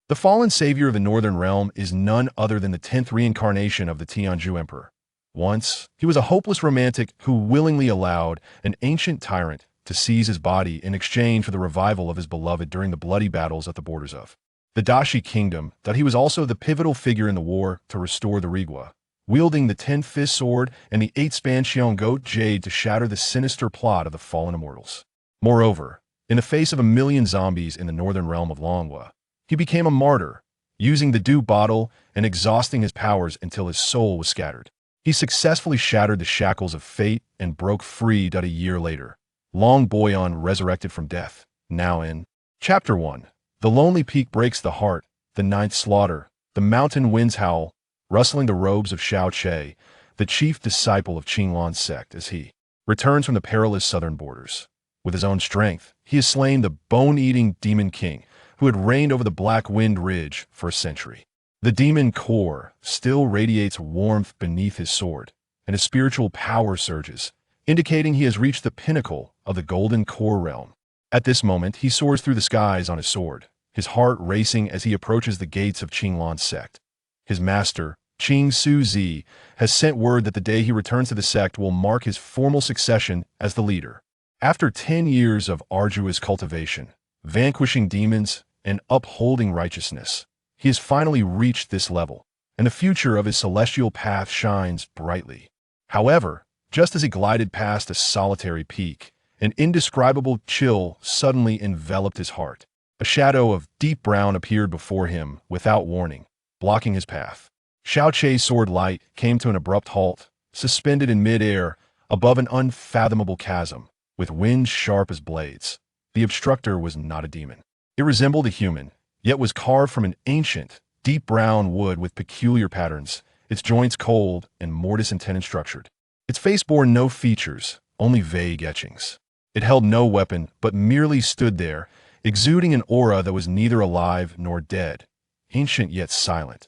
The fallen savior of the Northern Realm is none other than the 10th reincarnation of the Tianzhu Emperor. Once, he was a hopeless romantic who willingly allowed an ancient tyrant to seize his body in exchange for the revival of his beloved during the bloody battles at the borders of the Dashi kingdom. That he was also the pivotal figure in the war to restore the Rigwa, wielding the 10-fist sword and the 8-span Xionggoat jade to shatter the sinister plot of the fallen immortals. Moreover, in the face of a million zombies in the northern realm of Longwa, he became a martyr, using the dew bottle and exhausting his powers until his soul was scattered. He successfully shattered the shackles of fate and broke free. A year later, Long Boyan resurrected from death. Now in Chapter 1, the lonely peak breaks the heart, the ninth slaughter, the mountain winds howl, rustling the robes of Xiao Che, the chief disciple of Qinglan's sect, as he returns from the perilous southern borders. With his own strength, he has slain the bone-eating demon king, who had reigned over the Black Wind Ridge for a century. The demon core still radiates warmth beneath his sword, and his spiritual power surges, indicating he has reached the pinnacle of the Golden Core realm. At this moment, he soars through the skies on his sword, his heart racing as he approaches the gates of Qinglan's sect. His master, Qing Su Zi, has sent word that the day he returns to the sect will mark his formal succession as the leader. After 10 years of arduous cultivation, vanquishing demons, and upholding righteousness, he has finally reached this level, and the future of his celestial path shines brightly. However, just as he glided past a solitary peak, an indescribable chill suddenly enveloped his heart. A shadow of deep brown appeared before him without warning, blocking his path. Xiao Che's sword light came to an abrupt halt, suspended in mid-air above an unfathomable chasm, with winds sharp as blades. The obstructor was not a demon. It resembled a human, yet was carved from an ancient, deep brown wood with peculiar patterns, its joints cold and mortise and tenon structured. Its face bore no features, only vague etchings. It held no weapon, but merely stood there, exuding an aura that was neither alive nor dead, ancient yet silent,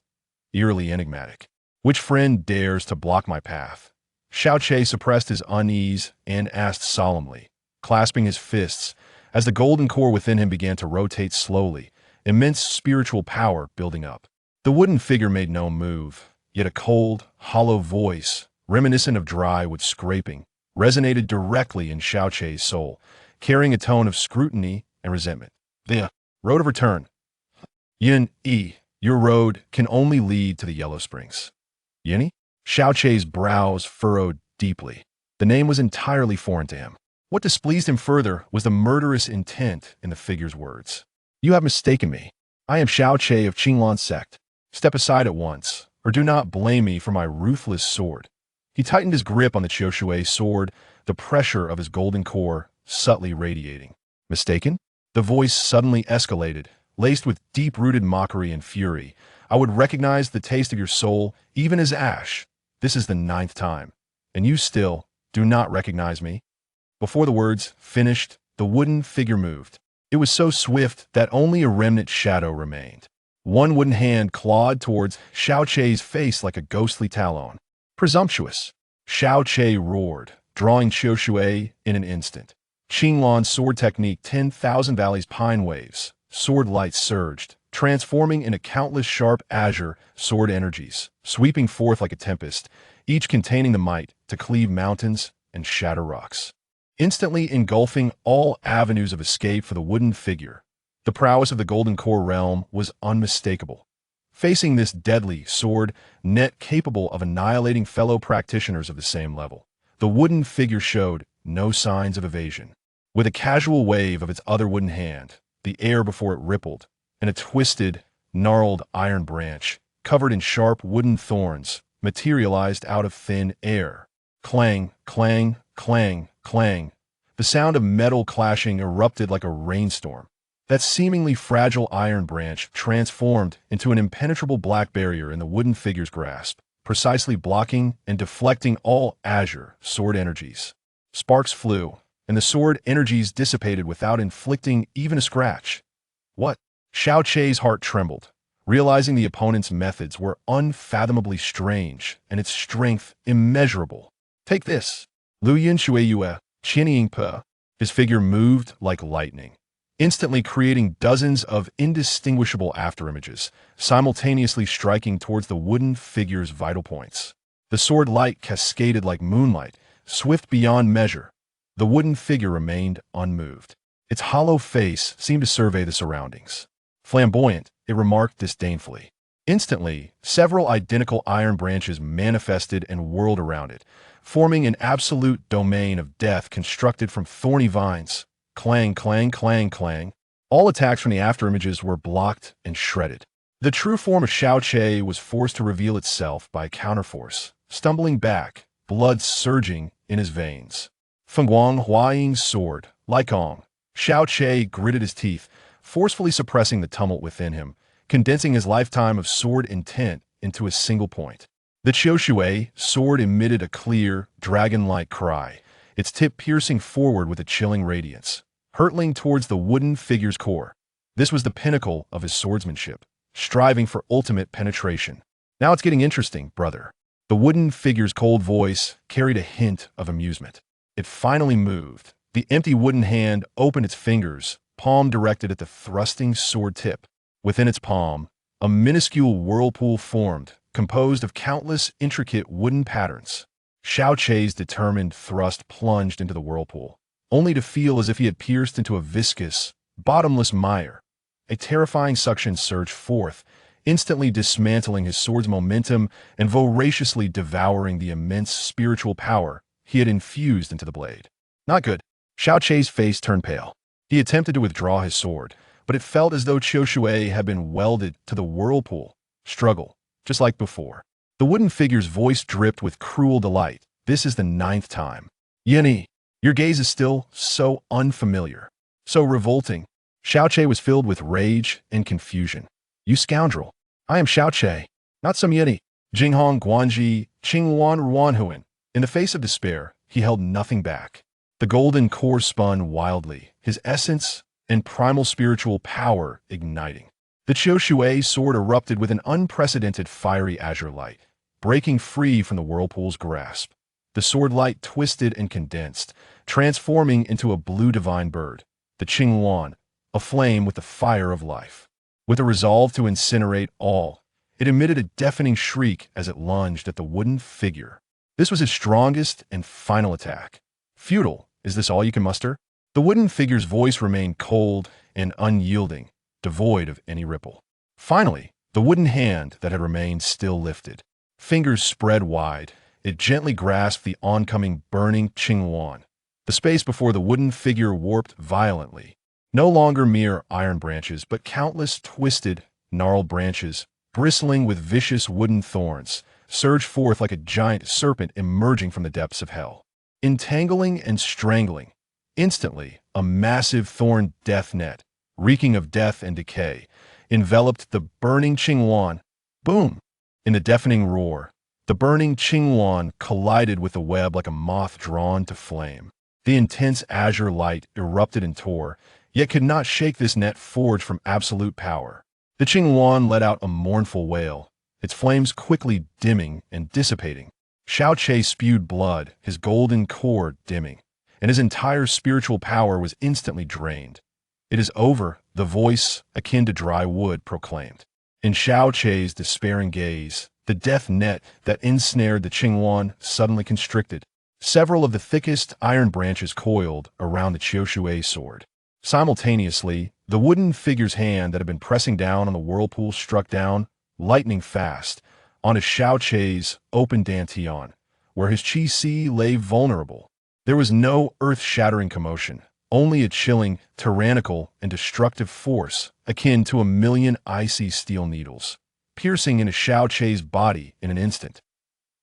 eerily enigmatic. Which friend dares to block my path? Xiao Che suppressed his unease and asked solemnly, clasping his fists, as the golden core within him began to rotate slowly, immense spiritual power building up. The wooden figure made no move, yet a cold, hollow voice, reminiscent of dry wood scraping, resonated directly in Xiao Che's soul, carrying a tone of scrutiny and resentment. The road of return. Yin Yi, your road can only lead to the Yellow Springs. Yinny? Xiao Che's brows furrowed deeply. The name was entirely foreign to him. What displeased him further was the murderous intent in the figure's words. You have mistaken me. I am Xiao Che of Qinglan's sect. Step aside at once, or do not blame me for my ruthless sword. He tightened his grip on the Qiushui sword, the pressure of his golden core subtly radiating. Mistaken? The voice suddenly escalated, laced with deep-rooted mockery and fury. I would recognize the taste of your soul, even as ash. This is the 9th time, and you still do not recognize me. Before the words finished, the wooden figure moved. It was so swift that only a remnant shadow remained. One wooden hand clawed towards Xiao Che's face like a ghostly talon. Presumptuous! Xiao Che roared, drawing Qiushui in an instant. Qinglan's sword technique 10,000 valleys pine waves. Sword light surged, transforming into countless sharp azure sword energies, sweeping forth like a tempest, each containing the might to cleave mountains and shatter rocks, instantly engulfing all avenues of escape for the wooden figure. The prowess of the Golden Core realm was unmistakable. Facing this deadly sword, net capable of annihilating fellow practitioners of the same level, the wooden figure showed no signs of evasion. With a casual wave of its other wooden hand, the air before it rippled, and a twisted, gnarled iron branch, covered in sharp wooden thorns, materialized out of thin air. Clang, clang, clang, clang. The sound of metal clashing erupted like a rainstorm. That seemingly fragile iron branch transformed into an impenetrable black barrier in the wooden figure's grasp, precisely blocking and deflecting all azure sword energies. Sparks flew, and the sword energies dissipated without inflicting even a scratch. What? Xiao Che's heart trembled, realizing the opponent's methods were unfathomably strange and its strength immeasurable. Take this. Lu Yin Shui Yue, Qianying Pe. His figure moved like lightning. instantly creating dozens of indistinguishable afterimages, simultaneously striking towards the wooden figure's vital points. The sword light cascaded like moonlight, swift beyond measure. The wooden figure remained unmoved. Its hollow face seemed to survey the surroundings. Flamboyant, it remarked disdainfully. Instantly, several identical iron branches manifested and whirled around it, forming an absolute domain of death constructed from thorny vines. Clang, clang, clang, clang. All attacks from the afterimages were blocked and shredded. The true form of Xiao Che was forced to reveal itself by counterforce, stumbling back, blood surging in his veins. Fengguang Huaying's sword, Likong. Xiao Che gritted his teeth, forcefully suppressing the tumult within him, condensing his lifetime of sword intent into a single point. The Qiushui sword emitted a clear, dragon-like cry, its tip piercing forward with a chilling radiance, hurtling towards the wooden figure's core. This was the pinnacle of his swordsmanship, striving for ultimate penetration. Now it's getting interesting, brother. The wooden figure's cold voice carried a hint of amusement. It finally moved. The empty wooden hand opened its fingers, palm directed at the thrusting sword tip. Within its palm, a minuscule whirlpool formed, composed of countless intricate wooden patterns. Xiao Che's determined thrust plunged into the whirlpool, only to feel as if he had pierced into a viscous, bottomless mire. A terrifying suction surged forth, instantly dismantling his sword's momentum and voraciously devouring the immense spiritual power he had infused into the blade. Not good. Xiao Che's face turned pale. He attempted to withdraw his sword, but it felt as though Qiushui had been welded to the whirlpool. Struggle, just like before. The wooden figure's voice dripped with cruel delight. This is the 9th time. Yeni, your gaze is still so unfamiliar, so revolting. Xiao Che was filled with rage and confusion. You scoundrel. I am Xiao Che, not some Yeni. Jinghong Guanji, Qingwan Ruanhuan. In the face of despair, he held nothing back. The golden core spun wildly, his essence and primal spiritual power igniting. The Qiushui sword erupted with an unprecedented fiery azure light, breaking free from the whirlpool's grasp. The sword light twisted and condensed, transforming into a blue divine bird, the Qingwan, aflame with the fire of life. With a resolve to incinerate all, it emitted a deafening shriek as it lunged at the wooden figure. This was his strongest and final attack. Futile, is this all you can muster? The wooden figure's voice remained cold and unyielding, devoid of any ripple. Finally, the wooden hand that had remained still lifted. Fingers spread wide, it gently grasped the oncoming burning Qingwan. The space before the wooden figure warped violently. No longer mere iron branches, but countless twisted, gnarled branches, bristling with vicious wooden thorns, surged forth like a giant serpent emerging from the depths of hell. Entangling and strangling. Instantly, a massive thorn death net, reeking of death and decay, enveloped the burning Qingwan. Boom! In the deafening roar, the burning Qingwan collided with the web like a moth drawn to flame. The intense azure light erupted and tore, yet could not shake this net forged from absolute power. The Qingwan let out a mournful wail, its flames quickly dimming and dissipating. Xiao Che spewed blood, his golden core dimming, and his entire spiritual power was instantly drained. It is over, the voice, akin to dry wood, proclaimed. In Xiao Che's despairing gaze, the death net that ensnared the Qingwan suddenly constricted. Several of the thickest iron branches coiled around the Qiushui sword. Simultaneously, the wooden figure's hand that had been pressing down on the whirlpool struck down, lightning fast, onto Xiao Che's open dantian, where his qi lay vulnerable. There was no earth-shattering commotion, only a chilling, tyrannical, and destructive force akin to 1,000,000 icy steel needles, piercing into Xiao Che's body in an instant.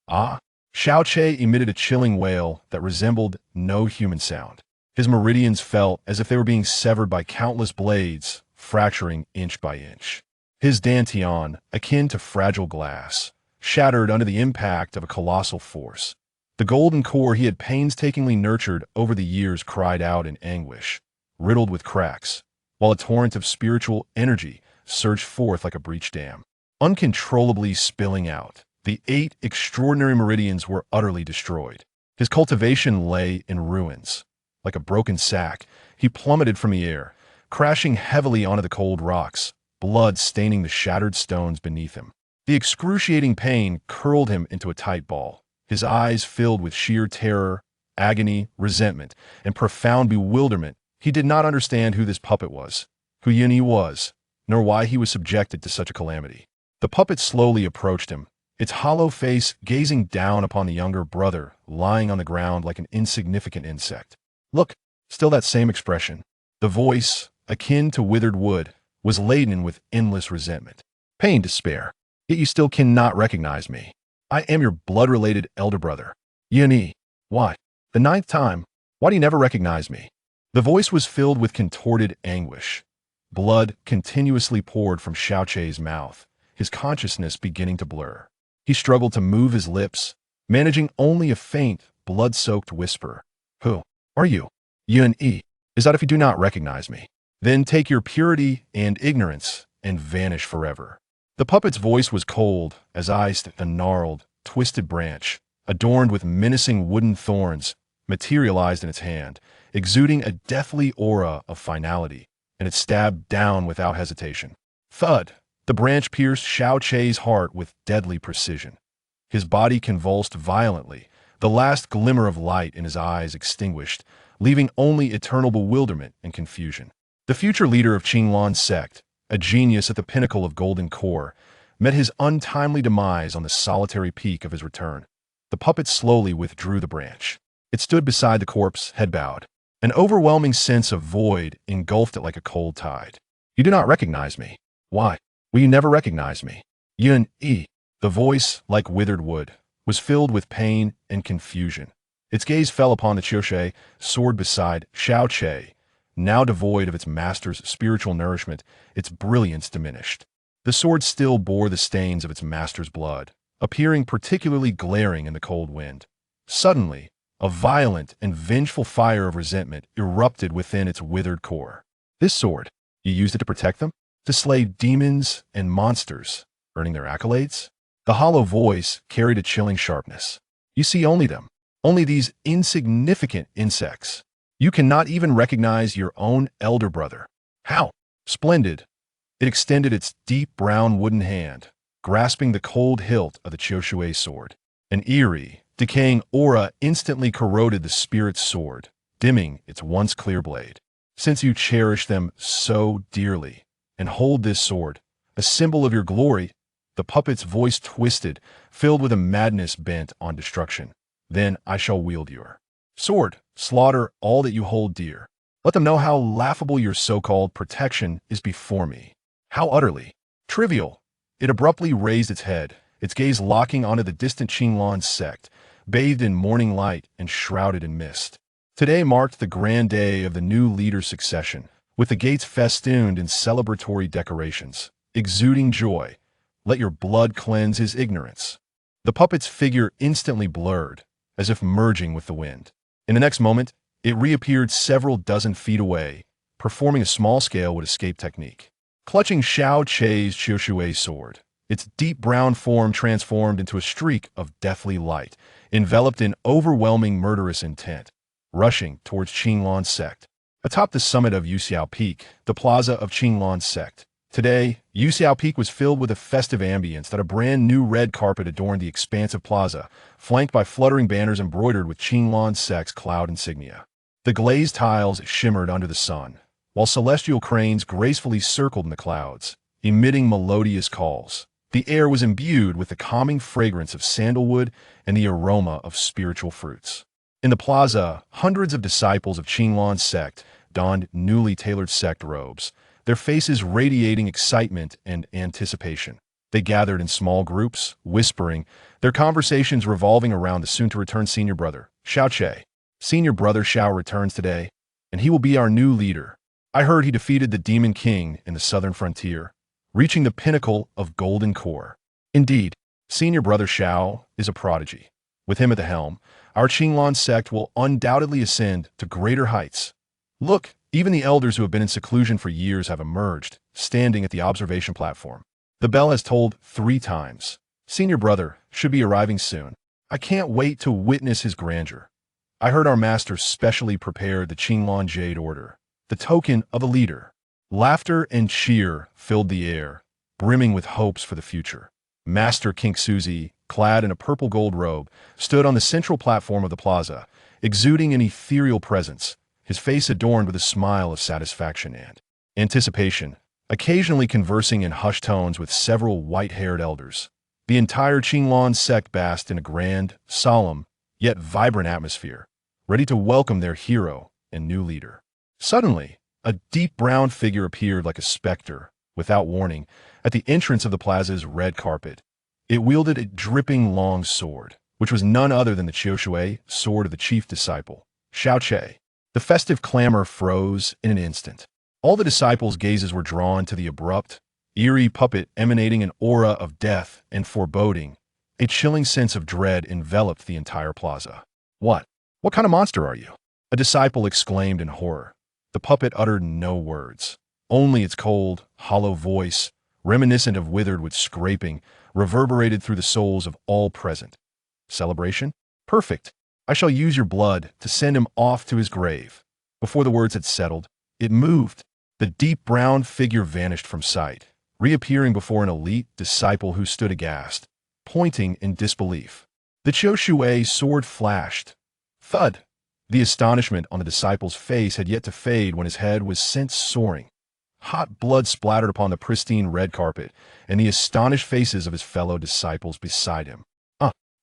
Ah! Xiao Che emitted a chilling wail that resembled no human sound. His meridians felt as if they were being severed by countless blades, fracturing inch by inch. His dantian, akin to fragile glass, shattered under the impact of a colossal force. The golden core he had painstakingly nurtured over the years cried out in anguish, riddled with cracks, while a torrent of spiritual energy surged forth like a breached dam, uncontrollably spilling out. The 8 extraordinary meridians were utterly destroyed. His cultivation lay in ruins. Like a broken sack, he plummeted from the air, crashing heavily onto the cold rocks, blood staining the shattered stones beneath him. The excruciating pain curled him into a tight ball, his eyes filled with sheer terror, agony, resentment, and profound bewilderment. He did not understand who this puppet was, who Yin was, nor why he was subjected to such a calamity. The puppet slowly approached him, its hollow face gazing down upon the younger brother, lying on the ground like an insignificant insect. Look, still that same expression. The voice, akin to withered wood, was laden with endless resentment. Pain, despair. Yet you still cannot recognize me. I am your blood-related elder brother. Yin. Why? The 9th time. Why do you never recognize me? The voice was filled with contorted anguish. Blood continuously poured from Xiaoche's mouth, his consciousness beginning to blur. He struggled to move his lips, managing only a faint, blood-soaked whisper. Who are you? Yin. Is that if you do not recognize me? Then take your purity and ignorance and vanish forever. The puppet's voice was cold as iced a gnarled, twisted branch, adorned with menacing wooden thorns, materialized in its hand, exuding a deathly aura of finality, and it stabbed down without hesitation. Thud! The branch pierced Xiaoche's heart with deadly precision. His body convulsed violently, the last glimmer of light in his eyes extinguished, leaving only eternal bewilderment and confusion. The future leader of Qinglan's sect, a genius at the pinnacle of Golden Core, met his untimely demise on the solitary peak of his return. The puppet slowly withdrew the branch. It stood beside the corpse, head bowed. An overwhelming sense of void engulfed it like a cold tide. You do not recognize me. Why? Will you never recognize me? Yin. The voice, like withered wood, was filled with pain and confusion. Its gaze fell upon the Qiuxue, sword beside Xiaoche. Now devoid of its master's spiritual nourishment, its brilliance diminished. The sword still bore the stains of its master's blood, appearing particularly glaring in the cold wind. Suddenly, a violent and vengeful fire of resentment erupted within its withered core. This sword, you used it to protect them? To slay demons and monsters, earning their accolades? The hollow voice carried a chilling sharpness. You see only them, only these insignificant insects. You cannot even recognize your own elder brother. How? Splendid. It extended its deep brown wooden hand, grasping the cold hilt of the Qiuxue sword. An eerie, decaying aura instantly corroded the spirit's sword, dimming its once clear blade. Since you cherish them so dearly, and hold this sword, a symbol of your glory, the puppet's voice twisted, filled with a madness bent on destruction. Then I shall wield your sword, slaughter all that you hold dear. Let them know how laughable your so-called protection is before me. How utterly trivial. It abruptly raised its head, its gaze locking onto the distant Qinglan sect, bathed in morning light and shrouded in mist. Today marked the grand day of the new leader's succession, with the gates festooned in celebratory decorations. Exuding joy, let your blood cleanse his ignorance. The puppet's figure instantly blurred, as if merging with the wind. In the next moment, it reappeared several dozen feet away, performing a small-scale would escape technique. Clutching Xiaoche's Qiuxue sword, its deep brown form transformed into a streak of deathly light, enveloped in overwhelming murderous intent, rushing towards Qinglan's sect. Atop the summit of Yuxiao Peak, the plaza of Qinglan's sect. Today, Yuxiao Peak was filled with a festive ambience that a brand new red carpet adorned the expansive plaza, flanked by fluttering banners embroidered with Qinglan's sect's cloud insignia. The glazed tiles shimmered under the sun, while celestial cranes gracefully circled in the clouds, emitting melodious calls. The air was imbued with the calming fragrance of sandalwood and the aroma of spiritual fruits. In the plaza, hundreds of disciples of Qinglan's sect donned newly tailored sect robes, their faces radiating excitement and anticipation. They gathered in small groups, whispering, their conversations revolving around the soon-to-return senior brother, Xiaoche. Senior brother Xiao returns today, and he will be our new leader. I heard he defeated the Demon King in the southern frontier, reaching the pinnacle of Golden Core. Indeed, senior brother Xiao is a prodigy. With him at the helm, our Qinglan sect will undoubtedly ascend to greater heights. Look, even the elders who have been in seclusion for years have emerged, standing at the observation platform. The bell has tolled 3 times. Senior brother should be arriving soon. I can't wait to witness his grandeur. I heard our master specially prepared the Qinglan Jade Order, the token of a leader. Laughter and cheer filled the air, brimming with hopes for the future. Master Kinksuzi, clad in a purple gold robe, stood on the central platform of the plaza, exuding an ethereal presence, his face adorned with a smile of satisfaction and anticipation, occasionally conversing in hushed tones with several white-haired elders. The entire Qinglan sect basked in a grand, solemn, yet vibrant atmosphere, ready to welcome their hero and new leader. Suddenly, a deep brown figure appeared like a specter, without warning, at the entrance of the plaza's red carpet. It wielded a dripping long sword, which was none other than the Qiushui sword of the chief disciple, Xiaoche. The festive clamor froze in an instant. All the disciples' gazes were drawn to the abrupt, eerie puppet emanating an aura of death and foreboding. A chilling sense of dread enveloped the entire plaza. What? What kind of monster are you? A disciple exclaimed in horror. The puppet uttered no words. Only its cold, hollow voice, reminiscent of withered wood scraping, reverberated through the souls of all present. Celebration? Perfect. I shall use your blood to send him off to his grave. Before the words had settled, it moved. The deep brown figure vanished from sight, reappearing before an elite disciple who stood aghast, pointing in disbelief. The Qiushui sword flashed. Thud! The astonishment on the disciple's face had yet to fade when his head was sent soaring. Hot blood splattered upon the pristine red carpet and the astonished faces of his fellow disciples beside him.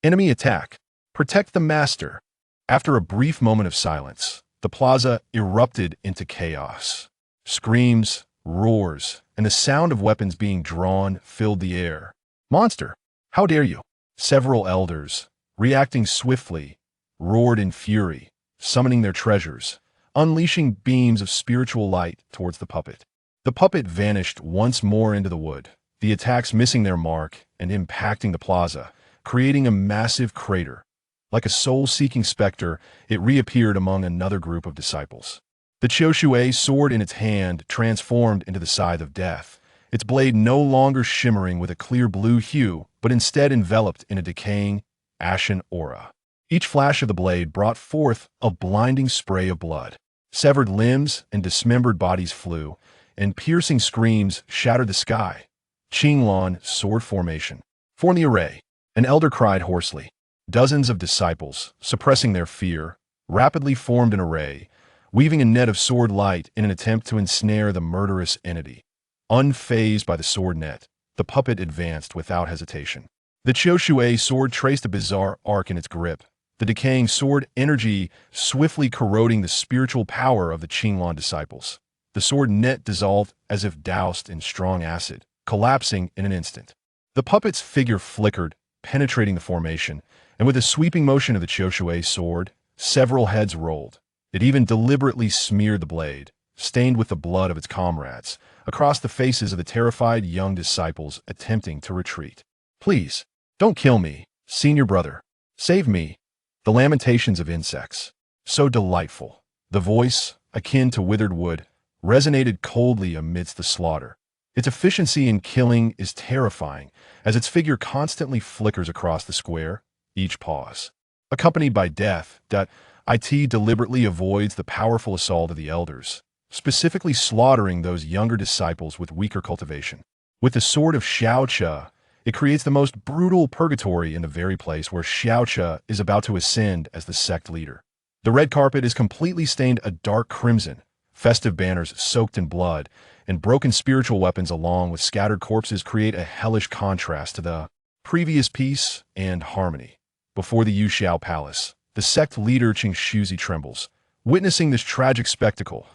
Enemy attack. Protect the master. After a brief moment of silence, the plaza erupted into chaos. Screams, roars, and the sound of weapons being drawn filled the air. Monster! How dare you? Several elders, reacting swiftly, roared in fury, summoning their treasures, unleashing beams of spiritual light towards the puppet. The puppet vanished once more into the wood, the attacks missing their mark and impacting the plaza, creating a massive crater. Like a soul-seeking specter, it reappeared among another group of disciples. The Qiushui sword in its hand transformed into the scythe of death, its blade no longer shimmering with a clear blue hue, but instead enveloped in a decaying, ashen aura. Each flash of the blade brought forth a blinding spray of blood. Severed limbs and dismembered bodies flew, and piercing screams shattered the sky. Qinglan sword formation. Form the array. An elder cried hoarsely. Dozens of disciples, suppressing their fear, rapidly formed an array, weaving a net of sword light in an attempt to ensnare the murderous entity. Unfazed by the sword net, the puppet advanced without hesitation. The Qiushui sword traced a bizarre arc in its grip, the decaying sword energy swiftly corroding the spiritual power of the Qinglan disciples. The sword net dissolved as if doused in strong acid, collapsing in an instant. The puppet's figure flickered, penetrating the formation, and with a sweeping motion of the Qiushui sword, several heads rolled. It even deliberately smeared the blade, stained with the blood of its comrades, across the faces of the terrified young disciples attempting to retreat. Please, don't kill me, senior brother. Save me. The lamentations of insects, so delightful. The voice, akin to withered wood, resonated coldly amidst the slaughter. Its efficiency in killing is terrifying, as its figure constantly flickers across the square, each pause. Accompanied by death.It deliberately avoids the powerful assault of the elders, specifically slaughtering those younger disciples with weaker cultivation. With the sword of Xiaoche, it creates the most brutal purgatory in the very place where Xiaoche is about to ascend as the sect leader. The red carpet is completely stained a dark crimson, festive banners soaked in blood, and broken spiritual weapons along with scattered corpses create a hellish contrast to the previous peace and harmony. Before the Yuxiao Palace, the sect leader Qingshuzi trembles. Witnessing this tragic spectacle,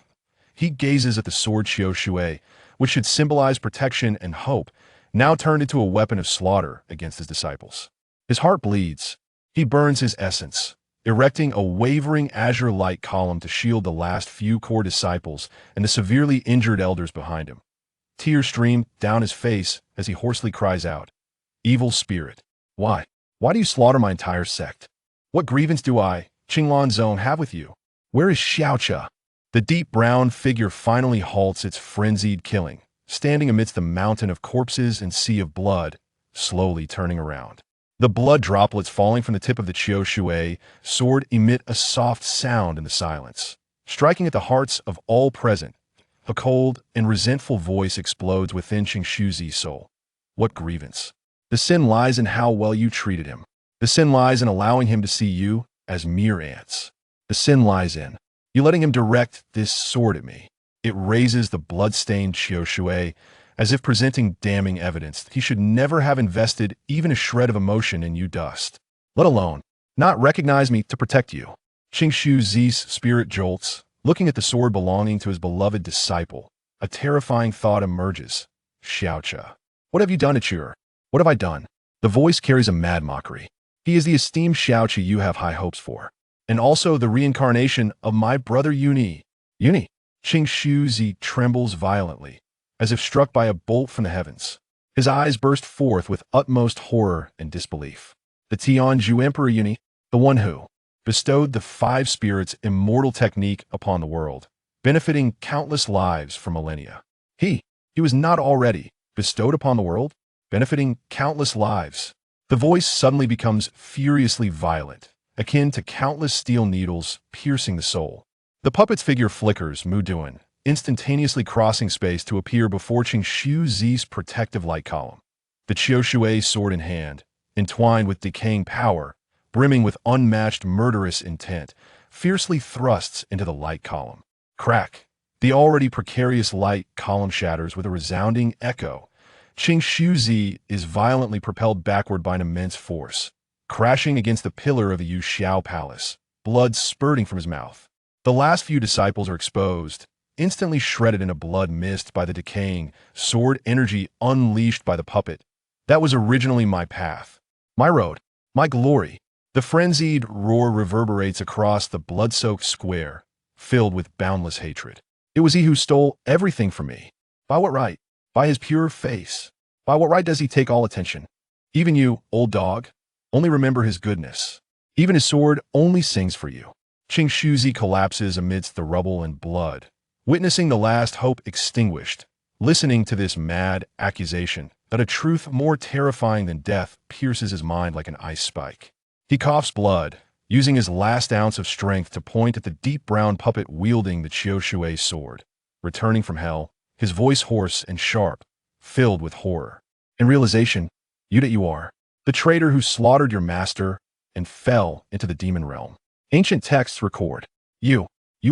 he gazes at the sword Qiushui, which should symbolize protection and hope, now turned into a weapon of slaughter against his disciples. His heart bleeds. He burns his essence, erecting a wavering azure light column to shield the last few core disciples and the severely injured elders behind him. Tears stream down his face as he hoarsely cries out, "Evil spirit, why? Why do you slaughter my entire sect? What grievance do I, Qinglan Zone, have with you? Where is Xiaoche?" The deep brown figure finally halts its frenzied killing, standing amidst the mountain of corpses and sea of blood, slowly turning around. The blood droplets falling from the tip of the Qiushui sword emit a soft sound in the silence, striking at the hearts of all present. A cold and resentful voice explodes within Qingshuzi's soul. What grievance? The sin lies in how well you treated him. The sin lies in allowing him to see you as mere ants. The sin lies in you letting him direct this sword at me. It raises the blood-stained Qiushui as if presenting damning evidence that he should never have invested even a shred of emotion in you dust, let alone not recognize me to protect you. Qingshuzi's spirit jolts, looking at the sword belonging to his beloved disciple. A terrifying thought emerges. Xiaocha. What have you done, Achur? What have I done? The voice carries a mad mockery. He is the esteemed Xiaocha you have high hopes for, and also the reincarnation of my brother Yuni. Yuni. Qingshuzi trembles violently, as if struck by a bolt from the heavens. His eyes burst forth with utmost horror and disbelief. The Tianzhu Emperor Yuni, the one who bestowed the five spirits' immortal technique upon the world, benefiting countless lives for millennia. He was not already bestowed upon the world, benefiting countless lives. The voice suddenly becomes furiously violent, akin to countless steel needles piercing the soul. The puppet's figure flickers, Muduan, instantaneously crossing space to appear before Qingshuzi's protective light column. The Qiushui sword in hand, entwined with decaying power, brimming with unmatched murderous intent, fiercely thrusts into the light column. Crack! The already precarious light column shatters with a resounding echo. Qingshuzi is violently propelled backward by an immense force, crashing against the pillar of the Yuxiao Palace, blood spurting from his mouth. The last few disciples are exposed, instantly shredded in a blood mist by the decaying sword energy unleashed by the puppet. That was originally my path, my road, my glory. The frenzied roar reverberates across the blood-soaked square, filled with boundless hatred. It was he who stole everything from me. By what right? By his pure face. By what right does he take all attention? Even you, old dog, only remember his goodness. Even his sword only sings for you. Qingshuzi collapses amidst the rubble and blood, witnessing the last hope extinguished, listening to this mad accusation that a truth more terrifying than death pierces his mind like an ice spike. He coughs blood, using his last ounce of strength to point at the deep brown puppet wielding the Qiushui sword. Returning from hell, his voice hoarse and sharp, filled with horror. In realization, you that you are, the traitor who slaughtered your master and fell into the demon realm. Ancient texts record, you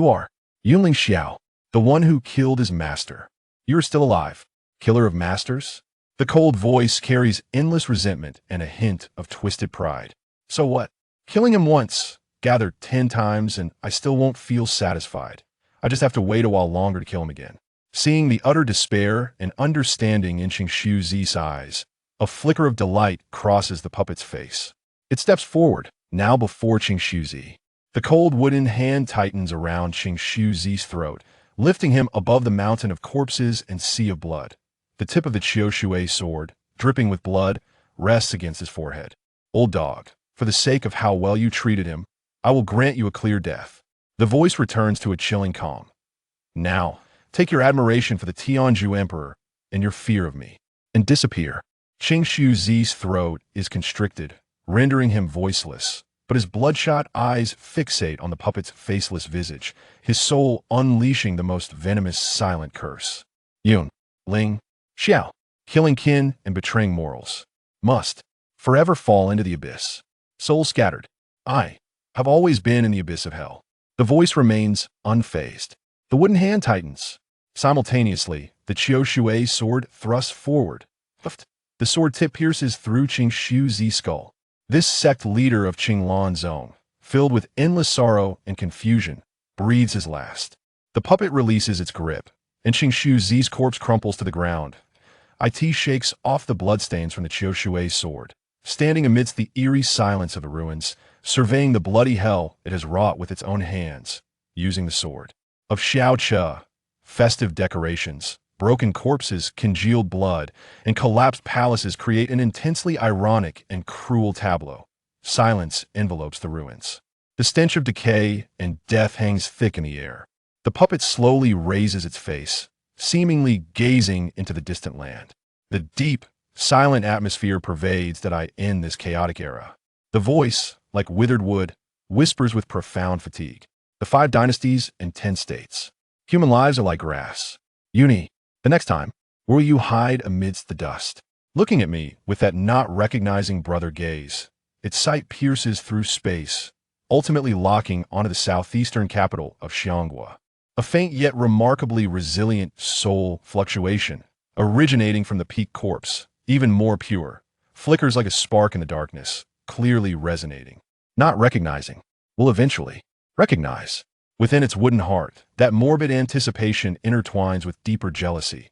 are Yunling Xiao, the one who killed his master. You are still alive, killer of masters? The cold voice carries endless resentment and a hint of twisted pride. So what? Killing him once, gathered 10 times, and I still won't feel satisfied. I just have to wait a while longer to kill him again. Seeing the utter despair and understanding in Qingshuzi's eyes, a flicker of delight crosses the puppet's face. It steps forward, now before Qingshuzi. The cold wooden hand tightens around Qingshuzi's throat, lifting him above the mountain of corpses and sea of blood. The tip of the Qiushui sword, dripping with blood, rests against his forehead. Old dog, for the sake of how well you treated him, I will grant you a clear death. The voice returns to a chilling calm. Now, take your admiration for the Tianzhu Emperor and your fear of me, and disappear. Qingshuzi's throat is constricted, rendering him voiceless, but his bloodshot eyes fixate on the puppet's faceless visage, his soul unleashing the most venomous silent curse. Yun, Ling, Xiao, killing kin and betraying morals, must forever fall into the abyss. Soul scattered. I have always been in the abyss of hell. The voice remains unfazed. The wooden hand tightens. Simultaneously, the Qiushui sword thrusts forward. The sword tip pierces through Qingshuzi's skull. This sect leader of Qinglan Zone, filled with endless sorrow and confusion, breathes his last. The puppet releases its grip, and Qingshuzi's corpse crumples to the ground. It shakes off the bloodstains from the Qiushui sword, standing amidst the eerie silence of the ruins, surveying the bloody hell it has wrought with its own hands, using the sword. Of Xiaocha, festive decorations, broken corpses, congealed blood, and collapsed palaces create an intensely ironic and cruel tableau. Silence envelopes the ruins. The stench of decay and death hangs thick in the air. The puppet slowly raises its face, seemingly gazing into the distant land. The deep, silent atmosphere pervades that I end this chaotic era. The voice, like withered wood, whispers with profound fatigue. The 5 dynasties and 10 states. Human lives are like grass. Uni, the next time, will you hide amidst the dust? Looking at me with that not recognizing brother gaze, its sight pierces through space, ultimately locking onto the southeastern capital of Xianghua. A faint yet remarkably resilient soul fluctuation, originating from the peak corpse, even more pure, flickers like a spark in the darkness, clearly resonating. Not recognizing, will eventually recognize. Within its wooden heart, that morbid anticipation intertwines with deeper jealousy.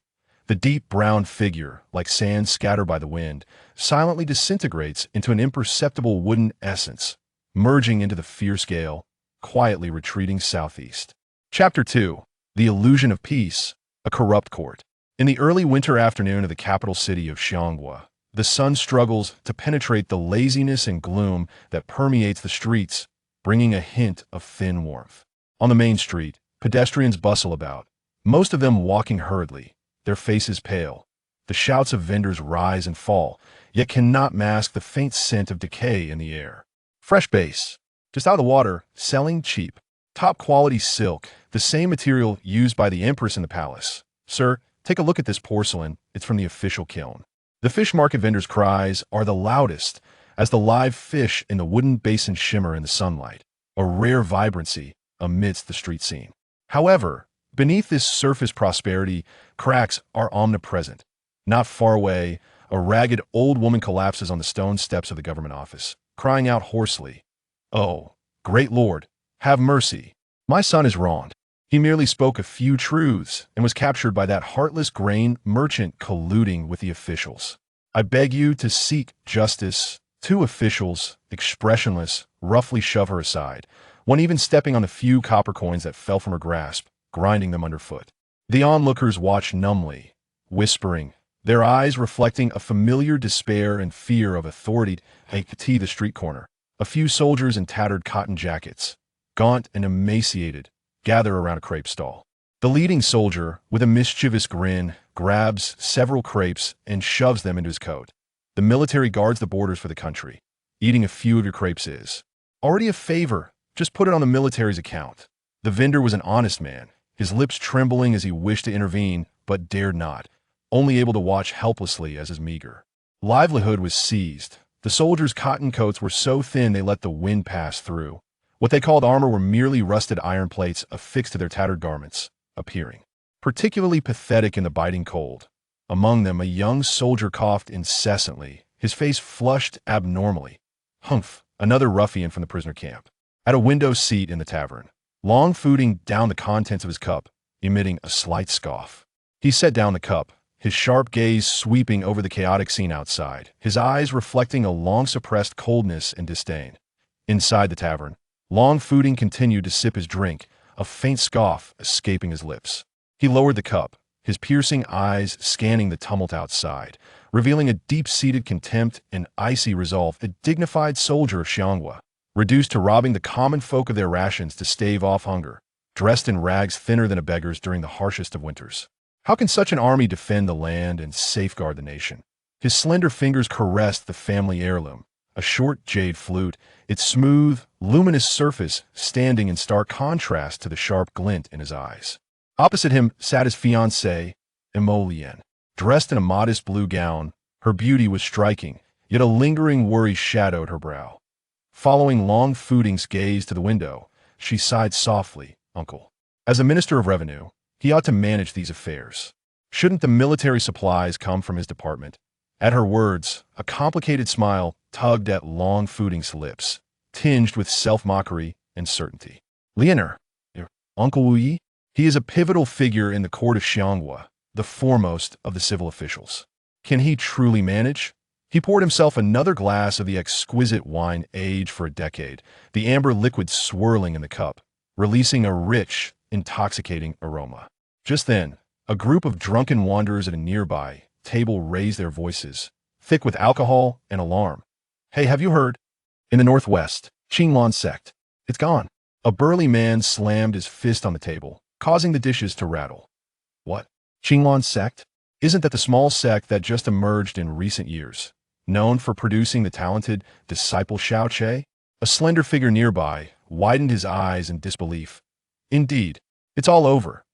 The deep brown figure, like sand scattered by the wind, silently disintegrates into an imperceptible wooden essence, merging into the fierce gale, quietly retreating southeast. Chapter 2. The Illusion of Peace, a Corrupt Court. In the early winter afternoon of the capital city of Xianghua, the sun struggles to penetrate the laziness and gloom that permeates the streets, bringing a hint of thin warmth. On the main street, pedestrians bustle about, most of them walking hurriedly, their faces pale. The shouts of vendors rise and fall, yet cannot mask the faint scent of decay in the air. Fresh base, just out of the water, selling cheap. Top-quality silk, the same material used by the empress in the palace. Sir, take a look at this porcelain, it's from the official kiln. The fish market vendors' cries are the loudest as the live fish in the wooden basin shimmer in the sunlight, a rare vibrancy amidst the street scene. However, beneath this surface prosperity, cracks are omnipresent. Not far away, a ragged old woman collapses on the stone steps of the government office, crying out hoarsely, "Oh, great Lord, have mercy. My son is wronged. He merely spoke a few truths and was captured by that heartless grain merchant colluding with the officials. I beg you to seek justice." Two officials, expressionless, roughly shove her aside, one even stepping on the few copper coins that fell from her grasp, grinding them underfoot. The onlookers watch numbly, whispering, their eyes reflecting a familiar despair and fear of authority. The street corner. A few soldiers in tattered cotton jackets, gaunt and emaciated, gather around a crepe stall. The leading soldier, with a mischievous grin, grabs several crepes and shoves them into his coat. The military guards the borders for the country. Eating a few of your crepes is already a favor. Just put it on the military's account. The vendor was an honest man, his lips trembling as he wished to intervene, but dared not, only able to watch helplessly as his meager livelihood was seized. The soldiers' cotton coats were so thin they let the wind pass through. What they called armor were merely rusted iron plates affixed to their tattered garments, appearing particularly pathetic in the biting cold. Among them, a young soldier coughed incessantly, his face flushed abnormally. Humph, another ruffian from the prisoner camp. At a window seat in the tavern, Long fooding down the contents of his cup, emitting a slight scoff. He set down the cup, his sharp gaze sweeping over the chaotic scene outside, his eyes reflecting a long-suppressed coldness and disdain. Inside the tavern, Long fooding continued to sip his drink, a faint scoff escaping his lips. He lowered the cup, his piercing eyes scanning the tumult outside, revealing a deep-seated contempt and icy resolve. A dignified soldier of Xianghua, reduced to robbing the common folk of their rations to stave off hunger, dressed in rags thinner than a beggar's during the harshest of winters. How can such an army defend the land and safeguard the nation? His slender fingers caressed the family heirloom, a short jade flute, its smooth, luminous surface standing in stark contrast to the sharp glint in his eyes. Opposite him sat his fiancée, Emolienne. Dressed in a modest blue gown, her beauty was striking, yet a lingering worry shadowed her brow. Following Long Fooding's gaze to the window, she sighed softly, "Uncle. As a minister of revenue, he ought to manage these affairs. Shouldn't the military supplies come from his department?" At her words, a complicated smile tugged at Long Fooding's lips, tinged with self-mockery and certainty. "Leonor, your Uncle Wu Yi? He is a pivotal figure in the court of Xianghua, the foremost of the civil officials. Can he truly manage?" He poured himself another glass of the exquisite wine aged for a decade, the amber liquid swirling in the cup, releasing a rich, intoxicating aroma. Just then, a group of drunken wanderers at a nearby table raised their voices, thick with alcohol and alarm. "Hey, have you heard? In the northwest, Qinglong sect. It's gone." A burly man slammed his fist on the table, causing the dishes to rattle. "What? Qinglong sect? Isn't that the small sect that just emerged in recent years, known for producing the talented disciple Xiao Che?" A slender figure nearby widened his eyes in disbelief. "Indeed, it's all over.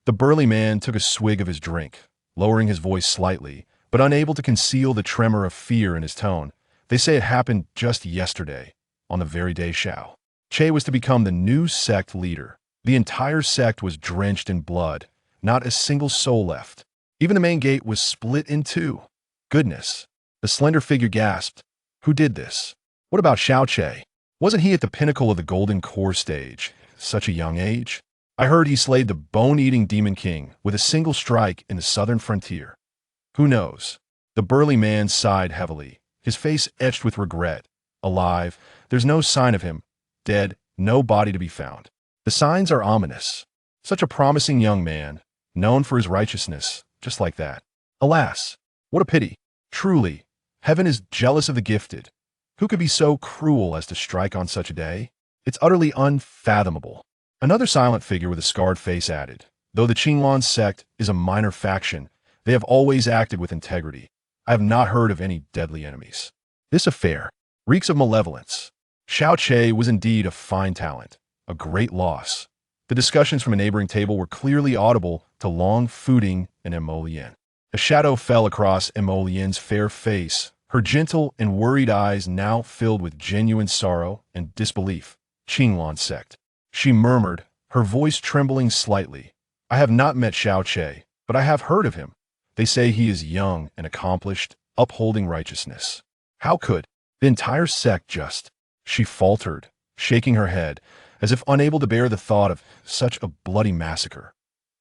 The burly man took a swig of his drink, lowering his voice slightly, but unable to conceal the tremor of fear in his tone. They say it happened just yesterday, on the very day Che was to become the new sect leader. The entire sect was drenched in blood, not a single soul left. Even the main gate was split in two. Goodness. The slender figure gasped. Who did this? What about Che? Wasn't he at the pinnacle of the Golden Core stage, such a young age? I heard he slayed the bone-eating Demon King with a single strike in the southern frontier. Who knows? The burly man sighed heavily, his face etched with regret. Alive, there's no sign of him. Dead, no body to be found. The signs are ominous. Such a promising young man, known for his righteousness, just like that. Alas, what a pity. Truly, heaven is jealous of the gifted. Who could be so cruel as to strike on such a day? It's utterly unfathomable. Another silent figure with a scarred face added, though the Qinglan sect is a minor faction, they have always acted with integrity. I have not heard of any deadly enemies. This affair reeks of malevolence. Che was indeed a fine talent, a great loss. The discussions from a neighboring table were clearly audible to Long Fuding and Emolien. A shadow fell across Emolien's fair face, her gentle and worried eyes now filled with genuine sorrow and disbelief. Qinglan sect. She murmured, her voice trembling slightly. I have not met Che, but I have heard of him. They say he is young and accomplished, upholding righteousness. How could the entire sect just... She faltered, shaking her head, as if unable to bear the thought of such a bloody massacre.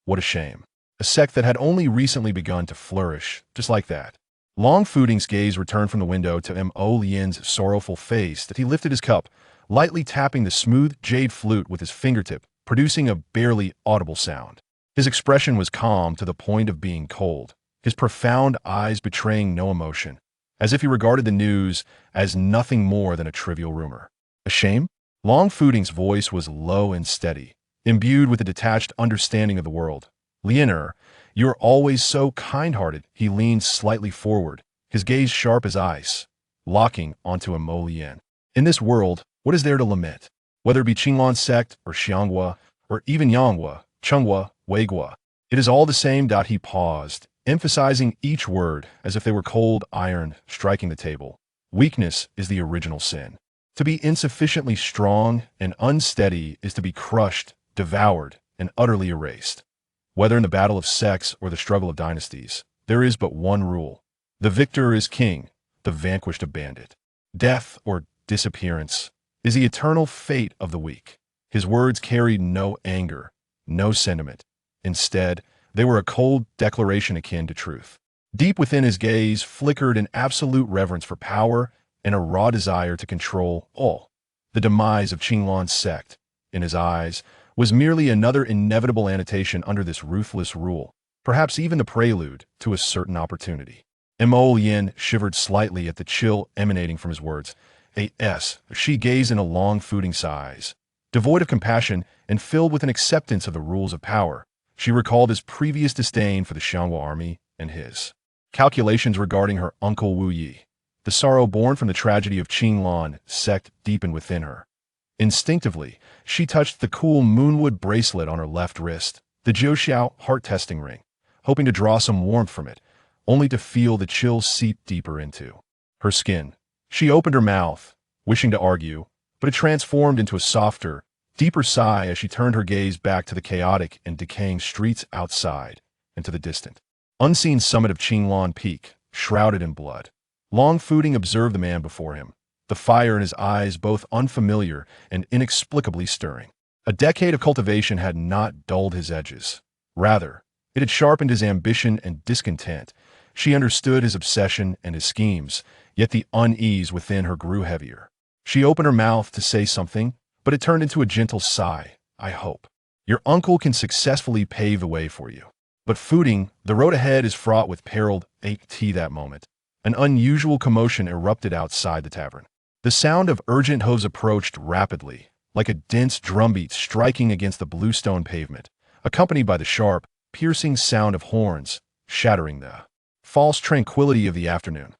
What a shame. A sect that had only recently begun to flourish, just like that. Long Fuding's gaze returned from the window to Emolien's sorrowful face that he lifted his cup, lightly tapping the smooth jade flute with his fingertip, producing a barely audible sound. His expression was calm to the point of being cold, his profound eyes betraying no emotion, as if he regarded the news as nothing more than a trivial rumor. A shame? Long Fuding's voice was low and steady, imbued with a detached understanding of the world. Liener, you are always so kind-hearted. He leaned slightly forward, his gaze sharp as ice, locking onto Emolien. In this world, what is there to lament? Whether it be Qinglan sect or Xianghua, or even Yanghua, Chunghua, Weigua, it is all the same. He paused, emphasizing each word as if they were cold iron striking the table. Weakness is the original sin. To be insufficiently strong and unsteady is to be crushed, devoured, and utterly erased. Whether in the battle of sects or the struggle of dynasties, there is but one rule. The victor is king, the vanquished a bandit. Death or disappearance is the eternal fate of the weak. His words carried no anger, no sentiment. Instead, they were a cold declaration akin to truth. Deep within his gaze flickered an absolute reverence for power and a raw desire to control all. The demise of Qinglan's sect, in his eyes, was merely another inevitable annotation under this ruthless rule, perhaps even the prelude to a certain opportunity. Emolien shivered slightly at the chill emanating from his words. She gazed in a long Fuding sighs. Devoid of compassion and filled with an acceptance of the rules of power, she recalled his previous disdain for the Xianghua army and his calculations regarding her uncle Wu Yi. The sorrow born from the tragedy of Qinglan sect deepened within her. Instinctively, she touched the cool moonwood bracelet on her left wrist, the Jiuxiao heart-testing ring, hoping to draw some warmth from it, only to feel the chill seep deeper into her skin. She opened her mouth, wishing to argue, but it transformed into a softer, deeper sigh as she turned her gaze back to the chaotic and decaying streets outside and to the distant, unseen summit of Qinglan Peak, shrouded in blood. Long Fuding observed the man before him, the fire in his eyes both unfamiliar and inexplicably stirring. A decade of cultivation had not dulled his edges. Rather, it had sharpened his ambition and discontent. She understood his obsession and his schemes, yet the unease within her grew heavier. She opened her mouth to say something, but it turned into a gentle sigh. I hope your uncle can successfully pave the way for you. But Fuding, the road ahead is fraught with peril. That moment, an unusual commotion erupted outside the tavern. The sound of urgent hooves approached rapidly, like a dense drumbeat striking against the bluestone pavement, accompanied by the sharp, piercing sound of horns, shattering the false tranquility of the afternoon.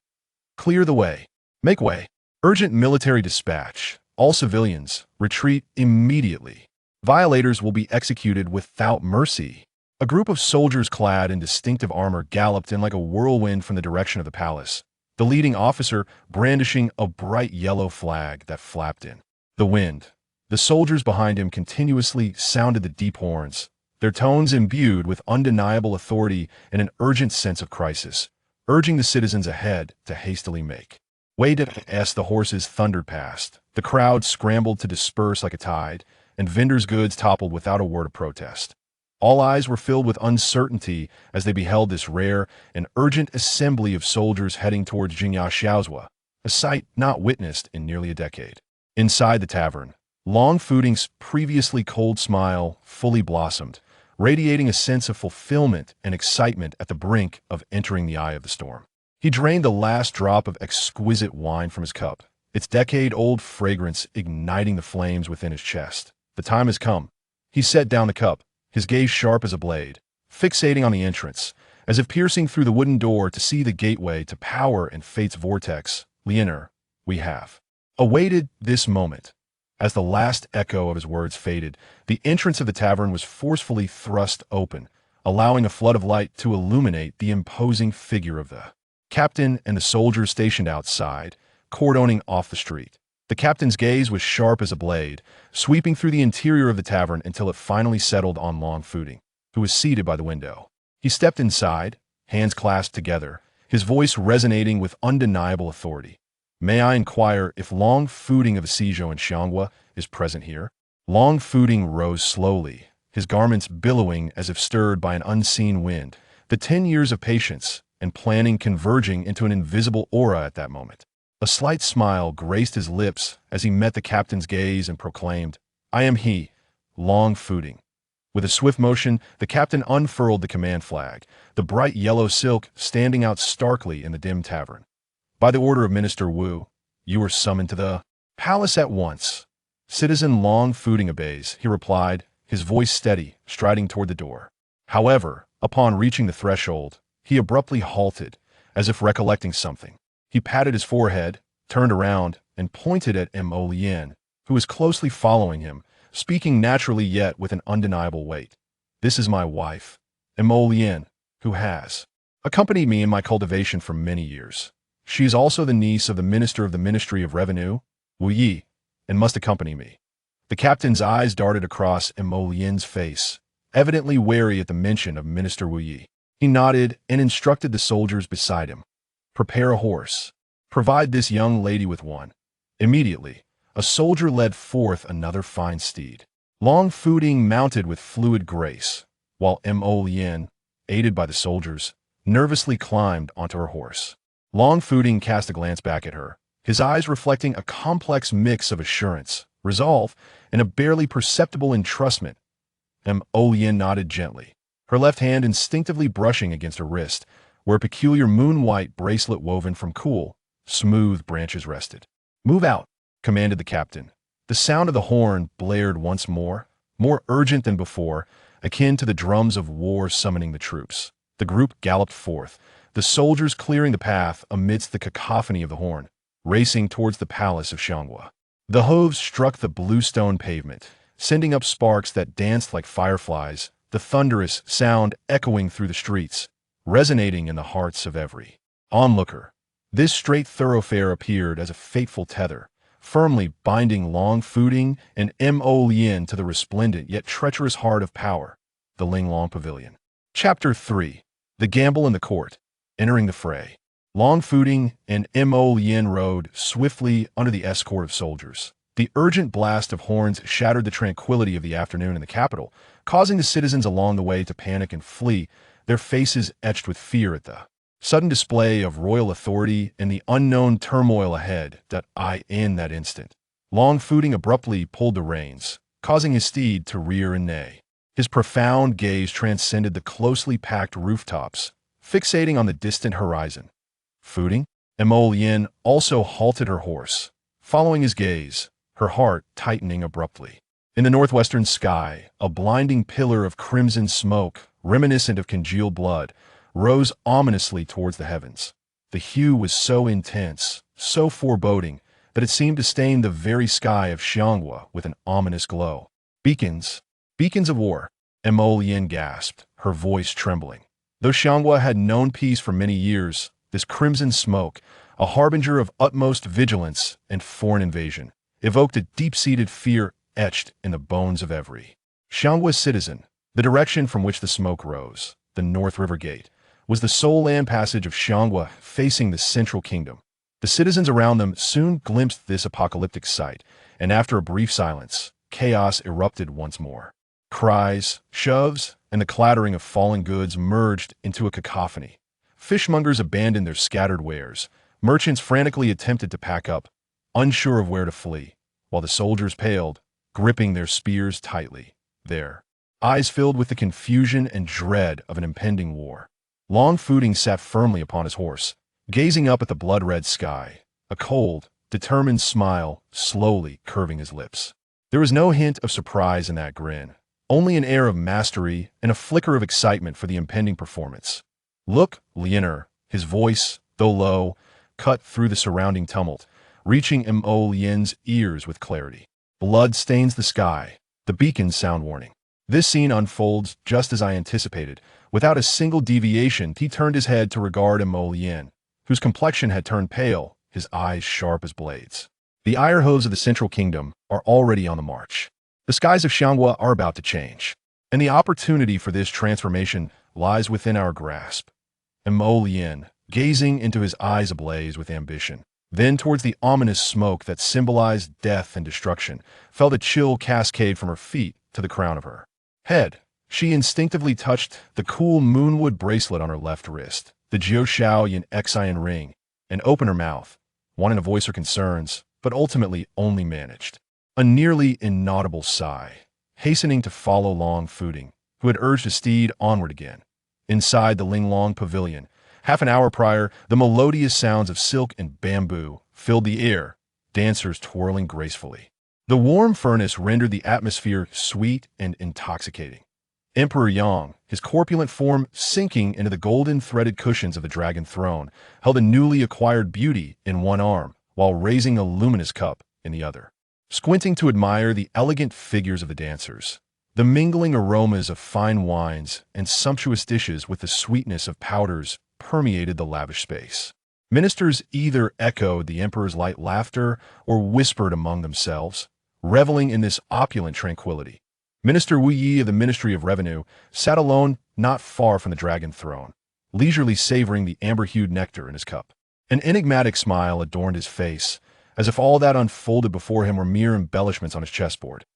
Clear the way. Make way. Urgent military dispatch. All civilians, retreat immediately. Violators will be executed without mercy. A group of soldiers clad in distinctive armor galloped in like a whirlwind from the direction of the palace, the leading officer brandishing a bright yellow flag that flapped in the wind. The soldiers behind him continuously sounded the deep horns, their tones imbued with undeniable authority and an urgent sense of crisis, urging the citizens ahead to hastily make way as the horses thundered past. The crowd scrambled to disperse like a tide, and vendors' goods toppled without a word of protest. All eyes were filled with uncertainty as they beheld this rare and urgent assembly of soldiers heading towards Jingya Xiaozhua, a sight not witnessed in nearly a decade. Inside the tavern, Long Fuding's previously cold smile fully blossomed, radiating a sense of fulfillment and excitement at the brink of entering the eye of the storm. He drained the last drop of exquisite wine from his cup, its decade-old fragrance igniting the flames within his chest. The time has come. He set down the cup, his gaze sharp as a blade, fixating on the entrance, as if piercing through the wooden door to see the gateway to power and fate's vortex. Lianer, we have awaited this moment. As the last echo of his words faded, the entrance of the tavern was forcefully thrust open, allowing a flood of light to illuminate the imposing figure of the captain and the soldiers stationed outside, cordoning off the street. The captain's gaze was sharp as a blade, sweeping through the interior of the tavern until it finally settled on Long Fuding, who was seated by the window. He stepped inside, hands clasped together, his voice resonating with undeniable authority. May I inquire if Long Fuding of Sizhou and Xianghua is present here? Long Fuding rose slowly, his garments billowing as if stirred by an unseen wind, the 10 years of patience and planning converging into an invisible aura at that moment. A slight smile graced his lips as he met the captain's gaze and proclaimed, "I am he, Long Fuding." With a swift motion, the captain unfurled the command flag, the bright yellow silk standing out starkly in the dim tavern. "By the order of Minister Wu, you are summoned to the palace at once." "Citizen Long Fuding obeys," he replied, his voice steady, striding toward the door. However, upon reaching the threshold, he abruptly halted, as if recollecting something. He patted his forehead, turned around, and pointed at Mo Lian, who was closely following him, speaking naturally yet with an undeniable weight. "This is my wife, Mo Lian, who has accompanied me in my cultivation for many years. She is also the niece of the Minister of the Ministry of Revenue, Wu Yi, and must accompany me." The captain's eyes darted across Mo Lian's face, evidently wary at the mention of Minister Wu Yi. He nodded and instructed the soldiers beside him. "Prepare a horse. Provide this young lady with one." Immediately, a soldier led forth another fine steed. Long Fuding mounted with fluid grace, while Mo Lian, aided by the soldiers, nervously climbed onto her horse. Long Fuding cast a glance back at her, his eyes reflecting a complex mix of assurance, resolve, and a barely perceptible entrustment. Mo Lian nodded gently, her left hand instinctively brushing against her wrist, where a peculiar moon-white bracelet woven from cool, smooth branches rested. "Move out," commanded the captain. The sound of the horn blared once more urgent than before, akin to the drums of war summoning the troops. The group galloped forth, the soldiers clearing the path amidst the cacophony of the horn, racing towards the palace of Xianghua. The hooves struck the bluestone pavement, sending up sparks that danced like fireflies, the thunderous sound echoing through the streets, resonating in the hearts of every onlooker. This straight thoroughfare appeared as a fateful tether, firmly binding Long Fuding and Mo Lian to the resplendent yet treacherous heart of power, the Linglong Pavilion. Chapter 3. The Gamble in the Court. Entering the fray. Long Fuding and Mo Lian rode swiftly under the escort of soldiers. The urgent blast of horns shattered the tranquility of the afternoon in the capital, causing the citizens along the way to panic and flee, their faces etched with fear at the sudden display of royal authority and the unknown turmoil ahead. In that instant, Long Fuding abruptly pulled the reins, causing his steed to rear and neigh. His profound gaze transcended the closely packed rooftops, fixating on the distant horizon. "Fuding?" Mo Lian also halted her horse, following his gaze, her heart tightening abruptly. In the northwestern sky, a blinding pillar of crimson smoke, reminiscent of congealed blood, rose ominously towards the heavens. The hue was so intense, so foreboding, that it seemed to stain the very sky of Xianghua with an ominous glow. Beacons of war," Mo Lian gasped, her voice trembling. Though Xianghua had known peace for many years, this crimson smoke, a harbinger of utmost vigilance and foreign invasion, evoked a deep-seated fear etched in the bones of every Xianghua citizen. The direction from which the smoke rose, the North River Gate, was the sole land passage of Xianghua facing the central kingdom. The citizens around them soon glimpsed this apocalyptic sight, and after a brief silence, chaos erupted once more. Cries, shoves, and the clattering of falling goods merged into a cacophony. Fishmongers abandoned their scattered wares. Merchants frantically attempted to pack up, unsure of where to flee, while the soldiers paled, gripping their spears tightly, their eyes filled with the confusion and dread of an impending war. Long Footing sat firmly upon his horse, gazing up at the blood-red sky, a cold, determined smile slowly curving his lips. There was no hint of surprise in that grin, only an air of mastery and a flicker of excitement for the impending performance. "Look, Lianer," his voice, though low, cut through the surrounding tumult, reaching Mo Lien's ears with clarity. Blood stains the sky, the beacons sound warning. This scene unfolds just as I anticipated. Without a single deviation, he turned his head to regard Mo Lien, whose complexion had turned pale, his eyes sharp as blades. The ire hooves of the Central Kingdom are already on the march. The skies of Xianghua are about to change, and the opportunity for this transformation lies within our grasp. Mo Lien, gazing into his eyes ablaze with ambition, then towards the ominous smoke that symbolized death and destruction, felt a chill cascade from her feet to the crown of her head. She instinctively touched the cool moonwood bracelet on her left wrist, the Jiushao Yin Xian ring, and opened her mouth, wanting to voice her concerns, but ultimately only managed a nearly inaudible sigh, hastening to follow Long Footing, who had urged his steed onward again. Inside the Linglong Pavilion, half an hour prior, the melodious sounds of silk and bamboo filled the air, dancers twirling gracefully. The warm furnace rendered the atmosphere sweet and intoxicating. Emperor Yang, his corpulent form sinking into the golden-threaded cushions of the dragon throne, held a newly acquired beauty in one arm, while raising a luminous cup in the other. Squinting to admire the elegant figures of the dancers, the mingling aromas of fine wines and sumptuous dishes with the sweetness of powders permeated the lavish space. Ministers either echoed the emperor's light laughter or whispered among themselves, reveling in this opulent tranquility. Minister Wu Yi of the Ministry of Revenue sat alone not far from the dragon throne, leisurely savoring the amber-hued nectar in his cup. An enigmatic smile adorned his face, as if all that unfolded before him were mere embellishments on his chessboard.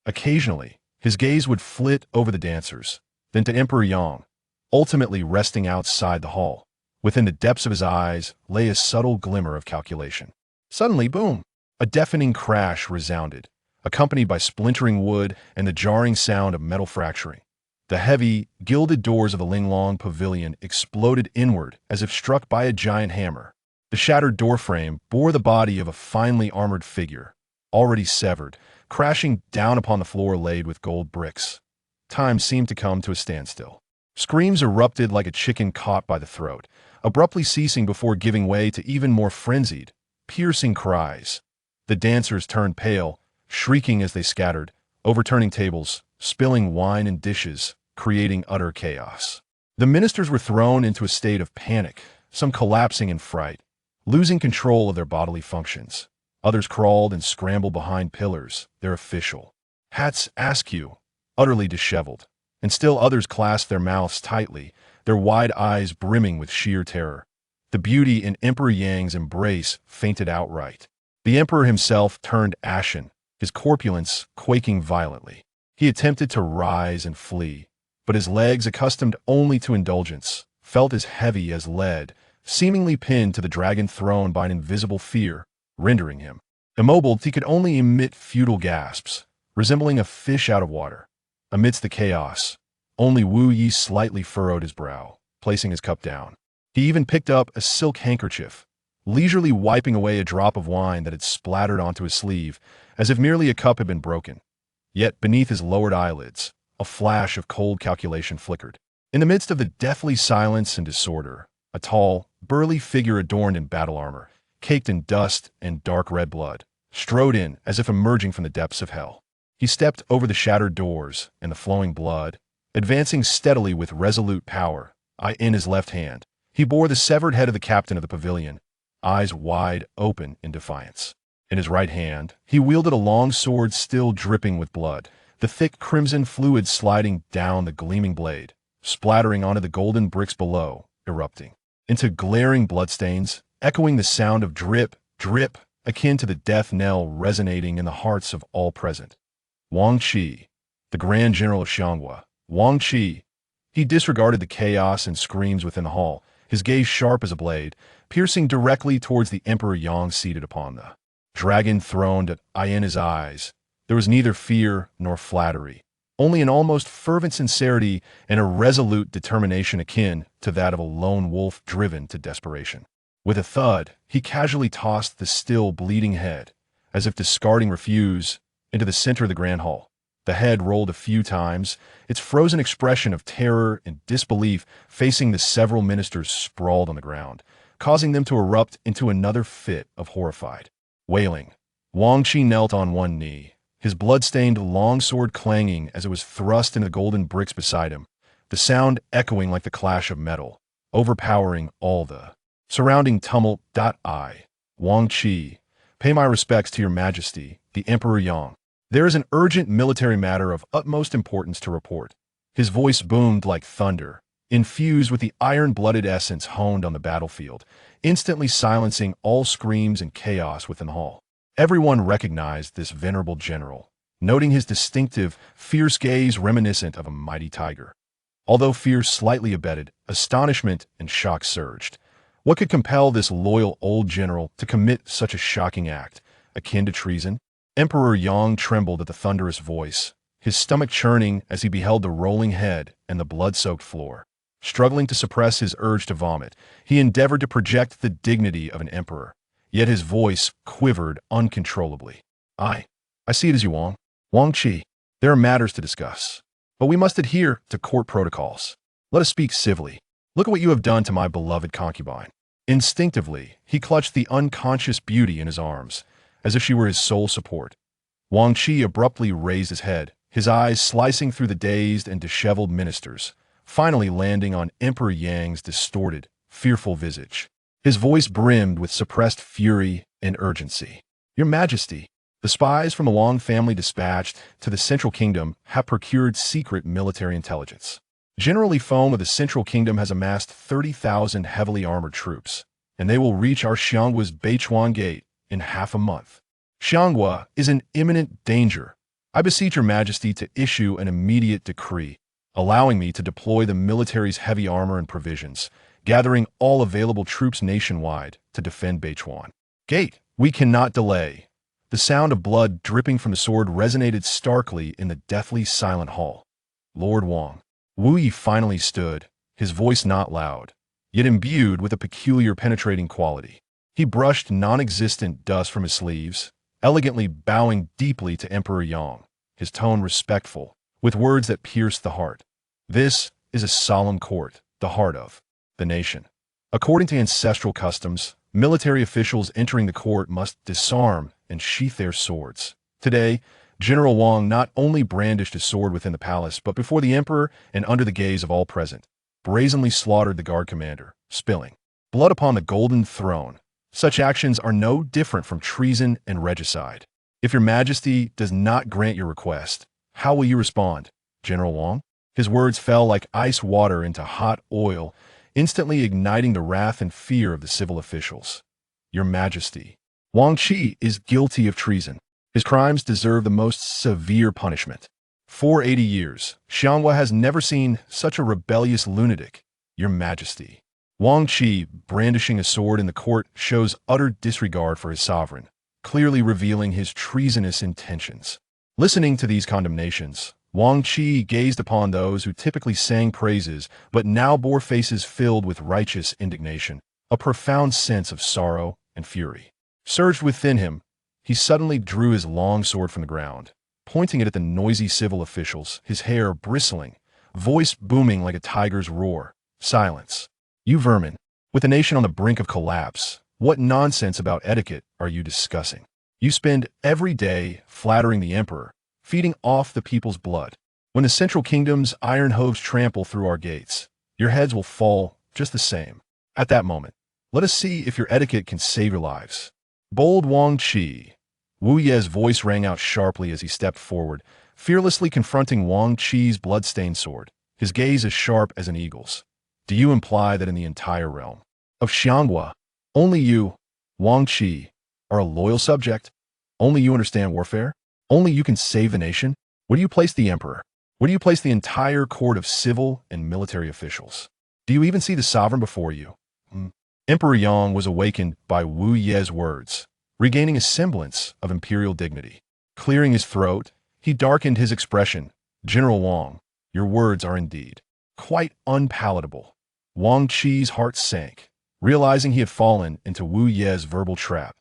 Occasionally, his gaze would flit over the dancers, then to Emperor Yang, ultimately resting outside the hall. Within the depths of his eyes lay a subtle glimmer of calculation. Suddenly, boom! A deafening crash resounded, accompanied by splintering wood and the jarring sound of metal fracturing. The heavy, gilded doors of the Linglong Pavilion exploded inward as if struck by a giant hammer. The shattered doorframe bore the body of a finely armored figure, already severed, crashing down upon the floor laid with gold bricks. Time seemed to come to a standstill. Screams erupted like a chicken caught by the throat, abruptly ceasing before giving way to even more frenzied, piercing cries. The dancers turned pale, shrieking as they scattered, overturning tables, spilling wine and dishes, creating utter chaos. The ministers were thrown into a state of panic, some collapsing in fright, losing control of their bodily functions. Others crawled and scrambled behind pillars, their official hats askew, utterly disheveled, and still others clasped their mouths tightly, their wide eyes brimming with sheer terror. The beauty in Emperor Yang's embrace fainted outright. The emperor himself turned ashen, his corpulence quaking violently. He attempted to rise and flee, but his legs, accustomed only to indulgence, felt as heavy as lead, seemingly pinned to the dragon throne by an invisible fear, rendering him immobile. He could only emit futile gasps, resembling a fish out of water. Amidst the chaos, only Wu Yi slightly furrowed his brow, placing his cup down. He even picked up a silk handkerchief, leisurely wiping away a drop of wine that had splattered onto his sleeve, as if merely a cup had been broken. Yet beneath his lowered eyelids, a flash of cold calculation flickered. In the midst of the deathly silence and disorder, a tall, burly figure adorned in battle armor, caked in dust and dark red blood, strode in as if emerging from the depths of hell. He stepped over the shattered doors and the flowing blood, Advancing steadily with resolute power, in his left hand, he bore the severed head of the captain of the pavilion, eyes wide open in defiance. In his right hand, he wielded a long sword still dripping with blood, the thick crimson fluid sliding down the gleaming blade, splattering onto the golden bricks below, erupting into glaring bloodstains, echoing the sound of drip, drip, akin to the death knell resonating in the hearts of all present. Wang Qi, the Grand General of Xianghua. Wang Qi. He disregarded the chaos and screams within the hall, his gaze sharp as a blade, piercing directly towards the Emperor Yang seated upon the dragon throned in his eyes. There was neither fear nor flattery, only an almost fervent sincerity and a resolute determination akin to that of a lone wolf driven to desperation. With a thud, he casually tossed the still bleeding head, as if discarding refuse, into the center of the grand hall. The head rolled a few times, its frozen expression of terror and disbelief facing the several ministers sprawled on the ground, causing them to erupt into another fit of horrified wailing. Wang Qi knelt on one knee, his blood-stained longsword clanging as it was thrust into the golden bricks beside him, the sound echoing like the clash of metal, overpowering all the surrounding tumult. Wang Qi, pay my respects to your majesty, the Emperor Yang. There is an urgent military matter of utmost importance to report. His voice boomed like thunder, infused with the iron-blooded essence honed on the battlefield, instantly silencing all screams and chaos within the hall. Everyone recognized this venerable general, noting his distinctive, fierce gaze reminiscent of a mighty tiger. Although fear slightly abetted, astonishment and shock surged. What could compel this loyal old general to commit such a shocking act, akin to treason? Emperor Yang trembled at the thunderous voice, his stomach churning as he beheld the rolling head and the blood-soaked floor. Struggling to suppress his urge to vomit, he endeavored to project the dignity of an emperor, yet his voice quivered uncontrollably. I see it as you, Wang. Wang Qi, there are matters to discuss, but we must adhere to court protocols. Let us speak civilly. Look at what you have done to my beloved concubine. Instinctively, he clutched the unconscious beauty in his arms, as if she were his sole support. Wang Qi abruptly raised his head, his eyes slicing through the dazed and disheveled ministers, finally landing on Emperor Yang's distorted, fearful visage. His voice brimmed with suppressed fury and urgency. Your Majesty, the spies from the Wang family dispatched to the Central Kingdom have procured secret military intelligence. General Li Feng of the Central Kingdom has amassed 30,000 heavily armored troops, and they will reach our Xianghua's Beichuan Gate in half a month. Xianghua is in imminent danger. I beseech your Majesty to issue an immediate decree, allowing me to deploy the military's heavy armor and provisions, gathering all available troops nationwide to defend Beichuan Gate. We cannot delay. The sound of blood dripping from the sword resonated starkly in the deathly silent hall. Lord Wang. Wu Yi finally stood, his voice not loud, yet imbued with a peculiar penetrating quality. He brushed non-existent dust from his sleeves, elegantly bowing deeply to Emperor Yang, his tone respectful, with words that pierced the heart. This is a solemn court, the heart of the nation. According to ancestral customs, military officials entering the court must disarm and sheath their swords. Today, General Wang not only brandished his sword within the palace, but before the emperor and under the gaze of all present, brazenly slaughtered the guard commander, spilling blood upon the golden throne. Such actions are no different from treason and regicide. If your Majesty does not grant your request, how will you respond, General Wang? His words fell like ice water into hot oil, instantly igniting the wrath and fear of the civil officials. Your Majesty, Wang Qi is guilty of treason. His crimes deserve the most severe punishment. For 80 years, Xianghua has never seen such a rebellious lunatic. Your Majesty. Wang Qi, brandishing a sword in the court, shows utter disregard for his sovereign, clearly revealing his treasonous intentions. Listening to these condemnations, Wang Qi gazed upon those who typically sang praises but now bore faces filled with righteous indignation. A profound sense of sorrow and fury surged within him. He suddenly drew his long sword from the ground, pointing it at the noisy civil officials, his hair bristling, voice booming like a tiger's roar. Silence. You vermin. With the nation on the brink of collapse, what nonsense about etiquette are you discussing? You spend every day flattering the emperor, feeding off the people's blood. When the Central Kingdom's iron hooves trample through our gates, your heads will fall just the same. At that moment, let us see if your etiquette can save your lives. Bold Wang Qi. Wu Ye's voice rang out sharply as he stepped forward, fearlessly confronting Wang Qi's blood-stained sword, his gaze as sharp as an eagle's. Do you imply that in the entire realm of Xianghua, only you, Wang Qi, are a loyal subject? Only you understand warfare? Only you can save the nation? Where do you place the emperor? Where do you place the entire court of civil and military officials? Do you even see the sovereign before you? Emperor Yang was awakened by Wu Ye's words, regaining a semblance of imperial dignity. Clearing his throat, he darkened his expression. General Wang, your words are indeed quite unpalatable. Wang Qi's heart sank, realizing he had fallen into Wu Ye's verbal trap.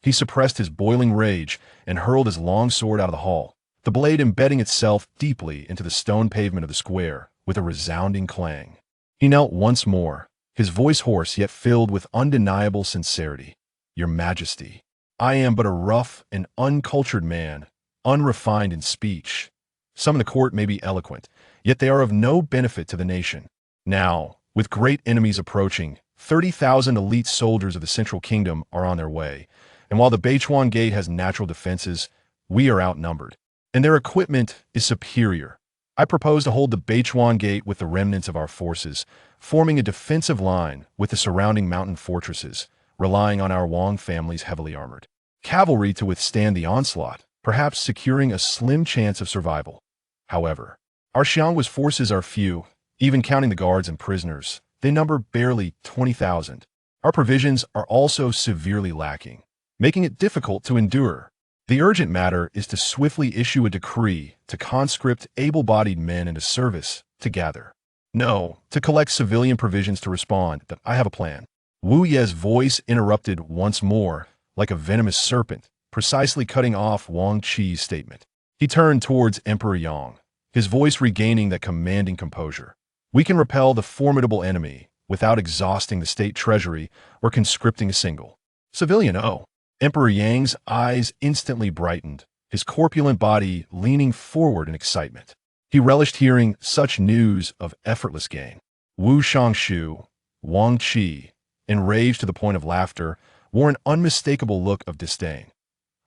He suppressed his boiling rage and hurled his long sword out of the hall, the blade embedding itself deeply into the stone pavement of the square with a resounding clang. He knelt once more, his voice hoarse yet filled with undeniable sincerity. Your Majesty, I am but a rough and uncultured man, unrefined in speech. Some in the court may be eloquent, yet they are of no benefit to the nation. Now, with great enemies approaching, 30,000 elite soldiers of the Central Kingdom are on their way, and while the Beichuan Gate has natural defenses, we are outnumbered, and their equipment is superior. I propose to hold the Beichuan Gate with the remnants of our forces, forming a defensive line with the surrounding mountain fortresses, relying on our Wang family's heavily armored cavalry to withstand the onslaught, perhaps securing a slim chance of survival. However, our Xianghua's forces are few, even counting the guards and prisoners. They number barely 20,000. Our provisions are also severely lacking, making it difficult to endure. The urgent matter is to swiftly issue a decree to conscript able-bodied men into service to gather. No, to collect civilian provisions to respond. I have a plan. Wu Ye's voice interrupted once more, like a venomous serpent, precisely cutting off Wang Qi's statement. He turned towards Emperor Yang, his voice regaining that commanding composure. We can repel the formidable enemy without exhausting the state treasury or conscripting a single civilian. Oh, Emperor Yang's eyes instantly brightened, his corpulent body leaning forward in excitement. He relished hearing such news of effortless gain. Wu Shangshu, Wang Qi, enraged to the point of laughter, wore an unmistakable look of disdain.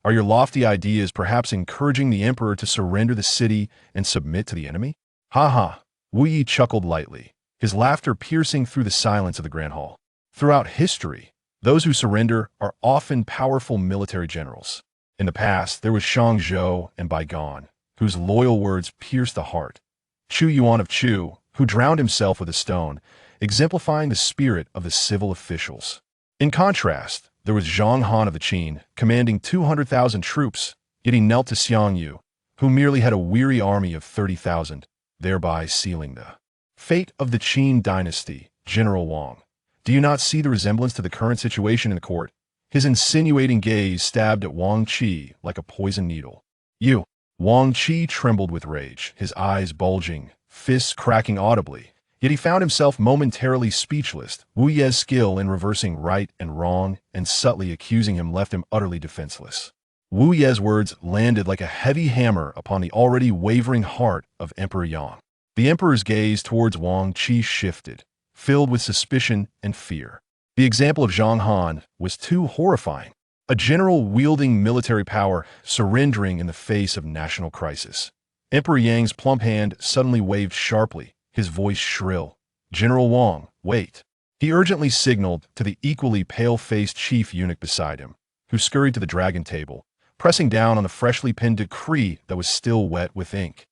Are your lofty ideas perhaps encouraging the emperor to surrender the city and submit to the enemy? Ha ha! Wu Yi chuckled lightly, his laughter piercing through the silence of the Grand Hall. Throughout history, those who surrender are often powerful military generals. In the past, there was Shang Zhou and Baigon, whose loyal words pierced the heart. Chu Yuan of Chu, who drowned himself with a stone, exemplifying the spirit of the civil officials. In contrast, there was Zhang Han of the Qin, commanding 200,000 troops, yet he knelt to Xiang Yu, who merely had a weary army of 30,000, thereby sealing the fate of the Qin dynasty. General Wang, do you not see the resemblance to the current situation in the court? His insinuating gaze stabbed at Wang Qi like a poisoned needle. You! Wang Qi trembled with rage, his eyes bulging, fists cracking audibly, yet he found himself momentarily speechless. Wu Ye's skill in reversing right and wrong and subtly accusing him left him utterly defenseless. Wu Ye's words landed like a heavy hammer upon the already wavering heart of Emperor Yang. The emperor's gaze towards Wang Qi shifted, filled with suspicion and fear. The example of Zhang Han was too horrifying. A general wielding military power surrendering in the face of national crisis. Emperor Yang's plump hand suddenly waved sharply, his voice shrill. General Wang, wait. He urgently signaled to the equally pale-faced chief eunuch beside him, who scurried to the dragon table, pressing down on the freshly penned decree that was still wet with ink.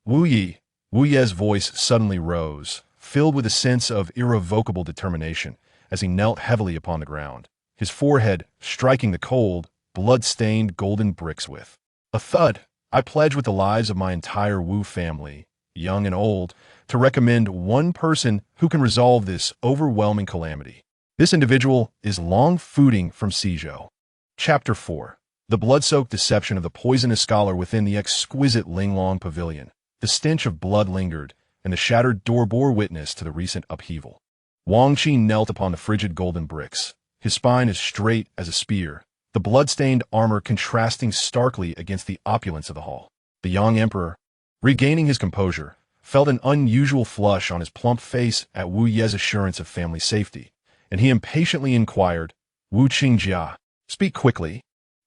Wu Yi. Wu Ye's voice suddenly rose, filled with a sense of irrevocable determination, as he knelt heavily upon the ground, his forehead striking the cold, blood-stained golden bricks with a thud. I pledge with the lives of my entire Wu family, young and old, to recommend one person who can resolve this overwhelming calamity. This individual is Long Fuding from Suzhou. Chapter 4. The blood-soaked deception of the poisonous scholar within the exquisite Linglong Pavilion. The stench of blood lingered, and the shattered door bore witness to the recent upheaval. Wang Qi knelt upon the frigid golden bricks, his spine as straight as a spear, the blood-stained armor contrasting starkly against the opulence of the hall. The young emperor, Regaining his composure, felt an unusual flush on his plump face at Wu Ye's assurance of family safety, and he impatiently inquired, Wu Qingjia, speak quickly.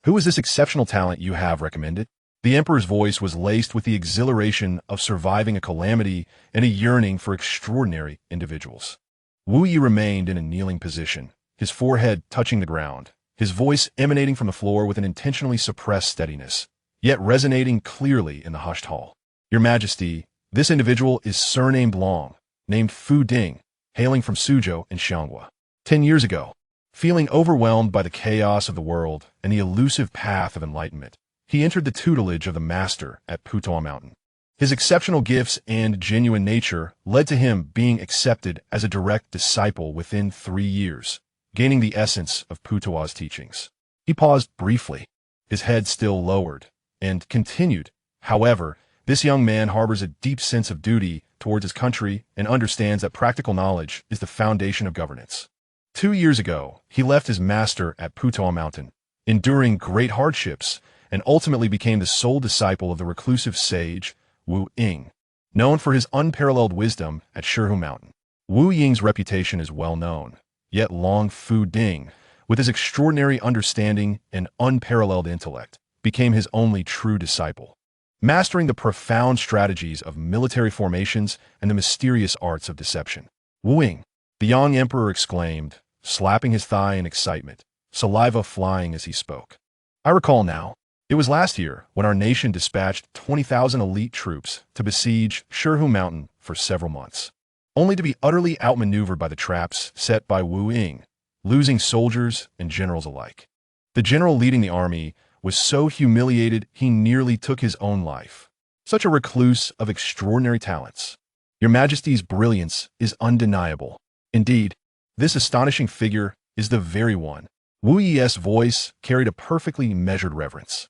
Who is this exceptional talent you have recommended? The emperor's voice was laced with the exhilaration of surviving a calamity and a yearning for extraordinary individuals. Wu Yi remained in a kneeling position, his forehead touching the ground, his voice emanating from the floor with an intentionally suppressed steadiness, yet resonating clearly in the hushed hall. Your Majesty, this individual is surnamed Long, named Fu Ding, hailing from Suzhou in Xianghua. 10 years ago, feeling overwhelmed by the chaos of the world and the elusive path of enlightenment, he entered the tutelage of the master at Putuo Mountain. His exceptional gifts and genuine nature led to him being accepted as a direct disciple within 3 years, gaining the essence of Putuo's teachings. He paused briefly, his head still lowered, and continued, however, this young man harbors a deep sense of duty towards his country and understands that practical knowledge is the foundation of governance. 2 years ago, he left his master at Putuo Mountain, enduring great hardships, and ultimately became the sole disciple of the reclusive sage, Wu Ying, known for his unparalleled wisdom at Shihu Mountain. Wu Ying's reputation is well known, yet Long Fu Ding, with his extraordinary understanding and unparalleled intellect, became his only true disciple, mastering the profound strategies of military formations and the mysterious arts of deception. Wu Ying, the young emperor exclaimed, slapping his thigh in excitement, saliva flying as he spoke. I recall now. It was last year when our nation dispatched 20,000 elite troops to besiege Shihu Mountain for several months, only to be utterly outmaneuvered by the traps set by Wu Ying, losing soldiers and generals alike. The general leading the army was so humiliated he nearly took his own life. Such a recluse of extraordinary talents. Your Majesty's brilliance is undeniable. Indeed, this astonishing figure is the very one. Wu Yi's voice carried a perfectly measured reverence.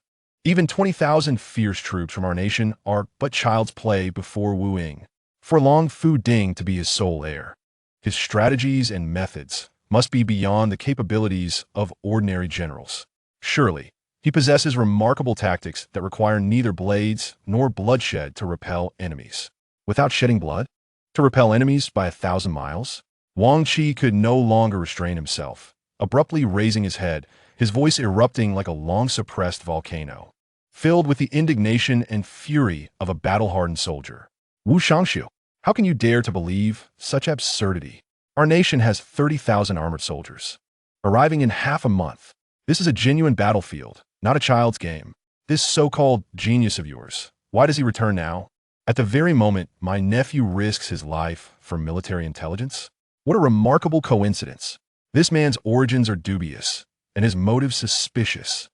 Even 20,000 fierce troops from our nation are but child's play before Wu Ying. For Long Fu Ding to be his sole heir, his strategies and methods must be beyond the capabilities of ordinary generals. Surely, he possesses remarkable tactics that require neither blades nor bloodshed to repel enemies. Without shedding blood? To repel enemies by 1,000 miles? Wang Qi could no longer restrain himself, abruptly raising his head, his voice erupting like a long-suppressed volcano, filled with the indignation and fury of a battle-hardened soldier. Wu Shangshu, how can you dare to believe such absurdity? Our nation has 30,000 armored soldiers, arriving in half a month. This is a genuine battlefield, not a child's game. This so-called genius of yours, why does he return now? At the very moment my nephew risks his life for military intelligence? What a remarkable coincidence. This man's origins are dubious, and his motives suspicious.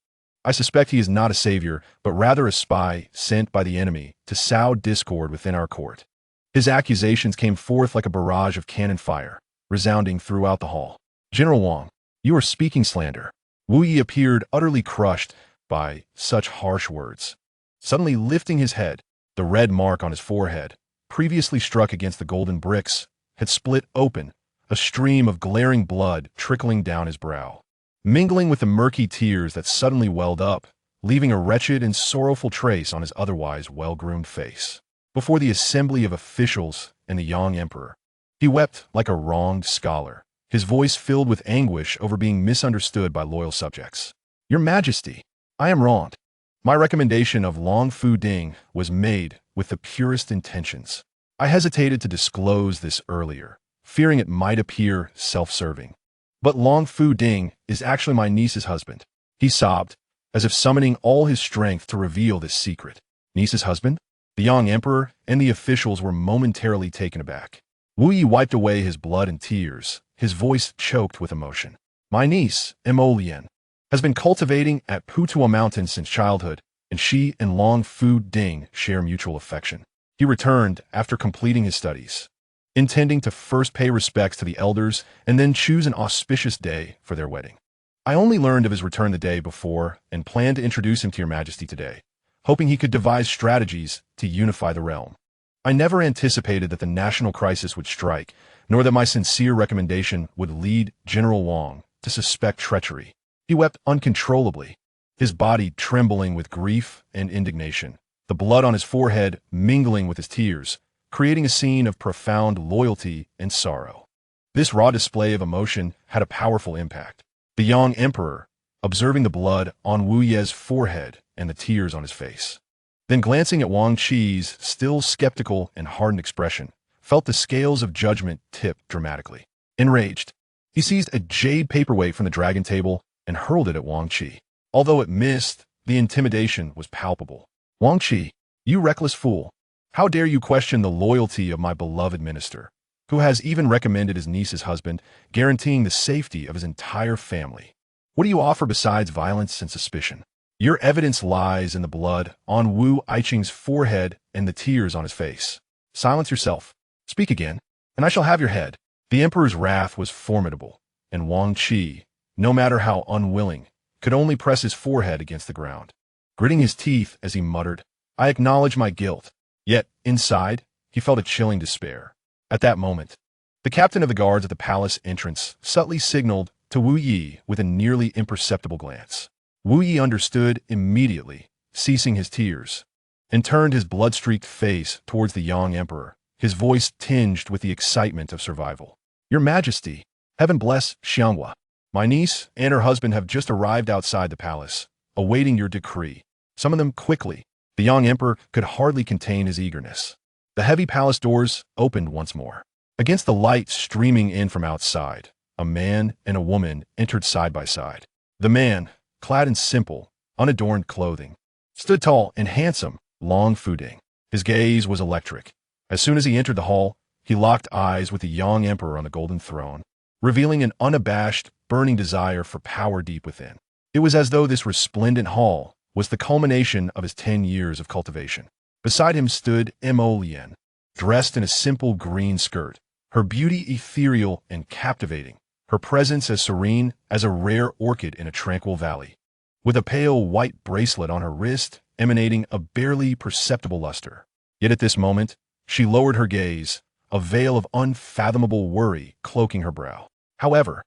I suspect he is not a savior, but rather a spy sent by the enemy to sow discord within our court. His accusations came forth like a barrage of cannon fire, resounding throughout the hall. General Wang, you are speaking slander. Wu Yi appeared utterly crushed by such harsh words. Suddenly lifting his head, the red mark on his forehead, previously struck against the golden bricks, had split open, a stream of glaring blood trickling down his brow, mingling with the murky tears that suddenly welled up, leaving a wretched and sorrowful trace on his otherwise well-groomed face. Before the assembly of officials and the young emperor, he wept like a wronged scholar, his voice filled with anguish over being misunderstood by loyal subjects. Your Majesty, I am wronged. My recommendation of Long Fu Ding was made with the purest intentions. I hesitated to disclose this earlier, fearing it might appear self-serving. But Long Fu Ding is actually my niece's husband. He sobbed, as if summoning all his strength to reveal this secret. Niece's husband? The young emperor and the officials were momentarily taken aback. Wu Yi wiped away his blood and tears, his voice choked with emotion. My niece, Emolian, has been cultivating at Putuo Mountain since childhood, and she and Long Fu Ding share mutual affection. He returned after completing his studies, intending to first pay respects to the elders and then choose an auspicious day for their wedding. I only learned of his return the day before and planned to introduce him to your Majesty today, hoping he could devise strategies to unify the realm. I never anticipated that the national crisis would strike, nor that my sincere recommendation would lead General Wang to suspect treachery. He wept uncontrollably, his body trembling with grief and indignation, the blood on his forehead mingling with his tears, creating a scene of profound loyalty and sorrow. This raw display of emotion had a powerful impact. The young emperor, observing the blood on Wu Ye's forehead and the tears on his face, then glancing at Wang Qi's still skeptical and hardened expression, felt the scales of judgment tip dramatically. Enraged, he seized a jade paperweight from the dragon table and hurled it at Wang Qi. Although it missed, the intimidation was palpable. Wang Qi, you reckless fool! How dare you question the loyalty of my beloved minister, who has even recommended his niece's husband, guaranteeing the safety of his entire family? What do you offer besides violence and suspicion? Your evidence lies in the blood on Wu Aiqing's forehead and the tears on his face. Silence yourself. Speak again, and I shall have your head. The emperor's wrath was formidable, and Wang Qi, no matter how unwilling, could only press his forehead against the ground. Gritting his teeth as he muttered, I acknowledge my guilt. Yet, inside, he felt a chilling despair. At that moment, the captain of the guards at the palace entrance subtly signaled to Wu Yi with a nearly imperceptible glance. Wu Yi understood immediately, ceasing his tears, and turned his blood-streaked face towards the young emperor, his voice tinged with the excitement of survival. Your Majesty, heaven bless Xianghua. My niece and her husband have just arrived outside the palace, awaiting your decree. Summon them quickly. The young emperor could hardly contain his eagerness. The heavy palace doors opened once more. Against the light streaming in from outside, a man and a woman entered side by side. The man, clad in simple, unadorned clothing, stood tall and handsome, Long Fuding. His gaze was electric. As soon as he entered the hall, he locked eyes with the young emperor on the golden throne, revealing an unabashed, burning desire for power deep within. It was as though this resplendent hall was the culmination of his 10 years of cultivation. Beside him stood Mo Lien, dressed in a simple green skirt, her beauty ethereal and captivating, her presence as serene as a rare orchid in a tranquil valley, with a pale white bracelet on her wrist emanating a barely perceptible luster. Yet at this moment, she lowered her gaze, a veil of unfathomable worry cloaking her brow. However,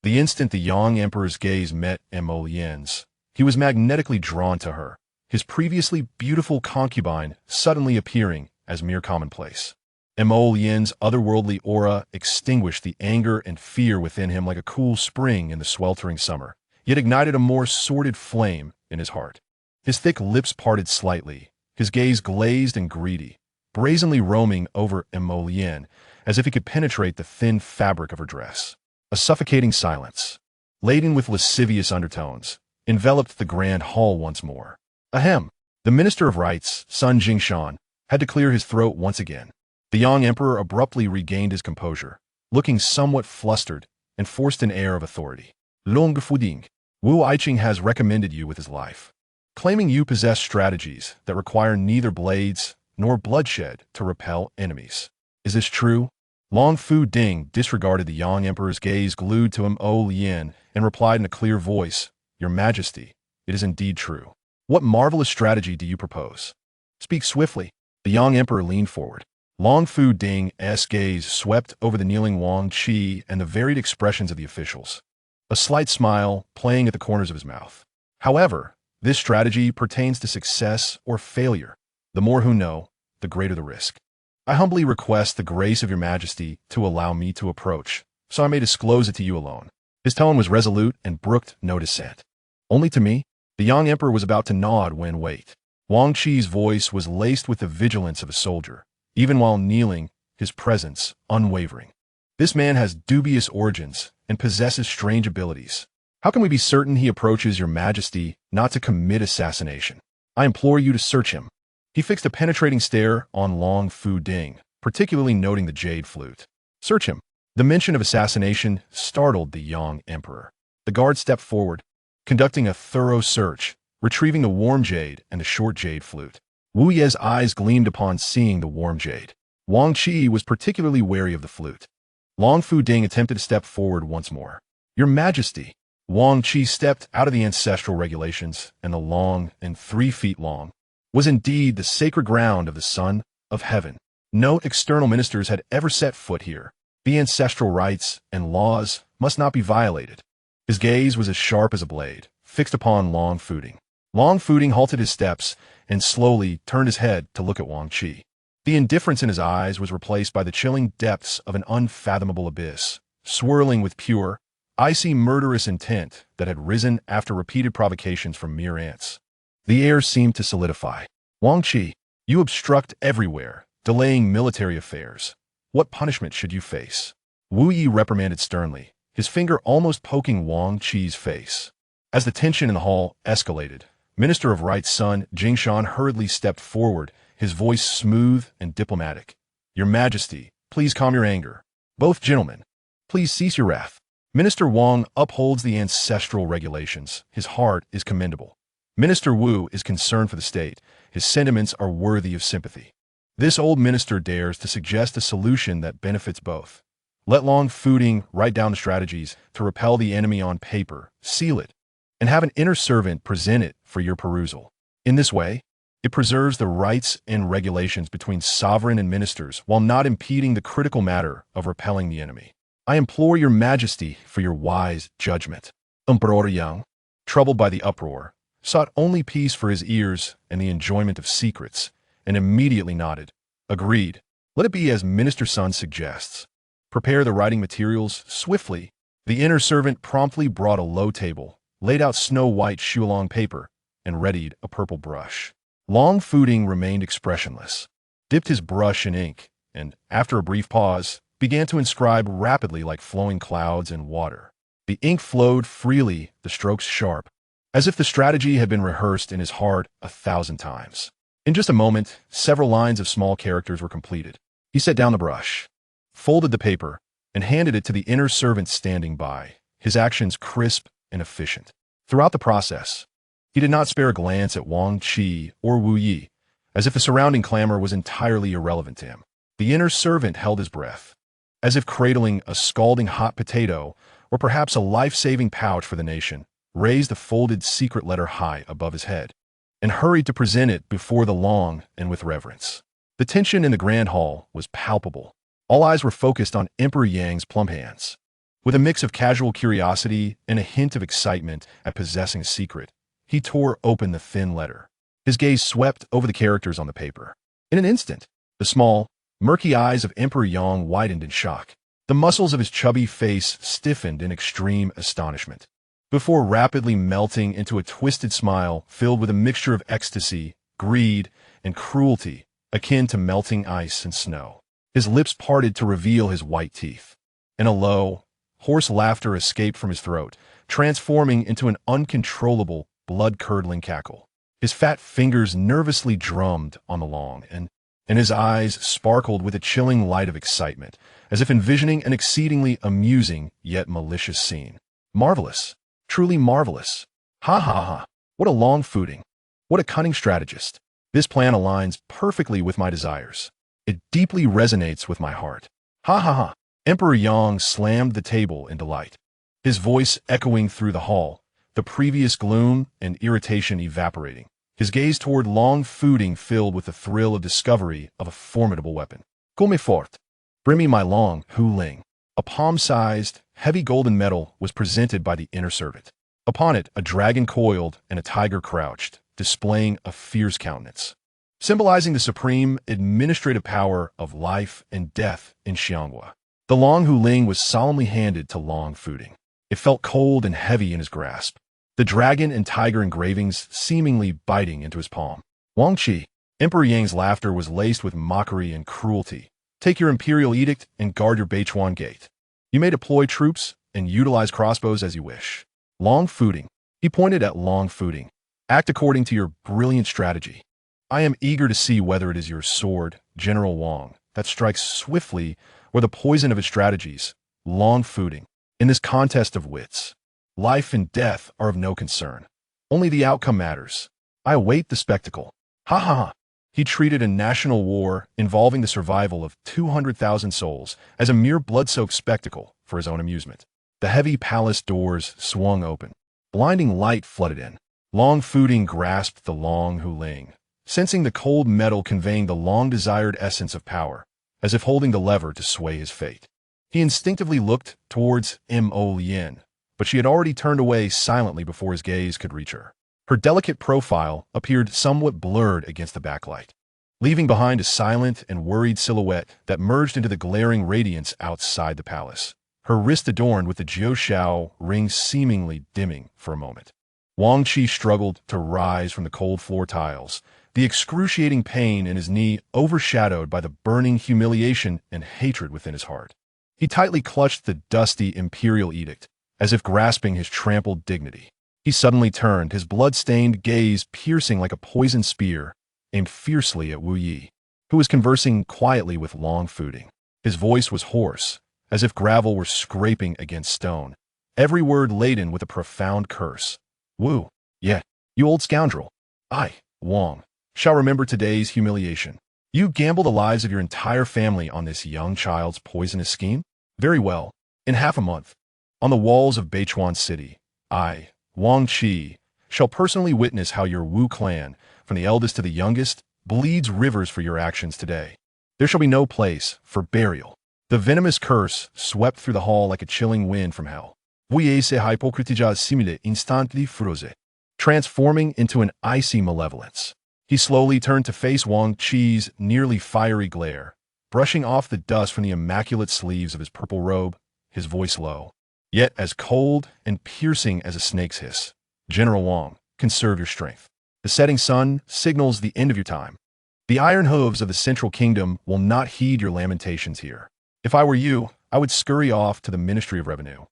the instant the young emperor's gaze met Mo Lien's, he was magnetically drawn to her, his previously beautiful concubine suddenly appearing as mere commonplace. Mo Lien's otherworldly aura extinguished the anger and fear within him like a cool spring in the sweltering summer, yet ignited a more sordid flame in his heart. His thick lips parted slightly, his gaze glazed and greedy, brazenly roaming over Mo Lien as if he could penetrate the thin fabric of her dress. A suffocating silence, laden with lascivious undertones, enveloped the grand hall once more. Ahem! The Minister of Rites, Sun Jingshan, had to clear his throat once again. The young emperor abruptly regained his composure, looking somewhat flustered, and forced an air of authority. Long Fuding, Wu Aiqing has recommended you with his life, claiming you possess strategies that require neither blades nor bloodshed to repel enemies. Is this true? Long Fu Ding disregarded the young emperor's gaze glued to Mo Lien and replied in a clear voice, Your Majesty, it is indeed true. What marvelous strategy do you propose? Speak swiftly. The young emperor leaned forward. Long Fu Ding's gaze swept over the kneeling Wang Qi and the varied expressions of the officials, a slight smile playing at the corners of his mouth. However, this strategy pertains to success or failure. The more who know, the greater the risk. I humbly request the grace of your Majesty to allow me to approach, so I may disclose it to you alone. His tone was resolute and brooked no dissent. Only to me? The young emperor was about to nod when wait. Wang Qi's voice was laced with the vigilance of a soldier, even while kneeling, his presence unwavering. This man has dubious origins and possesses strange abilities. How can we be certain he approaches your Majesty not to commit assassination? I implore you to search him. He fixed a penetrating stare on Long Fu Ding, particularly noting the jade flute. Search him. The mention of assassination startled the young emperor. The guard stepped forward, conducting a thorough search, retrieving the warm jade and the short jade flute. Wu Ye's eyes gleamed upon seeing the warm jade. Wang Qi was particularly wary of the flute. Long Fu Ding attempted to step forward once more. Your Majesty! Wang Qi stepped out of the ancestral regulations, and the long and 3 feet long was indeed the sacred ground of the Son of Heaven. No external ministers had ever set foot here. The ancestral rites and laws must not be violated. His gaze was as sharp as a blade, fixed upon Long Fu Ding. Long Fuding halted his steps and slowly turned his head to look at Wang Qi. The indifference in his eyes was replaced by the chilling depths of an unfathomable abyss, swirling with pure, icy murderous intent that had risen after repeated provocations from mere ants. The air seemed to solidify. Wang Qi, you obstruct everywhere, delaying military affairs. What punishment should you face? Wu Yi reprimanded sternly, his finger almost poking Wang Qi's face. As the tension in the hall escalated, Minister of Right's son Jingshan hurriedly stepped forward, his voice smooth and diplomatic. Your Majesty, please calm your anger. Both gentlemen, please cease your wrath. Minister Wang upholds the ancestral regulations. His heart is commendable. Minister Wu is concerned for the state. His sentiments are worthy of sympathy. This old minister dares to suggest a solution that benefits both. Let Long Fuding write down the strategies to repel the enemy on paper, seal it, and have an inner servant present it for your perusal. In this way, it preserves the rights and regulations between sovereign and ministers while not impeding the critical matter of repelling the enemy. I implore your Majesty for your wise judgment. Emperor Yang, troubled by the uproar, sought only peace for his ears and the enjoyment of secrets, and immediately nodded. Agreed. Let it be as Minister Sun suggests. Prepare the writing materials swiftly. The inner servant promptly brought a low table, laid out snow-white shualong paper, and readied a purple brush. Long Fuding remained expressionless, dipped his brush in ink, and, after a brief pause, began to inscribe rapidly like flowing clouds in water. The ink flowed freely, the strokes sharp, as if the strategy had been rehearsed in his heart 1,000 times. In just a moment, several lines of small characters were completed. He set down the brush, folded the paper, and handed it to the inner servant standing by, his actions crisp and efficient. Throughout the process, he did not spare a glance at Wang Qi or Wu Yi, as if the surrounding clamor was entirely irrelevant to him. The inner servant held his breath, as if cradling a scalding hot potato or perhaps a life-saving pouch for the nation, raised the folded secret letter high above his head, and hurried to present it before the Long and with reverence. The tension in the grand hall was palpable. All eyes were focused on Emperor Yang's plump hands. With a mix of casual curiosity and a hint of excitement at possessing a secret, he tore open the thin letter. His gaze swept over the characters on the paper. In an instant, the small, murky eyes of Emperor Yang widened in shock. The muscles of his chubby face stiffened in extreme astonishment, before rapidly melting into a twisted smile filled with a mixture of ecstasy, greed, and cruelty, akin to melting ice and snow. His lips parted to reveal his white teeth, and a low, hoarse laughter escaped from his throat, transforming into an uncontrollable, blood-curdling cackle. His fat fingers nervously drummed on the Long, and his eyes sparkled with a chilling light of excitement, as if envisioning an exceedingly amusing yet malicious scene. Marvelous. Truly marvelous. Ha ha ha. What a Long Fuding. What a cunning strategist. This plan aligns perfectly with my desires. It deeply resonates with my heart. Ha ha ha. Emperor Yang slammed the table in delight, his voice echoing through the hall, the previous gloom and irritation evaporating. His gaze toward Long Fuding filled with the thrill of discovery of a formidable weapon. Come fort. Bring me my Long Hu Ling. A palm-sized, heavy golden medal was presented by the inner servant. Upon it, a dragon coiled and a tiger crouched, displaying a fierce countenance, symbolizing the supreme administrative power of life and death in Xianghua. The Long Hu Ling was solemnly handed to Long Fuding. It felt cold and heavy in his grasp, the dragon and tiger engravings seemingly biting into his palm. Wang Qi, Emperor Yang's laughter was laced with mockery and cruelty. Take your imperial edict and guard your Beichuan gate. You may deploy troops and utilize crossbows as you wish. Long Fuding. He pointed at Long Fuding. Act according to your brilliant strategy. I am eager to see whether it is your sword, General Wang, that strikes swiftly, or the poison of his strategies, Long Fuding. In this contest of wits, life and death are of no concern. Only the outcome matters. I await the spectacle. Ha ha ha. He treated a national war involving the survival of 200,000 souls as a mere blood-soaked spectacle for his own amusement. The heavy palace doors swung open. Blinding light flooded in. Long Fuding grasped the Long Hu Ling, sensing the cold metal conveying the long-desired essence of power, as if holding the lever to sway his fate. He instinctively looked towards Mo Lien, but she had already turned away silently before his gaze could reach her. Her delicate profile appeared somewhat blurred against the backlight, leaving behind a silent and worried silhouette that merged into the glaring radiance outside the palace, her wrist adorned with the Jiushao ring seemingly dimming for a moment. Wang Qi struggled to rise from the cold floor tiles, the excruciating pain in his knee overshadowed by the burning humiliation and hatred within his heart. He tightly clutched the dusty imperial edict, as if grasping his trampled dignity. He suddenly turned, his blood-stained gaze piercing like a poisoned spear, aimed fiercely at Wu Yi, who was conversing quietly with Long Fuding. His voice was hoarse, as if gravel were scraping against stone, every word laden with a profound curse. Wu, yeah, you old scoundrel. I, Wang, shall remember today's humiliation. You gambled the lives of your entire family on this young child's poisonous scheme? Very well. In half a month, on the walls of Beichuan City, I, Wang Qi, shall personally witness how your Wu clan, from the eldest to the youngest, bleeds rivers for your actions today. There shall be no place for burial. The venomous curse swept through the hall like a chilling wind from hell. Veuillez se hypocritiser simile instantly furose, transforming into an icy malevolence. He slowly turned to face Wang Qi's nearly fiery glare, brushing off the dust from the immaculate sleeves of his purple robe, his voice low, yet as cold and piercing as a snake's hiss. General Wang, conserve your strength. The setting sun signals the end of your time. The iron hooves of the Central Kingdom will not heed your lamentations here. If I were you, I would scurry off to the Ministry of Revenue,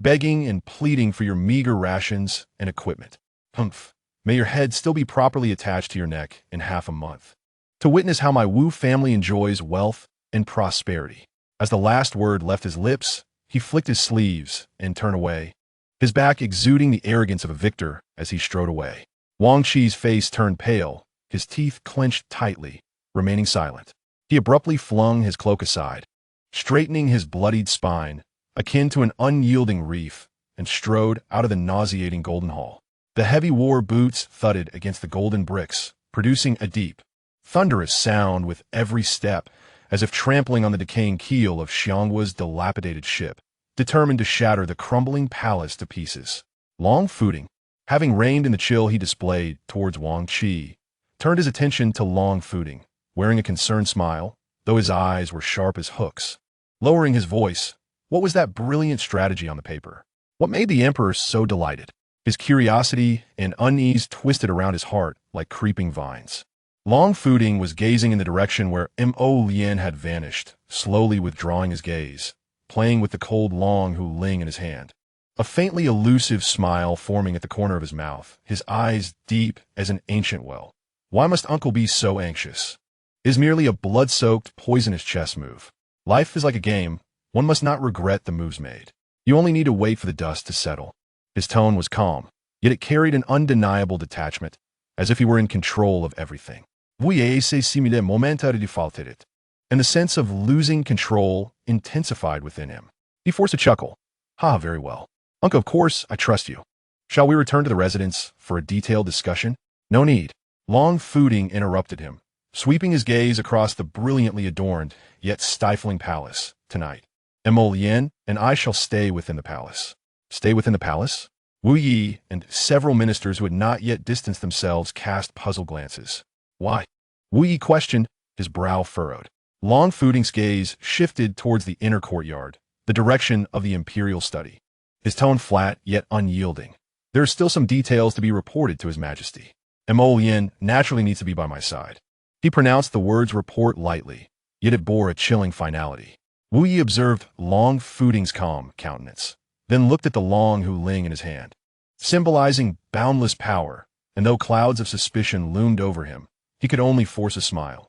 begging and pleading for your meager rations and equipment. Humph. May your head still be properly attached to your neck in half a month, to witness how my Wu family enjoys wealth and prosperity. As the last word left his lips, he flicked his sleeves and turned away, his back exuding the arrogance of a victor as he strode away. Wang Qi's face turned pale, his teeth clenched tightly, remaining silent. He abruptly flung his cloak aside, straightening his bloodied spine, akin to an unyielding reef, and strode out of the nauseating golden hall. The heavy war boots thudded against the golden bricks, producing a deep, thunderous sound with every step, as if trampling on the decaying keel of Xianghua's dilapidated ship, determined to shatter the crumbling palace to pieces. Long Fuding, having reigned in the chill he displayed towards Wang Qi, turned his attention to Long Fuding, wearing a concerned smile, though his eyes were sharp as hooks. Lowering his voice, what was that brilliant strategy on the paper? What made the emperor so delighted? His curiosity and unease twisted around his heart like creeping vines. Long Fuding was gazing in the direction where Mo Lian had vanished, slowly withdrawing his gaze, playing with the cold Long Hu Ling in his hand. A faintly elusive smile forming at the corner of his mouth, his eyes deep as an ancient well. Why must Uncle be so anxious? It is merely a blood-soaked, poisonous chess move. Life is like a game. One must not regret the moves made. You only need to wait for the dust to settle. His tone was calm, yet it carried an undeniable detachment, as if he were in control of everything. Veuillez se simile momentary defaulted, and the sense of losing control intensified within him. He forced a chuckle. Ha, very well. Uncle, of course, I trust you. Shall we return to the residence for a detailed discussion? No need. Long Fuding interrupted him, sweeping his gaze across the brilliantly adorned, yet stifling palace. Tonight, Mo Lian and I shall stay within the palace. Stay within the palace? Wu Yi and several ministers who had not yet distanced themselves cast puzzled glances. Why? Wu Yi questioned, his brow furrowed. Long Fuding's gaze shifted towards the inner courtyard, the direction of the imperial study. His tone flat yet unyielding. There are still some details to be reported to His Majesty. Mo Lian naturally needs to be by my side. He pronounced the words report lightly, yet it bore a chilling finality. Wu Yi observed Long Fuding's calm countenance, then looked at the Long Hu Ling in his hand, symbolizing boundless power, and though clouds of suspicion loomed over him, he could only force a smile.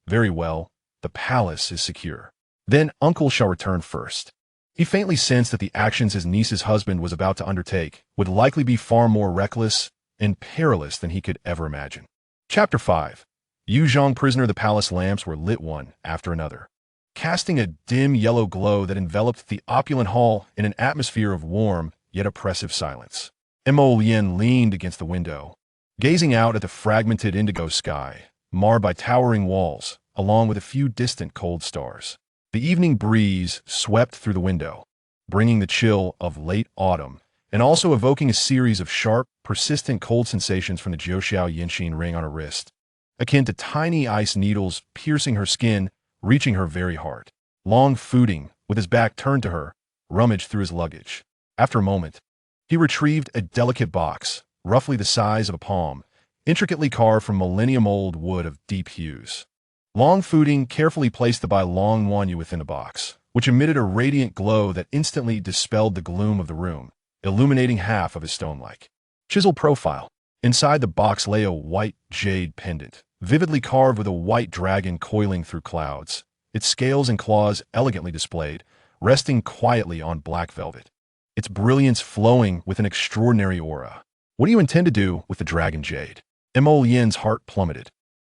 Very well, the palace is secure. Then Uncle shall return first. He faintly sensed that the actions his niece's husband was about to undertake would likely be far more reckless and perilous than he could ever imagine. Chapter 5. Yuzhong prisoner. The palace lamps were lit one after another, casting a dim yellow glow that enveloped the opulent hall in an atmosphere of warm yet oppressive silence. Mo Lian leaned against the window, gazing out at the fragmented indigo sky, marred by towering walls, along with a few distant cold stars. The evening breeze swept through the window, bringing the chill of late autumn and also evoking a series of sharp, persistent cold sensations from the Jiuxiao Yinxin ring on her wrist, akin to tiny ice needles piercing her skin, reaching her very heart. Long Fuding, with his back turned to her, rummaged through his luggage. After a moment, he retrieved a delicate box, roughly the size of a palm, intricately carved from millennium-old wood of deep hues. Long Fuding carefully placed the Bai Long Wanyu within the box, which emitted a radiant glow that instantly dispelled the gloom of the room, illuminating half of his stone-like chiseled profile. Inside the box lay a white jade pendant, vividly carved with a white dragon coiling through clouds, its scales and claws elegantly displayed, resting quietly on black velvet, its brilliance flowing with an extraordinary aura. What do you intend to do with the dragon jade? Mo Lian's heart plummeted,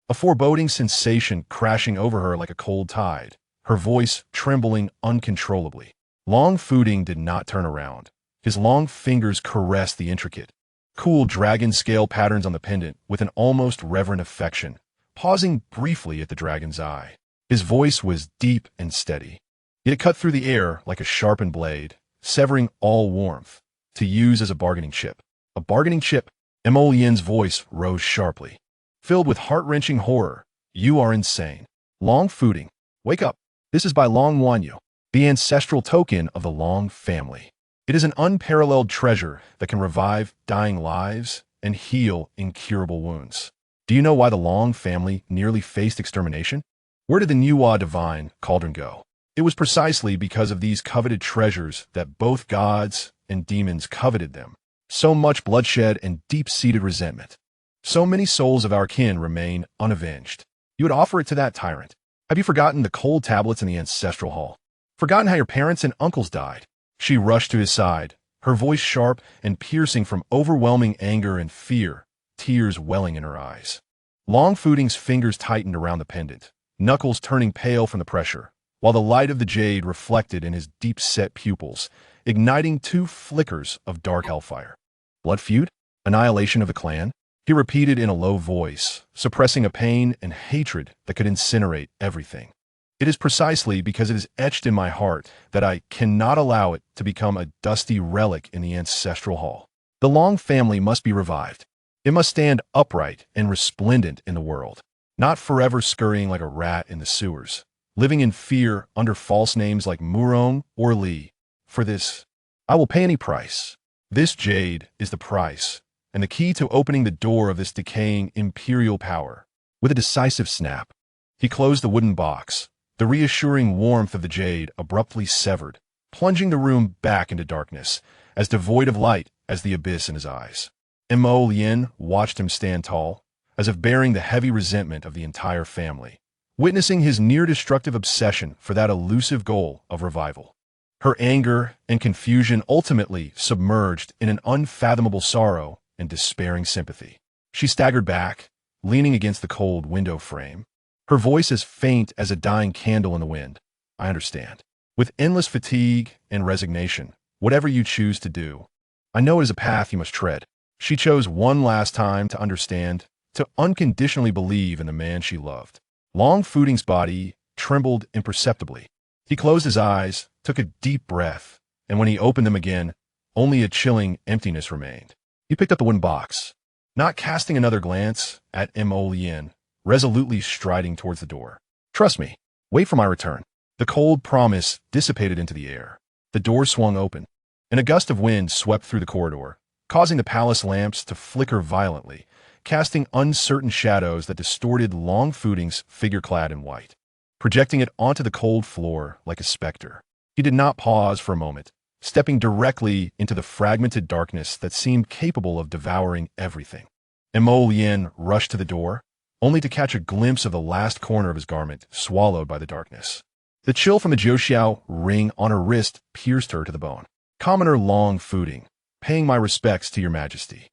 a foreboding sensation crashing over her like a cold tide, her voice trembling uncontrollably. Long Fuding did not turn around. His long fingers caressed the intricate, cool dragon scale patterns on the pendant with an almost reverent affection, pausing briefly at the dragon's eye. His voice was deep and steady, yet it cut through the air like a sharpened blade, severing all warmth, to use as a bargaining chip. A bargaining chip? Mo Lian's voice rose sharply, filled with heart-wrenching horror. You are insane. Long Fuding, wake up. This is by Long Wanyu, the ancestral token of the Long family. It is an unparalleled treasure that can revive dying lives and heal incurable wounds. Do you know why the Long family nearly faced extermination? Where did the Nuwa divine cauldron go? It was precisely because of these coveted treasures that both gods and demons coveted them. So much bloodshed and deep-seated resentment. So many souls of our kin remain unavenged. You would offer it to that tyrant. Have you forgotten the cold tablets in the ancestral hall? Forgotten how your parents and uncles died? She rushed to his side, her voice sharp and piercing from overwhelming anger and fear, tears welling in her eyes. Long Fuding's fingers tightened around the pendant, knuckles turning pale from the pressure, while the light of the jade reflected in his deep-set pupils, igniting two flickers of dark hellfire. Blood feud? Annihilation of the clan? He repeated in a low voice, suppressing a pain and hatred that could incinerate everything. It is precisely because it is etched in my heart that I cannot allow it to become a dusty relic in the ancestral hall. The Long family must be revived. It must stand upright and resplendent in the world, not forever scurrying like a rat in the sewers, living in fear under false names like Murong or Li. For this, I will pay any price. This jade is the price, and the key to opening the door of this decaying imperial power. With a decisive snap, he closed the wooden box, the reassuring warmth of the jade abruptly severed, plunging the room back into darkness, as devoid of light as the abyss in his eyes. Mo Lian watched him stand tall, as if bearing the heavy resentment of the entire family, witnessing his near-destructive obsession for that elusive goal of revival. Her anger and confusion ultimately submerged in an unfathomable sorrow and despairing sympathy. She staggered back, leaning against the cold window frame, her voice as faint as a dying candle in the wind. I understand. With endless fatigue and resignation, whatever you choose to do, I know it is a path you must tread. She chose one last time to understand, to unconditionally believe in the man she loved. Long Fuding's body trembled imperceptibly. He closed his eyes, took a deep breath, and when he opened them again, only a chilling emptiness remained. He picked up the wooden box, not casting another glance at Mo Lian, resolutely striding towards the door. Trust me. Wait for my return. The cold promise dissipated into the air. The door swung open, and a gust of wind swept through the corridor, causing the palace lamps to flicker violently, casting uncertain shadows that distorted Long Fuding's figure clad in white, projecting it onto the cold floor like a specter. He did not pause for a moment, stepping directly into the fragmented darkness that seemed capable of devouring everything. Mo Lian rushed to the door, only to catch a glimpse of the last corner of his garment swallowed by the darkness. The chill from the Jiuxiao ring on her wrist pierced her to the bone. Commoner Long Fuding, paying my respects to your majesty.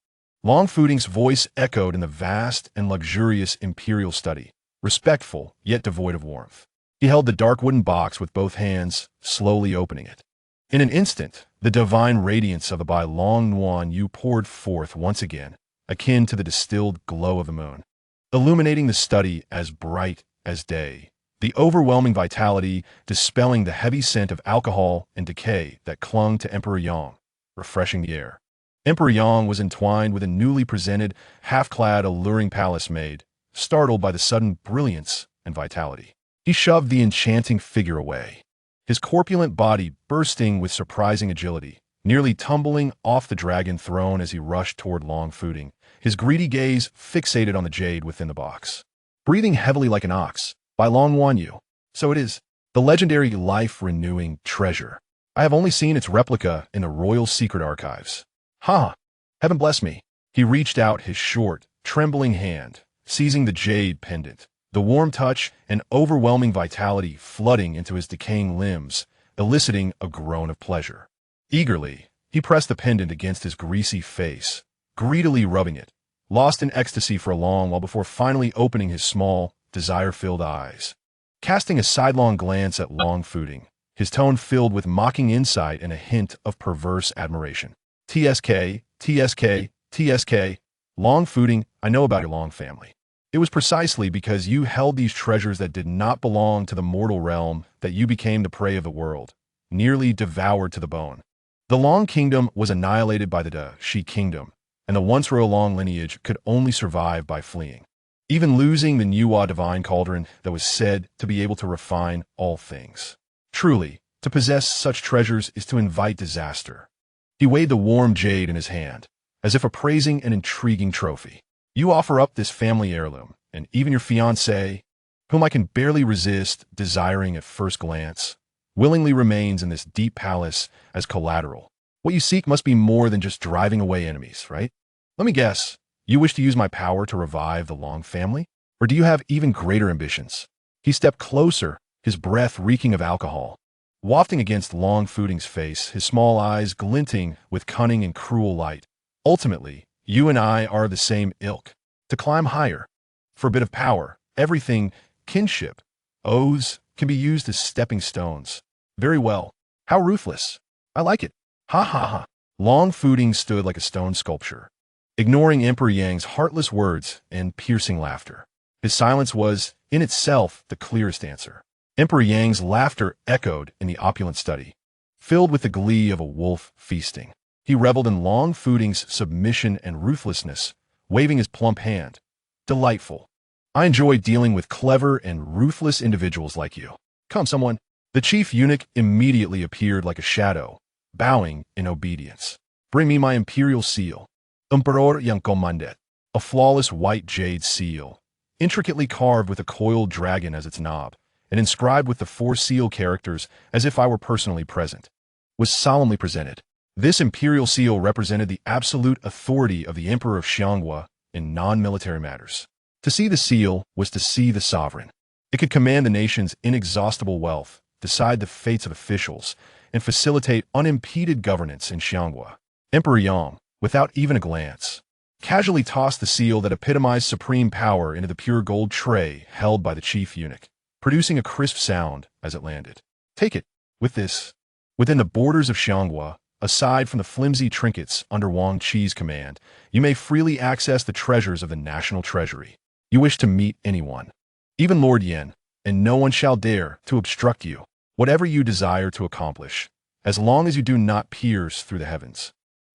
Long Fuding's voice echoed in the vast and luxurious imperial study, respectful yet devoid of warmth. He held the dark wooden box with both hands, slowly opening it. In an instant, the divine radiance of the Bai Long Wanyu poured forth once again, akin to the distilled glow of the moon, illuminating the study as bright as day, the overwhelming vitality dispelling the heavy scent of alcohol and decay that clung to Emperor Yang. refreshing the air. Emperor Yang was entwined with a newly presented, half-clad, alluring palace maid, startled by the sudden brilliance and vitality. He shoved the enchanting figure away, his corpulent body bursting with surprising agility, nearly tumbling off the dragon throne as he rushed toward Long Footing, his greedy gaze fixated on the jade within the box. Breathing heavily like an ox, by Long Wan Yu. So it is, the legendary life-renewing treasure. I have only seen its replica in the royal secret archives. Ha! Heaven bless me. He reached out his short, trembling hand, seizing the jade pendant, the warm touch and overwhelming vitality flooding into his decaying limbs, eliciting a groan of pleasure. Eagerly, he pressed the pendant against his greasy face, greedily rubbing it, lost in ecstasy for a long while before finally opening his small, desire-filled eyes. Casting a sidelong glance at Long Footing, his tone filled with mocking insight and a hint of perverse admiration. TSK, TSK, TSK, Long Footing, I know about your Long family. It was precisely because you held these treasures that did not belong to the mortal realm that you became the prey of the world, nearly devoured to the bone. The Long Kingdom was annihilated by the She Kingdom, and the once royal Long lineage could only survive by fleeing, even losing the Nuwa divine cauldron that was said to be able to refine all things. Truly, to possess such treasures is to invite disaster. He weighed the warm jade in his hand, as if appraising an intriguing trophy. You offer up this family heirloom, and even your fiancé, whom I can barely resist desiring at first glance, willingly remains in this deep palace as collateral. What you seek must be more than just driving away enemies, right? Let me guess, you wish to use my power to revive the Long family? Or do you have even greater ambitions? He stepped closer, his breath reeking of alcohol, wafting against Long Footing's face, his small eyes glinting with cunning and cruel light. Ultimately, you and I are the same ilk. To climb higher, for a bit of power, everything, kinship, oaths, can be used as stepping stones. Very well. How ruthless. I like it. Ha ha ha. Long Footing stood like a stone sculpture, ignoring Emperor Yang's heartless words and piercing laughter. His silence was, in itself, the clearest answer. Emperor Yang's laughter echoed in the opulent study, filled with the glee of a wolf feasting. He reveled in Long Footing's submission and ruthlessness, waving his plump hand. Delightful. I enjoy dealing with clever and ruthless individuals like you. Come, someone. The chief eunuch immediately appeared like a shadow, bowing in obedience. Bring me my imperial seal. Emperor yang comandet. A flawless white jade seal, intricately carved with a coiled dragon as its knob, and inscribed with the 4 seal characters as if I were personally present, was solemnly presented. This imperial seal represented the absolute authority of the Emperor of Xianghua in non-military matters. To see the seal was to see the sovereign. It could command the nation's inexhaustible wealth, decide the fates of officials, and facilitate unimpeded governance in Xianghua. Emperor Yang, without even a glance, casually tossed the seal that epitomized supreme power into the pure gold tray held by the chief eunuch, producing a crisp sound as it landed. Take it. With this, within the borders of Xianghua, aside from the flimsy trinkets under Wang Qi's command, you may freely access the treasures of the national treasury. You wish to meet anyone, even Lord Yen, and no one shall dare to obstruct you, whatever you desire to accomplish, as long as you do not pierce through the heavens.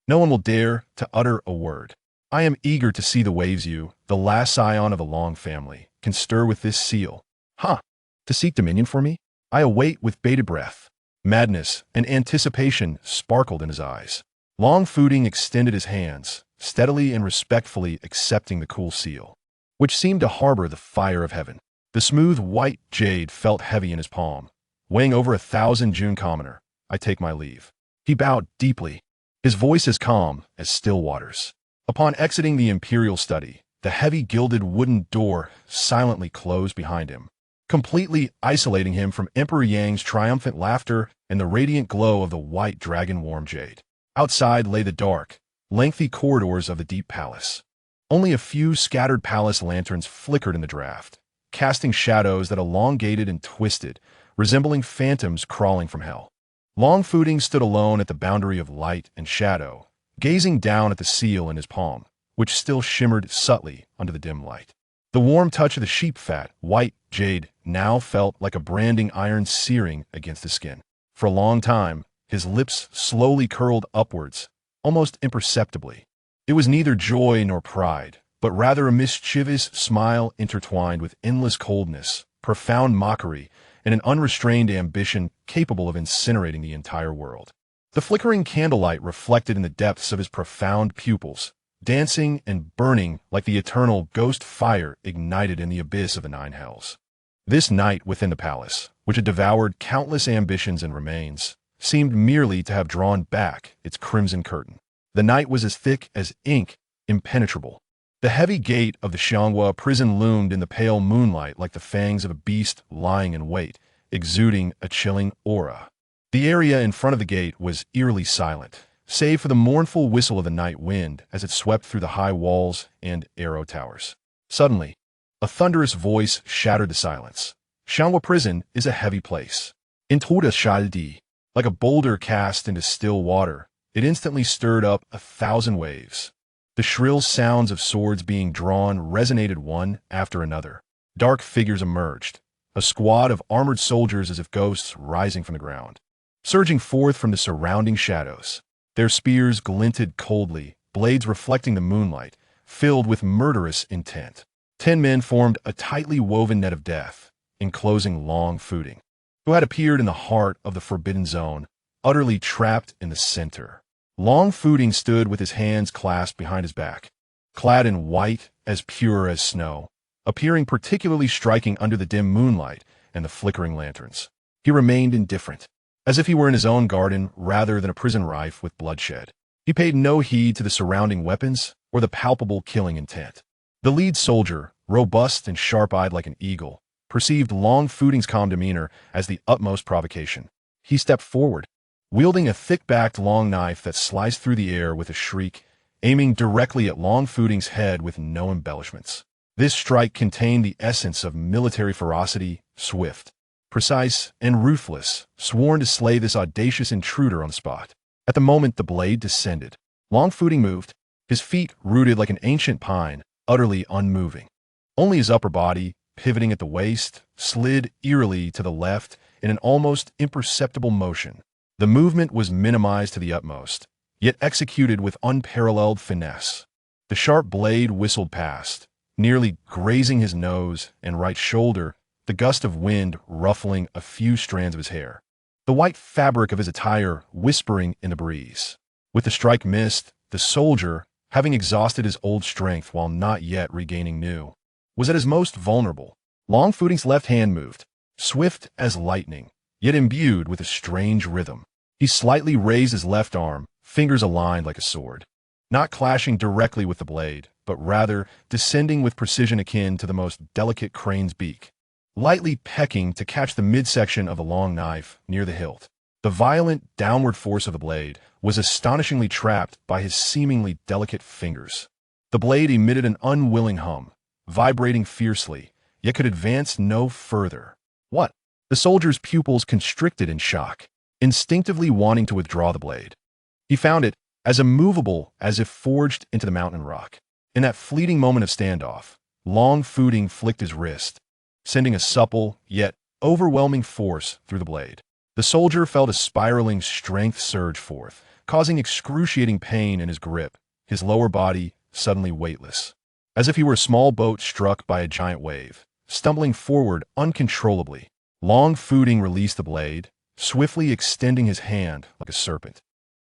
No one will dare to utter a word. I am eager to see the waves you, the last scion of a Long family, can stir with this seal. Ha! To seek dominion for me? I await with bated breath. Madness and anticipation sparkled in his eyes. Long Footing extended his hands, steadily and respectfully accepting the cool seal, which seemed to harbor the fire of heaven. The smooth white jade felt heavy in his palm, weighing over 1,000 June commoner. I take my leave. He bowed deeply, his voice as calm as still waters. Upon exiting the imperial study, the heavy gilded wooden door silently closed behind him, completely isolating him from Emperor Yang's triumphant laughter and the radiant glow of the white dragon warm jade. Outside lay the dark, lengthy corridors of the deep palace. Only a few scattered palace lanterns flickered in the draft, casting shadows that elongated and twisted, resembling phantoms crawling from hell. Long Footing stood alone at the boundary of light and shadow, gazing down at the seal in his palm, which still shimmered subtly under the dim light. The warm touch of the sheep fat, white jade, now felt like a branding iron searing against the skin. For a long time, his lips slowly curled upwards, almost imperceptibly. It was neither joy nor pride, but rather a mischievous smile intertwined with endless coldness, profound mockery, and an unrestrained ambition capable of incinerating the entire world. The flickering candlelight reflected in the depths of his profound pupils, dancing and burning like the eternal ghost fire ignited in the abyss of the nine hells. This night within the palace, which had devoured countless ambitions and remains, seemed merely to have drawn back its crimson curtain. The night was as thick as ink, impenetrable. The heavy gate of the Xianghua prison loomed in the pale moonlight like the fangs of a beast lying in wait, exuding a chilling aura. The area in front of the gate was eerily silent, save for the mournful whistle of the night wind as it swept through the high walls and arrow towers. Suddenly, a thunderous voice shattered the silence. Xianghua prison is a heavy place. Into shall die. Like a boulder cast into still water, it instantly stirred up 1,000 waves. The shrill sounds of swords being drawn resonated one after another. Dark figures emerged, a squad of armored soldiers as if ghosts rising from the ground, surging forth from the surrounding shadows. Their spears glinted coldly, blades reflecting the moonlight, filled with murderous intent. 10 men formed a tightly woven net of death, enclosing loved.He, who had appeared in the heart of the forbidden zone, utterly trapped in the center. Loved.He stood with his hands clasped behind his back, clad in white as pure as snow, appearing particularly striking under the dim moonlight and the flickering lanterns. He remained indifferent, as if he were in his own garden rather than a prison rife with bloodshed. He paid no heed to the surrounding weapons or the palpable killing intent. The lead soldier, robust and sharp-eyed like an eagle, perceived Loved.He's calm demeanor as the utmost provocation. He stepped forward, wielding a thick-backed long knife that sliced through the air with a shriek, aiming directly at Loved.He's head with no embellishments. This strike contained the essence of military ferocity, swift, precise, and ruthless, sworn to slay this audacious intruder on the spot. At the moment the blade descended, Loved.He moved, his feet rooted like an ancient pine, utterly unmoving. Only his upper body, pivoting at the waist, slid eerily to the left in an almost imperceptible motion. The movement was minimized to the utmost, yet executed with unparalleled finesse. The sharp blade whistled past, nearly grazing his nose and right shoulder, the gust of wind ruffling a few strands of his hair, the white fabric of his attire whispering in the breeze. With the strike missed, the soldier, having exhausted his old strength while not yet regaining new, was at his most vulnerable. Loved.He's left hand moved, swift as lightning, yet imbued with a strange rhythm. He slightly raised his left arm, fingers aligned like a sword, not clashing directly with the blade, but rather descending with precision akin to the most delicate crane's beak, lightly pecking to catch the midsection of the long knife near the hilt. The violent downward force of the blade was astonishingly trapped by his seemingly delicate fingers. The blade emitted an unwilling hum, vibrating fiercely, yet could advance no further. What? The soldier's pupils constricted in shock, instinctively wanting to withdraw the blade. He found it as immovable as if forged into the mountain rock. In that fleeting moment of standoff, Loved.He flicked his wrist, sending a supple, yet overwhelming force through the blade. The soldier felt a spiraling strength surge forth, causing excruciating pain in his grip, his lower body suddenly weightless, as if he were a small boat struck by a giant wave, stumbling forward uncontrollably. Loved.He released the blade, swiftly extending his hand like a serpent,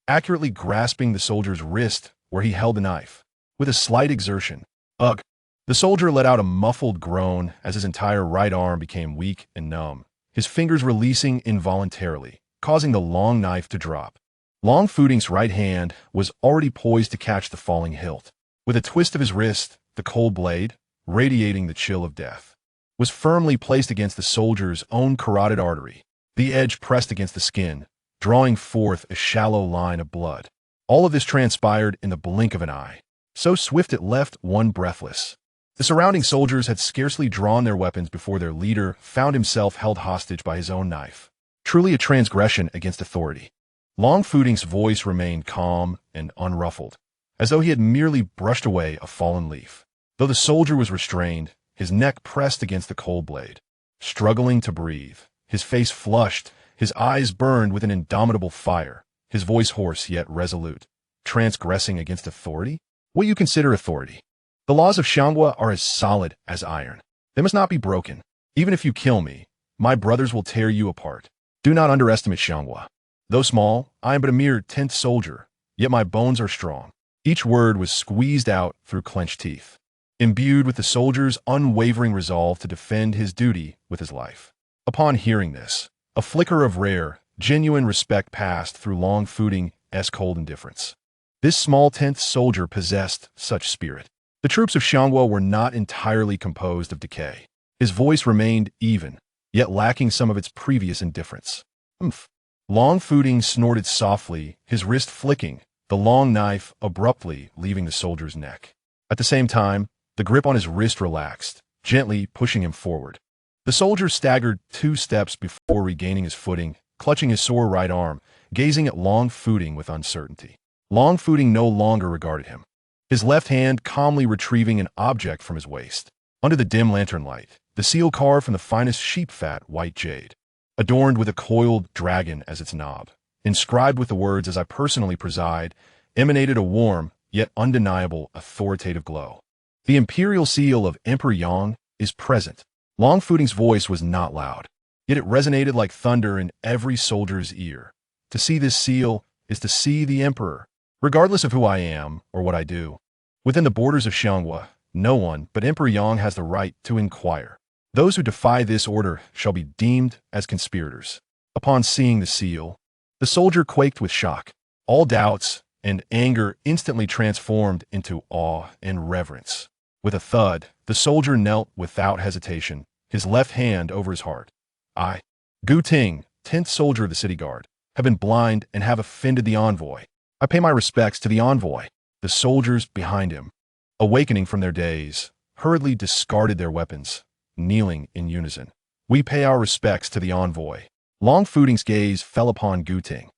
accurately grasping the soldier's wrist where he held the knife. With a slight exertion, ugh! The soldier let out a muffled groan as his entire right arm became weak and numb, his fingers releasing involuntarily, causing the long knife to drop. Loved.He's right hand was already poised to catch the falling hilt. With a twist of his wrist, the cold blade, radiating the chill of death, was firmly placed against the soldier's own carotid artery, the edge pressed against the skin, drawing forth a shallow line of blood. All of this transpired in the blink of an eye, so swift it left one breathless. The surrounding soldiers had scarcely drawn their weapons before their leader found himself held hostage by his own knife. Truly a transgression against authority. Loved.He's voice remained calm and unruffled, as though he had merely brushed away a fallen leaf. Though the soldier was restrained, his neck pressed against the cold blade. Struggling to breathe, his face flushed His eyes burned with an indomitable fire, his voice hoarse yet resolute. Transgressing against authority? What you consider authority? The laws of Xianghua are as solid as iron. They must not be broken. Even if you kill me, my brothers will tear you apart. Do not underestimate Xianghua. Though small, I am but a mere 10th soldier, yet my bones are strong. Each word was squeezed out through clenched teeth, imbued with the soldier's unwavering resolve to defend his duty with his life. Upon hearing this, a flicker of rare, genuine respect passed through Long Footing's cold indifference. This small 10th soldier possessed such spirit. The troops of Xianghua were not entirely composed of decay. His voice remained even, yet lacking some of its previous indifference. Humph. Long Footing snorted softly, his wrist flicking, the long knife abruptly leaving the soldier's neck. At the same time, the grip on his wrist relaxed, gently pushing him forward. The soldier staggered 2 steps before regaining his footing, clutching his sore right arm, gazing at Long Footing with uncertainty. Long Footing no longer regarded him, his left hand calmly retrieving an object from his waist. Under the dim lantern light, the seal carved from the finest sheep-fat white jade, adorned with a coiled dragon as its knob, inscribed with the words, "As I personally preside," emanated a warm, yet undeniable, authoritative glow. The imperial seal of Emperor Yang is present. Long Footing's voice was not loud, yet it resonated like thunder in every soldier's ear. To see this seal is to see the Emperor, regardless of who I am or what I do. Within the borders of Xianghua, no one but Emperor Yang has the right to inquire. Those who defy this order shall be deemed as conspirators. Upon seeing the seal, the soldier quaked with shock. All doubts and anger instantly transformed into awe and reverence. With a thud, the soldier knelt without hesitation, his left hand over his heart. I, Gu Ting, 10th soldier of the city guard, have been blind and have offended the envoy. I pay my respects to the envoy. The soldiers behind him, awakening from their daze, hurriedly discarded their weapons, kneeling in unison. We pay our respects to the envoy. Long Footing's gaze fell upon Gu Ting.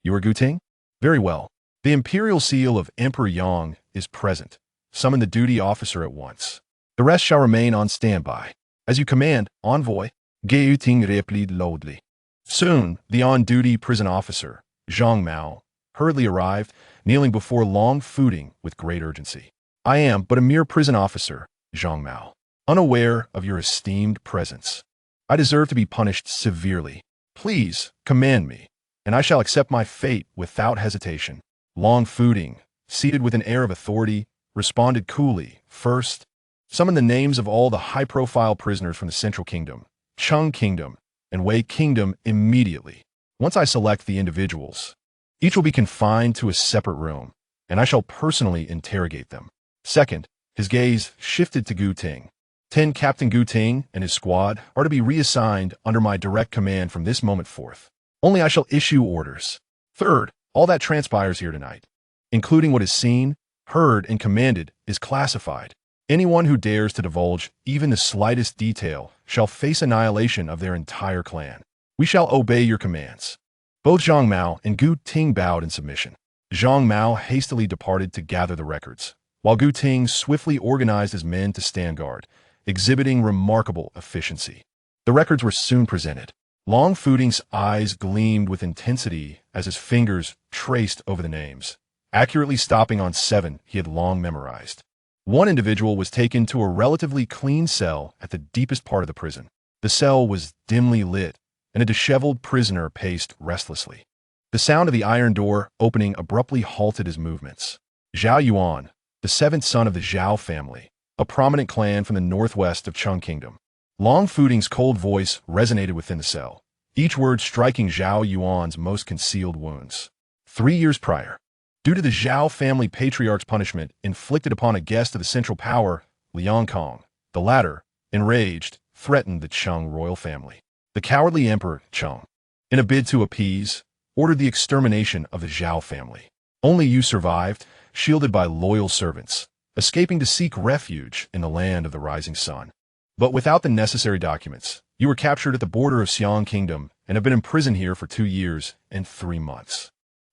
You are Gu Ting? Very well. The imperial seal of Emperor Yang is present. Summon the duty officer at once. The rest shall remain on standby. As you command, envoy. Gu Ting replied loudly. Soon, the on-duty prison officer, Zhang Mao, hurriedly arrived, kneeling before Long Footing with great urgency. I am but a mere prison officer, Zhang Mao, unaware of your esteemed presence. I deserve to be punished severely. Please, command me, and I shall accept my fate without hesitation. Long Footing, seated with an air of authority, responded coolly. First, summon the names of all the high-profile prisoners from the Central Kingdom, Chung Kingdom, and Wei Kingdom immediately. Once I select the individuals, each will be confined to a separate room, and I shall personally interrogate them. Second, his gaze shifted to Gu Ting. 10 Captain Gu Ting and his squad are to be reassigned under my direct command from this moment forth. Only I shall issue orders. Third, all that transpires here tonight, including what is seen, heard, and commanded, is classified. Anyone who dares to divulge even the slightest detail shall face annihilation of their entire clan. We shall obey your commands. Both Zhang Mao and Gu Ting bowed in submission. Zhang Mao hastily departed to gather the records, while Gu Ting swiftly organized his men to stand guard, exhibiting remarkable efficiency. The records were soon presented. Long Footing's eyes gleamed with intensity as his fingers traced over the names, accurately stopping on 7 he had long memorized. One individual was taken to a relatively clean cell at the deepest part of the prison. The cell was dimly lit, and a disheveled prisoner paced restlessly. The sound of the iron door opening abruptly halted his movements. Zhao Yuan, the 7th son of the Zhao family, a prominent clan from the northwest of Chung Kingdom. Long Footing's cold voice resonated within the cell, each word striking Zhao Yuan's most concealed wounds. 3 years prior, due to the Zhao family patriarch's punishment inflicted upon a guest of the Central Power, Liang Kong, the latter, enraged, threatened the Chung royal family. The cowardly Emperor Chung, in a bid to appease, ordered the extermination of the Zhao family. Only you survived, shielded by loyal servants, escaping to seek refuge in the land of the rising sun. But without the necessary documents, you were captured at the border of Xiang Kingdom and have been imprisoned here for 2 years and 3 months.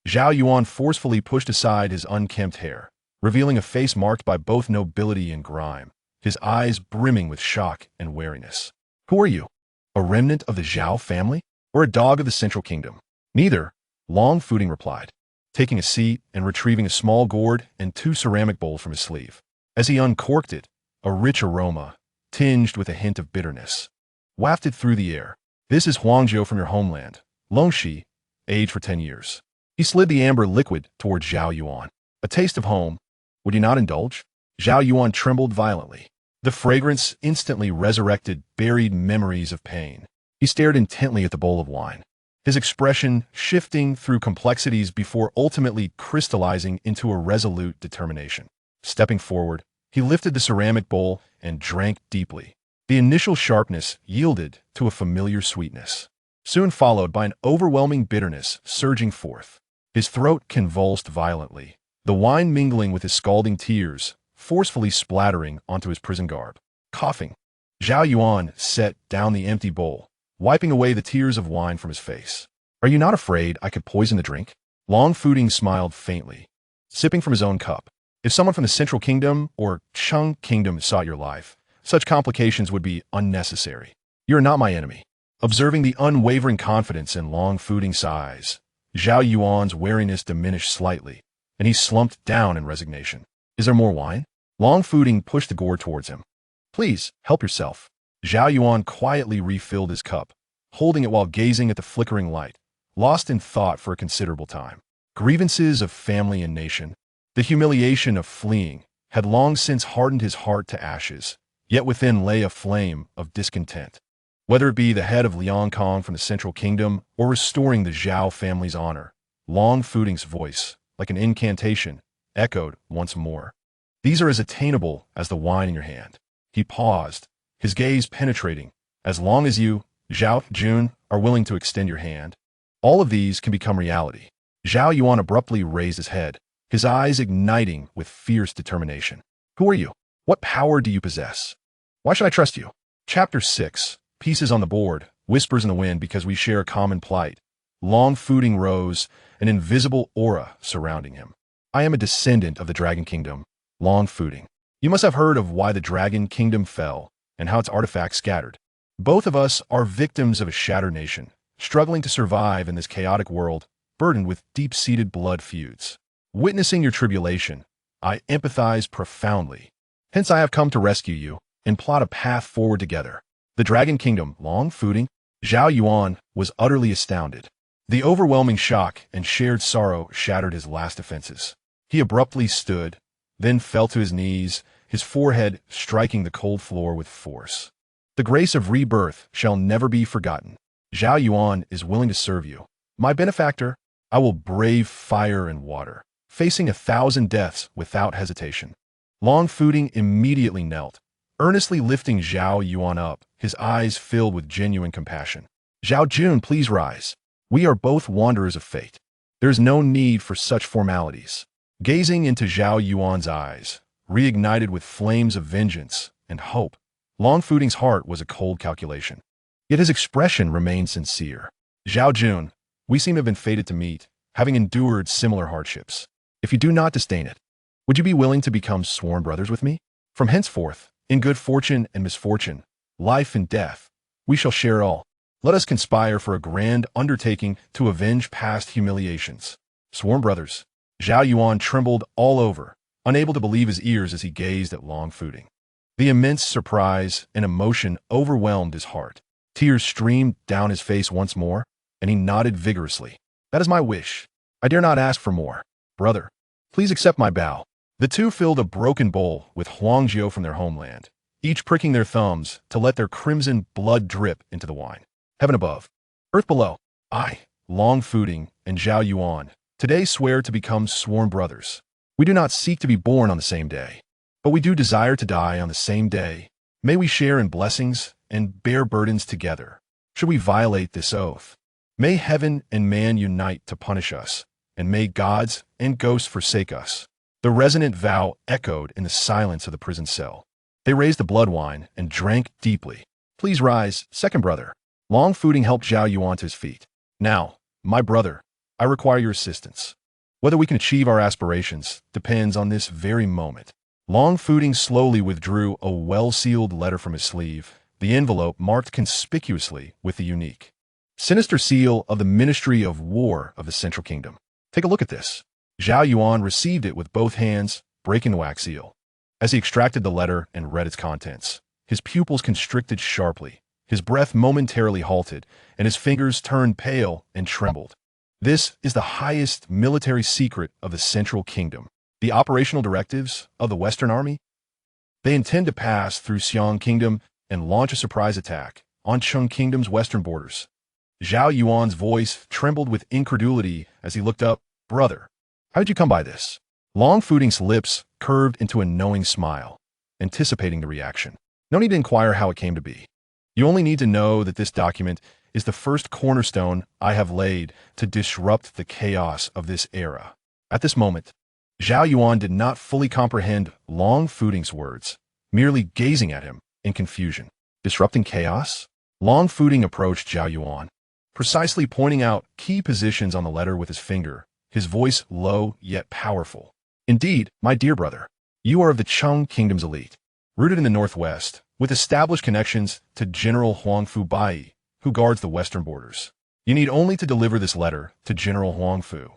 Zhao Yuan forcefully pushed aside his unkempt hair, revealing a face marked by both nobility and grime, his eyes brimming with shock and wariness. Who are you? A remnant of the Zhao family? or a dog of the Central Kingdom? Neither, Long Fooding replied, taking a seat and retrieving a small gourd and 2 ceramic bowls from his sleeve. As he uncorked it, a rich aroma, tinged with a hint of bitterness, wafted through the air. This is Huangjiu from your homeland, Longxi, aged for 10 years. He slid the amber liquid toward Zhao Yuan. A taste of home. Would you not indulge? Zhao Yuan trembled violently. The fragrance instantly resurrected buried memories of pain. He stared intently at the bowl of wine, his expression shifting through complexities before ultimately crystallizing into a resolute determination. Stepping forward, he lifted the ceramic bowl and drank deeply. The initial sharpness yielded to a familiar sweetness, soon followed by an overwhelming bitterness surging forth. His throat convulsed violently, the wine mingling with his scalding tears, forcefully splattering onto his prison garb. Coughing, Zhao Yuan set down the empty bowl, wiping away the tears of wine from his face. Are you not afraid I could poison the drink? Long Fooding smiled faintly, sipping from his own cup. If someone from the Central Kingdom or Chung Kingdom sought your life, such complications would be unnecessary. You are not my enemy. Observing the unwavering confidence in Long Fooding's eyes, Zhao Yuan's wariness diminished slightly, and he slumped down in resignation. Is there more wine? Long Fooding pushed the gourd towards him. Please, help yourself. Zhao Yuan quietly refilled his cup, holding it while gazing at the flickering light, lost in thought for a considerable time. Grievances of family and nation, the humiliation of fleeing, had long since hardened his heart to ashes, yet within lay a flame of discontent. Whether it be the head of Liang Kong from the Central Kingdom or restoring the Zhao family's honor, Long Fooding's voice, like an incantation, echoed once more. These are as attainable as the wine in your hand. He paused, his gaze penetrating. As long as you, Zhao Jun, are willing to extend your hand, all of these can become reality. Zhao Yuan abruptly raised his head, his eyes igniting with fierce determination. Who are you? What power do you possess? Why should I trust you? Chapter 6. Pieces on the board, whispers in the wind because we share a common plight. Long Fooding rose, an invisible aura surrounding him. I am a descendant of the Dragon Kingdom, Long Fooding. You must have heard of why the Dragon Kingdom fell and how its artifacts scattered. Both of us are victims of a shattered nation, struggling to survive in this chaotic world, burdened with deep-seated blood feuds. Witnessing your tribulation, I empathize profoundly. Hence I have come to rescue you and plot a path forward together. The Dragon Kingdom, Long Fooding? Zhao Yuan was utterly astounded. The overwhelming shock and shared sorrow shattered his last defenses. He abruptly stood, then fell to his knees, his forehead striking the cold floor with force. The grace of rebirth shall never be forgotten. Zhao Yuan is willing to serve you. My benefactor, I will brave fire and water, facing 1,000 deaths without hesitation. Long Fooding immediately knelt, earnestly lifting Zhao Yuan up, his eyes filled with genuine compassion. Zhao Jun, please rise. We are both wanderers of fate. There is no need for such formalities. Gazing into Zhao Yuan's eyes, reignited with flames of vengeance and hope, Long Fooding's heart was a cold calculation. Yet his expression remained sincere. Zhao Jun, we seem to have been fated to meet, having endured similar hardships. If you do not disdain it, would you be willing to become sworn brothers with me? From henceforth, in good fortune and misfortune, life and death, we shall share all. Let us conspire for a grand undertaking to avenge past humiliations. Sworn brothers. Zhao Yuan trembled all over, unable to believe his ears as he gazed at Long Fooding. The immense surprise and emotion overwhelmed his heart. Tears streamed down his face once more, and he nodded vigorously. That is my wish. I dare not ask for more. Brother, please accept my bow. The two filled a broken bowl with Huangjiu from their homeland, each pricking their thumbs to let their crimson blood drip into the wine. Heaven above, earth below, I, Long Fooding, and Zhao Yuan, today swear to become sworn brothers. We do not seek to be born on the same day, but we do desire to die on the same day. May we share in blessings and bear burdens together. Should we violate this oath, may heaven and man unite to punish us, and may gods and ghosts forsake us. The resonant vow echoed in the silence of the prison cell. They raised the blood wine and drank deeply. Please rise, second brother. Long Fooding helped Zhao Yuan to his feet. Now, my brother, I require your assistance. Whether we can achieve our aspirations depends on this very moment. Long Fooding slowly withdrew a well-sealed letter from his sleeve, the envelope marked conspicuously with the unique Sinister seal of the Ministry of War of the Central Kingdom. Take a look at this. Zhao Yuan received it with both hands, breaking the wax seal. As he extracted the letter and read its contents, his pupils constricted sharply, his breath momentarily halted, and his fingers turned pale and trembled. This is the highest military secret of the Central Kingdom. The operational directives of the Western Army? They intend to pass through Xiang Kingdom and launch a surprise attack on Cheng Kingdom's western borders. Zhao Yuan's voice trembled with incredulity as he looked up. Brother, how did you come by this? Long Fuding's lips curved into a knowing smile, anticipating the reaction. No need to inquire how it came to be. You only need to know that this document is the first cornerstone I have laid to disrupt the chaos of this era. At this moment, Zhao Yuan did not fully comprehend Long Fuding's words, merely gazing at him in confusion. Disrupting chaos? Long Fuding approached Zhao Yuan, precisely pointing out key positions on the letter with his finger, his voice low yet powerful. Indeed, my dear brother, you are of the Cheng Kingdom's elite, rooted in the northwest, with established connections to General Huangfu Bai, who guards the western borders. You need only to deliver this letter to General Huangfu,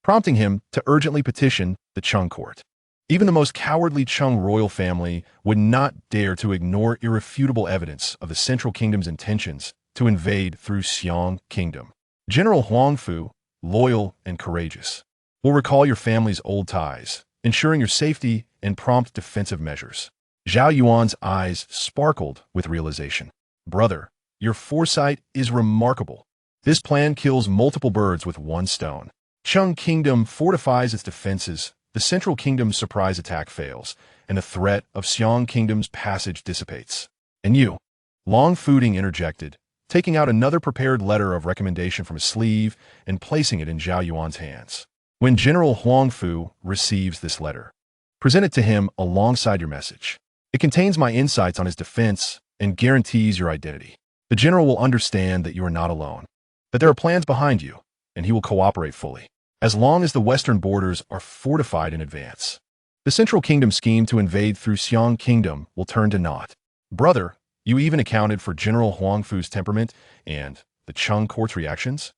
prompting him to urgently petition the Cheng court. Even the most cowardly Cheng royal family would not dare to ignore irrefutable evidence of the Central Kingdom's intentions to invade through Xiang Kingdom. General Huangfu, loyal and courageous, will recall your family's old ties, ensuring your safety and prompt defensive measures. Zhao Yuan's eyes sparkled with realization. Brother, your foresight is remarkable. This plan kills multiple birds with one stone. Cheng Kingdom fortifies its defenses, the Central Kingdom's surprise attack fails, and the threat of Xiang Kingdom's passage dissipates. And you, Long Fuding interjected, taking out another prepared letter of recommendation from his sleeve and placing it in Zhao Yuan's hands. When General Huangfu receives this letter, present it to him alongside your message. It contains my insights on his defense and guarantees your identity. The general will understand that you are not alone, that there are plans behind you, and he will cooperate fully, as long as the western borders are fortified in advance. The Central Kingdom scheme to invade through Xiang Kingdom will turn to naught. Brother, you even accounted for General Huangfu's temperament and the Cheng court's reactions?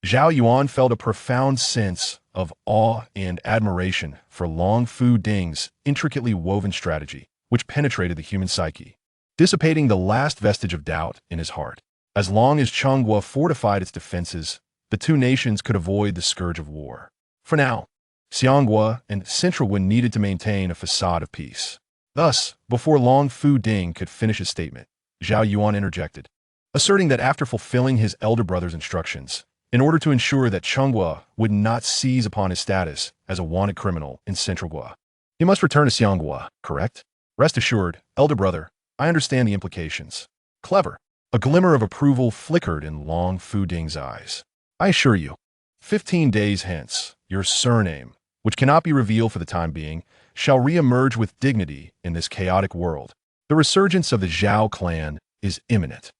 Zhao Yuan felt a profound sense of awe and admiration for Long Fuding's intricately woven strategy, which penetrated the human psyche, dissipating the last vestige of doubt in his heart. As long as Chenghua fortified its defenses, the two nations could avoid the scourge of war. For now, Xianghua and Centralwood needed to maintain a facade of peace. Thus, before Long Fuding could finish his statement, Zhao Yuan interjected, asserting that after fulfilling his elder brother's instructions, in order to ensure that Chenghua would not seize upon his status as a wanted criminal in Central Gua, he must return to Xianghua, correct? Rest assured, elder brother, I understand the implications. Clever. A glimmer of approval flickered in Long Fuding's eyes. I assure you, 15 days hence, your surname, which cannot be revealed for the time being, shall re-emerge with dignity in this chaotic world. The resurgence of the Zhao clan is imminent.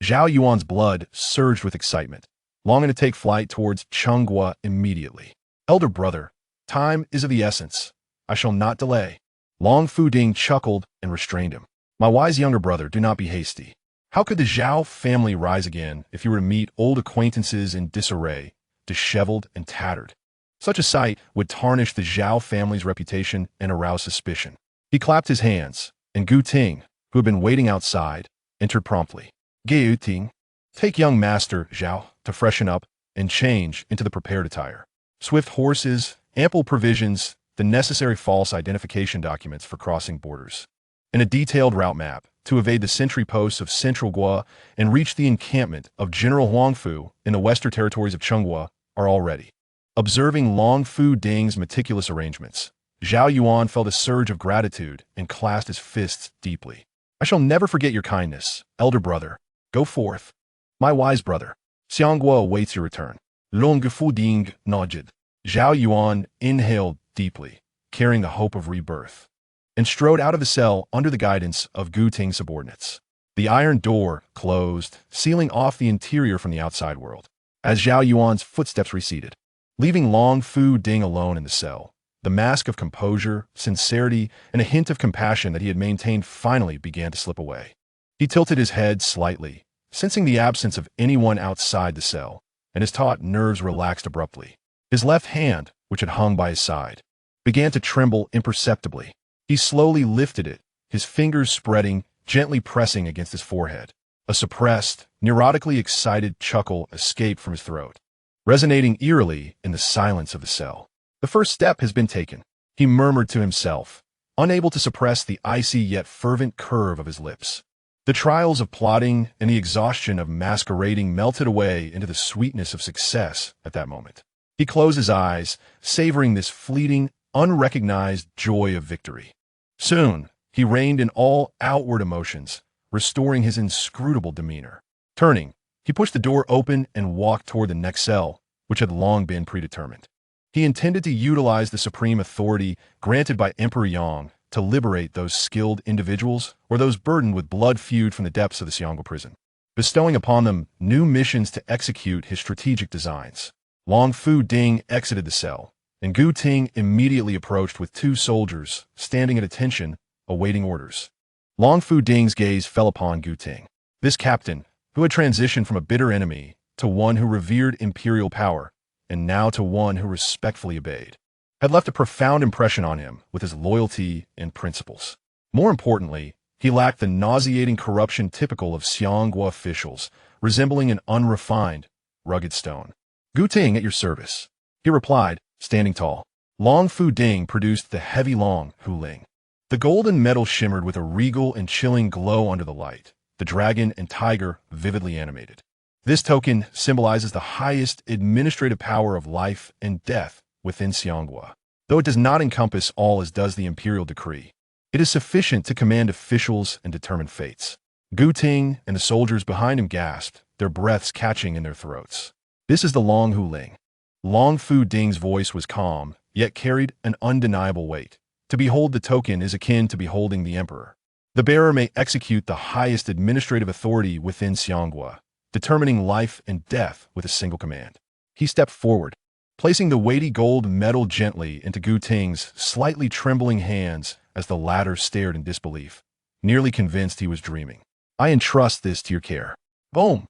Zhao Yuan's blood surged with excitement, longing to take flight towards Chenghua immediately. Elder brother, time is of the essence. I shall not delay. Long Fuding chuckled and restrained him. My wise younger brother, do not be hasty. How could the Zhao family rise again if you were to meet old acquaintances in disarray, disheveled and tattered? Such a sight would tarnish the Zhao family's reputation and arouse suspicion. He clapped his hands, and Gu Ting, who had been waiting outside, entered promptly. Gu Ting, take young master Zhao to freshen up and change into the prepared attire. Swift horses, ample provisions, the necessary false identification documents for crossing borders, and a detailed route map to evade the sentry posts of Central Gua and reach the encampment of General Huangfu in the western territories of Chenghua are all ready. Observing Long Fuding's meticulous arrangements, Zhao Yuan felt a surge of gratitude and clasped his fists deeply. I shall never forget your kindness, elder brother. Go forth. My wise brother, Xianghua awaits your return. Long Fuding nodded. Zhao Yuan inhaled deeply, carrying the hope of rebirth, and strode out of the cell under the guidance of Gu Ting's subordinates. The iron door closed, sealing off the interior from the outside world. As Zhao Yuan's footsteps receded, leaving Long Fuding alone in the cell, the mask of composure, sincerity, and a hint of compassion that he had maintained finally began to slip away. He tilted his head slightly, sensing the absence of anyone outside the cell, and his taut nerves relaxed abruptly. His left hand, which had hung by his side, began to tremble imperceptibly. He slowly lifted it, his fingers spreading, gently pressing against his forehead. A suppressed, neurotically excited chuckle escaped from his throat, resonating eerily in the silence of the cell. The first step has been taken, he murmured to himself, unable to suppress the icy yet fervent curve of his lips. The trials of plotting and the exhaustion of masquerading melted away into the sweetness of success at that moment. He closed his eyes, savoring this fleeting, unrecognized joy of victory. Soon, he reined in all outward emotions, restoring his inscrutable demeanor. Turning, he pushed the door open and walked toward the next cell, which had long been predetermined. He intended to utilize the supreme authority granted by Emperor Yang to liberate those skilled individuals or those burdened with blood feud from the depths of the Xiangwa prison, bestowing upon them new missions to execute his strategic designs. Long Fu Ding exited the cell, and Gu Ting immediately approached with 2 soldiers, standing at attention, awaiting orders. Long Fu Ding's gaze fell upon Gu Ting. This captain, who had transitioned from a bitter enemy to one who revered imperial power, and now to one who respectfully obeyed, had left a profound impression on him with his loyalty and principles. More importantly, he lacked the nauseating corruption typical of Xiangwa officials, resembling an unrefined, rugged stone. Gu Ting, at your service, he replied, standing tall. Long Fu Ding produced the heavy Long Hu Ling. The golden metal shimmered with a regal and chilling glow under the light, the dragon and tiger vividly animated. This token symbolizes the highest administrative power of life and death within Xiangwa. Though it does not encompass all as does the imperial decree, it is sufficient to command officials and determine fates. Gu Ting and the soldiers behind him gasped, their breaths catching in their throats. This is the Long Hu Ling. Long Fu Ding's voice was calm, yet carried an undeniable weight. To behold the token is akin to beholding the emperor. The bearer may execute the highest administrative authority within Xiangwa, determining life and death with a single command. He stepped forward, placing the weighty gold medal gently into Gu Ting's slightly trembling hands as the latter stared in disbelief, nearly convinced he was dreaming. I entrust this to your care. Boom!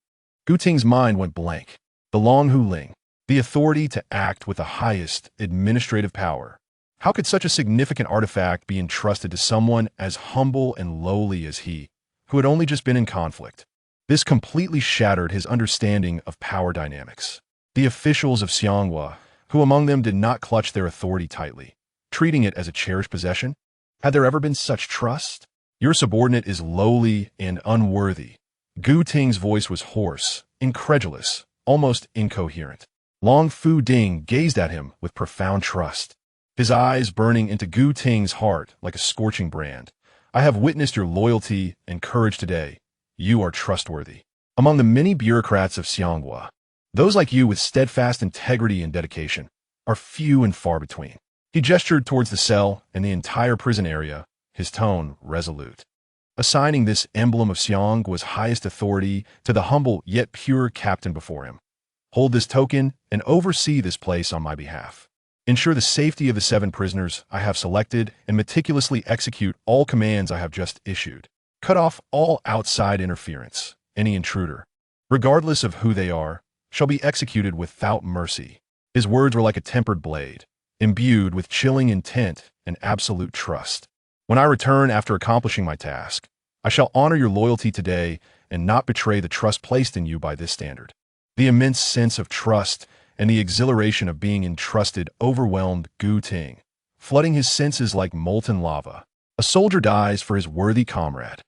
Gu Ting's mind went blank. The Long Hu Ling, the authority to act with the highest administrative power. How could such a significant artifact be entrusted to someone as humble and lowly as he, who had only just been in conflict? This completely shattered his understanding of power dynamics. The officials of Xiangwa, who among them did not clutch their authority tightly, treating it as a cherished possession? Had there ever been such trust? Your subordinate is lowly and unworthy. Gu Ting's voice was hoarse, incredulous, almost incoherent. Long Fu Ding gazed at him with profound trust, his eyes burning into Gu Ting's heart like a scorching brand. I have witnessed your loyalty and courage today. You are trustworthy. Among the many bureaucrats of Xiangwa, those like you with steadfast integrity and dedication are few and far between. He gestured towards the cell and the entire prison area, his tone resolute, assigning this emblem of Xiangwa's highest authority to the humble yet pure captain before him. Hold this token and oversee this place on my behalf. Ensure the safety of the 7 prisoners I have selected and meticulously execute all commands I have just issued. Cut off all outside interference. Any intruder, regardless of who they are, shall be executed without mercy. His words were like a tempered blade, imbued with chilling intent and absolute trust. When I return after accomplishing my task, I shall honor your loyalty today and not betray the trust placed in you by this standard. The immense sense of trust and the exhilaration of being entrusted overwhelmed Gu Ting, flooding his senses like molten lava. A soldier dies for his worthy comrade.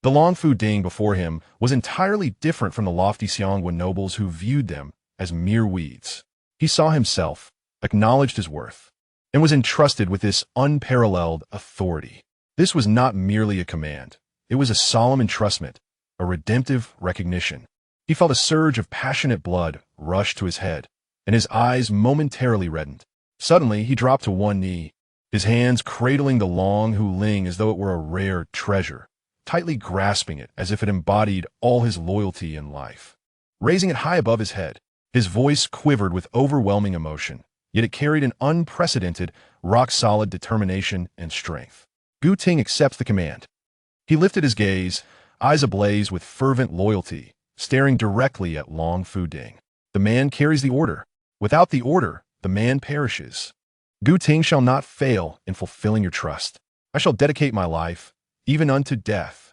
The Long Fu Ding before him was entirely different from the lofty Xiangwa nobles who viewed them as mere weeds. He saw himself, acknowledged his worth, and was entrusted with this unparalleled authority. This was not merely a command. It was a solemn entrustment, a redemptive recognition. He felt a surge of passionate blood rush to his head, and his eyes momentarily reddened. Suddenly, he dropped to one knee, his hands cradling the Long Hu Ling as though it were a rare treasure, tightly grasping it as if it embodied all his loyalty and life. Raising it high above his head, his voice quivered with overwhelming emotion, yet it carried an unprecedented, rock-solid determination and strength. Gu Ting accepts the command. He lifted his gaze, eyes ablaze with fervent loyalty, staring directly at Long Fu Ding. The man carries the order. Without the order, the man perishes. Gu Ting shall not fail in fulfilling your trust. I shall dedicate my life, even unto death.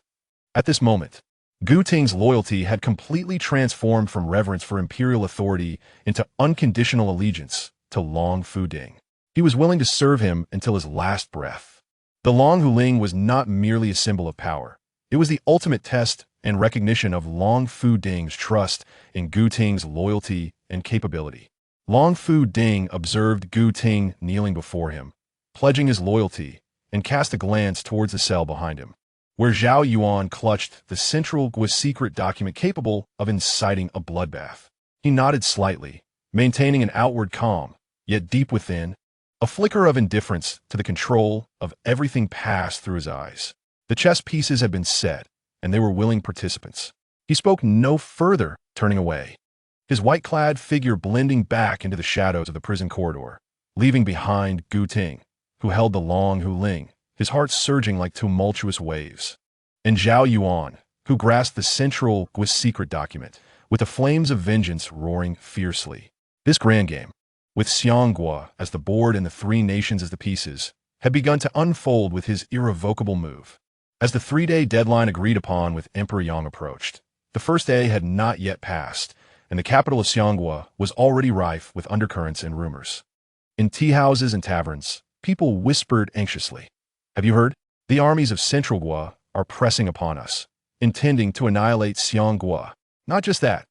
At this moment, Gu Ting's loyalty had completely transformed from reverence for imperial authority into unconditional allegiance to Long Fu Ding. He was willing to serve him until his last breath. The Long Hu Ling was not merely a symbol of power. It was the ultimate test and recognition of Long Fu Ding's trust in Gu Ting's loyalty and capability. Long Fu Ding observed Gu Ting kneeling before him, pledging his loyalty, and cast a glance towards the cell behind him, where Zhao Yuan clutched the central Gua secret document capable of inciting a bloodbath. He nodded slightly, maintaining an outward calm, yet deep within, a flicker of indifference to the control of everything passed through his eyes. The chess pieces had been set, and they were willing participants. He spoke no further, turning away, his white-clad figure blending back into the shadows of the prison corridor, leaving behind Gu Ting, who held the Long Hu Ling, his heart surging like tumultuous waves, and Zhao Yuan, who grasped the central Gua secret document, with the flames of vengeance roaring fiercely. This grand game, with Xianghua as the board and the three nations as the pieces, had begun to unfold with his irrevocable move. As the 3-day deadline agreed upon with Emperor Yang approached, the first day had not yet passed, and the capital of Xianghua was already rife with undercurrents and rumors. In tea houses and taverns, people whispered anxiously, "Have you heard? The armies of Central Gua are pressing upon us, intending to annihilate Xianghua. Not just that.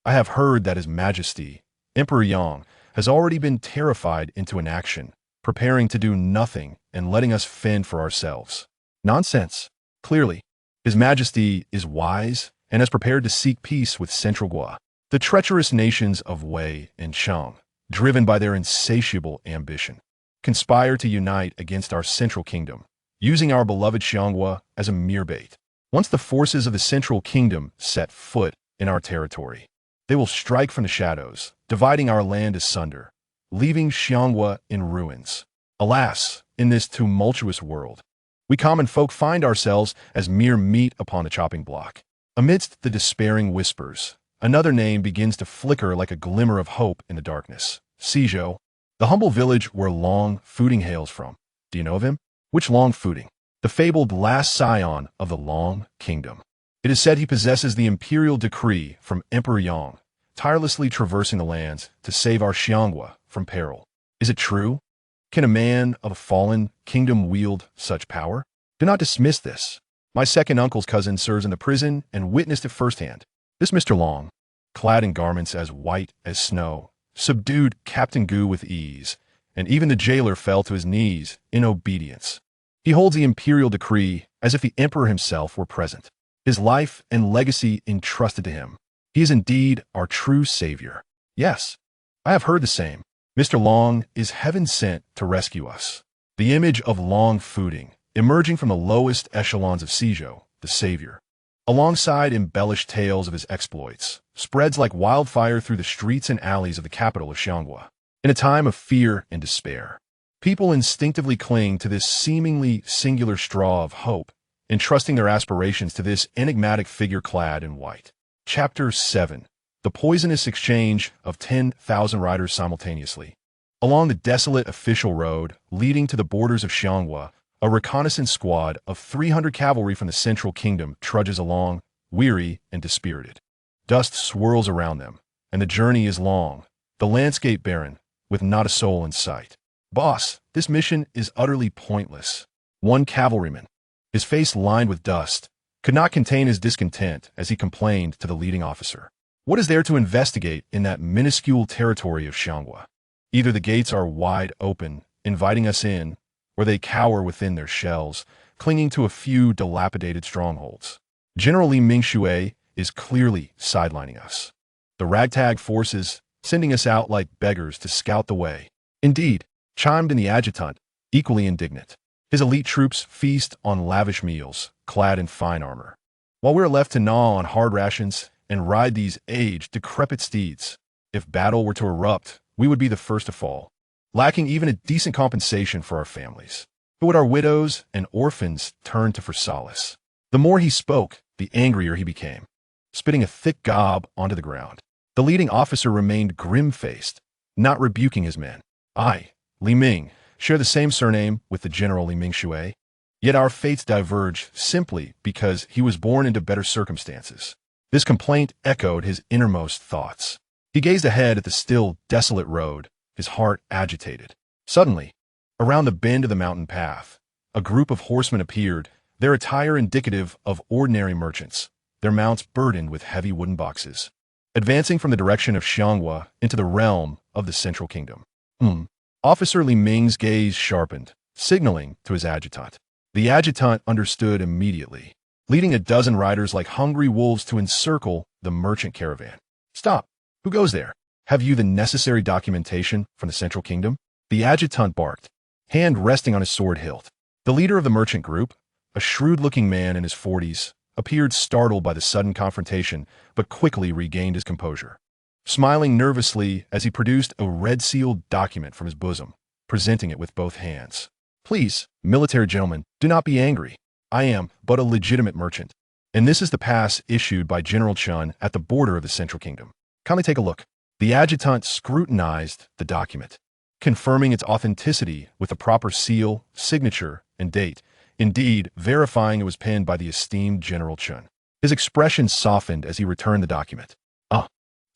I have heard that His Majesty, Emperor Yang, has already been terrified into inaction, preparing to do nothing and letting us fend for ourselves." Nonsense. Clearly, His Majesty is wise and has prepared to seek peace with Central Gua. The treacherous nations of Wei and Shang, driven by their insatiable ambition, conspire to unite against our central kingdom, using our beloved Xianghua as a mere bait. Once the forces of the central kingdom set foot in our territory, they will strike from the shadows, dividing our land asunder, leaving Xianghua in ruins. Alas, in this tumultuous world, we common folk find ourselves as mere meat upon the chopping block. Amidst the despairing whispers, another name begins to flicker like a glimmer of hope in the darkness. Sizhou, the humble village where Long Fu Ding hails from. Do you know of him? Which Long Fu Ding? The fabled last scion of the Long Kingdom. It is said he possesses the imperial decree from Emperor Yang, tirelessly traversing the lands to save our Xianghua from peril. Is it true? Can a man of a fallen kingdom wield such power? Do not dismiss this. My second uncle's cousin serves in the prison and witnessed it firsthand. This Mr. Long, clad in garments as white as snow, subdued Captain Gu with ease, and even the jailer fell to his knees in obedience. He holds the imperial decree as if the emperor himself were present, his life and legacy entrusted to him. He is indeed our true savior. Yes, I have heard the same. Mr. Long is heaven sent to rescue us. The image of Long Fu Ding, emerging from the lowest echelons of Sizhou, the savior, alongside embellished tales of his exploits, spreads like wildfire through the streets and alleys of the capital of Xianghua. In a time of fear and despair, people instinctively cling to this seemingly singular straw of hope, entrusting their aspirations to this enigmatic figure clad in white. Chapter 7. The poisonous exchange of 10,000 riders simultaneously. Along the desolate official road leading to the borders of Xianghua, a reconnaissance squad of 300 cavalry from the central kingdom trudges along, weary and dispirited. Dust swirls around them, and the journey is long, the landscape barren, with not a soul in sight. "Boss, this mission is utterly pointless." One cavalryman, his face lined with dust, could not contain his discontent as he complained to the leading officer. What is there to investigate in that minuscule territory of Xianghua? Either the gates are wide open, inviting us in, or they cower within their shells, clinging to a few dilapidated strongholds. General Li Mingxue is clearly sidelining us, the ragtag forces sending us out like beggars to scout the way. Indeed, chimed in the adjutant, equally indignant. His elite troops feast on lavish meals, clad in fine armor, while we're left to gnaw on hard rations and ride these aged, decrepit steeds. If battle were to erupt, we would be the first to fall, lacking even a decent compensation for our families. Who would our widows and orphans turn to for solace? The more he spoke, the angrier he became. spitting a thick gob onto the ground. The leading officer remained grim-faced, not rebuking his men. I, Li Ming, share the same surname with the General Li Mingshui, yet our fates diverge simply because he was born into better circumstances. This complaint echoed his innermost thoughts. He gazed ahead at the still, desolate road, his heart agitated. Suddenly, around the bend of the mountain path, a group of horsemen appeared, their attire indicative of ordinary merchants, their mounts burdened with heavy wooden boxes, advancing from the direction of Xianghua into the realm of the Central Kingdom. Officer Li Ming's gaze sharpened, signaling to his adjutant. The adjutant understood immediately, leading a dozen riders like hungry wolves to encircle the merchant caravan. Stop! Who goes there? Have you the necessary documentation from the Central Kingdom? The adjutant barked, hand resting on his sword hilt. The leader of the merchant group, a shrewd-looking man in his 40s, appeared startled by the sudden confrontation, but quickly regained his composure, smiling nervously as he produced a red-sealed document from his bosom, presenting it with both hands. Please, military gentlemen, do not be angry. I am but a legitimate merchant, and this is the pass issued by General Chun at the border of the Central Kingdom. Kindly take a look. The adjutant scrutinized the document, confirming its authenticity with the proper seal, signature, and date, indeed verifying it was penned by the esteemed General Chun. His expression softened as he returned the document.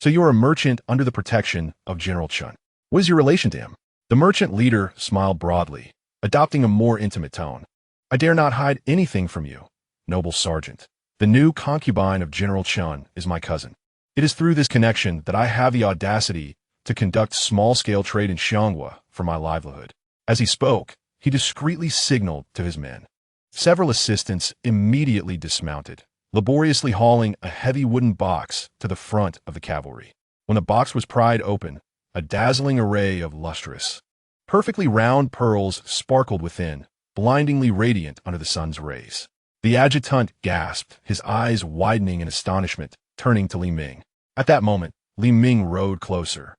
So you are a merchant under the protection of General Chun. What is your relation to him? The merchant leader smiled broadly, adopting a more intimate tone. I dare not hide anything from you, noble sergeant. The new concubine of General Chun is my cousin. It is through this connection that I have the audacity to conduct small-scale trade in Xianghua for my livelihood. As he spoke, he discreetly signaled to his men. Several assistants immediately dismounted, laboriously hauling a heavy wooden box to the front of the cavalry. When the box was pried open, a dazzling array of lustrous, perfectly round pearls sparkled within, blindingly radiant under the sun's rays. The adjutant gasped, his eyes widening in astonishment, turning to Li Ming. At that moment, Li Ming rode closer,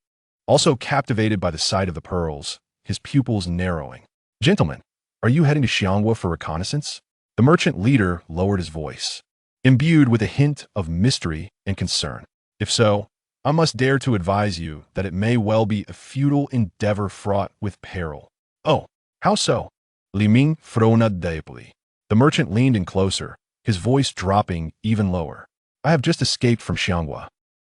also captivated by the sight of the pearls, his pupils narrowing. Gentlemen, are you heading to Xianghua for reconnaissance? The merchant leader lowered his voice, imbued with a hint of mystery and concern. If so, I must dare to advise you that it may well be a futile endeavor fraught with peril. Oh, how so? Li Ming frowned deeply. The merchant leaned in closer, his voice dropping even lower. I have just escaped from Xianghua.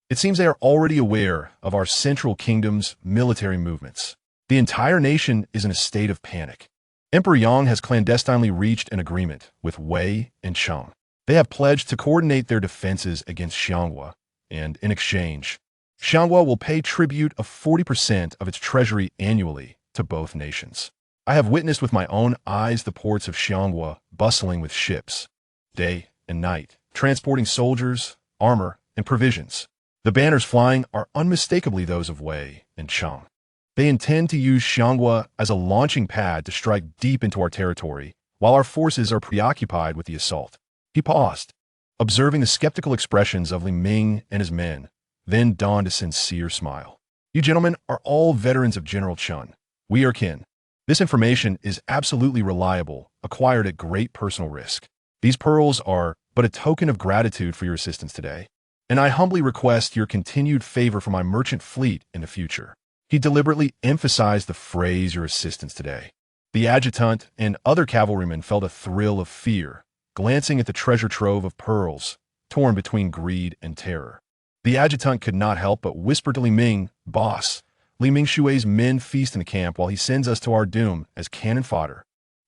It seems they are already aware of our Central Kingdom's military movements. The entire nation is in a state of panic. Emperor Yang has clandestinely reached an agreement with Wei and Cheng. They have pledged to coordinate their defenses against Xianghua, and in exchange, Xianghua will pay tribute of 40% of its treasury annually to both nations. I have witnessed with my own eyes the ports of Xianghua bustling with ships, day and night, transporting soldiers, armor, and provisions. The banners flying are unmistakably those of Wei and Cheng. They intend to use Xianghua as a launching pad to strike deep into our territory, while our forces are preoccupied with the assault. He paused, observing the skeptical expressions of Li Ming and his men, then donned a sincere smile. You gentlemen are all veterans of General Chun. We are kin. This information is absolutely reliable, acquired at great personal risk. These pearls are but a token of gratitude for your assistance today, and I humbly request your continued favor for my merchant fleet in the future. He deliberately emphasized the phrase your assistance today. The adjutant and other cavalrymen felt a thrill of fear, glancing at the treasure trove of pearls, torn between greed and terror. The adjutant could not help but whisper to Li Ming, Boss, Li Mingshui's men feast in the camp while he sends us to our doom as cannon fodder.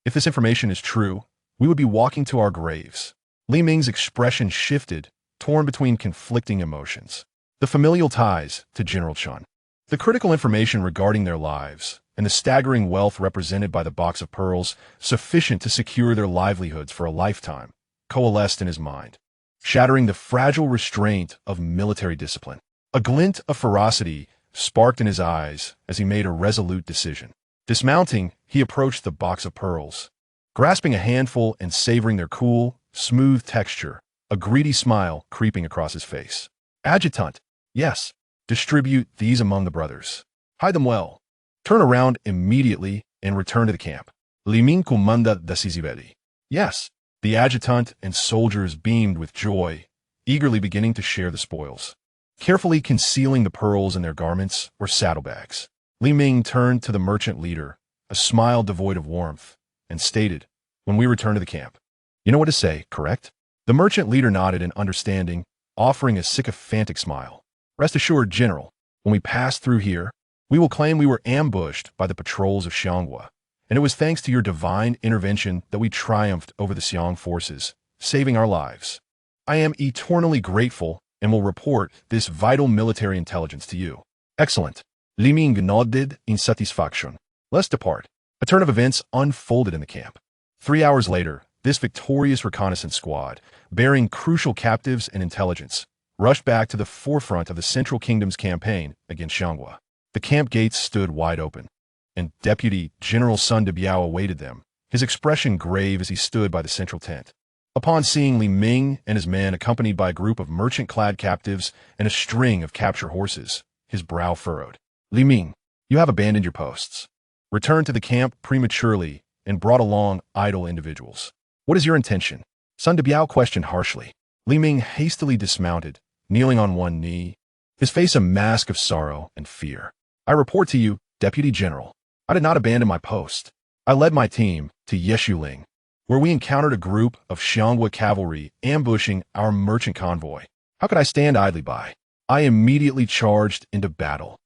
If this information is true, we would be walking to our graves. Li Ming's expression shifted, torn between conflicting emotions. The familial ties to General Chun, the critical information regarding their lives, and the staggering wealth represented by the box of pearls, sufficient to secure their livelihoods for a lifetime, coalesced in his mind, shattering the fragile restraint of military discipline. A glint of ferocity sparked in his eyes as he made a resolute decision. Dismounting, he approached the box of pearls, grasping a handful and savoring their cool, smooth texture, a greedy smile creeping across his face. Adjutant, yes, distribute these among the brothers. Hide them well. Turn around immediately and return to the camp. Li Ming comanda decisively. Yes, the adjutant and soldiers beamed with joy, eagerly beginning to share the spoils, carefully concealing the pearls in their garments or saddlebags. Li Ming turned to the merchant leader, a smile devoid of warmth, and stated, "When we return to the camp, you know what to say, correct?" The merchant leader nodded in understanding, offering a sycophantic smile. "Rest assured, General, when we pass through here, we will claim we were ambushed by the patrols of Xianghua, and it was thanks to your divine intervention that we triumphed over the Xiang forces, saving our lives. I am eternally grateful and will report this vital military intelligence to you." "Excellent." Li Ming nodded in satisfaction. "Let's depart." A turn of events unfolded in the camp. 3 hours later, this victorious reconnaissance squad, bearing crucial captives and intelligence, rushed back to the forefront of the Central Kingdom's campaign against Xianghua. The camp gates stood wide open, and Deputy General Sun de Biao awaited them, his expression grave as he stood by the central tent. Upon seeing Li Ming and his men accompanied by a group of merchant-clad captives and a string of capture horses, his brow furrowed. "Li Ming, you have abandoned your posts, returned to the camp prematurely, and brought along idle individuals. What is your intention?" Sun de Biao questioned harshly. Li Ming hastily dismounted, kneeling on one knee, his face a mask of sorrow and fear. "I report to you, Deputy General, I did not abandon my post. I led my team to Yeshuling, where we encountered a group of Xianghua cavalry ambushing our merchant convoy. How could I stand idly by? I immediately charged into battle.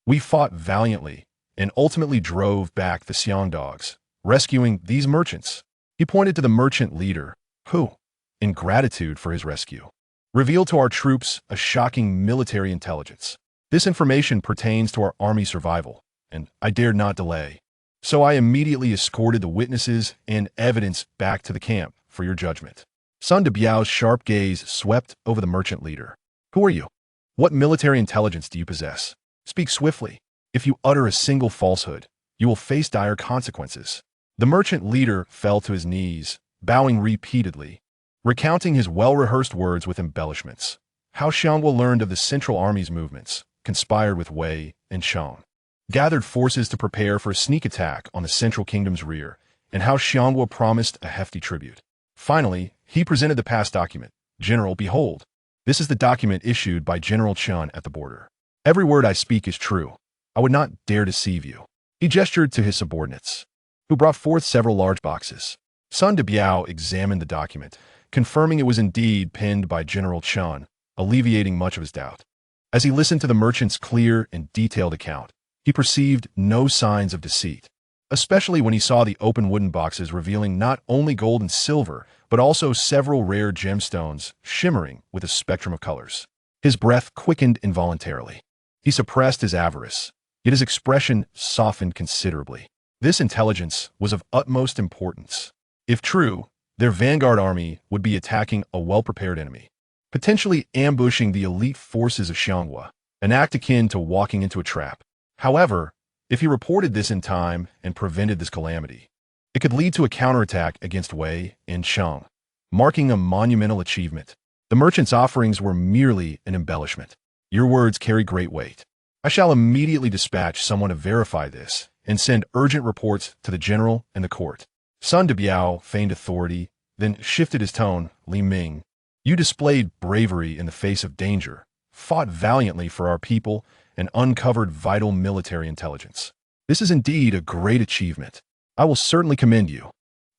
We fought valiantly and ultimately drove back the Xiang dogs, rescuing these merchants." He pointed to the merchant leader, who, in gratitude for his rescue, revealed to our troops a shocking military intelligence. "This information pertains to our army survival, and I dared not delay. So I immediately escorted the witnesses and evidence back to the camp for your judgment." Sun de Biao's sharp gaze swept over the merchant leader. "Who are you? What military intelligence do you possess? Speak swiftly. If you utter a single falsehood, you will face dire consequences." The merchant leader fell to his knees, bowing repeatedly, recounting his well-rehearsed words with embellishments. How Xianghua learned of the Central Army's movements, conspired with Wei and Shang, gathered forces to prepare for a sneak attack on the Central Kingdom's rear, and how Xianghua promised a hefty tribute. Finally, he presented the past document. "General, behold, this is the document issued by General Chun at the border. Every word I speak is true. I would not dare deceive you." He gestured to his subordinates, who brought forth several large boxes. Sun de Biao examined the document, confirming it was indeed penned by General Chun, alleviating much of his doubt. As he listened to the merchant's clear and detailed account, he perceived no signs of deceit, especially when he saw the open wooden boxes revealing not only gold and silver, but also several rare gemstones shimmering with a spectrum of colors. His breath quickened involuntarily. He suppressed his avarice, yet his expression softened considerably. This intelligence was of utmost importance. If true, their vanguard army would be attacking a well-prepared enemy, potentially ambushing the elite forces of Xianghua, an act akin to walking into a trap. However, if he reported this in time and prevented this calamity, it could lead to a counterattack against Wei and Shang, marking a monumental achievement. The merchant's offerings were merely an embellishment. "Your words carry great weight. I shall immediately dispatch someone to verify this and send urgent reports to the general and the court." Sun de Biao feigned authority, then shifted his tone. "Li Ming, you displayed bravery in the face of danger, fought valiantly for our people, and uncovered vital military intelligence. This is indeed a great achievement. I will certainly commend you."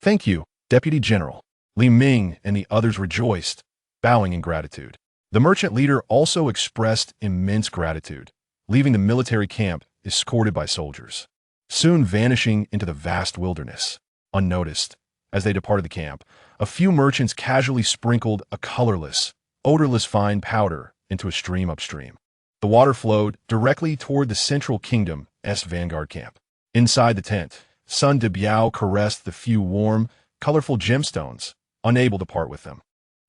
"Thank you, Deputy General." Li Ming and the others rejoiced, bowing in gratitude. The merchant leader also expressed immense gratitude, leaving the military camp escorted by soldiers, soon vanishing into the vast wilderness. Unnoticed, as they departed the camp, a few merchants casually sprinkled a colorless, odorless fine powder into a stream upstream. The water flowed directly toward the Central Kingdom's vanguard camp. Inside the tent, Sun de Biao caressed the few warm, colorful gemstones, unable to part with them.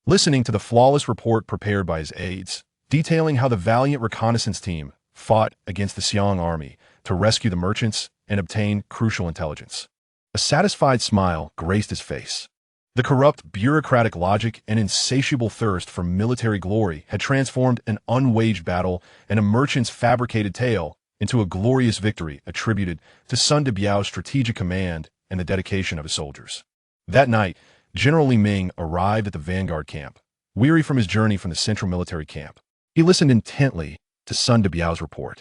Listening to the flawless report prepared by his aides, detailing how the valiant reconnaissance team fought against the Xiang army to rescue the merchants and obtain crucial intelligence, a satisfied smile graced his face. The corrupt bureaucratic logic and insatiable thirst for military glory had transformed an unwaged battle and a merchant's fabricated tale into a glorious victory attributed to Sun de Biao's strategic command and the dedication of his soldiers. That night, General Li Ming arrived at the vanguard camp, weary from his journey from the central military camp. He listened intently to Sun Debiao's report,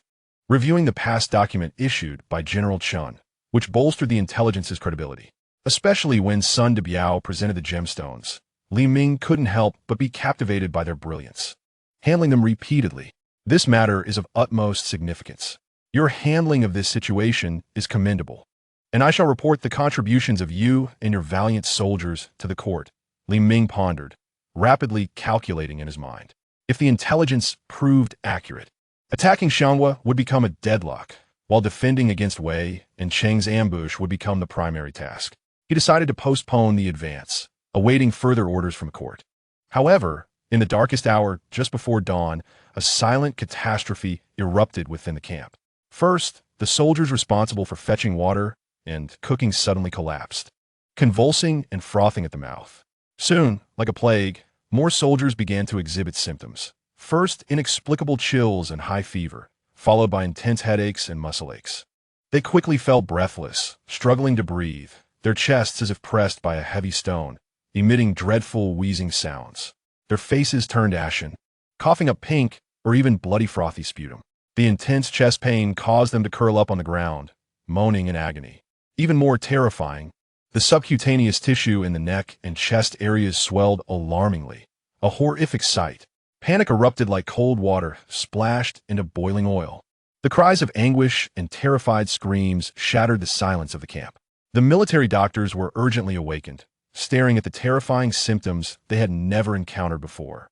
reviewing the past document issued by General Chun, which bolstered the intelligence's credibility. Especially when Sun Debiao presented the gemstones, Li Ming couldn't help but be captivated by their brilliance. Handling them repeatedly. This matter is of utmost significance. Your handling of this situation is commendable, and I shall report the contributions of you and your valiant soldiers to the court. Li Ming pondered, rapidly calculating in his mind. If the intelligence proved accurate, attacking Xianghua would become a deadlock, while defending against Wei and Cheng's ambush would become the primary task. He decided to postpone the advance, awaiting further orders from court. However, in the darkest hour, just before dawn, a silent catastrophe erupted within the camp. First, the soldiers responsible for fetching water and cooking suddenly collapsed, convulsing and frothing at the mouth. Soon, like a plague, more soldiers began to exhibit symptoms. First, inexplicable chills and high fever, followed by intense headaches and muscle aches. They quickly fell breathless, struggling to breathe, their chests as if pressed by a heavy stone, emitting dreadful wheezing sounds. Their faces turned ashen, coughing up pink or even bloody frothy sputum. The intense chest pain caused them to curl up on the ground, moaning in agony. Even more terrifying, the subcutaneous tissue in the neck and chest areas swelled alarmingly. A horrific sight. Panic erupted like cold water splashed into boiling oil. The cries of anguish and terrified screams shattered the silence of the camp. The military doctors were urgently awakened, staring at the terrifying symptoms they had never encountered before.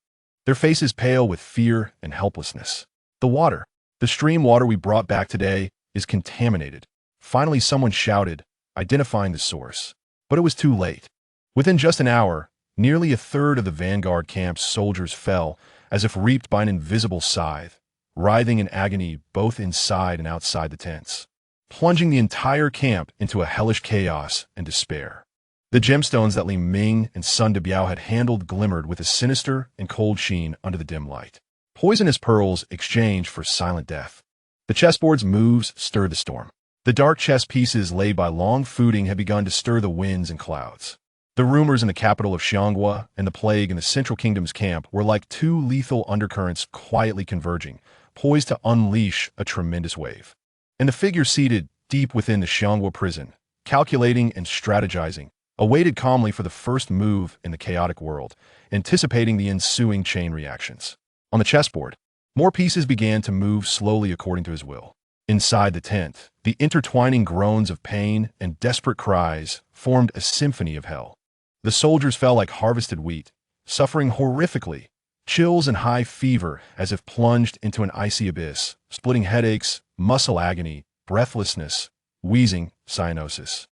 Their faces pale with fear and helplessness. The stream water we brought back today is contaminated. Finally, someone shouted, identifying the source. But it was too late. Within just an hour, nearly a third of the vanguard camp's soldiers fell, as if reaped by an invisible scythe, writhing in agony both inside and outside the tents, plunging the entire camp into a hellish chaos and despair. The gemstones that Li Ming and Sun Debiao had handled glimmered with a sinister and cold sheen under the dim light. Poisonous pearls exchanged for silent death. The chessboard's moves stirred the storm. The dark chess pieces laid by long fooding had begun to stir the winds and clouds. The rumors in the capital of Xianghua and the plague in the Central Kingdom's camp were like two lethal undercurrents quietly converging, poised to unleash a tremendous wave. And the figure seated deep within the Xianghua prison, calculating and strategizing, awaited calmly for the first move in the chaotic world, anticipating the ensuing chain reactions. On the chessboard, more pieces began to move slowly according to his will. Inside the tent, the intertwining groans of pain and desperate cries formed a symphony of hell. The soldiers fell like harvested wheat, suffering horrifically, chills and high fever as if plunged into an icy abyss, splitting headaches, muscle agony, breathlessness, wheezing, cyanosis,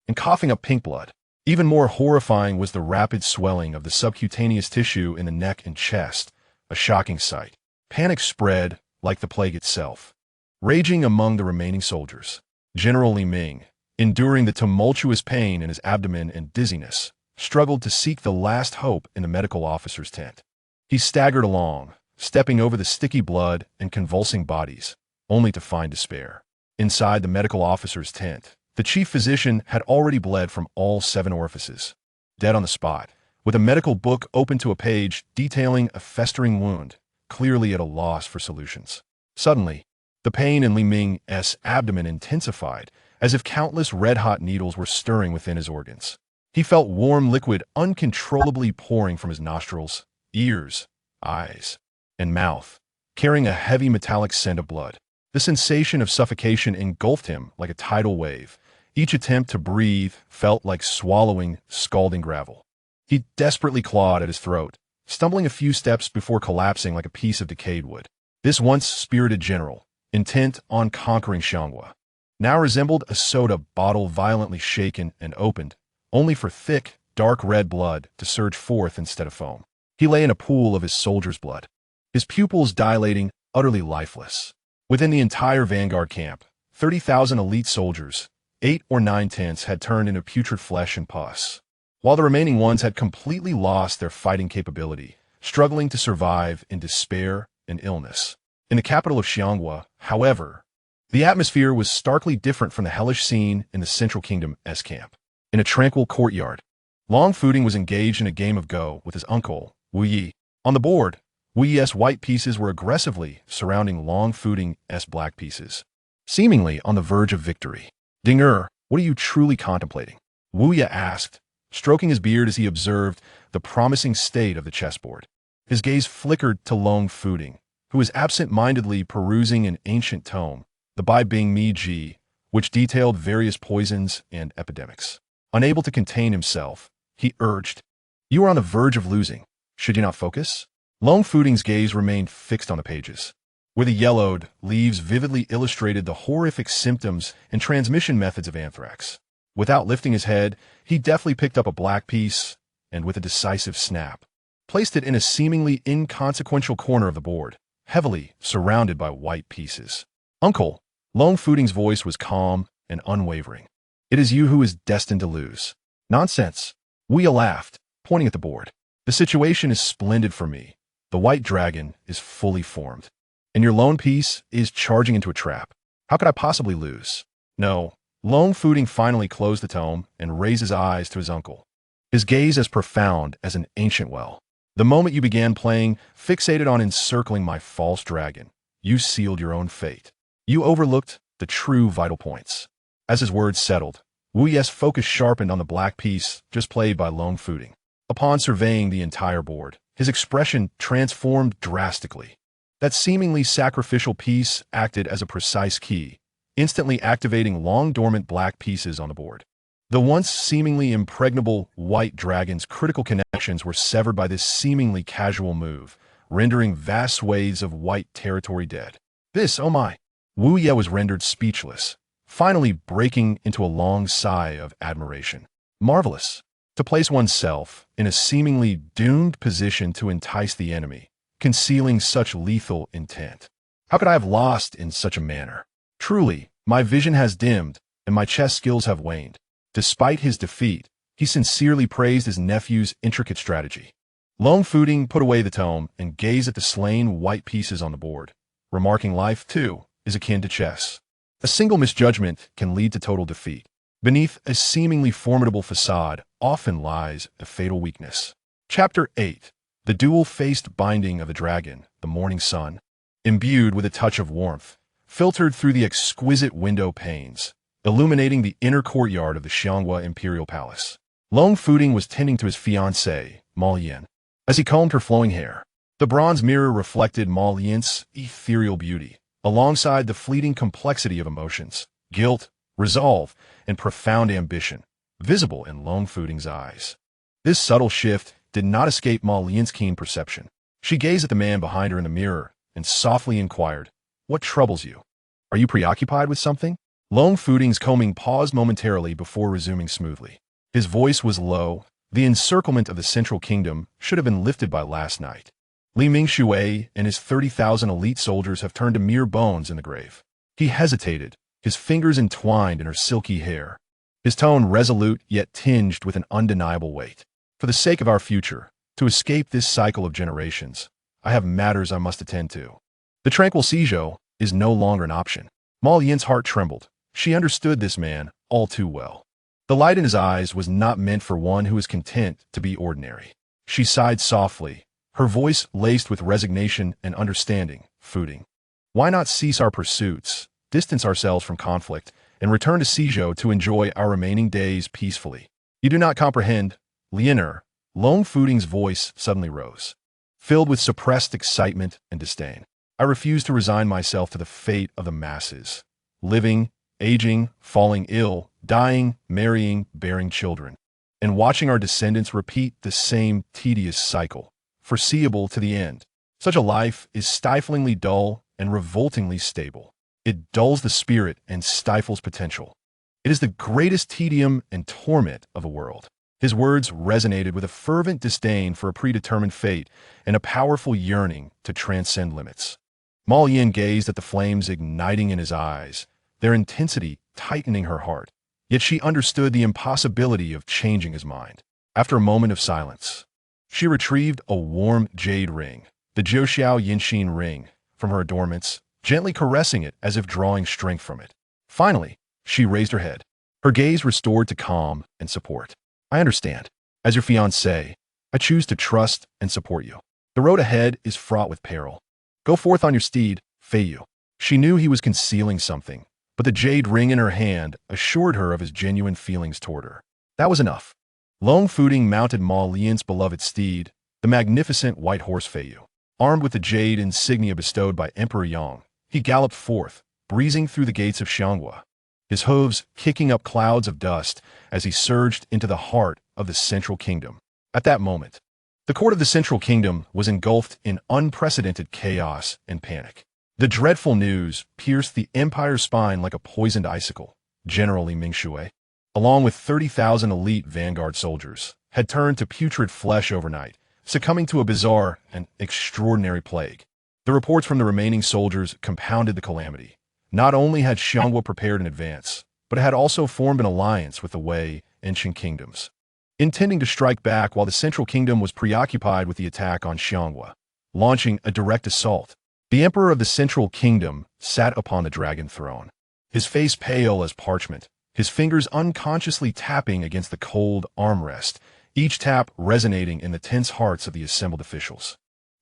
and coughing up pink blood. Even more horrifying was the rapid swelling of the subcutaneous tissue in the neck and chest, a shocking sight. Panic spread like the plague itself, raging among the remaining soldiers. General Li Ming, enduring the tumultuous pain in his abdomen and dizziness, struggled to seek the last hope in the medical officer's tent. He staggered along, stepping over the sticky blood and convulsing bodies, only to find despair. Inside the medical officer's tent, the chief physician had already bled from all 7 orifices. Dead on the spot, with a medical book open to a page detailing a festering wound, clearly at a loss for solutions. Suddenly, the pain in Li Ming's abdomen intensified, as if countless red-hot needles were stirring within his organs. He felt warm liquid uncontrollably pouring from his nostrils, ears, eyes, and mouth, carrying a heavy metallic scent of blood. The sensation of suffocation engulfed him like a tidal wave. Each attempt to breathe felt like swallowing scalding gravel. He desperately clawed at his throat, stumbling a few steps before collapsing like a piece of decayed wood. This once spirited general, intent on conquering Xianghua, now resembled a soda bottle violently shaken and opened, only for thick, dark red blood to surge forth instead of foam. He lay in a pool of his soldier's blood, his pupils dilating, utterly lifeless. Within the entire vanguard camp, 30,000 elite soldiers, 8 or 9 tents had turned into putrid flesh and pus, while the remaining ones had completely lost their fighting capability, struggling to survive in despair and illness. In the capital of Xianghua, however, the atmosphere was starkly different from the hellish scene in the Central Kingdom's camp. In a tranquil courtyard, Long Fooding was engaged in a game of Go with his uncle, Wu Yi, On the board, Wu-Ye's white pieces were aggressively surrounding Long Fuding's black pieces, seemingly on the verge of victory. Dinger, what are you truly contemplating? Wu-Ye asked, stroking his beard as he observed the promising state of the chessboard. His gaze flickered to Long Fuding, who was absent-mindedly perusing an ancient tome, the Bai Bing Mi Ji, which detailed various poisons and epidemics. Unable to contain himself, he urged, "You are on the verge of losing. Should you not focus?" Long Fuding's gaze remained fixed on the pages, where the yellowed leaves vividly illustrated the horrific symptoms and transmission methods of anthrax. Without lifting his head, he deftly picked up a black piece and, with a decisive snap, placed it in a seemingly inconsequential corner of the board, heavily surrounded by white pieces. "Uncle," Long Fuding's voice was calm and unwavering. "It is you who is destined to lose." "Nonsense." Wu-Ye laughed, pointing at the board. "The situation is splendid for me. The white dragon is fully formed, and your lone piece is charging into a trap. How could I possibly lose?" "No." Long Fuding finally closed the tome and raised his eyes to his uncle, his gaze as profound as an ancient well. "The moment you began playing, fixated on encircling my false dragon, you sealed your own fate. You overlooked the true vital points." As his words settled, Wu-Ye's focus sharpened on the black piece just played by Long Fuding. Upon surveying the entire board, his expression transformed drastically. That seemingly sacrificial piece acted as a precise key, instantly activating long-dormant black pieces on the board. The once seemingly impregnable white dragon's critical connections were severed by this seemingly casual move, rendering vast swathes of white territory dead. "This, oh my!" Wu-Ye was rendered speechless, finally breaking into a long sigh of admiration. "Marvelous. To place oneself in a seemingly doomed position to entice the enemy, concealing such lethal intent. How could I have lost in such a manner? Truly, my vision has dimmed, and my chess skills have waned." Despite his defeat, he sincerely praised his nephew's intricate strategy. Long Fuding put away the tome and gazed at the slain white pieces on the board, remarking life, too, is akin to chess. A single misjudgment can lead to total defeat. Beneath a seemingly formidable facade often lies a fatal weakness. Chapter 8. The dual-faced binding of the dragon, the morning sun, imbued with a touch of warmth, filtered through the exquisite window panes, illuminating the inner courtyard of the Xianghua Imperial Palace. Long Fuding was tending to his fiancée, Ma Yan, as he combed her flowing hair. The bronze mirror reflected Ma Yan's ethereal beauty, alongside the fleeting complexity of emotions, guilt, resolve, and profound ambition, visible in Long Fuding's eyes. This subtle shift did not escape Ma Yan's keen perception. She gazed at the man behind her in the mirror and softly inquired, "What troubles you? Are you preoccupied with something?" Long Fuding's combing paused momentarily before resuming smoothly. His voice was low. The encirclement of the Central Kingdom should have been lifted by last night. Li Mingshui and his 30,000 elite soldiers have turned to mere bones in the grave. He hesitated, his fingers entwined in her silky hair, his tone resolute yet tinged with an undeniable weight. "For the sake of our future, to escape this cycle of generations, I have matters I must attend to. The tranquil Suzhou is no longer an option." Ma Yan's heart trembled. She understood this man all too well. The light in his eyes was not meant for one who is content to be ordinary. She sighed softly, her voice laced with resignation and understanding. "Fuding, why not cease our pursuits, distance ourselves from conflict, and return to Suzhou to enjoy our remaining days peacefully? You do not comprehend, Liener." Long Fuding's voice suddenly rose, filled with suppressed excitement and disdain. "I refuse to resign myself to the fate of the masses, living, aging, falling ill, dying, marrying, bearing children, and watching our descendants repeat the same tedious cycle, foreseeable to the end. Such a life is stiflingly dull and revoltingly stable. It dulls the spirit and stifles potential. It is the greatest tedium and torment of the world." His words resonated with a fervent disdain for a predetermined fate and a powerful yearning to transcend limits. Ma Yan gazed at the flames igniting in his eyes, their intensity tightening her heart, yet she understood the impossibility of changing his mind. After a moment of silence, she retrieved a warm jade ring, the Zhouxiao Yinxin ring, from her adornments, gently caressing it as if drawing strength from it. Finally, she raised her head, her gaze restored to calm and support. "I understand. As your fiancé, I choose to trust and support you." The road ahead is fraught with peril. Go forth on your steed, Feud. She knew he was concealing something, but the jade ring in her hand assured her of his genuine feelings toward her. That was enough. Long Footing mounted Ma Lian's beloved steed, the magnificent white horse Feud. Armed with the jade insignia bestowed by Emperor Yang, he galloped forth, breezing through the gates of Xianghua, his hooves kicking up clouds of dust as he surged into the heart of the Central Kingdom. At that moment, the court of the Central Kingdom was engulfed in unprecedented chaos and panic. The dreadful news pierced the empire's spine like a poisoned icicle. General Li Mingshui, along with 30,000 elite vanguard soldiers, had turned to putrid flesh overnight, succumbing to a bizarre and extraordinary plague. The reports from the remaining soldiers compounded the calamity. Not only had Xianghua prepared in advance, but it had also formed an alliance with the Wei and Qin kingdoms, intending to strike back while the Central Kingdom was preoccupied with the attack on Xianghua, launching a direct assault. The Emperor of the Central Kingdom sat upon the dragon throne, his face pale as parchment, his fingers unconsciously tapping against the cold armrest, each tap resonating in the tense hearts of the assembled officials.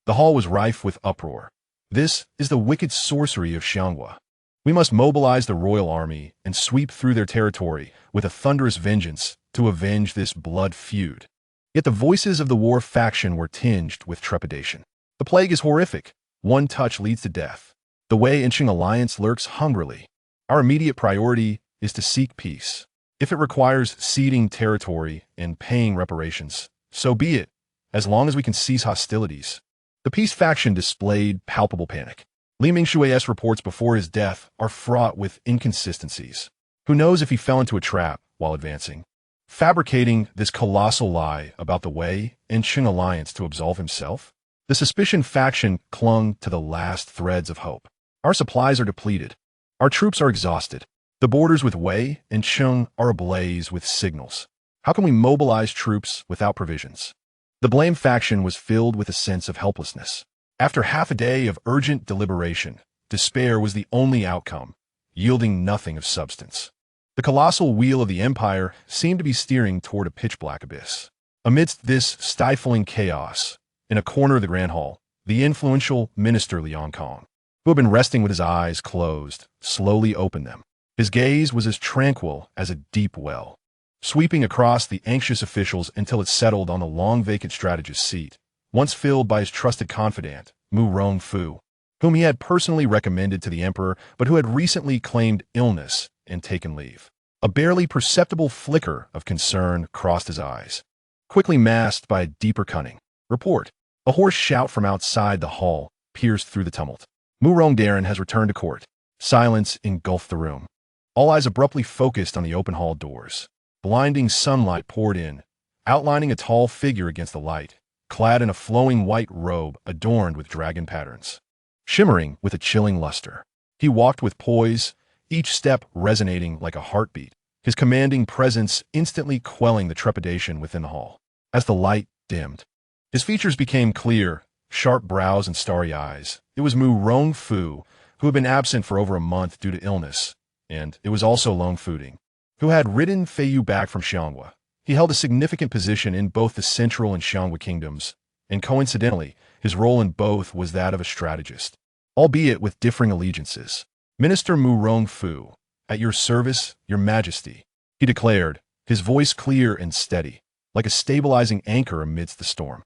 The hall was rife with uproar. This is the wicked sorcery of Xianghua. We must mobilize the royal army and sweep through their territory with a thunderous vengeance to avenge this blood feud. Yet the voices of the war faction were tinged with trepidation. The plague is horrific. One touch leads to death. The Wei and Qing alliance lurks hungrily. Our immediate priority is to seek peace. If it requires ceding territory and paying reparations, so be it, as long as we can cease hostilities. The peace faction displayed palpable panic. Li Mingshui's reports before his death are fraught with inconsistencies. Who knows if he fell into a trap while advancing, fabricating this colossal lie about the Wei and Qing alliance to absolve himself? The suspicion faction clung to the last threads of hope. Our supplies are depleted. Our troops are exhausted. The borders with Wei and Qing are ablaze with signals. How can we mobilize troops without provisions? The blame faction was filled with a sense of helplessness. After half a day of urgent deliberation, despair was the only outcome, yielding nothing of substance. The colossal wheel of the empire seemed to be steering toward a pitch-black abyss. Amidst this stifling chaos, in a corner of the Grand Hall, the influential Minister Liang Kong, who had been resting with his eyes closed, slowly opened them. His gaze was as tranquil as a deep well, sweeping across the anxious officials until it settled on the long-vacant strategist's seat, once filled by his trusted confidant, Mu Rongfu, whom he had personally recommended to the emperor but who had recently claimed illness and taken leave. A barely perceptible flicker of concern crossed his eyes, quickly masked by a deeper cunning. Report. A hoarse shout from outside the hall pierced through the tumult. Mu Rongdarin has returned to court. Silence engulfed the room. All eyes abruptly focused on the open hall doors. Blinding sunlight poured in, outlining a tall figure against the light, clad in a flowing white robe adorned with dragon patterns, shimmering with a chilling luster. He walked with poise, each step resonating like a heartbeat, his commanding presence instantly quelling the trepidation within the hall. As the light dimmed, his features became clear, sharp brows and starry eyes. It was Mu Rongfu, who had been absent for over a month due to illness, and it was also Long Footing, who had ridden Feud back from Xianghua. He held a significant position in both the Central and Xianghua kingdoms, and coincidentally, his role in both was that of a strategist, albeit with differing allegiances. Minister Mu Rongfu, at your service, your majesty, he declared, his voice clear and steady, like a stabilizing anchor amidst the storm.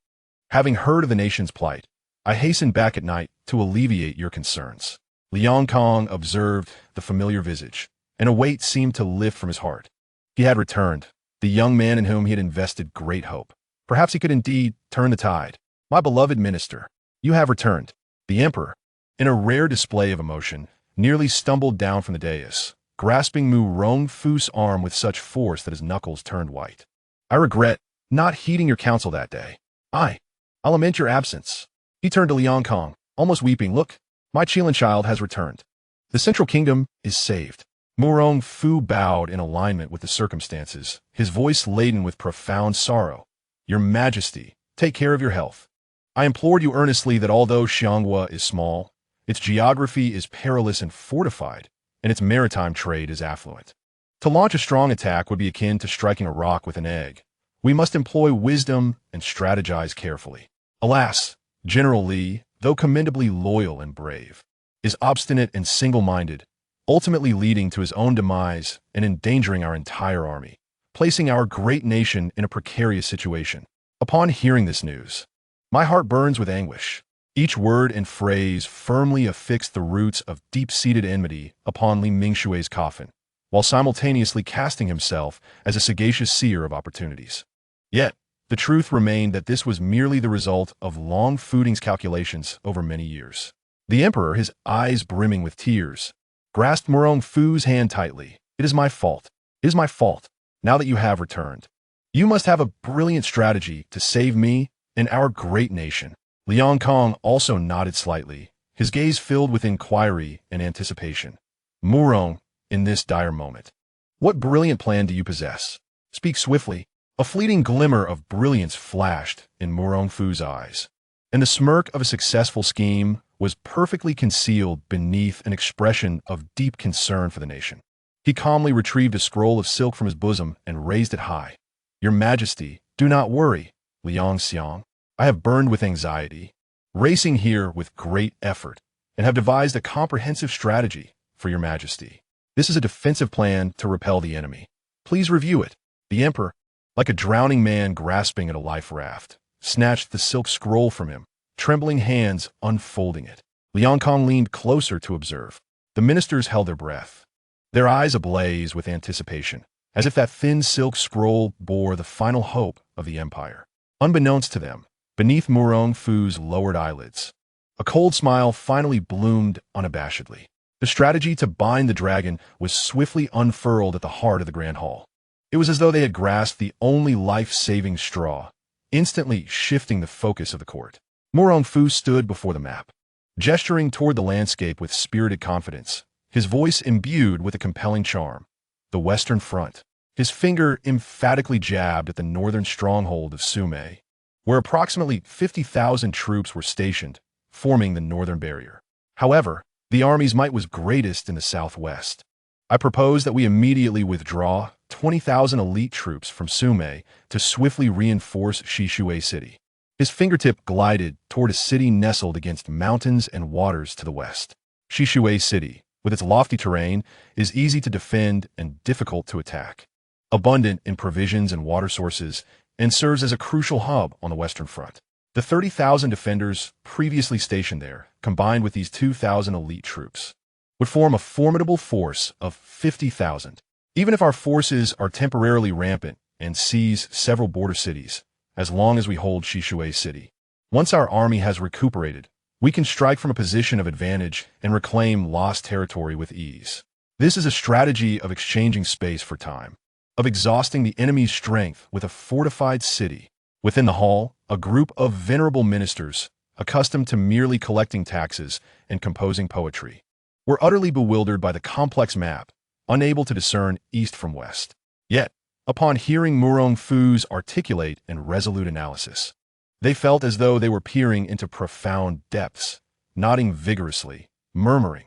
Having heard of the nation's plight, I hastened back at night to alleviate your concerns. Liang Kong observed the familiar visage, and a weight seemed to lift from his heart. He had returned, the young man in whom he had invested great hope. Perhaps he could indeed turn the tide. My beloved minister, you have returned. The emperor, in a rare display of emotion, nearly stumbled down from the dais, grasping Mu Rongfu's arm with such force that his knuckles turned white. I regret not heeding your counsel that day. I lament your absence. He turned to Liang Kong, almost weeping. Look, my Qilin child has returned. The Central Kingdom is saved. Mu Rongfu bowed in alignment with the circumstances, his voice laden with profound sorrow. Your Majesty, take care of your health. I implored you earnestly that although Xianghua is small, its geography is perilous and fortified, and its maritime trade is affluent. To launch a strong attack would be akin to striking a rock with an egg. We must employ wisdom and strategize carefully. Alas, General Li, though commendably loyal and brave, is obstinate and single-minded, ultimately leading to his own demise and endangering our entire army, placing our great nation in a precarious situation. Upon hearing this news, my heart burns with anguish. Each word and phrase firmly affixed the roots of deep-seated enmity upon Li Mingshui's coffin, while simultaneously casting himself as a sagacious seer of opportunities. Yet, the truth remained that this was merely the result of long Fooding's calculations over many years. The emperor, his eyes brimming with tears, grasped Murong Fu's hand tightly. "It is my fault. It is my fault. Now that you have returned, you must have a brilliant strategy to save me and our great nation." Liang Kong also nodded slightly, his gaze filled with inquiry and anticipation. "Murong, in this dire moment, what brilliant plan do you possess? Speak swiftly." A fleeting glimmer of brilliance flashed in Murong Fu's eyes, and the smirk of a successful scheme was perfectly concealed beneath an expression of deep concern for the nation. He calmly retrieved a scroll of silk from his bosom and raised it high. "Your Majesty, do not worry, Liang Xiang. I have burned with anxiety, racing here with great effort, and have devised a comprehensive strategy for your Majesty. This is a defensive plan to repel the enemy. Please review it." The emperor, like a drowning man grasping at a life raft, snatched the silk scroll from him, trembling hands unfolding it. Liang Kong leaned closer to observe. The ministers held their breath, their eyes ablaze with anticipation, as if that thin silk scroll bore the final hope of the empire. Unbeknownst to them, beneath Murong Fu's lowered eyelids, a cold smile finally bloomed unabashedly. The strategy to bind the dragon was swiftly unfurled at the heart of the Grand Hall. It was as though they had grasped the only life-saving straw, instantly shifting the focus of the court. Murong Fu stood before the map, gesturing toward the landscape with spirited confidence, his voice imbued with a compelling charm. The Western Front. His finger emphatically jabbed at the northern stronghold of Sume, where approximately 50,000 troops were stationed, forming the northern barrier. However, the army's might was greatest in the southwest. I propose that we immediately withdraw 20,000 elite troops from Sume to swiftly reinforce Shishui City. His fingertip glided toward a city nestled against mountains and waters to the west. Shishui City, with its lofty terrain, is easy to defend and difficult to attack. Abundant in provisions and water sources, and serves as a crucial hub on the Western Front. The 30,000 defenders previously stationed there, combined with these 2,000 elite troops, would form a formidable force of 50,000. Even if our forces are temporarily rampant and seize several border cities, as long as we hold Shishui City. Once our army has recuperated, we can strike from a position of advantage and reclaim lost territory with ease. This is a strategy of exchanging space for time, of exhausting the enemy's strength with a fortified city. Within the hall, a group of venerable ministers, accustomed to merely collecting taxes and composing poetry, were utterly bewildered by the complex map, unable to discern east from west. Yet, upon hearing Murong Fu's articulate and resolute analysis, they felt as though they were peering into profound depths, nodding vigorously, murmuring,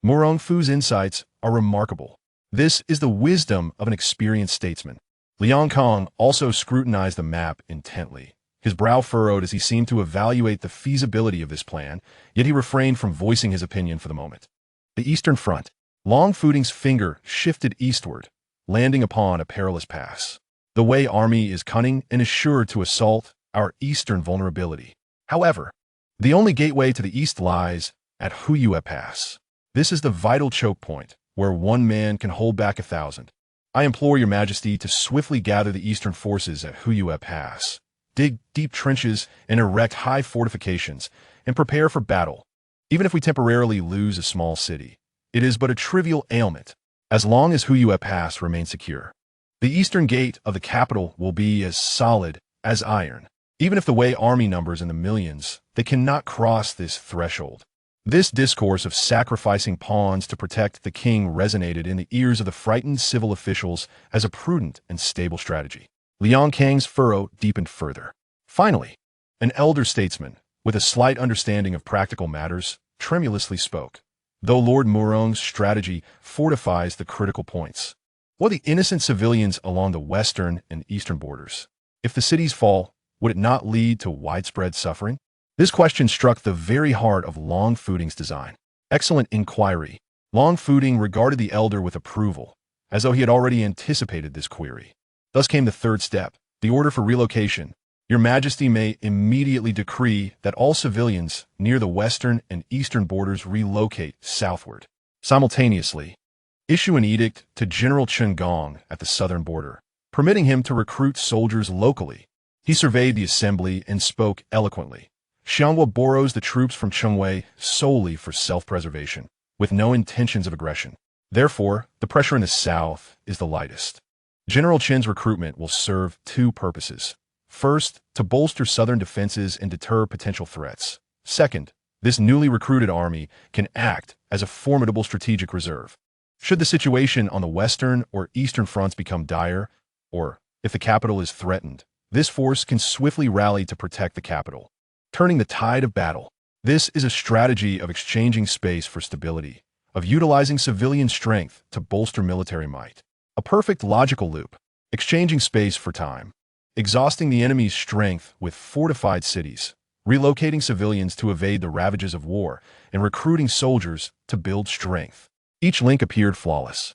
"Murong Fu's insights are remarkable. This is the wisdom of an experienced statesman." Liang Kong also scrutinized the map intently, his brow furrowed as he seemed to evaluate the feasibility of this plan, yet he refrained from voicing his opinion for the moment. The Eastern Front. Long Fooding's finger shifted eastward, landing upon a perilous pass. The Wei army is cunning and is sure to assault our eastern vulnerability. However, the only gateway to the east lies at Huyue Pass. This is the vital choke point, where one man can hold back 1,000. I implore your Majesty to swiftly gather the eastern forces at Huyue Pass, dig deep trenches and erect high fortifications, and prepare for battle. Even if we temporarily lose a small city, it is but a trivial ailment, as long as Huyue Pass remains secure. The eastern gate of the capital will be as solid as iron. Even if the Wei army numbers in the millions, they cannot cross this threshold. This discourse of sacrificing pawns to protect the king resonated in the ears of the frightened civil officials as a prudent and stable strategy. Liang Kang's furrow deepened further. Finally, an elder statesman, with a slight understanding of practical matters, tremulously spoke. Though Lord Murong's strategy fortifies the critical points, what the innocent civilians along the western and eastern borders? If the cities fall, would it not lead to widespread suffering? This question struck the very heart of Long Fuding's design. Excellent inquiry. Long Fuding regarded the elder with approval, as though he had already anticipated this query. Thus came the third step, the order for relocation. Your Majesty may immediately decree that all civilians near the western and eastern borders relocate southward. Simultaneously, issue an edict to General Chen Gong at the southern border, permitting him to recruit soldiers locally. He surveyed the assembly and spoke eloquently. Xianghua borrows the troops from Chengwei solely for self-preservation, with no intentions of aggression. Therefore, the pressure in the south is the lightest. General Chen's recruitment will serve two purposes. First, to bolster southern defenses and deter potential threats. Second, this newly recruited army can act as a formidable strategic reserve. Should the situation on the western or eastern fronts become dire, or if the capital is threatened, this force can swiftly rally to protect the capital, turning the tide of battle. This is a strategy of exchanging space for stability, of utilizing civilian strength to bolster military might. A perfect logical loop, exchanging space for time, exhausting the enemy's strength with fortified cities, relocating civilians to evade the ravages of war, and recruiting soldiers to build strength. Each link appeared flawless,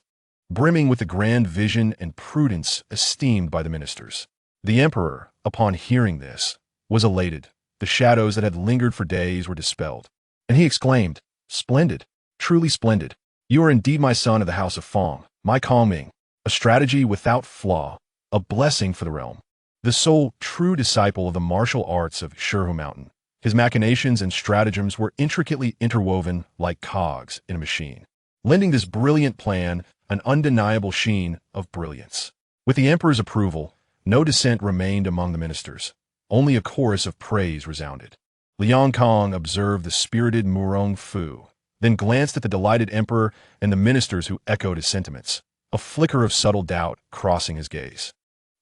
brimming with the grand vision and prudence esteemed by the ministers. The emperor, upon hearing this, was elated. The shadows that had lingered for days were dispelled, and he exclaimed, "Splendid, truly splendid. You are indeed my son of the house of Fong, my Karmic, a strategy without flaw, a blessing for the realm." The sole true disciple of the martial arts of Sherhu Mountain, his machinations and stratagems were intricately interwoven like cogs in a machine, lending this brilliant plan an undeniable sheen of brilliance. With the emperor's approval, no dissent remained among the ministers. Only a chorus of praise resounded. Liang Kong observed the spirited Murong Fu, then glanced at the delighted emperor and the ministers who echoed his sentiments, a flicker of subtle doubt crossing his gaze.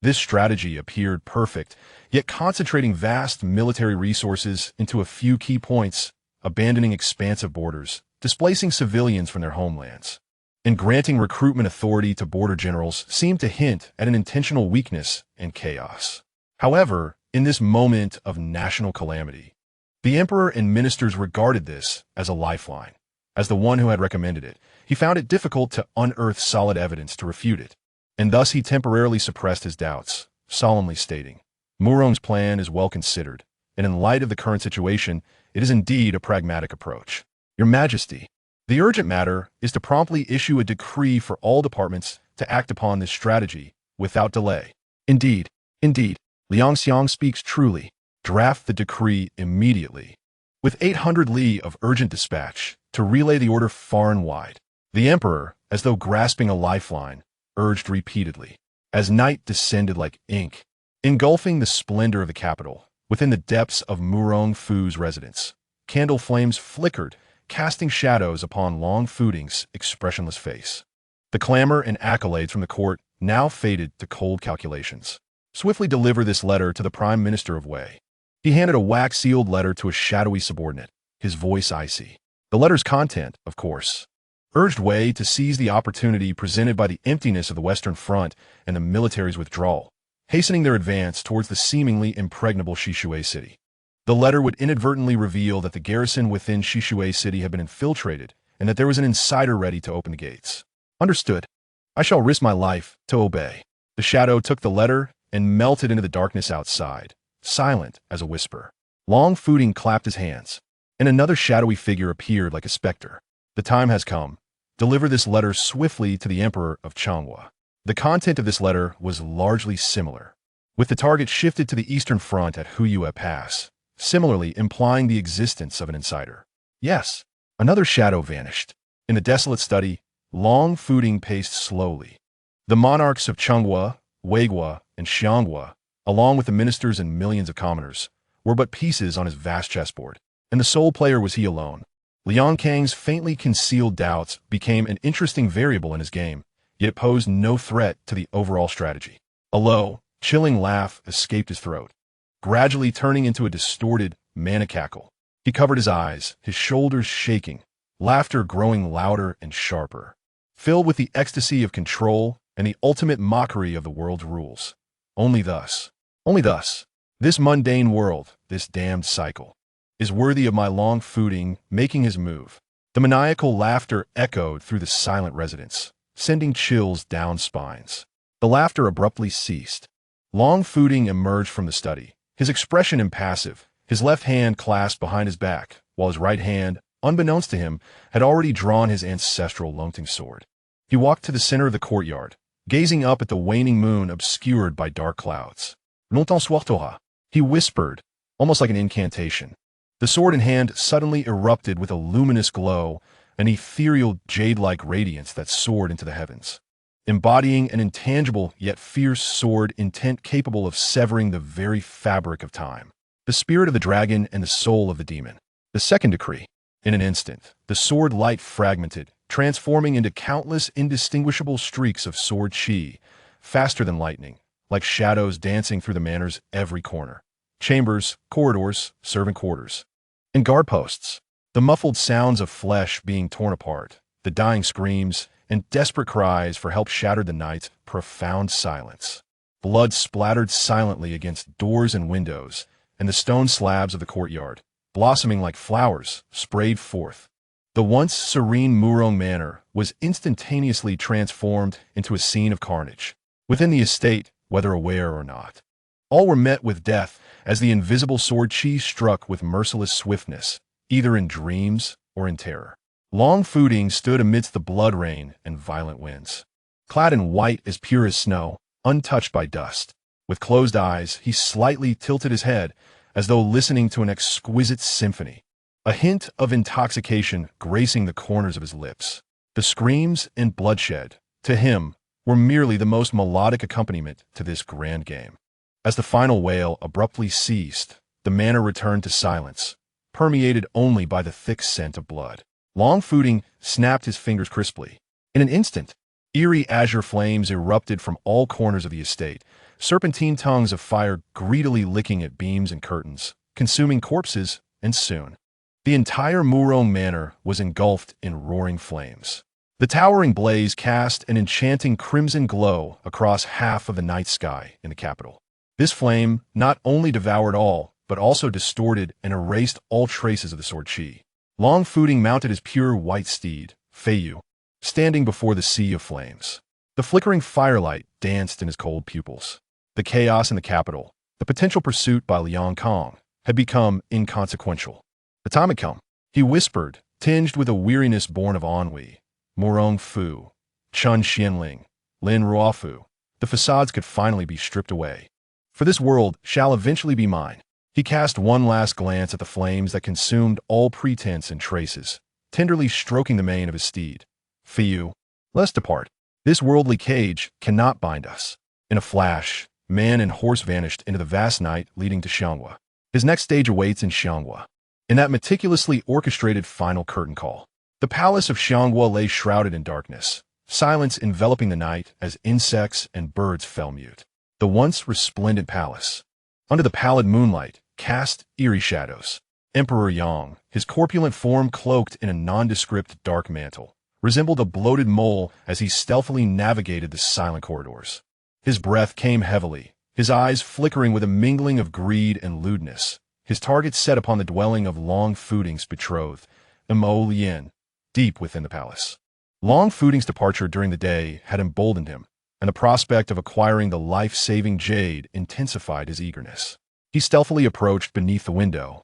This strategy appeared perfect, yet concentrating vast military resources into a few key points, abandoning expansive borders, displacing civilians from their homelands, and granting recruitment authority to border generals seemed to hint at an intentional weakness and chaos. However, in this moment of national calamity, the emperor and ministers regarded this as a lifeline. As the one who had recommended it, he found it difficult to unearth solid evidence to refute it, and thus he temporarily suppressed his doubts, solemnly stating, "Murong's plan is well considered, and in light of the current situation, it is indeed a pragmatic approach. Your Majesty, the urgent matter is to promptly issue a decree for all departments to act upon this strategy without delay." Indeed, Liang Xiang speaks truly. Draft the decree immediately, with 800 li of urgent dispatch, to relay the order far and wide. The emperor, as though grasping a lifeline, urged repeatedly, as night descended like ink, engulfing the splendor of the capital. Within the depths of Murong Fu's residence, candle flames flickered, casting shadows upon Long Fuding's expressionless face. The clamor and accolades from the court now faded to cold calculations. Swiftly deliver this letter to the Prime Minister of Wei. He handed a wax-sealed letter to a shadowy subordinate, his voice icy. The letter's content, of course, urged Wei to seize the opportunity presented by the emptiness of the Western Front and the military's withdrawal, hastening their advance towards the seemingly impregnable Shishui city. The letter would inadvertently reveal that the garrison within Shishui city had been infiltrated and that there was an insider ready to open the gates. Understood. I shall risk my life to obey. The shadow took the letter and melted into the darkness outside, silent as a whisper. Long Fuding clapped his hands, and another shadowy figure appeared like a specter. The time has come. Deliver this letter swiftly to the Emperor of Changhua. The content of this letter was largely similar, with the target shifted to the eastern front at Huyue Pass, similarly implying the existence of an insider. Yes, another shadow vanished. In the desolate study, Long Fuding paced slowly. The monarchs of Changhua, Weigua, and Xianghua, along with the ministers and millions of commoners, were but pieces on his vast chessboard, and the sole player was he alone. Liang Kang's faintly concealed doubts became an interesting variable in his game, yet posed no threat to the overall strategy. A low, chilling laugh escaped his throat, gradually turning into a distorted, manic cackle. He covered his eyes, his shoulders shaking, laughter growing louder and sharper, filled with the ecstasy of control and the ultimate mockery of the world's rules. Only thus, this mundane world, this damned cycle, is worthy of my long footing, making his move. The maniacal laughter echoed through the silent residence, sending chills down spines. The laughter abruptly ceased. Long footing emerged from the study, his expression impassive, his left hand clasped behind his back, while his right hand, unbeknownst to him, had already drawn his ancestral Longting sword. He walked to the center of the courtyard, gazing up at the waning moon obscured by dark clouds. Longtemps soir, he whispered, almost like an incantation. The sword in hand suddenly erupted with a luminous glow, an ethereal jade-like radiance that soared into the heavens, embodying an intangible yet fierce sword intent capable of severing the very fabric of time. The spirit of the dragon and the soul of the demon. The second decree. In an instant, the sword light fragmented, transforming into countless indistinguishable streaks of sword chi, faster than lightning, like shadows dancing through the manor's every corner. Chambers, corridors, servant quarters, and guard posts. The muffled sounds of flesh being torn apart, the dying screams, and desperate cries for help shattered the night's profound silence. Blood splattered silently against doors and windows, and the stone slabs of the courtyard, blossoming like flowers, sprayed forth. The once serene Murong Manor was instantaneously transformed into a scene of carnage. Within the estate, whether aware or not, all were met with death as the invisible sword chi struck with merciless swiftness, either in dreams or in terror. Long Fuding stood amidst the blood rain and violent winds. Clad in white as pure as snow, untouched by dust. With closed eyes, he slightly tilted his head as though listening to an exquisite symphony. A hint of intoxication gracing the corners of his lips. The screams and bloodshed, to him, were merely the most melodic accompaniment to this grand game. As the final wail abruptly ceased, the manor returned to silence, permeated only by the thick scent of blood. Long Fuding snapped his fingers crisply. In an instant, eerie azure flames erupted from all corners of the estate, serpentine tongues of fire greedily licking at beams and curtains, consuming corpses, and soon, the entire Murong Manor was engulfed in roaring flames. The towering blaze cast an enchanting crimson glow across half of the night sky in the capital. This flame not only devoured all, but also distorted and erased all traces of the sword chi. Long Fuding mounted his pure white steed, Feud, standing before the sea of flames. The flickering firelight danced in his cold pupils. The chaos in the capital, the potential pursuit by Liang Kong, had become inconsequential. The time had come, he whispered, tinged with a weariness born of ennui. Murong Fu, Chun Xianling, Lin Ruofu, the facades could finally be stripped away. For this world shall eventually be mine. He cast one last glance at the flames that consumed all pretense and traces, tenderly stroking the mane of his steed. Feud, let's depart. This worldly cage cannot bind us. In a flash, man and horse vanished into the vast night leading to Xianghua. His next stage awaits in Xianghua. In that meticulously orchestrated final curtain call, the palace of Xianghua lay shrouded in darkness, silence enveloping the night as insects and birds fell mute. The once resplendent palace, under the pallid moonlight, cast eerie shadows. Emperor Yang, his corpulent form cloaked in a nondescript dark mantle, resembled a bloated mole as he stealthily navigated the silent corridors. His breath came heavily, his eyes flickering with a mingling of greed and lewdness, his target set upon the dwelling of Long Fuding's betrothed, Lian, deep within the palace. Long Fuding's departure during the day had emboldened him, and the prospect of acquiring the life-saving jade intensified his eagerness. He stealthily approached beneath the window,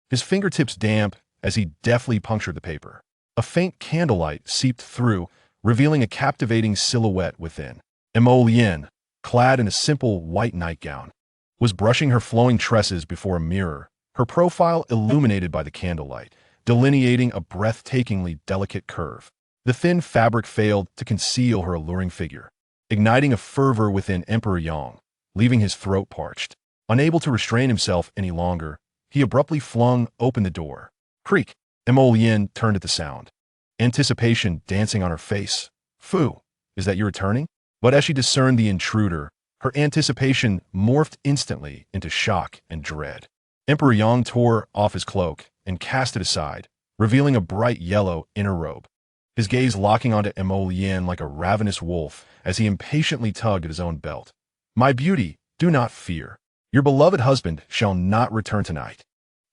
his fingertips damp as he deftly punctured the paper. A faint candlelight seeped through, revealing a captivating silhouette within. Lian, clad in a simple white nightgown, was brushing her flowing tresses before a mirror, her profile illuminated by the candlelight, delineating a breathtakingly delicate curve. The thin fabric failed to conceal her alluring figure, igniting a fervor within Emperor Yang, leaving his throat parched. Unable to restrain himself any longer, he abruptly flung open the door. Creak! Lian turned at the sound, anticipation dancing on her face. Fu, is that you returning? But as she discerned the intruder, her anticipation morphed instantly into shock and dread. Emperor Yang tore off his cloak and cast it aside, revealing a bright yellow inner robe. His gaze locking onto Lian like a ravenous wolf as he impatiently tugged at his own belt. My beauty, do not fear. Your beloved husband shall not return tonight.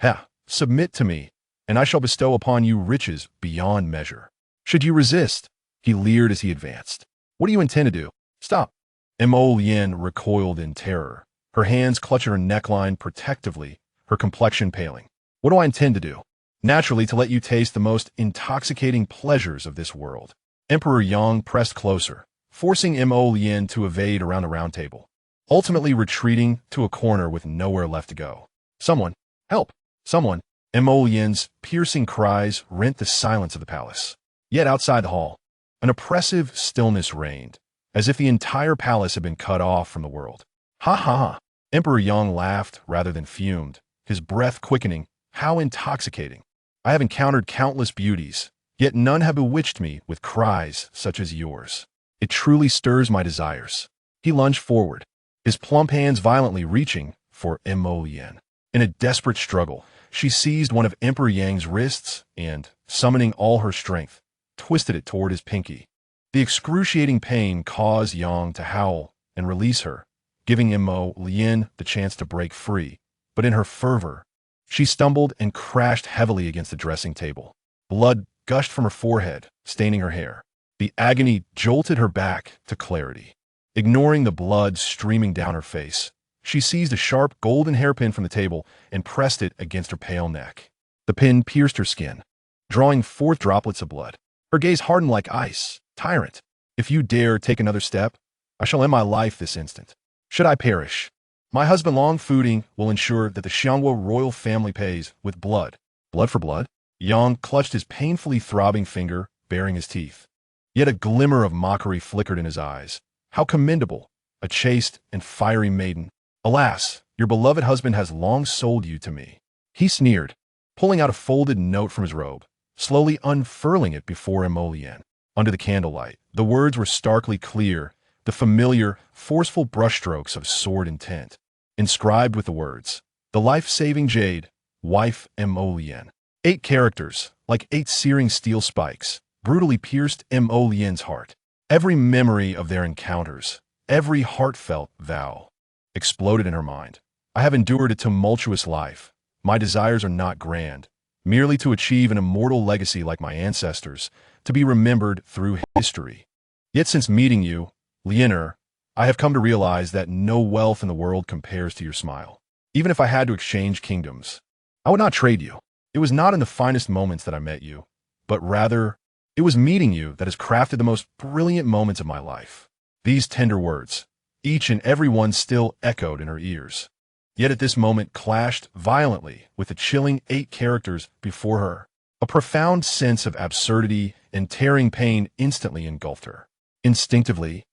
Ha! submit to me, and I shall bestow upon you riches beyond measure. Should you resist?" He leered as he advanced. "What do you intend to do?" "Stop." Lien recoiled in terror, her hands clutching her neckline protectively, her complexion paling. "What do I intend to do?" "Naturally, to let you taste the most intoxicating pleasures of this world." Emperor Yang pressed closer, forcing Lien to evade around the round table, ultimately retreating to a corner with nowhere left to go. "Someone! Help! Someone!" Lien's piercing cries rent the silence of the palace. Yet outside the hall, an oppressive stillness reigned, as if the entire palace had been cut off from the world. "Ha ha ha!" Emperor Yang laughed rather than fumed, his breath quickening. "How intoxicating! I have encountered countless beauties, yet none have bewitched me with cries such as yours. It truly stirs my desires." He lunged forward, his plump hands violently reaching for Lien. In a desperate struggle, she seized one of Emperor Yang's wrists and, summoning all her strength, twisted it toward his pinky. The excruciating pain caused Yang to howl and release her, giving Lien the chance to break free. But in her fervor, she stumbled and crashed heavily against the dressing table. Blood gushed from her forehead, staining her hair. The agony jolted her back to clarity. Ignoring the blood streaming down her face, she seized a sharp golden hairpin from the table and pressed it against her pale neck. The pin pierced her skin, drawing forth droplets of blood. Her gaze hardened like ice. "Tyrant, if you dare take another step, I shall end my life this instant. Should I perish, my husband Long Fuding will ensure that the Xianghua royal family pays with blood." "Blood for blood?" Yang clutched his painfully throbbing finger, baring his teeth. Yet a glimmer of mockery flickered in his eyes. How commendable, a chaste and fiery maiden. "Alas, your beloved husband has long sold you to me." He sneered, pulling out a folded note from his robe, slowly unfurling it before Lien. Under the candlelight, the words were starkly clear, the familiar, forceful brushstrokes of sword intent. Inscribed with the words, "The life-saving jade, wife Lien." 8 characters, like 8 searing steel spikes, brutally pierced Lien's heart. Every memory of their encounters, every heartfelt vow, exploded in her mind. "I have endured a tumultuous life. My desires are not grand, merely to achieve an immortal legacy like my ancestors, to be remembered through history. Yet since meeting you, Liener, I have come to realize that no wealth in the world compares to your smile. Even if I had to exchange kingdoms, I would not trade you. It was not in the finest moments that I met you, but rather, it was meeting you that has crafted the most brilliant moments of my life." These tender words, each and every one still echoed in her ears, yet at this moment clashed violently with the chilling 8 characters before her. A profound sense of absurdity and tearing pain instantly engulfed her. Instinctively,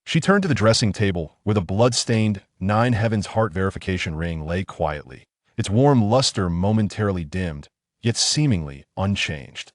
she turned to the dressing table where the blood-stained 9 Heavens heart verification ring lay quietly, its warm luster momentarily dimmed, yet seemingly unchanged.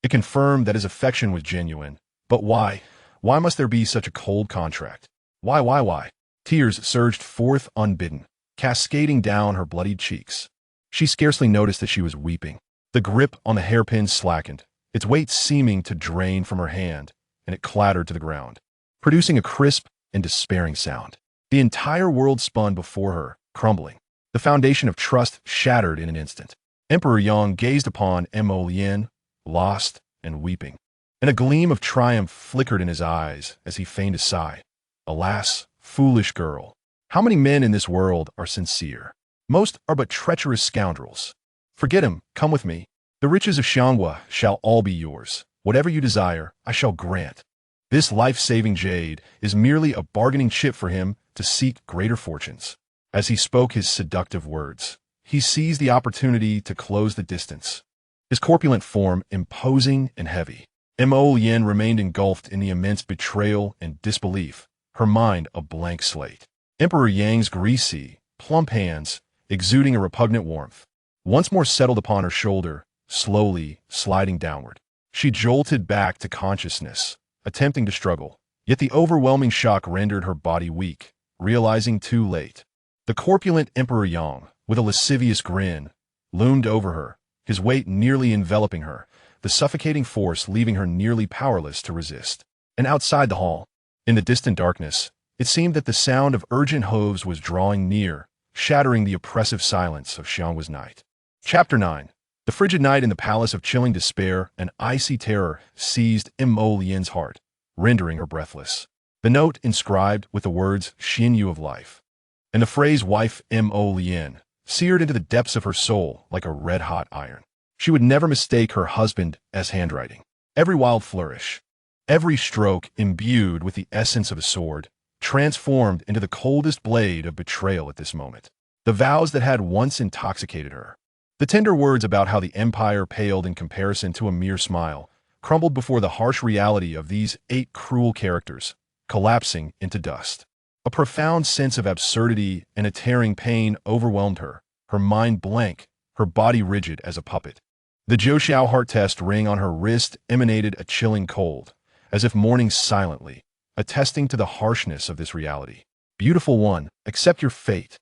It confirmed that his affection was genuine. But why? Why must there be such a cold contract? Why? Tears surged forth unbidden, cascading down her bloodied cheeks. She scarcely noticed that she was weeping. The grip on the hairpin slackened, its weight seeming to drain from her hand, and it clattered to the ground, producing a crisp and despairing sound. The entire world spun before her, crumbling. The foundation of trust shattered in an instant. Emperor Yang gazed upon Lien, lost and weeping, and a gleam of triumph flickered in his eyes as he feigned a sigh. "Alas, foolish girl, how many men in this world are sincere? Most are but treacherous scoundrels. Forget him, come with me. The riches of Xianghua shall all be yours. Whatever you desire, I shall grant." This life-saving jade is merely a bargaining chip for him to seek greater fortunes. As he spoke his seductive words, he seized the opportunity to close the distance, his corpulent form imposing and heavy. Lien remained engulfed in the immense betrayal and disbelief, her mind a blank slate. Emperor Yang's greasy, plump hands, exuding a repugnant warmth, once more settled upon her shoulder, slowly sliding downward. She jolted back to consciousness, attempting to struggle, yet the overwhelming shock rendered her body weak, realizing too late. The corpulent Emperor Yang, with a lascivious grin, loomed over her, his weight nearly enveloping her, the suffocating force leaving her nearly powerless to resist. And outside the hall, in the distant darkness, it seemed that the sound of urgent hooves was drawing near, shattering the oppressive silence of Xianghua's night. Chapter 9. The frigid night in the palace of chilling despair and icy terror seized Mo Lian's heart, rendering her breathless. The note inscribed with the words Xin Yu of life, and the phrase wife Mo Lian, seared into the depths of her soul like a red-hot iron. She would never mistake her husband's handwriting. Every wild flourish, every stroke imbued with the essence of a sword, transformed into the coldest blade of betrayal at this moment. The vows that had once intoxicated her, the tender words about how the empire paled in comparison to a mere smile, crumbled before the harsh reality of these 8 cruel characters, collapsing into dust. A profound sense of absurdity and a tearing pain overwhelmed her, her mind blank, her body rigid as a puppet. The Zhou heart test ring on her wrist emanated a chilling cold, as if mourning silently, attesting to the harshness of this reality. Beautiful one, accept your fate.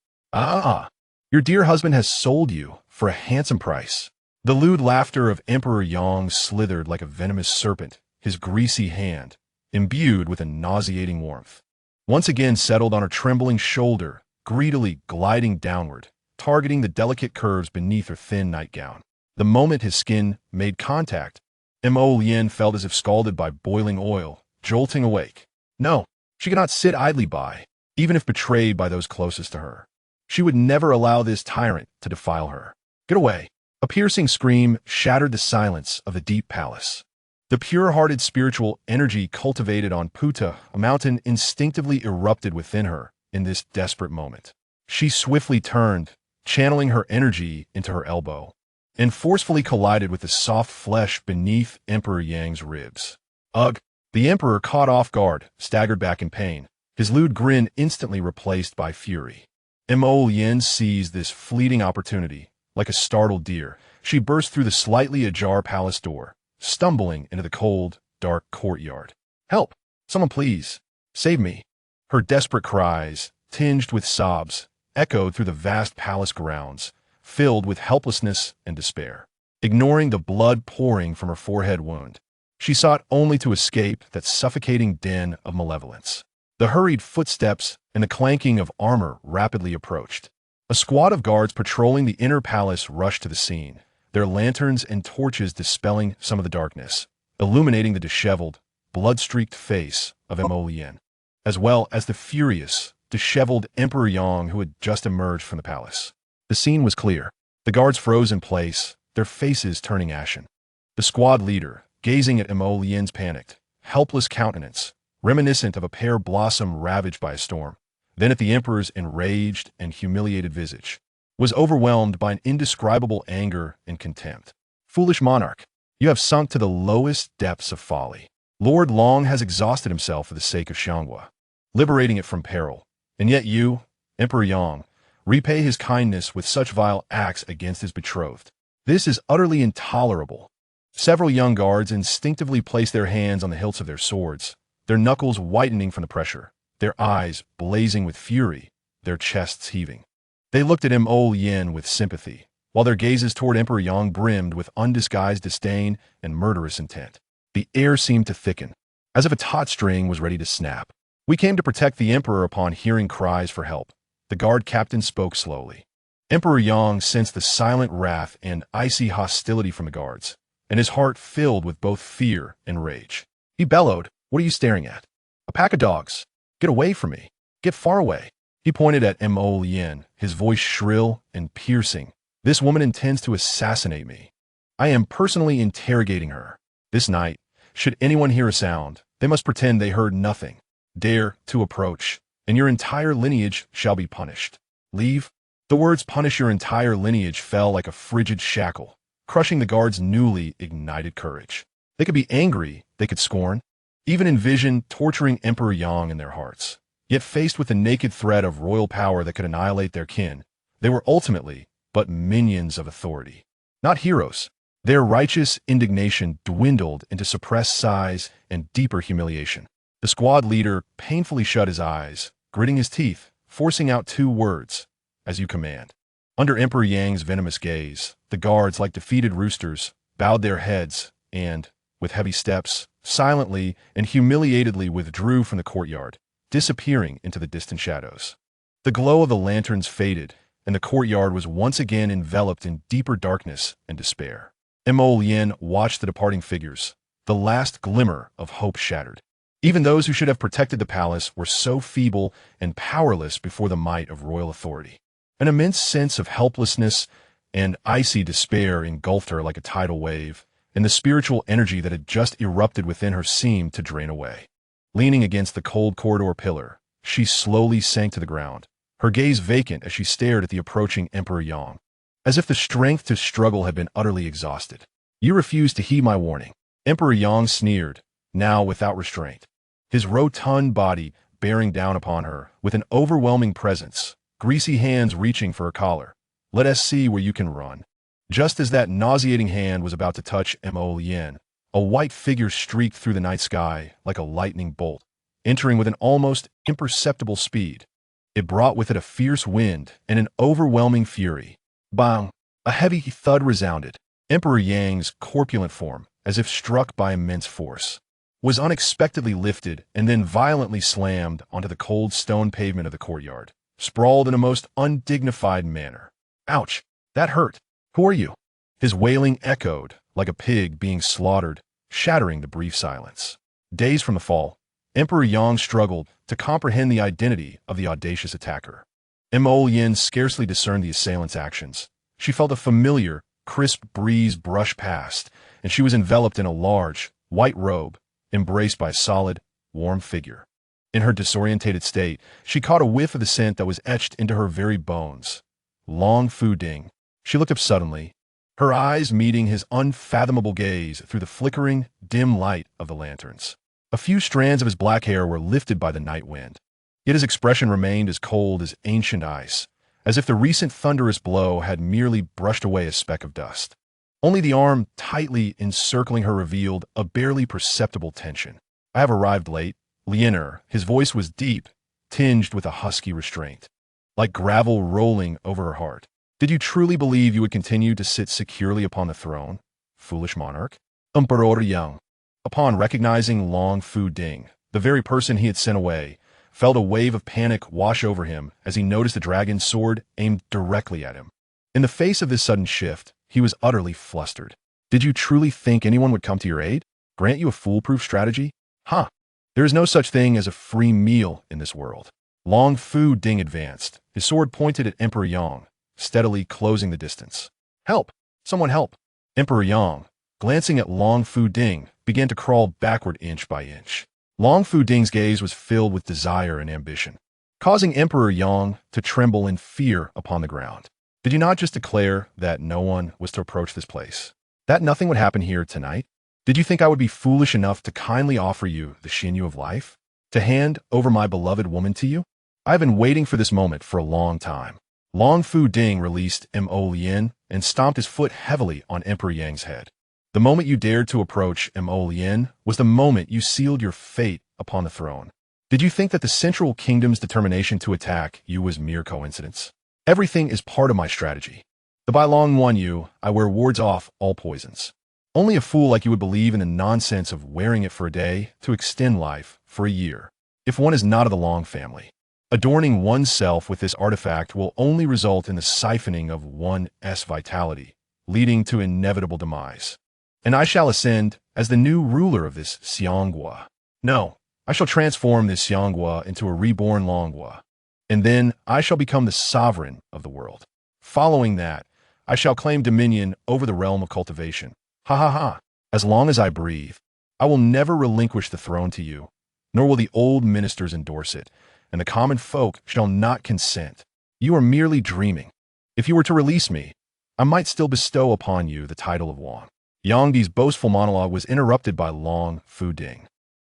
Your dear husband has sold you for a handsome price. The lewd laughter of Emperor Yang slithered like a venomous serpent, his greasy hand, imbued with a nauseating warmth, once again settled on her trembling shoulder, greedily gliding downward, targeting the delicate curves beneath her thin nightgown. The moment his skin made contact, Mo Lian felt as if scalded by boiling oil, jolting awake. No, she could not sit idly by, even if betrayed by those closest to her. She would never allow this tyrant to defile her. Get away! A piercing scream shattered the silence of the deep palace. The pure-hearted spiritual energy cultivated on Puta, a mountain, instinctively erupted within her in this desperate moment. She swiftly turned, channeling her energy into her elbow, and forcefully collided with the soft flesh beneath Emperor Yang's ribs. Ugh! The emperor, caught off guard, staggered back in pain, his lewd grin instantly replaced by fury. Mo Lian seized this fleeting opportunity. Like a startled deer, she burst through the slightly ajar palace door, stumbling into the cold, dark courtyard. Help! Someone please! Save me! Her desperate cries, tinged with sobs, echoed through the vast palace grounds, filled with helplessness and despair. Ignoring the blood pouring from her forehead wound, she sought only to escape that suffocating den of malevolence. The hurried footsteps and the clanking of armor rapidly approached. A squad of guards patrolling the inner palace rushed to the scene, their lanterns and torches dispelling some of the darkness, illuminating the disheveled, blood-streaked face of Mo Lian, as well as the furious, disheveled Emperor Yang who had just emerged from the palace. The scene was clear. The guards froze in place, their faces turning ashen. The squad leader, gazing at Mo Lian's panicked, helpless countenance, reminiscent of a pear blossom ravaged by a storm, then at the emperor's enraged and humiliated visage, was overwhelmed by an indescribable anger and contempt. Foolish monarch, you have sunk to the lowest depths of folly. Lord Long has exhausted himself for the sake of Xianghua, liberating it from peril, and yet you, Emperor Yang, repay his kindness with such vile acts against his betrothed. This is utterly intolerable. Several young guards instinctively placed their hands on the hilts of their swords, their knuckles whitening from the pressure, their eyes blazing with fury, their chests heaving. They looked at Mo Lian with sympathy, while their gazes toward Emperor Yang brimmed with undisguised disdain and murderous intent. The air seemed to thicken, as if a taut string was ready to snap. We came to protect the emperor upon hearing cries for help. The guard captain spoke slowly. Emperor Yang sensed the silent wrath and icy hostility from the guards, and his heart filled with both fear and rage. He bellowed, "What are you staring at? A pack of dogs! Get away from me! Get far away!" He pointed at Mo Lian, his voice shrill and piercing. "This woman intends to assassinate me. I am personally interrogating her. This night, should anyone hear a sound, they must pretend they heard nothing. Dare to approach, and your entire lineage shall be punished. Leave." The words "punish your entire lineage" fell like a frigid shackle, crushing the guards' newly ignited courage. They could be angry, they could scorn, even envision torturing Emperor Yang in their hearts. Yet faced with the naked threat of royal power that could annihilate their kin, they were ultimately but minions of authority, not heroes. Their righteous indignation dwindled into suppressed sighs and deeper humiliation. The squad leader painfully shut his eyes, gritting his teeth, forcing out 2 words, "As you command." Under Emperor Yang's venomous gaze, the guards, like defeated roosters, bowed their heads and, with heavy steps, silently and humiliatedly withdrew from the courtyard, disappearing into the distant shadows. The glow of the lanterns faded, and the courtyard was once again enveloped in deeper darkness and despair. Mo Lien watched the departing figures, the last glimmer of hope shattered. Even those who should have protected the palace were so feeble and powerless before the might of royal authority. An immense sense of helplessness and icy despair engulfed her like a tidal wave, and the spiritual energy that had just erupted within her seemed to drain away. Leaning against the cold corridor pillar, she slowly sank to the ground, her gaze vacant as she stared at the approaching Emperor Yang, as if the strength to struggle had been utterly exhausted. "You refuse to heed my warning," Emperor Yang sneered, now without restraint, his rotund body bearing down upon her with an overwhelming presence, greasy hands reaching for her collar. "Let us see where you can run." Just as that nauseating hand was about to touch Mo Lien, a white figure streaked through the night sky like a lightning bolt, entering with an almost imperceptible speed. It brought with it a fierce wind and an overwhelming fury. Bang! A heavy thud resounded. Emperor Yang's corpulent form, as if struck by immense force, was unexpectedly lifted and then violently slammed onto the cold stone pavement of the courtyard, sprawled in a most undignified manner. "Ouch! That hurt! Who are you?" His wailing echoed like a pig being slaughtered, shattering the brief silence. Days from the fall, Emperor Yang struggled to comprehend the identity of the audacious attacker. Mo Lien scarcely discerned the assailant's actions. She felt a familiar, crisp breeze brush past, and she was enveloped in a large, white robe, embraced by a solid, warm figure. In her disorientated state, she caught a whiff of the scent that was etched into her very bones. Long Fu Ding. She looked up suddenly, her eyes meeting his unfathomable gaze through the flickering, dim light of the lanterns. A few strands of his black hair were lifted by the night wind, yet his expression remained as cold as ancient ice, as if the recent thunderous blow had merely brushed away a speck of dust. Only the arm tightly encircling her revealed a barely perceptible tension. "I have arrived late." Liener, his voice was deep, tinged with a husky restraint, like gravel rolling over her heart. "Did you truly believe you would continue to sit securely upon the throne, foolish monarch?" Emperor Yang, upon recognizing Long Fu Ding, the very person he had sent away, felt a wave of panic wash over him as he noticed the dragon's sword aimed directly at him. In the face of this sudden shift, he was utterly flustered. "Did you truly think anyone would come to your aid? Grant you a foolproof strategy? Huh. There is no such thing as a free meal in this world." Long Fu Ding advanced, his sword pointed at Emperor Yang, steadily closing the distance. "Help! Someone help!" Emperor Yang, glancing at Long Fu Ding, began to crawl backward inch by inch. Long Fu Ding's gaze was filled with desire and ambition, causing Emperor Yang to tremble in fear upon the ground. "Did you not just declare that no one was to approach this place? That nothing would happen here tonight? Did you think I would be foolish enough to kindly offer you the sinew of life? To hand over my beloved woman to you? I have been waiting for this moment for a long time." Long Fu Ding released Mo Lien and stomped his foot heavily on Emperor Yang's head. "The moment you dared to approach Mo Lien was the moment you sealed your fate upon the throne. Did you think that the Central Kingdom's determination to attack you was mere coincidence? Everything is part of my strategy. The Bai Long won you, I wear wards off all poisons. Only a fool like you would believe in the nonsense of wearing it for a day to extend life for a year, if one is not of the Long family. Adorning oneself with this artifact will only result in the siphoning of one's vitality, leading to inevitable demise. And I shall ascend as the new ruler of this Xianghua. No, I shall transform this Xianghua into a reborn Longhua, and then I shall become the sovereign of the world. Following that, I shall claim dominion over the realm of cultivation. Ha ha ha! As long as I breathe, I will never relinquish the throne to you, nor will the old ministers endorse it, and the common folk shall not consent. You are merely dreaming. If you were to release me, I might still bestow upon you the title of Wang." Yang Di's boastful monologue was interrupted by Long Fu Ding,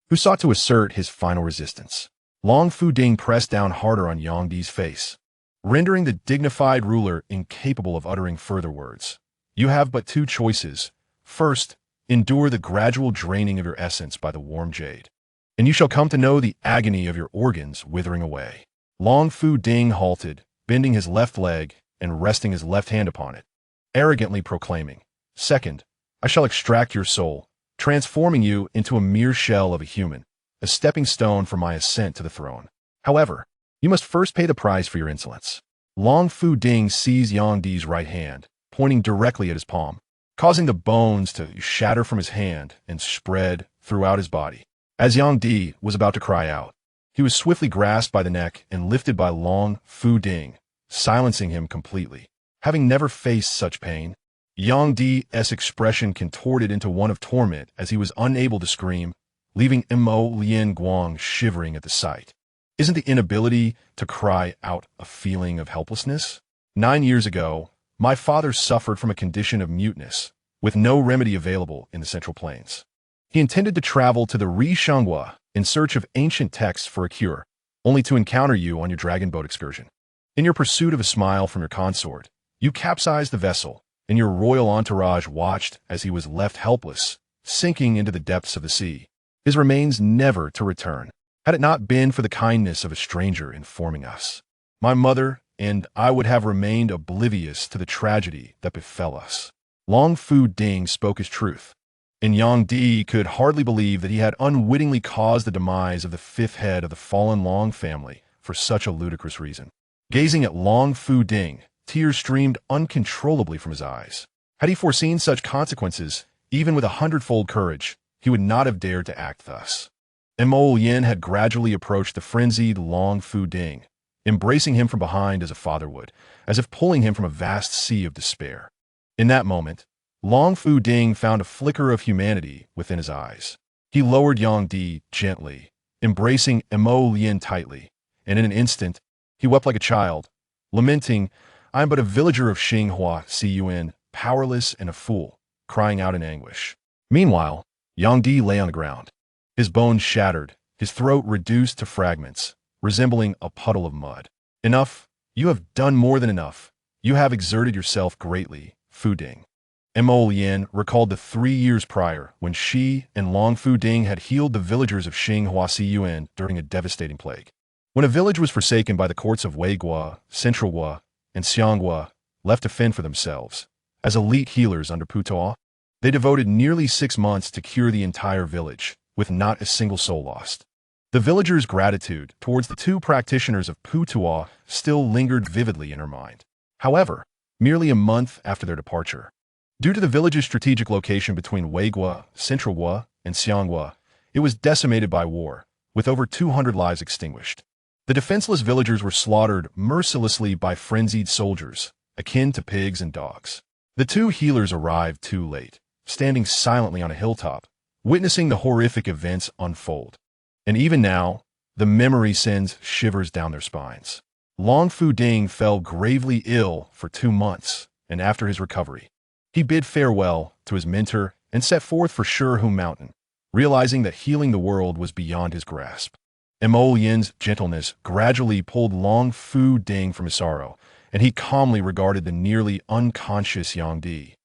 who sought to assert his final resistance. Long Fu Ding pressed down harder on Yang Di's face, rendering the dignified ruler incapable of uttering further words. "You have but two choices. First, endure the gradual draining of your essence by the warm jade, and you shall come to know the agony of your organs withering away." Long Fu Ding halted, bending his left leg and resting his left hand upon it, arrogantly proclaiming, "Second, I shall extract your soul, transforming you into a mere shell of a human, a stepping stone for my ascent to the throne. However, you must first pay the price for your insolence." Long Fu Ding seized Yang Di's right hand, pointing directly at his palm, causing the bones to shatter from his hand and spread throughout his body. As Yang Di was about to cry out, he was swiftly grasped by the neck and lifted by Long Fu Ding, silencing him completely. Having never faced such pain, Yang Di's expression contorted into one of torment as he was unable to scream, leaving Mo Lian Guang shivering at the sight. Isn't the inability to cry out a feeling of helplessness? 9 years ago, my father suffered from a condition of muteness, with no remedy available in the Central Plains. He intended to travel to the Rishangwa in search of ancient texts for a cure, only to encounter you on your dragon boat excursion. In your pursuit of a smile from your consort, you capsized the vessel, and your royal entourage watched as he was left helpless, sinking into the depths of the sea, his remains never to return, had it not been for the kindness of a stranger informing us. My mother and I would have remained oblivious to the tragedy that befell us. Long Fu Ding spoke his truth, and Yang Di could hardly believe that he had unwittingly caused the demise of the fifth head of the fallen Long family for such a ludicrous reason. Gazing at Long Fu Ding, tears streamed uncontrollably from his eyes. Had he foreseen such consequences, even with 100-fold courage, he would not have dared to act thus. Mo Yin had gradually approached the frenzied Long Fu Ding, embracing him from behind as a father would, as if pulling him from a vast sea of despair. In that moment, Long Fu Ding found a flicker of humanity within his eyes. He lowered Yang Di gently, embracing Mo Yin tightly, and in an instant, he wept like a child, lamenting, "I am but a villager of Xinghua Cun, powerless and a fool," crying out in anguish. Meanwhile, Yang Di lay on the ground, his bones shattered, his throat reduced to fragments, resembling a puddle of mud. "Enough, you have done more than enough. You have exerted yourself greatly, Fu Ding." Mo Lian recalled the 3 years prior when she and Long Fu Ding had healed the villagers of Xinghua Cun during a devastating plague. When a village was forsaken by the courts of Weigua, Centralgua, and Xianghua, left to fend for themselves, as elite healers under Putuo, they devoted nearly 6 months to cure the entire village, with not a single soul lost. The villagers' gratitude towards the 2 practitioners of Putuo still lingered vividly in her mind. However, merely a month after their departure, due to the village's strategic location between Weigua, Centralgua, and Xianghua, it was decimated by war, with over 200 lives extinguished. The defenseless villagers were slaughtered mercilessly by frenzied soldiers, akin to pigs and dogs. The 2 healers arrived too late, standing silently on a hilltop, witnessing the horrific events unfold. And even now, the memory sends shivers down their spines. Long Fu Ding fell gravely ill for 2 months, and after his recovery, he bid farewell to his mentor and set forth for Shurhu Mountain, realizing that healing the world was beyond his grasp. Mo Yin's gentleness gradually pulled Long Fu Ding from his sorrow, and he calmly regarded the nearly unconscious Yang Di,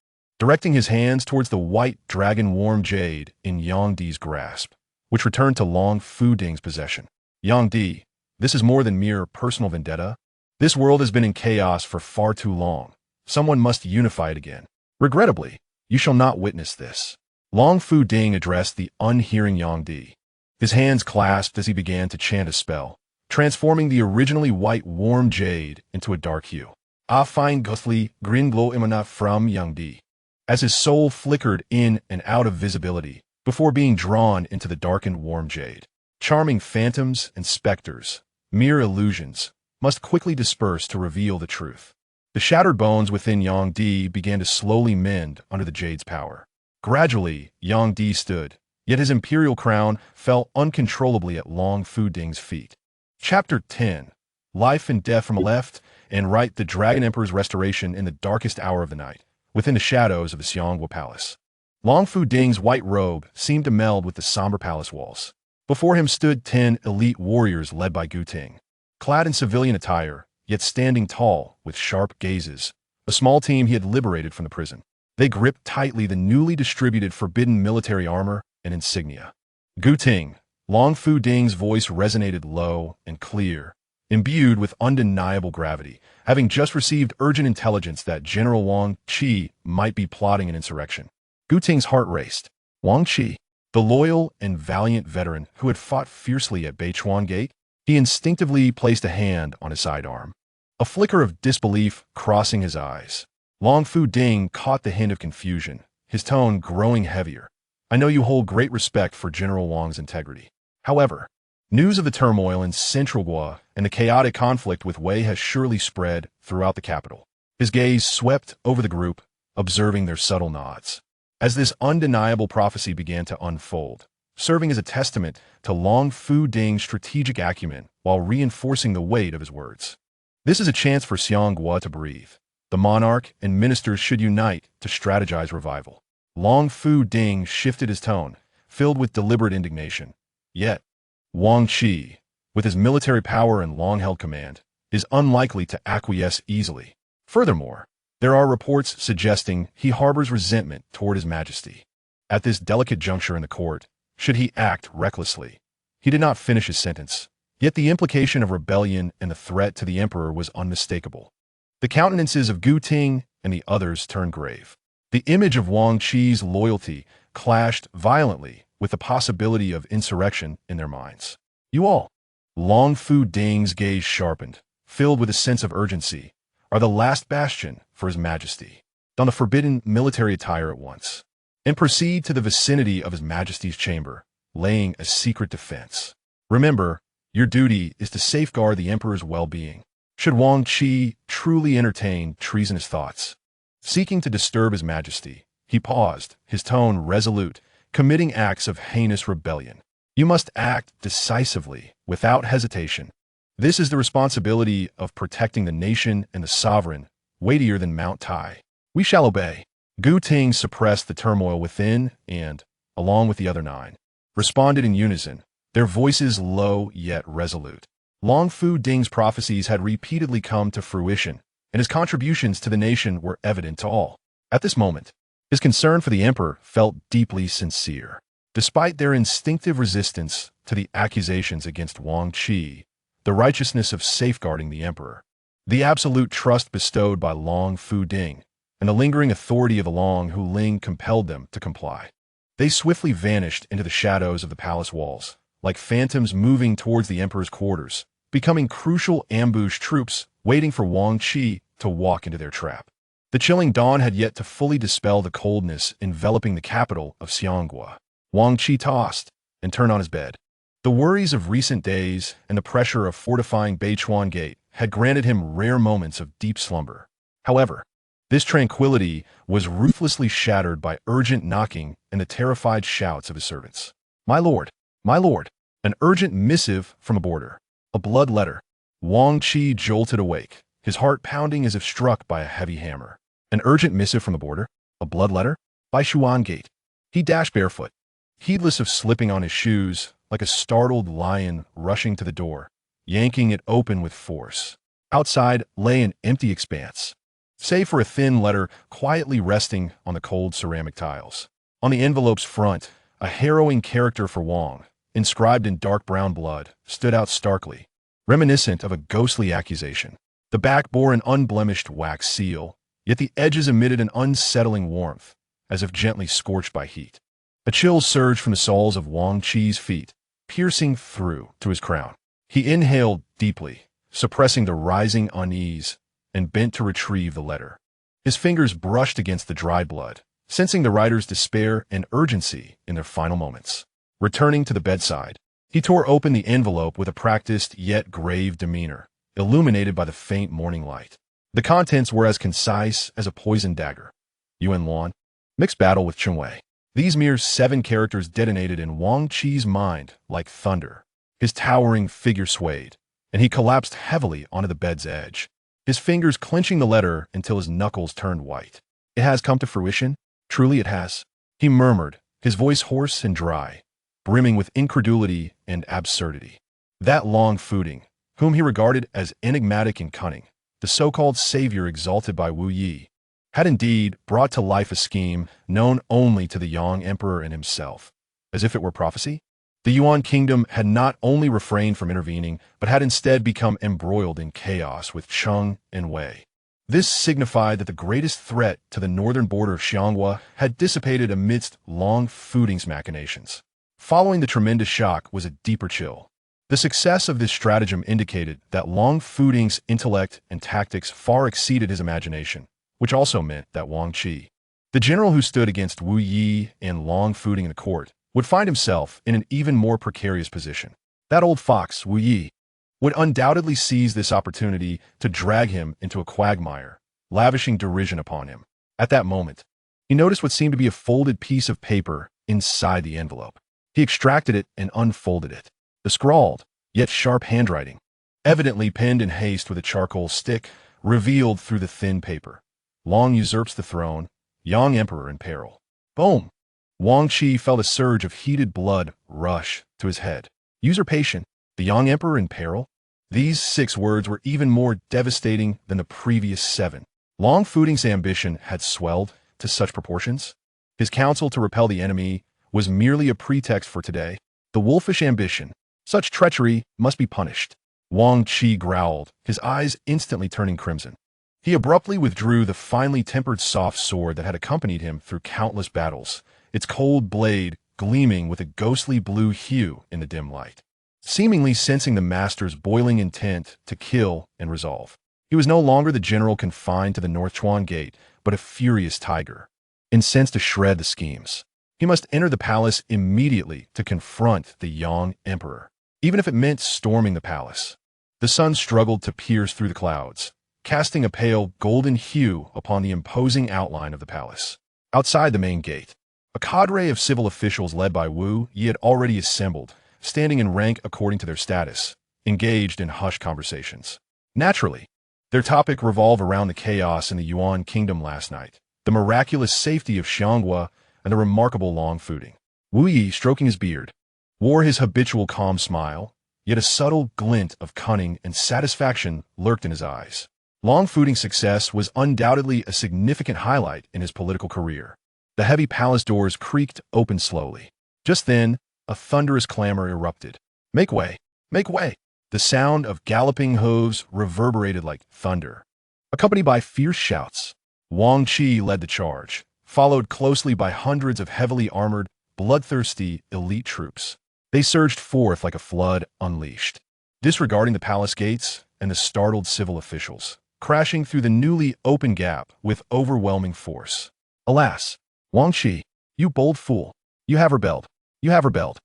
directing his hands towards the white dragon warm jade in Yang Di's grasp, which returned to Long Fu Ding's possession. "Yang Di, this is more than mere personal vendetta. This world has been in chaos for far too long. Someone must unify it again. Regrettably, you shall not witness this." Long Fu Ding addressed the unhearing Yang Di, his hands clasped as he began to chant a spell, transforming the originally white warm jade into a dark hue. A fine ghostly green glow emanated from Yang Di, as his soul flickered in and out of visibility before being drawn into the darkened warm jade. Charming phantoms and specters, mere illusions, must quickly disperse to reveal the truth. The shattered bones within Yang Di began to slowly mend under the jade's power. Gradually, Yang Di stood, yet his imperial crown fell uncontrollably at Long Fu Ding's feet. Chapter 10. Life and Death from Left and Right. The Dragon Emperor's restoration in the darkest hour of the night, within the shadows of the Xianghua Palace. Long Fu Ding's white robe seemed to meld with the somber palace walls. Before him stood 10 elite warriors led by Gu Ting, clad in civilian attire, yet standing tall with sharp gazes, a small team he had liberated from the prison. They gripped tightly the newly distributed forbidden military armor and insignia. "Gu Ting," Long Fu Ding's voice resonated low and clear, imbued with undeniable gravity, having just received urgent intelligence that General Wang Qi might be plotting an insurrection. Gu Ting's heart raced. Wang Qi, the loyal and valiant veteran who had fought fiercely at Beichuan Gate, he instinctively placed a hand on his sidearm. a flicker of disbelief crossing his eyes. Long Fu Ding caught the hint of confusion, his tone growing heavier. I know you hold great respect for General Wang's integrity. However, news of the turmoil in Central Gua and the chaotic conflict with Wei has surely spread throughout the capital. His gaze swept over the group, observing their subtle nods. As this undeniable prophecy began to unfold, serving as a testament to Long Fu Ding's strategic acumen while reinforcing the weight of his words. This is a chance for Xianghua to breathe. The monarch and ministers should unite to strategize revival. Long Fu Ding shifted his tone, filled with deliberate indignation. Yet, Wang Qi, with his military power and long-held command, is unlikely to acquiesce easily. Furthermore, there are reports suggesting he harbors resentment toward His Majesty. At this delicate juncture in the court, should he act recklessly? He did not finish his sentence, yet the implication of rebellion and the threat to the emperor was unmistakable. The countenances of Gu Ting and the others turned grave. The image of Wang Qi's loyalty clashed violently with the possibility of insurrection in their minds. You all, Long Fu Ding's gaze sharpened, filled with a sense of urgency, are the last bastion for His Majesty. Don the forbidden military attire at once, and proceed to the vicinity of His Majesty's chamber, laying a secret defense. Remember, your duty is to safeguard the emperor's well-being. Should Wang Qi truly entertain treasonous thoughts, seeking to disturb His Majesty, he paused, his tone resolute, committing acts of heinous rebellion. You must act decisively, without hesitation. This is the responsibility of protecting the nation and the sovereign, weightier than Mount Tai. We shall obey. Gu Ting suppressed the turmoil within and, along with the other 9, responded in unison, their voices low yet resolute. Long Fu Ding's prophecies had repeatedly come to fruition, and his contributions to the nation were evident to all. At this moment, his concern for the emperor felt deeply sincere. Despite their instinctive resistance to the accusations against Wang Qi, the righteousness of safeguarding the emperor, the absolute trust bestowed by Long Fu Ding, and the lingering authority of the Long Hu Ling compelled them to comply. They swiftly vanished into the shadows of the palace walls, like phantoms moving towards the emperor's quarters, becoming crucial ambush troops waiting for Wang Qi to walk into their trap. The chilling dawn had yet to fully dispel the coldness enveloping the capital of Xianghua. Wang Qi tossed and turned on his bed. The worries of recent days and the pressure of fortifying Beichuan Gate had granted him rare moments of deep slumber. However, this tranquility was ruthlessly shattered by urgent knocking and the terrified shouts of his servants. My lord, an urgent missive from a boarder. A blood letter. Wang Qi jolted awake, his heart pounding as if struck by a heavy hammer. An urgent missive from the border? A blood letter? By Xuan Gate. He dashed barefoot, heedless of slipping on his shoes, like a startled lion rushing to the door, yanking it open with force. Outside lay an empty expanse, save for a thin letter quietly resting on the cold ceramic tiles. On the envelope's front, a harrowing character for Wang, inscribed in dark brown blood, stood out starkly, reminiscent of a ghostly accusation. The back bore an unblemished wax seal, yet the edges emitted an unsettling warmth, as if gently scorched by heat. A chill surged from the soles of Wang Qi's feet, piercing through to his crown. He inhaled deeply, suppressing the rising unease, and bent to retrieve the letter. His fingers brushed against the dried blood, sensing the writer's despair and urgency in their final moments. Returning to the bedside, he tore open the envelope with a practiced yet grave demeanor, illuminated by the faint morning light. The contents were as concise as a poisoned dagger. Yuan Luan, mixed battle with Chen Wei. These mere 7 characters detonated in Wang Qi's mind like thunder. His towering figure swayed, and he collapsed heavily onto the bed's edge, his fingers clenching the letter until his knuckles turned white. It has come to fruition? Truly it has, he murmured, his voice hoarse and dry, brimming with incredulity and absurdity. That Long Fu Ding, whom he regarded as enigmatic and cunning, the so-called savior exalted by Wu Yi, had indeed brought to life a scheme known only to the Yang Emperor and himself. As if it were prophecy, the Yuan kingdom had not only refrained from intervening, but had instead become embroiled in chaos with Cheng and Wei. This signified that the greatest threat to the northern border of Xianghua had dissipated amidst Long Fu Ding's machinations. Following the tremendous shock was a deeper chill. The success of this stratagem indicated that Long Fuding's intellect and tactics far exceeded his imagination, which also meant that Wang Qi, the general who stood against Wu Yi and Long Fuding in the court, would find himself in an even more precarious position. That old fox, Wu Yi, would undoubtedly seize this opportunity to drag him into a quagmire, lavishing derision upon him. At that moment, he noticed what seemed to be a folded piece of paper inside the envelope. He extracted it and unfolded it. The scrawled, yet sharp handwriting, evidently penned in haste with a charcoal stick, revealed through the thin paper. Long usurps the throne, young emperor in peril. Boom! Wang Qi felt a surge of heated blood rush to his head. Usurpation, the young emperor in peril? These 6 words were even more devastating than the previous 7. Long Fuding's ambition had swelled to such proportions. His counsel to repel the enemy was merely a pretext for today. The wolfish ambition, such treachery must be punished. Wang Qi growled, his eyes instantly turning crimson. He abruptly withdrew the finely tempered soft sword that had accompanied him through countless battles, its cold blade gleaming with a ghostly blue hue in the dim light, seemingly sensing the master's boiling intent to kill and resolve. He was no longer the general confined to the North Chuan Gate, but a furious tiger, incensed to shred the schemes. He must enter the palace immediately to confront the young emperor, even if it meant storming the palace. The sun struggled to pierce through the clouds, casting a pale golden hue upon the imposing outline of the palace. Outside the main gate, a cadre of civil officials led by Wu Yi had already assembled, standing in rank according to their status, engaged in hushed conversations. Naturally, their topic revolved around the chaos in the Yuan kingdom last night, the miraculous safety of Xianghua, and the remarkable Long Fuding. Wu Yi, stroking his beard, wore his habitual calm smile, yet a subtle glint of cunning and satisfaction lurked in his eyes. Long Fuding's success was undoubtedly a significant highlight in his political career. The heavy palace doors creaked open slowly. Just then, a thunderous clamor erupted. "Make way! Make way!" The sound of galloping hooves reverberated like thunder, accompanied by fierce shouts. Wang Qi led the charge, followed closely by hundreds of heavily armored, bloodthirsty elite troops. They surged forth like a flood unleashed, disregarding the palace gates and the startled civil officials, crashing through the newly opened gap with overwhelming force. Alas, Wang Qi, you bold fool, you have rebelled. You have rebelled.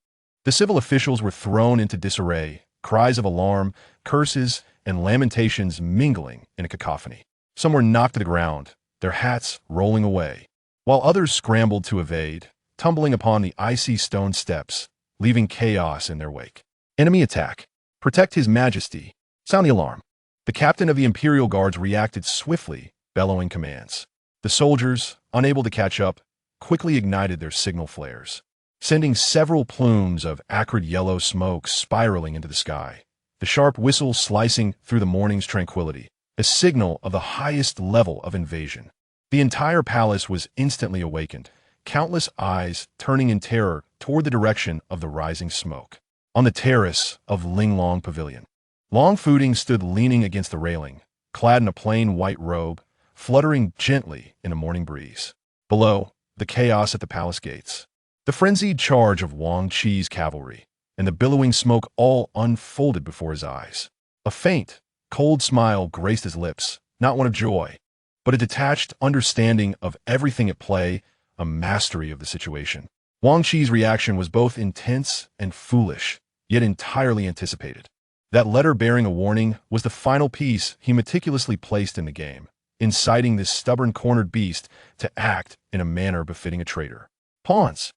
The civil officials were thrown into disarray, cries of alarm, curses, and lamentations mingling in a cacophony. Some were knocked to the ground, their hats rolling away, while others scrambled to evade, tumbling upon the icy stone steps, leaving chaos in their wake. Enemy attack. Protect His Majesty. Sound the alarm. The captain of the Imperial Guards reacted swiftly, bellowing commands. The soldiers, unable to catch up, quickly ignited their signal flares, sending several plumes of acrid yellow smoke spiraling into the sky, the sharp whistle slicing through the morning's tranquility, a signal of the highest level of invasion. The entire palace was instantly awakened, countless eyes turning in terror toward the direction of the rising smoke. On the terrace of Linglong Pavilion, Long Fuding stood leaning against the railing, clad in a plain white robe, fluttering gently in a morning breeze. Below, the chaos at the palace gates, the frenzied charge of Wang Qi's cavalry, and the billowing smoke all unfolded before his eyes. A faint, cold smile graced his lips, not one of joy, but a detached understanding of everything at play, a mastery of the situation. Wang Qi's reaction was both intense and foolish, yet entirely anticipated. That letter bearing a warning was the final piece he meticulously placed in the game, inciting this stubborn cornered beast to act in a manner befitting a traitor. Pawns,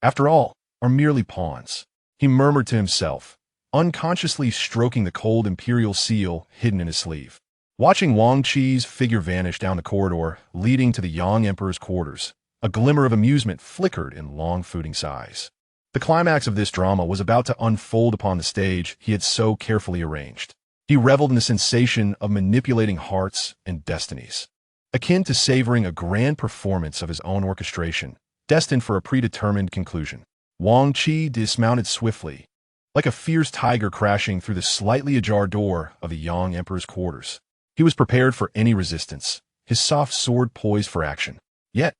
after all, are merely pawns, he murmured to himself, unconsciously stroking the cold imperial seal hidden in his sleeve. Watching Wang Qi's figure vanish down the corridor leading to the young emperor's quarters, a glimmer of amusement flickered in Long Fuding's eyes. The climax of this drama was about to unfold upon the stage he had so carefully arranged. He reveled in the sensation of manipulating hearts and destinies, akin to savoring a grand performance of his own orchestration, destined for a predetermined conclusion. Wang Qi dismounted swiftly, like a fierce tiger crashing through the slightly ajar door of the young emperor's quarters. He was prepared for any resistance, his soft sword poised for action. Yet,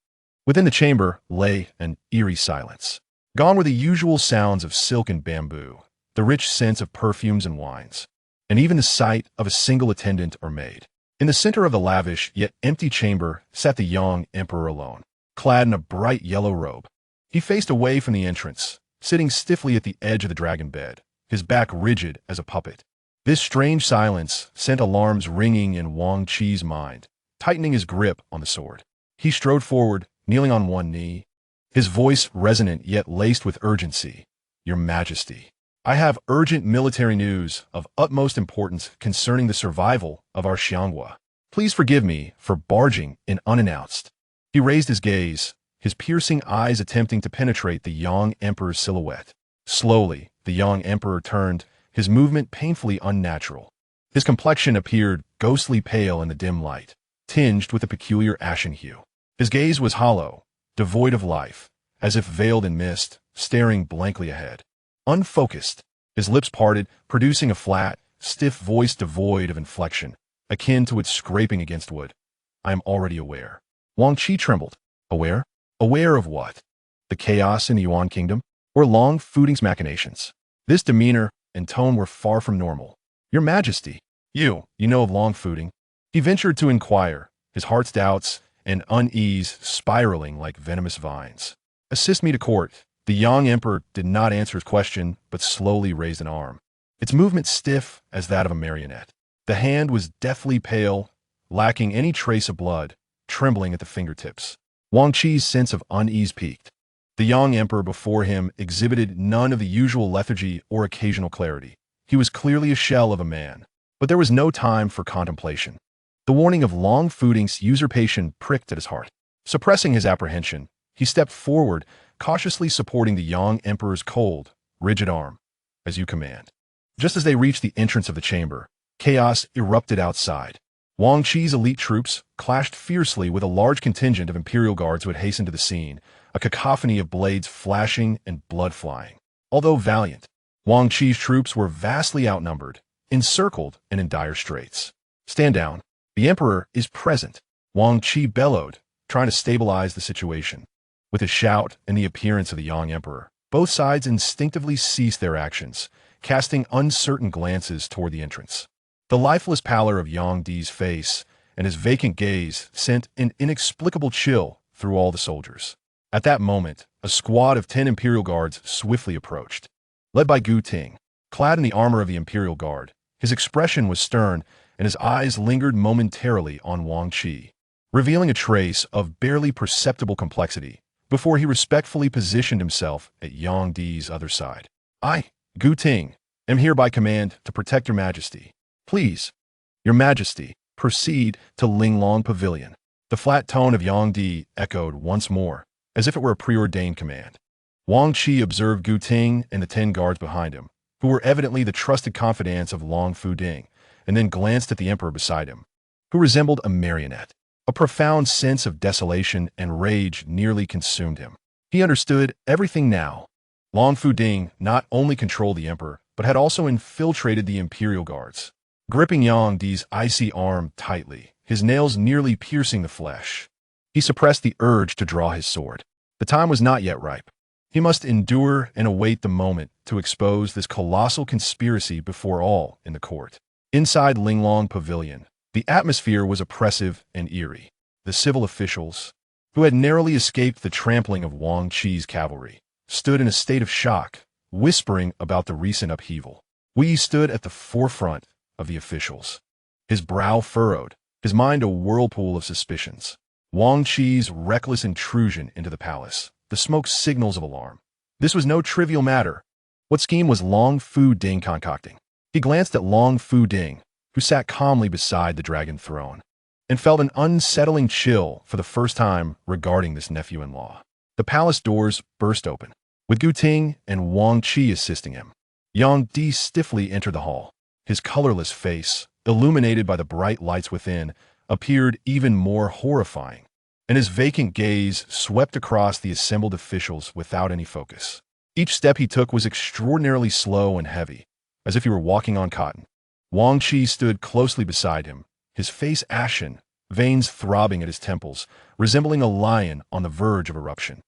within the chamber lay an eerie silence. Gone were the usual sounds of silk and bamboo, the rich scents of perfumes and wines, and even the sight of a single attendant or maid. In the center of the lavish yet empty chamber sat the young emperor alone, clad in a bright yellow robe. He faced away from the entrance, sitting stiffly at the edge of the dragon bed, his back rigid as a puppet. This strange silence sent alarms ringing in Wang Chi's mind, tightening his grip on the sword. He strode forward, kneeling on one knee, his voice resonant yet laced with urgency. "Your Majesty, I have urgent military news of utmost importance concerning the survival of our Xianghua. Please forgive me for barging in unannounced." He raised his gaze, his piercing eyes attempting to penetrate the young emperor's silhouette. Slowly, the young emperor turned, his movement painfully unnatural. His complexion appeared ghostly pale in the dim light, tinged with a peculiar ashen hue. His gaze was hollow, devoid of life, as if veiled in mist, staring blankly ahead. Unfocused, his lips parted, producing a flat, stiff voice devoid of inflection, akin to its scraping against wood. "I am already aware." Wang Chi trembled. Aware? Aware of what? The chaos in the Yuan kingdom? Or Long Fuding's machinations? This demeanor and tone were far from normal. "Your Majesty, you know of Long Fuding?" He ventured to inquire, his heart's doubts and unease spiraling like venomous vines. "Assist me to court." The young emperor did not answer his question, but slowly raised an arm, its movement stiff as that of a marionette. The hand was deathly pale, lacking any trace of blood, trembling at the fingertips. Wang Chi's sense of unease peaked. The young emperor before him exhibited none of the usual lethargy or occasional clarity. He was clearly a shell of a man, but there was no time for contemplation. The warning of Long Fuding's usurpation pricked at his heart. Suppressing his apprehension, he stepped forward, cautiously supporting the young emperor's cold, rigid arm. "As you command." Just as they reached the entrance of the chamber, chaos erupted outside. Wang Chi's elite troops clashed fiercely with a large contingent of imperial guards who had hastened to the scene, a cacophony of blades flashing and blood flying. Although valiant, Wang Chi's troops were vastly outnumbered, encircled, and in dire straits. "Stand down. The emperor is present," Wang Chi bellowed, trying to stabilize the situation. With his shout and the appearance of the young emperor, both sides instinctively ceased their actions, casting uncertain glances toward the entrance. The lifeless pallor of Yang Di's face and his vacant gaze sent an inexplicable chill through all the soldiers. At that moment, a squad of 10 Imperial Guards swiftly approached. Led by Gu Ting, clad in the armor of the Imperial Guard, his expression was stern and his eyes lingered momentarily on Wang Chi, revealing a trace of barely perceptible complexity before he respectfully positioned himself at Yang Di's other side. "I, Gu Ting, am here by command to protect your Majesty. Please, your Majesty, proceed to Linglong Pavilion." The flat tone of Yang Di echoed once more, as if it were a preordained command. Wang Chi observed Gu Ting and the 10 guards behind him, who were evidently the trusted confidants of Long Fuding, and then glanced at the emperor beside him, who resembled a marionette. A profound sense of desolation and rage nearly consumed him. He understood everything now. Long Fuding not only controlled the emperor, but had also infiltrated the Imperial Guards. Gripping Yang Di's icy arm tightly, his nails nearly piercing the flesh, he suppressed the urge to draw his sword. The time was not yet ripe. He must endure and await the moment to expose this colossal conspiracy before all in the court. Inside Linglong Pavilion, the atmosphere was oppressive and eerie. The civil officials, who had narrowly escaped the trampling of Wang Chi's cavalry, stood in a state of shock, whispering about the recent upheaval. Wei stood at the forefront of the officials, his brow furrowed, his mind a whirlpool of suspicions. Wang Chi's reckless intrusion into the palace, the smoke signals of alarm. This was no trivial matter. What scheme was Long Fuding concocting? He glanced at Long Fuding, who sat calmly beside the dragon throne, and felt an unsettling chill for the first time regarding this nephew-in-law. The palace doors burst open, with Gu Ting and Wang Chi assisting him. Yang Di stiffly entered the hall. His colorless face, illuminated by the bright lights within, appeared even more horrifying, and his vacant gaze swept across the assembled officials without any focus. Each step he took was extraordinarily slow and heavy, as if he were walking on cotton. Wang Chi stood closely beside him, his face ashen, veins throbbing at his temples, resembling a lion on the verge of eruption.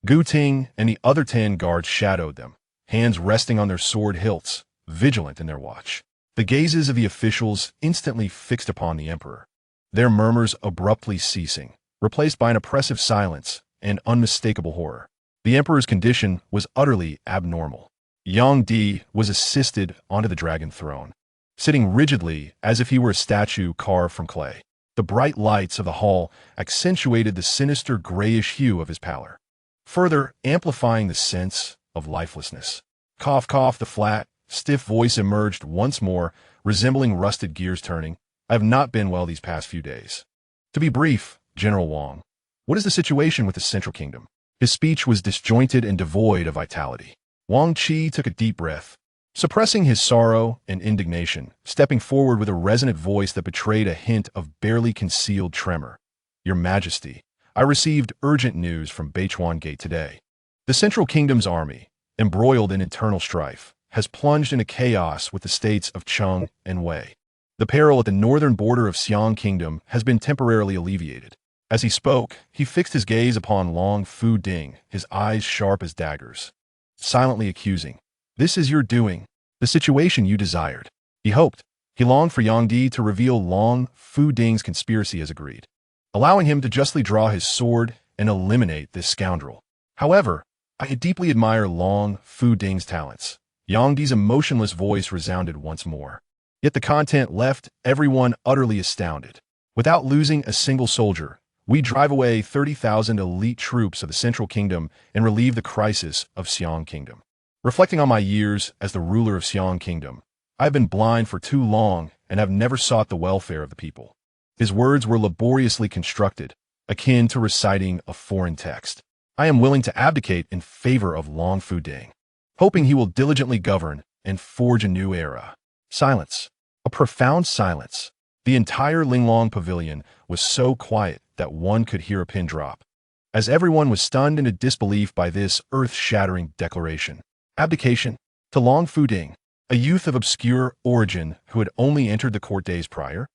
Gu Ting and the other 10 guards shadowed them, hands resting on their sword hilts, vigilant in their watch. The gazes of the officials instantly fixed upon the emperor, their murmurs abruptly ceasing, replaced by an oppressive silence and unmistakable horror. The emperor's condition was utterly abnormal. Di was assisted onto the dragon throne, sitting rigidly as if he were a statue carved from clay. The bright lights of the hall accentuated the sinister grayish hue of his pallor, further amplifying the sense of lifelessness. Cough, cough, the flat, stiff voice emerged once more, resembling rusted gears turning. I have not been well these past few days. To be brief, General Wang, what is the situation with the Central Kingdom? His speech was disjointed and devoid of vitality. Wang Qi took a deep breath, suppressing his sorrow and indignation, stepping forward with a resonant voice that betrayed a hint of barely concealed tremor. Your Majesty, I received urgent news from Beichuan Gate today. The Central Kingdom's army, embroiled in internal strife, has plunged into chaos with the states of Cheng and Wei. The peril at the northern border of Xiang Kingdom has been temporarily alleviated. As he spoke, he fixed his gaze upon Long Fu Ding, his eyes sharp as daggers, silently accusing. This is your doing, the situation you desired. He hoped, he longed for Yang Di to reveal Long Fu Ding's conspiracy as agreed, allowing him to justly draw his sword and eliminate this scoundrel. However, I deeply admire Long Fu Ding's talents. Yang Di's emotionless voice resounded once more. Yet the content left everyone utterly astounded. Without losing a single soldier, we drive away 30,000 elite troops of the Central Kingdom and relieve the crisis of Xiang Kingdom. Reflecting on my years as the ruler of Xiang Kingdom, I have been blind for too long and have never sought the welfare of the people. His words were laboriously constructed, akin to reciting a foreign text. I am willing to abdicate in favor of Long Fu Ding, hoping he will diligently govern and forge a new era. Silence. A profound silence. The entire Linglong Pavilion was so quiet that one could hear a pin drop, as everyone was stunned into disbelief by this earth-shattering declaration. Abdication to Long Fu Ding, a youth of obscure origin who had only entered the court days prior?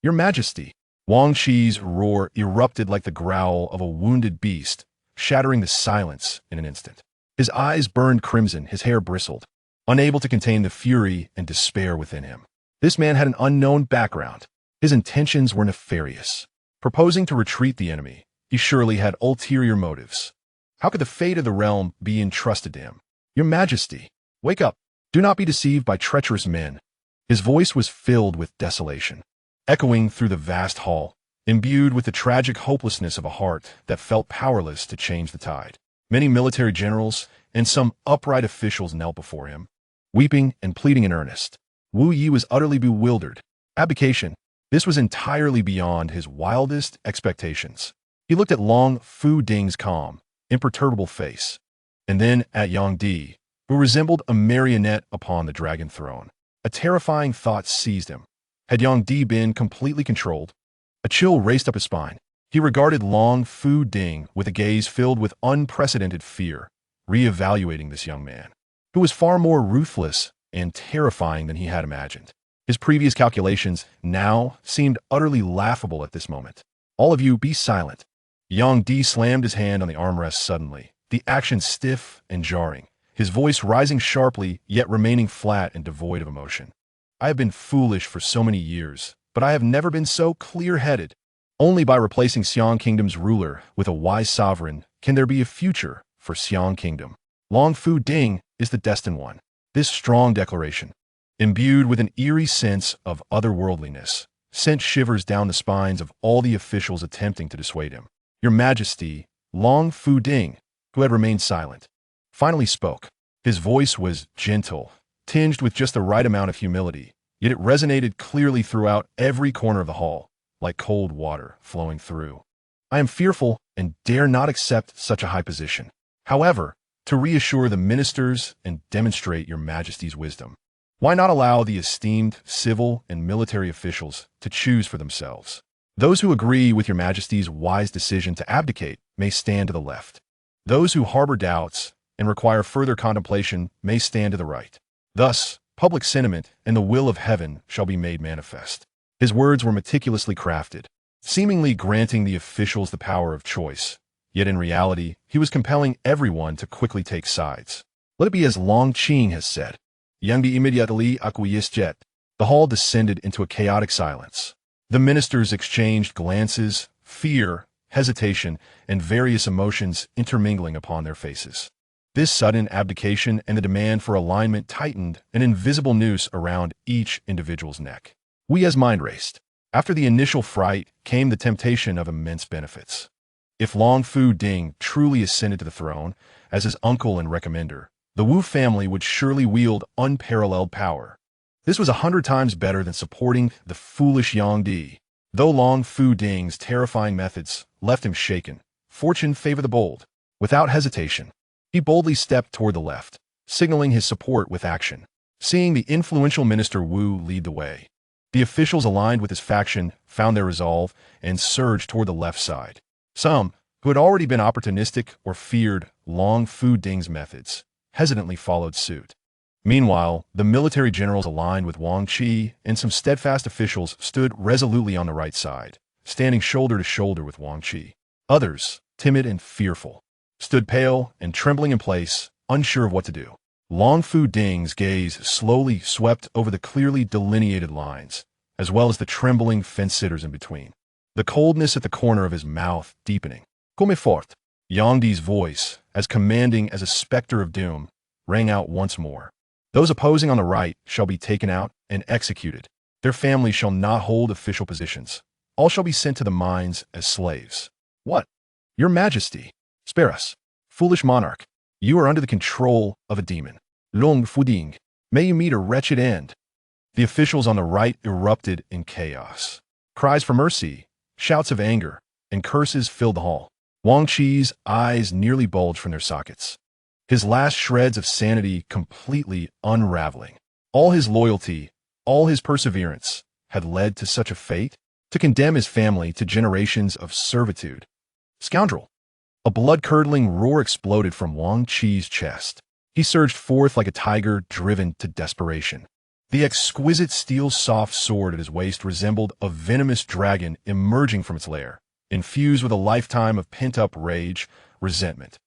Your Majesty! Wang Qi's roar erupted like the growl of a wounded beast, shattering the silence in an instant. His eyes burned crimson, his hair bristled, unable to contain the fury and despair within him. This man had an unknown background. His intentions were nefarious. Proposing to retreat the enemy, he surely had ulterior motives. How could the fate of the realm be entrusted to him? Your Majesty, wake up. Do not be deceived by treacherous men. His voice was filled with desolation, echoing through the vast hall, imbued with the tragic hopelessness of a heart that felt powerless to change the tide. Many military generals and some upright officials knelt before him, weeping and pleading in earnest. Wu Yi was utterly bewildered. Abdication. This was entirely beyond his wildest expectations. He looked at Long Fu Ding's calm, imperturbable face, and then at Yang Di, who resembled a marionette upon the dragon throne. A terrifying thought seized him. Had Yang Di been completely controlled? A chill raced up his spine. He regarded Long Fu Ding with a gaze filled with unprecedented fear, re-evaluating this young man, who was far more ruthless and terrifying than he had imagined. His previous calculations now seemed utterly laughable at this moment. All of you, be silent. Yang Di slammed his hand on the armrest suddenly, the action stiff and jarring, his voice rising sharply yet remaining flat and devoid of emotion. I have been foolish for so many years, but I have never been so clear-headed. Only by replacing Xiang Kingdom's ruler with a wise sovereign can there be a future for Xiang Kingdom. Long Fu Ding is the destined one. This strong declaration, imbued with an eerie sense of otherworldliness, sent shivers down the spines of all the officials attempting to dissuade him. Your Majesty, Long Fu Ding, who had remained silent, finally spoke. His voice was gentle, tinged with just the right amount of humility, yet it resonated clearly throughout every corner of the hall, like cold water flowing through. I am fearful and dare not accept such a high position. However, to reassure the ministers and demonstrate your Majesty's wisdom, why not allow the esteemed civil and military officials to choose for themselves? Those who agree with your Majesty's wise decision to abdicate may stand to the left. Those who harbor doubts and require further contemplation may stand to the right. Thus, public sentiment and the will of heaven shall be made manifest. His words were meticulously crafted, seemingly granting the officials the power of choice. Yet in reality, he was compelling everyone to quickly take sides. Let it be as Long Qing has said. Yangdi immediately acquiesced. The hall descended into a chaotic silence. The ministers exchanged glances, fear, hesitation, and various emotions intermingling upon their faces. This sudden abdication and the demand for alignment tightened an invisible noose around each individual's neck. We as mind raced. After the initial fright came the temptation of immense benefits. If Long Fu Ding truly ascended to the throne, as his uncle and recommender, the Wu family would surely wield unparalleled power. This was 100 times better than supporting the foolish Yang Di. Though Long Fu Ding's terrifying methods left him shaken, fortune favored the bold. Without hesitation, he boldly stepped toward the left, signaling his support with action. Seeing the influential minister Wu lead the way, the officials aligned with his faction found their resolve and surged toward the left side. Some, who had already been opportunistic or feared Long Fu Ding's methods, hesitantly followed suit. Meanwhile, the military generals aligned with Wang Qi and some steadfast officials stood resolutely on the right side, standing shoulder to shoulder with Wang Qi. Others, timid and fearful, stood pale and trembling in place, unsure of what to do. Long Fu Ding's gaze slowly swept over the clearly delineated lines, as well as the trembling fence-sitters in between. The coldness at the corner of his mouth deepening. Come fort. Yang Di's voice, as commanding as a specter of doom, rang out once more. Those opposing on the right shall be taken out and executed. Their families shall not hold official positions. All shall be sent to the mines as slaves. What? Your Majesty, spare us. Foolish monarch, you are under the control of a demon. Long Fu Ding, may you meet a wretched end. The officials on the right erupted in chaos. Cries for mercy, shouts of anger, and curses filled the hall. Wang Qi's eyes nearly bulged from their sockets. His last shreds of sanity completely unraveling. All his loyalty, all his perseverance, had led to such a fate? To condemn his family to generations of servitude. Scoundrel! A blood-curdling roar exploded from Wang Qi's chest. He surged forth like a tiger driven to desperation. The exquisite steel-soft sword at his waist resembled a venomous dragon emerging from its lair, infused with a lifetime of pent-up rage, resentment,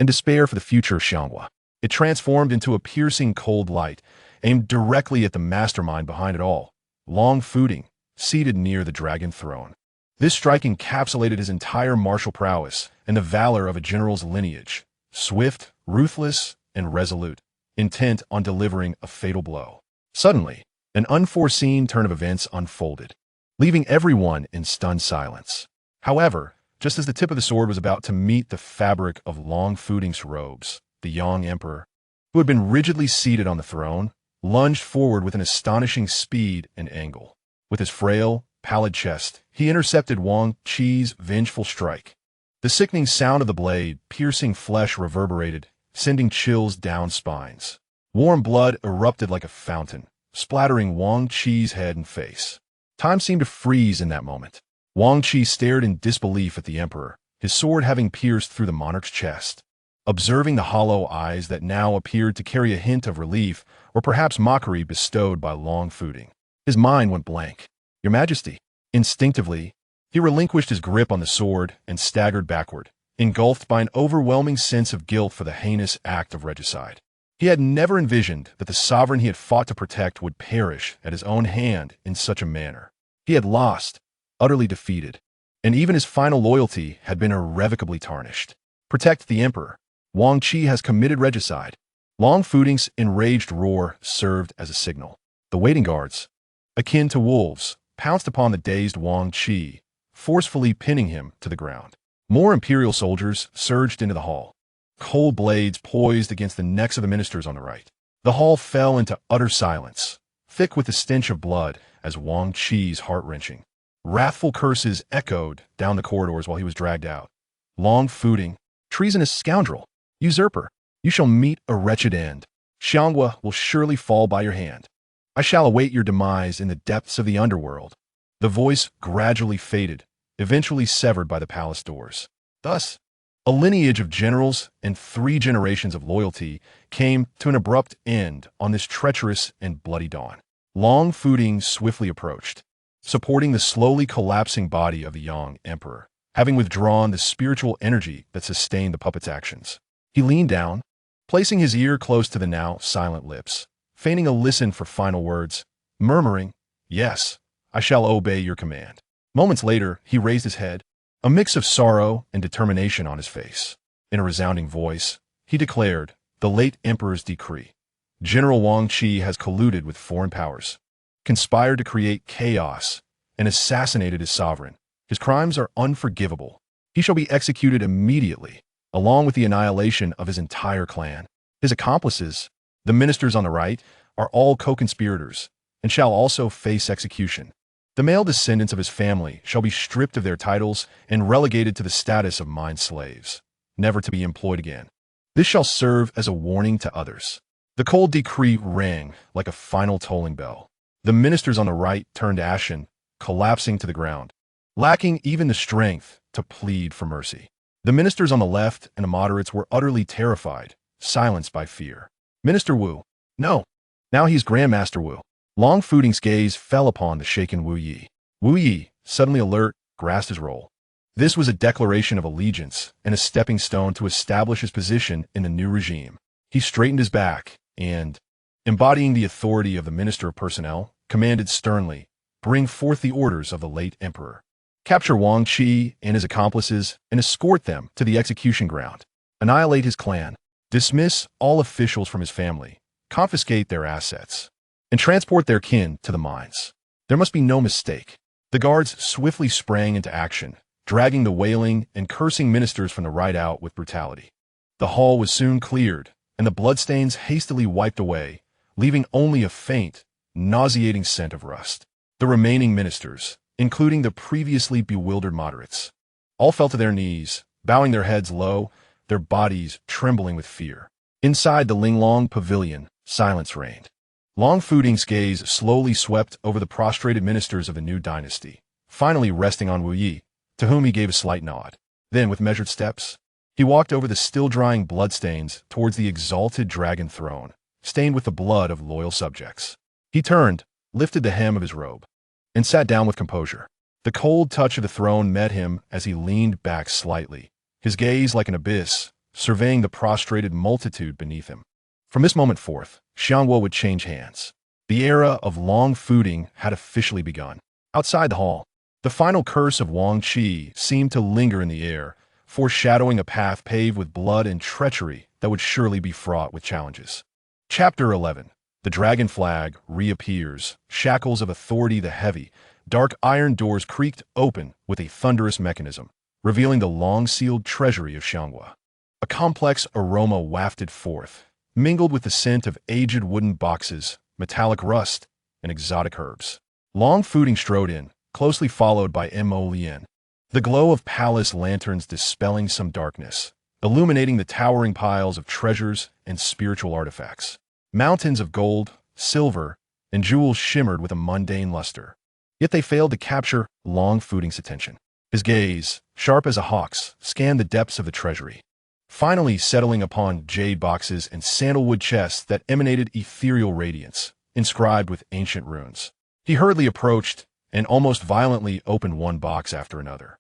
and despair for the future of Xianghua. It transformed into a piercing cold light, aimed directly at the mastermind behind it all, Long Fu Ding, seated near the dragon throne. This strike encapsulated his entire martial prowess and the valor of a general's lineage, swift, ruthless, and resolute, intent on delivering a fatal blow. Suddenly, an unforeseen turn of events unfolded, leaving everyone in stunned silence. However, just as the tip of the sword was about to meet the fabric of Long Fu Ding's robes, the Yang Emperor, who had been rigidly seated on the throne, lunged forward with an astonishing speed and angle. With his frail, pallid chest, he intercepted Wang Qi's vengeful strike. The sickening sound of the blade, piercing flesh reverberated, sending chills down spines. Warm blood erupted like a fountain, splattering Wang Qi's head and face. Time seemed to freeze in that moment. Wang Qi stared in disbelief at the emperor, his sword having pierced through the monarch's chest. Observing the hollow eyes that now appeared to carry a hint of relief or perhaps mockery bestowed by Long Fu Ding, his mind went blank. Your Majesty. Instinctively, he relinquished his grip on the sword and staggered backward, engulfed by an overwhelming sense of guilt for the heinous act of regicide. He had never envisioned that the sovereign he had fought to protect would perish at his own hand in such a manner. He had lost, utterly defeated, and even his final loyalty had been irrevocably tarnished. Protect the emperor. Wang Qi has committed regicide. Long Fu Ding's enraged roar served as a signal. The waiting guards, akin to wolves, pounced upon the dazed Wang Qi, forcefully pinning him to the ground. More imperial soldiers surged into the hall, cold blades poised against the necks of the ministers on the right. The hall fell into utter silence, thick with the stench of blood as Wang Qi's heart-wrenching, wrathful curses echoed down the corridors while he was dragged out. Long Fu Ding, treasonous scoundrel, usurper, you shall meet a wretched end. Xianghua will surely fall by your hand. I shall await your demise in the depths of the underworld. The voice gradually faded, eventually severed by the palace doors. Thus, a lineage of generals and 3 generations of loyalty came to an abrupt end on this treacherous and bloody dawn. Long Fu Ding swiftly approached, supporting the slowly collapsing body of the Yang Emperor, having withdrawn the spiritual energy that sustained the puppet's actions. He leaned down, placing his ear close to the now silent lips, feigning a listen for final words, murmuring, "Yes, I shall obey your command." Moments later, he raised his head, a mix of sorrow and determination on his face. In a resounding voice, he declared, "The late emperor's decree. General Wang Qi has colluded with foreign powers, conspired to create chaos, and assassinated his sovereign. His crimes are unforgivable. He shall be executed immediately, along with the annihilation of his entire clan. His accomplices, the ministers on the right, are all co-conspirators, and shall also face execution. The male descendants of his family shall be stripped of their titles and relegated to the status of mine slaves, never to be employed again. This shall serve as a warning to others." The cold decree rang like a final tolling bell. The ministers on the right turned ashen, collapsing to the ground, lacking even the strength to plead for mercy. The ministers on the left and the moderates were utterly terrified, silenced by fear. Minister Wu. No. Now he's Grandmaster Wu. Long Fuding's gaze fell upon the shaken Wu Yi. Wu Yi, suddenly alert, grasped his role. This was a declaration of allegiance and a stepping stone to establish his position in the new regime. He straightened his back and, embodying the authority of the Minister of Personnel, commanded sternly, "Bring forth the orders of the late emperor. Capture Wang Qi and his accomplices and escort them to the execution ground. Annihilate his clan. Dismiss all officials from his family. Confiscate their assets. And transport their kin to the mines. There must be no mistake." The guards swiftly sprang into action, dragging the wailing and cursing ministers from the right out with brutality. The hall was soon cleared, and the bloodstains hastily wiped away, leaving only a faint, nauseating scent of rust. The remaining ministers, including the previously bewildered moderates, all fell to their knees, bowing their heads low, their bodies trembling with fear. Inside the Linglong pavilion, silence reigned. Long Fuding's gaze slowly swept over the prostrated ministers of the new dynasty, finally resting on Wu Yi, to whom he gave a slight nod. Then, with measured steps, he walked over the still-drying bloodstains towards the exalted dragon throne, stained with the blood of loyal subjects. He turned, lifted the hem of his robe, and sat down with composure. The cold touch of the throne met him as he leaned back slightly, his gaze like an abyss, surveying the prostrated multitude beneath him. From this moment forth, Xiangguo would change hands. The era of Long Fuding had officially begun. Outside the hall, the final curse of Wang Qi seemed to linger in the air, foreshadowing a path paved with blood and treachery that would surely be fraught with challenges. Chapter 11. The dragon flag reappears, shackles of authority the heavy, dark iron doors creaked open with a thunderous mechanism, revealing the long-sealed treasury of Xiangguo. A complex aroma wafted forth, mingled with the scent of aged wooden boxes, metallic rust, and exotic herbs. Long Fuding strode in, closely followed by Mo Lien, the glow of palace lanterns dispelling some darkness, illuminating the towering piles of treasures and spiritual artifacts. Mountains of gold, silver, and jewels shimmered with a mundane luster. Yet they failed to capture Long Fuding's attention. His gaze, sharp as a hawk's, scanned the depths of the treasury, finally settling upon jade boxes and sandalwood chests that emanated ethereal radiance, inscribed with ancient runes. He hurriedly approached and almost violently opened one box after another.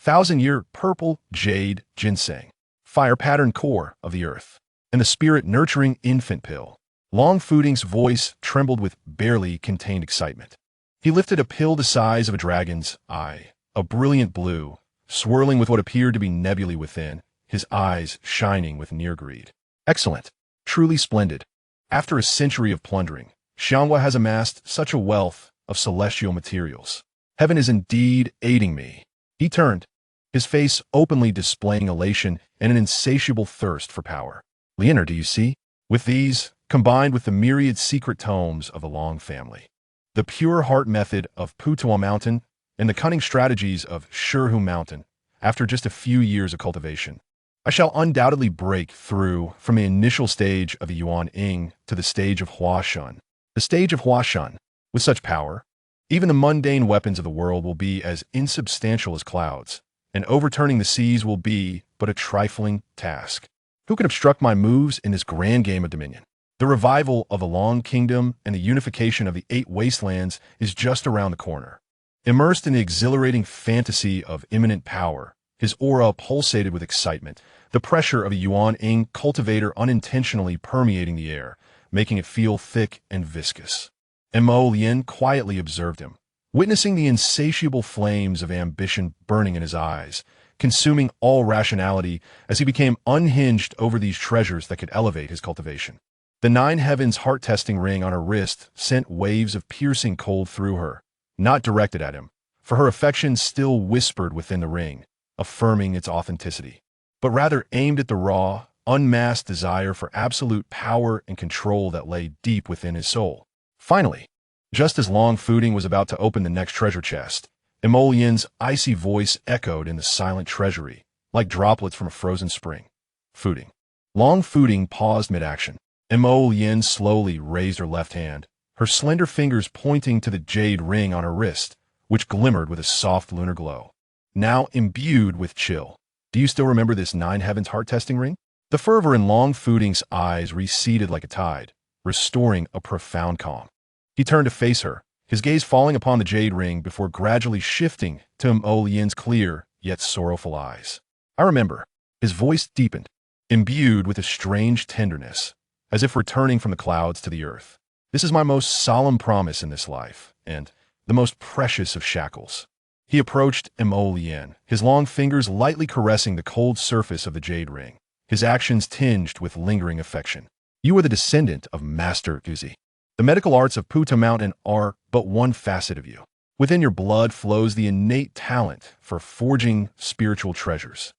1,000-year purple jade ginseng, fire-patterned core of the earth, and the spirit-nurturing infant pill. Long Fuding's voice trembled with barely contained excitement. He lifted a pill the size of a dragon's eye, a brilliant blue, swirling with what appeared to be nebulae within, his eyes shining with near greed. Excellent. Truly splendid. After a century of plundering, Xiangguo has amassed such a wealth of celestial materials. Heaven is indeed aiding me. He turned, his face openly displaying elation and an insatiable thirst for power. Leonard, do you see? With these, combined with the myriad secret tomes of the Long family, the pure heart method of Putuo Mountain, and the cunning strategies of Shurhu Mountain, after just a few years of cultivation, I shall undoubtedly break through from the initial stage of the Yuan Ying to the stage of Huashan. The stage of Huashan, with such power, even the mundane weapons of the world will be as insubstantial as clouds, and overturning the seas will be but a trifling task. Who can obstruct my moves in this grand game of dominion? The revival of the Long Kingdom and the unification of the 8 wastelands is just around the corner. Immersed in the exhilarating fantasy of imminent power, His aura pulsated with excitement, the pressure of a Yuan-Ing cultivator unintentionally permeating the air, making it feel thick and viscous. Mo Lien quietly observed him, witnessing the insatiable flames of ambition burning in his eyes, consuming all rationality as he became unhinged over these treasures that could elevate his cultivation. The Nine Heavens heart-testing ring on her wrist sent waves of piercing cold through her, not directed at him, for her affection still whispered within the ring, affirming its authenticity, but rather aimed at the raw, unmasked desire for absolute power and control that lay deep within his soul. Finally, just as Long Fooding was about to open the next treasure chest, Emolien's icy voice echoed in the silent treasury, like droplets from a frozen spring. Fooding. Long Fooding paused mid-action. Emolien slowly raised her left hand, her slender fingers pointing to the jade ring on her wrist, which glimmered with a soft lunar glow. Now imbued with chill. Do you still remember this Nine Heavens heart-testing ring? The fervor in Long Fooding's eyes receded like a tide, restoring a profound calm. He turned to face her, his gaze falling upon the jade ring before gradually shifting to Emolien's clear, yet sorrowful eyes. I remember. His voice deepened, imbued with a strange tenderness, as if returning from the clouds to the earth. This is my most solemn promise in this life, and the most precious of shackles. He approached Emolien, his long fingers lightly caressing the cold surface of the jade ring, his actions tinged with lingering affection. You are the descendant of Master Guzi. The medical arts of Puta Mountain are but one facet of you. Within your blood flows the innate talent for forging spiritual treasures.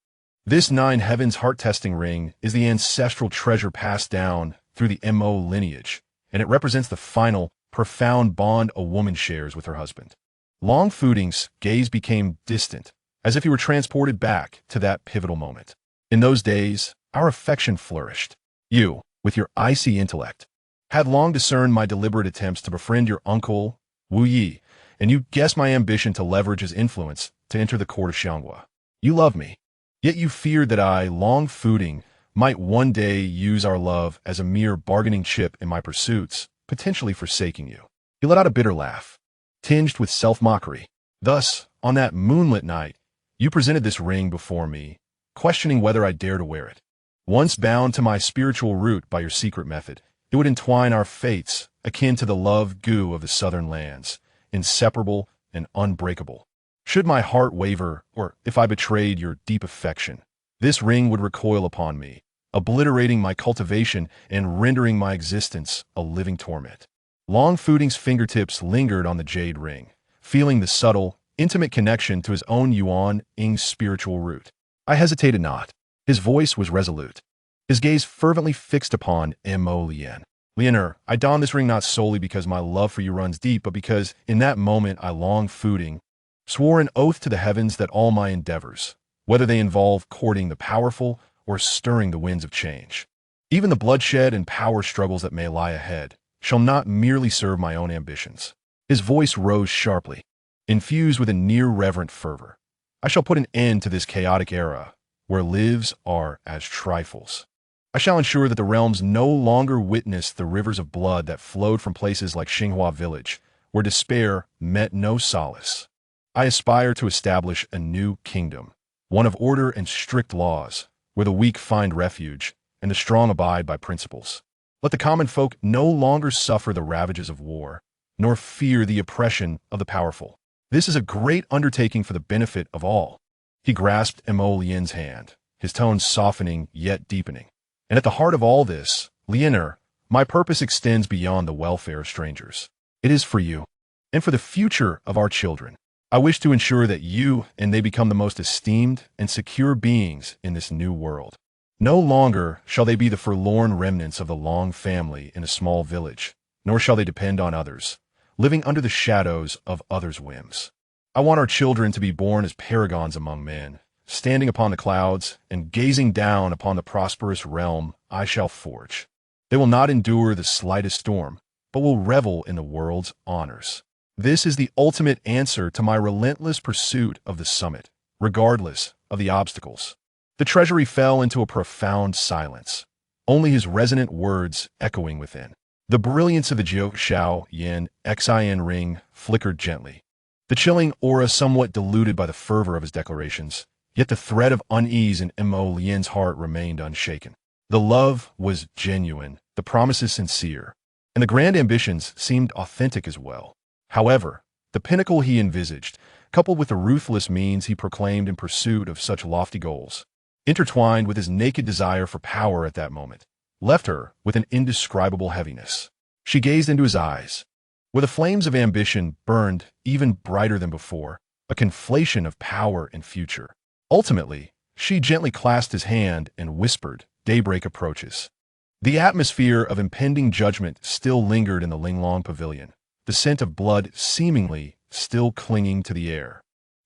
This Nine Heavens heart-testing ring is the ancestral treasure passed down through the Mo lineage, and it represents the final, profound bond a woman shares with her husband. Long Fooding's gaze became distant, as if he were transported back to that pivotal moment. In those days, our affection flourished. You, with your icy intellect, had long discerned my deliberate attempts to befriend your uncle, Wu Yi, and you guessed my ambition to leverage his influence to enter the court of Xianghua. You loved me, yet you feared that I, Long Fooding, might one day use our love as a mere bargaining chip in my pursuits, potentially forsaking you. He let out a bitter laugh, tinged with self-mockery. Thus, on that moonlit night, you presented this ring before me, questioning whether I dare to wear it. Once bound to my spiritual root by your secret method, it would entwine our fates akin to the love goo of the southern lands, inseparable and unbreakable. Should my heart waver, or if I betrayed your deep affection, this ring would recoil upon me, obliterating my cultivation and rendering my existence a living torment. Long Fooding's fingertips lingered on the jade ring, feeling the subtle, intimate connection to his own Yuan-Ing's spiritual root. I hesitated not. His voice was resolute, his gaze fervently fixed upon Mo Lien. Liener, I don this ring not solely because my love for you runs deep, but because, in that moment I, Long Fooding, swore an oath to the heavens that all my endeavors, whether they involve courting the powerful or stirring the winds of change, even the bloodshed and power struggles that may lie ahead, shall not merely serve my own ambitions. His voice rose sharply, infused with a near-reverent fervor. I shall put an end to this chaotic era, where lives are as trifles. I shall ensure that the realms no longer witness the rivers of blood that flowed from places like Xinghua Village, where despair met no solace. I aspire to establish a new kingdom, one of order and strict laws, where the weak find refuge and the strong abide by principles. Let the common folk no longer suffer the ravages of war, nor fear the oppression of the powerful. This is a great undertaking for the benefit of all. He grasped Emolien's hand, his tones softening yet deepening. And at the heart of all this, Liener, my purpose extends beyond the welfare of strangers. It is for you, and for the future of our children. I wish to ensure that you and they become the most esteemed and secure beings in this new world. No longer shall they be the forlorn remnants of the Long family in a small village, nor shall they depend on others, living under the shadows of others' whims. I want our children to be born as paragons among men, standing upon the clouds and gazing down upon the prosperous realm I shall forge. They will not endure the slightest storm, but will revel in the world's honors. This is the ultimate answer to my relentless pursuit of the summit, regardless of the obstacles. The treasury fell into a profound silence, only his resonant words echoing within. The brilliance of the Jiu Shao Yin Xin ring flickered gently, the chilling aura somewhat diluted by the fervor of his declarations, Yet the thread of unease in Mo Lian's heart remained unshaken. The love was genuine, the promises sincere, and the grand ambitions seemed authentic as well. However, the pinnacle he envisaged, coupled with the ruthless means he proclaimed in pursuit of such lofty goals, intertwined with his naked desire for power at that moment, left her with an indescribable heaviness. She gazed into his eyes, where the flames of ambition burned even brighter than before, a conflation of power and future. Ultimately, she gently clasped his hand and whispered, "Daybreak approaches." The atmosphere of impending judgment still lingered in the Linglong Pavilion, the scent of blood seemingly still clinging to the air.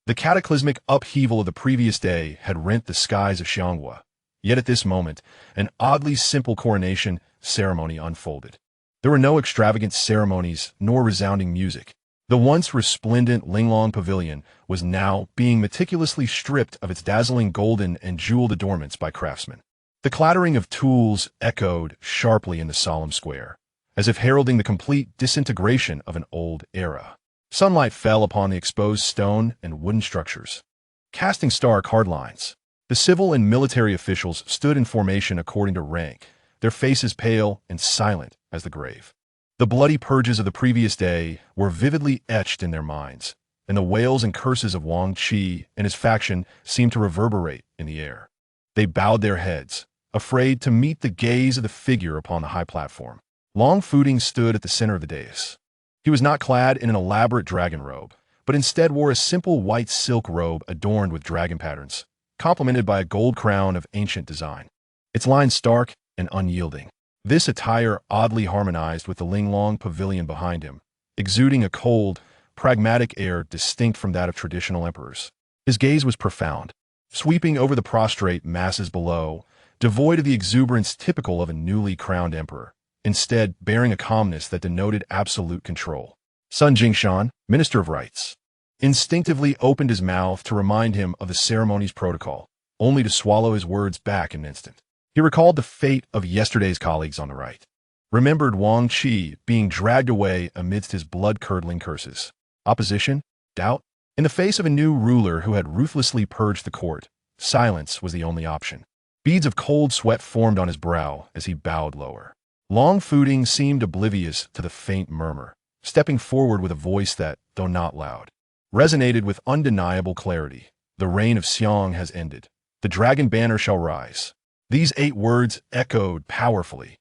The cataclysmic upheaval of the previous day had rent the skies of Xianghua, yet at this moment, an oddly simple coronation ceremony unfolded. There were no extravagant ceremonies nor resounding music. The once resplendent Linglong Pavilion was now being meticulously stripped of its dazzling golden and jeweled adornments by craftsmen. The clattering of tools echoed sharply in the solemn square, as if heralding the complete disintegration of an old era. Sunlight fell upon the exposed stone and wooden structures, casting stark hard lines. The civil and military officials stood in formation according to rank, their faces pale and silent as the grave. The bloody purges of the previous day were vividly etched in their minds, and the wails and curses of Wang Qi and his faction seemed to reverberate in the air. They bowed their heads, afraid to meet the gaze of the figure upon the high platform. Long Fuding stood at the center of the dais. He was not clad in an elaborate dragon robe, but instead wore a simple white silk robe adorned with dragon patterns, complemented by a gold crown of ancient design, its lines stark and unyielding. This attire oddly harmonized with the Linglong Pavilion behind him, exuding a cold, pragmatic air distinct from that of traditional emperors. His gaze was profound, sweeping over the prostrate masses below, devoid of the exuberance typical of a newly crowned emperor, instead bearing a calmness that denoted absolute control. Sun Jingshan, Minister of Rites, instinctively opened his mouth to remind him of the ceremony's protocol, only to swallow his words back in an instant. He recalled the fate of yesterday's colleagues on the right, remembered Wang Qi being dragged away amidst his blood-curdling curses. Opposition? Doubt? In the face of a new ruler who had ruthlessly purged the court, silence was the only option. Beads of cold sweat formed on his brow as he bowed lower. Long Fuding seemed oblivious to the faint murmur, stepping forward with a voice that, though not loud, resonated with undeniable clarity. The reign of Xiong has ended. The dragon banner shall rise. These 8 words echoed powerfully,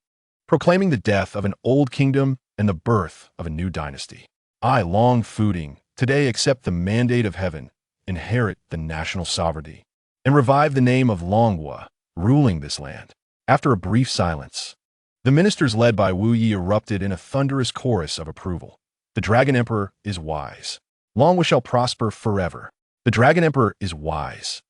proclaiming the death of an old kingdom and the birth of a new dynasty. I, Long Fuding, today accept the mandate of heaven, inherit the national sovereignty, and revive the name of Longhua, ruling this land. After a brief silence, the ministers led by Wu Yi erupted in a thunderous chorus of approval. The Dragon Emperor is wise. Longhua shall prosper forever. The Dragon Emperor is wise.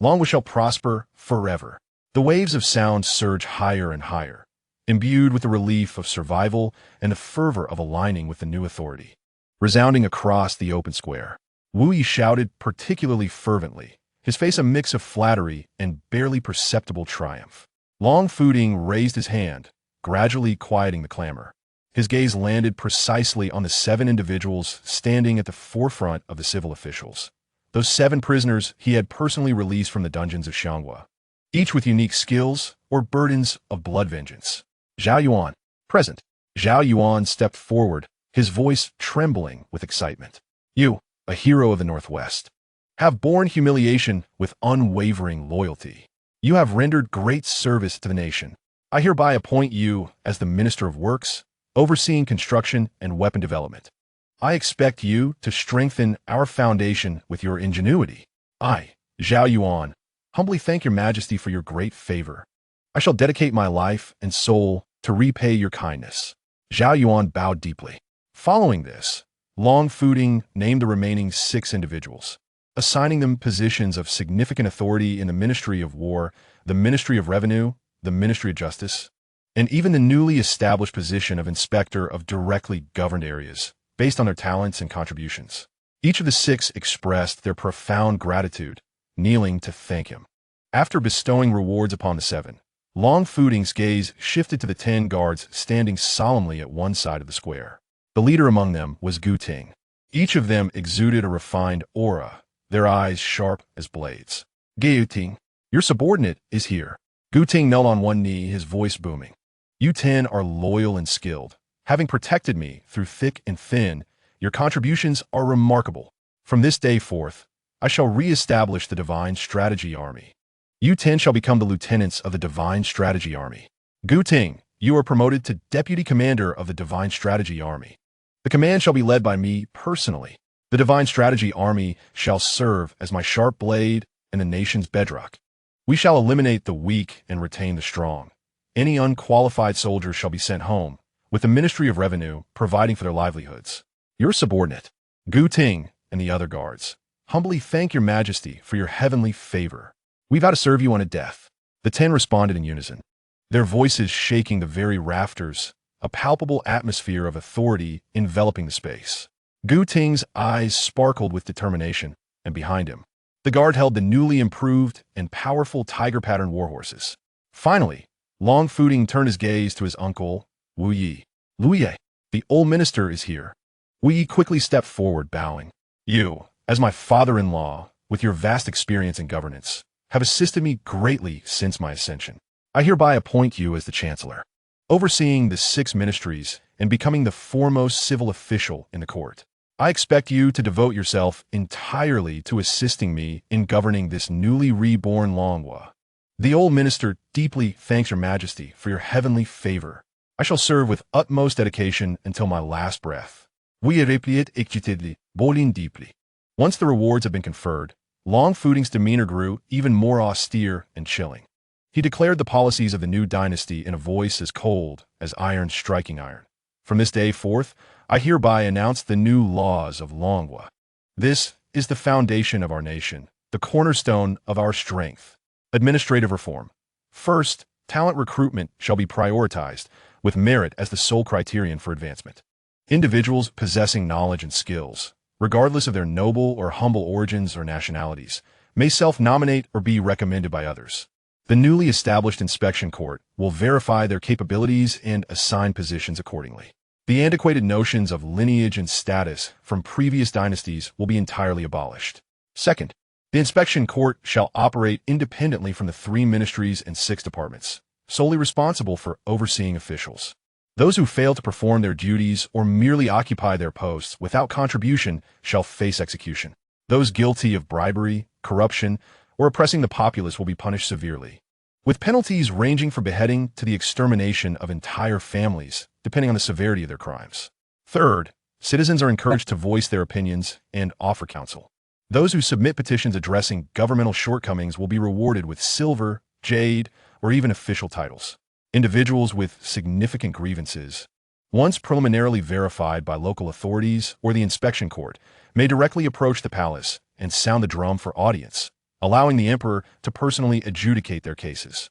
Longhua shall prosper forever. The waves of sound surge higher and higher, imbued with the relief of survival and the fervor of aligning with the new authority. Resounding across the open square, Wu Yi shouted particularly fervently, his face a mix of flattery and barely perceptible triumph. Long Fuding raised his hand, gradually quieting the clamor. His gaze landed precisely on the 7 individuals standing at the forefront of the civil officials. Those 7 prisoners he had personally released from the dungeons of Xianghua, each with unique skills or burdens of blood vengeance. Zhao Yuan, present. Zhao Yuan stepped forward, his voice trembling with excitement. You, a hero of the Northwest, have borne humiliation with unwavering loyalty. You have rendered great service to the nation. I hereby appoint you as the Minister of Works, overseeing construction and weapon development. I expect you to strengthen our foundation with your ingenuity. I, Zhao Yuan, humbly thank your majesty for your great favor. I shall dedicate my life and soul to repay your kindness. Zhao Yuan bowed deeply. Following this, Long Fuding named the remaining 6 individuals, assigning them positions of significant authority in the Ministry of War, the Ministry of Revenue, the Ministry of Justice, and even the newly established position of Inspector of Directly Governed Areas, based on their talents and contributions. Each of the 6 expressed their profound gratitude, kneeling to thank him. After bestowing rewards upon the 7, Long Fuding's gaze shifted to the 10 guards standing solemnly at one side of the square. The leader among them was Gu Ting. Each of them exuded a refined aura, their eyes sharp as blades. Ting, your subordinate is here. Ting knelt on one knee, his voice booming. You 10 are loyal and skilled. Having protected me through thick and thin, your contributions are remarkable. From this day forth, I shall re-establish the Divine Strategy Army. You 10 shall become the lieutenants of the Divine Strategy Army. Ting, you are promoted to Deputy Commander of the Divine Strategy Army. The command shall be led by me personally. The Divine Strategy Army shall serve as my sharp blade and the nation's bedrock. We shall eliminate the weak and retain the strong. Any unqualified soldiers shall be sent home, with the Ministry of Revenue providing for their livelihoods. Your subordinate, Ting, and the other guards, humbly thank your majesty for your heavenly favor. We vow to serve you unto death. The 10 responded in unison, their voices shaking the very rafters, a palpable atmosphere of authority enveloping the space. Ting's eyes sparkled with determination, and behind him, the guard held the newly improved and powerful tiger-pattern warhorses. Finally, Long Fuding turned his gaze to his uncle, Wu Yi. Luye, the old minister is here. Wu Yi quickly stepped forward, bowing. You, as my father-in-law, with your vast experience in governance, have assisted me greatly since my ascension. I hereby appoint you as the chancellor, overseeing the 6 ministries and becoming the foremost civil official in the court. I expect you to devote yourself entirely to assisting me in governing this newly reborn Longwa. The old minister deeply thanks your majesty for your heavenly favor. I shall serve with utmost dedication until my last breath. We replied excitedly, bowling deeply. Once the rewards had been conferred, Long Fuding's demeanor grew even more austere and chilling. He declared the policies of the new dynasty in a voice as cold as iron striking iron. From this day forth, I hereby announce the new laws of Longwa. This is the foundation of our nation, the cornerstone of our strength. Administrative reform. First, talent recruitment shall be prioritized, with merit as the sole criterion for advancement. Individuals possessing knowledge and skills, regardless of their noble or humble origins or nationalities, may self-nominate or be recommended by others. The newly established inspection court will verify their capabilities and assign positions accordingly. The antiquated notions of lineage and status from previous dynasties will be entirely abolished. Second, the inspection court shall operate independently from the 3 ministries and 6 departments, solely responsible for overseeing officials. Those who fail to perform their duties or merely occupy their posts without contribution shall face execution. Those guilty of bribery, corruption, or oppressing the populace will be punished severely, with penalties ranging from beheading to the extermination of entire families, depending on the severity of their crimes. Third, citizens are encouraged to voice their opinions and offer counsel. Those who submit petitions addressing governmental shortcomings will be rewarded with silver, jade, or even official titles. Individuals with significant grievances, once preliminarily verified by local authorities or the inspection court, may directly approach the palace and sound the drum for audience, allowing the emperor to personally adjudicate their cases.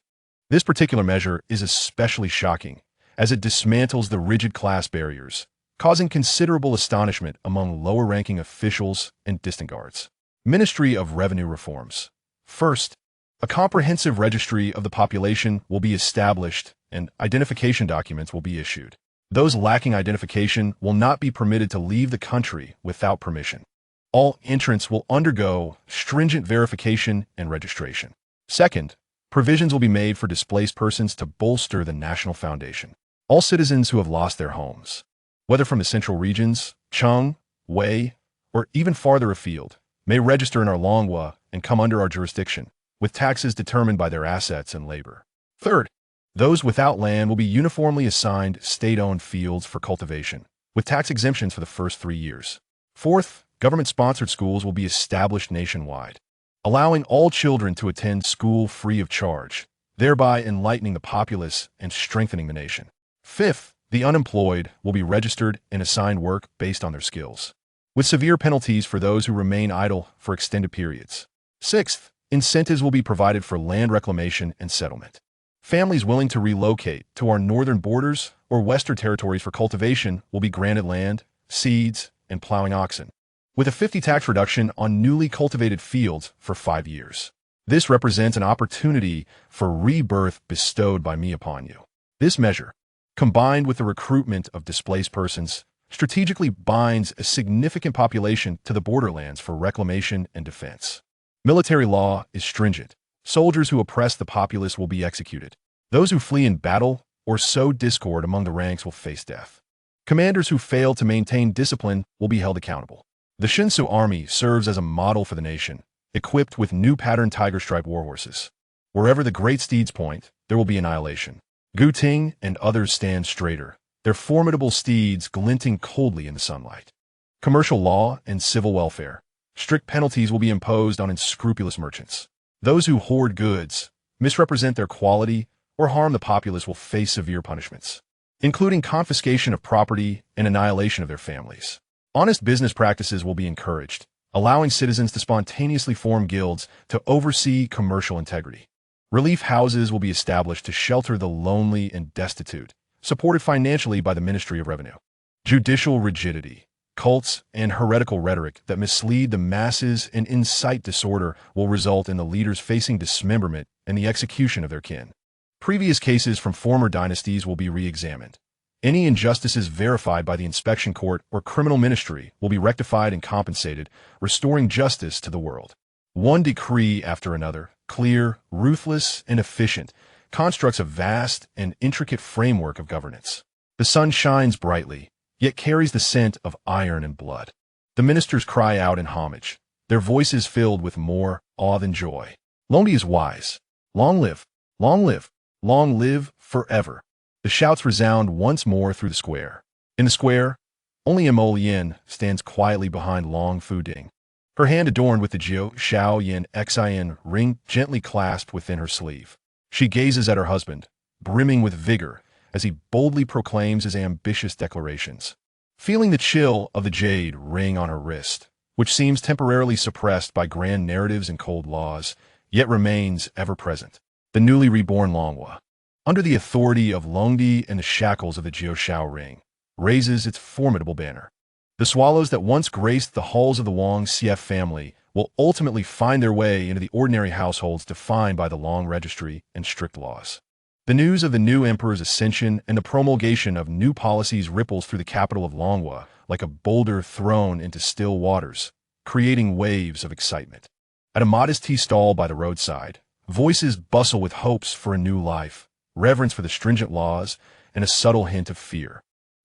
This particular measure is especially shocking, as it dismantles the rigid class barriers, causing considerable astonishment among lower-ranking officials and distant guards. Ministry of Revenue reforms. First, a comprehensive registry of the population will be established and identification documents will be issued. Those lacking identification will not be permitted to leave the country without permission. All entrants will undergo stringent verification and registration. Second, provisions will be made for displaced persons to bolster the national foundation. All citizens who have lost their homes, whether from the central regions, Chung, Wei, or even farther afield, may register in our Longwa and come under our jurisdiction, with taxes determined by their assets and labor. Third, those without land will be uniformly assigned state-owned fields for cultivation, with tax exemptions for the first 3 years. Fourth, government-sponsored schools will be established nationwide, allowing all children to attend school free of charge, thereby enlightening the populace and strengthening the nation. Fifth, the unemployed will be registered and assigned work based on their skills, with severe penalties for those who remain idle for extended periods. Sixth, incentives will be provided for land reclamation and settlement. Families willing to relocate to our northern borders or western territories for cultivation will be granted land, seeds, and plowing oxen, with a 50 tax reduction on newly cultivated fields for 5 years. This represents an opportunity for rebirth bestowed by me upon you. This measure, combined with the recruitment of displaced persons, strategically binds a significant population to the borderlands for reclamation and defense. Military law is stringent. Soldiers who oppress the populace will be executed. Those who flee in battle or sow discord among the ranks will face death. Commanders who fail to maintain discipline will be held accountable. The Shinsu army serves as a model for the nation, equipped with new pattern tiger stripe warhorses. Wherever the great steeds point, there will be annihilation. Gu Ting and others stand straighter, their formidable steeds glinting coldly in the sunlight. Commercial law and civil welfare. Strict penalties will be imposed on unscrupulous merchants. Those who hoard goods, misrepresent their quality, or harm the populace will face severe punishments, including confiscation of property and annihilation of their families. Honest business practices will be encouraged, allowing citizens to spontaneously form guilds to oversee commercial integrity. Relief houses will be established to shelter the lonely and destitute, supported financially by the Ministry of Revenue. Judicial rigidity. Cults and heretical rhetoric that mislead the masses and incite disorder will result in the leaders facing dismemberment and the execution of their kin. Previous cases from former dynasties will be re-examined. Any injustices verified by the inspection court or criminal ministry will be rectified and compensated, restoring justice to the world. One decree after another, clear, ruthless, and efficient, constructs a vast and intricate framework of governance. The sun shines brightly, yet carries the scent of iron and blood. The ministers cry out in homage, their voices filled with more awe than joy. Longdi is wise. Long live, long live, long live forever. The shouts resound once more through the square. In the square, only Mo Yin stands quietly behind Long Fu Ding, her hand adorned with the Jiu Shao Yin Xin ring gently clasped within her sleeve. She gazes at her husband, brimming with vigor, as he boldly proclaims his ambitious declarations. Feeling the chill of the jade ring on her wrist, which seems temporarily suppressed by grand narratives and cold laws, yet remains ever present, the newly reborn Longhua, under the authority of Longdi and the shackles of the Jiushao ring, raises its formidable banner. The swallows that once graced the halls of the Wang CF family will ultimately find their way into the ordinary households defined by the Long Registry and strict laws. The news of the new emperor's ascension and the promulgation of new policies ripples through the capital of Longhua like a boulder thrown into still waters, creating waves of excitement. At a modest tea stall by the roadside, voices bustle with hopes for a new life, reverence for the stringent laws, and a subtle hint of fear.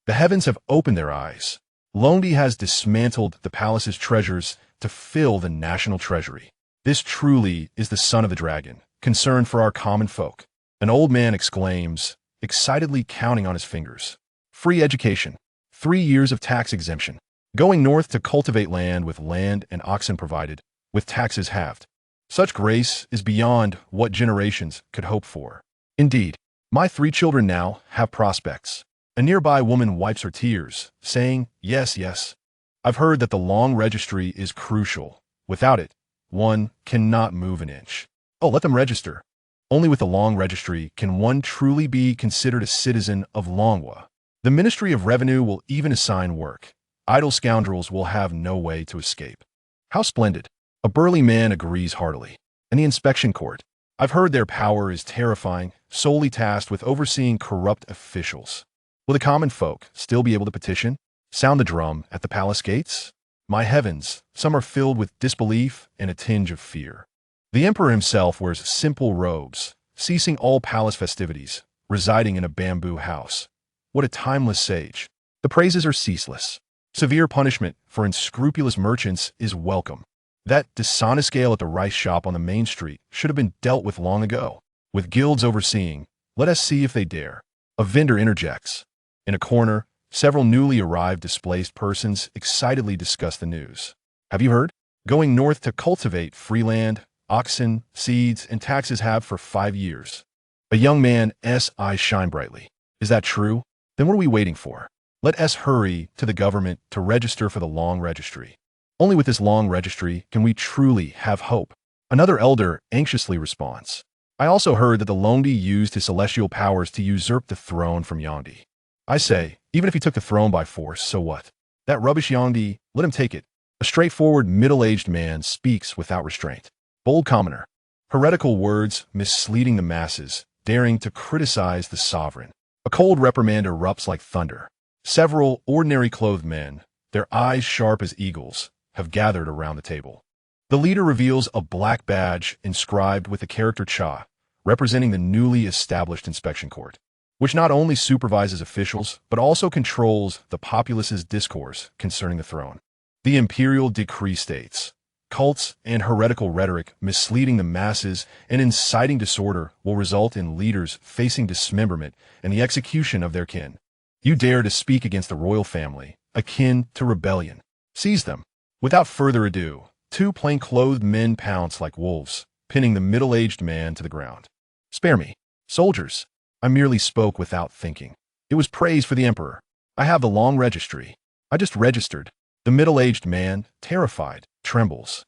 The heavens have opened their eyes. Longdi has dismantled the palace's treasures to fill the national treasury. This truly is the son of the dragon, concerned for our common folk. An old man exclaims, excitedly counting on his fingers. Free education. 3 years of tax exemption. Going north to cultivate land with land and oxen provided, with taxes halved. Such grace is beyond what generations could hope for. Indeed, my 3 children now have prospects. A nearby woman wipes her tears, saying, yes, yes. I've heard that the Long Registry is crucial. Without it, one cannot move an inch. Oh, let them register. Only with the Long Registry can one truly be considered a citizen of Longhua. The Ministry of Revenue will even assign work. Idle scoundrels will have no way to escape. How splendid. A burly man agrees heartily. And the inspection court. I've heard their power is terrifying, solely tasked with overseeing corrupt officials. Will the common folk still be able to petition? Sound the drum at the palace gates? My heavens, some are filled with disbelief and a tinge of fear. The emperor himself wears simple robes, ceasing all palace festivities, residing in a bamboo house. What a timeless sage. The praises are ceaseless. Severe punishment for unscrupulous merchants is welcome. That dishonest scale at the rice shop on the main street should have been dealt with long ago. With guilds overseeing, let us see if they dare. A vendor interjects. In a corner, several newly arrived displaced persons excitedly discuss the news. Have you heard? Going north to cultivate free land, oxen, seeds, and taxes have for 5 years. A young man's eyes shine brightly. Is that true? Then what are we waiting for? Let us hurry to the government to register for the Long Registry. Only with this Long Registry can we truly have hope. Another elder anxiously responds. I also heard that the Longdi used his celestial powers to usurp the throne from Yangdi. I say, even if he took the throne by force, so what? That rubbish Yangdi, let him take it. A straightforward, middle-aged man speaks without restraint. Bold commoner. Heretical words misleading the masses, daring to criticize the sovereign. A cold reprimand erupts like thunder. Several ordinary clothed men, their eyes sharp as eagles, have gathered around the table. The leader reveals a black badge inscribed with the character Cha, representing the newly established inspection court, which not only supervises officials, but also controls the populace's discourse concerning the throne. The imperial decree states, cults and heretical rhetoric misleading the masses and inciting disorder will result in leaders facing dismemberment and the execution of their kin. You dare to speak against the royal family, akin to rebellion. Seize them. Without further ado, two plain-clothed men pounce like wolves, pinning the middle-aged man to the ground. Spare me, soldiers. I merely spoke without thinking. It was praise for the emperor. I have the long registry. I just registered. The middle-aged man, terrified, trembles.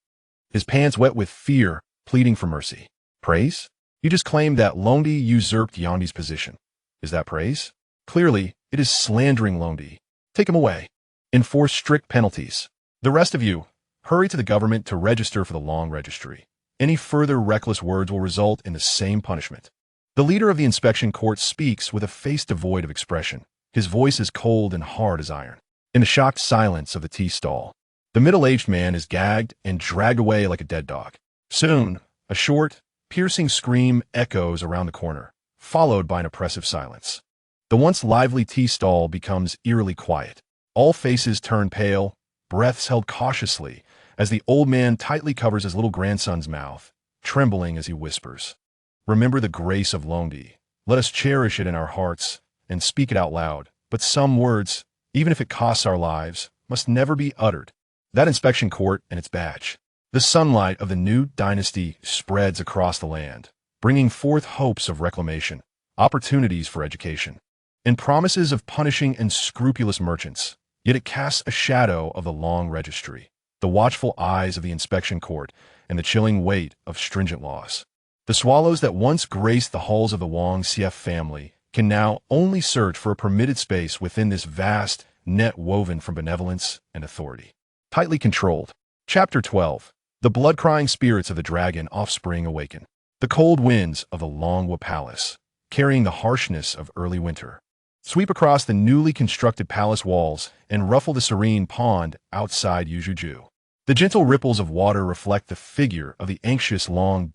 His pants wet with fear, pleading for mercy. Praise? You just claimed that Londi usurped Yondi's position. Is that praise? Clearly, it is slandering Londi. Take him away. Enforce strict penalties. The rest of you, hurry to the government to register for the long registry. Any further reckless words will result in the same punishment. The leader of the inspection court speaks with a face devoid of expression. His voice is cold and hard as iron. In the shocked silence of the tea stall, the middle-aged man is gagged and dragged away like a dead dog. Soon, a short, piercing scream echoes around the corner, followed by an oppressive silence. The once lively tea stall becomes eerily quiet. All faces turn pale, breaths held cautiously, as the old man tightly covers his little grandson's mouth, trembling as he whispers, "Remember the grace of Londi. Let us cherish it in our hearts and speak it out loud. But some words, even if it costs our lives, must never be uttered." That inspection court and its badge. The sunlight of the new dynasty spreads across the land, bringing forth hopes of reclamation, opportunities for education, and promises of punishing unscrupulous merchants. Yet it casts a shadow of the long registry, the watchful eyes of the inspection court, and the chilling weight of stringent laws. The swallows that once graced the halls of the Wang Xief family can now only search for a permitted space within this vast net woven from benevolence and authority. Tightly controlled. Chapter 12. The blood-crying spirits of the dragon offspring awaken. The cold winds of the Longwa Palace, carrying the harshness of early winter, sweep across the newly constructed palace walls and ruffle the serene pond outside Yujuju. The gentle ripples of water reflect the figure of the anxious Long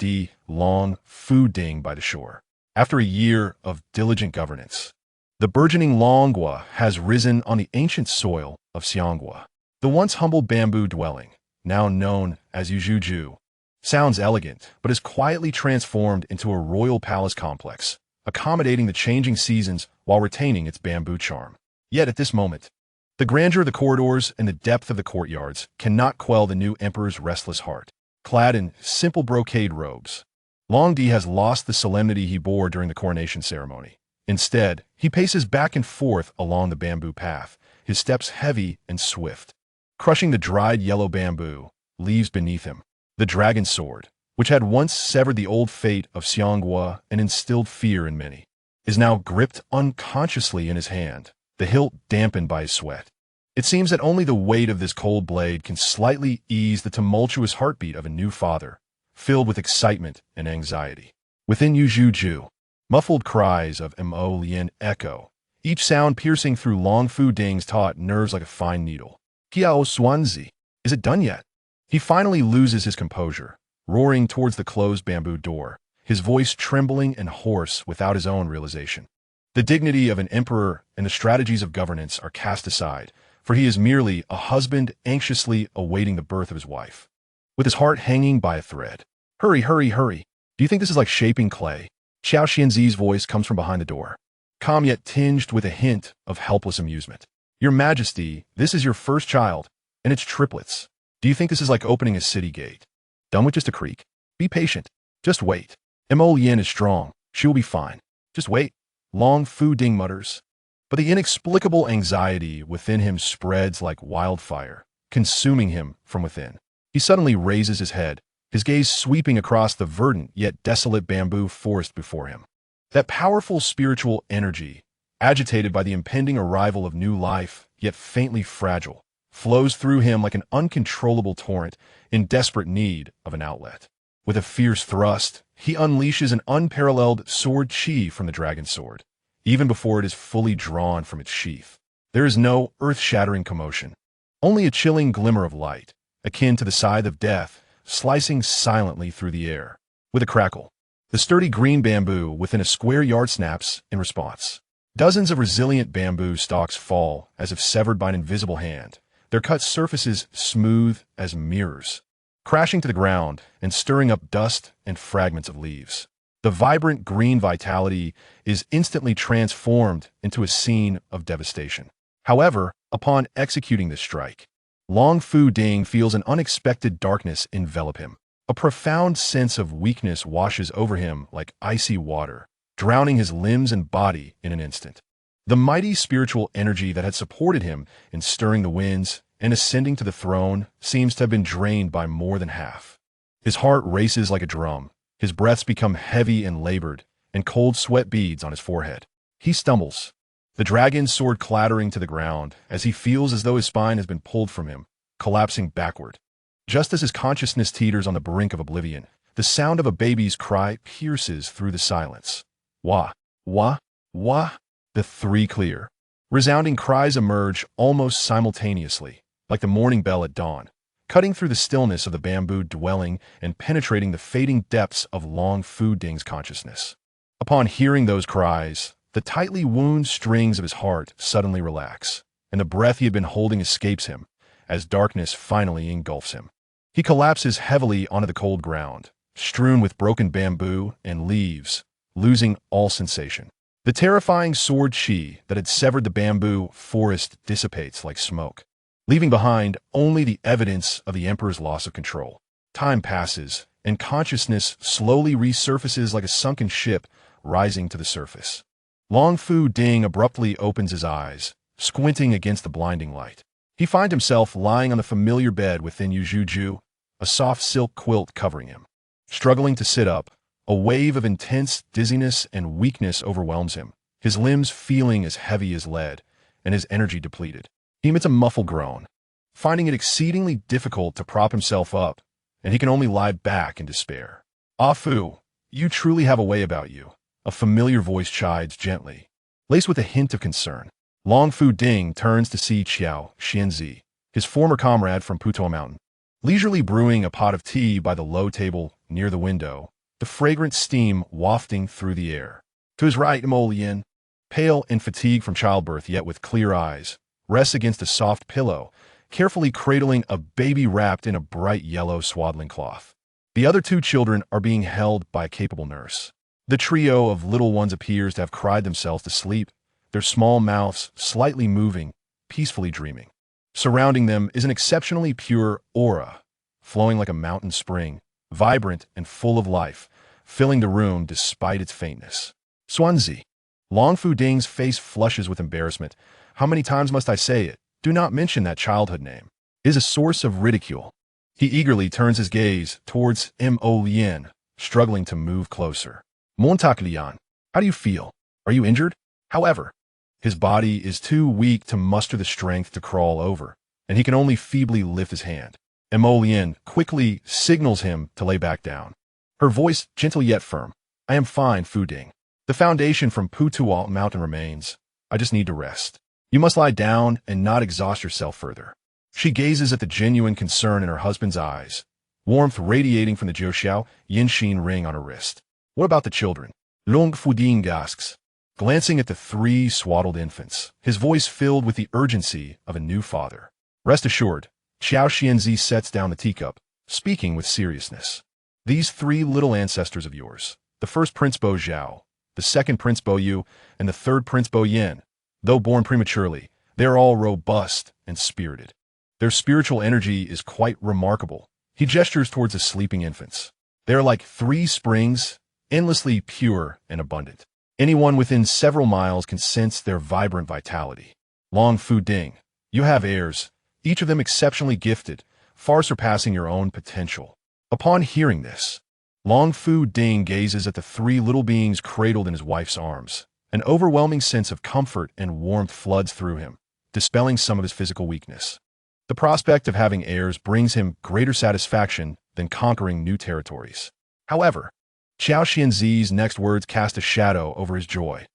Fu Ding by the shore. After a year of diligent governance, the burgeoning Longwa has risen on the ancient soil of Xianghua. The once humble bamboo dwelling, now known as Yujuju, sounds elegant, but is quietly transformed into a royal palace complex, accommodating the changing seasons while retaining its bamboo charm. Yet at this moment, the grandeur of the corridors and the depth of the courtyards cannot quell the new emperor's restless heart. Clad in simple brocade robes, Longdi has lost the solemnity he bore during the coronation ceremony. Instead, he paces back and forth along the bamboo path, his steps heavy and swift. Crushing the dried yellow bamboo, leaves beneath him the dragon sword, which had once severed the old fate of Xianghua and instilled fear in many, is now gripped unconsciously in his hand, the hilt dampened by his sweat. It seems that only the weight of this cold blade can slightly ease the tumultuous heartbeat of a new father, filled with excitement and anxiety. Within Yujuju, muffled cries of Mo Lien echo, each sound piercing through Long Fu Ding's taut nerves like a fine needle. Kiao Swanzi, is it done yet? He finally loses his composure, roaring towards the closed bamboo door, his voice trembling and hoarse without his own realization. The dignity of an emperor and the strategies of governance are cast aside, for he is merely a husband anxiously awaiting the birth of his wife, with his heart hanging by a thread. Hurry, hurry, hurry. Do you think this is like shaping clay? Xiao Xianzi's voice comes from behind the door, calm yet tinged with a hint of helpless amusement. Your Majesty, this is your first child, and it's triplets. Do you think this is like opening a city gate? Done with just a creak? Be patient. Just wait. Mo Lien is strong. She will be fine. Just wait. Long Fu Ding mutters. But the inexplicable anxiety within him spreads like wildfire, consuming him from within. He suddenly raises his head, his gaze sweeping across the verdant yet desolate bamboo forest before him. That powerful spiritual energy, agitated by the impending arrival of new life, yet faintly fragile, flows through him like an uncontrollable torrent in desperate need of an outlet. With a fierce thrust, he unleashes an unparalleled sword chi from the dragon sword, even before it is fully drawn from its sheath. There is no earth-shattering commotion, only a chilling glimmer of light, akin to the scythe of death, slicing silently through the air. With a crackle, the sturdy green bamboo within a square yard snaps in response. Dozens of resilient bamboo stalks fall as if severed by an invisible hand, their cut surfaces smooth as mirrors, crashing to the ground and stirring up dust and fragments of leaves. The vibrant green vitality is instantly transformed into a scene of devastation. However, upon executing this strike, Long Fu Ding feels an unexpected darkness envelop him. A profound sense of weakness washes over him like icy water, drowning his limbs and body in an instant. The mighty spiritual energy that had supported him in stirring the winds and ascending to the throne seems to have been drained by more than half. His heart races like a drum, his breaths become heavy and labored, and cold sweat beads on his forehead. He stumbles, the dragon's sword clattering to the ground as he feels as though his spine has been pulled from him, collapsing backward. Just as his consciousness teeters on the brink of oblivion, the sound of a baby's cry pierces through the silence. Wah, wah, wah. The three clear, resounding cries emerge almost simultaneously, like the morning bell at dawn, cutting through the stillness of the bamboo dwelling and penetrating the fading depths of Long Fu Ding's consciousness. Upon hearing those cries, the tightly wound strings of his heart suddenly relax, and the breath he had been holding escapes him as darkness finally engulfs him. He collapses heavily onto the cold ground, strewn with broken bamboo and leaves, losing all sensation. The terrifying sword chi that had severed the bamboo forest dissipates like smoke, leaving behind only the evidence of the Emperor's loss of control. Time passes, and consciousness slowly resurfaces like a sunken ship rising to the surface. Long Fu Ding abruptly opens his eyes, squinting against the blinding light. He finds himself lying on the familiar bed within Yujuju, a soft silk quilt covering him. Struggling to sit up, a wave of intense dizziness and weakness overwhelms him, his limbs feeling as heavy as lead, and his energy depleted. He emits a muffled groan, finding it exceedingly difficult to prop himself up, and he can only lie back in despair. Ah Fu, you truly have a way about you, a familiar voice chides gently, laced with a hint of concern. Long Fu Ding turns to see Qiao Xianzi, his former comrade from Putuo Mountain, leisurely brewing a pot of tea by the low table near the window, the fragrant steam wafting through the air. To his right, Mo Lian, pale and fatigued from childbirth yet with clear eyes, rests against a soft pillow, carefully cradling a baby wrapped in a bright yellow swaddling cloth. The other two children are being held by a capable nurse. The trio of little ones appears to have cried themselves to sleep, their small mouths slightly moving, peacefully dreaming. Surrounding them is an exceptionally pure aura, flowing like a mountain spring, vibrant and full of life, filling the room despite its faintness. Swanzi. Long Fu Ding's face flushes with embarrassment. How many times must I say it? Do not mention that childhood name. It is a source of ridicule. He eagerly turns his gaze towards Mo Lian, struggling to move closer. Montak Lian, how do you feel? Are you injured? However, his body is too weak to muster the strength to crawl over, and he can only feebly lift his hand. Mo Lian quickly signals him to lay back down. Her voice gentle yet firm. I am fine, Fu Ding. The foundation from Putuo Mountain remains. I just need to rest. You must lie down and not exhaust yourself further. She gazes at the genuine concern in her husband's eyes, warmth radiating from the Jiuxiao Yinxin ring on her wrist. What about the children? Long Fu Ding asks, glancing at the three swaddled infants, his voice filled with the urgency of a new father. Rest assured, Qiao Xianzi sets down the teacup, speaking with seriousness. These three little ancestors of yours, the first Prince Bo Zhao, the second Prince Bo Yu, and the third Prince Bo Yin, though born prematurely, they are all robust and spirited. Their spiritual energy is quite remarkable. He gestures towards the sleeping infants. They are like three springs, endlessly pure and abundant. Anyone within several miles can sense their vibrant vitality. Long Fu Ding, you have heirs, each of them exceptionally gifted, far surpassing your own potential. Upon hearing this, Long Fu Ding gazes at the three little beings cradled in his wife's arms. An overwhelming sense of comfort and warmth floods through him, dispelling some of his physical weakness. The prospect of having heirs brings him greater satisfaction than conquering new territories. However, Qiao Xianzi's next words cast a shadow over his joy.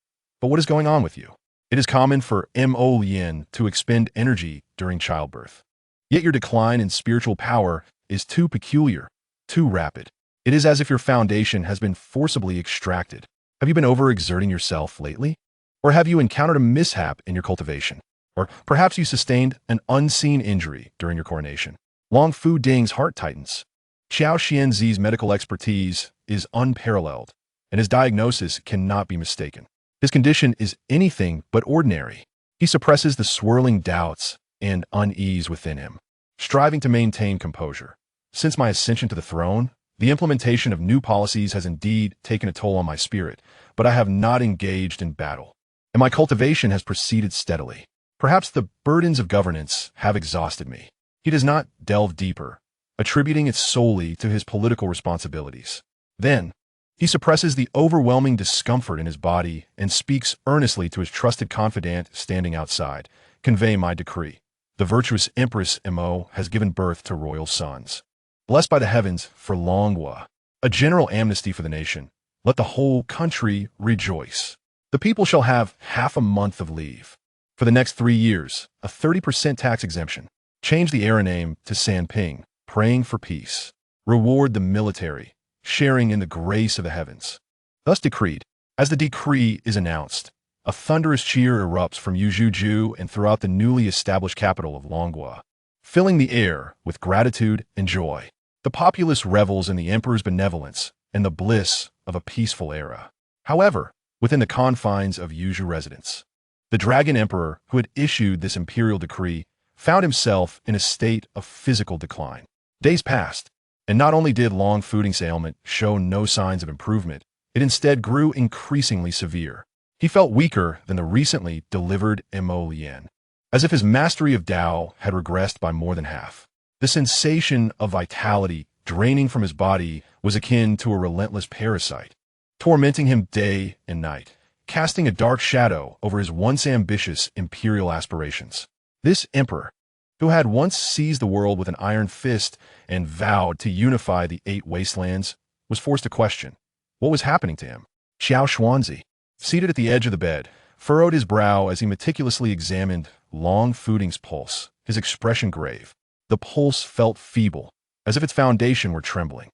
But what is going on with you? It is common for Mo Lian to expend energy during childbirth. Yet your decline in spiritual power is too peculiar. too rapid. It is as if your foundation has been forcibly extracted. Have you been overexerting yourself lately? Or have you encountered a mishap in your cultivation? Or perhaps you sustained an unseen injury during your coronation. Long Fu Ding's heart tightens. Qiao Xianzi's medical expertise is unparalleled, and his diagnosis cannot be mistaken. His condition is anything but ordinary. He suppresses the swirling doubts and unease within him, striving to maintain composure. Since my ascension to the throne, the implementation of new policies has indeed taken a toll on my spirit, but I have not engaged in battle, and my cultivation has proceeded steadily. Perhaps the burdens of governance have exhausted me. He does not delve deeper, attributing it solely to his political responsibilities. Then, he suppresses the overwhelming discomfort in his body and speaks earnestly to his trusted confidant standing outside. Convey my decree. The virtuous Empress Mo has given birth to royal sons. Blessed by the heavens for Longwa, a general amnesty for the nation. Let the whole country rejoice. The people shall have half a month of leave. For the next 3 years, a 30% tax exemption. Change the era name to Sanping, praying for peace. Reward the military, sharing in the grace of the heavens. Thus decreed. As the decree is announced, a thunderous cheer erupts from Yujuju and throughout the newly established capital of Longwa, filling the air with gratitude and joy. The populace revels in the emperor's benevolence and the bliss of a peaceful era. However, within the confines of Yuju residence, the dragon emperor who had issued this imperial decree found himself in a state of physical decline. Days passed, and not only did Long Fuding's ailment show no signs of improvement, it instead grew increasingly severe. He felt weaker than the recently delivered Mo-Lien, as if his mastery of Tao had regressed by more than half. The sensation of vitality draining from his body was akin to a relentless parasite, tormenting him day and night, casting a dark shadow over his once ambitious imperial aspirations. This emperor, who had once seized the world with an iron fist and vowed to unify the 8 wastelands, was forced to question what was happening to him. Xiao Xuanzi, seated at the edge of the bed, furrowed his brow as he meticulously examined Long Fuding's pulse, his expression grave. The pulse felt feeble, as if its foundation were trembling.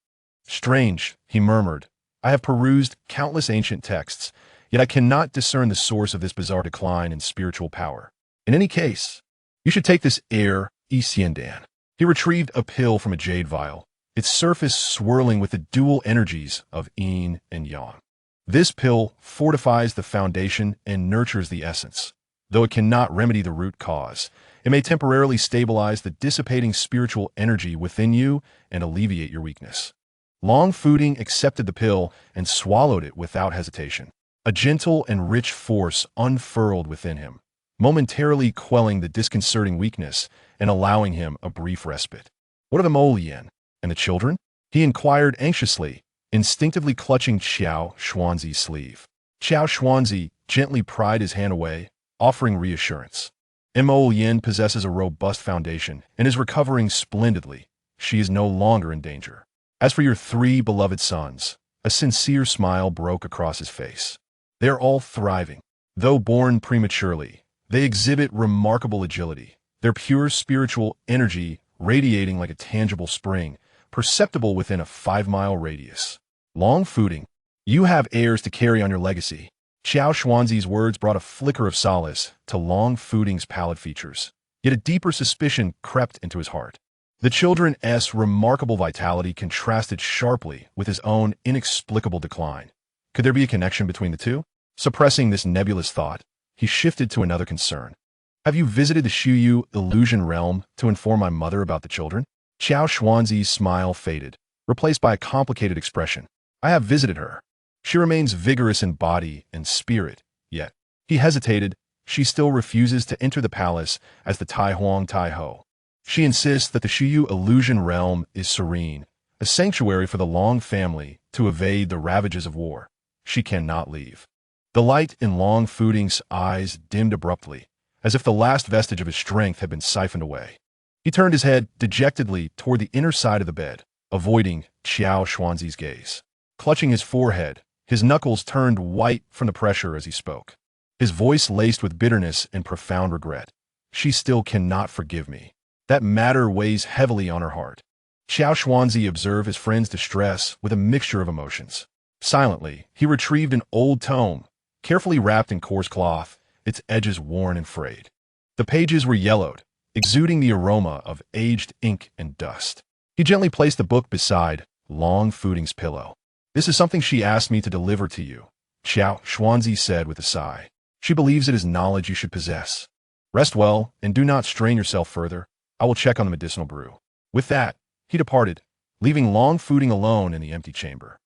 Strange, he murmured. I have perused countless ancient texts, yet I cannot discern the source of this bizarre decline in spiritual power. In any case, you should take this air, Xiandan. He retrieved a pill from a jade vial, its surface swirling with the dual energies of yin and yang. This pill fortifies the foundation and nurtures the essence. Though it cannot remedy the root cause, it may temporarily stabilize the dissipating spiritual energy within you and alleviate your weakness. Long Fuding accepted the pill and swallowed it without hesitation. A gentle and rich force unfurled within him, momentarily quelling the disconcerting weakness and allowing him a brief respite. What of the Mo-Lien and the children? He inquired anxiously, instinctively clutching Xiao Xuanzi's sleeve. Xiao Xuanzi gently pried his hand away, offering reassurance. Mo-Lien possesses a robust foundation and is recovering splendidly. She is no longer in danger. As for your 3 beloved sons, a sincere smile broke across his face. They are all thriving. Though born prematurely, they exhibit remarkable agility, their pure spiritual energy radiating like a tangible spring, perceptible within a 5-mile radius. Long Fuding, you have heirs to carry on your legacy. Xiao Xuanzi's words brought a flicker of solace to Long Fuding's pallid features, yet a deeper suspicion crept into his heart. The children's remarkable vitality contrasted sharply with his own inexplicable decline. Could there be a connection between the two? Suppressing this nebulous thought, he shifted to another concern. Have you visited the Shuyu illusion realm to inform my mother about the children? Xiao Xuanzi's smile faded, replaced by a complicated expression. I have visited her. She remains vigorous in body and spirit, yet. He hesitated. She still refuses to enter the palace as the Tai Huang Tai Ho. She insists that the Shuyu illusion realm is serene, a sanctuary for the Long family to evade the ravages of war. She cannot leave. The light in Long Fuding's eyes dimmed abruptly, as if the last vestige of his strength had been siphoned away. He turned his head dejectedly toward the inner side of the bed, avoiding Xiao Xuanzi's gaze. Clutching his forehead, his knuckles turned white from the pressure as he spoke, his voice laced with bitterness and profound regret. She still cannot forgive me. That matter weighs heavily on her heart. Xiao Xuanzi observed his friend's distress with a mixture of emotions. Silently, he retrieved an old tome, carefully wrapped in coarse cloth, its edges worn and frayed. The pages were yellowed, exuding the aroma of aged ink and dust. He gently placed the book beside Long Fooding's pillow. "This is something she asked me to deliver to you," Xiao Xuanzi said with a sigh. "She believes it is knowledge you should possess. Rest well, and do not strain yourself further. I will check on the medicinal brew." With that, he departed, leaving Long Fooding alone in the empty chamber.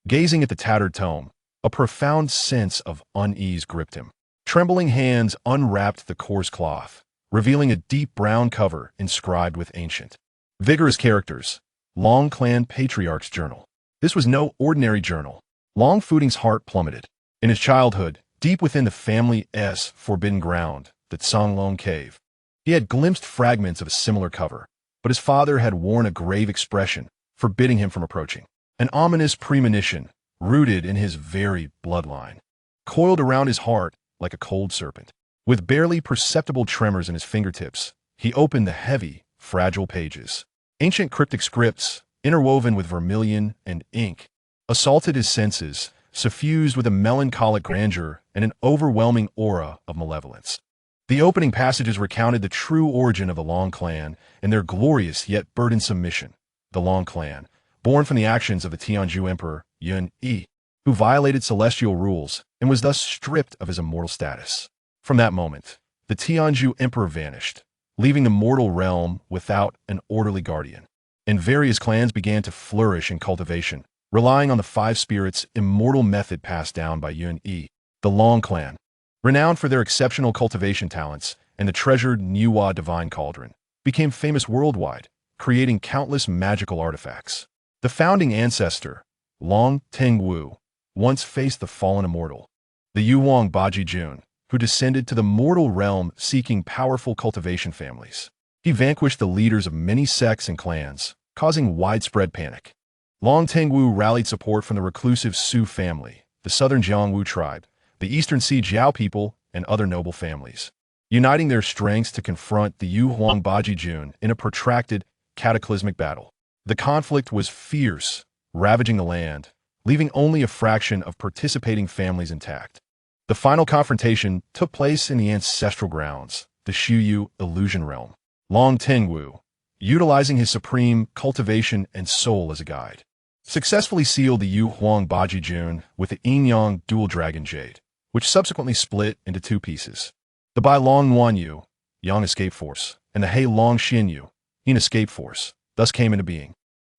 Gazing at the tattered tome, a profound sense of unease gripped him. Trembling hands unwrapped the coarse cloth, revealing a deep brown cover inscribed with ancient, vigorous characters, Long Clan Patriarch's Journal. This was no ordinary journal. Long Fooding's heart plummeted. In his childhood, deep within the family's forbidden ground, the Songlong Cave, he had glimpsed fragments of a similar cover, but his father had worn a grave expression, forbidding him from approaching. An ominous premonition, rooted in his very bloodline, coiled around his heart like a cold serpent. With barely perceptible tremors in his fingertips, he opened the heavy, fragile pages. Ancient cryptic scripts, interwoven with vermilion and ink, assaulted his senses, suffused with a melancholic grandeur and an overwhelming aura of malevolence. The opening passages recounted the true origin of the Long Clan and their glorious yet burdensome mission. The Long Clan, born from the actions of the Tianzhu Emperor Yun-Yi, who violated celestial rules and was thus stripped of his immortal status. From that moment, the Tianzhu Emperor vanished, leaving the mortal realm without an orderly guardian. And various clans began to flourish in cultivation, relying on the five spirits' immortal method passed down by Yun-Yi. The Long Clan, renowned for their exceptional cultivation talents and the treasured Niwa divine cauldron, became famous worldwide, creating countless magical artifacts. The founding ancestor, Long Tengwu, once faced the fallen immortal, the Yuwang Baji Jun, who descended to the mortal realm seeking powerful cultivation families. He vanquished the leaders of many sects and clans, causing widespread panic. Long Tengwu rallied support from the reclusive Su family, the southern Jiangwu tribe, the eastern Xi Jiao people, and other noble families, uniting their strengths to confront the Yuhuang Baji Jun in a protracted, cataclysmic battle. The conflict was fierce, ravaging the land, leaving only a fraction of participating families intact. The final confrontation took place in the ancestral grounds, the Shuyu illusion realm. Long Tengwu, utilizing his supreme cultivation and soul as a guide, successfully sealed the Yuhuang Baji Jun with the Yin-Yang dual dragon jade, which subsequently split into two pieces. The Bai Long Nuanyu, Yang escape force, and the He Long Xinyu, Yin escape force, thus came into being.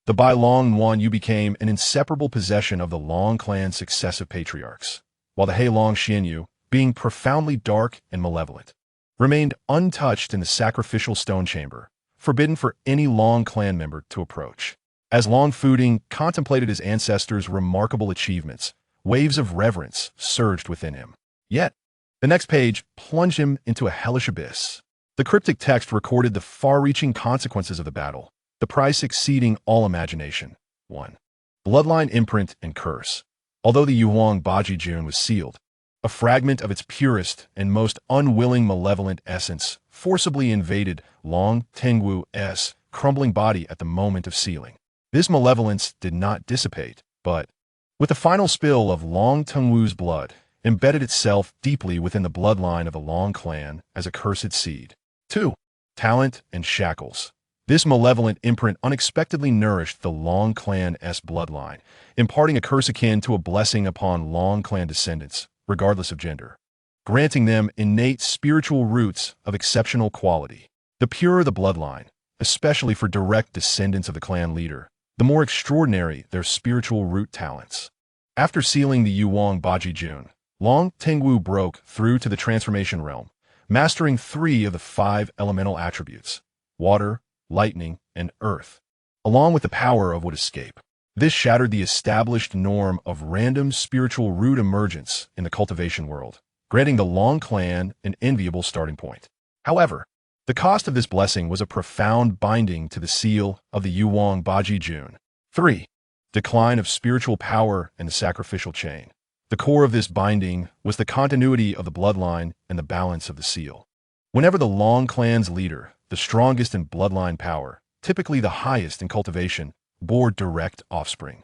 The Bai Long Nuanyu became an inseparable possession of the Long Clan's successive patriarchs, while the He Long Xinyu, being profoundly dark and malevolent, remained untouched in the sacrificial stone chamber, forbidden for any Long Clan member to approach. As Long Fooding contemplated his ancestors' remarkable achievements, waves of reverence surged within him. Yet, the next page plunged him into a hellish abyss. The cryptic text recorded the far-reaching consequences of the battle, the price exceeding all imagination. 1. Bloodline imprint and curse. Although the Yuhuang Baji Jun was sealed, a fragment of its purest and most unwilling malevolent essence forcibly invaded Long Tengwu's crumbling body at the moment of sealing. This malevolence did not dissipate, but, with the final spill of Long Tengwu's blood, embedded itself deeply within the bloodline of the Long Clan as a cursed seed. 2. Talent and shackles. This malevolent imprint unexpectedly nourished the Long Clan's bloodline, imparting a curse akin to a blessing upon Long Clan descendants, regardless of gender, granting them innate spiritual roots of exceptional quality. The purer the bloodline, especially for direct descendants of the clan leader, the more extraordinary their spiritual root talents. After sealing the Yuhuang Baji Jun, Long Tengwu broke through to the transformation realm, mastering 3 of the 5 elemental attributes: water, lightning, and earth, along with the power of would escape. This shattered the established norm of random spiritual root emergence in the cultivation world, granting the Long Clan an enviable starting point. However, the cost of this blessing was a profound binding to the seal of the Yuhuang Baji Jun. 3. Decline of spiritual power and the sacrificial chain. The core of this binding was the continuity of the bloodline and the balance of the seal. Whenever the Long Clan's leader, the strongest in bloodline power, typically the highest in cultivation, bore direct offspring.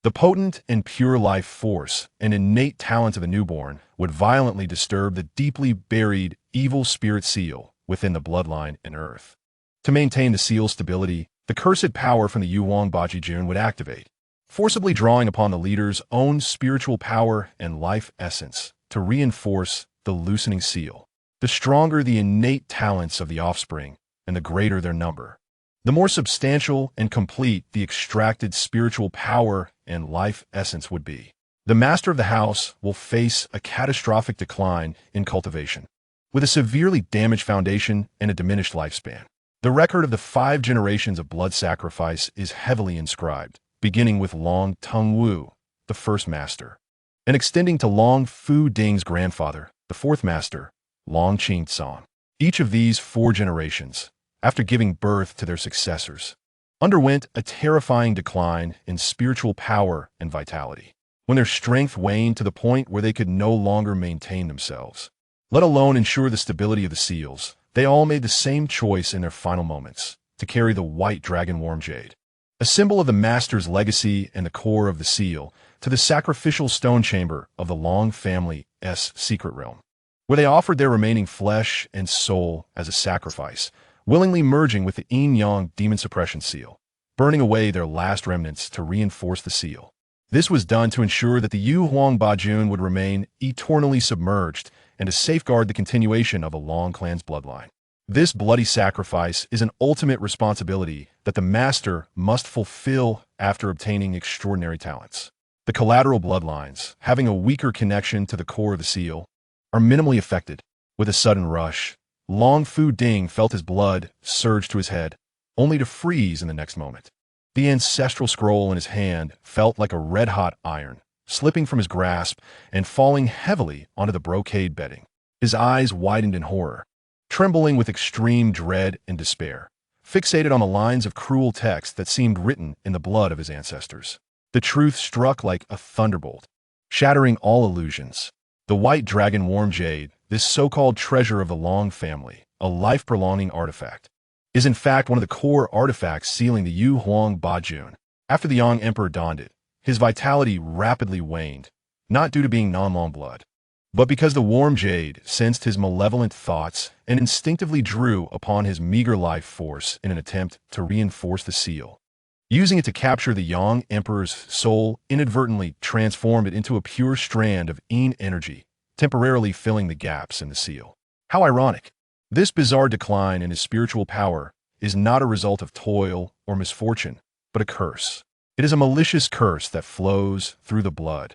The potent and pure life force and innate talent of the newborn would violently disturb the deeply buried evil spirit seal within the bloodline and earth. To maintain the seal's stability, the cursed power from the Yuhuang Bajijun would activate, forcibly drawing upon the leader's own spiritual power and life essence to reinforce the loosening seal. The stronger the innate talents of the offspring, and the greater their number, the more substantial and complete the extracted spiritual power and life essence would be. The master of the house will face a catastrophic decline in cultivation, with a severely damaged foundation and a diminished lifespan. The record of the 5 generations of blood sacrifice is heavily inscribed, beginning with Long Tung Wu, the first master, and extending to Long Fu Ding's grandfather, the 4th master, Long Qing Song. Each of these 4 generations, after giving birth to their successors, underwent a terrifying decline in spiritual power and vitality, when their strength waned to the point where they could no longer maintain themselves, let alone ensure the stability of the seals. They all made the same choice in their final moments, to carry the white dragon warm jade, a symbol of the master's legacy and the core of the seal, to the sacrificial stone chamber of the Long family's secret realm, where they offered their remaining flesh and soul as a sacrifice, willingly merging with the yin-yang demon suppression seal, burning away their last remnants to reinforce the seal. This was done to ensure that the Yuhuang Bajun would remain eternally submerged and to safeguard the continuation of the Long clan's bloodline. This bloody sacrifice is an ultimate responsibility that the master must fulfill after obtaining extraordinary talents. The collateral bloodlines, having a weaker connection to the core of the seal, are minimally affected. With a sudden rush, Long Fu Ding felt his blood surge to his head, only to freeze in the next moment. The ancestral scroll in his hand felt like a red-hot iron, slipping from his grasp and falling heavily onto the brocade bedding. His eyes widened in horror, trembling with extreme dread and despair, fixated on the lines of cruel text that seemed written in the blood of his ancestors. The truth struck like a thunderbolt, shattering all illusions. The white dragon warm jade, this so-called treasure of the Long family, a life-prolonging artifact, is in fact one of the core artifacts sealing the Yuhuang Bajun. After the Yang Emperor donned it, his vitality rapidly waned, not due to being non-long blood, but because the warm jade sensed his malevolent thoughts and instinctively drew upon his meager life force in an attempt to reinforce the seal. Using it to capture the Yang Emperor's soul, inadvertently transformed it into a pure strand of yin energy, temporarily filling the gaps in the seal. How ironic! This bizarre decline in his spiritual power is not a result of toil or misfortune, but a curse. It is a malicious curse that flows through the blood,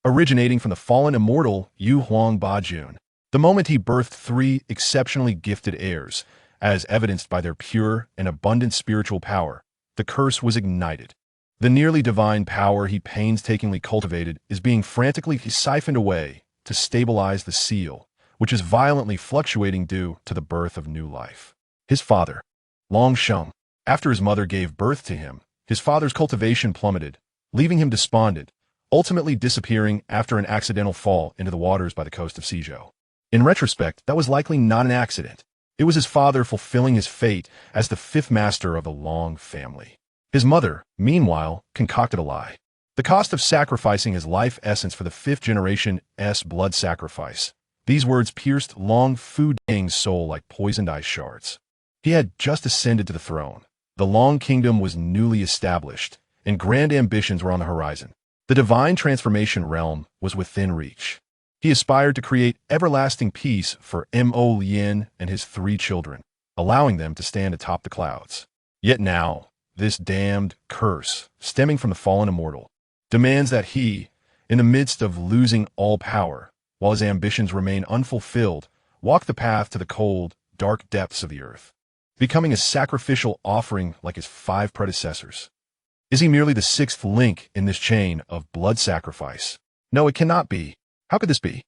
originating from the fallen immortal Yuhuang Bajun. The moment he birthed 3 exceptionally gifted heirs, as evidenced by their pure and abundant spiritual power, the curse was ignited. The nearly divine power he painstakingly cultivated is being frantically siphoned away to stabilize the seal, which is violently fluctuating due to the birth of new life. His father, Long Sheng, after his mother gave birth to him, his father's cultivation plummeted, leaving him despondent, ultimately disappearing after an accidental fall into the waters by the coast of Suzhou. In retrospect, that was likely not an accident. It was his father fulfilling his fate as the 5th master of the Long family. His mother, meanwhile, concocted a lie. The cost of sacrificing his life essence for the 5th generation's blood sacrifice. These words pierced Long Fu Ding's soul like poisoned ice shards. He had just ascended to the throne. The Long kingdom was newly established, and grand ambitions were on the horizon. The divine transformation realm was within reach. He aspired to create everlasting peace for Mo Lien and his 3 children, allowing them to stand atop the clouds. Yet now, this damned curse, stemming from the fallen immortal, demands that he, in the midst of losing all power, while his ambitions remain unfulfilled, walk the path to the cold, dark depths of the earth, becoming a sacrificial offering like his 5 predecessors. Is he merely the 6th link in this chain of blood sacrifice? No, it cannot be. How could this be?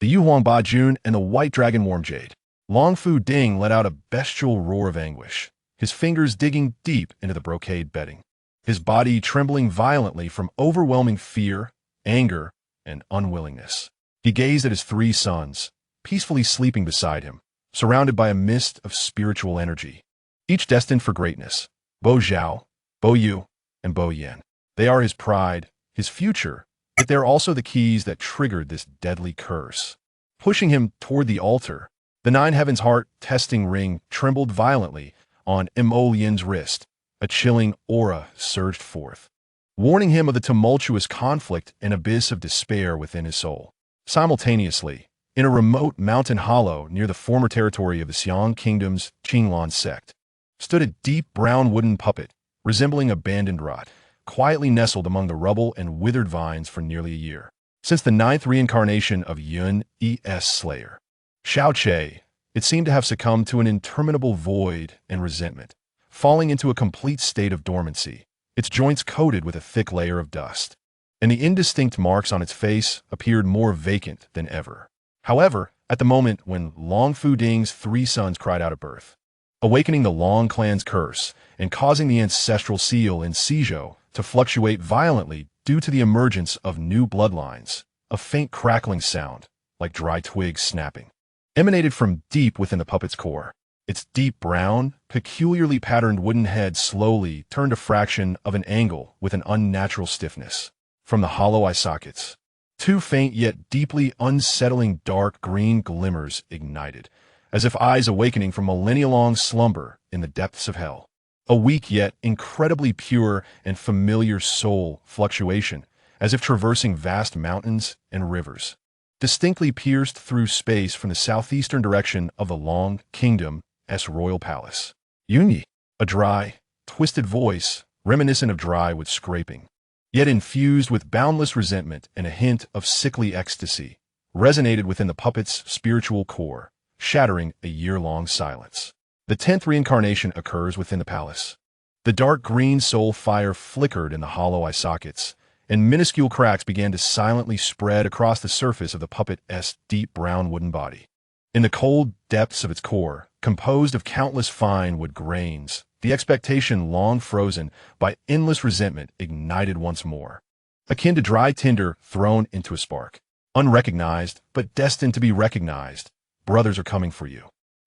The Yuhuang Bajun and the white dragon warm jade. Long Fu Ding let out a bestial roar of anguish, his fingers digging deep into the brocade bedding, his body trembling violently from overwhelming fear, anger, and unwillingness. He gazed at his 3 sons, peacefully sleeping beside him, surrounded by a mist of spiritual energy, each destined for greatness. Bo Zhao, Bo Yu, and Bo Yan. They are his pride, his future, but they're also the keys that triggered this deadly curse. Pushing him toward the altar, the Nine Heavens heart-testing ring trembled violently on Emolyen's wrist. A chilling aura surged forth, warning him of the tumultuous conflict and abyss of despair within his soul. Simultaneously, in a remote mountain hollow near the former territory of the Xiang Kingdom's Qinglan sect, stood a deep brown wooden puppet, resembling abandoned rot, quietly nestled among the rubble and withered vines for nearly a year. Since the ninth reincarnation of Yun-Es Slayer, Xiao Che, it seemed to have succumbed to an interminable void and resentment, falling into a complete state of dormancy, its joints coated with a thick layer of dust, and the indistinct marks on its face appeared more vacant than ever. However, at the moment when Long Fu Ding's three sons cried out at birth, awakening the Long clan's curse and causing the ancestral seal in Sizhou to fluctuate violently due to the emergence of new bloodlines, a faint crackling sound, like dry twigs snapping, emanated from deep within the puppet's core. Its deep brown, peculiarly patterned wooden head slowly turned a fraction of an angle with an unnatural stiffness. From the hollow eye sockets, two faint yet deeply unsettling dark green glimmers ignited, as if eyes awakening from millennia-long slumber in the depths of hell. A weak yet incredibly pure and familiar soul fluctuation, as if traversing vast mountains and rivers, distinctly pierced through space from the southeastern direction of the Long Kingdom's royal palace. Yunyi, a dry, twisted voice, reminiscent of dry wood scraping, yet infused with boundless resentment and a hint of sickly ecstasy, resonated within the puppet's spiritual core, shattering a year-long silence. The 10th reincarnation occurs within the palace. The dark green soul fire flickered in the hollow eye sockets, and minuscule cracks began to silently spread across the surface of the puppet's deep brown wooden body. In the cold depths of its core, composed of countless fine wood grains, the expectation long frozen by endless resentment ignited once more, akin to dry tinder thrown into a spark. Unrecognized, but destined to be recognized, brothers are coming for you.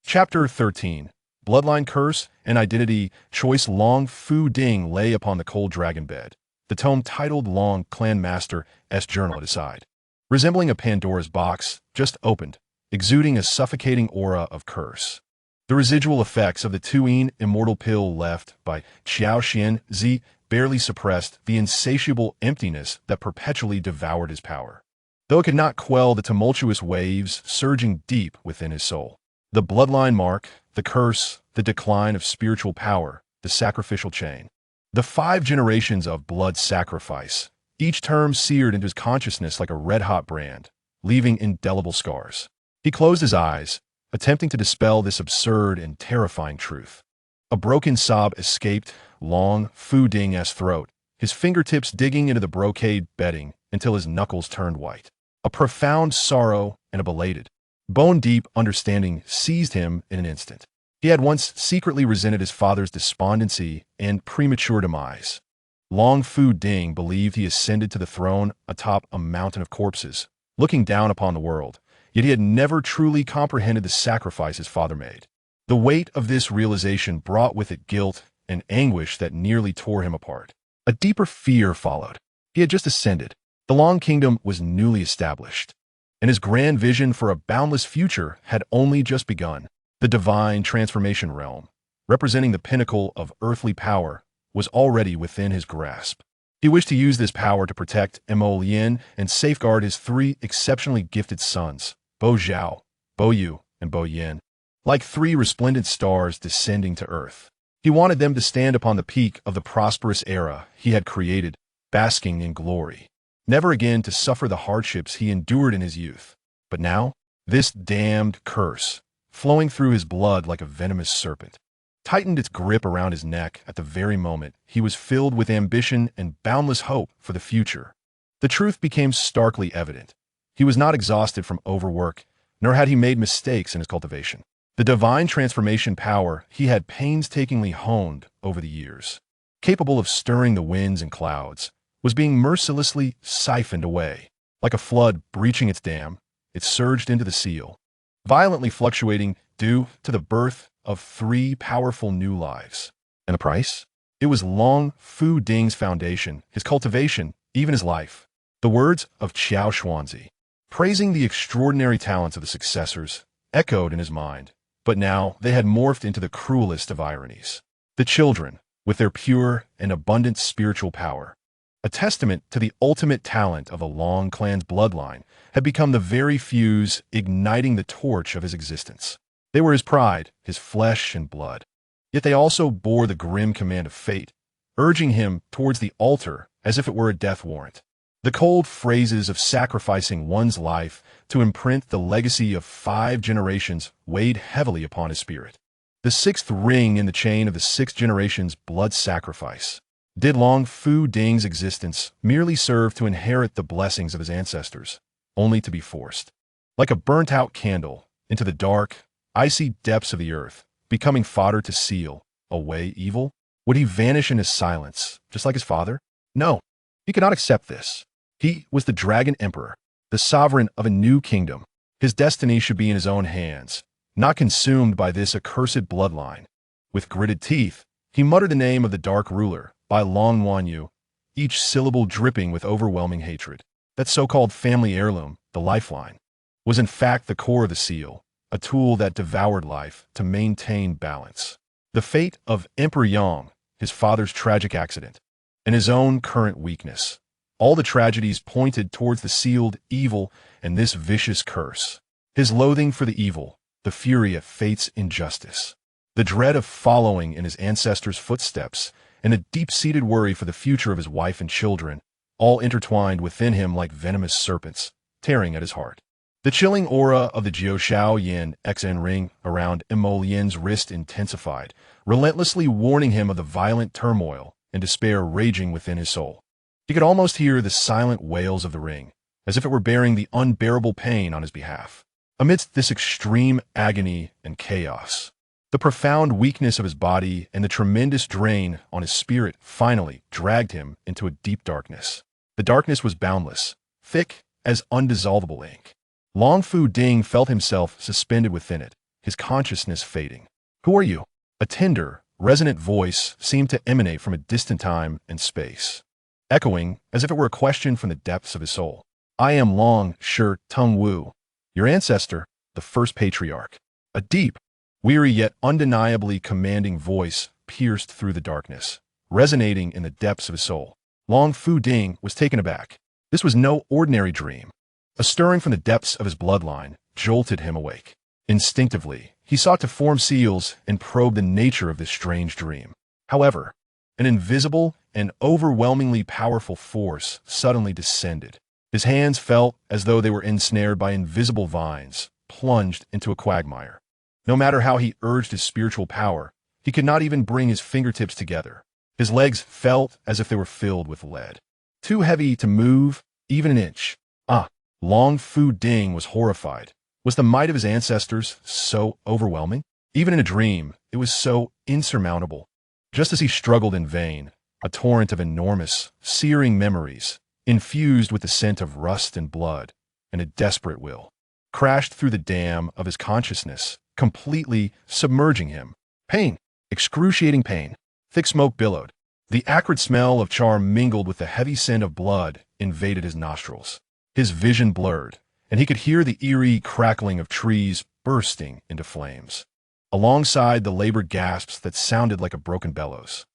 Chapter 13. Bloodline Curse and Identity Choice. Long Fu Ding lay upon the cold dragon bed, the tome titled Long Clan Master's Journal at his side, resembling a Pandora's box just opened, exuding a suffocating aura of curse. The residual effects of the Tuyin immortal pill left by Xiao Xian Zi barely suppressed the insatiable emptiness that perpetually devoured his power, though it could not quell the tumultuous waves surging deep within his soul. The bloodline mark, the curse, the decline of spiritual power, the sacrificial chain. The 5 generations of blood sacrifice, each term seared into his consciousness like a red-hot brand, leaving indelible scars. He closed his eyes, attempting to dispel this absurd and terrifying truth. A broken sob escaped Long Fu Ding's throat, his fingertips digging into the brocade bedding until his knuckles turned white. A profound sorrow and a belated, bone-deep understanding seized him in an instant. He had once secretly resented his father's despondency and premature demise. Long Fu Ding believed he ascended to the throne atop a mountain of corpses, looking down upon the world, yet he had never truly comprehended the sacrifice his father made. The weight of this realization brought with it guilt and anguish that nearly tore him apart. A deeper fear followed. He had just ascended. The Long Kingdom was newly established, and his grand vision for a boundless future had only just begun. The divine transformation realm, representing the pinnacle of earthly power, was already within his grasp. He wished to use this power to protect Emolyen and safeguard his 3 exceptionally gifted sons, Bo Zhao, Bo Yu, and Bo Yan, like 3 resplendent stars descending to earth. He wanted them to stand upon the peak of the prosperous era he had created, basking in glory, never again to suffer the hardships he endured in his youth. But now, this damned curse, flowing through his blood like a venomous serpent, tightened its grip around his neck at the very moment he was filled with ambition and boundless hope for the future. The truth became starkly evident. He was not exhausted from overwork, nor had he made mistakes in his cultivation. The divine transformation power he had painstakingly honed over the years, capable of stirring the winds and clouds, was being mercilessly siphoned away. Like a flood breaching its dam, it surged into the seal, violently fluctuating due to the birth of 3 powerful new lives. And the price? It was Long Fu Ding's foundation, his cultivation, even his life. The words of Qiao Xuanzi, praising the extraordinary talents of the successors, echoed in his mind, but now they had morphed into the cruelest of ironies. The children, with their pure and abundant spiritual power, a testament to the ultimate talent of the Long clan's bloodline, had become the very fuse igniting the torch of his existence. They were his pride, his flesh and blood. Yet they also bore the grim command of fate, urging him towards the altar as if it were a death warrant. The cold phrases of sacrificing one's life to imprint the legacy of 5 generations weighed heavily upon his spirit. The 6th ring in the chain of the 6 generations' blood sacrifice. Did Long Fu Ding's existence merely serve to inherit the blessings of his ancestors, only to be forced, like a burnt-out candle, into the dark, icy depths of the earth, becoming fodder to seal away evil? Would he vanish in his silence, just like his father? No, he could not accept this. He was the Dragon Emperor, the sovereign of a new kingdom. His destiny should be in his own hands, not consumed by this accursed bloodline. With gritted teeth, he muttered the name of the Dark Ruler by Long Wanyu, each syllable dripping with overwhelming hatred. That so-called family heirloom, the lifeline, was in fact the core of the seal, a tool that devoured life to maintain balance. The fate of Emperor Yang, his father's tragic accident, and his own current weakness. All the tragedies pointed towards the sealed evil and this vicious curse. His loathing for the evil, the fury at fate's injustice, the dread of following in his ancestors' footsteps, and a deep-seated worry for the future of his wife and children, all intertwined within him like venomous serpents, tearing at his heart. The chilling aura of the Jiushao Yin XN ring around Emollien's wrist intensified, relentlessly warning him of the violent turmoil and despair raging within his soul. He could almost hear the silent wails of the ring, as if it were bearing the unbearable pain on his behalf. Amidst this extreme agony and chaos, the profound weakness of his body and the tremendous drain on his spirit finally dragged him into a deep darkness. The darkness was boundless, thick as undissolvable ink. Long Fu Ding felt himself suspended within it, his consciousness fading. "Who are you?" A tender, resonant voice seemed to emanate from a distant time and space, echoing as if it were a question from the depths of his soul. "I am Long Shi Tung Wu, your ancestor, the first patriarch." A deep, weary yet undeniably commanding voice pierced through the darkness, resonating in the depths of his soul. Long Fu Ding was taken aback. This was no ordinary dream. A stirring from the depths of his bloodline jolted him awake. Instinctively, he sought to form seals and probe the nature of this strange dream. However, an invisible and overwhelmingly powerful force suddenly descended. His hands felt as though they were ensnared by invisible vines, plunged into a quagmire. No matter how he urged his spiritual power, he could not even bring his fingertips together. His legs felt as if they were filled with lead, too heavy to move even an inch. Long Fu Ding was horrified. Was the might of his ancestors so overwhelming? Even in a dream, it was so insurmountable. Just as he struggled in vain, a torrent of enormous, searing memories, infused with the scent of rust and blood, and a desperate will, crashed through the dam of his consciousness, completely submerging him. Pain, excruciating pain. Thick smoke billowed. The acrid smell of char mingled with the heavy scent of blood invaded his nostrils. His vision blurred, and he could hear the eerie crackling of trees bursting into flames, alongside the labored gasps that sounded like a broken bellows.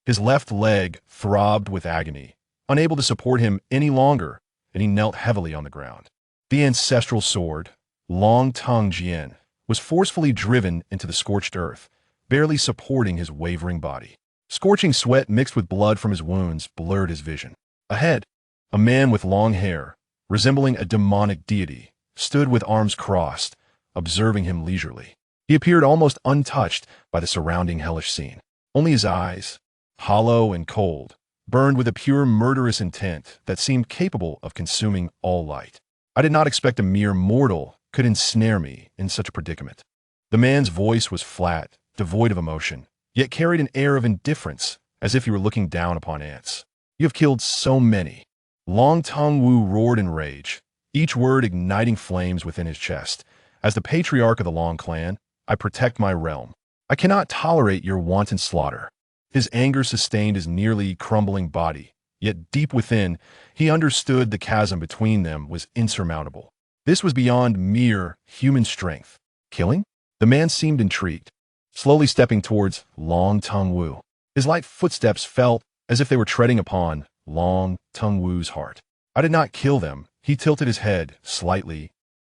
His left leg throbbed with agony, unable to support him any longer, and he knelt heavily on the ground. The ancestral sword, Long Tongue Jian, was forcefully driven into the scorched earth, barely supporting his wavering body. Scorching sweat mixed with blood from his wounds blurred his vision. Ahead, a man with long hair, resembling a demonic deity, stood with arms crossed, observing him leisurely. He appeared almost untouched by the surrounding hellish scene. Only his eyes, hollow and cold, burned with a pure murderous intent that seemed capable of consuming all light. I did not expect a mere mortal could ensnare me in such a predicament. The man's voice was flat, devoid of emotion, yet carried an air of indifference, as if he were looking down upon ants. "You have killed so many." Long Tongue Wu roared in rage, each word igniting flames within his chest. "As the patriarch of the Long clan, I protect my realm. I cannot tolerate your wanton slaughter." His anger sustained his nearly crumbling body, yet deep within, he understood the chasm between them was insurmountable. This was beyond mere human strength. Killing? The man seemed intrigued, slowly stepping towards Long Tung Wu. His light footsteps felt as if they were treading upon Long Tung Wu's heart. I did not kill them. He tilted his head slightly,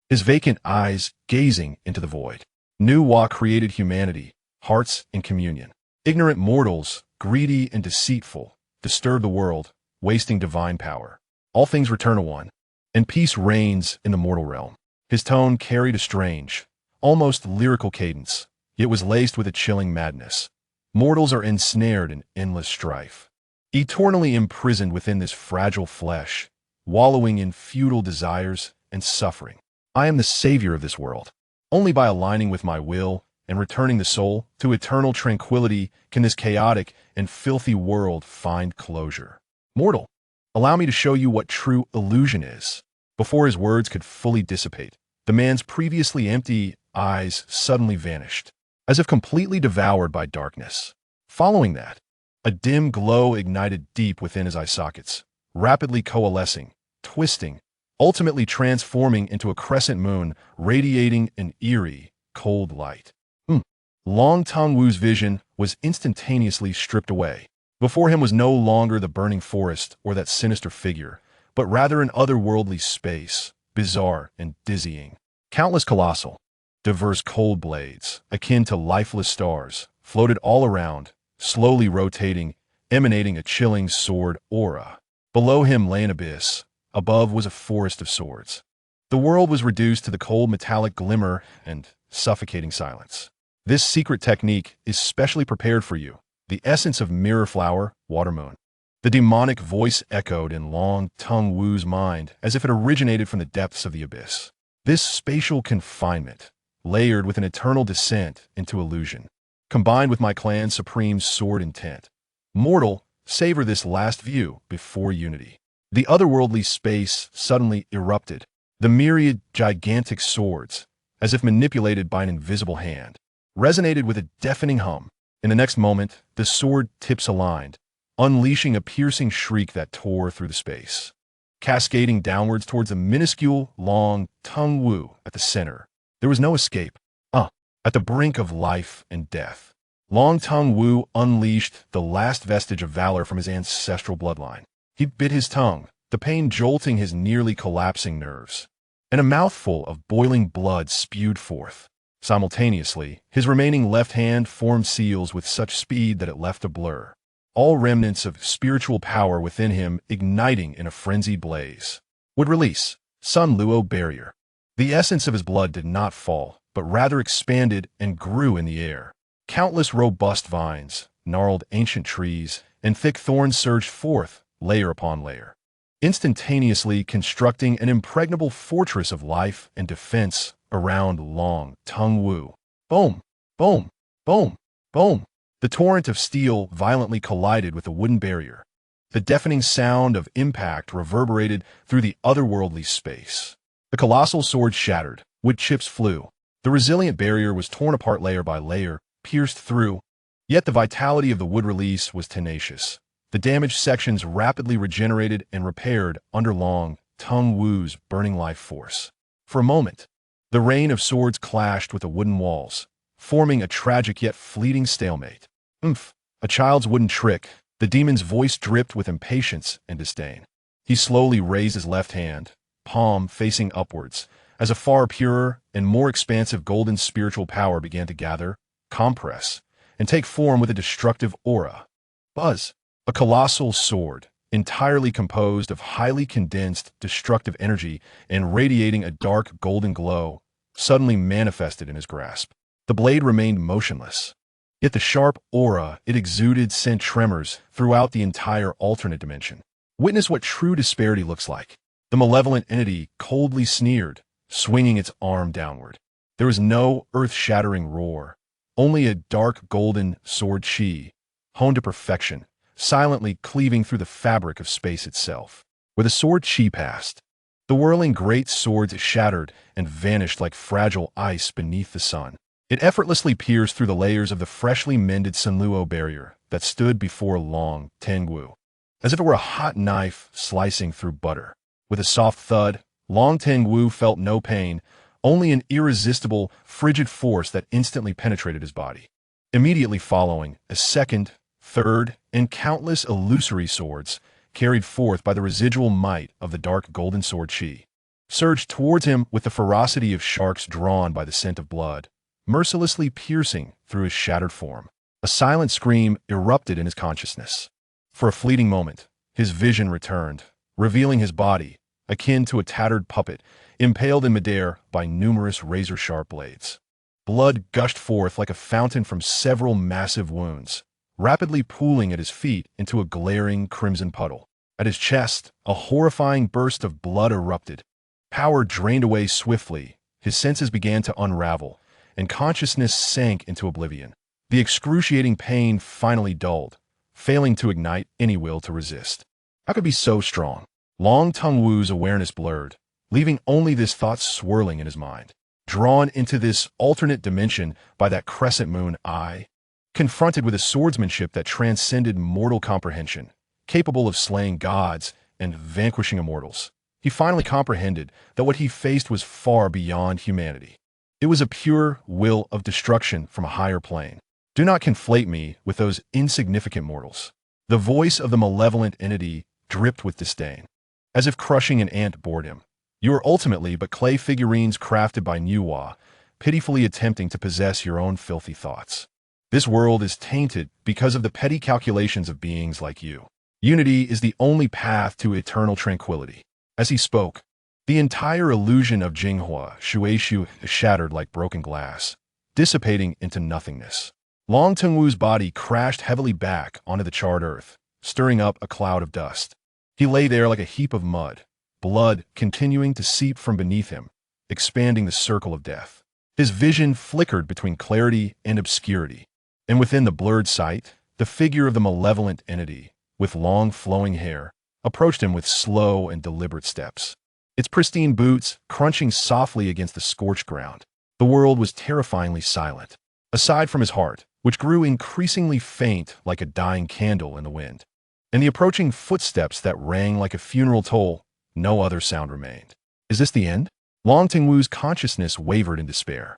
his vacant eyes gazing into the void. Nu Wa created humanity, hearts in communion. Ignorant mortals, greedy and deceitful, disturb the world, wasting divine power. All things return to one, and peace reigns in the mortal realm. His tone carried a strange, almost lyrical cadence, yet was laced with a chilling madness. Mortals are ensnared in endless strife, eternally imprisoned within this fragile flesh, wallowing in futile desires and suffering. I am the savior of this world. Only by aligning with my will and returning the soul to eternal tranquility can this chaotic and filthy world find closure. Mortal, allow me to show you what true illusion is. Before his words could fully dissipate, the man's previously empty eyes suddenly vanished, as if completely devoured by darkness. Following that, a dim glow ignited deep within his eye sockets, rapidly coalescing, twisting, ultimately transforming into a crescent moon radiating an eerie, cold light. Long Tung Wu's vision was instantaneously stripped away. Before him was no longer the burning forest or that sinister figure, but rather an otherworldly space, bizarre and dizzying. Countless colossal, diverse cold blades, akin to lifeless stars, floated all around, slowly rotating, emanating a chilling sword aura. Below him lay an abyss. Above was a forest of swords. The world was reduced to the cold metallic glimmer and suffocating silence. This secret technique is specially prepared for you, the essence of mirror flower, water moon. The demonic voice echoed in Long Tung Wu's mind as if it originated from the depths of the abyss. This spatial confinement, layered with an eternal descent into illusion, combined with my clan's supreme sword intent. Mortal, savor this last view before unity. The otherworldly space suddenly erupted, the myriad gigantic swords, as if manipulated by an invisible hand, resonated with a deafening hum. In the next moment, the sword tips aligned, unleashing a piercing shriek that tore through the space, cascading downwards towards the minuscule Long Tung Wu at the center. There was no escape. At the brink of life and death, Long Tung Wu unleashed the last vestige of valor from his ancestral bloodline. He bit his tongue, the pain jolting his nearly collapsing nerves, and a mouthful of boiling blood spewed forth. Simultaneously, his remaining left hand formed seals with such speed that it left a blur, all remnants of spiritual power within him igniting in a frenzied blaze. Would release Sun Luo barrier. The essence of his blood did not fall, but rather expanded and grew in the air. Countless robust vines, gnarled ancient trees, and thick thorns surged forth, layer upon layer, instantaneously constructing an impregnable fortress of life and defense around Long Tung Wu. Boom, boom, boom, boom. The torrent of steel violently collided with the wooden barrier. The deafening sound of impact reverberated through the otherworldly space. The colossal sword shattered, wood chips flew. The resilient barrier was torn apart layer by layer, pierced through, yet the vitality of the wood release was tenacious. The damaged sections rapidly regenerated and repaired under Long Tung Wu's burning life force. For a moment, the rain of swords clashed with the wooden walls, forming a tragic yet fleeting stalemate. A child's wooden trick, the demon's voice dripped with impatience and disdain. He slowly raised his left hand, palm facing upwards, as a far purer and more expansive golden spiritual power began to gather, compress, and take form with a destructive aura. Buzz, a colossal sword, entirely composed of highly condensed, destructive energy and radiating a dark golden glow, suddenly manifested in his grasp. The blade remained motionless, yet the sharp aura it exuded sent tremors throughout the entire alternate dimension. Witness what true disparity looks like. The malevolent entity coldly sneered, swinging its arm downward. There was no earth-shattering roar, only a dark golden sword chi, honed to perfection, silently cleaving through the fabric of space itself. Where the sword chi passed, the whirling great swords shattered and vanished like fragile ice beneath the sun. It effortlessly pierced through the layers of the freshly mended Sunluo barrier, that stood before Long Tengu, as if it were a hot knife slicing through butter. With a soft thud, Long Tengu felt no pain, only an irresistible, frigid force that instantly penetrated his body. Immediately following, a second, third, and countless illusory swords, carried forth by the residual might of the dark golden sword Chi, surged towards him with the ferocity of sharks drawn by the scent of blood, mercilessly piercing through his shattered form. A silent scream erupted in his consciousness. For a fleeting moment, his vision returned, revealing his body, akin to a tattered puppet, impaled in midair by numerous razor-sharp blades. Blood gushed forth like a fountain from several massive wounds, rapidly pooling at his feet into a glaring crimson puddle. At his chest, a horrifying burst of blood erupted. Power drained away swiftly, his senses began to unravel, and consciousness sank into oblivion. The excruciating pain finally dulled, failing to ignite any will to resist. How could it be so strong? Long Tengu's awareness blurred, leaving only this thought swirling in his mind. Drawn into this alternate dimension by that crescent moon eye, confronted with a swordsmanship that transcended mortal comprehension, capable of slaying gods and vanquishing immortals, he finally comprehended that what he faced was far beyond humanity. It was a pure will of destruction from a higher plane. Do not conflate me with those insignificant mortals. The voice of the malevolent entity dripped with disdain, as if crushing an ant bored him. You are ultimately but clay figurines crafted by Nuwa, pitifully attempting to possess your own filthy thoughts. This world is tainted because of the petty calculations of beings like you. Unity is the only path to eternal tranquility. As he spoke, the entire illusion of Jinghua Shueishu shattered like broken glass, dissipating into nothingness. Long Tengu's body crashed heavily back onto the charred earth, stirring up a cloud of dust. He lay there like a heap of mud, blood continuing to seep from beneath him, expanding the circle of death. His vision flickered between clarity and obscurity, and within the blurred sight, the figure of the malevolent entity, with long flowing hair, approached him with slow and deliberate steps. Its pristine boots crunching softly against the scorched ground. The world was terrifyingly silent, aside from his heart, which grew increasingly faint like a dying candle in the wind. And the approaching footsteps that rang like a funeral toll, no other sound remained. Is this the end? Long Tengu's consciousness wavered in despair.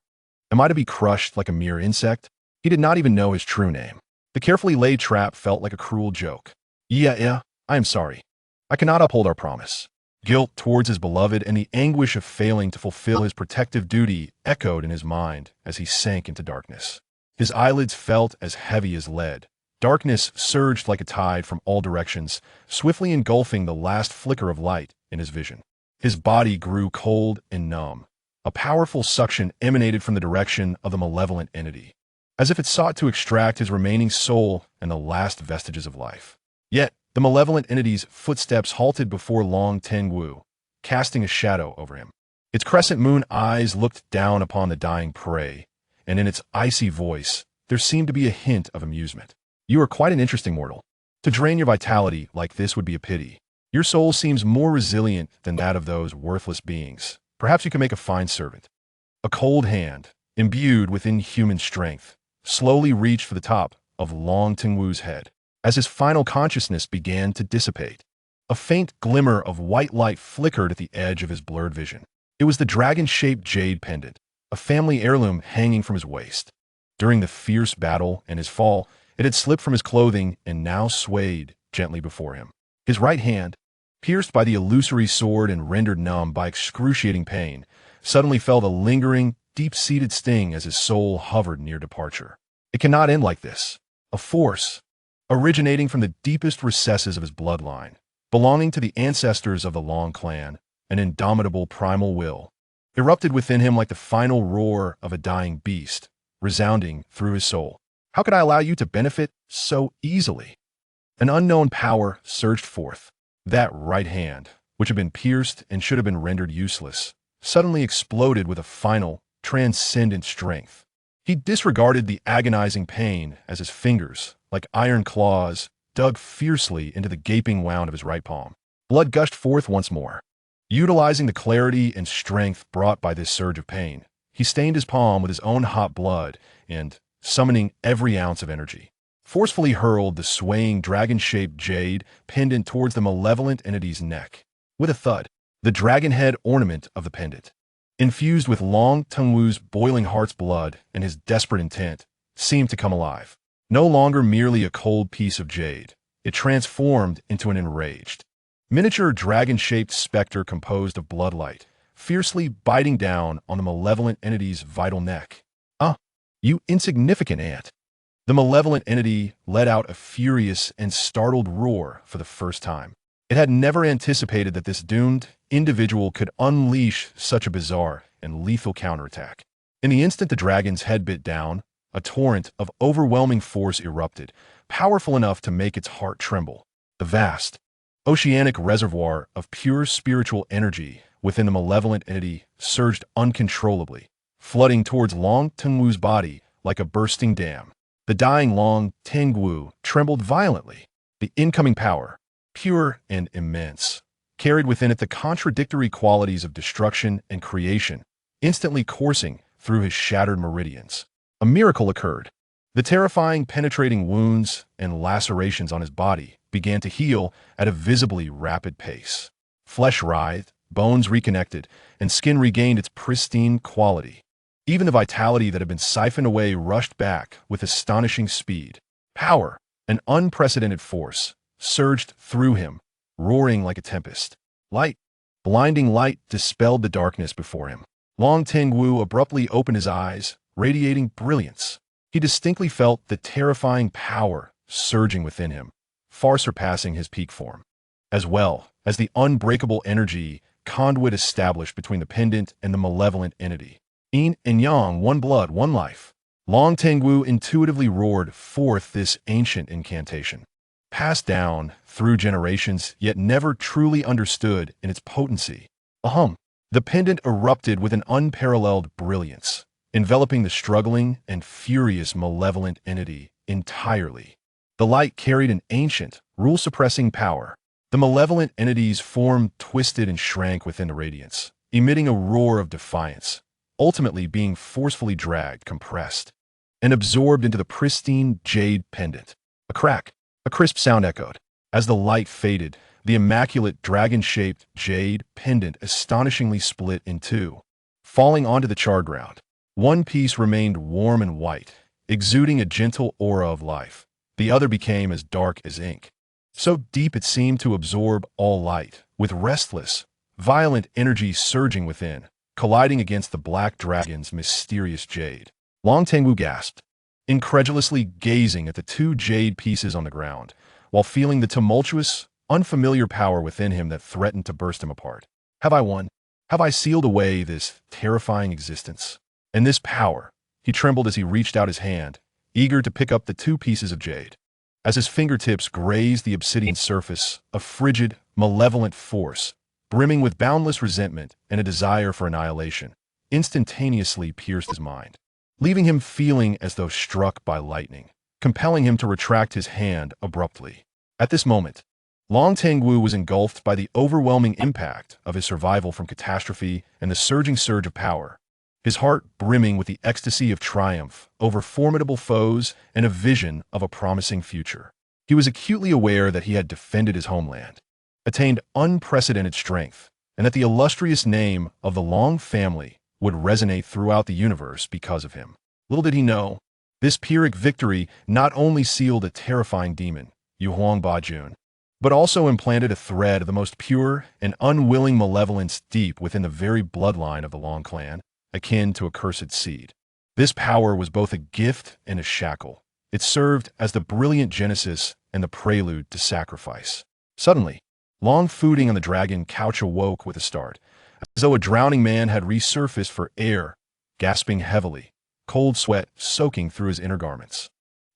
Am I to be crushed like a mere insect? He did not even know his true name. The carefully laid trap felt like a cruel joke. Yeah, I am sorry. I cannot uphold our promise. Guilt towards his beloved and the anguish of failing to fulfill his protective duty echoed in his mind as he sank into darkness. His eyelids felt as heavy as lead. Darkness surged like a tide from all directions, swiftly engulfing the last flicker of light in his vision. His body grew cold and numb. A powerful suction emanated from the direction of the malevolent entity, as if it sought to extract his remaining soul and the last vestiges of life. Yet, the malevolent entity's footsteps halted before Long Tengu, casting a shadow over him. Its crescent moon eyes looked down upon the dying prey, and in its icy voice, there seemed to be a hint of amusement. You are quite an interesting mortal. To drain your vitality like this would be a pity. Your soul seems more resilient than that of those worthless beings. Perhaps you can make a fine servant. A cold hand, imbued with inhuman strength, slowly reached for the top of Long Tengu's head. As his final consciousness began to dissipate, a faint glimmer of white light flickered at the edge of his blurred vision. It was the dragon-shaped jade pendant, a family heirloom hanging from his waist. During the fierce battle and his fall, it had slipped from his clothing and now swayed gently before him. His right hand, pierced by the illusory sword and rendered numb by excruciating pain, suddenly felt a lingering, deep-seated sting as his soul hovered near departure. It cannot end like this. A force, originating from the deepest recesses of his bloodline, belonging to the ancestors of the Long clan, an indomitable primal will, erupted within him like the final roar of a dying beast, resounding through his soul. How could I allow you to benefit so easily? An unknown power surged forth. That right hand, which had been pierced and should have been rendered useless, suddenly exploded with a final, transcendent strength. He disregarded the agonizing pain as his fingers, like iron claws, dug fiercely into the gaping wound of his right palm. Blood gushed forth once more. Utilizing the clarity and strength brought by this surge of pain, he stained his palm with his own hot blood and, summoning every ounce of energy, forcefully hurled the swaying dragon-shaped jade pendant towards the malevolent entity's neck. With a thud, the dragon head ornament of the pendant, infused with Long Tengwu's boiling heart's blood and his desperate intent, seemed to come alive. No longer merely a cold piece of jade, it transformed into an enraged, miniature dragon-shaped specter composed of bloodlight, fiercely biting down on the malevolent entity's vital neck. "Ah, you insignificant ant!" The malevolent entity let out a furious and startled roar for the first time. It had never anticipated that this doomed individual could unleash such a bizarre and lethal counterattack. In the instant the dragon's head bit down, a torrent of overwhelming force erupted, powerful enough to make its heart tremble. The vast, oceanic reservoir of pure spiritual energy within the malevolent entity surged uncontrollably, flooding towards Long Tengwu's body like a bursting dam. The dying Long Tengwu trembled violently. The incoming power, pure and immense, carried within it the contradictory qualities of destruction and creation, instantly coursing through his shattered meridians. A miracle occurred. The terrifying penetrating wounds and lacerations on his body began to heal at a visibly rapid pace. Flesh writhed, bones reconnected, and skin regained its pristine quality. Even the vitality that had been siphoned away rushed back with astonishing speed. Power, an unprecedented force, surged through him, roaring like a tempest. Light, blinding light, dispelled the darkness before him. Long Tengwu abruptly opened his eyes, radiating brilliance. He distinctly felt the terrifying power surging within him, far surpassing his peak form, as well as the unbreakable energy conduit established between the pendant and the malevolent entity. Yin and Yang, one blood, one life. Long Tengwu intuitively roared forth this ancient incantation, passed down through generations, yet never truly understood in its potency. Ahum! The pendant erupted with an unparalleled brilliance, enveloping the struggling and furious malevolent entity entirely. The light carried an ancient, rule-suppressing power. The malevolent entity's form twisted and shrank within the radiance, emitting a roar of defiance, ultimately being forcefully dragged, compressed, and absorbed into the pristine jade pendant. A crack, a crisp sound echoed. As the light faded, the immaculate dragon-shaped jade pendant astonishingly split in two, falling onto the charred ground. One piece remained warm and white, exuding a gentle aura of life. The other became as dark as ink, so deep it seemed to absorb all light, with restless, violent energy surging within, colliding against the black dragon's mysterious jade. Long Tengwu gasped, incredulously gazing at the two jade pieces on the ground, while feeling the tumultuous, unfamiliar power within him that threatened to burst him apart. Have I won? Have I sealed away this terrifying existence? And this power? He trembled as he reached out his hand, eager to pick up the two pieces of jade. As his fingertips grazed the obsidian surface, a frigid, malevolent force, brimming with boundless resentment and a desire for annihilation, instantaneously pierced his mind, leaving him feeling as though struck by lightning, compelling him to retract his hand abruptly. At this moment, Long Tengwu was engulfed by the overwhelming impact of his survival from catastrophe and the surging surge of power, his heart brimming with the ecstasy of triumph over formidable foes and a vision of a promising future. He was acutely aware that he had defended his homeland, attained unprecedented strength, and that the illustrious name of the Long family would resonate throughout the universe because of him. Little did he know, this Pyrrhic victory not only sealed a terrifying demon, Yuhuang Bajun, but also implanted a thread of the most pure and unwilling malevolence deep within the very bloodline of the Long clan, akin to a cursed seed. This power was both a gift and a shackle. It served as the brilliant genesis and the prelude to sacrifice. Suddenly, Long fooding on the dragon couch awoke with a start, as though a drowning man had resurfaced for air, gasping heavily, cold sweat soaking through his inner garments.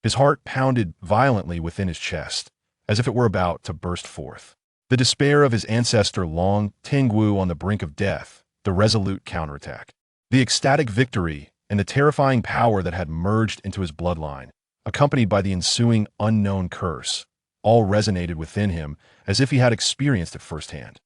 His heart pounded violently within his chest, as if it were about to burst forth. The despair of his ancestor Long Tengwu on the brink of death, the resolute counterattack, the ecstatic victory, and the terrifying power that had merged into his bloodline, accompanied by the ensuing unknown curse, all resonated within him as if he had experienced it firsthand.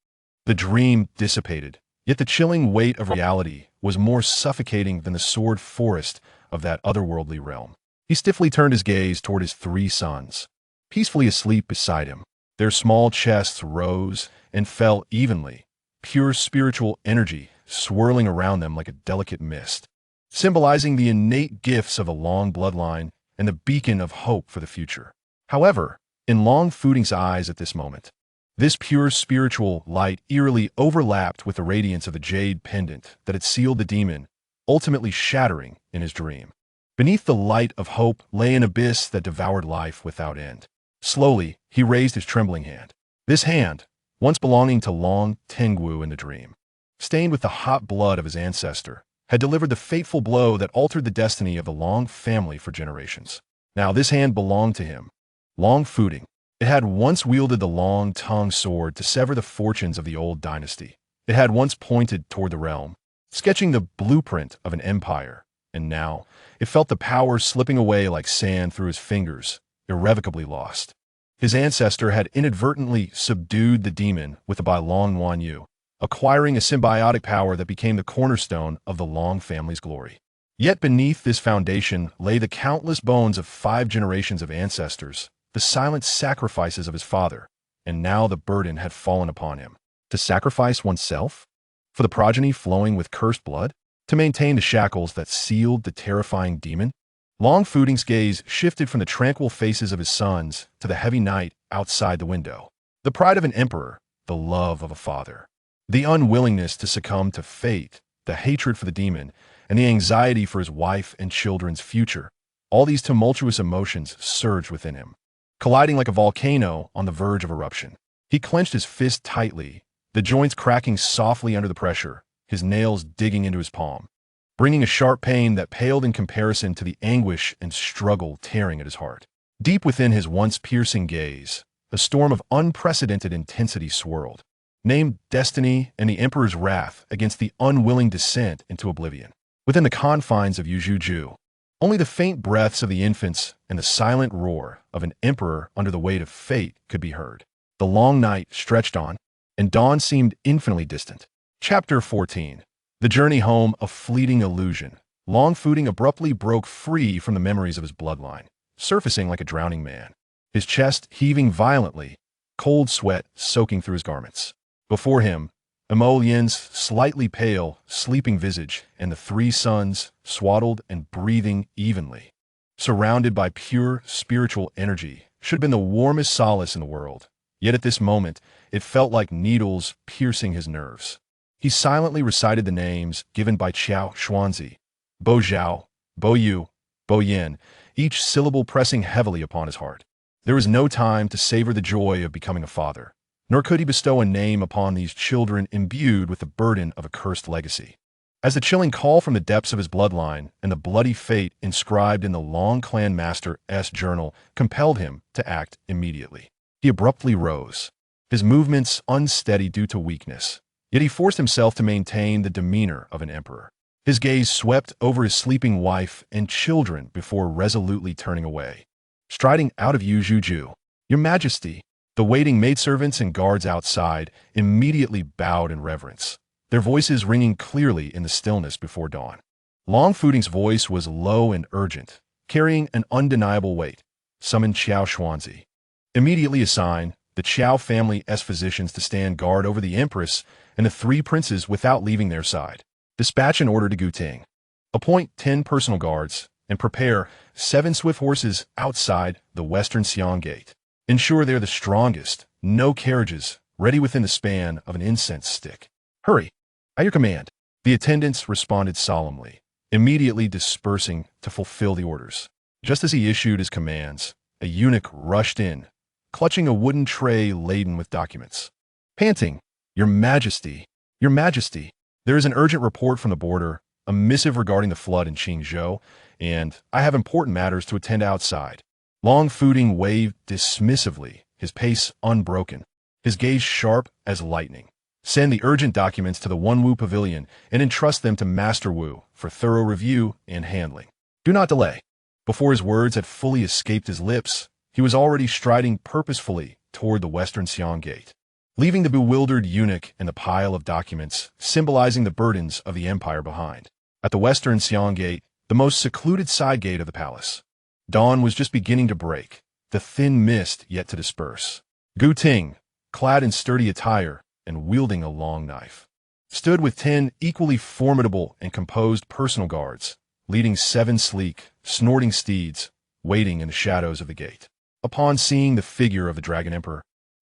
The dream dissipated, yet the chilling weight of reality was more suffocating than the sword forest of that otherworldly realm. He stiffly turned his gaze toward his three sons, peacefully asleep beside him. Their small chests rose and fell evenly, pure spiritual energy swirling around them like a delicate mist, symbolizing the innate gifts of a long bloodline and the beacon of hope for the future. However, in Long Fooding's eyes at this moment, this pure spiritual light eerily overlapped with the radiance of the jade pendant that had sealed the demon, ultimately shattering in his dream. Beneath the light of hope lay an abyss that devoured life without end. Slowly, he raised his trembling hand. This hand, once belonging to Long Tengu in the dream, stained with the hot blood of his ancestor, had delivered the fateful blow that altered the destiny of the Long family for generations. Now this hand belonged to him, Long Fooding. It had once wielded the long-tongued sword to sever the fortunes of the old dynasty. It had once pointed toward the realm, sketching the blueprint of an empire, and now it felt the power slipping away like sand through his fingers, irrevocably lost. His ancestor had inadvertently subdued the demon with the Bai Long Wan Yu, acquiring a symbiotic power that became the cornerstone of the Long family's glory. Yet beneath this foundation lay the countless bones of 5 generations of ancestors, the silent sacrifices of his father, and now the burden had fallen upon him. To sacrifice oneself? For the progeny flowing with cursed blood? To maintain the shackles that sealed the terrifying demon? Long Fooding's gaze shifted from the tranquil faces of his sons to the heavy night outside the window. The pride of an emperor, the love of a father, the unwillingness to succumb to fate, the hatred for the demon, and the anxiety for his wife and children's future. All these tumultuous emotions surged within him, colliding like a volcano on the verge of eruption. He clenched his fist tightly, the joints cracking softly under the pressure, his nails digging into his palm, bringing a sharp pain that paled in comparison to the anguish and struggle tearing at his heart. Deep within his once piercing gaze, a storm of unprecedented intensity swirled, named destiny and the Emperor's wrath against the unwilling descent into oblivion. Within the confines of Yujuju, only the faint breaths of the infants and the silent roar of an emperor under the weight of fate could be heard. The long night stretched on, and dawn seemed infinitely distant. Chapter 14. The journey home, a fleeting illusion. Long Fooding abruptly broke free from the memories of his bloodline, surfacing like a drowning man, his chest heaving violently, cold sweat soaking through his garments. Before him, Emolyen's slightly pale, sleeping visage and the 3 sons, swaddled and breathing evenly, surrounded by pure spiritual energy, should have been the warmest solace in the world. Yet at this moment, it felt like needles piercing his nerves. He silently recited the names given by Qiao Xuanzi, Bo Zhao, Bo Yu, Bo Yin, each syllable pressing heavily upon his heart. There was no time to savor the joy of becoming a father, nor could he bestow a name upon these children imbued with the burden of a cursed legacy. As the chilling call from the depths of his bloodline and the bloody fate inscribed in the Long Clan Master's journal compelled him to act immediately. He abruptly rose, his movements unsteady due to weakness. Yet he forced himself to maintain the demeanor of an emperor. His gaze swept over his sleeping wife and children before resolutely turning away. Striding out of Yujuju, "Your Majesty," the waiting maidservants and guards outside immediately bowed in reverence, their voices ringing clearly in the stillness before dawn. Long Fooding's voice was low and urgent, carrying an undeniable weight. "Summon Qiao Xuanzi. Immediately assign the Qiao family's physicians to stand guard over the Empress and the 3 princes without leaving their side. Dispatch an order to Guting. Appoint 10 personal guards and prepare 7 swift horses outside the Western Xiang Gate. Ensure they're the strongest, no carriages, ready within the span of an incense stick. Hurry, at your command." The attendants responded solemnly, immediately dispersing to fulfill the orders. Just as he issued his commands, a eunuch rushed in, clutching a wooden tray laden with documents. Panting, "Your Majesty, Your Majesty, there is an urgent report from the border, a missive regarding the flood in Qingzhou, and I have important matters to attend outside." Long Fooding waved dismissively, his pace unbroken, his gaze sharp as lightning. "Send the urgent documents to the Wenwu Pavilion and entrust them to Master Wu for thorough review and handling. Do not delay." Before his words had fully escaped his lips, he was already striding purposefully toward the Western Xiang Gate, leaving the bewildered eunuch and the pile of documents symbolizing the burdens of the empire behind. At the Western Xiang Gate, the most secluded side gate of the palace, Dawn was just beginning to break, the thin mist yet to disperse. Gu Ting, clad in sturdy attire and wielding a long knife, stood with 10 equally formidable and composed personal guards, leading 7 sleek, snorting steeds, waiting in the shadows of the gate. Upon seeing the figure of the Dragon Emperor,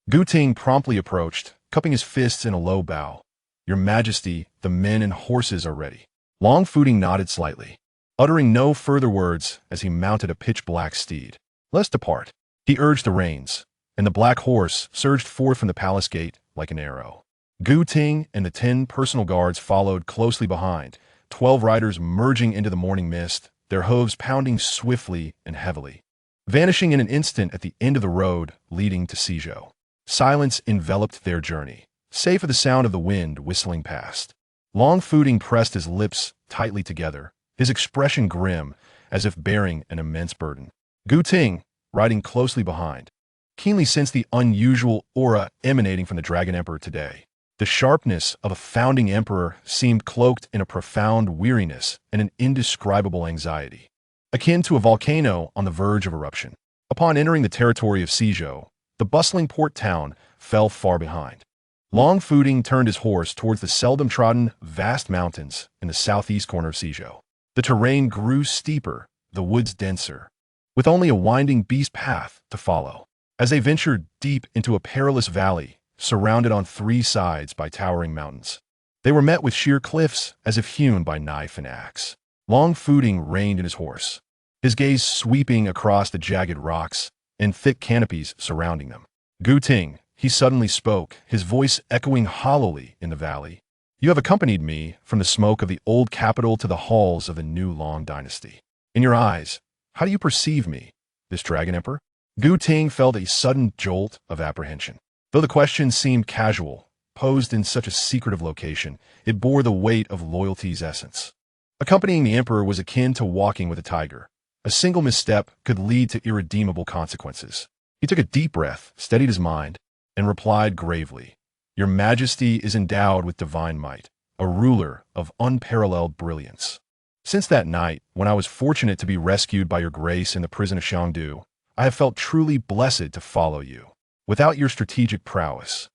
Gu Ting promptly approached, cupping his fists in a low bow. "Your Majesty, the men and horses are ready." Long Footing nodded slightly, uttering no further words as he mounted a pitch-black steed. "Let's depart." He urged the reins, and the black horse surged forth from the palace gate like an arrow. Gu Ting and the 10 personal guards followed closely behind, 12 riders merging into the morning mist, their hooves pounding swiftly and heavily, vanishing in an instant at the end of the road leading to Suzhou. Silence enveloped their journey, save for the sound of the wind whistling past. Long Footing pressed his lips tightly together, his expression grim, as if bearing an immense burden. Gu Ting, riding closely behind, keenly sensed the unusual aura emanating from the Dragon Emperor today. The sharpness of a founding emperor seemed cloaked in a profound weariness and an indescribable anxiety, akin to a volcano on the verge of eruption. Upon entering the territory of Suzhou, the bustling port town fell far behind. Long Footing turned his horse towards the seldom-trodden, vast mountains in the southeast corner of Suzhou. The terrain grew steeper, the woods denser, with only a winding beast path to follow. As they ventured deep into a perilous valley, surrounded on 3 sides by towering mountains, they were met with sheer cliffs as if hewn by knife and axe. Long Footing reined in his horse, his gaze sweeping across the jagged rocks and thick canopies surrounding them. "Gu Ting," he suddenly spoke, his voice echoing hollowly in the valley. "You have accompanied me from the smoke of the old capital to the halls of the new Long dynasty. In your eyes, how do you perceive me, this Dragon Emperor?" Gu Ting felt a sudden jolt of apprehension. Though the question seemed casual, posed in such a secretive location, it bore the weight of loyalty's essence. Accompanying the Emperor was akin to walking with a tiger. A single misstep could lead to irredeemable consequences. He took a deep breath, steadied his mind, and replied gravely, "Your Majesty is endowed with divine might, a ruler of unparalleled brilliance. Since that night, when I was fortunate to be rescued by your grace in the prison of Shangdu, I have felt truly blessed to follow you. Without your strategic prowess,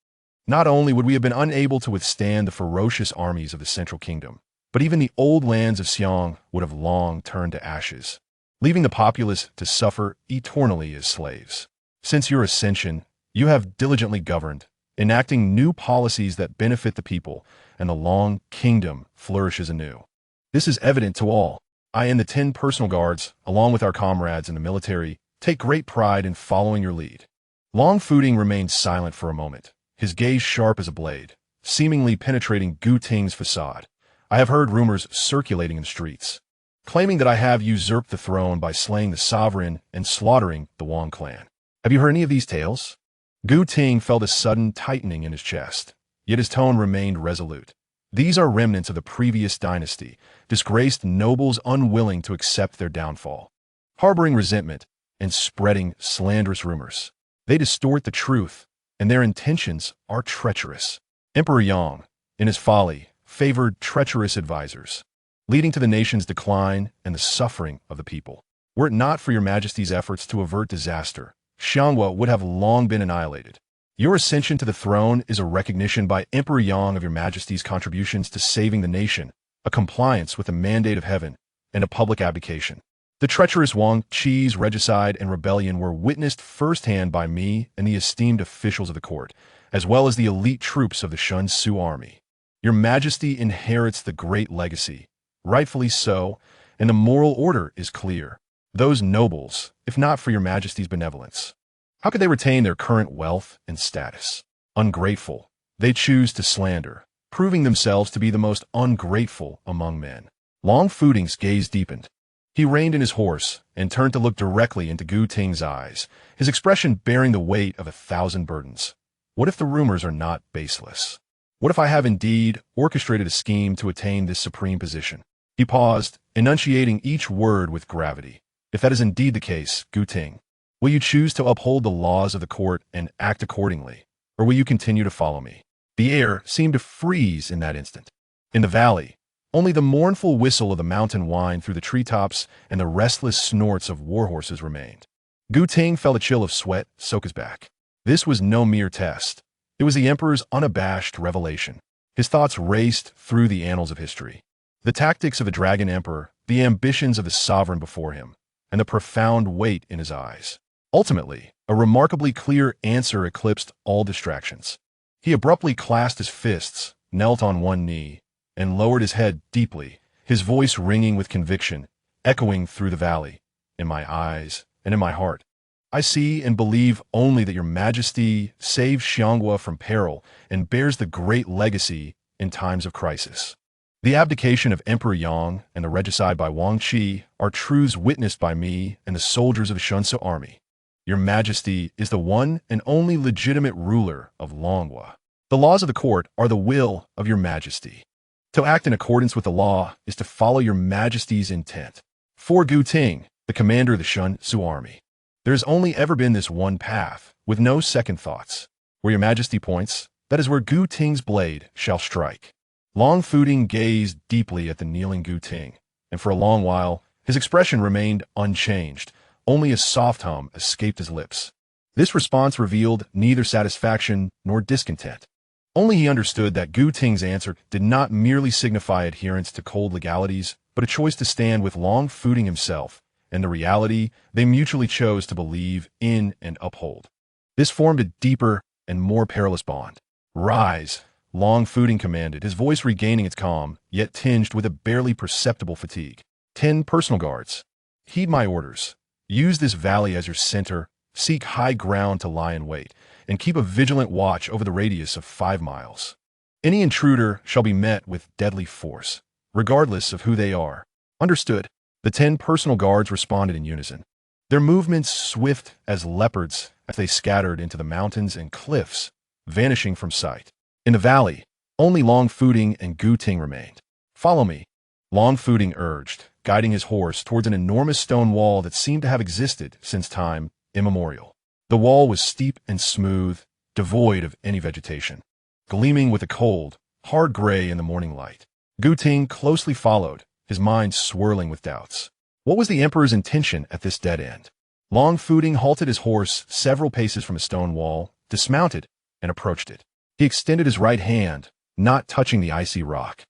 not only would we have been unable to withstand the ferocious armies of the Central Kingdom, but even the old lands of Xiong would have long turned to ashes, leaving the populace to suffer eternally as slaves. Since your ascension, you have diligently governed, enacting new policies that benefit the people, and the Long Kingdom flourishes anew. This is evident to all. I and the 10 personal guards, along with our comrades in the military, take great pride in following your lead." Long Footing remained silent for a moment, his gaze sharp as a blade, seemingly penetrating Gu Ting's facade. "I have heard rumors circulating in the streets, claiming that I have usurped the throne by slaying the sovereign and slaughtering the Wang clan. Have you heard any of these tales?" Gu Ting felt a sudden tightening in his chest, yet his tone remained resolute. "These are remnants of the previous dynasty, disgraced nobles unwilling to accept their downfall, harboring resentment and spreading slanderous rumors. They distort the truth, and their intentions are treacherous. Emperor Yang, in his folly, favored treacherous advisors, leading to the nation's decline and the suffering of the people. Were it not for your Majesty's efforts to avert disaster, Xianghua would have long been annihilated. Your ascension to the throne is a recognition by Emperor Yang of your Majesty's contributions to saving the nation, a compliance with the mandate of heaven, and a public abdication. The treacherous Wang Qi's regicide and rebellion were witnessed firsthand by me and the esteemed officials of the court, as well as the elite troops of the Shun Su army. Your Majesty inherits the great legacy, rightfully so, and the moral order is clear. Those nobles, if not for your Majesty's benevolence, how could they retain their current wealth and status? Ungrateful, they choose to slander, proving themselves to be the most ungrateful among men." Long Footing's gaze deepened. He reined in his horse and turned to look directly into Gu Ting's eyes, his expression bearing the weight of 1,000 burdens. "What if the rumors are not baseless? What if I have indeed orchestrated a scheme to attain this supreme position?" He paused, enunciating each word with gravity. "If that is indeed the case, Gu Ting, will you choose to uphold the laws of the court and act accordingly, or will you continue to follow me?" The air seemed to freeze in that instant. In the valley, Only the mournful whistle of the mountain whined through the treetops and the restless snorts of warhorses remained. Gu Ting felt a chill of sweat soak his back. This was no mere test. It was the Emperor's unabashed revelation. His thoughts raced through the annals of history. The tactics of the Dragon Emperor, the ambitions of the sovereign before him, and the profound weight in his eyes. Ultimately, a remarkably clear answer eclipsed all distractions. He abruptly clasped his fists, knelt on one knee, and lowered his head deeply, his voice ringing with conviction, echoing through the valley. In my eyes and in my heart, I see and believe only that your Majesty saves Xianghua from peril and bears the great legacy in times of crisis. The abdication of Emperor Yang and the regicide by Wang Qi are truths witnessed by me and the soldiers of the Shunsu army. Your Majesty is the one and only legitimate ruler of Longhua. The laws of the court are the will of your Majesty. To act in accordance with the law is to follow your Majesty's intent. For Gu Ting, the commander of the Shunsu army, there has only ever been this one path, with no second thoughts. Where your Majesty points, that is where Gu Ting's blade shall strike. Long Fuding gazed deeply at the kneeling Gu Ting, and for a long while, his expression remained unchanged. Only a soft hum escaped his lips. This response revealed neither satisfaction nor discontent. Only he understood that Gu Ting's answer did not merely signify adherence to cold legalities, but a choice to stand with Long Fuding himself, and the reality they mutually chose to believe in and uphold. This formed a deeper and more perilous bond. Rise, Long Fuding commanded, his voice regaining its calm, yet tinged with a barely perceptible fatigue. 10 personal guards. Heed my orders. Use this valley as your center, seek high ground to lie in wait, and keep a vigilant watch over the radius of 5 miles. Any intruder shall be met with deadly force, regardless of who they are. Understood. The 10 personal guards responded in unison, their movements swift as leopards as they scattered into the mountains and cliffs, vanishing from sight. In the valley, only Long Fuding and Gu Ting remained. Follow me, Long Fuding urged, guiding his horse towards an enormous stone wall that seemed to have existed since time immemorial. The wall was steep and smooth, devoid of any vegetation, gleaming with a cold, hard gray in the morning light. Gu Ting closely followed, his mind swirling with doubts. What was the Emperor's intention at this dead end? Long Fuding halted his horse several paces from a stone wall, dismounted, and approached it. He extended his right hand, not touching the icy rock,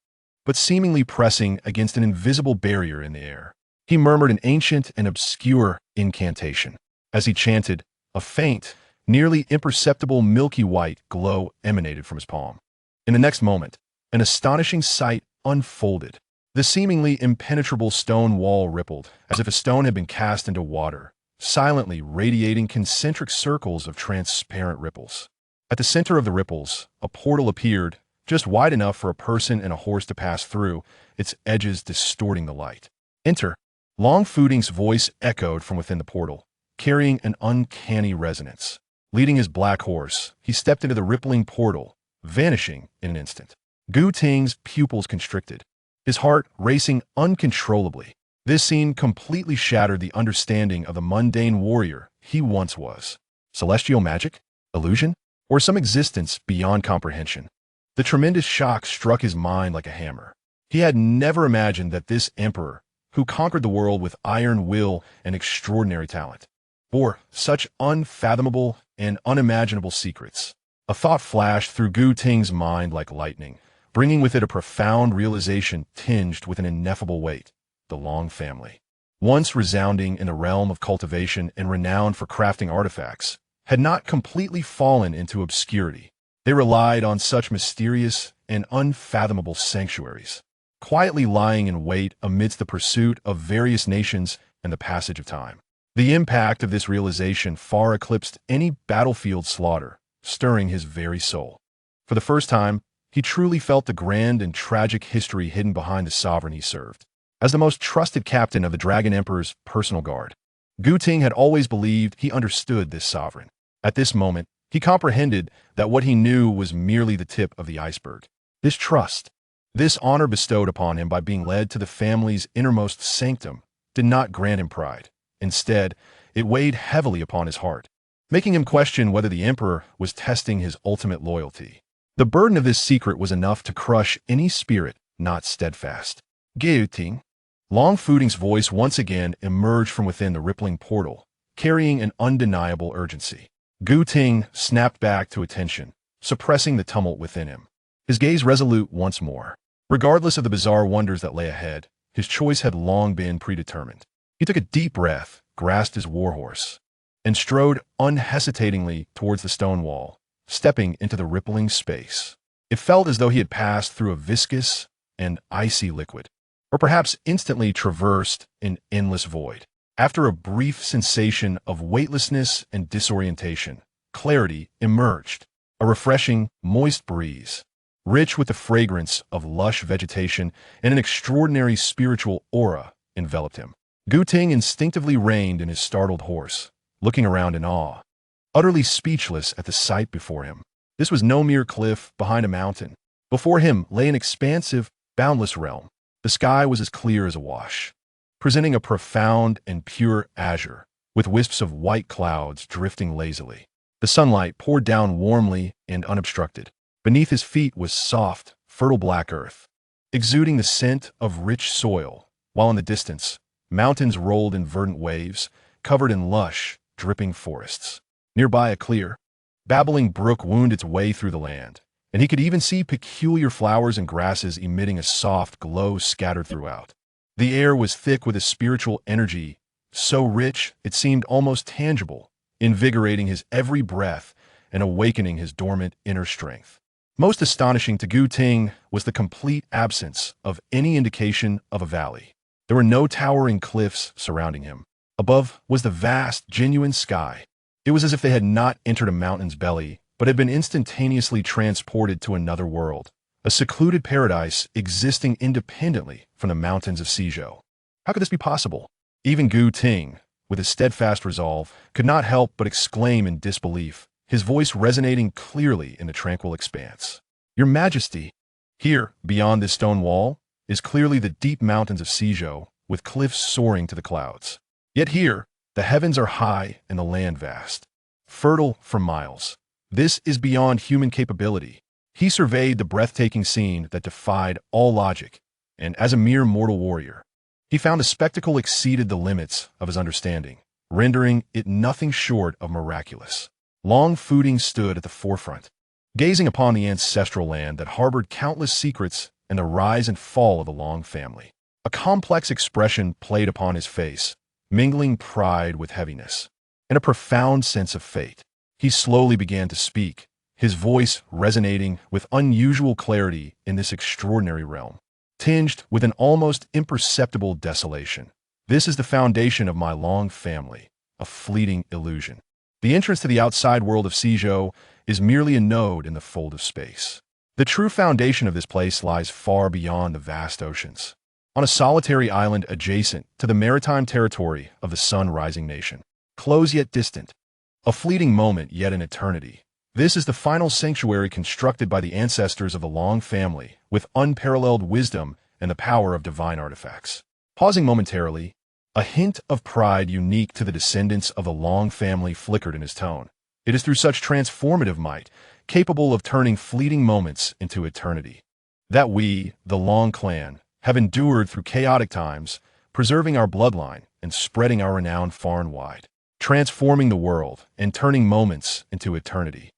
but seemingly pressing against an invisible barrier in the air. He murmured an ancient and obscure incantation. As he chanted, a faint, nearly imperceptible milky white glow emanated from his palm. In the next moment, an astonishing sight unfolded. The seemingly impenetrable stone wall rippled, as if a stone had been cast into water, silently radiating concentric circles of transparent ripples. At the center of the ripples, a portal appeared, just wide enough for a person and a horse to pass through, its edges distorting the light. Enter. Long Fuding's voice echoed from within the portal, carrying an uncanny resonance. Leading his black horse, he stepped into the rippling portal, vanishing in an instant. Gu Ting's pupils constricted, his heart racing uncontrollably. This scene completely shattered the understanding of the mundane warrior he once was. Celestial magic? Illusion? Or some existence beyond comprehension? The tremendous shock struck his mind like a hammer. He had never imagined that this emperor, who conquered the world with iron will and extraordinary talent, bore such unfathomable and unimaginable secrets. A thought flashed through Gu Ting's mind like lightning, bringing with it a profound realization tinged with an ineffable weight. The Long family, once resounding in the realm of cultivation and renowned for crafting artifacts, had not completely fallen into obscurity. They relied on such mysterious and unfathomable sanctuaries, quietly lying in wait amidst the pursuit of various nations and the passage of time. The impact of this realization far eclipsed any battlefield slaughter, stirring his very soul. For the first time, he truly felt the grand and tragic history hidden behind the sovereign he served. As the most trusted captain of the Dragon Emperor's personal guard, Gu Ting had always believed he understood this sovereign. At this moment, he comprehended that what he knew was merely the tip of the iceberg. This trust, this honor bestowed upon him by being led to the family's innermost sanctum, did not grant him pride. Instead, it weighed heavily upon his heart, making him question whether the Emperor was testing his ultimate loyalty. The burden of this secret was enough to crush any spirit not steadfast. Geuting. Long Fuding's voice once again emerged from within the rippling portal, carrying an undeniable urgency. Gu Ting snapped back to attention, suppressing the tumult within him. His gaze resolute once more. Regardless of the bizarre wonders that lay ahead, his choice had long been predetermined. He took a deep breath, grasped his warhorse, and strode unhesitatingly towards the stone wall, stepping into the rippling space. It felt as though he had passed through a viscous and icy liquid, or perhaps instantly traversed an endless void. After a brief sensation of weightlessness and disorientation, clarity emerged, a refreshing, moist breeze, rich with the fragrance of lush vegetation and an extraordinary spiritual aura enveloped him. Gu Ting instinctively reined in his startled horse, looking around in awe, utterly speechless at the sight before him. This was no mere cliff behind a mountain. Before him lay an expansive, boundless realm. The sky was as clear as a wash, presenting a profound and pure azure, with wisps of white clouds drifting lazily. The sunlight poured down warmly and unobstructed. Beneath his feet was soft, fertile black earth, exuding the scent of rich soil, while in the distance, mountains rolled in verdant waves, covered in lush, dripping forests. Nearby a clear, babbling brook wound its way through the land, and he could even see peculiar flowers and grasses emitting a soft glow scattered throughout. The air was thick with a spiritual energy, so rich it seemed almost tangible, invigorating his every breath and awakening his dormant inner strength. Most astonishing to Gu Ting was the complete absence of any indication of a valley. There were no towering cliffs surrounding him. Above was the vast, genuine sky. It was as if they had not entered a mountain's belly, but had been instantaneously transported to another world, a secluded paradise existing independently from the mountains of Suzhou. How could this be possible? Even Gu Ting, with his steadfast resolve, could not help but exclaim in disbelief, his voice resonating clearly in the tranquil expanse. Your Majesty, here, beyond this stone wall, is clearly the deep mountains of Suzhou, with cliffs soaring to the clouds. Yet here, the heavens are high and the land vast, fertile for miles. This is beyond human capability. He surveyed the breathtaking scene that defied all logic, and as a mere mortal warrior, he found the spectacle exceeded the limits of his understanding, rendering it nothing short of miraculous. Long Fuding stood at the forefront, gazing upon the ancestral land that harbored countless secrets and the rise and fall of the Long family. A complex expression played upon his face, mingling pride with heaviness, and a profound sense of fate. He slowly began to speak, his voice resonating with unusual clarity in this extraordinary realm, tinged with an almost imperceptible desolation. This is the foundation of my Long family, a fleeting illusion. The entrance to the outside world of Suzhou is merely a node in the fold of space. The true foundation of this place lies far beyond the vast oceans, on a solitary island adjacent to the maritime territory of the sun-rising nation. Close yet distant, a fleeting moment yet an eternity. This is the final sanctuary constructed by the ancestors of the Long family, with unparalleled wisdom and the power of divine artifacts. Pausing momentarily, a hint of pride unique to the descendants of the Long family flickered in his tone. It is through such transformative might, capable of turning fleeting moments into eternity, that we, the Long clan, have endured through chaotic times, preserving our bloodline and spreading our renown far and wide, transforming the world and turning moments into eternity.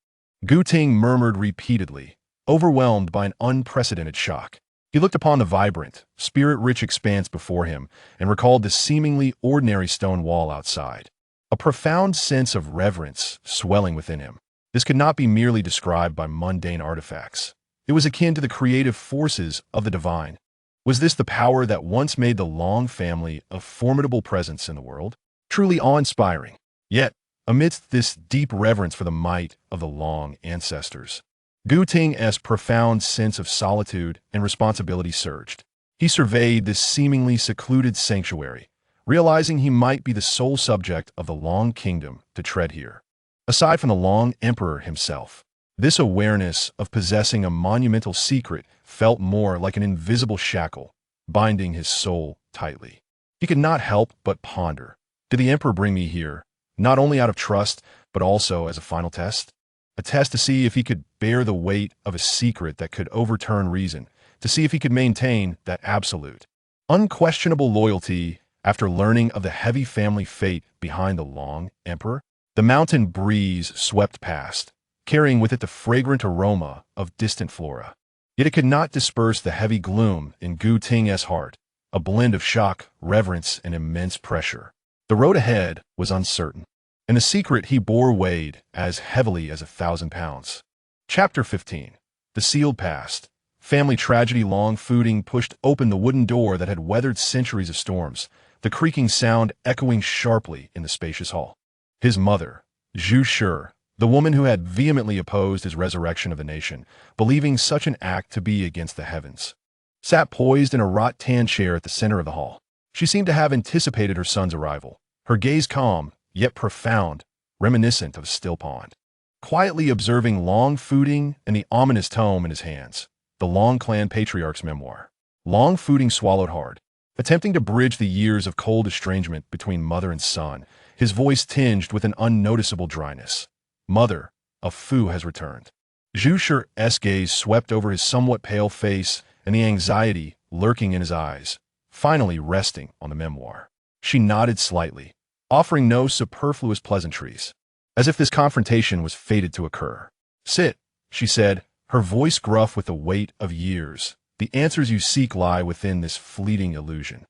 Gu Ting murmured repeatedly, overwhelmed by an unprecedented shock. He looked upon the vibrant, spirit-rich expanse before him and recalled the seemingly ordinary stone wall outside. A profound sense of reverence swelling within him. This could not be merely described by mundane artifacts. It was akin to the creative forces of the divine. Was this the power that once made the Long family a formidable presence in the world? Truly awe-inspiring. Yet, amidst this deep reverence for the might of the Long ancestors, Gu Ting's profound sense of solitude and responsibility surged. He surveyed this seemingly secluded sanctuary, realizing he might be the sole subject of the Long kingdom to tread here. Aside from the Long emperor himself, this awareness of possessing a monumental secret felt more like an invisible shackle, binding his soul tightly. He could not help but ponder, did the emperor bring me here, not only out of trust, but also as a final test? A test to see if he could bear the weight of a secret that could overturn reason to see if he could maintain that absolute, unquestionable loyalty after learning of the heavy family fate behind the long emperor. The mountain breeze swept past, carrying with it the fragrant aroma of distant flora. Yet it could not disperse the heavy gloom in Gu Ting's heart, a blend of shock, reverence, and immense pressure. The road ahead was uncertain, and the secret he bore weighed as heavily as 1,000 pounds. Chapter 15. The Sealed Past. Family tragedy. Long Fooding pushed open the wooden door that had weathered centuries of storms, the creaking sound echoing sharply in the spacious hall. His mother, Zhu Shi, the woman who had vehemently opposed his resurrection of the nation, believing such an act to be against the heavens, sat poised in a wrought-tan chair at the center of the hall. She seemed to have anticipated her son's arrival, her gaze calm, yet profound, reminiscent of a still pond. Quietly observing Long Fooding and the ominous tome in his hands, the Long Clan Patriarch's memoir. Long Fooding swallowed hard, attempting to bridge the years of cold estrangement between mother and son, his voice tinged with an unnoticeable dryness. Mother, a Fu has returned. Zhu Shi's gaze swept over his somewhat pale face and the anxiety lurking in his eyes, finally resting on the memoir. She nodded slightly, offering no superfluous pleasantries, as if this confrontation was fated to occur. Sit, she said, her voice gruff with the weight of years. The answers you seek lie within this fleeting illusion.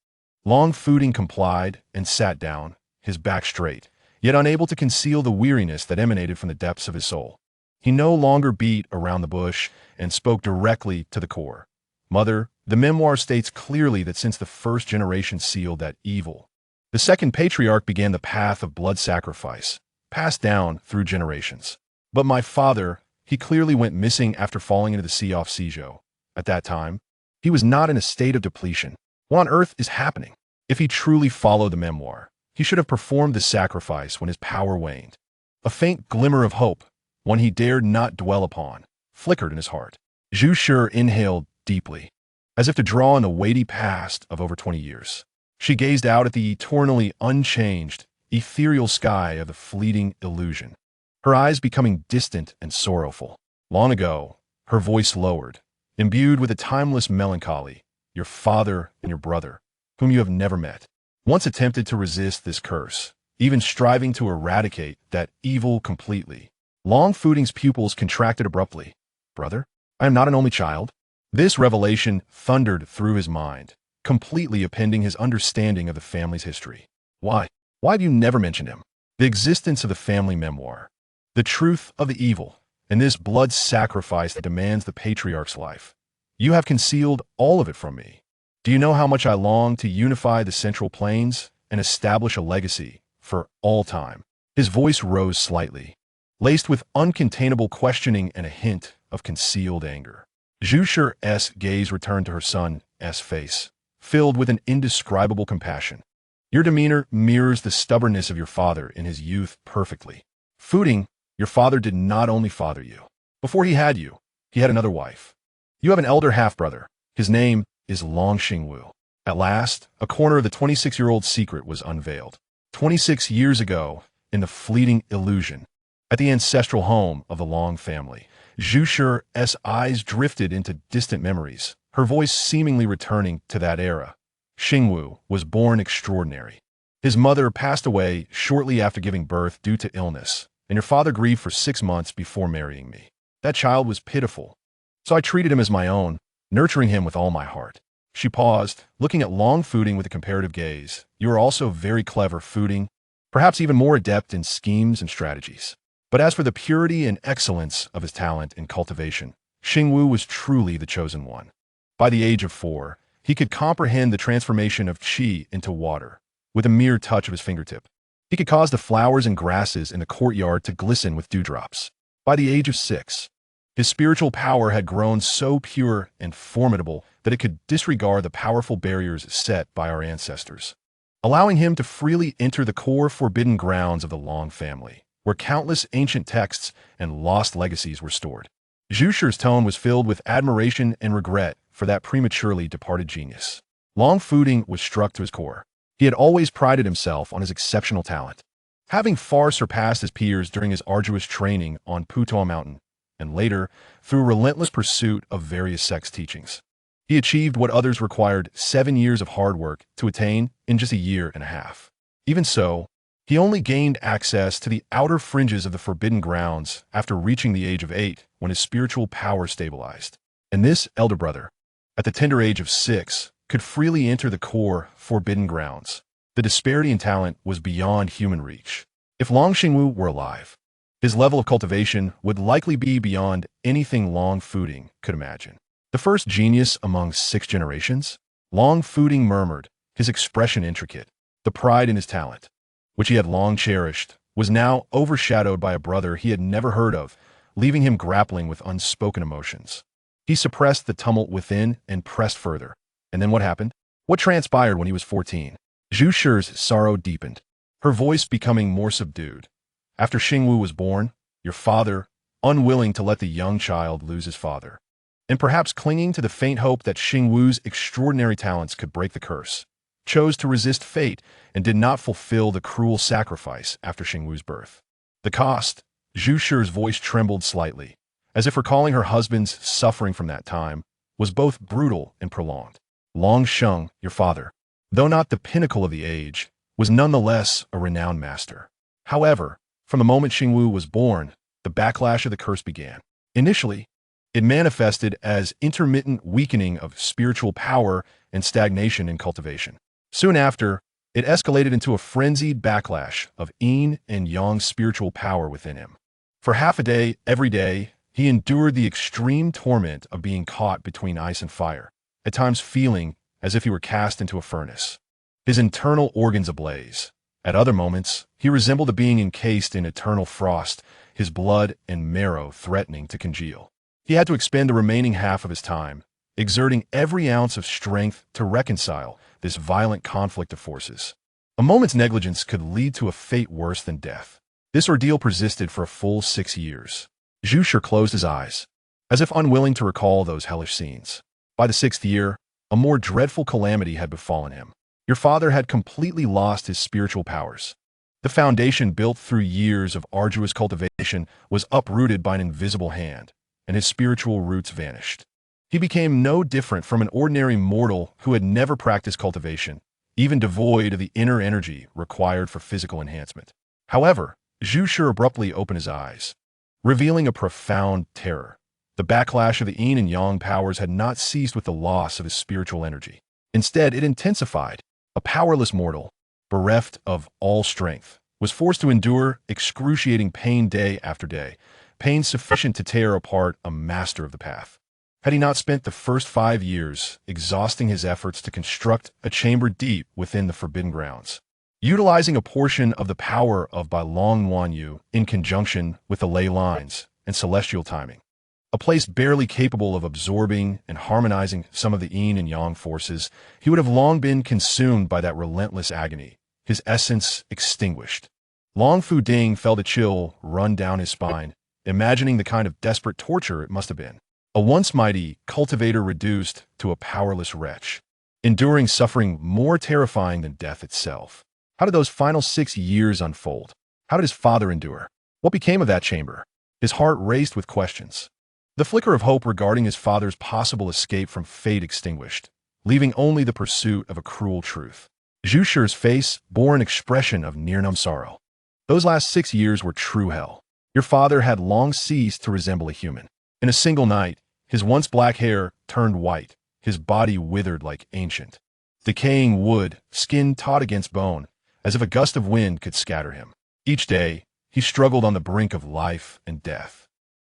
Long Fooding complied and sat down, his back straight, yet unable to conceal the weariness that emanated from the depths of his soul. He no longer beat around the bush and spoke directly to the core. Mother, the memoir states clearly that since the first generation sealed that evil, the second patriarch began the path of blood sacrifice, passed down through generations. But my father, he clearly went missing after falling into the sea off Sizhou. At that time, he was not in a state of depletion. What on earth is happening? If he truly followed the memoir, he should have performed the sacrifice when his power waned. A faint glimmer of hope, one he dared not dwell upon, flickered in his heart. Zhu Shi inhaled deeply, as if to draw on the weighty past of over 20 years. She gazed out at the eternally unchanged, ethereal sky of the fleeting illusion, her eyes becoming distant and sorrowful. Long ago, her voice lowered, imbued with a timeless melancholy. Your father and your brother, whom you have never met, once attempted to resist this curse, even striving to eradicate that evil completely. Long Fooding's pupils contracted abruptly. Brother? I am not an only child. This revelation thundered through his mind, completely upending his understanding of the family's history. Why? Why have you never mentioned him? The existence of the family memoir, the truth of the evil, and this blood sacrifice that demands the patriarch's life. You have concealed all of it from me. Do you know how much I long to unify the Central Plains and establish a legacy for all time? His voice rose slightly, laced with uncontainable questioning and a hint of concealed anger. Zhu Shi's gaze returned to her son's face, filled with an indescribable compassion. Your demeanor mirrors the stubbornness of your father in his youth perfectly. Fooding, your father did not only father you. Before he had you, he had another wife. You have an elder half-brother. His name is Long Xingwu. At last, a corner of the 26-year-old secret was unveiled. 26 years ago, in the fleeting illusion, at the ancestral home of the Long family, Zhu Shi's eyes drifted into distant memories, her voice seemingly returning to that era. Xingwu was born extraordinary. His mother passed away shortly after giving birth due to illness, and your father grieved for 6 months before marrying me. That child was pitiful, so I treated him as my own, nurturing him with all my heart. She paused, looking at Long Fooding with a comparative gaze. You are also very clever, Fooding, perhaps even more adept in schemes and strategies. But as for the purity and excellence of his talent in cultivation, Xingwu was truly the chosen one. By the age of 4, he could comprehend the transformation of qi into water, with a mere touch of his fingertip. He could cause the flowers and grasses in the courtyard to glisten with dewdrops. By the age of 6, his spiritual power had grown so pure and formidable that it could disregard the powerful barriers set by our ancestors, allowing him to freely enter the core forbidden grounds of the Long family, where countless ancient texts and lost legacies were stored. Zhu Shi's tone was filled with admiration and regret for that prematurely departed genius. Long Fooding was struck to his core. He had always prided himself on his exceptional talent, having far surpassed his peers during his arduous training on Putuo Mountain, and later through relentless pursuit of various sects' teachings. He achieved what others required 7 years of hard work to attain in just a year and a half. Even so, he only gained access to the outer fringes of the forbidden grounds after reaching the age of 8, when his spiritual power stabilized. And this elder brother, at the tender age of 6, could freely enter the core forbidden grounds. The disparity in talent was beyond human reach. If Long Xingwu were alive, his level of cultivation would likely be beyond anything Long Fuding could imagine. The first genius among 6 generations, Long Fuding murmured, his expression intricate. The pride in his talent, which he had long cherished, was now overshadowed by a brother he had never heard of, leaving him grappling with unspoken emotions. He suppressed the tumult within and pressed further. And then what happened? What transpired when he was 14? Zhu Shi's sorrow deepened, her voice becoming more subdued. After Xingwu was born, your father, unwilling to let the young child lose his father, and perhaps clinging to the faint hope that Xingwu's extraordinary talents could break the curse, chose to resist fate and did not fulfill the cruel sacrifice after Xingwu's birth. The cost, Zhu Shi's voice trembled slightly, as if recalling her husband's suffering from that time, was both brutal and prolonged. Long Sheng, your father, though not the pinnacle of the age, was nonetheless a renowned master. However, from the moment Xingwu was born, the backlash of the curse began. Initially, it manifested as intermittent weakening of spiritual power and stagnation in cultivation. Soon after, it escalated into a frenzied backlash of yin and yang spiritual power within him. For half a day, every day, he endured the extreme torment of being caught between ice and fire, at times feeling as if he were cast into a furnace, his internal organs ablaze. At other moments, he resembled a being encased in eternal frost, his blood and marrow threatening to congeal. He had to expend the remaining half of his time, exerting every ounce of strength to reconcile this violent conflict of forces. A moment's negligence could lead to a fate worse than death. This ordeal persisted for a full 6 years. Zhu Shi closed his eyes, as if unwilling to recall those hellish scenes. By the 6th year, a more dreadful calamity had befallen him. Your father had completely lost his spiritual powers. The foundation built through years of arduous cultivation was uprooted by an invisible hand, and his spiritual roots vanished. He became no different from an ordinary mortal who had never practiced cultivation, even devoid of the inner energy required for physical enhancement. However, Zhu Shi abruptly opened his eyes, revealing a profound terror. The backlash of the yin and yang powers had not ceased with the loss of his spiritual energy. Instead, it intensified. A powerless mortal, bereft of all strength, was forced to endure excruciating pain day after day, pain sufficient to tear apart a master of the path. Had he not spent the first 5 years exhausting his efforts to construct a chamber deep within the forbidden grounds, utilizing a portion of the power of Bai Long Wanyu in conjunction with the ley lines and celestial timing, a place barely capable of absorbing and harmonizing some of the yin and yang forces, he would have long been consumed by that relentless agony, his essence extinguished. Long Fuding felt a chill run down his spine, imagining the kind of desperate torture it must have been. A once mighty cultivator reduced to a powerless wretch, enduring suffering more terrifying than death itself. How did those final 6 years unfold? How did his father endure? What became of that chamber? His heart raced with questions. The flicker of hope regarding his father's possible escape from fate extinguished, leaving only the pursuit of a cruel truth. Zhu Shi's face bore an expression of near-numb sorrow. Those last 6 years were true hell. Your father had long ceased to resemble a human. In a single night, his once black hair turned white, his body withered like ancient, decaying wood, skin taut against bone, as if a gust of wind could scatter him. Each day, he struggled on the brink of life and death,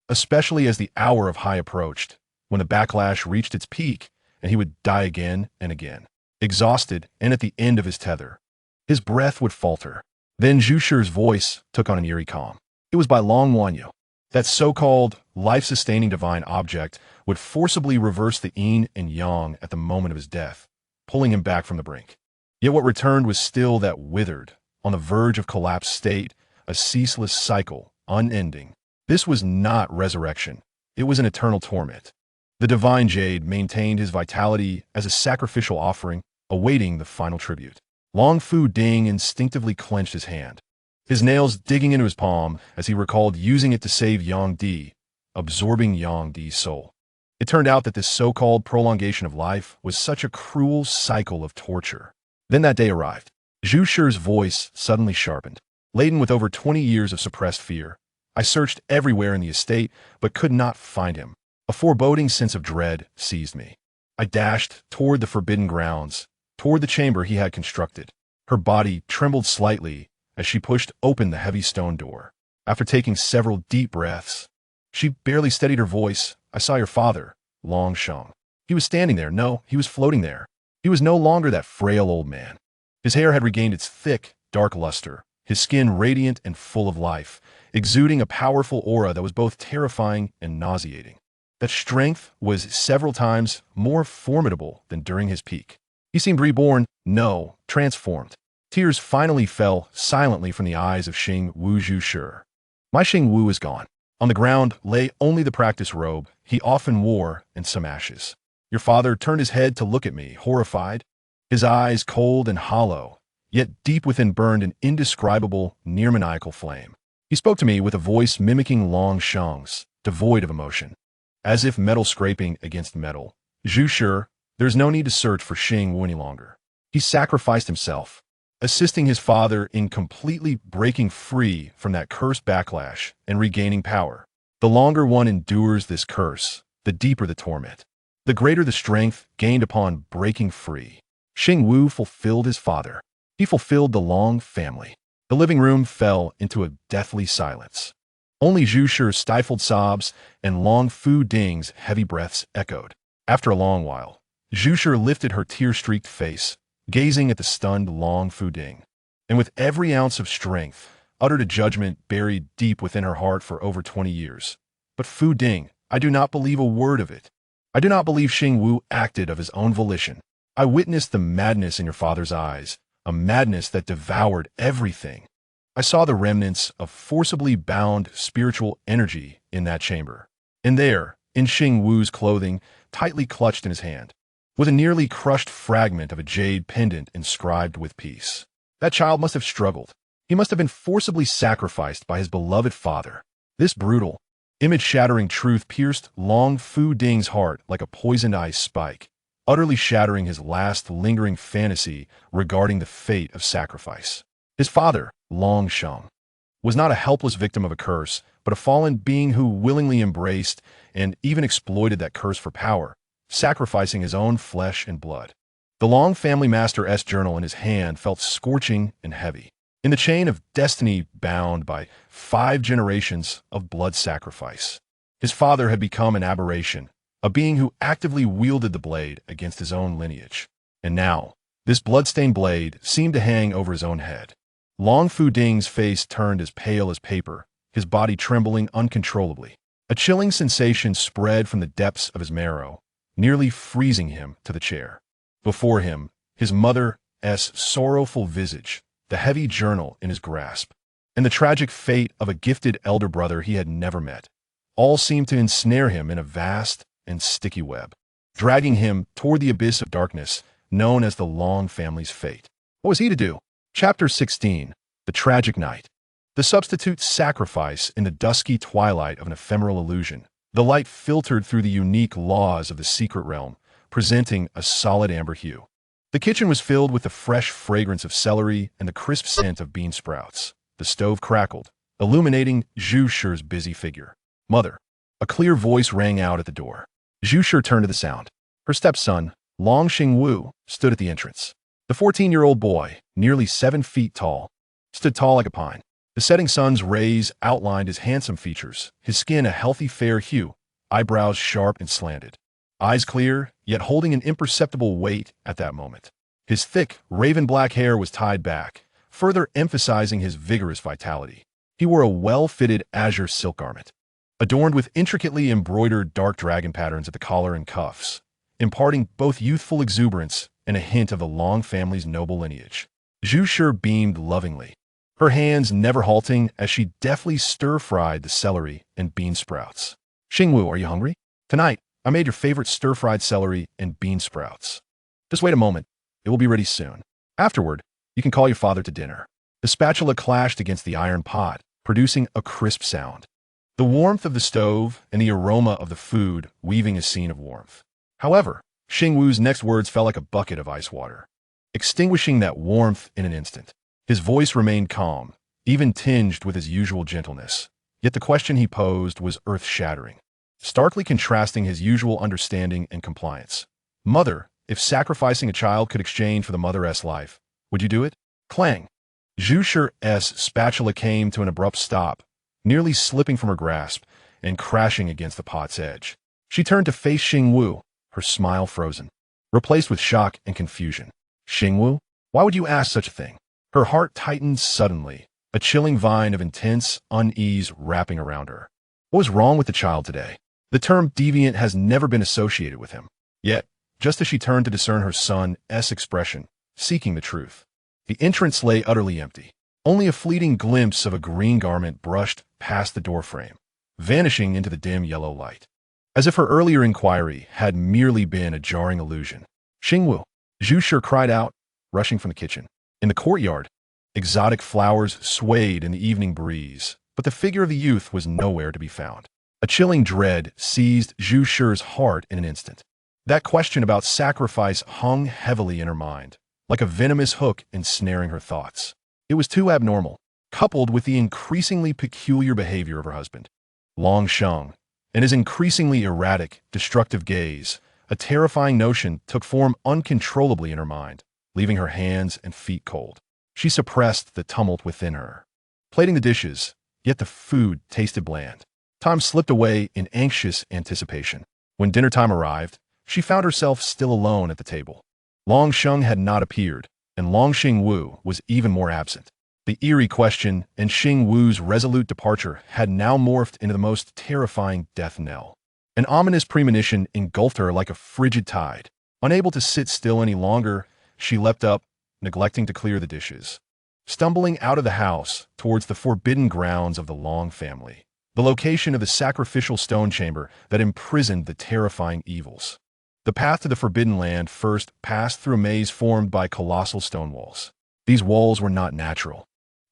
especially as the hour of high approached, when the backlash reached its peak and he would die again and again. Exhausted and at the end of his tether, his breath would falter. Then Zhu Shi's voice took on an eerie calm. It was Bai Long Wanyu. That so-called life-sustaining divine object would forcibly reverse the yin and yang at the moment of his death, pulling him back from the brink. Yet what returned was still that withered, on the verge of collapse state, a ceaseless cycle, unending. This was not resurrection. It was an eternal torment. The divine jade maintained his vitality as a sacrificial offering, awaiting the final tribute. Long Fuding instinctively clenched his hand, his nails digging into his palm as he recalled using it to save Yang Di, absorbing Yang Di's soul. It turned out that this so-called prolongation of life was such a cruel cycle of torture. Then that day arrived. Zhu Shi's voice suddenly sharpened. Laden with over 20 years of suppressed fear, I searched everywhere in the estate, but could not find him. A foreboding sense of dread seized me. I dashed toward the forbidden grounds, toward the chamber he had constructed. Her body trembled slightly as she pushed open the heavy stone door. After taking several deep breaths, she barely steadied her voice. I saw your father, Long Sheng. He was standing there. No, he was floating there. He was no longer that frail old man. His hair had regained its thick, dark luster, his skin radiant and full of life, exuding a powerful aura that was both terrifying and nauseating. That strength was several times more formidable than during his peak. He seemed reborn, no, transformed. Tears finally fell silently from the eyes of Xing Wu Zhu Shi. My Xing Wu is gone. On the ground lay only the practice robe he often wore and some ashes. Your father turned his head to look at me, horrified. His eyes cold and hollow, yet deep within burned an indescribable, near-maniacal flame. He spoke to me with a voice mimicking Long Sheng's, devoid of emotion. As if metal scraping against metal. Zhu Shi, there's no need to search for Xing Wu any longer. He sacrificed himself, assisting his father in completely breaking free from that cursed backlash and regaining power. The longer one endures this curse, the deeper the torment, the greater the strength gained upon breaking free. Xing Wu fulfilled his father. He fulfilled the Long family. The living room fell into a deathly silence. Only Zhu Shi's stifled sobs and Long Fu Ding's heavy breaths echoed. After a long while, Zhu Shi lifted her tear-streaked face, gazing at the stunned Long Fu Ding, and with every ounce of strength, uttered a judgment buried deep within her heart for over 20 years. But Fu Ding, I do not believe a word of it. I do not believe Xing Wu acted of his own volition. I witnessed the madness in your father's eyes, a madness that devoured everything. I saw the remnants of forcibly bound spiritual energy in that chamber. And there, in Xing Wu's clothing, tightly clutched in his hand, was a nearly crushed fragment of a jade pendant inscribed with peace. That child must have struggled. He must have been forcibly sacrificed by his beloved father. This brutal, image-shattering truth pierced Long Fu Ding's heart like a poisoned ice spike, utterly shattering his last lingering fantasy regarding the fate of sacrifice. His father, Long Sheng, was not a helpless victim of a curse, but a fallen being who willingly embraced and even exploited that curse for power, sacrificing his own flesh and blood. The Long family master's journal in his hand felt scorching and heavy. In the chain of destiny bound by 5 generations of blood sacrifice, his father had become an aberration, a being who actively wielded the blade against his own lineage. And now, this blood-stained blade seemed to hang over his own head. Long Fu Ding's face turned as pale as paper, his body trembling uncontrollably. A chilling sensation spread from the depths of his marrow, nearly freezing him to the chair. Before him, his mother's sorrowful visage, the heavy journal in his grasp, and the tragic fate of a gifted elder brother he had never met, all seemed to ensnare him in a vast and sticky web, dragging him toward the abyss of darkness known as the Long family's fate. What was he to do? Chapter 16, The Tragic Night. The substitute sacrifice in the dusky twilight of an ephemeral illusion. The light filtered through the unique laws of the secret realm, presenting a solid amber hue. The kitchen was filled with the fresh fragrance of celery and the crisp scent of bean sprouts. The stove crackled, illuminating Zhu Shi's busy figure. Mother. A clear voice rang out at the door. Zhu Shi turned to the sound. Her stepson, Long Xing Wu, stood at the entrance. The 14-year-old boy, nearly 7 feet tall, stood tall like a pine. The setting sun's rays outlined his handsome features, his skin a healthy fair hue, eyebrows sharp and slanted, eyes clear, yet holding an imperceptible weight at that moment. His thick, raven-black hair was tied back, further emphasizing his vigorous vitality. He wore a well-fitted azure silk garment, adorned with intricately embroidered dark dragon patterns at the collar and cuffs, imparting both youthful exuberance and a hint of the Long family's noble lineage. Zhu Shi beamed lovingly, her hands never halting as she deftly stir-fried the celery and bean sprouts. Xing Wu, are you hungry? Tonight, I made your favorite stir-fried celery and bean sprouts. Just wait a moment. It will be ready soon. Afterward, you can call your father to dinner. The spatula clashed against the iron pot, producing a crisp sound. the warmth of the stove and the aroma of the food weaving a scene of warmth. However, Xingwu's next words fell like a bucket of ice water, extinguishing that warmth in an instant. His voice remained calm, even tinged with his usual gentleness. Yet the question he posed was earth-shattering, starkly contrasting his usual understanding and compliance. "Mother, if sacrificing a child could exchange for the mother's life, would you do it?" Clang! Zhu Shi's spatula came to an abrupt stop, nearly slipping from her grasp and crashing against the pot's edge. She turned to face Xingwu, her smile frozen, replaced with shock and confusion. "Xingwu, why would you ask such a thing?" Her heart tightened suddenly, a chilling vine of intense unease wrapping around her. What was wrong with the child today? The term deviant has never been associated with him. Yet, just as she turned to discern her son's expression, seeking the truth, the entrance lay utterly empty. Only a fleeting glimpse of a green garment brushed past the doorframe, vanishing into the dim yellow light, as if her earlier inquiry had merely been a jarring illusion. "Xingwu!" Zhu Shi cried out, rushing from the kitchen. In the courtyard, exotic flowers swayed in the evening breeze, but the figure of the youth was nowhere to be found. A chilling dread seized Zhu Shi's heart in an instant. That question about sacrifice hung heavily in her mind, like a venomous hook ensnaring her thoughts. It was too abnormal, coupled with the increasingly peculiar behavior of her husband, Long Sheng, and his increasingly erratic, destructive gaze. A terrifying notion took form uncontrollably in her mind, leaving her hands and feet cold. She suppressed the tumult within her, plating the dishes, yet the food tasted bland. Time slipped away in anxious anticipation. When dinner time arrived, she found herself still alone at the table. Long Sheng had not appeared, and Long Xingwu was even more absent. The eerie question and Xingwu's resolute departure had now morphed into the most terrifying death knell. An ominous premonition engulfed her like a frigid tide. Unable to sit still any longer, she leapt up, neglecting to clear the dishes, stumbling out of the house towards the forbidden grounds of the Long family, the location of the sacrificial stone chamber that imprisoned the terrifying evils. The path to the Forbidden Land first passed through a maze formed by colossal stone walls. These walls were not natural.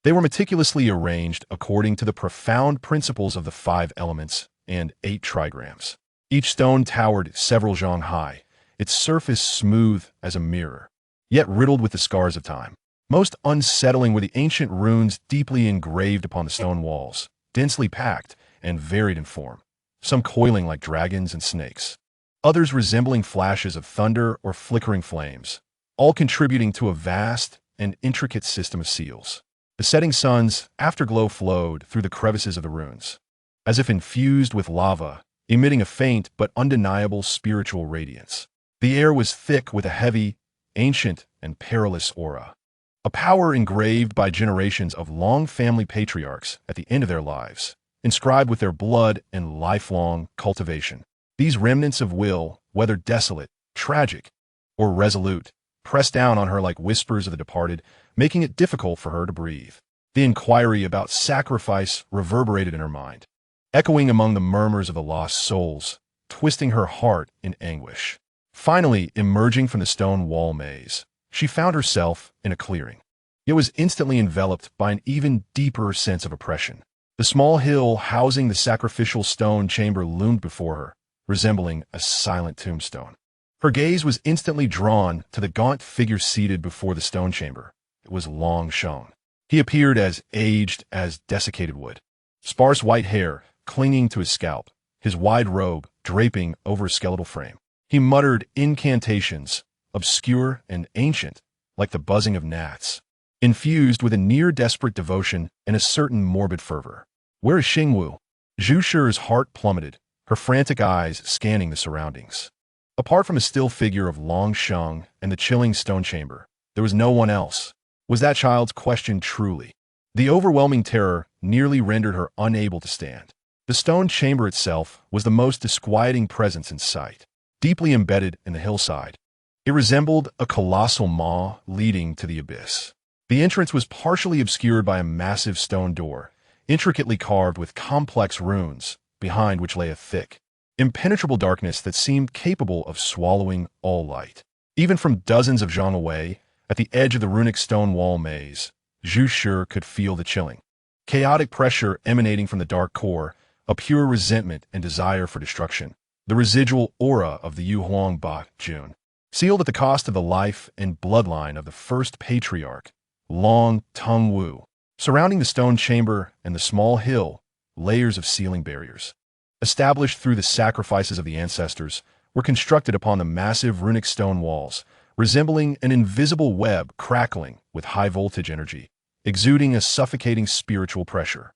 They were meticulously arranged according to the profound principles of the 5 elements and 8 trigrams. Each stone towered several zhang high, its surface smooth as a mirror, yet riddled with the scars of time. Most unsettling were the ancient runes deeply engraved upon the stone walls, densely packed and varied in form, some coiling like dragons and snakes, others resembling flashes of thunder or flickering flames, all contributing to a vast and intricate system of seals. The setting sun's afterglow flowed through the crevices of the runes, as if infused with lava, emitting a faint but undeniable spiritual radiance. The air was thick with a heavy, ancient, and perilous aura, a power engraved by generations of Long family patriarchs at the end of their lives, inscribed with their blood and lifelong cultivation. These remnants of will, whether desolate, tragic, or resolute, pressed down on her like whispers of the departed, making it difficult for her to breathe. The inquiry about sacrifice reverberated in her mind, echoing among the murmurs of the lost souls, twisting her heart in anguish. Finally, emerging from the stone wall maze, she found herself in a clearing. It was instantly enveloped by an even deeper sense of oppression. The small hill housing the sacrificial stone chamber loomed before her, resembling a silent tombstone. Her gaze was instantly drawn to the gaunt figure seated before the stone chamber. It was Long Sheng. He appeared as aged as desiccated wood, sparse white hair clinging to his scalp, his wide robe draping over his skeletal frame. He muttered incantations, obscure and ancient, like the buzzing of gnats, infused with a near-desperate devotion and a certain morbid fervor. "Where is Xingwu?" Zhu Shi's heart plummeted, her frantic eyes scanning the surroundings. Apart from a still figure of Long Sheng and the chilling stone chamber, there was no one else. Was that child's question truly? The overwhelming terror nearly rendered her unable to stand. The stone chamber itself was the most disquieting presence in sight. Deeply embedded in the hillside, it resembled a colossal maw leading to the abyss. The entrance was partially obscured by a massive stone door, intricately carved with complex runes, behind which lay a thick, impenetrable darkness that seemed capable of swallowing all light. Even from dozens of zhang away, at the edge of the runic stone wall maze, Zhu Shi could feel the chilling, chaotic pressure emanating from the dark core, a pure resentment and desire for destruction. The residual aura of the Yuhuang Ba Jun, sealed at the cost of the life and bloodline of the first patriarch, Long Tung Wu. Surrounding the stone chamber and the small hill, layers of sealing barriers, established through the sacrifices of the ancestors, were constructed upon the massive runic stone walls, resembling an invisible web crackling with high-voltage energy, exuding a suffocating spiritual pressure.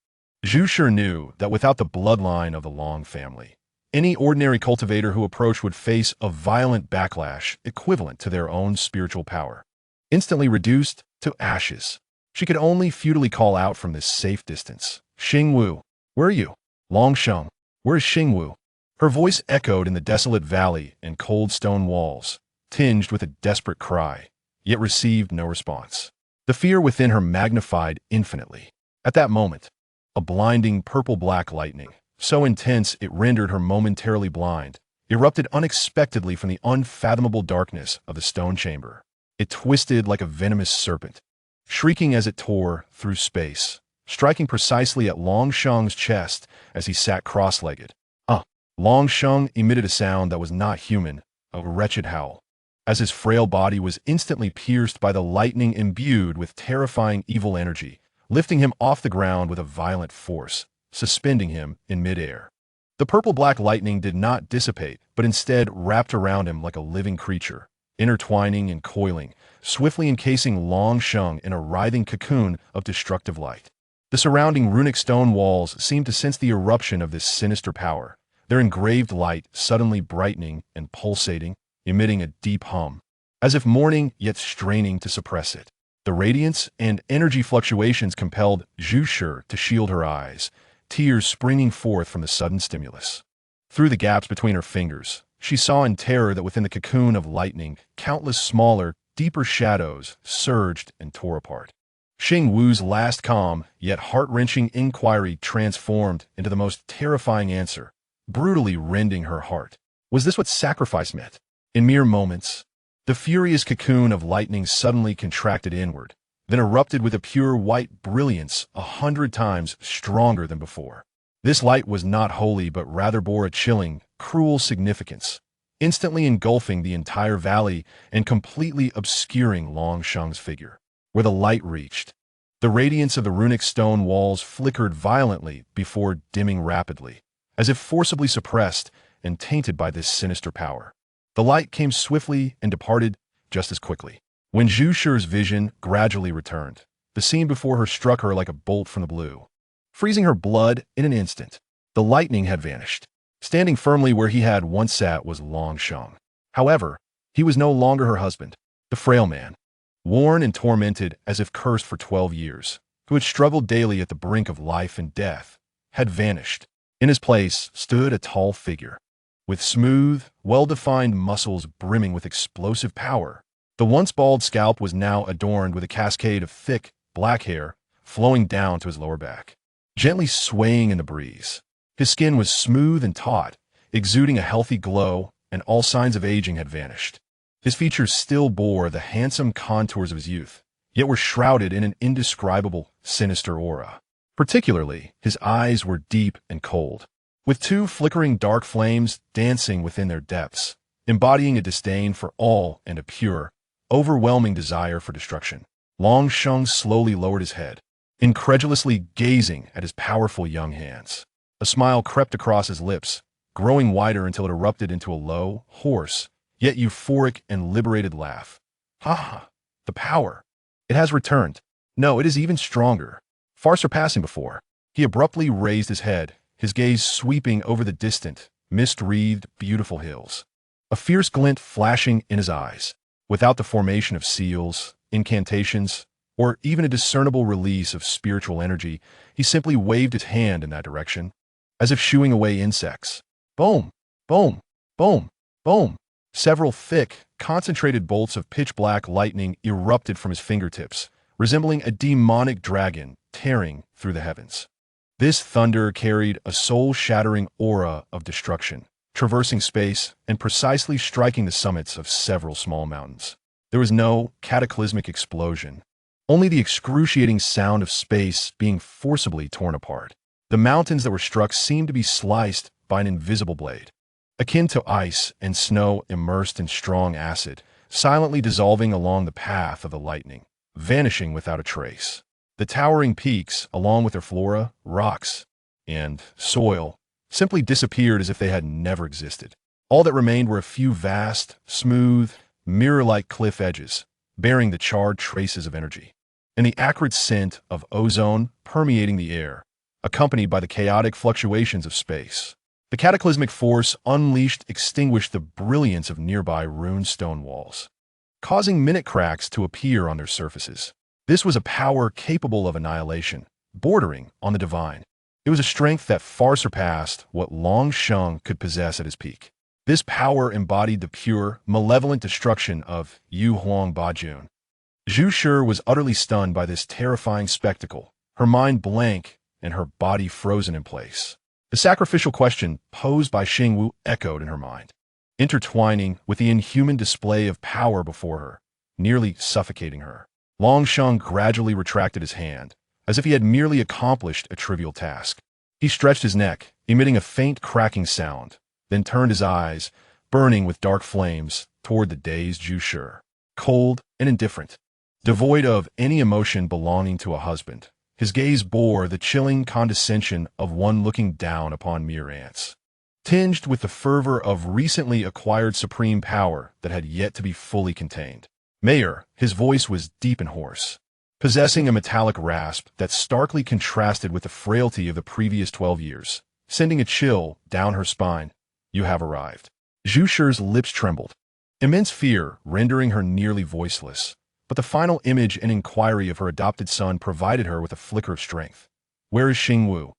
Zhu Shi knew that without the bloodline of the Long family, any ordinary cultivator who approached would face a violent backlash equivalent to their own spiritual power. Instantly reduced to ashes, she could only futilely call out from this safe distance, "Xing Wu, where are you? Long Sheng, where is Xing Wu?" Her voice echoed in the desolate valley and cold stone walls, tinged with a desperate cry, yet received no response. The fear within her magnified infinitely. At that moment, a blinding purple-black lightning, so intense it rendered her momentarily blind, erupted unexpectedly from the unfathomable darkness of the stone chamber. It twisted like a venomous serpent, shrieking as it tore through space, striking precisely at Long Sheng's chest as he sat cross-legged. Long Sheng emitted a sound that was not human, a wretched howl, as his frail body was instantly pierced by the lightning imbued with terrifying evil energy, lifting him off the ground with a violent force, suspending him in midair. The purple-black lightning did not dissipate, but instead wrapped around him like a living creature, intertwining and coiling, swiftly encasing Long Sheng in a writhing cocoon of destructive light. The surrounding runic stone walls seemed to sense the eruption of this sinister power, their engraved light suddenly brightening and pulsating, emitting a deep hum, as if mourning yet straining to suppress it. The radiance and energy fluctuations compelled Zhu Shi to shield her eyes, tears springing forth from the sudden stimulus. Through the gaps between her fingers, she saw in terror that within the cocoon of lightning, countless smaller, deeper shadows surged and tore apart. Xing Wu's last calm, yet heart-wrenching inquiry transformed into the most terrifying answer, brutally rending her heart. Was this what sacrifice meant? In mere moments, the furious cocoon of lightning suddenly contracted inward, then erupted with a pure white brilliance 100 times stronger than before. This light was not holy but rather bore a chilling, cruel significance, instantly engulfing the entire valley and completely obscuring Long Sheng's figure. Where the light reached, the radiance of the runic stone walls flickered violently before dimming rapidly, as if forcibly suppressed and tainted by this sinister power. The light came swiftly and departed just as quickly. When Zhu Shi's vision gradually returned, the scene before her struck her like a bolt from the blue, freezing her blood in an instant. The lightning had vanished. Standing firmly where he had once sat was Long Sheng. However, he was no longer her husband. The frail man, worn and tormented as if cursed for 12 years, who had struggled daily at the brink of life and death, had vanished. In his place stood a tall figure, with smooth, well-defined muscles brimming with explosive power. The once bald scalp was now adorned with a cascade of thick, black hair flowing down to his lower back, gently swaying in the breeze. His skin was smooth and taut, exuding a healthy glow, and all signs of aging had vanished. His features still bore the handsome contours of his youth, yet were shrouded in an indescribable, sinister aura. Particularly, his eyes were deep and cold, with two flickering dark flames dancing within their depths, embodying a disdain for all and a pure, overwhelming desire for destruction. Long Sheng slowly lowered his head, incredulously gazing at his powerful young hands. A smile crept across his lips, growing wider until it erupted into a low, hoarse, yet euphoric and liberated laugh. Ha ha! The power! It has returned. No, it is even stronger, far surpassing before. He abruptly raised his head, his gaze sweeping over the distant, mist-wreathed, beautiful hills. A fierce glint flashing in his eyes. Without the formation of seals, incantations, or even a discernible release of spiritual energy, he simply waved his hand in that direction, as if shooing away insects. Boom! Boom! Boom! Boom! Several thick, concentrated bolts of pitch-black lightning erupted from his fingertips, resembling a demonic dragon tearing through the heavens. This thunder carried a soul-shattering aura of destruction, traversing space and precisely striking the summits of several small mountains. There was no cataclysmic explosion, only the excruciating sound of space being forcibly torn apart. The mountains that were struck seemed to be sliced by an invisible blade, akin to ice and snow immersed in strong acid, silently dissolving along the path of the lightning, vanishing without a trace. The towering peaks, along with their flora, rocks, and soil, simply disappeared as if they had never existed. All that remained were a few vast, smooth, mirror-like cliff edges, bearing the charred traces of energy, and the acrid scent of ozone permeating the air, accompanied by the chaotic fluctuations of space. The cataclysmic force unleashed extinguished the brilliance of nearby ruined stone walls, causing minute cracks to appear on their surfaces. This was a power capable of annihilation, bordering on the divine. It was a strength that far surpassed what Long Sheng could possess at his peak. This power embodied the pure, malevolent destruction of Yu Huang Bajun. Zhu Shi was utterly stunned by this terrifying spectacle, her mind blank and her body frozen in place. The sacrificial question posed by Xingwu echoed in her mind, intertwining with the inhuman display of power before her, nearly suffocating her. Long Sheng gradually retracted his hand, as if he had merely accomplished a trivial task. He stretched his neck, emitting a faint cracking sound, then turned his eyes, burning with dark flames, toward the dazed Zhu Shi. Cold and indifferent, devoid of any emotion belonging to a husband, his gaze bore the chilling condescension of one looking down upon mere ants, tinged with the fervor of recently acquired supreme power that had yet to be fully contained. Mayor, his voice was deep and hoarse, possessing a metallic rasp that starkly contrasted with the frailty of the previous 12 years, sending a chill down her spine. You have arrived. Zhu Shi's lips trembled, immense fear rendering her nearly voiceless. But the final image and inquiry of her adopted son provided her with a flicker of strength. Where is Xingwu?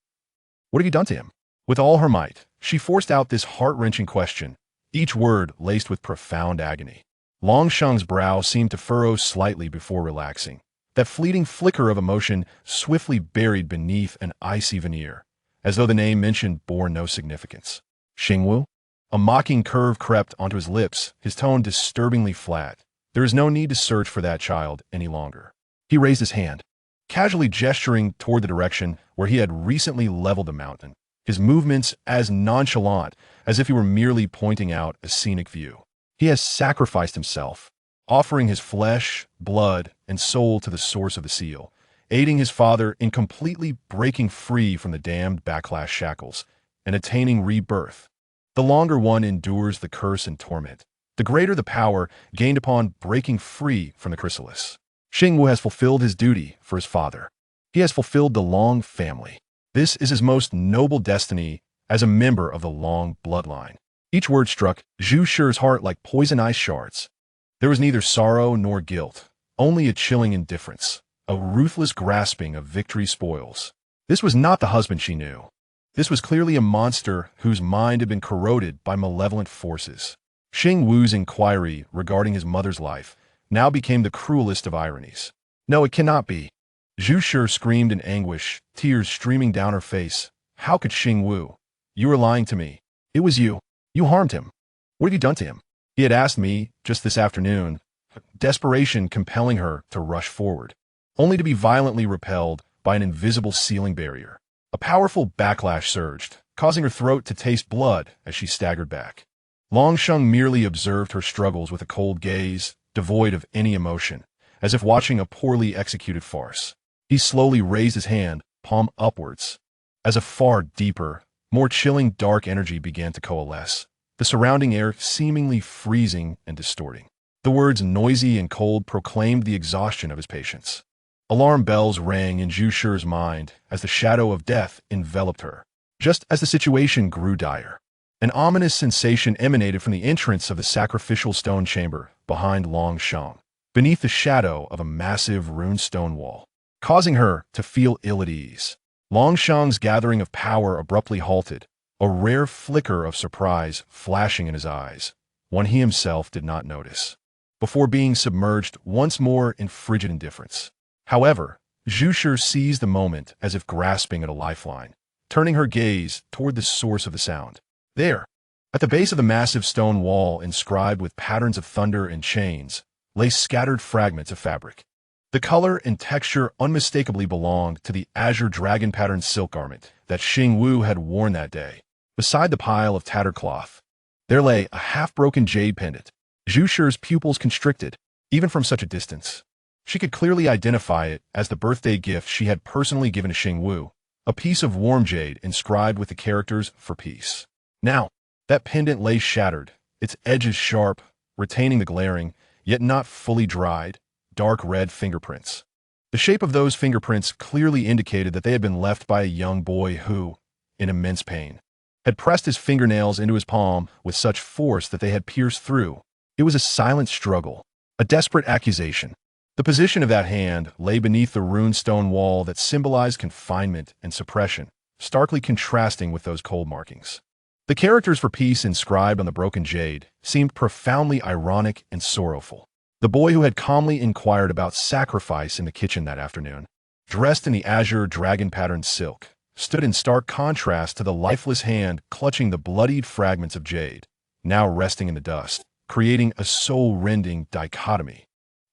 What have you done to him? With all her might, she forced out this heart-wrenching question, each word laced with profound agony. Long Sheng's brow seemed to furrow slightly before relaxing, that fleeting flicker of emotion swiftly buried beneath an icy veneer, as though the name mentioned bore no significance. Xingwu? A mocking curve crept onto his lips, his tone disturbingly flat. There is no need to search for that child any longer. He raised his hand, casually gesturing toward the direction where he had recently leveled the mountain, his movements as nonchalant as if he were merely pointing out a scenic view. He has sacrificed himself, offering his flesh, blood, and soul to the source of the seal, aiding his father in completely breaking free from the damned backlash shackles and attaining rebirth. The longer one endures the curse and torment, the greater the power gained upon breaking free from the chrysalis. Xingwu has fulfilled his duty for his father. He has fulfilled the Long family. This is his most noble destiny as a member of the Long bloodline. Each word struck Zhu Shi's heart like poison ice shards. There was neither sorrow nor guilt, only a chilling indifference, a ruthless grasping of victory spoils. This was not the husband she knew. This was clearly a monster whose mind had been corroded by malevolent forces. Xingwu's inquiry regarding his mother's life now became the cruelest of ironies. No, it cannot be. Zhu Shi screamed in anguish, tears streaming down her face. How could Xingwu? You were lying to me. It was you. You harmed him. What have you done to him? He had asked me just this afternoon, desperation compelling her to rush forward, only to be violently repelled by an invisible ceiling barrier. A powerful backlash surged, causing her throat to taste blood as she staggered back. Long Sheng merely observed her struggles with a cold gaze, devoid of any emotion, as if watching a poorly executed farce. He slowly raised his hand, palm upwards, as a far deeper, more chilling dark energy began to coalesce, the surrounding air seemingly freezing and distorting. The words noisy and cold proclaimed the exhaustion of his patience. Alarm bells rang in Zhu Shi's mind as the shadow of death enveloped her. Just as the situation grew dire, an ominous sensation emanated from the entrance of the sacrificial stone chamber behind Long Sheng, beneath the shadow of a massive ruined stone wall, causing her to feel ill at ease. Long Sheng's gathering of power abruptly halted, a rare flicker of surprise flashing in his eyes, one he himself did not notice, before being submerged once more in frigid indifference. However, Zhu Shi seized the moment as if grasping at a lifeline, turning her gaze toward the source of the sound. There, at the base of the massive stone wall inscribed with patterns of thunder and chains, lay scattered fragments of fabric. The color and texture unmistakably belonged to the azure dragon-patterned silk garment that Xing Wu had worn that day. Beside the pile of tattered cloth, there lay a half-broken jade pendant. Zhu Shi's pupils constricted, even from such a distance. She could clearly identify it as the birthday gift she had personally given to Xing Wu, a piece of warm jade inscribed with the characters for peace. Now, that pendant lay shattered, its edges sharp, retaining the glaring, yet not fully dried, dark red fingerprints. The shape of those fingerprints clearly indicated that they had been left by a young boy who, in immense pain, had pressed his fingernails into his palm with such force that they had pierced through. It was a silent struggle, a desperate accusation. The position of that hand lay beneath the rune-stone wall that symbolized confinement and suppression, starkly contrasting with those cold markings. The characters for peace inscribed on the broken jade seemed profoundly ironic and sorrowful. The boy who had calmly inquired about sacrifice in the kitchen that afternoon, dressed in the azure dragon-patterned silk, stood in stark contrast to the lifeless hand clutching the bloodied fragments of jade, now resting in the dust, creating a soul-rending dichotomy.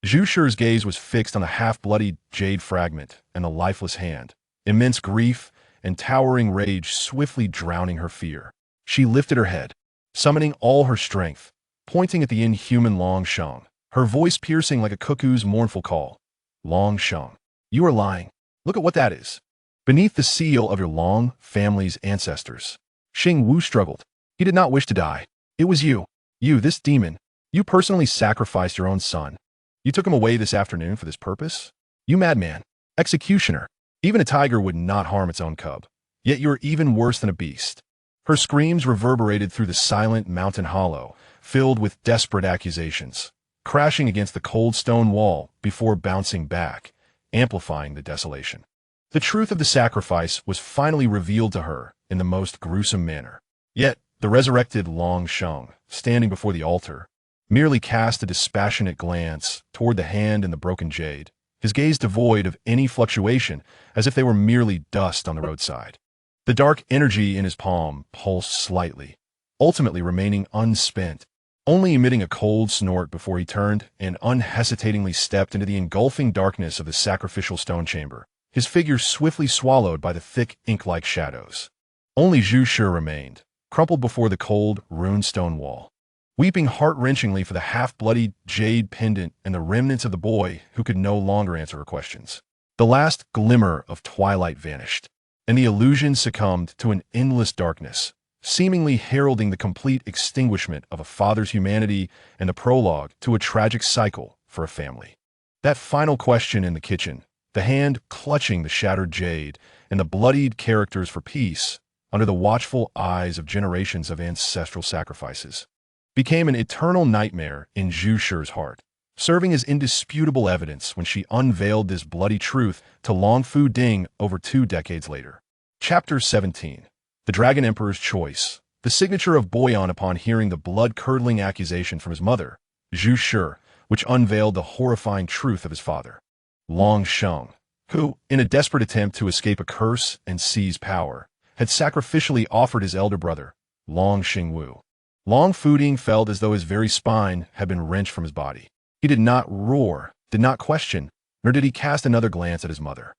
Zhu Shi's gaze was fixed on the half-bloodied jade fragment and the lifeless hand, immense grief and towering rage swiftly drowning her fear. She lifted her head, summoning all her strength, pointing at the inhuman Long Sheng, her voice piercing like a cuckoo's mournful call. Long Sheng, you are lying. Look at what that is. Beneath the seal of your Long family's ancestors. Xing Wu struggled. He did not wish to die. It was you. You, this demon. You personally sacrificed your own son. You took him away this afternoon for this purpose? You madman. Executioner. Even a tiger would not harm its own cub. Yet you are even worse than a beast. Her screams reverberated through the silent mountain hollow, filled with desperate accusations, crashing against the cold stone wall before bouncing back, amplifying the desolation. The truth of the sacrifice was finally revealed to her in the most gruesome manner. Yet, the resurrected Long Sheng, standing before the altar, merely cast a dispassionate glance toward the hand and the broken jade, his gaze devoid of any fluctuation, as if they were merely dust on the roadside. The dark energy in his palm pulsed slightly, ultimately remaining unspent, only emitting a cold snort before he turned and unhesitatingly stepped into the engulfing darkness of the sacrificial stone chamber, his figure swiftly swallowed by the thick ink-like shadows. Only Zhu Shi remained, crumpled before the cold, rune-stone wall, weeping heart-wrenchingly for the half-bloodied jade pendant and the remnants of the boy who could no longer answer her questions. The last glimmer of twilight vanished, and the illusion succumbed to an endless darkness, seemingly heralding the complete extinguishment of a father's humanity and the prologue to a tragic cycle for a family. That final question in the kitchen, the hand clutching the shattered jade, and the bloodied characters for peace under the watchful eyes of generations of ancestral sacrifices, became an eternal nightmare in Zhu Shi's heart, serving as indisputable evidence when she unveiled this bloody truth to Long Fu Ding over 2 decades later. Chapter 17. The Dragon Emperor's Choice. The signature of Boyan upon hearing the blood-curdling accusation from his mother, Zhu Shi, which unveiled the horrifying truth of his father, Long Sheng, who, in a desperate attempt to escape a curse and seize power, had sacrificially offered his elder brother, Long Xingwu. Long Fu Ding felt as though his very spine had been wrenched from his body. He did not roar, did not question, nor did he cast another glance at his mother.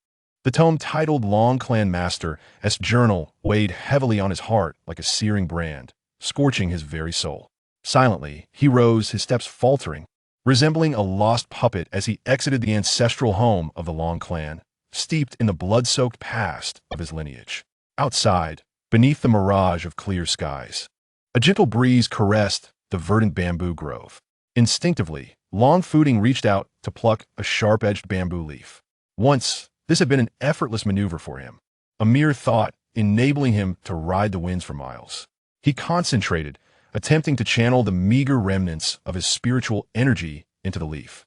The tome titled Long Clan Master's journal weighed heavily on his heart like a searing brand, scorching his very soul. Silently, he rose, his steps faltering, resembling a lost puppet as he exited the ancestral home of the Long Clan, steeped in the blood-soaked past of his lineage. Outside, beneath the mirage of clear skies, a gentle breeze caressed the verdant bamboo grove. Instinctively, Long Fu Ding reached out to pluck a sharp-edged bamboo leaf. Once, this had been an effortless maneuver for him, a mere thought enabling him to ride the winds for miles. He concentrated, attempting to channel the meager remnants of his spiritual energy into the leaf,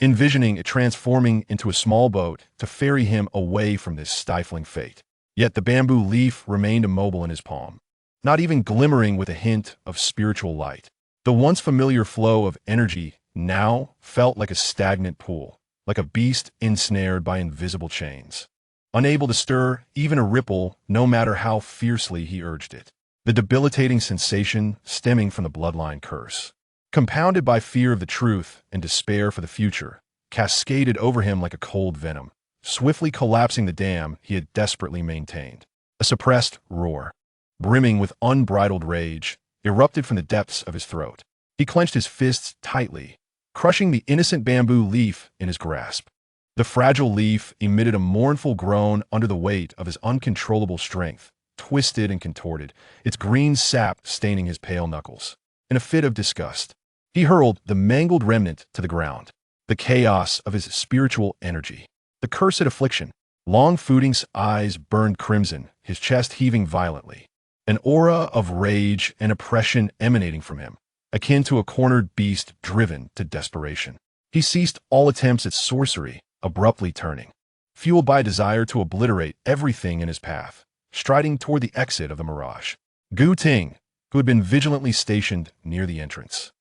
envisioning it transforming into a small boat to ferry him away from this stifling fate. Yet the bamboo leaf remained immobile in his palm, not even glimmering with a hint of spiritual light. The once familiar flow of energy now felt like a stagnant pool, like a beast ensnared by invisible chains, unable to stir even a ripple no matter how fiercely he urged it. The debilitating sensation stemming from the bloodline curse, compounded by fear of the truth and despair for the future, cascaded over him like a cold venom, swiftly collapsing the dam he had desperately maintained. A suppressed roar, brimming with unbridled rage, erupted from the depths of his throat. He clenched his fists tightly, crushing the innocent bamboo leaf in his grasp. The fragile leaf emitted a mournful groan under the weight of his uncontrollable strength, twisted and contorted, its green sap staining his pale knuckles. In a fit of disgust, he hurled the mangled remnant to the ground, the chaos of his spiritual energy. The cursed affliction. Long Fooding's eyes burned crimson, his chest heaving violently, an aura of rage and oppression emanating from him, akin to a cornered beast driven to desperation. He ceased all attempts at sorcery, abruptly turning, fueled by a desire to obliterate everything in his path, striding toward the exit of the mirage. Gu Ting, who had been vigilantly stationed near the entrance,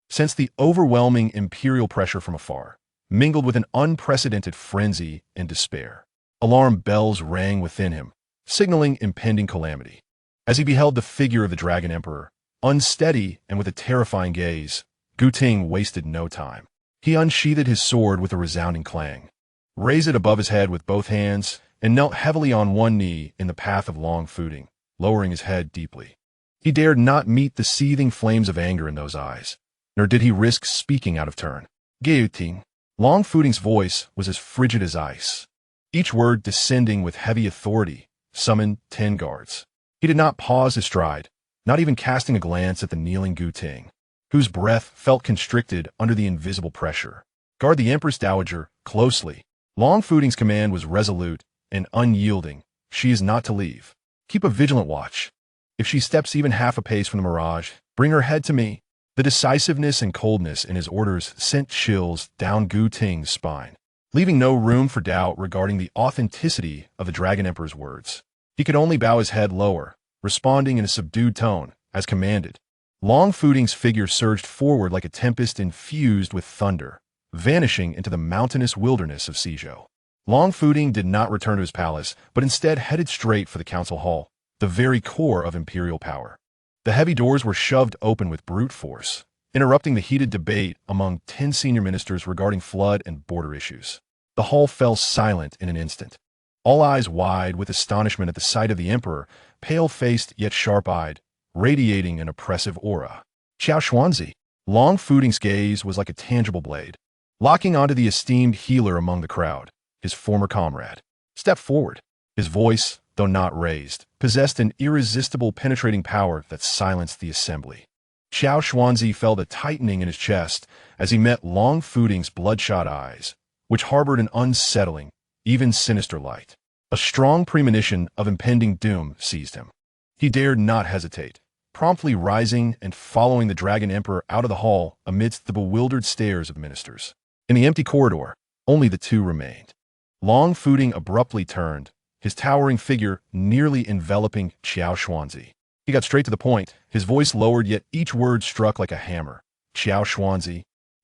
sensed the overwhelming imperial pressure from afar, mingled with an unprecedented frenzy and despair. Alarm bells rang within him, signaling impending calamity. As he beheld the figure of the Dragon Emperor, unsteady and with a terrifying gaze, Gu Ting wasted no time. He unsheathed his sword with a resounding clang, raised it above his head with both hands, and knelt heavily on one knee in the path of Long Fooding, lowering his head deeply. He dared not meet the seething flames of anger in those eyes, nor did he risk speaking out of turn. Gu Ting. Long Fooding's voice was as frigid as ice, each word descending with heavy authority. Summon 10 guards. He did not pause his stride, not even casting a glance at the kneeling Gu Ting, whose breath felt constricted under the invisible pressure. Guard the Empress Dowager closely. Long Fooding's command was resolute and unyielding. She is not to leave. Keep a vigilant watch. If she steps even half a pace from the mirage, bring her head to me. The decisiveness and coldness in his orders sent chills down Gu Ting's spine, leaving no room for doubt regarding the authenticity of the Dragon Emperor's words. He could only bow his head lower, responding in a subdued tone, as commanded. Long Fooding's figure surged forward like a tempest infused with thunder, vanishing into the mountainous wilderness of Suzhou. Long Fooding did not return to his palace, but instead headed straight for the council hall, the very core of imperial power. The heavy doors were shoved open with brute force, interrupting the heated debate among 10 senior ministers regarding flood and border issues. The hall fell silent in an instant, all eyes wide with astonishment at the sight of the emperor, pale-faced yet sharp-eyed, radiating an oppressive aura. Xiao Xuanzi. Long Fooding's gaze was like a tangible blade, locking onto the esteemed healer among the crowd, his former comrade. Step forward. His voice, though not raised, possessed an irresistible penetrating power that silenced the assembly. Xiao Xuanzi felt a tightening in his chest as he met Long Fooding's bloodshot eyes, which harbored an unsettling, even sinister light. A strong premonition of impending doom seized him. He dared not hesitate, promptly rising and following the Dragon Emperor out of the hall amidst the bewildered stares of ministers. In the empty corridor, only the two remained. Long Fooding abruptly turned, his towering figure nearly enveloping Xiao Xuanzi. He got straight to the point, his voice lowered yet each word struck like a hammer. Xiao Xuanzi,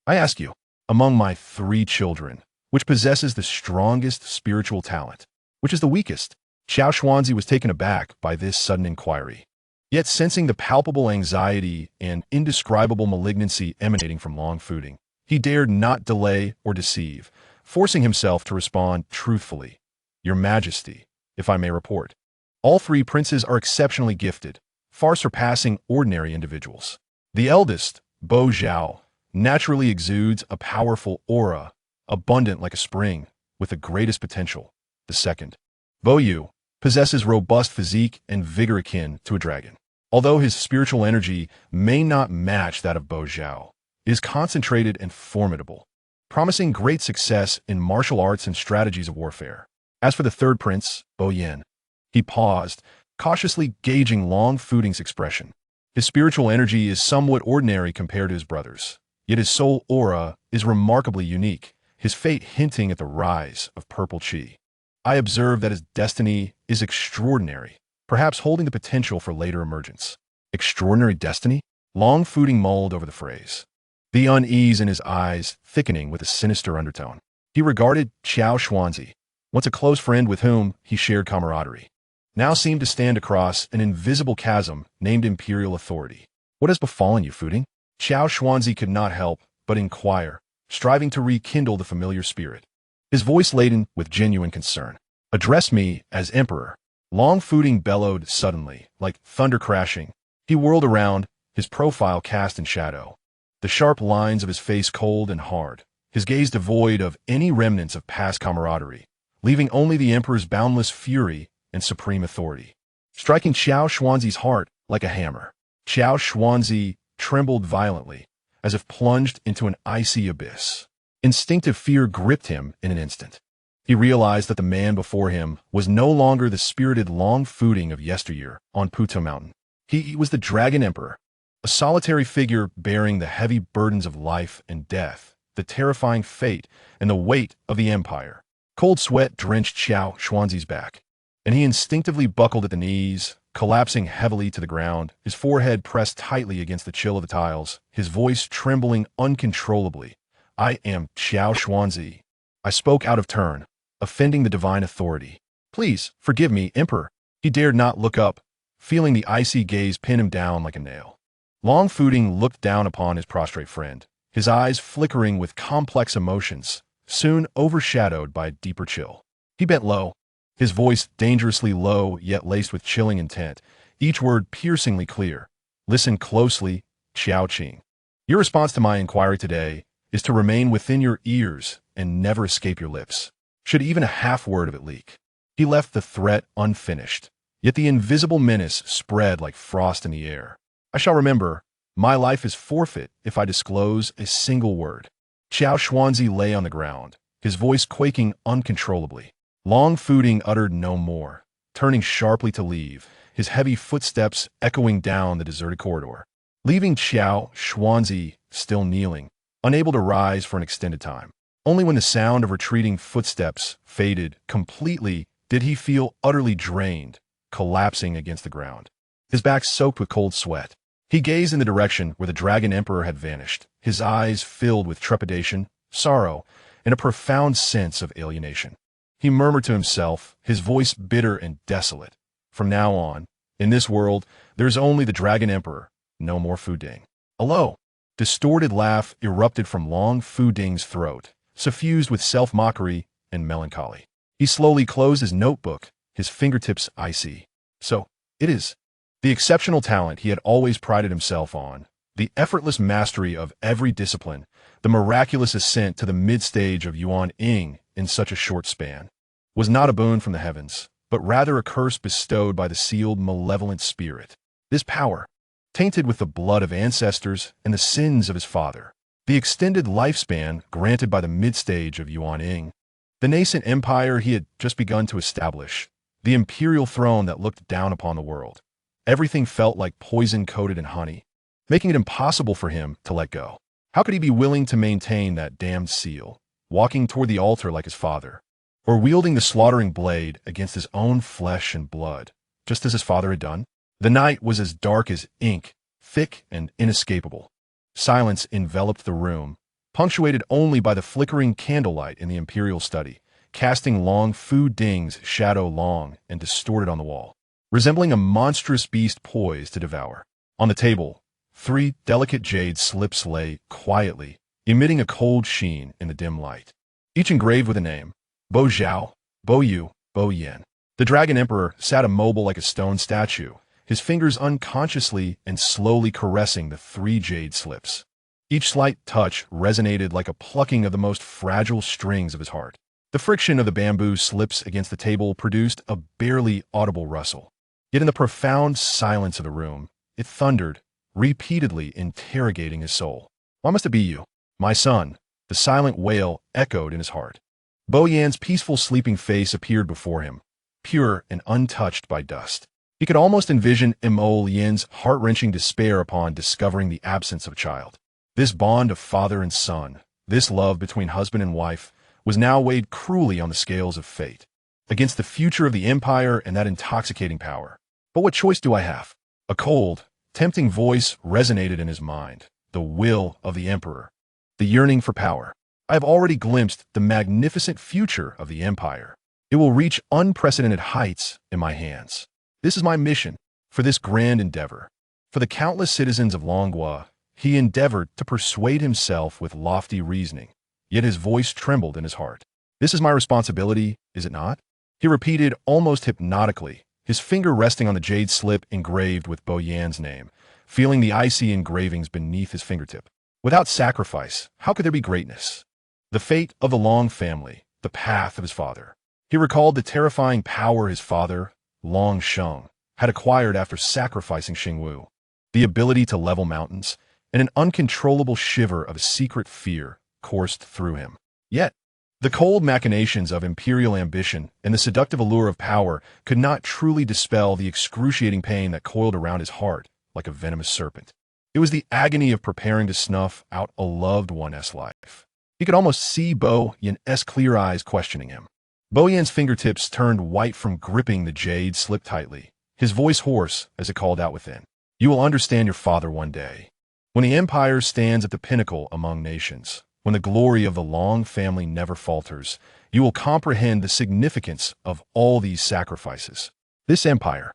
I ask you, among my 3 children, which possesses the strongest spiritual talent? Which is the weakest? Xiao Xuanzi was taken aback by this sudden inquiry, yet sensing the palpable anxiety and indescribable malignancy emanating from Long Fooding, he dared not delay or deceive, forcing himself to respond truthfully. Your Majesty, if I may report, all 3 princes are exceptionally gifted, far surpassing ordinary individuals. The eldest, Bo Zhao, naturally exudes a powerful aura, abundant like a spring, with the greatest potential. The second, Bo Yu, possesses robust physique and vigor akin to a dragon. Although his spiritual energy may not match that of Bo Zhao, it is concentrated and formidable, promising great success in martial arts and strategies of warfare. As for the third prince, Bo Yan, he paused, cautiously gauging Long Fooding's expression. His spiritual energy is somewhat ordinary compared to his brothers, yet his soul aura is remarkably unique, his fate hinting at the rise of purple chi. I observe that his destiny is extraordinary, perhaps holding the potential for later emergence. Extraordinary destiny? Long Fooding mulled over the phrase, the unease in his eyes thickening with a sinister undertone. He regarded Xiao Xuanzi, once a close friend with whom he shared camaraderie, now seemed to stand across an invisible chasm named imperial authority. What has befallen you, Fooding? Xiao Xuanzi could not help but inquire, striving to rekindle the familiar spirit. His voice laden with genuine concern. "Address me as Emperor." Long Fuding bellowed suddenly, like thunder crashing. He whirled around, his profile cast in shadow. The sharp lines of his face cold and hard, his gaze devoid of any remnants of past camaraderie, leaving only the Emperor's boundless fury and supreme authority. Striking Xiao Xuanzi's heart like a hammer. Xiao Xuanzi trembled violently, as if plunged into an icy abyss. Instinctive fear gripped him in an instant. He realized that the man before him was no longer the spirited Long Fuding of yesteryear on Puto Mountain. He was the Dragon Emperor, a solitary figure bearing the heavy burdens of life and death, the terrifying fate and the weight of the empire. Cold sweat drenched Xiao Xuanzi's back, and he instinctively buckled at the knees, collapsing heavily to the ground, his forehead pressed tightly against the chill of the tiles, his voice trembling uncontrollably. "I am Xiao Xuanzi." I spoke out of turn, offending the divine authority. "Please, forgive me, Emperor." He dared not look up, feeling the icy gaze pin him down like a nail. Long Fuding looked down upon his prostrate friend, his eyes flickering with complex emotions, soon overshadowed by a deeper chill. He bent low, his voice dangerously low yet laced with chilling intent, each word piercingly clear. "Listen closely, Xiao Qing. Your response to my inquiry today is to remain within your ears and never escape your lips. Should even a half word of it leak." He left the threat unfinished, yet the invisible menace spread like frost in the air. "I shall remember. My life is forfeit if I disclose a single word." Xiao Xuanzi lay on the ground, his voice quaking uncontrollably. Long Fuding uttered no more, turning sharply to leave, his heavy footsteps echoing down the deserted corridor, leaving Xiao Xuanzi still kneeling, unable to rise for an extended time. Only when the sound of retreating footsteps faded completely did he feel utterly drained, collapsing against the ground, his back soaked with cold sweat. He gazed in the direction where the Dragon Emperor had vanished, his eyes filled with trepidation, sorrow, and a profound sense of alienation. He murmured to himself, his voice bitter and desolate. "From now on, in this world, there's only the Dragon Emperor, no more Fuding." A low, distorted laugh erupted from Long Fuding's throat, suffused with self-mockery and melancholy. He slowly closed his notebook, his fingertips icy. So, it is. The exceptional talent he had always prided himself on, the effortless mastery of every discipline, the miraculous ascent to the mid-stage of Yuan Ying in such a short span, was not a boon from the heavens, but rather a curse bestowed by the sealed malevolent spirit. This power, tainted with the blood of ancestors and the sins of his father, the extended lifespan granted by the mid-stage of Yuan Ying, the nascent empire he had just begun to establish, the imperial throne that looked down upon the world. Everything felt like poison coated in honey, making it impossible for him to let go. How could he be willing to maintain that damned seal, walking toward the altar like his father, or wielding the slaughtering blade against his own flesh and blood, just as his father had done? The night was as dark as ink, thick and inescapable. Silence enveloped the room, punctuated only by the flickering candlelight in the imperial study, casting Long Fuding's shadow long and distorted on the wall, resembling a monstrous beast poised to devour. On the table, 3 delicate jade slips lay quietly, emitting a cold sheen in the dim light, each engraved with a name: Bo Zhao, Bo Yu, Bo Yan. The Dragon Emperor sat immobile like a stone statue, his fingers unconsciously and slowly caressing the 3 jade slips. Each slight touch resonated like a plucking of the most fragile strings of his heart. The friction of the bamboo slips against the table produced a barely audible rustle. Yet in the profound silence of the room, it thundered, repeatedly interrogating his soul. "Why must it be you, my son?" The silent wail echoed in his heart. Bo Yan's peaceful sleeping face appeared before him, pure and untouched by dust. He could almost envision Mo Yan's heart-wrenching despair upon discovering the absence of a child. This bond of father and son, this love between husband and wife, was now weighed cruelly on the scales of fate, against the future of the empire and that intoxicating power. But what choice do I have? A cold, tempting voice resonated in his mind, the will of the emperor, the yearning for power. I have already glimpsed the magnificent future of the empire. It will reach unprecedented heights in my hands. This is my mission for this grand endeavor. For the countless citizens of Longhua, he endeavored to persuade himself with lofty reasoning, yet his voice trembled in his heart. "This is my responsibility, is it not?" He repeated almost hypnotically, his finger resting on the jade slip engraved with Boyan's name, feeling the icy engravings beneath his fingertip. Without sacrifice, how could there be greatness? The fate of the Long family, the path of his father. He recalled the terrifying power his father, Long Sheng, had acquired after sacrificing Xingwu, the ability to level mountains, and an uncontrollable shiver of a secret fear coursed through him. Yet, the cold machinations of imperial ambition and the seductive allure of power could not truly dispel the excruciating pain that coiled around his heart like a venomous serpent. It was the agony of preparing to snuff out a loved one's life. He could almost see Bo Yan's clear eyes questioning him. Bo Yan's fingertips turned white from gripping the jade slip tightly, his voice hoarse as it called out within. "You will understand your father one day. When the empire stands at the pinnacle among nations, when the glory of the Long family never falters, you will comprehend the significance of all these sacrifices. This empire,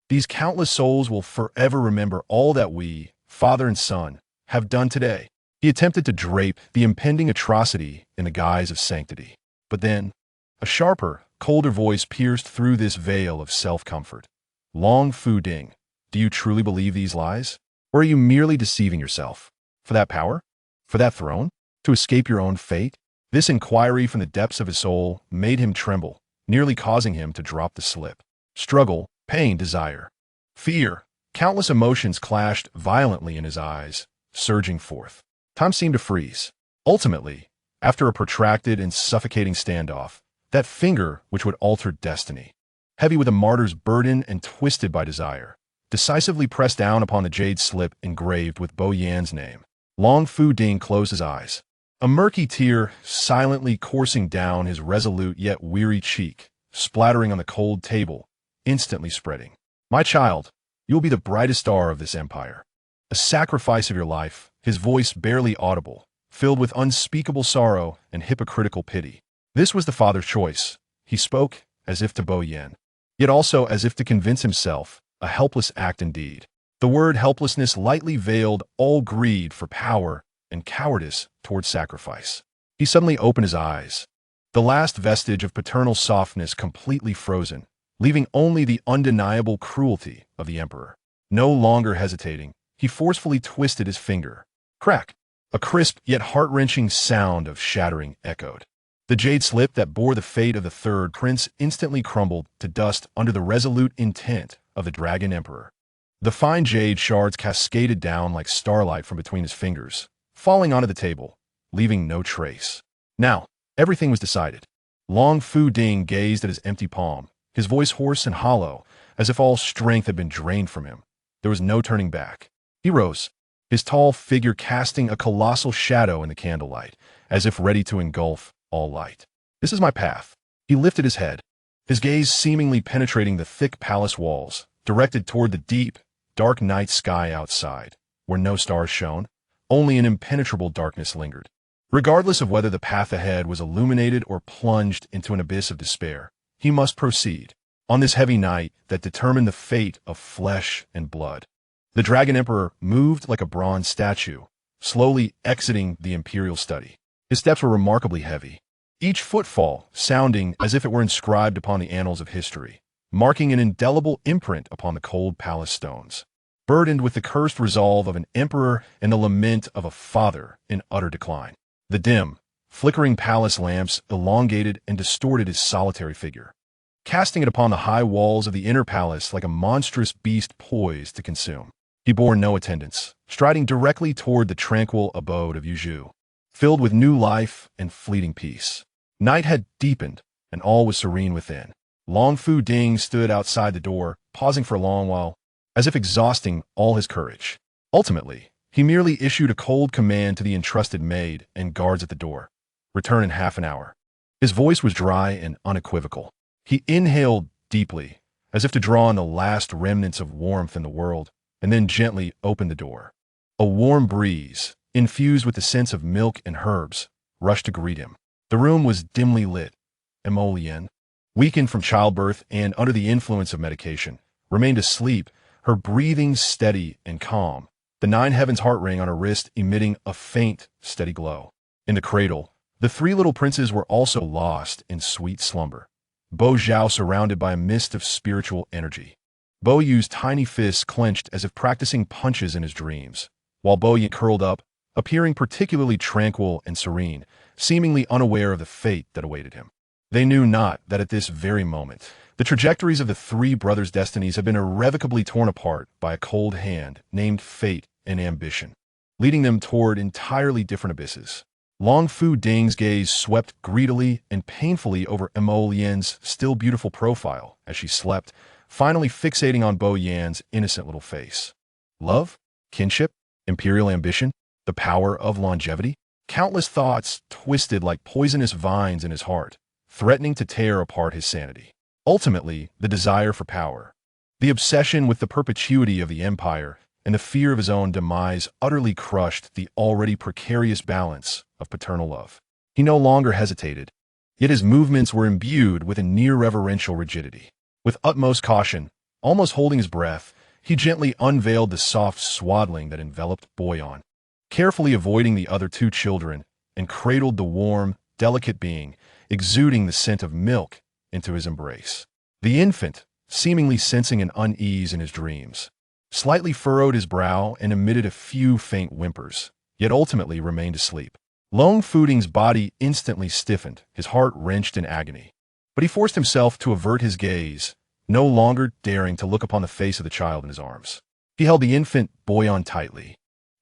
these countless souls will forever remember all that we, father and son, have done today." He attempted to drape the impending atrocity in the guise of sanctity. But then, a sharper, colder voice pierced through this veil of self-comfort. "Long Fu Ding, do you truly believe these lies? Or are you merely deceiving yourself? For that power? For that throne? To escape your own fate?" This inquiry from the depths of his soul made him tremble, nearly causing him to drop the slip. Struggle, pain, desire, fear, countless emotions clashed violently in his eyes, surging forth. Time seemed to freeze. Ultimately, after a protracted and suffocating standoff, that finger which would alter destiny, heavy with a martyr's burden and twisted by desire, decisively pressed down upon the jade slip engraved with Bo Yan's name. Long Fu Ding closed his eyes, a murky tear silently coursing down his resolute yet weary cheek, splattering on the cold table, instantly spreading. "My child, you will be the brightest star of this empire. A sacrifice of your life," his voice barely audible, filled with unspeakable sorrow and hypocritical pity. This was the father's choice. He spoke as if to Bo Yan, yet also as if to convince himself, a helpless act indeed. The word helplessness lightly veiled all greed for power and cowardice towards sacrifice. He suddenly opened his eyes, the last vestige of paternal softness completely frozen, leaving only the undeniable cruelty of the emperor. No longer hesitating, he forcefully twisted his finger. Crack! A crisp yet heart-wrenching sound of shattering echoed. The jade slip that bore the fate of the third prince instantly crumbled to dust under the resolute intent of the dragon emperor. The fine jade shards cascaded down like starlight from between his fingers, falling onto the table, leaving no trace. Now, everything was decided. Long Fu Ding gazed at his empty palm, his voice hoarse and hollow, as if all strength had been drained from him. There was no turning back. He rose, his tall figure casting a colossal shadow in the candlelight, as if ready to engulf all light. "This is my path." He lifted his head, his gaze seemingly penetrating the thick palace walls, directed toward the deep, dark night sky outside, where no stars shone, only an impenetrable darkness lingered. Regardless of whether the path ahead was illuminated or plunged into an abyss of despair, he must proceed, on this heavy night that determined the fate of flesh and blood. The Dragon Emperor moved like a bronze statue, slowly exiting the imperial study. His steps were remarkably heavy, each footfall sounding as if it were inscribed upon the annals of history, marking an indelible imprint upon the cold palace stones. Burdened with the cursed resolve of an emperor and the lament of a father in utter decline. The dim, flickering palace lamps elongated and distorted his solitary figure, casting it upon the high walls of the inner palace like a monstrous beast poised to consume. He bore no attendance, striding directly toward the tranquil abode of Yuzhu, filled with new life and fleeting peace. Night had deepened, and all was serene within. Long Fu Ding stood outside the door, pausing for a long while, as if exhausting all his courage. Ultimately, he merely issued a cold command to the entrusted maid and guards at the door. "Return in half an hour." His voice was dry and unequivocal. He inhaled deeply, as if to draw in the last remnants of warmth in the world, and then gently opened the door. A warm breeze, infused with the scents of milk and herbs, rushed to greet him. The room was dimly lit. Emolienne, weakened from childbirth and under the influence of medication, remained asleep, her breathing steady and calm, the nine heavens heart ring on her wrist emitting a faint, steady glow. In the cradle, the The three little princes were also lost in sweet slumber. Bo Zhao surrounded by a mist of spiritual energy. Bo used tiny fists clenched as if practicing punches in his dreams, while Bo Yan curled up, appearing particularly tranquil and serene, seemingly unaware of the fate that awaited him. They knew not that at this very moment, the trajectories of the three brothers' destinies had been irrevocably torn apart by a cold hand named fate and ambition, leading them toward entirely different abysses. Long Fu Ding's gaze swept greedily and painfully over Mo Lian's still beautiful profile as she slept, finally fixating on Bo Yan's innocent little face. Love? Kinship? Imperial ambition? The power of longevity? Countless thoughts twisted like poisonous vines in his heart, threatening to tear apart his sanity. Ultimately, the desire for power, the obsession with the perpetuity of the empire, and the fear of his own demise utterly crushed the already precarious balance of paternal love. He no longer hesitated, yet his movements were imbued with a near-reverential rigidity. With utmost caution, almost holding his breath, he gently unveiled the soft swaddling that enveloped Boyan, carefully avoiding the other two children, and cradled the warm, delicate being, exuding the scent of milk, into his embrace. The infant, seemingly sensing an unease in his dreams, slightly furrowed his brow and emitted a few faint whimpers, yet ultimately remained asleep. Long Fu Ding's body instantly stiffened, his heart wrenched in agony. But he forced himself to avert his gaze, no longer daring to look upon the face of the child in his arms. He held the infant Boyan tightly,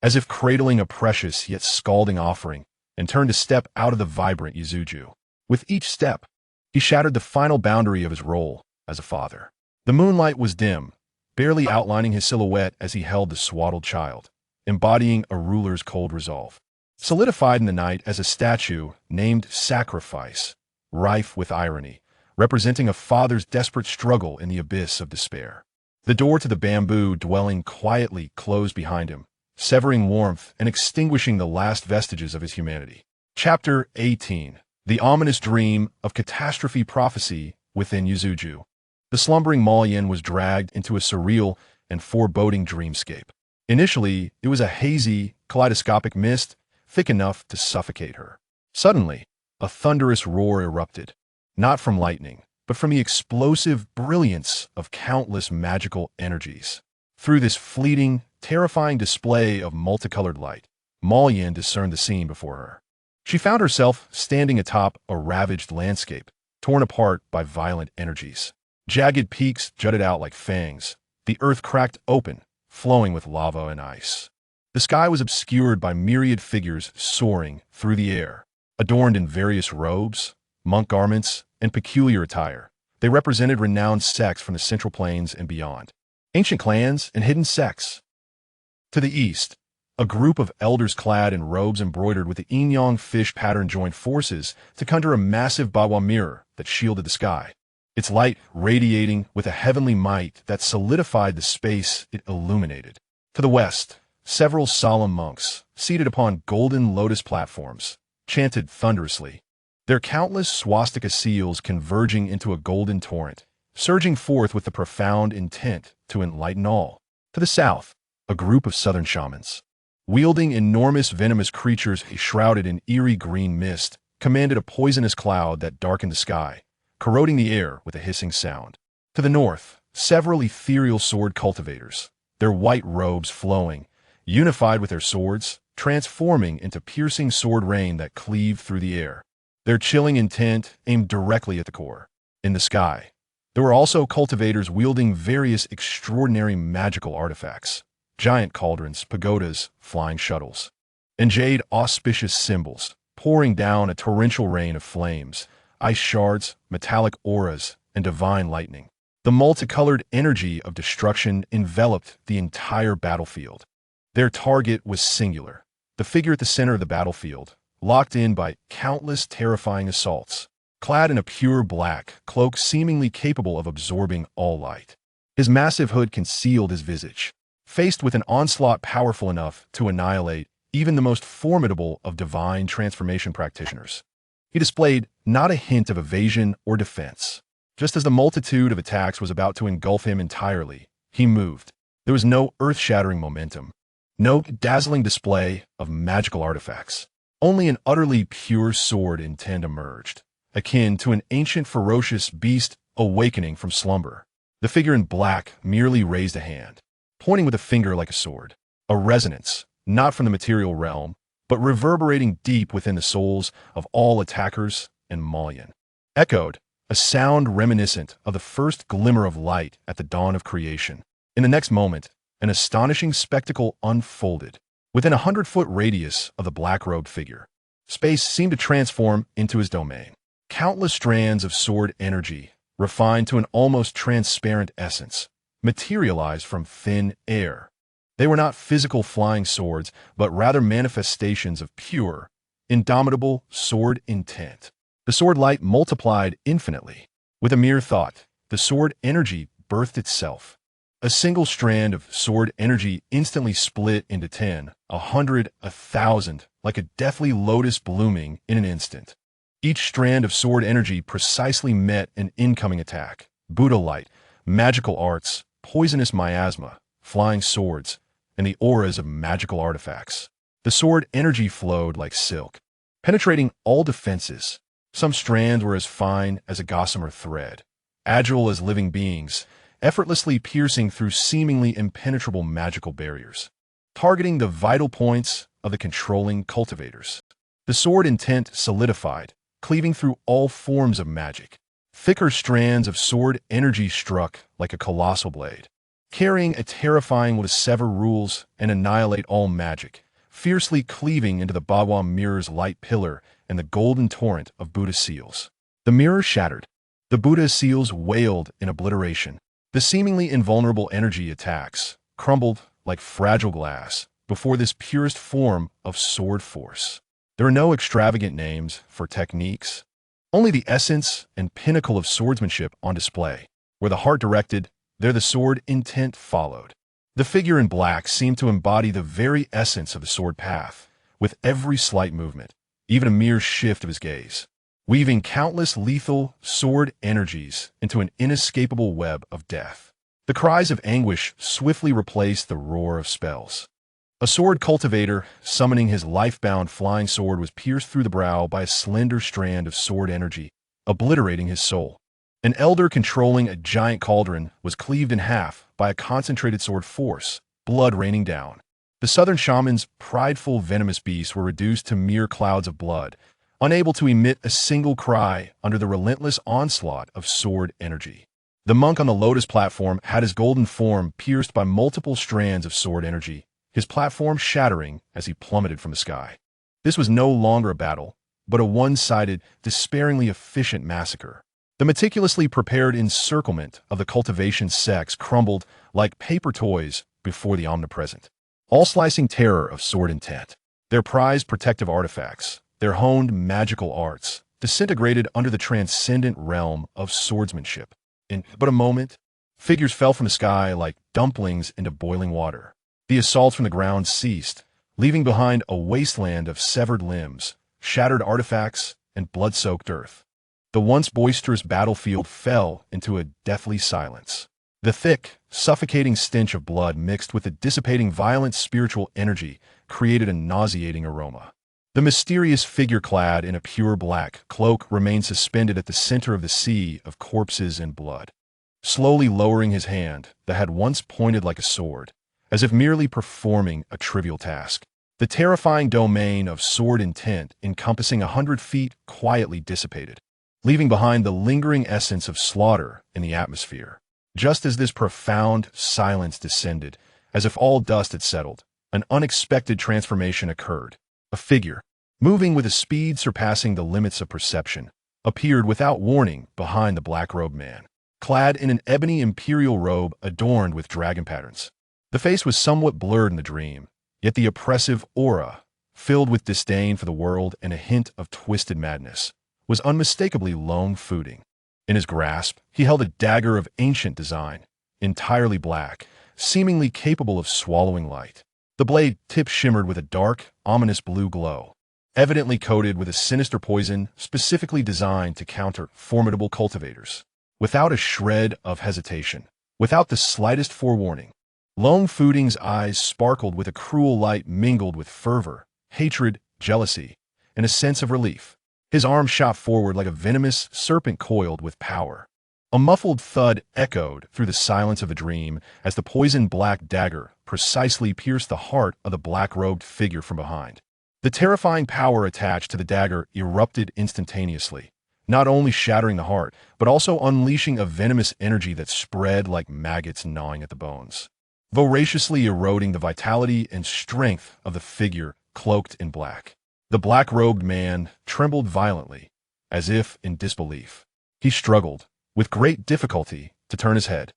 as if cradling a precious yet scalding offering, and turned to step out of the vibrant Yuzuju. With each step, he shattered the final boundary of his role as a father. The moonlight was dim, barely outlining his silhouette as he held the swaddled child, embodying a ruler's cold resolve. Solidified in the night as a statue named Sacrifice, rife with irony, representing a father's desperate struggle in the abyss of despair. The door to the bamboo dwelling quietly closed behind him, severing warmth and extinguishing the last vestiges of his humanity. Chapter 18. The ominous dream of catastrophe prophecy within Yuzuju. The slumbering Malian was dragged into a surreal and foreboding dreamscape. Initially, it was a hazy, kaleidoscopic mist, thick enough to suffocate her. Suddenly, a thunderous roar erupted, not from lightning, but from the explosive brilliance of countless magical energies. Through this fleeting, terrifying display of multicolored light, Malian discerned the scene before her. She found herself standing atop a ravaged landscape, torn apart by violent energies. Jagged peaks jutted out like fangs, the earth cracked open, flowing with lava and ice. The sky was obscured by myriad figures soaring through the air, adorned in various robes, monk garments, and peculiar attire. They represented renowned sects from the Central Plains and beyond, ancient clans and hidden sects. To the east, a group of elders clad in robes embroidered with the yin-yang fish pattern joined forces to conjure a massive Bawa mirror that shielded the sky, its light radiating with a heavenly might that solidified the space it illuminated. To the west, several solemn monks, seated upon golden lotus platforms, chanted thunderously, their countless swastika seals converging into a golden torrent, surging forth with the profound intent to enlighten all. To the south, a group of southern shamans, wielding enormous venomous creatures shrouded in eerie green mist, commanded a poisonous cloud that darkened the sky, corroding the air with a hissing sound. To the north, several ethereal sword cultivators, their white robes flowing, unified with their swords, transforming into piercing sword rain that cleaved through the air, their chilling intent aimed directly at the core. In the sky, there were also cultivators wielding various extraordinary magical artifacts, giant cauldrons, pagodas, flying shuttles, and jade auspicious symbols, pouring down a torrential rain of flames, ice shards, metallic auras, and divine lightning. The multicolored energy of destruction enveloped the entire battlefield. Their target was singular, the figure at the center of the battlefield, locked in by countless terrifying assaults, clad in a pure black cloak seemingly capable of absorbing all light. His massive hood concealed his visage, faced with an onslaught powerful enough to annihilate even the most formidable of divine transformation practitioners. He displayed not a hint of evasion or defense. Just as the multitude of attacks was about to engulf him entirely, he moved. There was no earth-shattering momentum, no dazzling display of magical artifacts, Only an utterly pure sword intent emerged, akin to an ancient ferocious beast awakening from slumber. The figure in black merely raised a hand, pointing with a finger like a sword. A resonance, not from the material realm, but reverberating deep within the souls of all attackers and Malian. Echoed, a sound reminiscent of the first glimmer of light at the dawn of creation. In the next moment, an astonishing spectacle unfolded. Within 100-foot radius of the black-robed figure, space seemed to transform into his domain. Countless strands of sword energy, refined to an almost transparent essence, materialized from thin air. They were not physical flying swords, but rather manifestations of pure, indomitable sword intent. The sword light multiplied infinitely. With a mere thought, the sword energy birthed itself. A single strand of sword energy instantly split into 10, 100, 1,000, like a deathly lotus blooming in an instant. Each strand of sword energy precisely met an incoming attack. Buddha light, magical arts, poisonous miasma, flying swords, and the auras of magical artifacts. The sword energy flowed like silk, penetrating all defenses. Some strands were as fine as a gossamer thread, agile as living beings, effortlessly piercing through seemingly impenetrable magical barriers, targeting the vital points of the controlling cultivators. The sword intent solidified, cleaving through all forms of magic. Thicker strands of sword energy struck like a colossal blade, carrying a terrifying will to sever rules and annihilate all magic, fiercely cleaving into the Bawa mirror's light pillar and the golden torrent of Buddha seals. The mirror shattered. The Buddha seals wailed in obliteration. The seemingly invulnerable energy attacks crumbled like fragile glass before this purest form of sword force. There are no extravagant names for techniques, only the essence and pinnacle of swordsmanship on display. Where the heart directed, there the sword intent followed. The figure in black seemed to embody the very essence of the sword path, with every slight movement, even a mere shift of his gaze, weaving countless lethal sword energies into an inescapable web of death. The cries of anguish swiftly replaced the roar of spells. A sword cultivator, summoning his life-bound flying sword, was pierced through the brow by a slender strand of sword energy, obliterating his soul. An elder controlling a giant cauldron was cleaved in half by a concentrated sword force, blood raining down. The southern shaman's prideful venomous beasts were reduced to mere clouds of blood, unable to emit a single cry under the relentless onslaught of sword energy. The monk on the lotus platform had his golden form pierced by multiple strands of sword energy, his platform shattering as he plummeted from the sky. This was no longer a battle, but a one-sided, despairingly efficient massacre. The meticulously prepared encirclement of the cultivation sects crumbled like paper toys before the omnipresent, all-slicing terror of sword intent. Their prized protective artifacts, their honed magical arts, disintegrated under the transcendent realm of swordsmanship. In but a moment, figures fell from the sky like dumplings into boiling water. The assaults from the ground ceased, leaving behind a wasteland of severed limbs, shattered artifacts, and blood-soaked earth. The once boisterous battlefield fell into a deathly silence. The thick, suffocating stench of blood mixed with the dissipating violent spiritual energy created a nauseating aroma. The mysterious figure clad in a pure black cloak remained suspended at the center of the sea of corpses and blood, slowly lowering his hand that had once pointed like a sword, as if merely performing a trivial task. The terrifying domain of sword intent encompassing 100 feet quietly dissipated, leaving behind the lingering essence of slaughter in the atmosphere. Just as this profound silence descended, as if all dust had settled, an unexpected transformation occurred. A figure, moving with a speed surpassing the limits of perception, appeared without warning behind the black-robed man, clad in an ebony imperial robe adorned with dragon patterns. The face was somewhat blurred in the dream, yet the oppressive aura, filled with disdain for the world and a hint of twisted madness, was unmistakably lone fooding. In his grasp, he held a dagger of ancient design, entirely black, seemingly capable of swallowing light. The blade tip shimmered with a dark, ominous blue glow, evidently coated with a sinister poison specifically designed to counter formidable cultivators. Without a shred of hesitation, without the slightest forewarning, Lone Fooding's eyes sparkled with a cruel light mingled with fervor, hatred, jealousy, and a sense of relief. His arm shot forward like a venomous serpent coiled with power. A muffled thud echoed through the silence of a dream as the poisoned black dagger precisely pierced the heart of the black-robed figure from behind. The terrifying power attached to the dagger erupted instantaneously, not only shattering the heart, but also unleashing a venomous energy that spread like maggots gnawing at the bones, voraciously eroding the vitality and strength of the figure cloaked in black. The black-robed man trembled violently, as if in disbelief. He struggled, with great difficulty, to turn his head.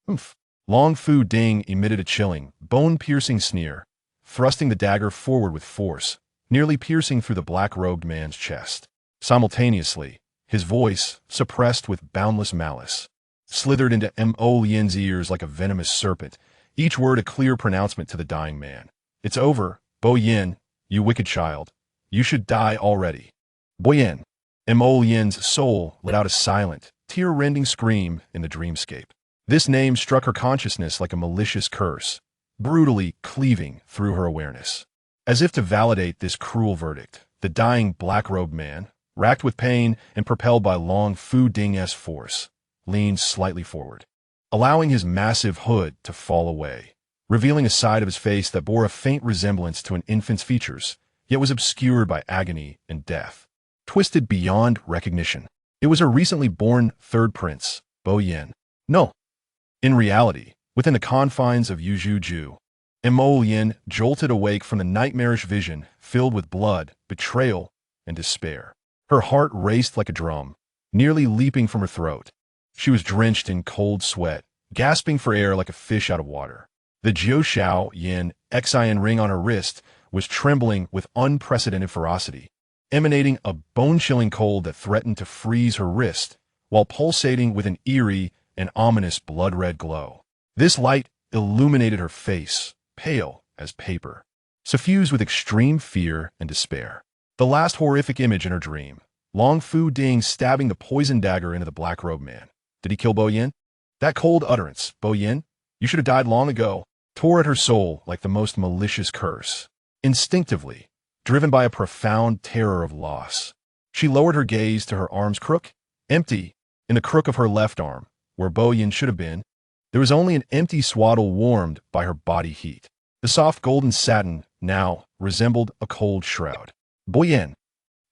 Oomph! Long Fu Ding emitted a chilling, bone-piercing sneer, thrusting the dagger forward with force, nearly piercing through the black-robed man's chest. Simultaneously, his voice, suppressed with boundless malice, slithered into Mo Lien's ears like a venomous serpent, each word a clear pronouncement to the dying man. "It's over, Boyan, you wicked child. You should die already." Boyan. Mo Lien's soul let out a silent, tear-rending scream in the dreamscape. This name struck her consciousness like a malicious curse, brutally cleaving through her awareness. As if to validate this cruel verdict, the dying black-robed man, racked with pain and propelled by Long Fu Ding's force, leaned slightly forward, allowing his massive hood to fall away, revealing a side of his face that bore a faint resemblance to an infant's features, yet was obscured by agony and death. Twisted beyond recognition. It was her recently born third prince, Boyan. No. In reality, within the confines of Yujuju, Mo Lien jolted awake from the nightmarish vision filled with blood, betrayal, and despair. Her heart raced like a drum, nearly leaping from her throat. She was drenched in cold sweat, gasping for air like a fish out of water. The Jiuxiao Yin Xian ring on her wrist was trembling with unprecedented ferocity, emanating a bone-chilling cold that threatened to freeze her wrist, while pulsating with an eerie and ominous blood-red glow. This light illuminated her face, pale as paper, suffused with extreme fear and despair. The last horrific image in her dream, Long Fu Ding stabbing the poison dagger into the black-robed man. Did he kill Boyan? That cold utterance, "Boyan, you should have died long ago," tore at her soul like the most malicious curse. Instinctively, driven by a profound terror of loss, she lowered her gaze to her arm's crook, empty, in the crook of her left arm, where Boyan should have been. There was only an empty swaddle warmed by her body heat. The soft golden satin now resembled a cold shroud. Boyan.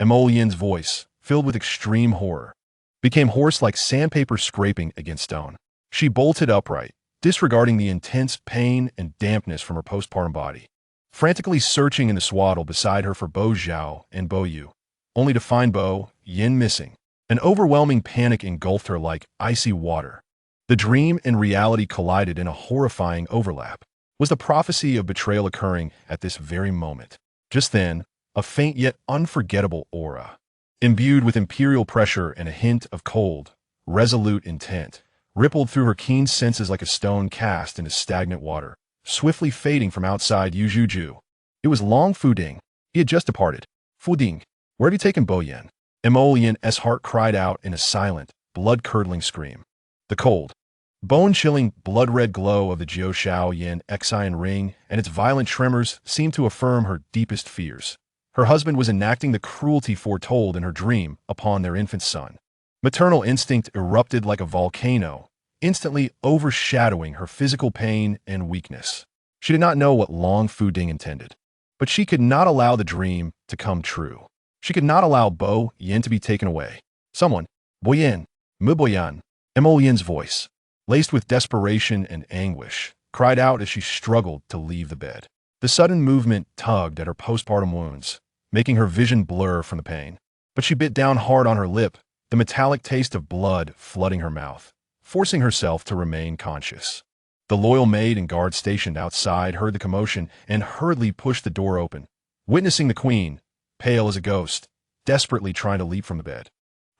Emolien's voice, filled with extreme horror, became hoarse like sandpaper scraping against stone. She bolted upright, disregarding the intense pain and dampness from her postpartum body, frantically searching in the swaddle beside her for Bo Zhao and Bo Yu, only to find Bo Yin missing. An overwhelming panic engulfed her like icy water. The dream and reality collided in a horrifying overlap. Was the prophecy of betrayal occurring at this very moment? Just then, a faint yet unforgettable aura, imbued with imperial pressure and a hint of cold, resolute intent, rippled through her keen senses like a stone cast into stagnant water, swiftly fading from outside Yujuju. It was Long Fu Ding. He had just departed. "Fu Ding, where have you taken Boyan?" Emolien's heart cried out in a silent, blood-curdling scream. The cold, bone-chilling, blood-red glow of the Jiuxiao Yin Xian ring and its violent tremors seemed to affirm her deepest fears. Her husband was enacting the cruelty foretold in her dream upon their infant son. Maternal instinct erupted like a volcano, instantly overshadowing her physical pain and weakness. She did not know what Long Fu Ding intended, but she could not allow the dream to come true. She could not allow Bo Yin to be taken away. Someone, Boyan, Muboyan, Emolien's voice, laced with desperation and anguish, cried out as she struggled to leave the bed. The sudden movement tugged at her postpartum wounds, making her vision blur from the pain. But she bit down hard on her lip, the metallic taste of blood flooding her mouth, forcing herself to remain conscious. The loyal maid and guard stationed outside heard the commotion and hurriedly pushed the door open, witnessing the queen, pale as a ghost, desperately trying to leap from the bed.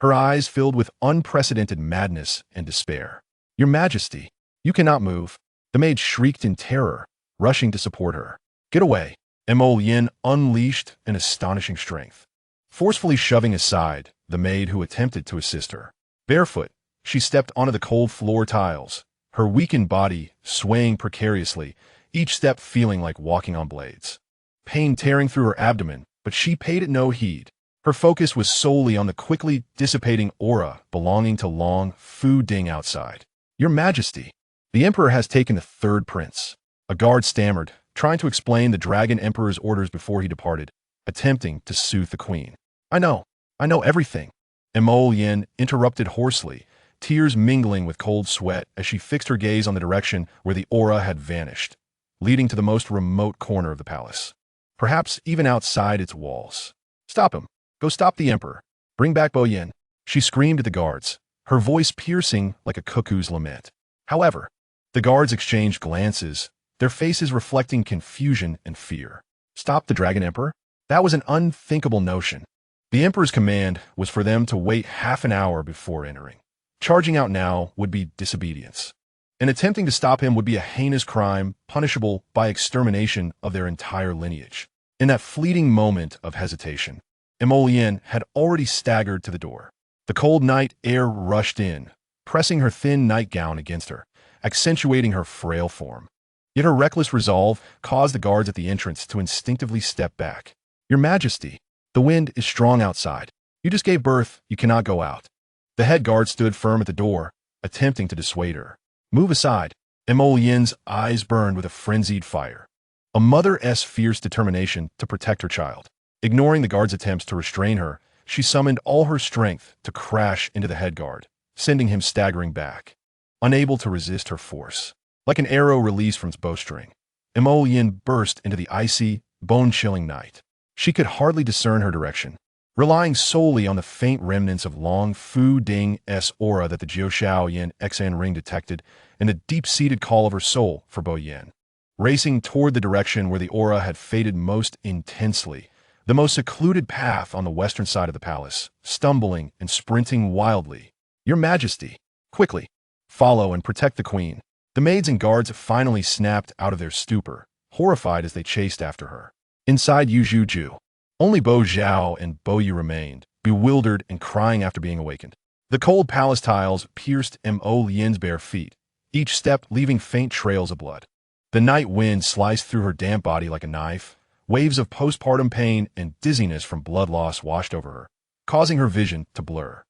Her eyes filled with unprecedented madness and despair. "Your Majesty, you cannot move," the maid shrieked in terror, rushing to support her. "Get away." Mo Yin unleashed an astonishing strength, forcefully shoving aside the maid who attempted to assist her. Barefoot, she stepped onto the cold floor tiles, her weakened body swaying precariously, each step feeling like walking on blades. Pain tearing through her abdomen, but she paid it no heed. Her focus was solely on the quickly dissipating aura belonging to Long Fu Ding outside. Your Majesty, the Emperor has taken the third prince. A guard stammered, trying to explain the Dragon Emperor's orders before he departed, attempting to soothe the queen. I know everything. Emol Yin interrupted hoarsely, tears mingling with cold sweat as she fixed her gaze on the direction where the aura had vanished, leading to the most remote corner of the palace, perhaps even outside its walls. Stop him. Go stop the Emperor. Bring back Boyan. She screamed at the guards, her voice piercing like a cuckoo's lament. However, the guards exchanged glances, their faces reflecting confusion and fear. Stop the Dragon Emperor? That was an unthinkable notion. The Emperor's command was for them to wait half an hour before entering. Charging out now would be disobedience, and attempting to stop him would be a heinous crime punishable by extermination of their entire lineage. In that fleeting moment of hesitation, Emolienne had already staggered to the door. The cold night air rushed in, pressing her thin nightgown against her, accentuating her frail form. Yet her reckless resolve caused the guards at the entrance to instinctively step back. Your Majesty, the wind is strong outside. You just gave birth, you cannot go out. The head guard stood firm at the door, attempting to dissuade her. Move aside. Emolienne's eyes burned with a frenzied fire. A mother's fierce determination to protect her child. Ignoring the guard's attempts to restrain her, she summoned all her strength to crash into the head guard, sending him staggering back, unable to resist her force. Like an arrow released from its bowstring, Emolienne burst into the icy, bone-chilling night. She could hardly discern her direction, relying solely on the faint remnants of Long Fu Ding's aura that the Jiushao Yin Xan ring detected and the deep-seated call of her soul for Boyan. Racing toward the direction where the aura had faded most intensely, the most secluded path on the western side of the palace, stumbling and sprinting wildly. Your Majesty, quickly, follow and protect the queen. The maids and guards finally snapped out of their stupor, horrified as they chased after her. Inside Yujuju, only Bo Zhao and Bo Yu remained, bewildered and crying after being awakened. The cold palace tiles pierced Mo Lien's bare feet, each step leaving faint trails of blood. The night wind sliced through her damp body like a knife. Waves of postpartum pain and dizziness from blood loss washed over her, causing her vision to blur.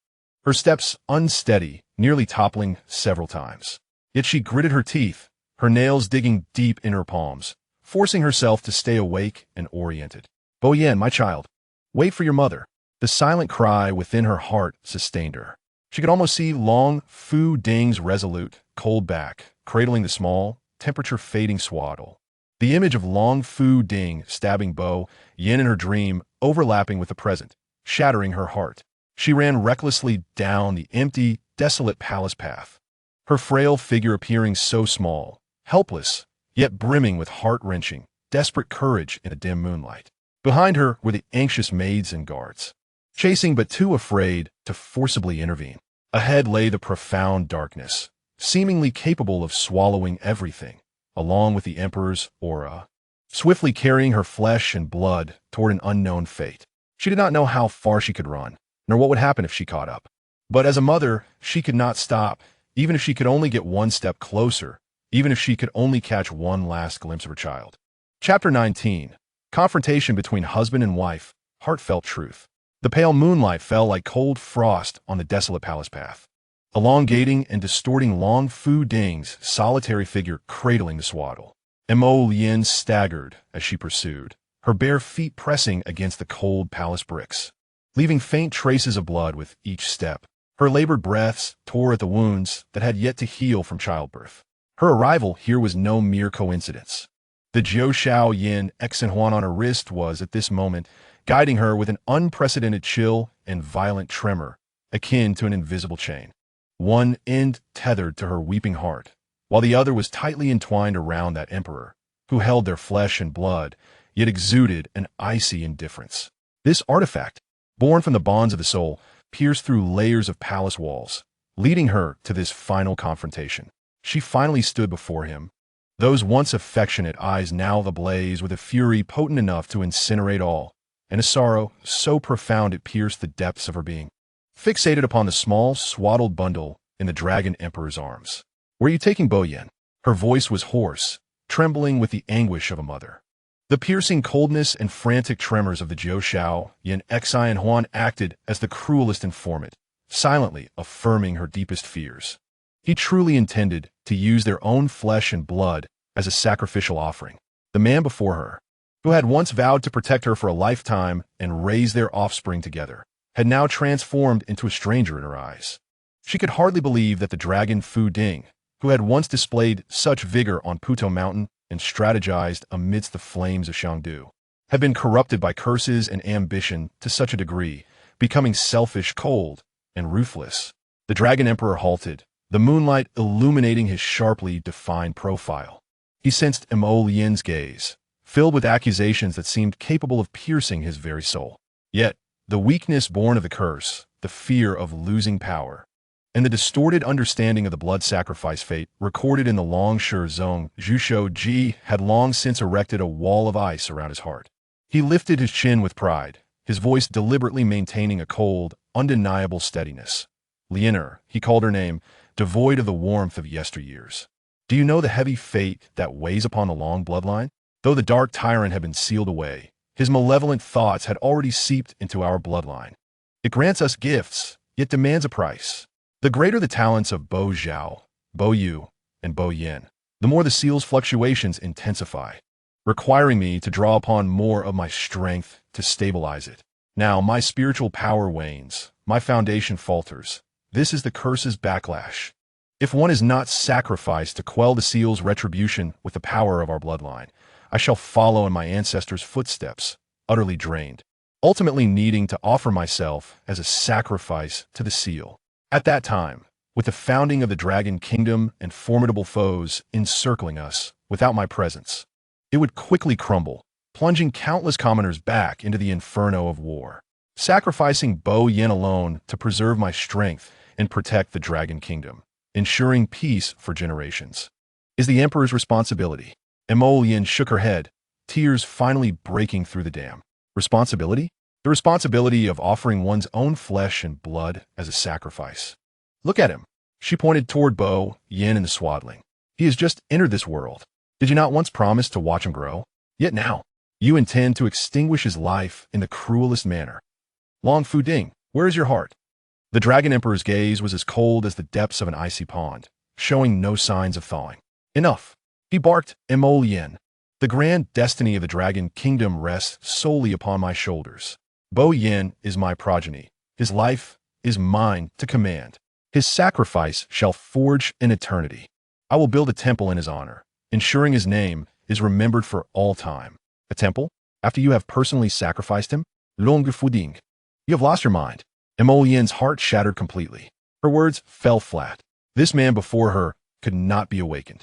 Her steps unsteady, nearly toppling several times. Yet she gritted her teeth, her nails digging deep in her palms, forcing herself to stay awake and oriented. Boyan, my child, wait for your mother. The silent cry within her heart sustained her. She could almost see Long Fu Ding's resolute, cold back, cradling the small, temperature-fading swaddle. The image of Long Fu Ding stabbing Bo Yin in her dream overlapping with the present, shattering her heart. She ran recklessly down the empty, desolate palace path, her frail figure appearing so small, helpless, yet brimming with heart-wrenching, desperate courage in the dim moonlight. Behind her were the anxious maids and guards, chasing but too afraid to forcibly intervene. Ahead lay the profound darkness, seemingly capable of swallowing everything, along with the Emperor's aura, swiftly carrying her flesh and blood toward an unknown fate. She did not know how far she could run, nor what would happen if she caught up. But as a mother, she could not stop, even if she could only get one step closer, even if she could only catch one last glimpse of her child. Chapter 19. Confrontation between husband and wife, heartfelt truth. The pale moonlight fell like cold frost on the desolate palace path, elongating and distorting Long Fu Ding's solitary figure cradling the swaddle. Mo Lien staggered as she pursued, her bare feet pressing against the cold palace bricks, leaving faint traces of blood with each step. Her labored breaths tore at the wounds that had yet to heal from childbirth. Her arrival here was no mere coincidence. The Jiushao Yin Xinhuan on her wrist was, at this moment, guiding her with an unprecedented chill and violent tremor, akin to an invisible chain. One end tethered to her weeping heart, while the other was tightly entwined around that emperor, who held their flesh and blood, yet exuded an icy indifference. This artifact, born from the bonds of the soul, pierced through layers of palace walls, leading her to this final confrontation. She finally stood before him, those once affectionate eyes now ablaze with a fury potent enough to incinerate all, and a sorrow so profound it pierced the depths of her being. Fixated upon the small, swaddled bundle in the Dragon Emperor's arms. Were you taking Boyan? Her voice was hoarse, trembling with the anguish of a mother. The piercing coldness and frantic tremors of the Jiu Shao, Yin Xi and Huan acted as the cruelest informant, silently affirming her deepest fears. He truly intended to use their own flesh and blood as a sacrificial offering. The man before her, who had once vowed to protect her for a lifetime and raise their offspring together, had now transformed into a stranger in her eyes. She could hardly believe that the dragon Fu Ding, who had once displayed such vigor on Puto Mountain and strategized amidst the flames of Shangdu, had been corrupted by curses and ambition to such a degree, becoming selfish, cold, and ruthless. The Dragon Emperor halted, the moonlight illuminating his sharply defined profile. He sensed Mo Lian's gaze, filled with accusations that seemed capable of piercing his very soul. Yet, the weakness born of the curse, the fear of losing power, and the distorted understanding of the blood sacrifice fate recorded in the Longshu Zone, Zhushou Ji had long since erected a wall of ice around his heart. He lifted his chin with pride, his voice deliberately maintaining a cold, undeniable steadiness. Lianer, he called her name, devoid of the warmth of yesteryears. Do you know the heavy fate that weighs upon the long bloodline? Though the dark tyrant had been sealed away, his malevolent thoughts had already seeped into our bloodline. It grants us gifts, yet demands a price. The greater the talents of Bo Zhao, Bo Yu, and Bo Yin, the more the seal's fluctuations intensify, requiring me to draw upon more of my strength to stabilize it. Now my spiritual power wanes, my foundation falters. This is the curse's backlash. If one is not sacrificed to quell the seal's retribution with the power of our bloodline, I shall follow in my ancestors' footsteps, utterly drained, ultimately needing to offer myself as a sacrifice to the seal. At that time, with the founding of the Dragon Kingdom and formidable foes encircling us without my presence, it would quickly crumble, plunging countless commoners back into the inferno of war. Sacrificing Bo Yin alone to preserve my strength and protect the Dragon Kingdom, ensuring peace for generations, is the Emperor's responsibility. Mo Yin shook her head, tears finally breaking through the dam. Responsibility? The responsibility of offering one's own flesh and blood as a sacrifice. Look at him. She pointed toward Bo Yin in the swaddling. He has just entered this world. Did you not once promise to watch him grow? Yet now, you intend to extinguish his life in the cruelest manner. Long Fu Ding, where is your heart? The Dragon Emperor's gaze was as cold as the depths of an icy pond, showing no signs of thawing. Enough, he barked. Mo Yin. The grand destiny of the Dragon Kingdom rests solely upon my shoulders. Bo Yin is my progeny. His life is mine to command. His sacrifice shall forge an eternity. I will build a temple in his honor, ensuring his name is remembered for all time. A temple? After you have personally sacrificed him? Long Fu Ding. You have lost your mind. Mo Yin's heart shattered completely. Her words fell flat. This man before her could not be awakened.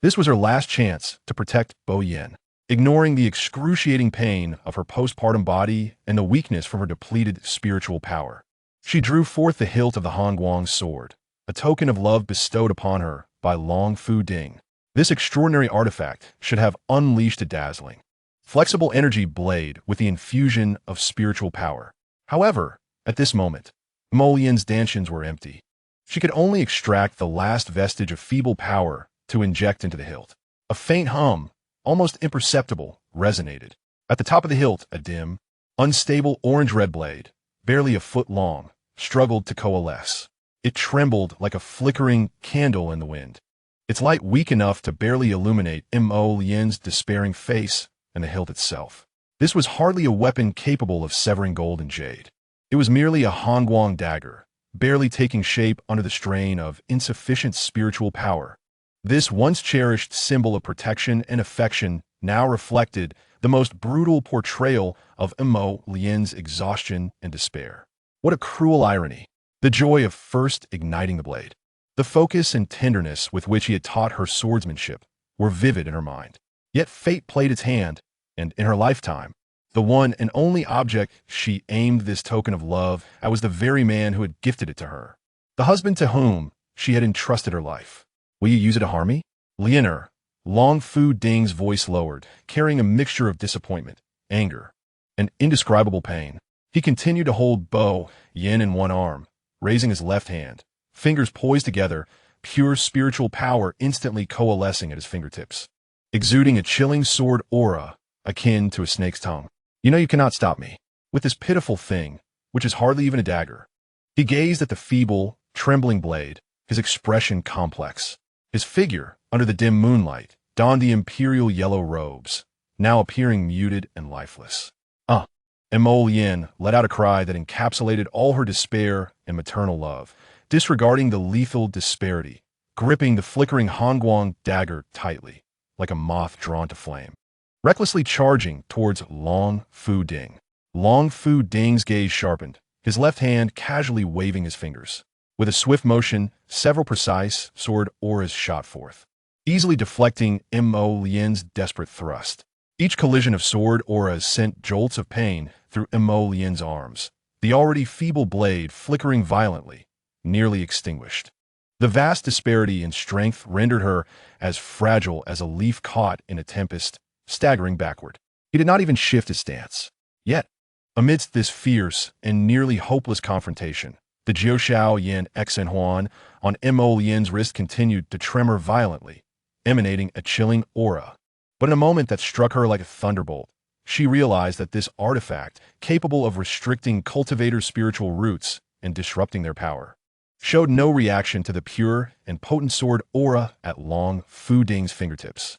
This was her last chance to protect Bo Yin. Ignoring the excruciating pain of her postpartum body and the weakness from her depleted spiritual power, she drew forth the hilt of the Hongguang sword, a token of love bestowed upon her by Long Fu Ding. This extraordinary artifact should have unleashed a dazzling, flexible energy blade with the infusion of spiritual power. However, at this moment, Mo Yin's dantians were empty. She could only extract the last vestige of feeble power to inject into the hilt. A faint hum, almost imperceptible, resonated. At the top of the hilt, a dim, unstable orange-red blade, barely a foot long, struggled to coalesce. It trembled like a flickering candle in the wind, its light weak enough to barely illuminate Mo Yin's despairing face and the hilt itself. This was hardly a weapon capable of severing gold and jade. It was merely a Hongguang dagger, barely taking shape under the strain of insufficient spiritual power. This once cherished symbol of protection and affection now reflected the most brutal portrayal of Mo Yin's exhaustion and despair. What a cruel irony! The joy of first igniting the blade, the focus and tenderness with which he had taught her swordsmanship, were vivid in her mind. Yet fate played its hand, and in her lifetime, the one and only object she aimed this token of love at was the very man who had gifted it to her, the husband to whom she had entrusted her life. Will you use it to harm me? Lianer, Long Fu Ding's voice lowered, carrying a mixture of disappointment, anger, and indescribable pain. He continued to hold Bo Yin in one arm, raising his left hand, fingers poised together, pure spiritual power instantly coalescing at his fingertips. Exuding a chilling sword aura, akin to a snake's tongue. You know you cannot stop me. With this pitiful thing, which is hardly even a dagger. He gazed at the feeble, trembling blade, his expression complex. His figure, under the dim moonlight, donned the imperial yellow robes, now appearing muted and lifeless. Yin let out a cry that encapsulated all her despair and maternal love, disregarding the lethal disparity, gripping the flickering Hongguang dagger tightly, like a moth drawn to flame. Recklessly charging towards Long Fu Ding. Long Fu Ding's gaze sharpened, his left hand casually waving his fingers. With a swift motion, several precise sword auras shot forth, easily deflecting Yin's desperate thrust. Each collision of sword auras sent jolts of pain through Yin's arms, the already feeble blade flickering violently, nearly extinguished. The vast disparity in strength rendered her as fragile as a leaf caught in a tempest, staggering backward. He did not even shift his stance. Yet, amidst this fierce and nearly hopeless confrontation, the Jiuxiao Yin Xuan on Yin's wrist continued to tremor violently, emanating a chilling aura. But in a moment that struck her like a thunderbolt, she realized that this artifact, capable of restricting cultivators' spiritual roots and disrupting their power, showed no reaction to the pure and potent sword aura at Long Fu Ding's fingertips.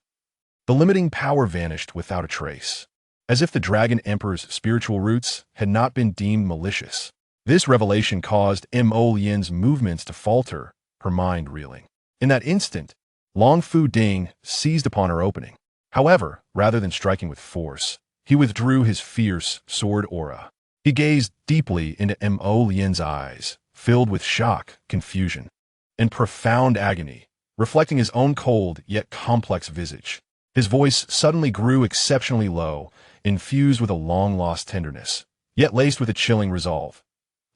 The limiting power vanished without a trace, as if the Dragon Emperor's spiritual roots had not been deemed malicious. This revelation caused Yin's movements to falter, her mind reeling. In that instant, Long Fu Ding seized upon her opening. However, rather than striking with force, he withdrew his fierce sword aura. He gazed deeply into Yin's eyes, filled with shock, confusion, and profound agony, reflecting his own cold yet complex visage. His voice suddenly grew exceptionally low, infused with a long-lost tenderness, yet laced with a chilling resolve.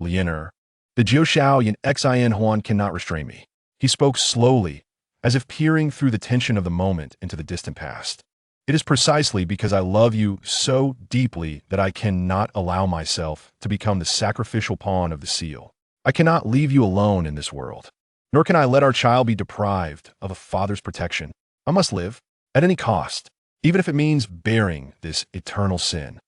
Lianer, the Jiuxiao Yin Xuan cannot restrain me. He spoke slowly, as if peering through the tension of the moment into the distant past. It is precisely because I love you so deeply that I cannot allow myself to become the sacrificial pawn of the seal. I cannot leave you alone in this world, nor can I let our child be deprived of a father's protection. I must live, at any cost, even if it means bearing this eternal sin.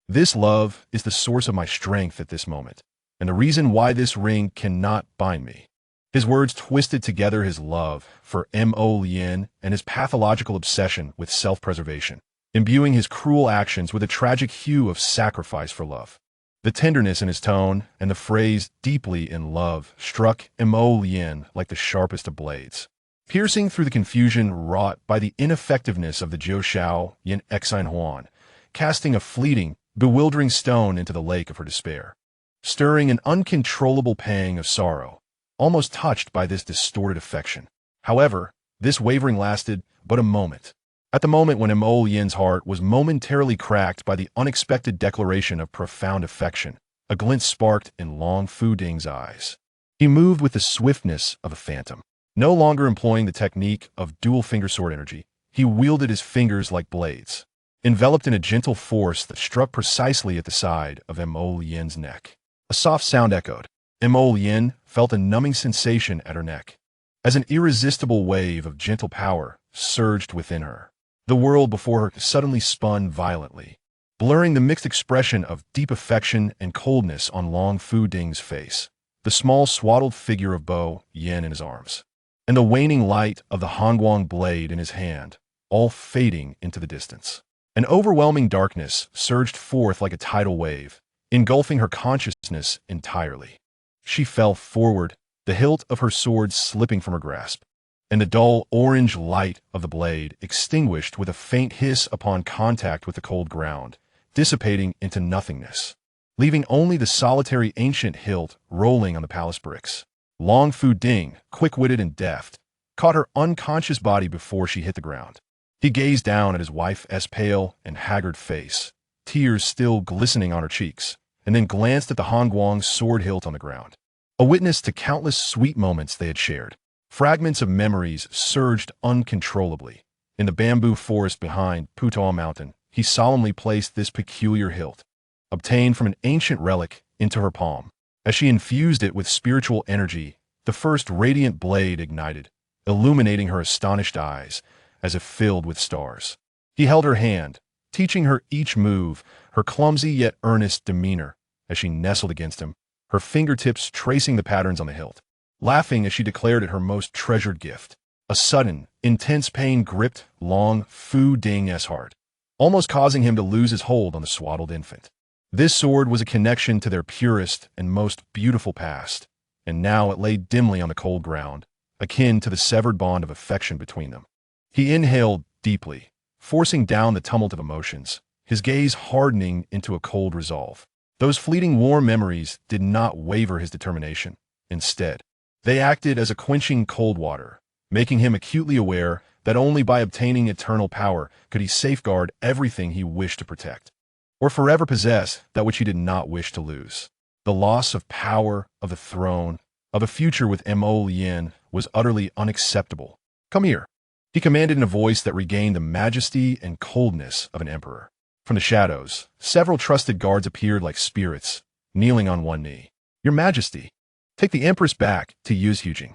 This love is the source of my strength at this moment, and the reason why this ring cannot bind me. His words twisted together his love for Yin and his pathological obsession with self-preservation, imbuing his cruel actions with a tragic hue of sacrifice for love. The tenderness in his tone and the phrase deeply in love struck Yin like the sharpest of blades, piercing through the confusion wrought by the ineffectiveness of the Jiuxiao Yin Xuan, casting a fleeting, bewildering stone into the lake of her despair, stirring an uncontrollable pang of sorrow, almost touched by this distorted affection. However, this wavering lasted but a moment. At the moment when Yin's heart was momentarily cracked by the unexpected declaration of profound affection, a glint sparked in Long Fu Ding's eyes. He moved with the swiftness of a phantom. No longer employing the technique of dual-finger sword energy, he wielded his fingers like blades, enveloped in a gentle force that struck precisely at the side of Yin's neck. A soft sound echoed. Yin felt a numbing sensation at her neck, as an irresistible wave of gentle power surged within her. The world before her suddenly spun violently, blurring the mixed expression of deep affection and coldness on Long Fu Ding's face, the small swaddled figure of Yin in his arms, and the waning light of the Hongguang blade in his hand, all fading into the distance. An overwhelming darkness surged forth like a tidal wave, engulfing her consciousness entirely. She fell forward, the hilt of her sword slipping from her grasp, and the dull orange light of the blade extinguished with a faint hiss upon contact with the cold ground, dissipating into nothingness, leaving only the solitary ancient hilt rolling on the palace bricks. Long Fu Ding, quick-witted and deft, caught her unconscious body before she hit the ground. He gazed down at his wife's pale and haggard face, tears still glistening on her cheeks, and then glanced at the Hongguang's sword hilt on the ground, a witness to countless sweet moments they had shared. Fragments of memories surged uncontrollably. In the bamboo forest behind Putuo Mountain, he solemnly placed this peculiar hilt, obtained from an ancient relic, into her palm. As she infused it with spiritual energy, the first radiant blade ignited, illuminating her astonished eyes as if filled with stars. He held her hand, teaching her each move, her clumsy yet earnest demeanor as she nestled against him, her fingertips tracing the patterns on the hilt, laughing as she declared it her most treasured gift. A sudden, intense pain gripped Fu Ding's heart, almost causing him to lose his hold on the swaddled infant. This sword was a connection to their purest and most beautiful past, and now it lay dimly on the cold ground, akin to the severed bond of affection between them. He inhaled deeply, forcing down the tumult of emotions, his gaze hardening into a cold resolve. Those fleeting warm memories did not waver his determination. Instead, they acted as a quenching cold water, making him acutely aware that only by obtaining eternal power could he safeguard everything he wished to protect, or forever possess that which he did not wish to lose. The loss of power, of the throne, of a future with Mo Lien was utterly unacceptable. "Come here," he commanded in a voice that regained the majesty and coldness of an emperor. From the shadows, several trusted guards appeared like spirits, kneeling on one knee. "Your Majesty, take the Empress back to Yuzhujing."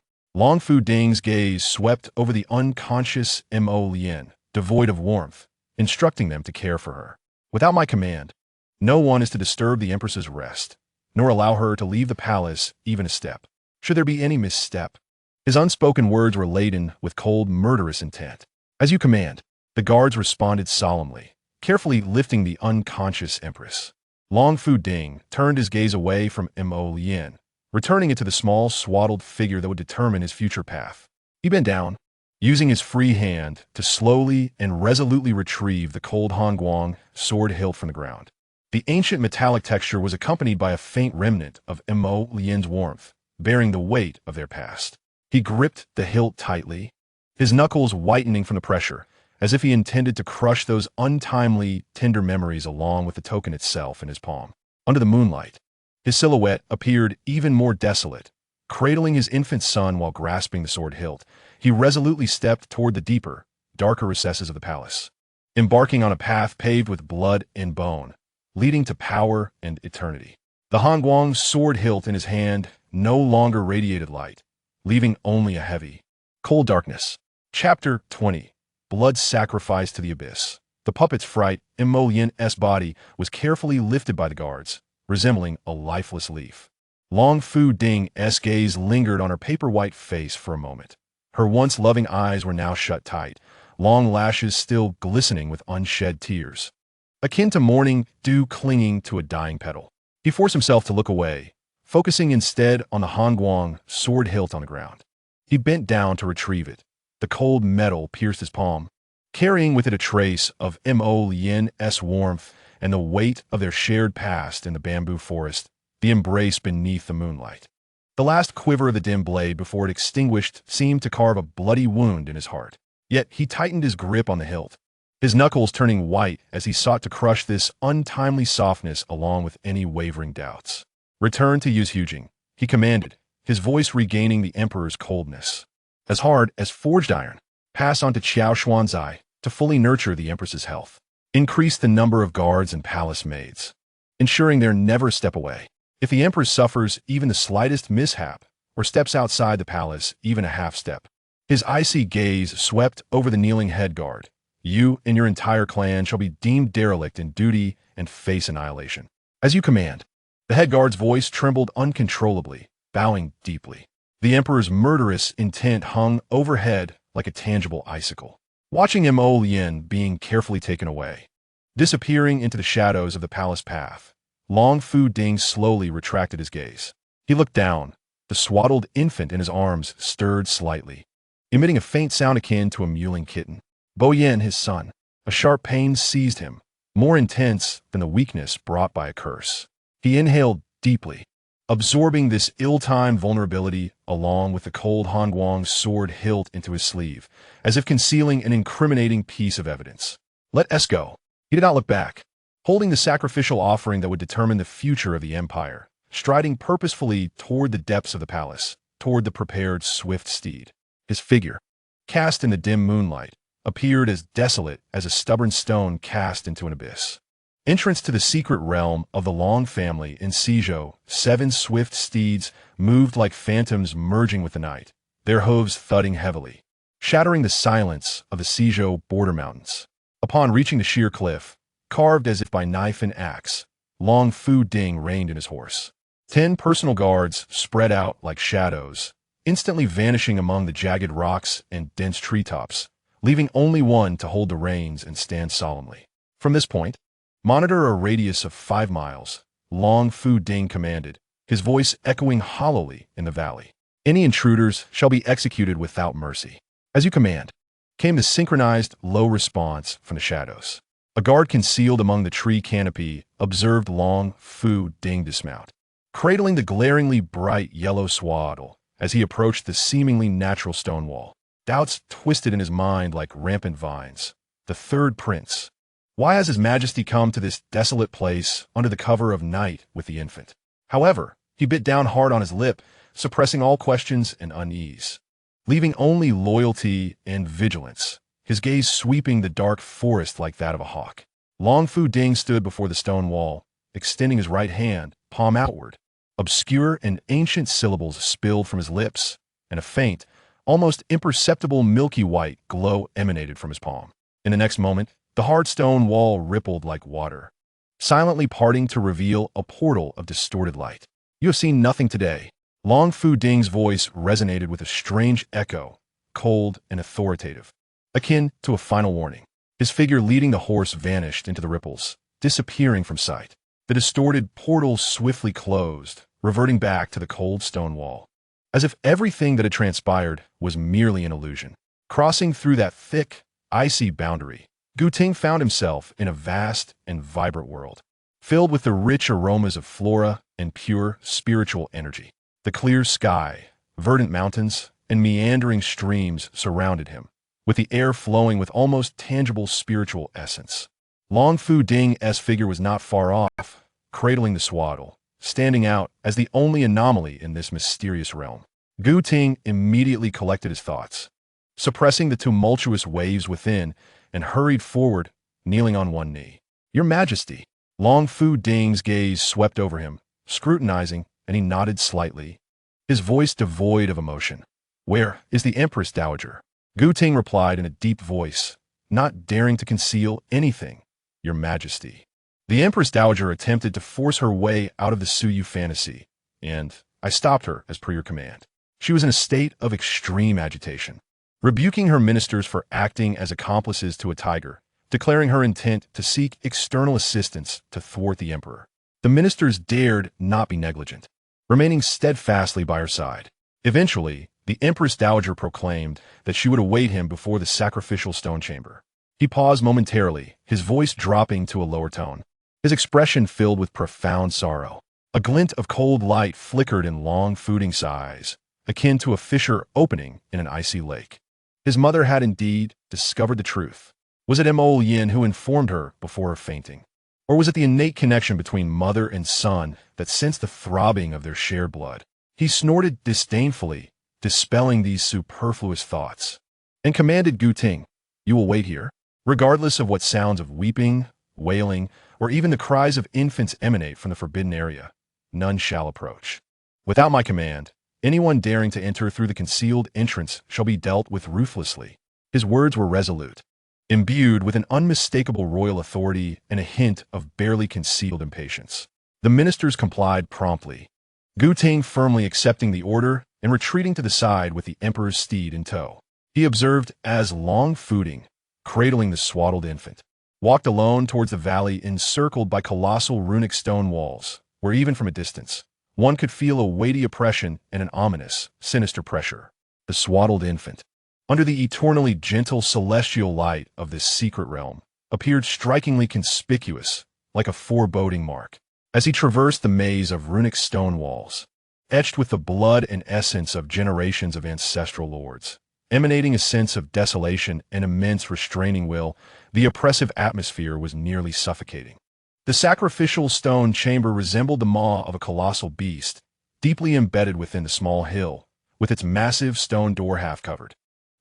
Fu Ding's gaze swept over the unconscious Mo Lien, devoid of warmth, instructing them to care for her. "Without my command, no one is to disturb the Empress's rest, nor allow her to leave the palace even a step. Should there be any misstep." His unspoken words were laden with cold, murderous intent. "As you command," the guards responded solemnly, carefully lifting the unconscious Empress. Fu Ding turned his gaze away from Mo Lien, returning it to the small, swaddled figure that would determine his future path. He bent down, using his free hand to slowly and resolutely retrieve the cold Hongguang sword hilt from the ground. The ancient metallic texture was accompanied by a faint remnant of Mo Lien's warmth, bearing the weight of their past. He gripped the hilt tightly, his knuckles whitening from the pressure, as if he intended to crush those untimely, tender memories along with the token itself in his palm. Under the moonlight, his silhouette appeared even more desolate. Cradling his infant son while grasping the sword hilt, he resolutely stepped toward the deeper, darker recesses of the palace, embarking on a path paved with blood and bone, leading to power and eternity. The Hongguang sword hilt in his hand no longer radiated light, leaving only a heavy, cold darkness. Chapter 20. Blood Sacrifice to the Abyss. The puppet's fright, Mo Lien's body, was carefully lifted by the guards, resembling a lifeless leaf. Fu Ding's gaze lingered on her paper-white face for a moment. Her once loving eyes were now shut tight, long lashes still glistening with unshed tears, akin to morning dew clinging to a dying petal. He forced himself to look away, focusing instead on the Hongguang sword hilt on the ground. He bent down to retrieve it. The cold metal pierced his palm, carrying with it a trace of Mo Lien's warmth and the weight of their shared past in the bamboo forest, the embrace beneath the moonlight. The last quiver of the dim blade before it extinguished seemed to carve a bloody wound in his heart. Yet he tightened his grip on the hilt, his knuckles turning white as he sought to crush this untimely softness along with any wavering doubts. "Return to Yuzhujing," he commanded, his voice regaining the Emperor's coldness. "As hard as forged iron. Pass on to Qiao Xuanzai to fully nurture the Empress's health. Increase the number of guards and palace maids, ensuring they're never a step away. If the Empress suffers even the slightest mishap or steps outside the palace even a half step." His icy gaze swept over the kneeling head guard. "You and your entire clan shall be deemed derelict in duty and face annihilation." "As you command." The head guard's voice trembled uncontrollably, bowing deeply. The Emperor's murderous intent hung overhead like a tangible icicle. Watching Mo Lien being carefully taken away, disappearing into the shadows of the palace path, Fu Ding slowly retracted his gaze. He looked down. The swaddled infant in his arms stirred slightly, emitting a faint sound akin to a mewling kitten. Boyan, his son. A sharp pain seized him, more intense than the weakness brought by a curse. He inhaled deeply, absorbing this ill-timed vulnerability along with the cold Hongguang sword hilt into his sleeve, as if concealing an incriminating piece of evidence. "Let us go." He did not look back, holding the sacrificial offering that would determine the future of the empire, striding purposefully toward the depths of the palace, toward the prepared swift steed. His figure, cast in the dim moonlight, appeared as desolate as a stubborn stone cast into an abyss. Entrance to the secret realm of the Long family in Suzhou, 7 swift steeds moved like phantoms merging with the night, their hooves thudding heavily, shattering the silence of the Suzhou border mountains. Upon reaching the sheer cliff, carved as if by knife and axe. Long Fu Ding reined in his horse. 10 personal guards spread out like shadows, instantly vanishing among the jagged rocks and dense treetops, leaving only one to hold the reins and stand solemnly. From this point, monitor a radius of 5 miles, Long Fu Ding commanded, his voice echoing hollowly in the valley. Any intruders shall be executed without mercy. As you command, came the synchronized low response from the shadows. A guard concealed among the tree canopy observed Long Fu Ding dismount, cradling the glaringly bright yellow swaddle as he approached the seemingly natural stone wall. Doubts twisted in his mind like rampant vines. The third prince. Why has his majesty come to this desolate place under the cover of night with the infant? However, he bit down hard on his lip, suppressing all questions and unease, leaving only loyalty and vigilance, his gaze sweeping the dark forest like that of a hawk. Long Fu Ding stood before the stone wall, extending his right hand, palm outward. Obscure and ancient syllables spilled from his lips, and a faint, almost imperceptible milky white glow emanated from his palm. In the next moment, the hard stone wall rippled like water, silently parting to reveal a portal of distorted light. You have seen nothing today. Long Fu Ding's voice resonated with a strange echo, cold and authoritative, akin to a final warning. His figure leading the horse vanished into the ripples, disappearing from sight. The distorted portal swiftly closed, reverting back to the cold stone wall, as if everything that had transpired was merely an illusion. Crossing through that thick, icy boundary, Gu Ting found himself in a vast and vibrant world, filled with the rich aromas of flora and pure spiritual energy. The clear sky, verdant mountains, and meandering streams surrounded him, with the air flowing with almost tangible spiritual essence. Long Fu Ding's figure was not far off, cradling the swaddle, standing out as the only anomaly in this mysterious realm. Gu Ting immediately collected his thoughts, suppressing the tumultuous waves within, and hurried forward, kneeling on one knee. "Your Majesty." Long Fu Ding's gaze swept over him, scrutinizing, and he nodded slightly, his voice devoid of emotion. "Where is the Empress Dowager?" Gu Ting replied in a deep voice, not daring to conceal anything. "Your Majesty." The Empress Dowager attempted to force her way out of the Suyu fantasy, and I stopped her as per your command. She was in a state of extreme agitation, rebuking her ministers for acting as accomplices to a tiger, declaring her intent to seek external assistance to thwart the emperor. The ministers dared not be negligent, remaining steadfastly by her side. Eventually, the Empress Dowager proclaimed that she would await him before the sacrificial stone chamber. He paused momentarily, his voice dropping to a lower tone, his expression filled with profound sorrow. A glint of cold light flickered in Long Fu Ding's eyes, akin to a fissure opening in an icy lake. His mother had indeed discovered the truth. Was it Mo Yin who informed her before her fainting? Or was it the innate connection between mother and son that sensed the throbbing of their shared blood? He snorted disdainfully, dispelling these superfluous thoughts, and commanded Gu Ting, "You will wait here." Regardless of what sounds of weeping, wailing, or even the cries of infants emanate from the forbidden area, none shall approach. Without my command, anyone daring to enter through the concealed entrance shall be dealt with ruthlessly. His words were resolute, imbued with an unmistakable royal authority and a hint of barely concealed impatience. The ministers complied promptly, Gu Ting firmly accepting the order and retreating to the side with the emperor's steed in tow. He observed as Long Fu Ding, cradling the swaddled infant, walked alone towards the valley encircled by colossal runic stone walls, where even from a distance, one could feel a weighty oppression and an ominous, sinister pressure. The swaddled infant, under the eternally gentle celestial light of this secret realm, appeared strikingly conspicuous, like a foreboding mark, as he traversed the maze of runic stone walls, etched with the blood and essence of generations of ancestral lords. Emanating a sense of desolation and immense restraining will, the oppressive atmosphere was nearly suffocating. The sacrificial stone chamber resembled the maw of a colossal beast, deeply embedded within the small hill, with its massive stone door half-covered,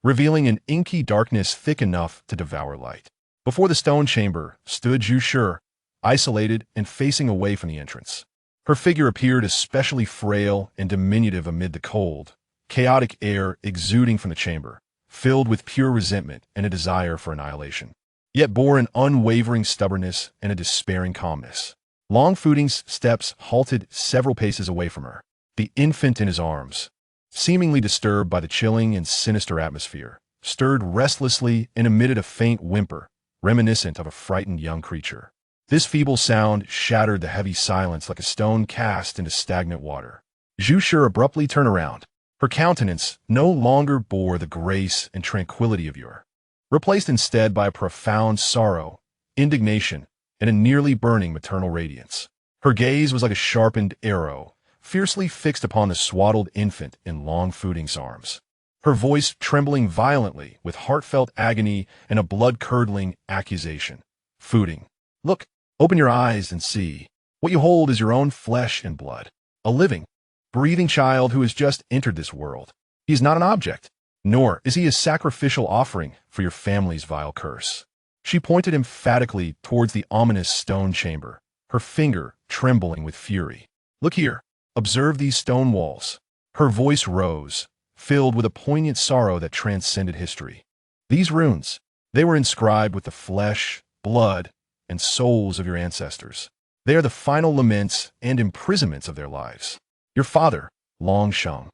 revealing an inky darkness thick enough to devour light. Before the stone chamber stood Zhu Shi, isolated and facing away from the entrance. Her figure appeared especially frail and diminutive amid the cold, chaotic air exuding from the chamber, filled with pure resentment and a desire for annihilation. yet bore an unwavering stubbornness and a despairing calmness. Long Footing's steps halted several paces away from her, the infant in his arms, seemingly disturbed by the chilling and sinister atmosphere, stirred restlessly and emitted a faint whimper, reminiscent of a frightened young creature. This feeble sound shattered the heavy silence like a stone cast into stagnant water. Zhu Shi abruptly turned around. Her countenance no longer bore the grace and tranquility of yore, replaced instead by a profound sorrow, indignation, and a nearly burning maternal radiance. Her gaze was like a sharpened arrow, fiercely fixed upon the swaddled infant in Long Footing's arms. Her voice trembling violently with heartfelt agony and a blood-curdling accusation. Footing, look, open your eyes and see. What you hold is your own flesh and blood. A living, breathing child who has just entered this world. He is not an object, nor is he a sacrificial offering for your family's vile curse. She pointed emphatically towards the ominous stone chamber, her finger trembling with fury. Look here, observe these stone walls. Her voice rose, filled with a poignant sorrow that transcended history. These runes, they were inscribed with the flesh, blood, and souls of your ancestors. They are the final laments and imprisonments of their lives. Your father, Long Sheng,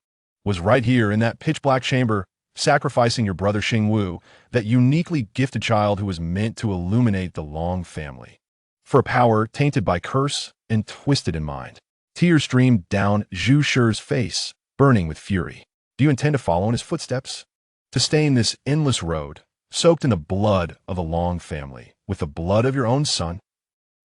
was right here in that pitch-black chamber, sacrificing your brother Xingwu, that uniquely gifted child who was meant to illuminate the Long family. For a power tainted by curse and twisted in mind. Tears streamed down Zhu Shi's face, burning with fury. Do you intend to follow in his footsteps? To stain this endless road, soaked in the blood of the Long family, with the blood of your own son?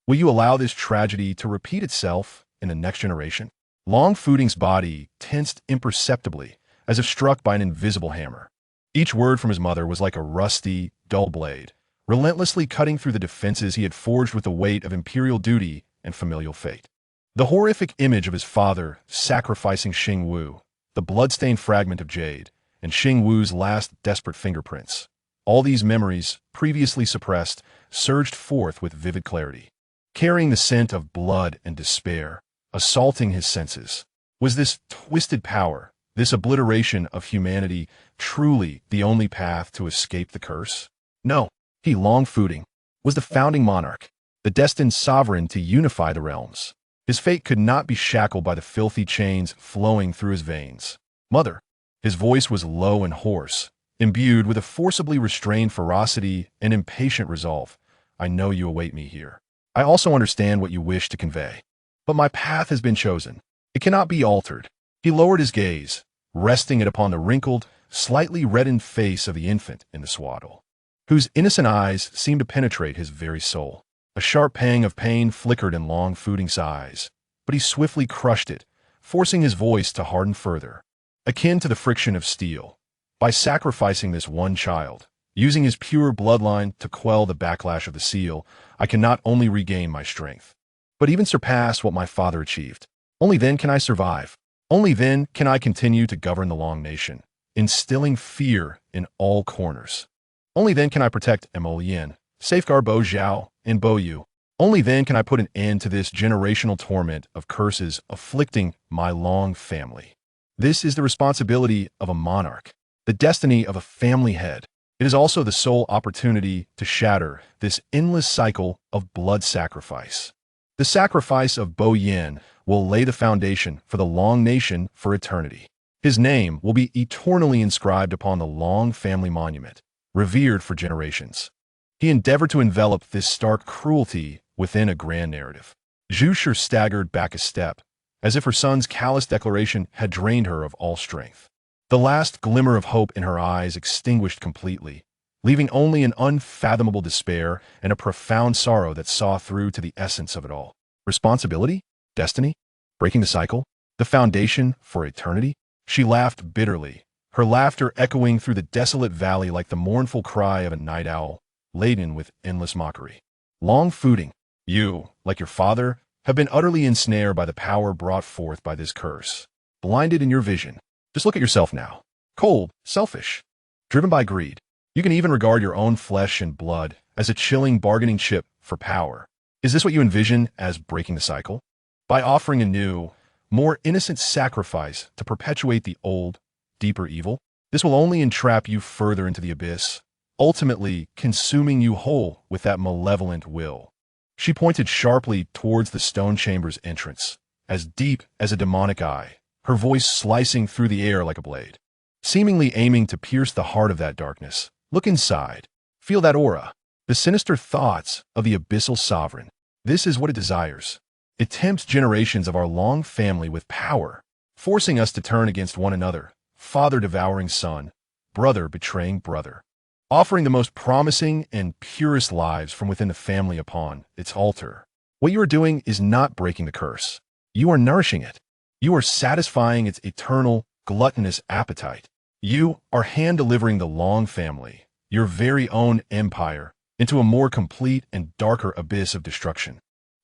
Will you allow this tragedy to repeat itself in the next generation? Long Footing's body tensed imperceptibly, as if struck by an invisible hammer. Each word from his mother was like a rusty, dull blade, relentlessly cutting through the defenses he had forged with the weight of imperial duty and familial fate. The horrific image of his father sacrificing Xingwu, the blood-stained fragment of jade, and Xingwu's last desperate fingerprints. All these memories, previously suppressed, surged forth with vivid clarity, carrying the scent of blood and despair, assaulting his senses. Was this twisted power, this obliteration of humanity, truly the only path to escape the curse? No, he, Long Footing, was the founding monarch, the destined sovereign to unify the realms. His fate could not be shackled by the filthy chains flowing through his veins. Mother, his voice was low and hoarse, imbued with a forcibly restrained ferocity and impatient resolve. I know you await me here. I also understand what you wish to convey. But my path has been chosen. It cannot be altered. He lowered his gaze, resting it upon the wrinkled, slightly reddened face of the infant in the swaddle, whose innocent eyes seemed to penetrate his very soul. A sharp pang of pain flickered in Long Footing's eyes, but he swiftly crushed it, forcing his voice to harden further, akin to the friction of steel. By sacrificing this one child, using his pure bloodline to quell the backlash of the seal, I can not only regain my strength, but even surpass what my father achieved. Only then can I survive. Only then can I continue to govern the Long Nation, instilling fear in all corners. Only then can I protect Emolian, safeguard Bo Zhao and Bo Yu. Only then can I put an end to this generational torment of curses afflicting my Long family. This is the responsibility of a monarch, the destiny of a family head. It is also the sole opportunity to shatter this endless cycle of blood sacrifice. The sacrifice of Bo Yin will lay the foundation for the Long Nation for eternity. His name will be eternally inscribed upon the Long family monument, revered for generations. He endeavored to envelop this stark cruelty within a grand narrative. Zhu Shi staggered back a step, as if her son's callous declaration had drained her of all strength. The last glimmer of hope in her eyes extinguished completely, leaving only an unfathomable despair and a profound sorrow that saw through to the essence of it all. Responsibility? Destiny? Breaking the cycle? The foundation for eternity? She laughed bitterly, her laughter echoing through the desolate valley like the mournful cry of a night owl, laden with endless mockery. Long Footing, you, like your father, have been utterly ensnared by the power brought forth by this curse. Blinded in your vision. Just look at yourself now. Cold, selfish, driven by greed. You can even regard your own flesh and blood as a chilling bargaining chip for power. Is this what you envision as breaking the cycle? By offering a new, more innocent sacrifice to perpetuate the old, deeper evil? This will only entrap you further into the abyss, ultimately consuming you whole with that malevolent will. She pointed sharply towards the stone chamber's entrance, as deep as a demonic eye, her voice slicing through the air like a blade. Seemingly aiming to pierce the heart of that darkness, look inside. Feel that aura. The sinister thoughts of the abyssal sovereign. This is what it desires. It tempts generations of our long family with power, forcing us to turn against one another, father devouring son, brother betraying brother, offering the most promising and purest lives from within the family upon its altar. What you are doing is not breaking the curse. You are nourishing it. You are satisfying its eternal, gluttonous appetite. You are hand-delivering the Long family, your very own empire, into a more complete and darker abyss of destruction.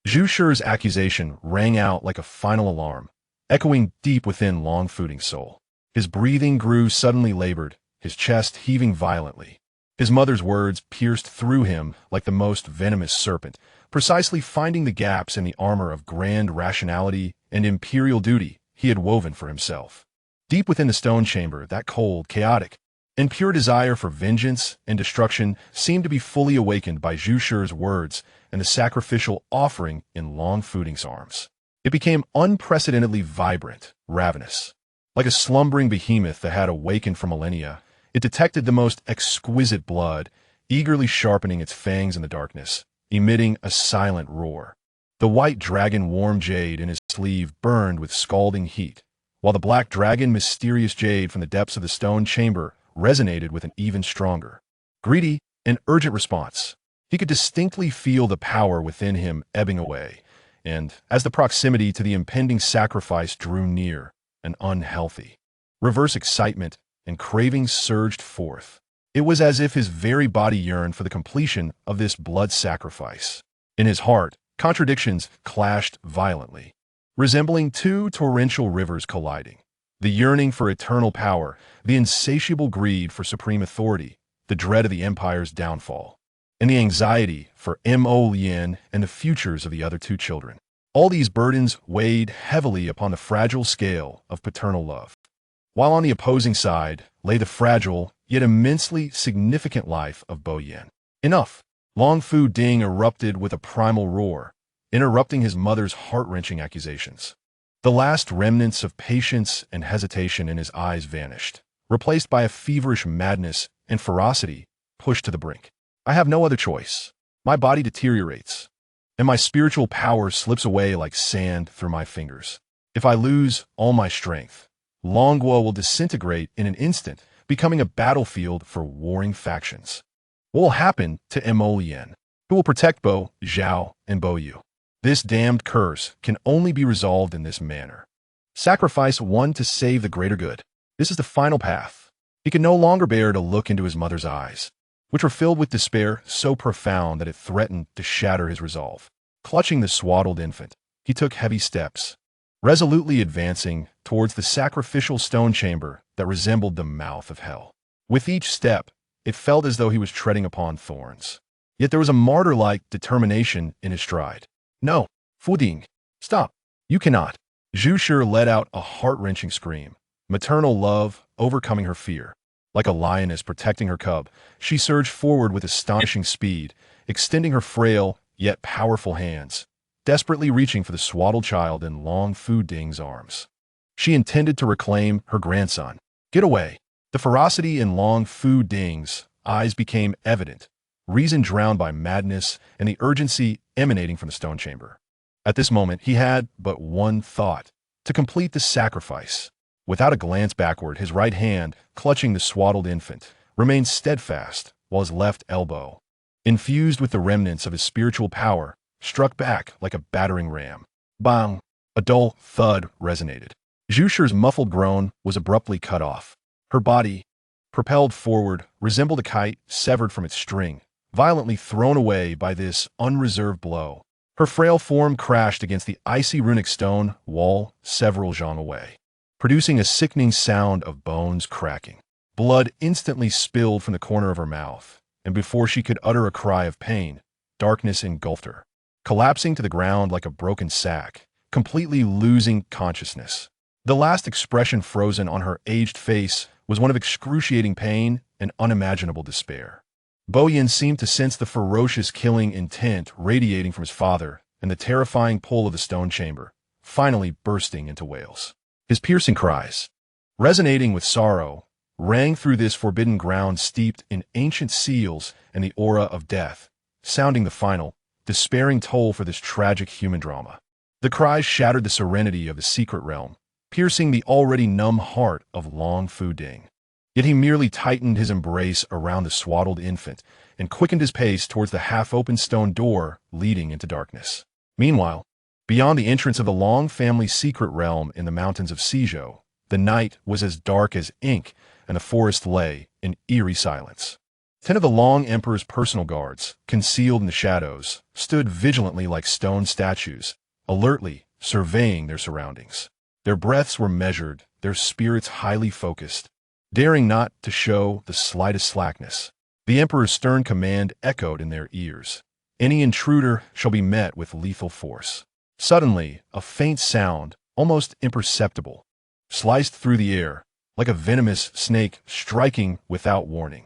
Zhu Shi's accusation rang out like a final alarm, echoing deep within Long Fuding's soul. His breathing grew suddenly labored, his chest heaving violently. His mother's words pierced through him like the most venomous serpent, precisely finding the gaps in the armor of grand rationality and imperial duty he had woven for himself. Deep within the stone chamber, that cold, chaotic, and pure desire for vengeance and destruction seemed to be fully awakened by Zhu Shi's words and the sacrificial offering in Long Fuding's arms. It became unprecedentedly vibrant, ravenous. Like a slumbering behemoth that had awakened from millennia, it detected the most exquisite blood, eagerly sharpening its fangs in the darkness, emitting a silent roar. The white dragon warm jade in his sleeve burned with scalding heat, while the black dragon mysterious jade from the depths of the stone chamber resonated with an even stronger, greedy, and urgent response. He could distinctly feel the power within him ebbing away, and as the proximity to the impending sacrifice drew near, an unhealthy, reverse excitement and cravings surged forth. It was as if his very body yearned for the completion of this blood sacrifice. In his heart, contradictions clashed violently, resembling two torrential rivers colliding. The yearning for eternal power, the insatiable greed for supreme authority, the dread of the empire's downfall, and the anxiety for Mo Lien and the futures of the other two children. All these burdens weighed heavily upon the fragile scale of paternal love. While on the opposing side lay the fragile, yet immensely significant life of Boyan. Enough! Long Fuding erupted with a primal roar, interrupting his mother's heart-wrenching accusations. The last remnants of patience and hesitation in his eyes vanished, replaced by a feverish madness and ferocity pushed to the brink. I have no other choice. My body deteriorates, and my spiritual power slips away like sand through my fingers. If I lose all my strength, Longguo will disintegrate in an instant, becoming a battlefield for warring factions. What will happen to Emolien? Who will protect Bo, Zhao, and Bo Yu? This damned curse can only be resolved in this manner. Sacrifice one to save the greater good. This is the final path. He could no longer bear to look into his mother's eyes, which were filled with despair so profound that it threatened to shatter his resolve. Clutching the swaddled infant, he took heavy steps, resolutely advancing towards the sacrificial stone chamber that resembled the mouth of hell. With each step, it felt as though he was treading upon thorns. Yet there was a martyr-like determination in his stride. No, Fuding, stop. You cannot. Zhu Shi let out a heart-wrenching scream, maternal love overcoming her fear. Like a lioness protecting her cub, she surged forward with astonishing speed, extending her frail yet powerful hands, desperately reaching for the swaddled child in Long Fuding's arms. She intended to reclaim her grandson. Get away. The ferocity in Long Fuding's eyes became evident, reason drowned by madness and the urgency emanating from the stone chamber. At this moment, he had but one thought: to complete the sacrifice. Without a glance backward, his right hand, clutching the swaddled infant, remained steadfast, while his left elbow, infused with the remnants of his spiritual power, struck back like a battering ram. Bang! A dull thud resonated. Zhu Shi's muffled groan was abruptly cut off. Her body, propelled forward, resembled a kite severed from its string, violently thrown away by this unreserved blow. Her frail form crashed against the icy runic stone wall several zhang away, producing a sickening sound of bones cracking. Blood instantly spilled from the corner of her mouth, and before she could utter a cry of pain, darkness engulfed her, collapsing to the ground like a broken sack, completely losing consciousness. The last expression frozen on her aged face was one of excruciating pain and unimaginable despair. Boyan seemed to sense the ferocious killing intent radiating from his father and the terrifying pull of the stone chamber, finally bursting into wails. His piercing cries, resonating with sorrow, rang through this forbidden ground steeped in ancient seals and the aura of death, sounding the final, despairing toll for this tragic human drama. The cries shattered the serenity of the secret realm, piercing the already numb heart of Long Fu Ding. Yet he merely tightened his embrace around the swaddled infant and quickened his pace towards the half-open stone door leading into darkness. Meanwhile, beyond the entrance of the Long family's secret realm in the mountains of Sizhou, the night was as dark as ink and the forest lay in eerie silence. 10 of the Long Emperor's personal guards, concealed in the shadows, stood vigilantly like stone statues, alertly surveying their surroundings. Their breaths were measured, their spirits highly focused, daring not to show the slightest slackness. The Emperor's stern command echoed in their ears. Any intruder shall be met with lethal force. Suddenly, a faint sound, almost imperceptible, sliced through the air, like a venomous snake striking without warning.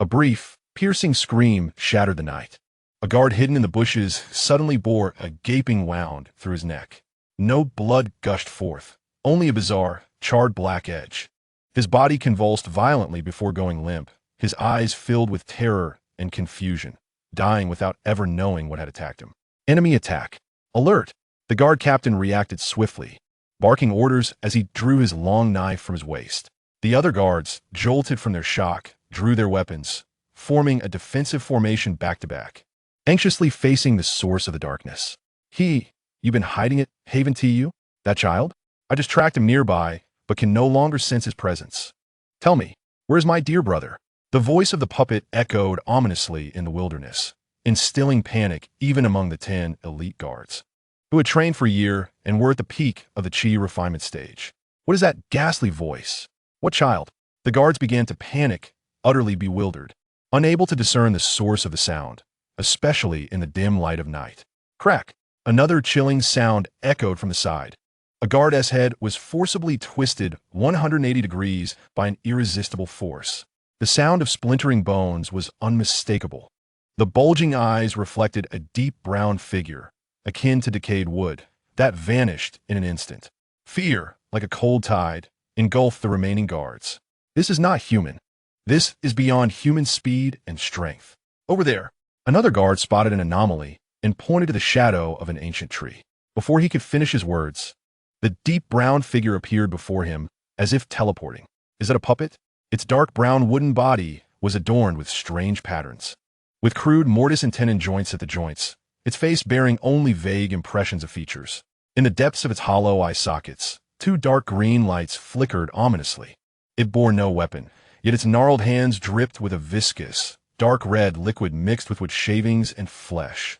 A brief, piercing scream shattered the night. A guard hidden in the bushes suddenly bore a gaping wound through his neck. No blood gushed forth, only a bizarre, charred black edge. His body convulsed violently before going limp, his eyes filled with terror and confusion, dying without ever knowing what had attacked him. Enemy attack. Alert! The guard captain reacted swiftly, barking orders as he drew his long knife from his waist. The other guards, jolted from their shock, drew their weapons, forming a defensive formation back-to-back, anxiously facing the source of the darkness. You've been hiding it, Haven TU? That child? I just tracked him nearby, but can no longer sense his presence. Tell me, where's my dear brother? The voice of the puppet echoed ominously in the wilderness, instilling panic even among the 10 elite guards, who had trained for a year and were at the peak of the Qi refinement stage. What is that ghastly voice? What child? The guards began to panic, utterly bewildered, unable to discern the source of the sound, especially in the dim light of night. Crack! Another chilling sound echoed from the side. A guard's head was forcibly twisted 180 degrees by an irresistible force. The sound of splintering bones was unmistakable. The bulging eyes reflected a deep brown figure, akin to decayed wood, that vanished in an instant. Fear, like a cold tide, engulfed the remaining guards. This is not human. This is beyond human speed and strength. Over there, another guard spotted an anomaly and pointed to the shadow of an ancient tree. Before he could finish his words, the deep brown figure appeared before him, as if teleporting. Is it a puppet? Its dark brown wooden body was adorned with strange patterns, with crude mortise and tenon joints at the joints, its face bearing only vague impressions of features. In the depths of its hollow eye sockets, 2 dark green lights flickered ominously. It bore no weapon, yet its gnarled hands dripped with a viscous, dark red liquid mixed with shavings and flesh,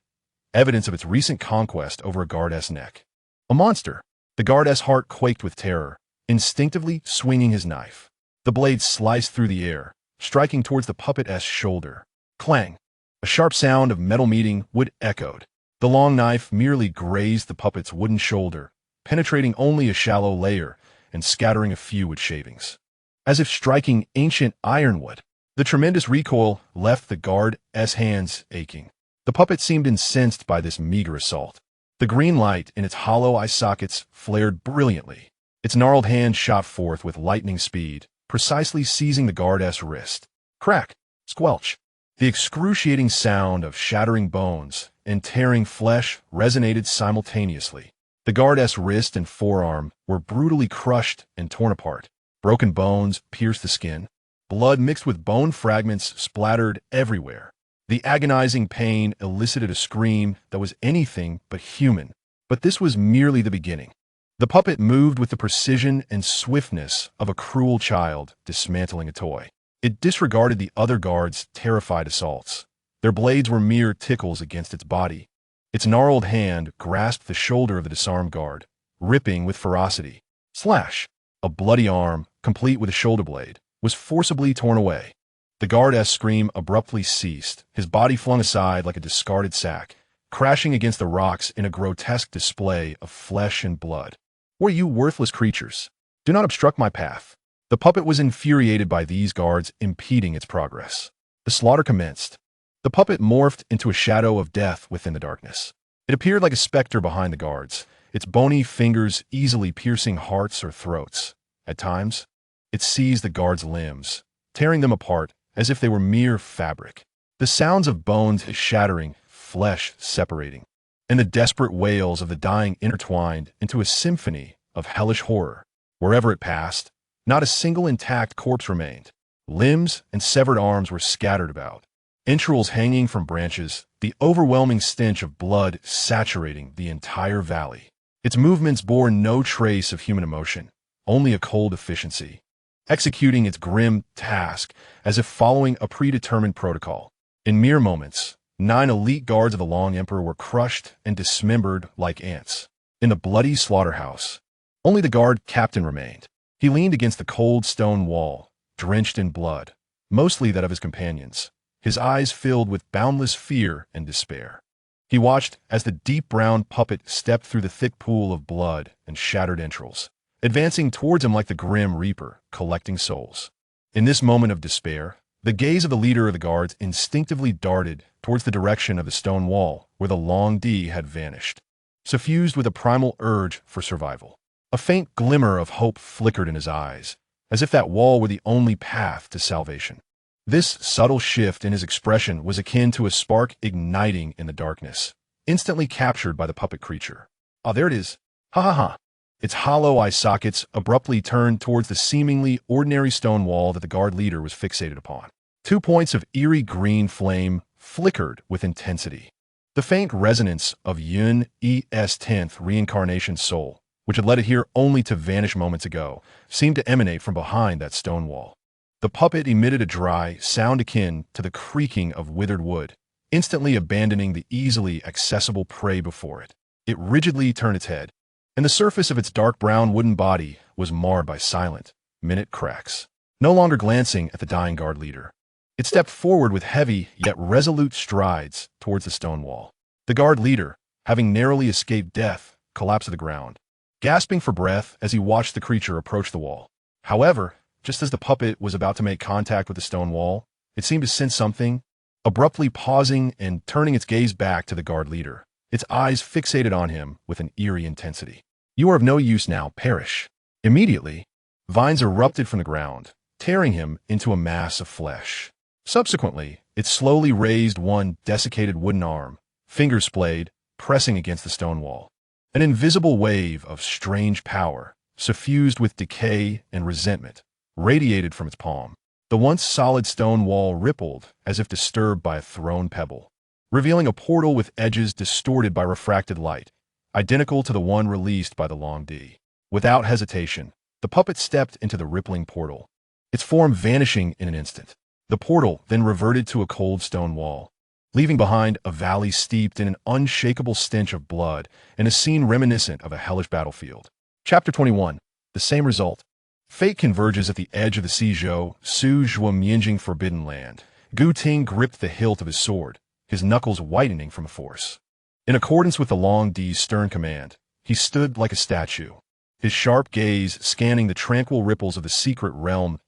evidence of its recent conquest over a guard's neck. A monster! The guard's heart quaked with terror, instinctively swinging his knife. The blade sliced through the air, striking towards the puppet's shoulder. Clang! A sharp sound of metal meeting wood echoed. The long knife merely grazed the puppet's wooden shoulder, penetrating only a shallow layer and scattering a few wood shavings, as if striking ancient ironwood. The tremendous recoil left the guard's hands aching. The puppet seemed incensed by this meager assault. The green light in its hollow eye sockets flared brilliantly. Its gnarled hand shot forth with lightning speed, precisely seizing the guard's wrist. Crack! Squelch! The excruciating sound of shattering bones and tearing flesh resonated simultaneously. The guard's wrist and forearm were brutally crushed and torn apart. Broken bones pierced the skin. Blood mixed with bone fragments splattered everywhere. The agonizing pain elicited a scream that was anything but human. But this was merely the beginning. The puppet moved with the precision and swiftness of a cruel child dismantling a toy. It disregarded the other guards' terrified assaults. Their blades were mere tickles against its body. Its gnarled hand grasped the shoulder of the disarmed guard, ripping with ferocity. Slash! A bloody arm, complete with a shoulder blade, was forcibly torn away. The guard's scream abruptly ceased, his body flung aside like a discarded sack, crashing against the rocks in a grotesque display of flesh and blood. Were you worthless creatures? Do not obstruct my path. The puppet was infuriated by these guards impeding its progress. The slaughter commenced. The puppet morphed into a shadow of death within the darkness. It appeared like a specter behind the guards, its bony fingers easily piercing hearts or throats. At times, it seized the guards' limbs, tearing them apart as if they were mere fabric. The sounds of bones shattering, flesh separating, and the desperate wails of the dying intertwined into a symphony of hellish horror. Wherever it passed, not a single intact corpse remained. Limbs and severed arms were scattered about, entrails hanging from branches, the overwhelming stench of blood saturating the entire valley. Its movements bore no trace of human emotion, only a cold efficiency, executing its grim task as if following a predetermined protocol. In mere moments, 9 elite guards of the Long Emperor were crushed and dismembered like ants. In the bloody slaughterhouse, only the guard captain remained. He leaned against the cold stone wall, drenched in blood, mostly that of his companions, his eyes filled with boundless fear and despair. He watched as the deep brown puppet stepped through the thick pool of blood and shattered entrails, advancing towards him like the grim reaper, collecting souls. In this moment of despair, the gaze of the leader of the guards instinctively darted towards the direction of the stone wall where the loved.He had vanished, suffused with a primal urge for survival. A faint glimmer of hope flickered in his eyes, as if that wall were the only path to salvation. This subtle shift in his expression was akin to a spark igniting in the darkness, instantly captured by the puppet creature. "Ah, there it is. Ha ha ha." Its hollow eye sockets abruptly turned towards the seemingly ordinary stone wall that the guard leader was fixated upon. 2 points of eerie green flame flickered with intensity. The faint resonance of Yun's 10th reincarnation soul, which had led it here only to vanish moments ago, seemed to emanate from behind that stone wall. The puppet emitted a dry sound akin to the creaking of withered wood, instantly abandoning the easily accessible prey before it. It rigidly turned its head, and the surface of its dark brown wooden body was marred by silent, minute cracks. No longer glancing at the dying guard leader, it stepped forward with heavy yet resolute strides towards the stone wall. The guard leader, having narrowly escaped death, collapsed to the ground, gasping for breath as he watched the creature approach the wall. However, just as the puppet was about to make contact with the stone wall, it seemed to sense something, abruptly pausing and turning its gaze back to the guard leader, its eyes fixated on him with an eerie intensity. "You are of no use now, perish." Immediately, vines erupted from the ground, tearing him into a mass of flesh. Subsequently, it slowly raised one desiccated wooden arm, fingers splayed, pressing against the stone wall. An invisible wave of strange power, suffused with decay and resentment, radiated from its palm. The once solid stone wall rippled as if disturbed by a thrown pebble, revealing a portal with edges distorted by refracted light, identical to the one released by the loved.He. Without hesitation, the puppet stepped into the rippling portal, its form vanishing in an instant. The portal then reverted to a cold stone wall, leaving behind a valley steeped in an unshakable stench of blood and a scene reminiscent of a hellish battlefield. Chapter 21. The same result. Fate converges at the edge of the Suzhou Mianjing Forbidden Land. Gu Ting gripped the hilt of his sword, his knuckles whitening from force. In accordance with the loved.He's stern command, he stood like a statue, his sharp gaze scanning the tranquil ripples of the secret realm's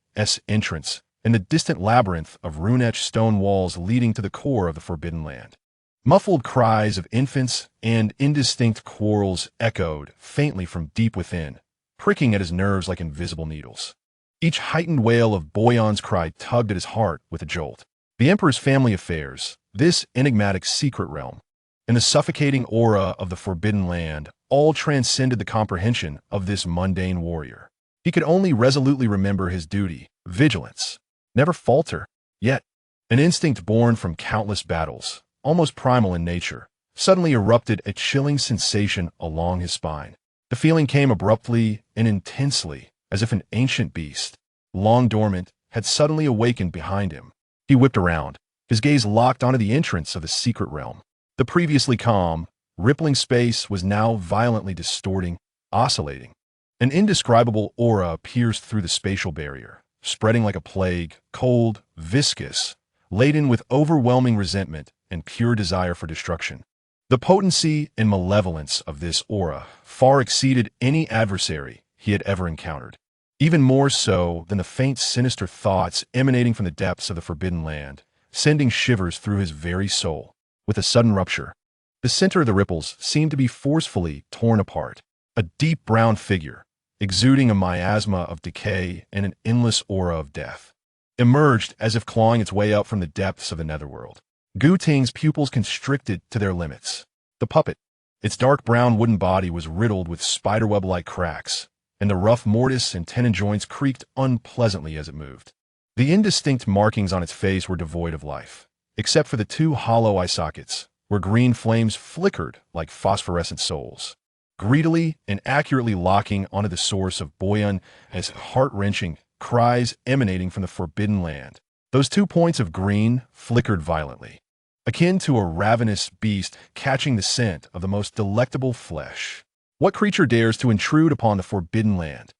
entrance and the distant labyrinth of rune-etched stone walls leading to the core of the Forbidden Land. Muffled cries of infants and indistinct quarrels echoed faintly from deep within, pricking at his nerves like invisible needles. Each heightened wail of Boyan's cry tugged at his heart with a jolt. The Emperor's family affairs, this enigmatic secret realm, and the suffocating aura of the Forbidden Land all transcended the comprehension of this mundane warrior. He could only resolutely remember his duty, vigilance, never falter. Yet, an instinct born from countless battles, almost primal in nature, suddenly erupted a chilling sensation along his spine. The feeling came abruptly and intensely, as if an ancient beast, long dormant, had suddenly awakened behind him. He whipped around, his gaze locked onto the entrance of the secret realm. The previously calm, rippling space was now violently distorting, oscillating. An indescribable aura pierced through the spatial barrier, spreading like a plague, cold, viscous, laden with overwhelming resentment and pure desire for destruction. The potency and malevolence of this aura far exceeded any adversary he had ever encountered, even more so than the faint sinister thoughts emanating from the depths of the Forbidden Land, sending shivers through his very soul. With a sudden rupture, the center of the ripples seemed to be forcefully torn apart. A deep brown figure, exuding a miasma of decay and an endless aura of death, emerged as if clawing its way up from the depths of the netherworld. Gu Ting's pupils constricted to their limits. The puppet, its dark brown wooden body was riddled with spiderweb-like cracks, and the rough mortise and tenon joints creaked unpleasantly as it moved. The indistinct markings on its face were devoid of life, except for the two hollow eye sockets, where green flames flickered like phosphorescent souls, greedily and accurately locking onto the source of Boyan as heart-wrenching cries emanating from the forbidden land. Those 2 points of green flickered violently, akin to a ravenous beast catching the scent of the most delectable flesh. What creature dares to intrude upon the forbidden land?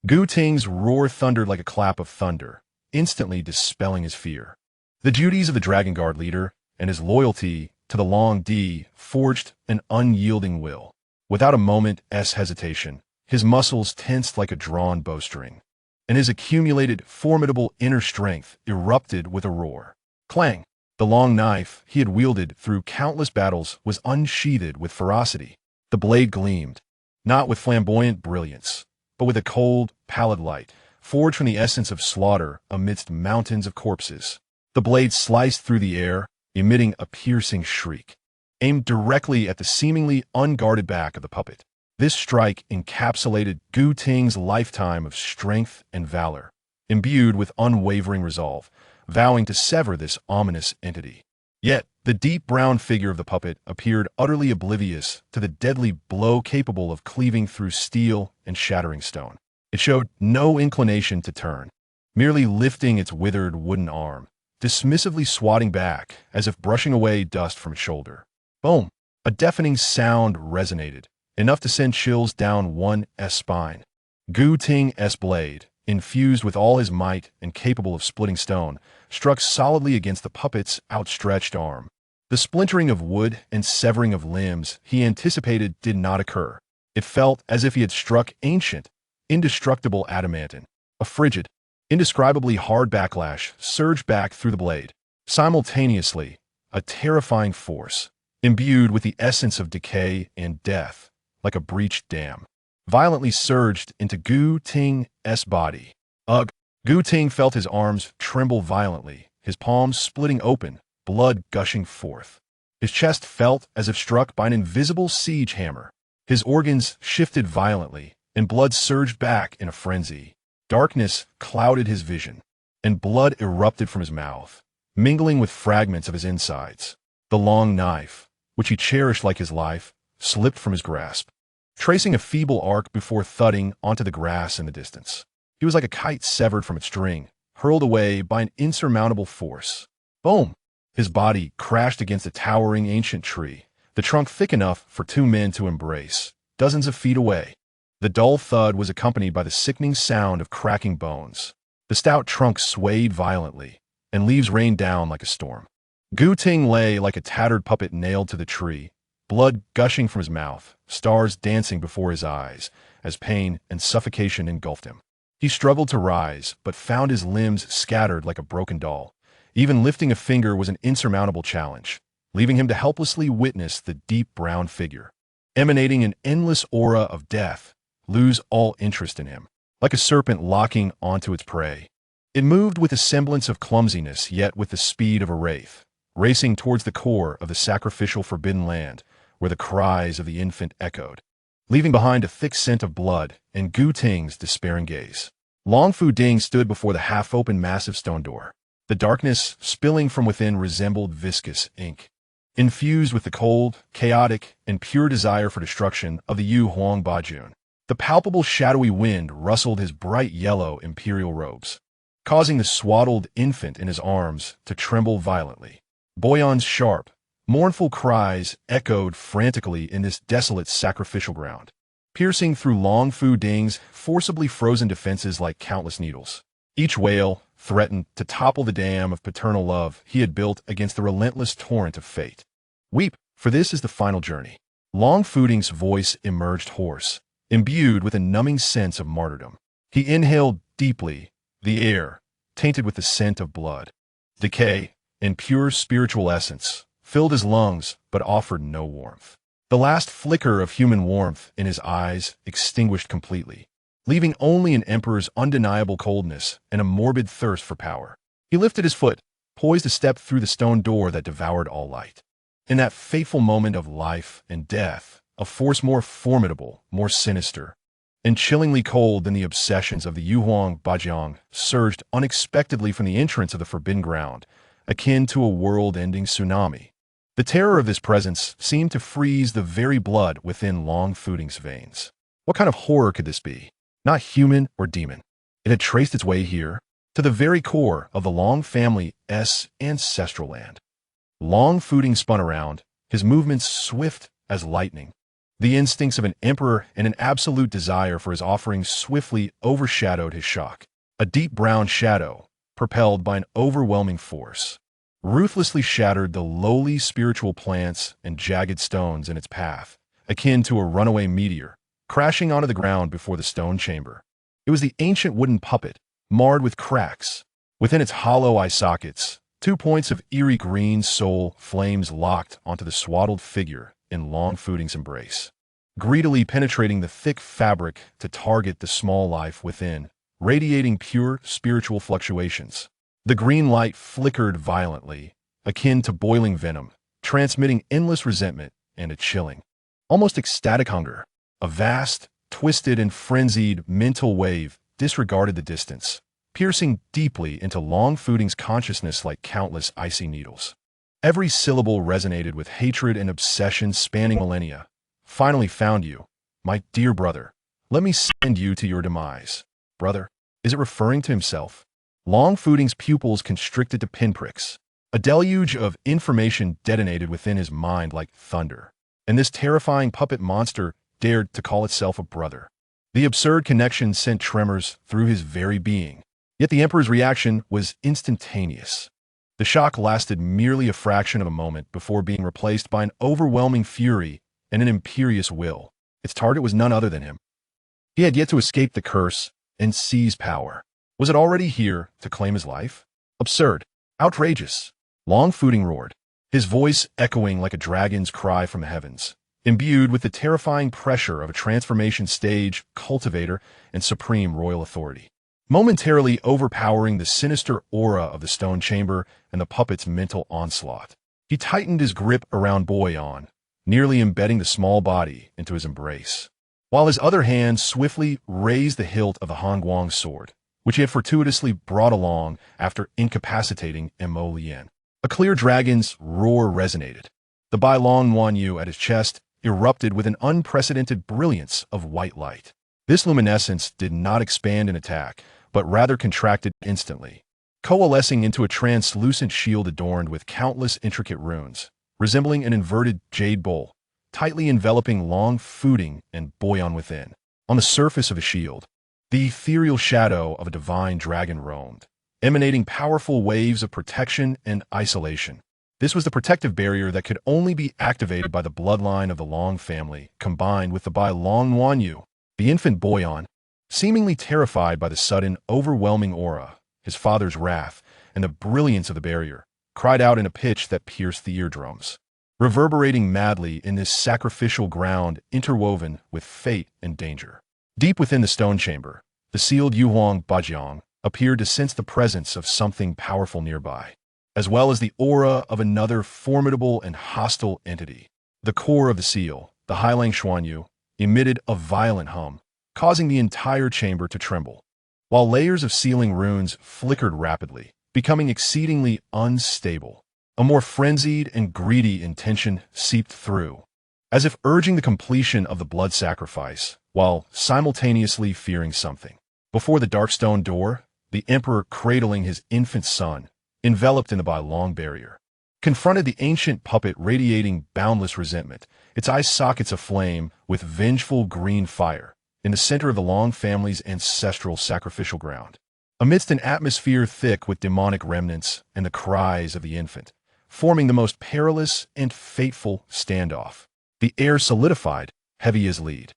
Gu Ting's roar thundered like a clap of thunder, instantly dispelling his fear. The duties of the Dragon Guard leader and his loyalty to the loved.He forged an unyielding will. Without a moment's hesitation, his muscles tensed like a drawn bowstring, and his accumulated formidable inner strength erupted with a roar. Clang! The long knife he had wielded through countless battles was unsheathed with ferocity. The blade gleamed, not with flamboyant brilliance, but with a cold, pallid light, forged from the essence of slaughter amidst mountains of corpses. The blade sliced through the air, emitting a piercing shriek, aimed directly at the seemingly unguarded back of the puppet. This strike encapsulated Gu Ting's lifetime of strength and valor, imbued with unwavering resolve, vowing to sever this ominous entity. Yet, the deep brown figure of the puppet appeared utterly oblivious to the deadly blow capable of cleaving through steel and shattering stone. It showed no inclination to turn, merely lifting its withered wooden arm, dismissively swatting back as if brushing away dust from its shoulder. Boom! A deafening sound resonated, enough to send chills down one's spine. Gu Ting's blade, infused with all his might and capable of splitting stone, struck solidly against the puppet's outstretched arm. The splintering of wood and severing of limbs he anticipated did not occur. It felt as if he had struck ancient, indestructible adamantine. A frigid, indescribably hard backlash surged back through the blade. Simultaneously, a terrifying force, imbued with the essence of decay and death, like a breached dam, violently surged into Gu Ting's body. Ugh! Gu Ting felt his arms tremble violently, his palms splitting open, blood gushing forth. His chest felt as if struck by an invisible siege hammer. His organs shifted violently, and blood surged back in a frenzy. Darkness clouded his vision, and blood erupted from his mouth, mingling with fragments of his insides. The long knife, which he cherished like his life, slipped from his grasp, tracing a feeble arc before thudding onto the grass in the distance. He was like a kite severed from its string, hurled away by an insurmountable force. Boom! His body crashed against a towering ancient tree, the trunk thick enough for 2 men to embrace, dozens of feet away. The dull thud was accompanied by the sickening sound of cracking bones. The stout trunk swayed violently, and leaves rained down like a storm. Gu Ting lay like a tattered puppet nailed to the tree, blood gushing from his mouth, stars dancing before his eyes, as pain and suffocation engulfed him. He struggled to rise, but found his limbs scattered like a broken doll. Even lifting a finger was an insurmountable challenge, leaving him to helplessly witness the deep brown figure, emanating an endless aura of death, lose all interest in him, like a serpent locking onto its prey. It moved with a semblance of clumsiness, yet with the speed of a wraith, racing towards the core of the sacrificial forbidden land, where the cries of the infant echoed, leaving behind a thick scent of blood and Gu Ting's despairing gaze. Long Fu Ding stood before the half-open massive stone door. The darkness spilling from within resembled viscous ink, infused with the cold, chaotic, and pure desire for destruction of the Yu Huang Bajun. The palpable shadowy wind rustled his bright yellow imperial robes, causing the swaddled infant in his arms to tremble violently. Boyan's sharp, mournful cries echoed frantically in this desolate sacrificial ground, piercing through Long Fu Ding's forcibly frozen defenses like countless needles. Each wail threatened to topple the dam of paternal love he had built against the relentless torrent of fate. Weep, for this is the final journey. Long Fu Ding's voice emerged hoarse, imbued with a numbing sense of martyrdom. He inhaled deeply, the air tainted with the scent of blood, decay, and pure spiritual essence, filled his lungs but offered no warmth. The last flicker of human warmth in his eyes extinguished completely, leaving only an emperor's undeniable coldness and a morbid thirst for power. He lifted his foot, poised to step through the stone door that devoured all light. In that fateful moment of life and death, a force more formidable, more sinister, and chillingly cold than the obsessions of the Yuhuang Bajiang surged unexpectedly from the entrance of the forbidden ground, akin to a world-ending tsunami. The terror of this presence seemed to freeze the very blood within Long Fuding's veins. What kind of horror could this be? Not human or demon. It had traced its way here, to the very core of the Long family's ancestral land. Long Fuding spun around, his movements swift as lightning. The instincts of an emperor and an absolute desire for his offerings swiftly overshadowed his shock. A deep brown shadow, propelled by an overwhelming force, ruthlessly shattered the lowly spiritual plants and jagged stones in its path, akin to a runaway meteor, crashing onto the ground before the stone chamber. It was the ancient wooden puppet, marred with cracks. Within its hollow eye sockets, 2 points of eerie green soul flames locked onto the swaddled figure in Long Fuding's embrace, greedily penetrating the thick fabric to target the small life within, radiating pure spiritual fluctuations. The green light flickered violently, akin to boiling venom, transmitting endless resentment and a chilling, almost ecstatic hunger. A vast, twisted and frenzied mental wave disregarded the distance, piercing deeply into Long Fuding's consciousness like countless icy needles. Every syllable resonated with hatred and obsession spanning millennia. Finally found you, my dear brother. Let me send you to your demise. Brother, is it referring to himself? Long Fuding's pupils constricted to pinpricks. A deluge of information detonated within his mind like thunder. And this terrifying puppet monster dared to call itself a brother. The absurd connection sent tremors through his very being. Yet the Emperor's reaction was instantaneous. The shock lasted merely a fraction of a moment before being replaced by an overwhelming fury and an imperious will. Its target was none other than him. He had yet to escape the curse and seize power. Was it already here to claim his life? Absurd. Outrageous. Long Fuding roared, his voice echoing like a dragon's cry from the heavens, imbued with the terrifying pressure of a transformation stage, cultivator, and supreme royal authority. Momentarily overpowering the sinister aura of the stone chamber and the puppet's mental onslaught. He tightened his grip around Boyan, nearly embedding the small body into his embrace, while his other hand swiftly raised the hilt of the Hongguang sword, which he had fortuitously brought along after incapacitating Mo Lian. A clear dragon's roar resonated. The Bai Long Wanyu at his chest erupted with an unprecedented brilliance of white light. This luminescence did not expand in attack, but rather contracted instantly, coalescing into a translucent shield adorned with countless intricate runes, resembling an inverted jade bowl, tightly enveloping Long Fuding and Boyan within. On the surface of the shield, the ethereal shadow of a divine dragon roamed, emanating powerful waves of protection and isolation. This was the protective barrier that could only be activated by the bloodline of the Long family, combined with the Bai Long Wanyu. The infant Boyan, seemingly terrified by the sudden, overwhelming aura, his father's wrath, and the brilliance of the barrier, cried out in a pitch that pierced the eardrums, reverberating madly in this sacrificial ground interwoven with fate and danger. Deep within the stone chamber, the sealed Yuhuang Bajiang appeared to sense the presence of something powerful nearby, as well as the aura of another formidable and hostile entity. The core of the seal, the Hailang Xuanyu, emitted a violent hum, causing the entire chamber to tremble, while layers of sealing runes flickered rapidly, becoming exceedingly unstable. A more frenzied and greedy intention seeped through, as if urging the completion of the blood sacrifice, while simultaneously fearing something. Before the dark stone door, the Emperor, cradling his infant son, enveloped in the Bai Long barrier, confronted the ancient puppet radiating boundless resentment, its eye sockets aflame with vengeful green fire, in the center of the Long family's ancestral sacrificial ground. Amidst an atmosphere thick with demonic remnants and the cries of the infant, forming the most perilous and fateful standoff, the air solidified, heavy as lead.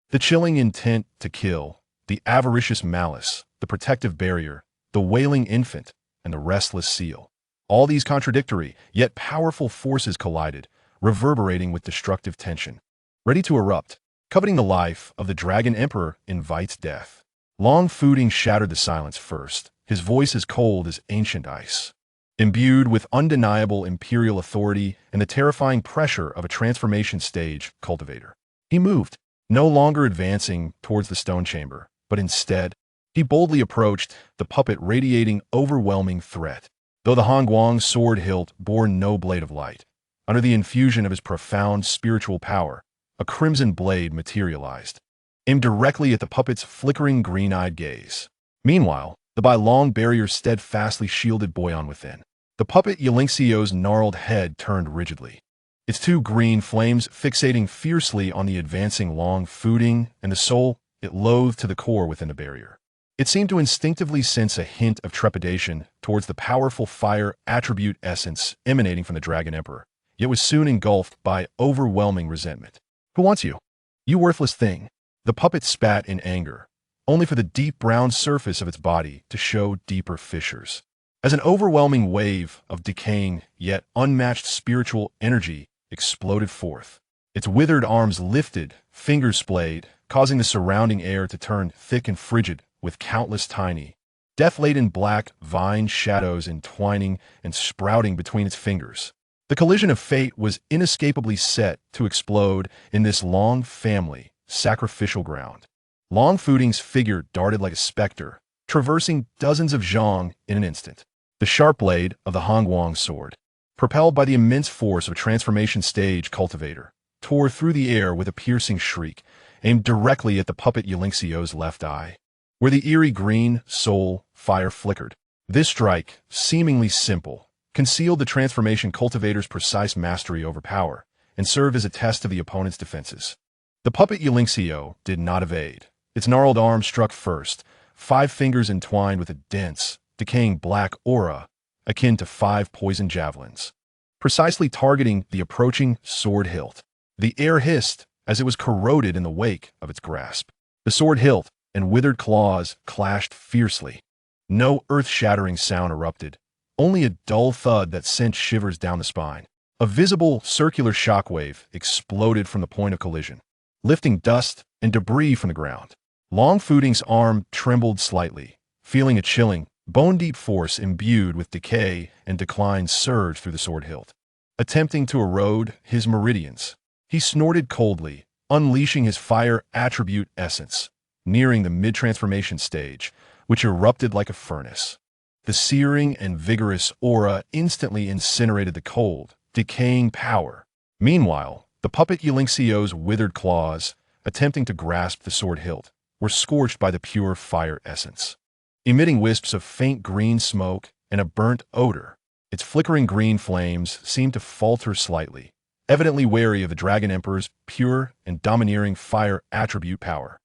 The chilling intent to kill, the avaricious malice, the protective barrier, the wailing infant, and the restless seal. All these contradictory, yet powerful forces collided, reverberating with destructive tension. Ready to erupt, coveting the life of the Dragon Emperor invites death. Long Fooding shattered the silence first, his voice as cold as ancient ice. Imbued with undeniable imperial authority and the terrifying pressure of a transformation stage cultivator, he moved, no longer advancing towards the stone chamber, but instead, he boldly approached the puppet radiating overwhelming threat. Though the Hongguang's sword hilt bore no blade of light, under the infusion of his profound spiritual power, a crimson blade materialized, aimed directly at the puppet's flickering green-eyed gaze. Meanwhile, the by long barrier steadfastly shielded Boyan within. The puppet Ylinxio's gnarled head turned rigidly, its two green flames fixating fiercely on the advancing Long Fooding and the soul it loathed to the core within the barrier. It seemed to instinctively sense a hint of trepidation towards the powerful fire attribute essence emanating from the Dragon Emperor, yet was soon engulfed by overwhelming resentment. "Who wants you? You worthless thing!" The puppet spat in anger, only for the deep brown surface of its body to show deeper fissures. As an overwhelming wave of decaying yet unmatched spiritual energy exploded forth, its withered arms lifted, fingers splayed, causing the surrounding air to turn thick and frigid with countless tiny, death-laden black vine shadows entwining and sprouting between its fingers. The collision of fate was inescapably set to explode in this Long family sacrificial ground. Long Fooding's figure darted like a specter, traversing dozens of zhang in an instant. The sharp blade of the Hongguang sword, propelled by the immense force of a transformation stage cultivator, tore through the air with a piercing shriek, aimed directly at the puppet Ylinxio's left eye, where the eerie green soul fire flickered. This strike, seemingly simple, concealed the transformation cultivator's precise mastery over power and served as a test of the opponent's defenses. The puppet Ylinxio did not evade. Its gnarled arm struck first, 5 fingers entwined with a dense, decaying black aura akin to 5 poison javelins, precisely targeting the approaching sword hilt. The air hissed as it was corroded in the wake of its grasp. The sword hilt and withered claws clashed fiercely. No earth-shattering sound erupted, only a dull thud that sent shivers down the spine. A visible circular shockwave exploded from the point of collision, lifting dust and debris from the ground. Long Fooding's arm trembled slightly, feeling a chilling, bone-deep force imbued with decay and decline surge through the sword hilt. Attempting to erode his meridians, he snorted coldly, unleashing his fire attribute essence, nearing the mid-transformation stage, which erupted like a furnace. The searing and vigorous aura instantly incinerated the cold, decaying power. Meanwhile, the puppet Ylinxio's withered claws, attempting to grasp the sword hilt, were scorched by the pure fire essence. Emitting wisps of faint green smoke and a burnt odor, its flickering green flames seemed to falter slightly, evidently wary of the Dragon Emperor's pure and domineering fire attribute power.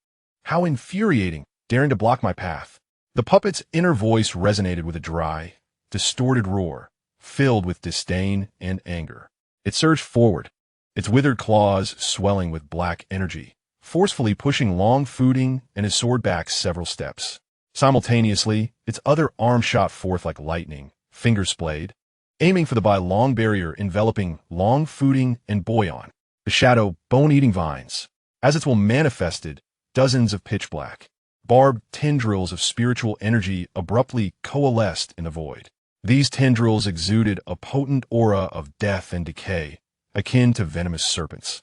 "How infuriating, daring to block my path!" The puppet's inner voice resonated with a dry, distorted roar, filled with disdain and anger. It surged forward, its withered claws swelling with black energy, forcefully pushing Long Fooding and his sword back several steps. Simultaneously, its other arm shot forth like lightning, fingers splayed, aiming for the by long barrier enveloping Long Fooding and Boyan, the shadow bone-eating vines. As its will manifested, dozens of pitch black, barbed tendrils of spiritual energy abruptly coalesced in the void. These tendrils exuded a potent aura of death and decay, akin to venomous serpents.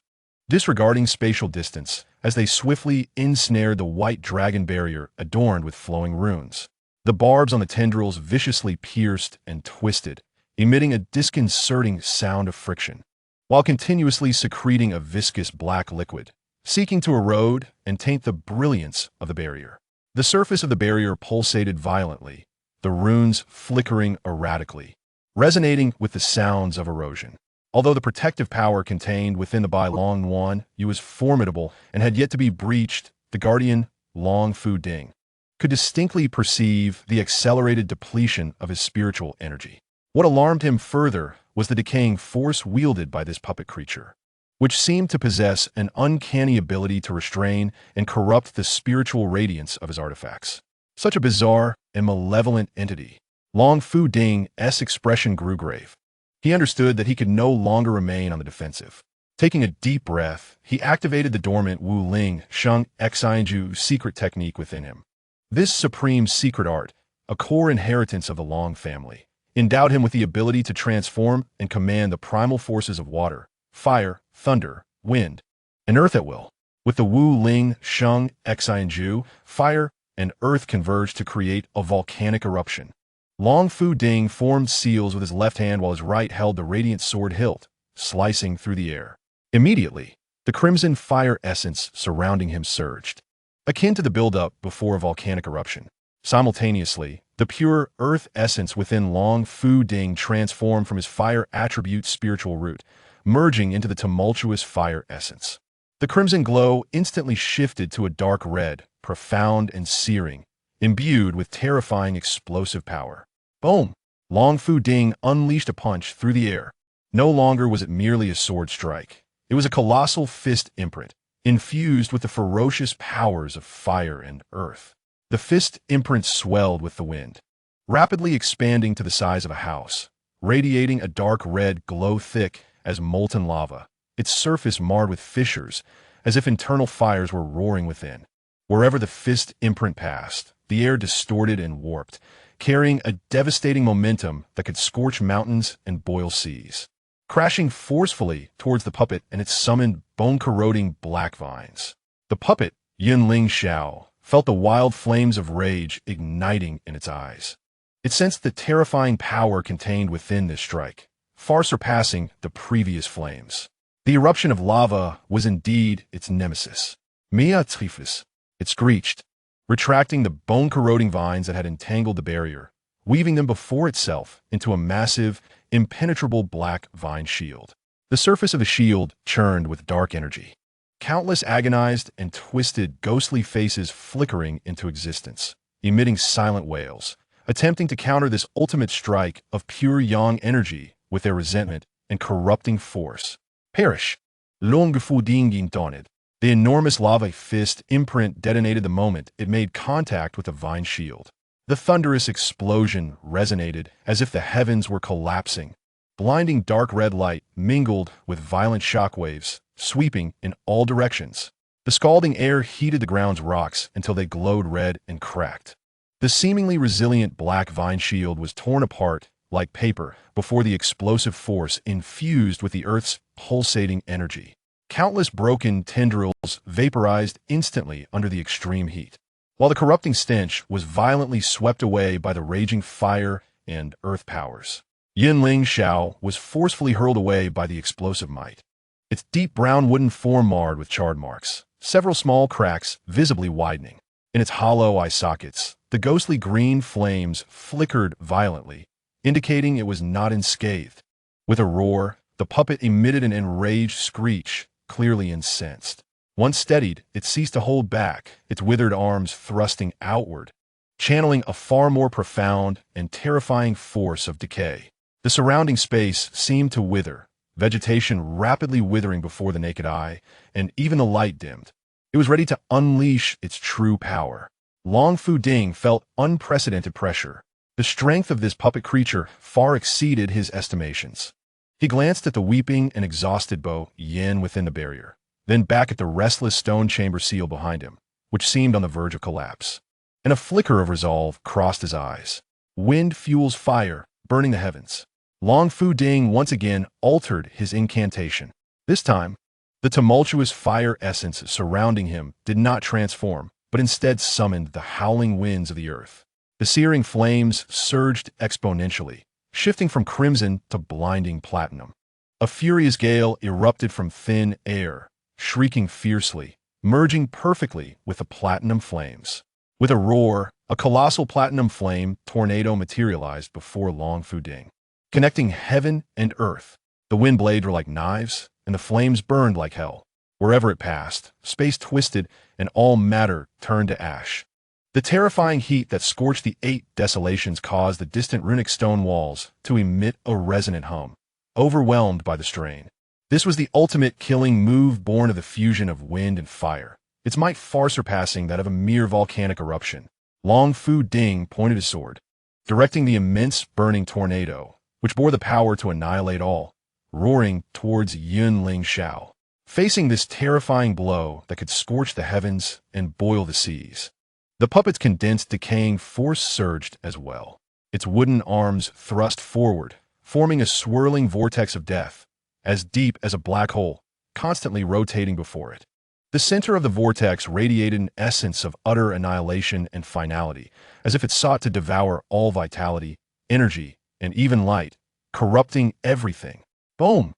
Disregarding spatial distance, as they swiftly ensnared the white dragon barrier adorned with flowing runes, the barbs on the tendrils viciously pierced and twisted, emitting a disconcerting sound of friction, while continuously secreting a viscous black liquid, seeking to erode and taint the brilliance of the barrier. The surface of the barrier pulsated violently, the runes flickering erratically, resonating with the sounds of erosion. Although the protective power contained within the Bai Long Yuan Yu was formidable and had yet to be breached, the guardian, Long Fooding, could distinctly perceive the accelerated depletion of his spiritual energy. What alarmed him further was the decaying force wielded by this puppet creature, which seemed to possess an uncanny ability to restrain and corrupt the spiritual radiance of his artifacts. Such a bizarre and malevolent entity, Long Fu Ding's expression grew grave. He understood that he could no longer remain on the defensive. Taking a deep breath, he activated the dormant Wu Ling Sheng Xinju secret technique within him. This supreme secret art, a core inheritance of the Long family, endowed him with the ability to transform and command the primal forces of water, fire, thunder, wind, and earth at will. With the Wu Ling Sheng Xinju, fire and earth converged to create a volcanic eruption. Long Fu Ding formed seals with his left hand while his right held the radiant sword hilt, slicing through the air. Immediately, the crimson fire essence surrounding him surged, akin to the buildup before a volcanic eruption. Simultaneously, the pure earth essence within Long Fu Ding transformed from his fire attribute spiritual root, merging into the tumultuous fire essence. The crimson glow instantly shifted to a dark red, profound and searing, imbued with terrifying explosive power. Boom! Long Fu Ding unleashed a punch through the air. No longer was it merely a sword strike. It was a colossal fist imprint, infused with the ferocious powers of fire and earth. The fist imprint swelled with the wind, rapidly expanding to the size of a house, radiating a dark red glow thick as molten lava, its surface marred with fissures, as if internal fires were roaring within. Wherever the fist imprint passed, the air distorted and warped, carrying a devastating momentum that could scorch mountains and boil seas. Crashing forcefully towards the puppet and its summoned, bone-corroding black vines. The puppet, Yunling Xiao, felt the wild flames of rage igniting in its eyes. It sensed the terrifying power contained within this strike, far surpassing the previous flames. The eruption of lava was indeed its nemesis. Mia Trifus, it screeched, retracting the bone-corroding vines that had entangled the barrier, weaving them before itself into a massive, impenetrable black vine shield. The surface of the shield churned with dark energy. Countless agonized and twisted ghostly faces flickering into existence, emitting silent wails, attempting to counter this ultimate strike of pure yang energy with their resentment and corrupting force. Perish! Long Fu Ding Gintoned. The enormous lava fist imprint detonated the moment it made contact with the vine shield. The thunderous explosion resonated as if the heavens were collapsing. Blinding dark red light mingled with violent shockwaves, sweeping in all directions. The scalding air heated the ground's rocks until they glowed red and cracked. The seemingly resilient black vine shield was torn apart like paper before the explosive force infused with the earth's pulsating energy. Countless broken tendrils vaporized instantly under the extreme heat, while the corrupting stench was violently swept away by the raging fire and earth powers. Yunling Xiao was forcefully hurled away by the explosive might, its deep brown wooden form marred with charred marks, several small cracks visibly widening. In its hollow eye sockets, the ghostly green flames flickered violently, indicating it was not unscathed. With a roar, the puppet emitted an enraged screech, clearly incensed. Once steadied, it ceased to hold back, its withered arms thrusting outward, channeling a far more profound and terrifying force of decay. The surrounding space seemed to wither, vegetation rapidly withering before the naked eye, and even the light dimmed. It was ready to unleash its true power. Long Fu Ding felt unprecedented pressure. The strength of this puppet creature far exceeded his estimations. He glanced at the weeping and exhausted Bo Yin within the barrier, then back at the restless stone chamber seal behind him, which seemed on the verge of collapse. And a flicker of resolve crossed his eyes. Wind fuels fire, burning the heavens. Long Fu Ding once again altered his incantation. This time, the tumultuous fire essence surrounding him did not transform, but instead summoned the howling winds of the earth. The searing flames surged exponentially, shifting from crimson to blinding platinum. A furious gale erupted from thin air, shrieking fiercely, merging perfectly with the platinum flames. With a roar, a colossal platinum flame tornado materialized before Long Fu Ding, connecting heaven and earth. The wind blades were like knives, and the flames burned like hell. Wherever it passed, space twisted, and all matter turned to ash. The terrifying heat that scorched the 8 desolations caused the distant runic stone walls to emit a resonant hum, overwhelmed by the strain. This was the ultimate killing move born of the fusion of wind and fire, its might far surpassing that of a mere volcanic eruption. Long Fu Ding pointed his sword. directing the immense burning tornado, which bore the power to annihilate all, roaring towards Yunling Xiao. Facing this terrifying blow that could scorch the heavens and boil the seas, the puppet's condensed decaying force surged as well. Its wooden arms thrust forward, forming a swirling vortex of death, as deep as a black hole, constantly rotating before it. The center of the vortex radiated an essence of utter annihilation and finality, as if it sought to devour all vitality, energy, and even light, corrupting everything. Boom!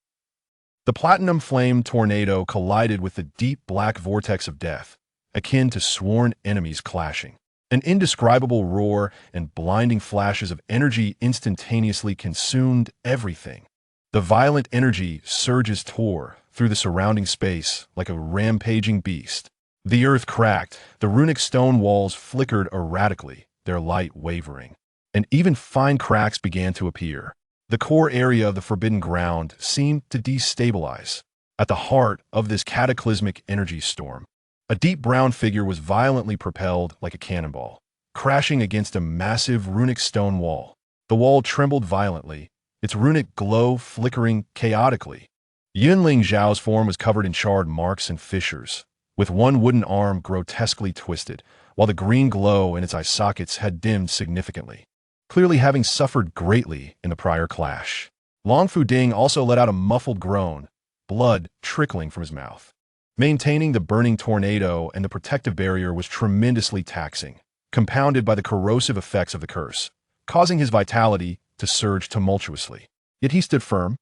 The platinum flame tornado collided with the deep black vortex of death, akin to sworn enemies clashing. An indescribable roar and blinding flashes of energy instantaneously consumed everything. The violent energy surges tore through the surrounding space like a rampaging beast. The earth cracked, the runic stone walls flickered erratically, their light wavering, and even fine cracks began to appear. The core area of the forbidden ground seemed to destabilize. At the heart of this cataclysmic energy storm, a deep brown figure was violently propelled like a cannonball, crashing against a massive runic stone wall. The wall trembled violently, its runic glow flickering chaotically. Yunling Zhao's form was covered in charred marks and fissures, with one wooden arm grotesquely twisted, while the green glow in its eye sockets had dimmed significantly, clearly having suffered greatly in the prior clash. Long Fu Ding also let out a muffled groan, blood trickling from his mouth. Maintaining the burning tornado and the protective barrier was tremendously taxing, compounded by the corrosive effects of the curse, causing his vitality to surge tumultuously. Yet he stood firm,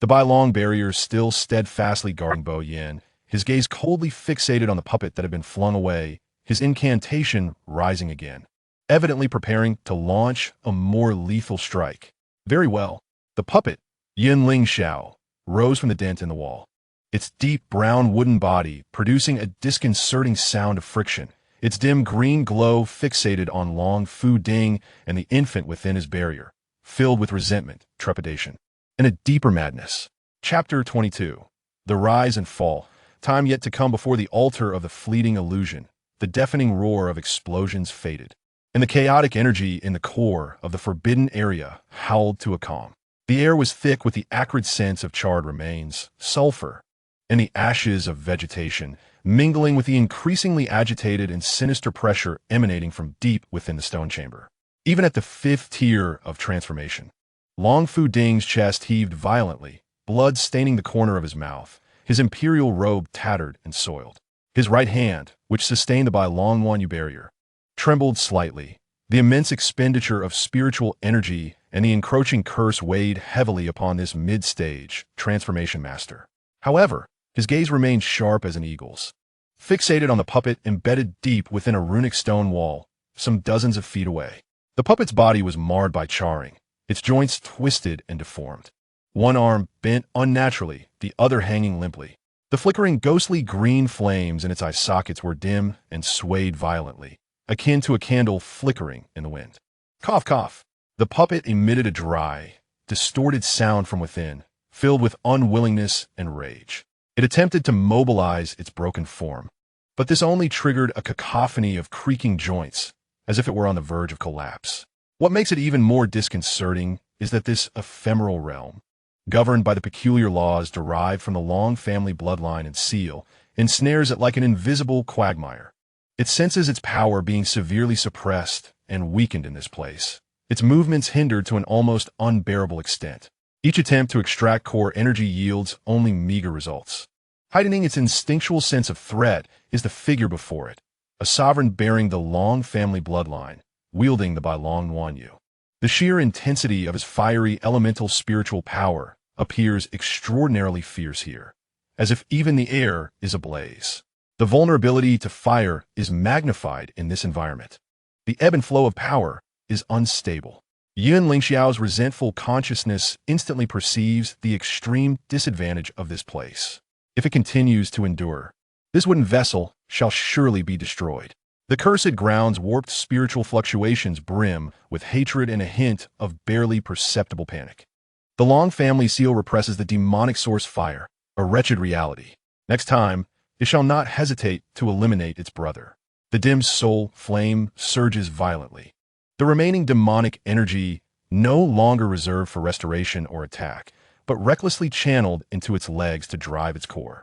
the Bai Long barrier still steadfastly guarding Bo Yin, his gaze coldly fixated on the puppet that had been flung away, his incantation rising again, evidently preparing to launch a more lethal strike. Very well. The puppet, Yunling Xiao, rose from the dent in the wall, its deep brown wooden body producing a disconcerting sound of friction, its dim green glow fixated on Long Fu Ding and the infant within his barrier, filled with resentment, trepidation, and a deeper madness. Chapter 22. The Rise and Fall. Time yet to come before the altar of the fleeting illusion. The deafening roar of explosions faded, and the chaotic energy in the core of the forbidden area howled to a calm. The air was thick with the acrid scents of charred remains, sulfur, and the ashes of vegetation, mingling with the increasingly agitated and sinister pressure emanating from deep within the stone chamber. Even at the fifth tier of transformation, Long Fu Ding's chest heaved violently, blood staining the corner of his mouth, his imperial robe tattered and soiled. His right hand, which sustained the Bai Long Wanyu barrier, trembled slightly. The immense expenditure of spiritual energy and the encroaching curse weighed heavily upon this mid-stage transformation master. However, his gaze remained sharp as an eagle's, fixated on the puppet embedded deep within a runic stone wall, some dozens of feet away. The puppet's body was marred by charring, its joints twisted and deformed. One arm bent unnaturally, the other hanging limply. The flickering ghostly green flames in its eye sockets were dim and swayed violently, akin to a candle flickering in the wind. Cough, cough. The puppet emitted a dry, distorted sound from within, filled with unwillingness and rage. It attempted to mobilize its broken form, but this only triggered a cacophony of creaking joints, as if it were on the verge of collapse. What makes it even more disconcerting is that this ephemeral realm, governed by the peculiar laws derived from the Long family bloodline and seal, ensnares it like an invisible quagmire. It senses its power being severely suppressed and weakened in this place, its movements hindered to an almost unbearable extent. Each attempt to extract core energy yields only meager results. Heightening its instinctual sense of threat is the figure before it, a sovereign bearing the Long family bloodline, wielding the Bai Long Wanyu. The sheer intensity of his fiery elemental spiritual power appears extraordinarily fierce here, as if even the air is ablaze. The vulnerability to fire is magnified in this environment. The ebb and flow of power is unstable. Yun Lingxiao's resentful consciousness instantly perceives the extreme disadvantage of this place. If it continues to endure, this wooden vessel shall surely be destroyed. The cursed ground's warped spiritual fluctuations brim with hatred and a hint of barely perceptible panic. The Long family seal represses the demonic source fire, a wretched reality. Next time, it shall not hesitate to eliminate its brother. The dim soul flame surges violently, The remaining demonic energy no longer reserved for restoration or attack, but recklessly channeled into its legs to drive its core.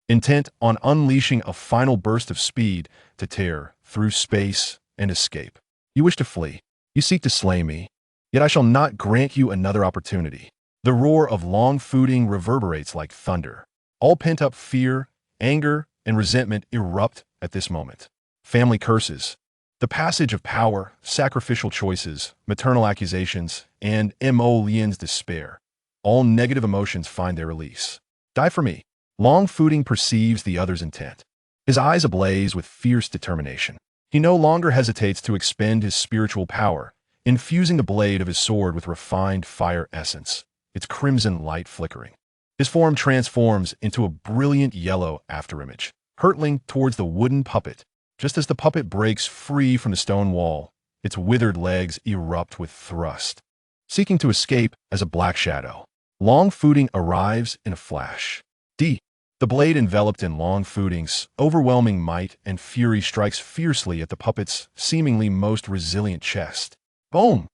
Intent on unleashing a final burst of speed to tear through space and escape. You wish to flee. You seek to slay me. Yet I shall not grant you another opportunity. The roar of long footing reverberates like thunder. All pent-up fear, anger, and resentment erupt at this moment. Family curses. The passage of power, sacrificial choices, maternal accusations, and Mo Lian's despair. All negative emotions find their release. Die for me. Long Footing perceives the other's intent. His eyes ablaze with fierce determination. He no longer hesitates to expend his spiritual power, infusing the blade of his sword with refined fire essence, its crimson light flickering. His form transforms into a brilliant yellow afterimage, hurtling towards the wooden puppet. Just as the puppet breaks free from the stone wall, its withered legs erupt with thrust. Seeking to escape as a black shadow, Long Footing arrives in a flash. The blade enveloped in Long Footing's overwhelming might and fury strikes fiercely at the puppet's seemingly most resilient chest. Boom!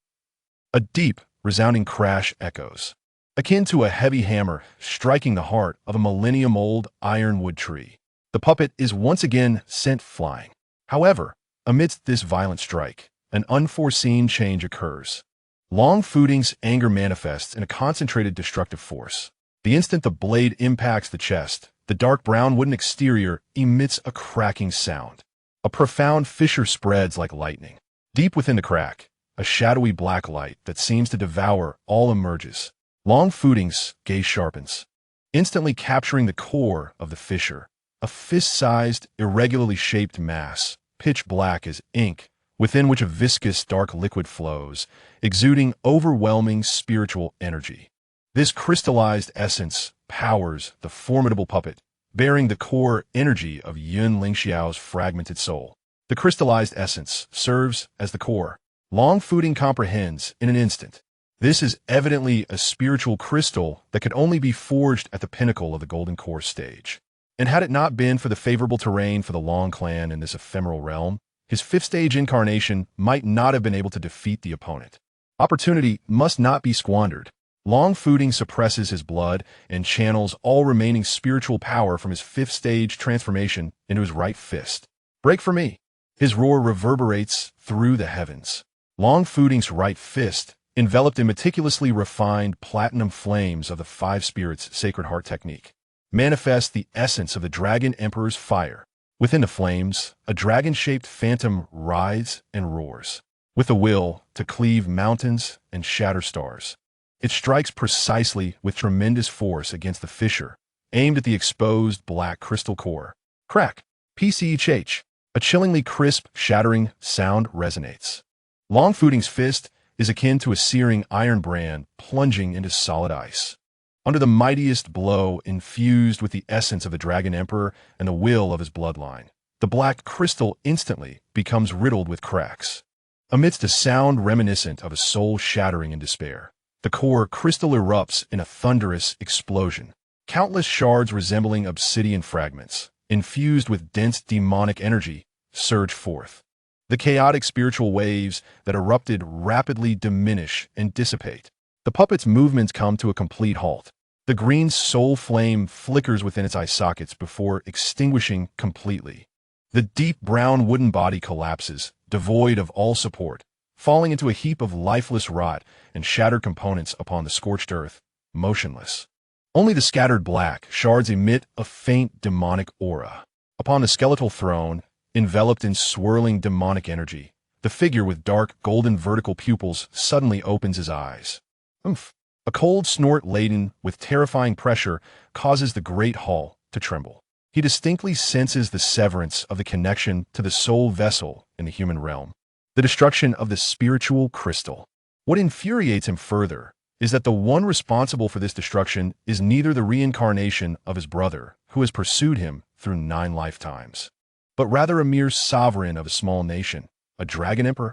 A deep, resounding crash echoes, akin to a heavy hammer striking the heart of a millennium-old ironwood tree. The puppet is once again sent flying. However, amidst this violent strike, an unforeseen change occurs. Long Footing's anger manifests in a concentrated destructive force. The instant the blade impacts the chest, the dark brown wooden exterior emits a cracking sound. A profound fissure spreads like lightning. Deep within the crack, a shadowy black light that seems to devour all emerges. Long Footing's gaze sharpens, instantly capturing the core of the fissure. A fist-sized, irregularly shaped mass, pitch black as ink, within which a viscous dark liquid flows, exuding overwhelming spiritual energy. This crystallized essence powers the formidable puppet, bearing the core energy of Yun Lingxiao's fragmented soul. The crystallized essence serves as the core. Long Footing comprehends in an instant. This is evidently a spiritual crystal that could only be forged at the pinnacle of the Golden Core stage. And had it not been for the favorable terrain for the Long clan in this ephemeral realm, his fifth-stage incarnation might not have been able to defeat the opponent. Opportunity must not be squandered. Long Footing suppresses his blood and channels all remaining spiritual power from his fifth-stage transformation into his right fist. Break for me! His roar reverberates through the heavens. Long Footing's right fist, enveloped in meticulously refined platinum flames of the Five Spirits Sacred Heart technique, manifests the essence of the Dragon Emperor's fire. Within the flames, a dragon-shaped phantom rides and roars, with a will to cleave mountains and shatter stars. It strikes precisely with tremendous force against the fissure, aimed at the exposed black crystal core. Crack! PCHH. A chillingly crisp, shattering sound resonates. Long Footing's fist is akin to a searing iron brand plunging into solid ice. Under the mightiest blow infused with the essence of the Dragon Emperor and the will of his bloodline, the black crystal instantly becomes riddled with cracks. Amidst a sound reminiscent of a soul shattering in despair, the core crystal erupts in a thunderous explosion. Countless shards resembling obsidian fragments, infused with dense demonic energy, surge forth. The chaotic spiritual waves that erupted rapidly diminish and dissipate. The puppet's movements come to a complete halt. The green soul flame flickers within its eye sockets before extinguishing completely. The deep brown wooden body collapses, devoid of all support, falling into a heap of lifeless rot and shattered components upon the scorched earth, motionless. Only the scattered black shards emit a faint demonic aura. Upon the skeletal throne, enveloped in swirling demonic energy, the figure with dark golden vertical pupils suddenly opens his eyes. Oomph! A cold snort laden with terrifying pressure causes the great hall to tremble. He distinctly senses the severance of the connection to the soul vessel in the human realm, the destruction of the spiritual crystal. What infuriates him further is that the one responsible for this destruction is neither the reincarnation of his brother, who has pursued him through 9 lifetimes, but rather a mere sovereign of a small nation, a dragon emperor.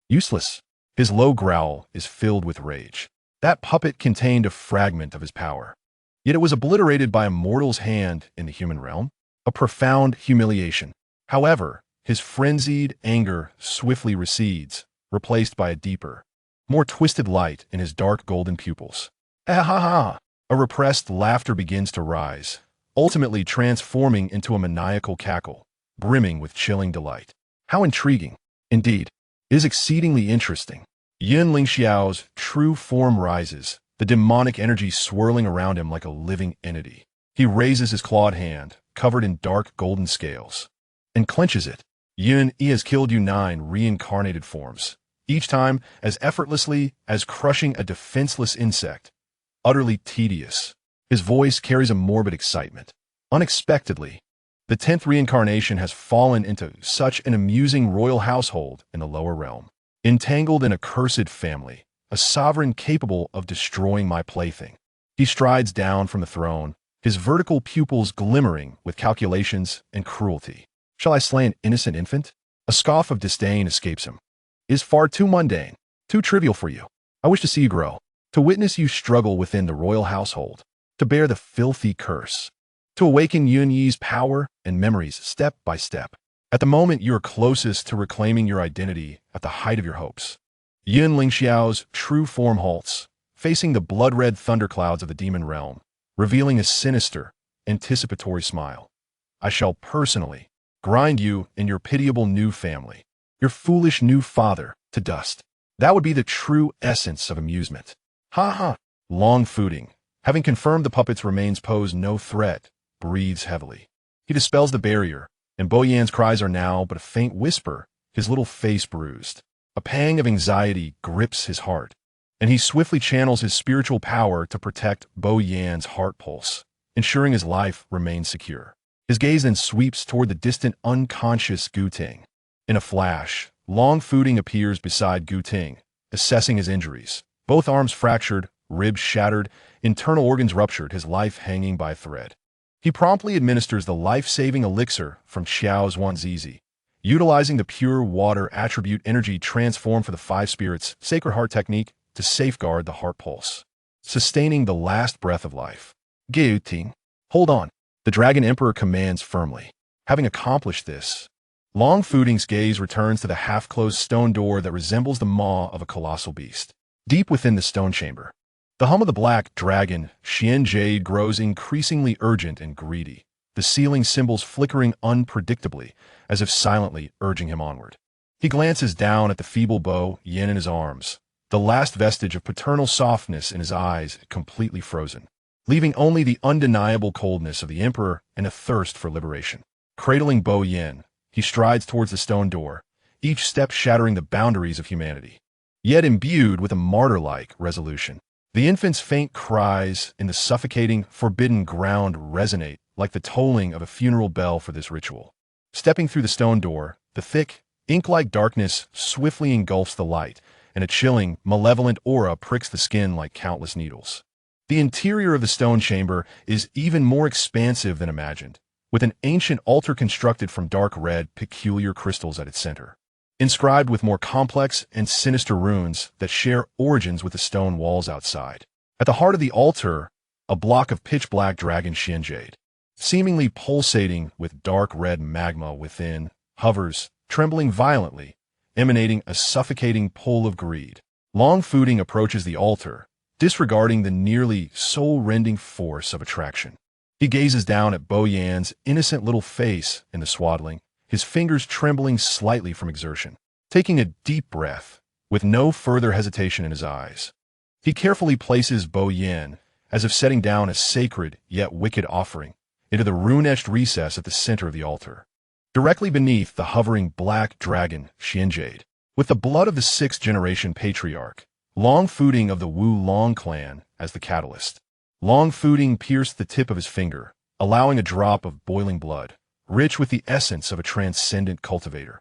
Useless. His low growl is filled with rage. That puppet contained a fragment of his power, yet it was obliterated by a mortal's hand in the human realm. A profound humiliation. However, his frenzied anger swiftly recedes, replaced by a deeper, more twisted light in his dark golden pupils. Ah ha ha! A repressed laughter begins to rise, ultimately transforming into a maniacal cackle, brimming with chilling delight. How intriguing! Indeed, it is exceedingly interesting. Yin Lingxiao's true form rises, the demonic energy swirling around him like a living entity. He raises his clawed hand, covered in dark golden scales, and clenches it. Yin, he has killed you 9 reincarnated forms, each time as effortlessly as crushing a defenseless insect. Utterly tedious. His voice carries a morbid excitement. Unexpectedly, the 10th reincarnation has fallen into such an amusing royal household in the lower realm. Entangled in a cursed family, a sovereign capable of destroying my plaything. He strides down from the throne, his vertical pupils glimmering with calculations and cruelty. Shall I slay an innocent infant? A scoff of disdain escapes him. It is far too mundane, too trivial for you. I wish to see you grow, to witness you struggle within the royal household, to bear the filthy curse, to awaken Yun Yi's power and memories step by step. At the moment you are closest to reclaiming your identity at the height of your hopes, Yin Lingxiao's true form halts, facing the blood-red thunderclouds of the demon realm, revealing a sinister, anticipatory smile. I shall personally grind you and your pitiable new family, your foolish new father, to dust. That would be the true essence of amusement. Ha ha! Long Fooding, having confirmed the puppet's remains pose no threat, breathes heavily. He dispels the barrier, and Boyan's cries are now but a faint whisper, his little face bruised. A pang of anxiety grips his heart, and he swiftly channels his spiritual power to protect Boyan's heart pulse, ensuring his life remains secure. His gaze then sweeps toward the distant unconscious Gu Ting. In a flash, Long Fooding appears beside Gu Ting, assessing his injuries. Both arms fractured, ribs shattered, internal organs ruptured, his life hanging by a thread. He promptly administers the life-saving elixir from Xiao's Wanzizi, utilizing the pure water attribute energy transformed for the 5 spirits Sacred Heart technique to safeguard the heart pulse, sustaining the last breath of life. Gu Ting, hold on, the Dragon Emperor commands firmly. Having accomplished this, Long Fooding's gaze returns to the half-closed stone door that resembles the maw of a colossal beast. Deep within the stone chamber, the hum of the black dragon, Xian Jade, grows increasingly urgent and greedy, the ceiling symbols flickering unpredictably, as if silently urging him onward. He glances down at the feeble Bo Yin in his arms, the last vestige of paternal softness in his eyes completely frozen, leaving only the undeniable coldness of the Emperor and a thirst for liberation. Cradling Bo Yin, he strides towards the stone door, each step shattering the boundaries of humanity, yet imbued with a martyr-like resolution. The infant's faint cries in the suffocating, forbidden ground resonate like the tolling of a funeral bell for this ritual. Stepping through the stone door, the thick, ink-like darkness swiftly engulfs the light, and a chilling, malevolent aura pricks the skin like countless needles. The interior of the stone chamber is even more expansive than imagined, with an ancient altar constructed from dark red, peculiar crystals at its center, inscribed with more complex and sinister runes that share origins with the stone walls outside. At the heart of the altar, a block of pitch-black dragon Xian Jade, seemingly pulsating with dark red magma within, hovers, trembling violently, emanating a suffocating pull of greed. Long Fooding approaches the altar, disregarding the nearly soul-rending force of attraction. He gazes down at Boyan's innocent little face in the swaddling, his fingers trembling slightly from exertion. Taking a deep breath, with no further hesitation in his eyes, he carefully places Boyan, as if setting down a sacred yet wicked offering, into the rune-etched recess at the center of the altar. Directly beneath the hovering black dragon Xian Jade, with the blood of the 6th-generation patriarch, Long Fooding of the Wu Long clan, as the catalyst. Long Fooding pierced the tip of his finger, allowing a drop of boiling blood, rich with the essence of a transcendent cultivator,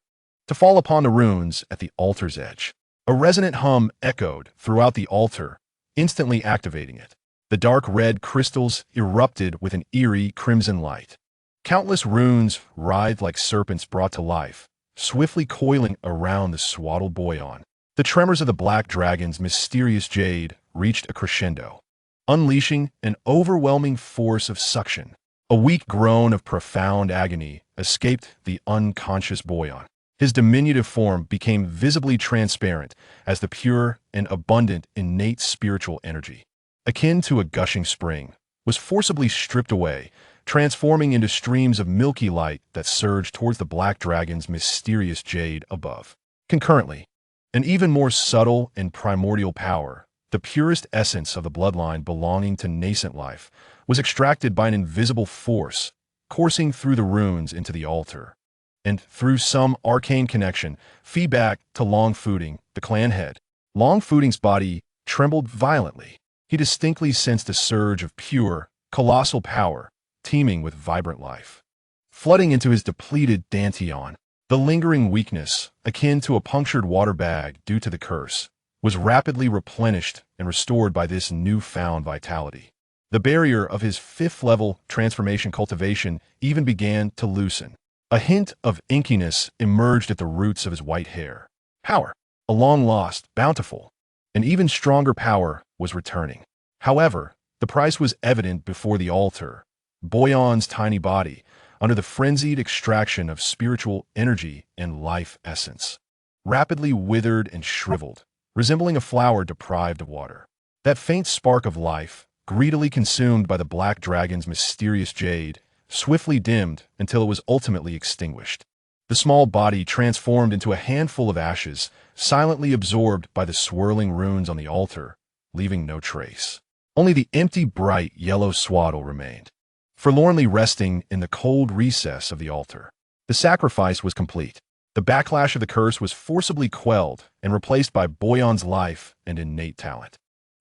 to fall upon the runes at the altar's edge. A resonant hum echoed throughout the altar, instantly activating it. The dark red crystals erupted with an eerie crimson light. Countless runes writhed like serpents brought to life, swiftly coiling around the swaddled Boyan. The tremors of the black dragon's mysterious jade reached a crescendo, unleashing an overwhelming force of suction. A weak groan of profound agony escaped the unconscious Boyan. His diminutive form became visibly transparent as the pure and abundant innate spiritual energy, akin to a gushing spring, was forcibly stripped away, transforming into streams of milky light that surged towards the black dragon's mysterious jade above. Concurrently, an even more subtle and primordial power, the purest essence of the bloodline belonging to nascent life, was extracted by an invisible force, coursing through the runes into the altar, and through some arcane connection, feedback to Long Footing, the clan head. Long Footing's body trembled violently. He distinctly sensed a surge of pure, colossal power, teeming with vibrant life, flooding into his depleted dantian. The lingering weakness, akin to a punctured water bag due to the curse, was rapidly replenished and restored by this newfound vitality. The barrier of his fifth-level transformation cultivation even began to loosen. A hint of inkiness emerged at the roots of his white hair. Power, a long-lost, bountiful, an even stronger power was returning. However, the price was evident before the altar. Boyan's tiny body, under the frenzied extraction of spiritual energy and life essence, rapidly withered and shriveled, resembling a flower deprived of water. That faint spark of life, greedily consumed by the black dragon's mysterious jade, swiftly dimmed until it was ultimately extinguished. The small body transformed into a handful of ashes, silently absorbed by the swirling runes on the altar, leaving no trace. Only the empty, bright yellow swaddle remained, forlornly resting in the cold recess of the altar. The sacrifice was complete. The backlash of the curse was forcibly quelled and replaced by Boyan's life and innate talent.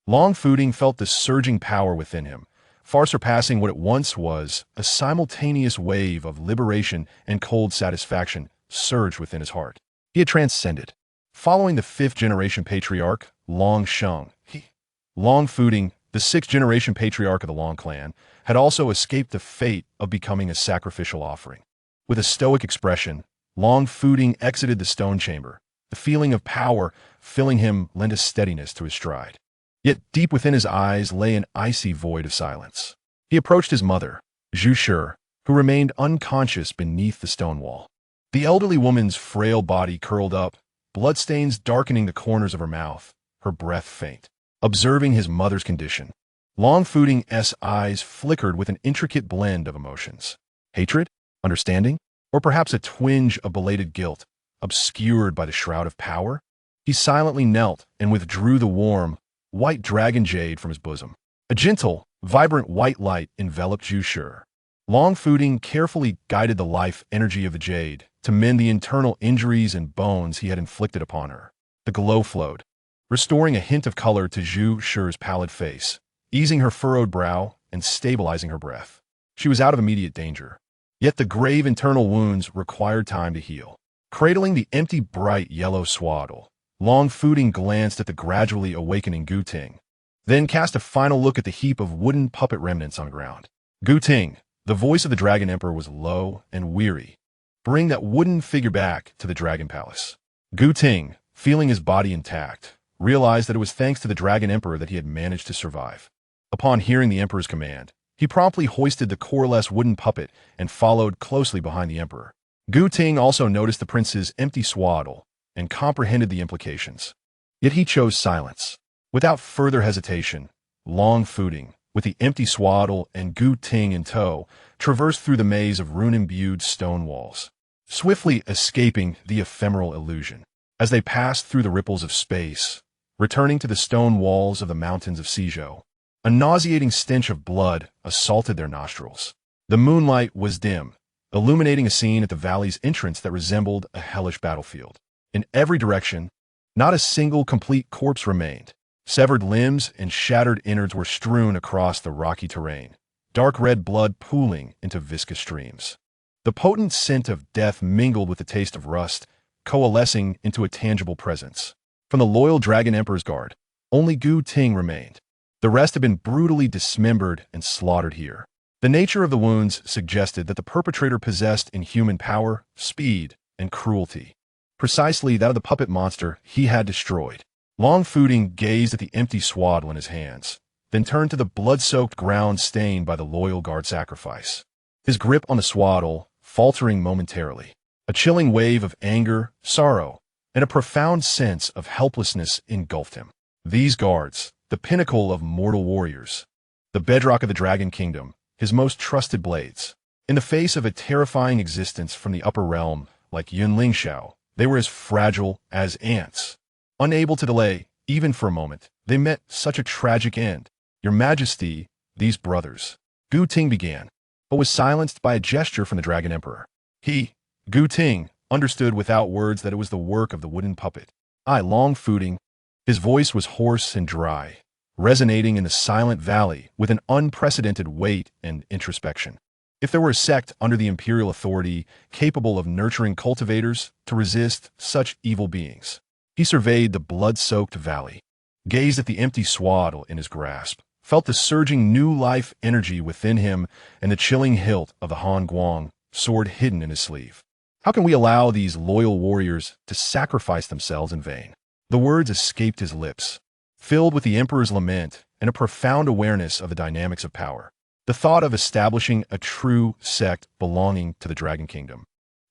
Long Footing felt the surging power within him, far surpassing what it once was. A simultaneous wave of liberation and cold satisfaction surged within his heart. He had transcended. Following the fifth-generation patriarch, Long Sheng, Long Footing, the sixth-generation patriarch of the Long clan, had also escaped the fate of becoming a sacrificial offering. With a stoic expression, Long Footing exited the stone chamber. The feeling of power filling him lent a steadiness to his stride. Yet deep within his eyes lay an icy void of silence. He approached his mother, Zhu Shi, who remained unconscious beneath the stone wall. The elderly woman's frail body curled up, bloodstains darkening the corners of her mouth, her breath faint. Observing his mother's condition, Long Footing's eyes flickered with an intricate blend of emotions. Hatred? Understanding? Or perhaps a twinge of belated guilt, obscured by the shroud of power? He silently knelt and withdrew the warm, white dragon jade from his bosom. A gentle, vibrant white light enveloped Zhu Shi. Long Footing carefully guided the life energy of the jade to mend the internal injuries and bones he had inflicted upon her. The glow flowed, restoring a hint of color to Zhu Shi's pallid face, easing her furrowed brow and stabilizing her breath. She was out of immediate danger. Yet the grave internal wounds required time to heal. Cradling the empty, bright yellow swaddle, Long Footing glanced at the gradually awakening Gu Ting, then cast a final look at the heap of wooden puppet remnants on the ground. Gu Ting, the voice of the Dragon Emperor, was low and weary. Bring that wooden figure back to the Dragon Palace. Gu Ting, feeling his body intact, realized that it was thanks to the Dragon Emperor that he had managed to survive. Upon hearing the Emperor's command, he promptly hoisted the coreless wooden puppet and followed closely behind the Emperor. Gu Ting also noticed the prince's empty swaddle and comprehended the implications. Yet he chose silence. Without further hesitation, Long Footing, with the empty swaddle and Gu Ting in tow, traversed through the maze of rune-imbued stone walls, swiftly escaping the ephemeral illusion. As they passed through the ripples of space, returning to the stone walls of the mountains of Sizhou, a nauseating stench of blood assaulted their nostrils. The moonlight was dim, illuminating a scene at the valley's entrance that resembled a hellish battlefield. In every direction, not a single complete corpse remained. Severed limbs and shattered innards were strewn across the rocky terrain, dark red blood pooling into viscous streams. The potent scent of death mingled with the taste of rust, coalescing into a tangible presence. From the loyal Dragon Emperor's guard, only Gu Ting remained. The rest had been brutally dismembered and slaughtered here. The nature of the wounds suggested that the perpetrator possessed inhuman power, speed, and cruelty, precisely that of the puppet monster he had destroyed. Long Footing gazed at the empty swaddle in his hands, then turned to the blood-soaked ground stained by the loyal guard sacrifice. His grip on the swaddle faltering momentarily. A chilling wave of anger, sorrow, and a profound sense of helplessness engulfed him. These guards, the pinnacle of mortal warriors, the bedrock of the Dragon Kingdom, his most trusted blades. In the face of a terrifying existence from the upper realm, like Yunling Shao, they were as fragile as ants. Unable to delay, even for a moment, they met such a tragic end. Your Majesty, these brothers. Gu Ting began, but was silenced by a gesture from the Dragon Emperor. Gu Ting, understood without words that it was the work of the wooden puppet. Long Footing. His voice was hoarse and dry, resonating in the silent valley with an unprecedented weight and introspection. If there were a sect under the imperial authority capable of nurturing cultivators to resist such evil beings, he surveyed the blood-soaked valley, gazed at the empty swaddle in his grasp, felt the surging new life energy within him and the chilling hilt of the Han Guang sword hidden in his sleeve. How can we allow these loyal warriors to sacrifice themselves in vain? The words escaped his lips, filled with the Emperor's lament and a profound awareness of the dynamics of power. The thought of establishing a true sect belonging to the Dragon Kingdom,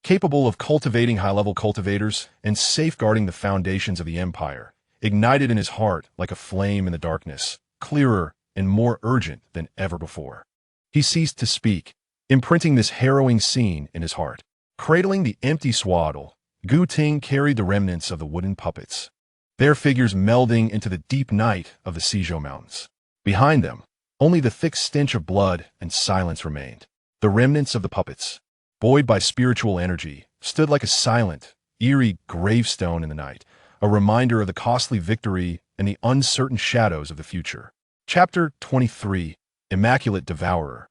capable of cultivating high-level cultivators and safeguarding the foundations of the Empire, ignited in his heart like a flame in the darkness, clearer and more urgent than ever before. He ceased to speak, imprinting this harrowing scene in his heart. Cradling the empty swaddle, Gu Ting carried the remnants of the wooden puppets, their figures melding into the deep night of the Sizhou Mountains. Behind them, only the thick stench of blood and silence remained. The remnants of the puppets, buoyed by spiritual energy, stood like a silent, eerie gravestone in the night, a reminder of the costly victory and the uncertain shadows of the future. Chapter 23. Immaculate Devourer.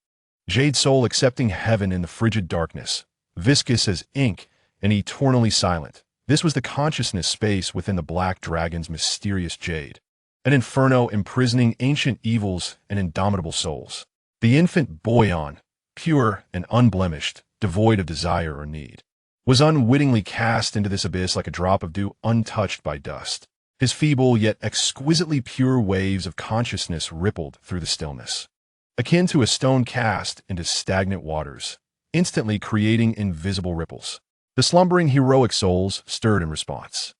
Jade soul accepting heaven in the frigid darkness, viscous as ink and eternally silent. This was the consciousness space within the Black Dragon's mysterious jade, an inferno imprisoning ancient evils and indomitable souls. The infant Boyan, pure and unblemished, devoid of desire or need, was unwittingly cast into this abyss like a drop of dew untouched by dust. His feeble yet exquisitely pure waves of consciousness rippled through the stillness, akin to a stone cast into stagnant waters, instantly creating invisible ripples. The slumbering heroic souls stirred in response.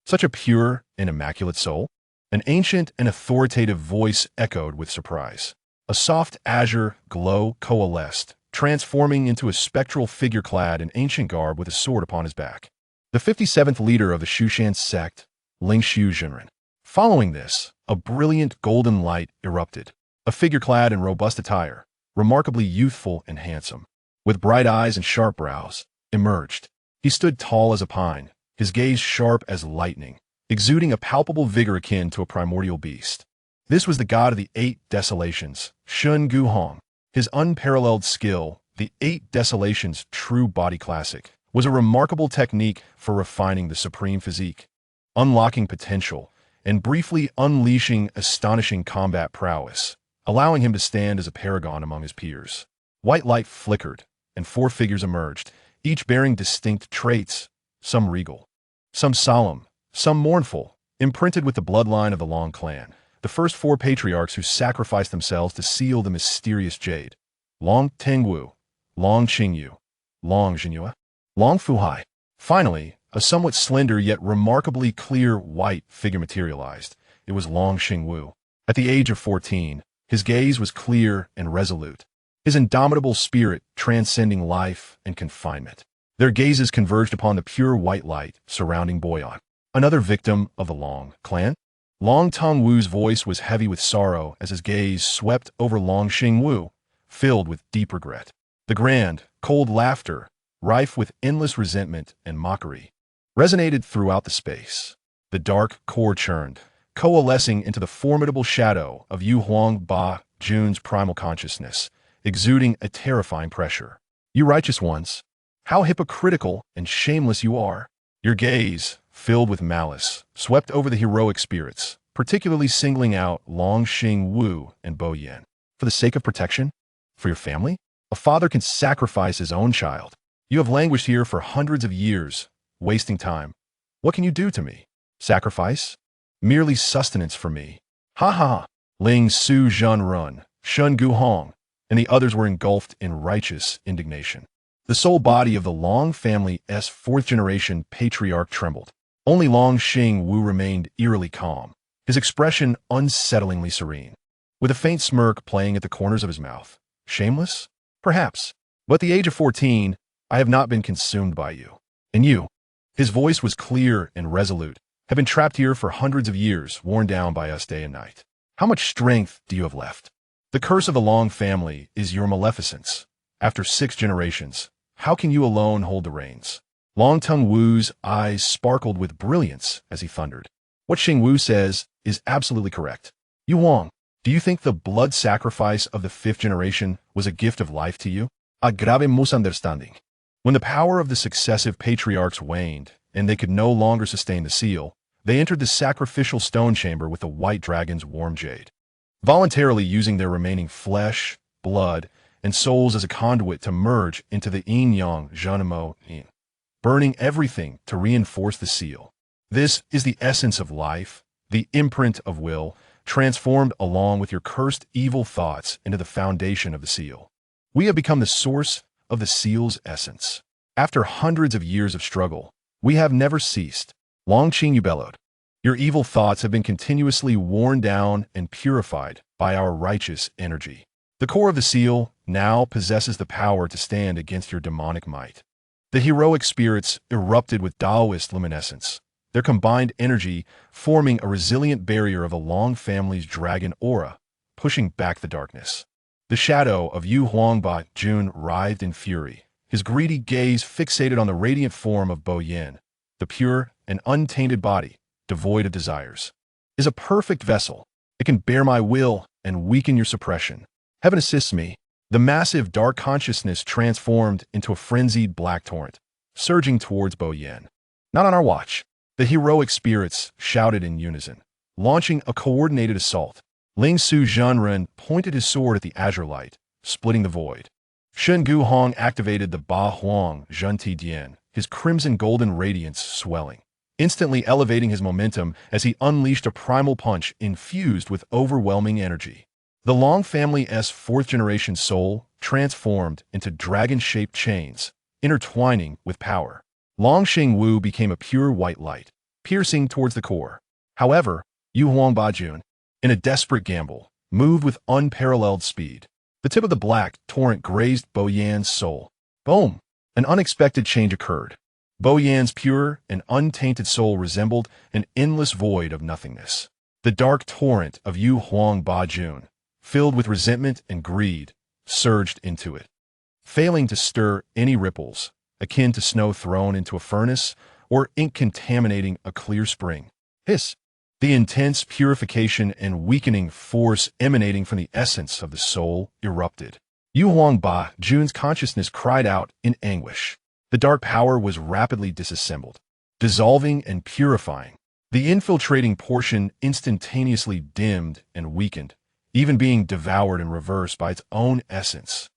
Such a pure and immaculate soul? An ancient and authoritative voice echoed with surprise. A soft azure glow coalesced, transforming into a spectral figure clad in ancient garb with a sword upon his back. The 57th leader of the Shushan sect, Lingshu Jinren. Following this, a brilliant golden light erupted. A figure clad in robust attire, remarkably youthful and handsome, with bright eyes and sharp brows, emerged. He stood tall as a pine, his gaze sharp as lightning, exuding a palpable vigor akin to a primordial beast. This was the god of the 8 desolations, Shun Guhong. His unparalleled skill, the 8 desolations' true body classic, was a remarkable technique for refining the supreme physique, unlocking potential, and briefly unleashing astonishing combat prowess, allowing him to stand as a paragon among his peers. White light flickered, and 4 figures emerged, each bearing distinct traits, some regal, some solemn, some mournful, imprinted with the bloodline of the Long clan, the first 4 patriarchs who sacrificed themselves to seal the mysterious jade. Long Tengwu, Long Qingyu, Long Jinhua, Long Fuhai. Finally, a somewhat slender yet remarkably clear white figure materialized. It was Long Xingwu. At the age of 14, his gaze was clear and resolute, his indomitable spirit transcending life and confinement. Their gazes converged upon the pure white light surrounding Boyan, another victim of the Long clan. Long Tongwu's voice was heavy with sorrow as his gaze swept over Long Xingwu, filled with deep regret. The grand, cold laughter, rife with endless resentment and mockery, resonated throughout the space. The dark core churned, coalescing into the formidable shadow of Yu Huang Ba Jun's primal consciousness, exuding a terrifying pressure. You righteous ones, how hypocritical and shameless you are. Your gaze, filled with malice, swept over the heroic spirits, particularly singling out Long Xingwu and Bo Yan. For the sake of protection? For your family? A father can sacrifice his own child. You have languished here for hundreds of years, wasting time. What can you do to me? Sacrifice? Merely sustenance for me. Ha ha! Ling Su Zhan Run, Shun Guhong, and the others were engulfed in righteous indignation. The soul body of the Long family's fourth-generation patriarch trembled. Only Long Xing-Wu remained eerily calm, his expression unsettlingly serene, with a faint smirk playing at the corners of his mouth. Shameless? Perhaps. But at the age of 14, I have not been consumed by you. And you, his voice was clear and resolute, have been trapped here for hundreds of years, worn down by us day and night. How much strength do you have left? The curse of the Long family is your maleficence. After 6 generations, how can you alone hold the reins? Long Tongue Wu's eyes sparkled with brilliance as he thundered. What Xing Wu says is absolutely correct. Yu Huang, do you think the blood sacrifice of the 5th generation was a gift of life to you? A grave misunderstanding. When the power of the successive patriarchs waned, and they could no longer sustain the seal, they entered the sacrificial stone chamber with the white dragon's warm jade, voluntarily using their remaining flesh, blood, and souls as a conduit to merge into the yin-yang zhenmo yin, burning everything to reinforce the seal. This is the essence of life, the imprint of will, transformed along with your cursed evil thoughts into the foundation of the seal. We have become the source of the seal's essence. After hundreds of years of struggle, we have never ceased. Long Qing, you bellowed. Your evil thoughts have been continuously worn down and purified by our righteous energy. The core of the seal now possesses the power to stand against your demonic might. The heroic spirits erupted with Taoist luminescence, their combined energy forming a resilient barrier of the Long family's dragon aura, pushing back the darkness. The shadow of Yu Huangba Jun writhed in fury, his greedy gaze fixated on the radiant form of Boyan, the pure and untainted body, devoid of desires. Is a perfect vessel. It can bear my will and weaken your suppression. Heaven assists me. The massive dark consciousness transformed into a frenzied black torrent, surging towards Boyan. Not on our watch. The heroic spirits shouted in unison, launching a coordinated assault. Ling Su Zhenren pointed his sword at the azure light, splitting the void. Shen Gu Hong activated the Ba Huang Zhenti Dian, his crimson golden radiance swelling, instantly elevating his momentum as he unleashed a primal punch infused with overwhelming energy. The Long family's 4th-generation soul transformed into dragon-shaped chains, intertwining with power. Long Xing Wu became a pure white light, piercing towards the core. However, Yu Huangba Jun, in a desperate gamble, moved with unparalleled speed. The tip of the black torrent grazed Boyan's soul. Boom! An unexpected change occurred. Boyan's pure and untainted soul resembled an endless void of nothingness. The dark torrent of Yu Huangba Jun, filled with resentment and greed, surged into it, failing to stir any ripples, akin to snow thrown into a furnace or ink contaminating a clear spring. Hiss! The intense purification and weakening force emanating from the essence of the soul erupted. Yu Huangba Jun's consciousness cried out in anguish. The dark power was rapidly disassembled, dissolving and purifying. The infiltrating portion instantaneously dimmed and weakened, even being devoured and reversed by its own essence.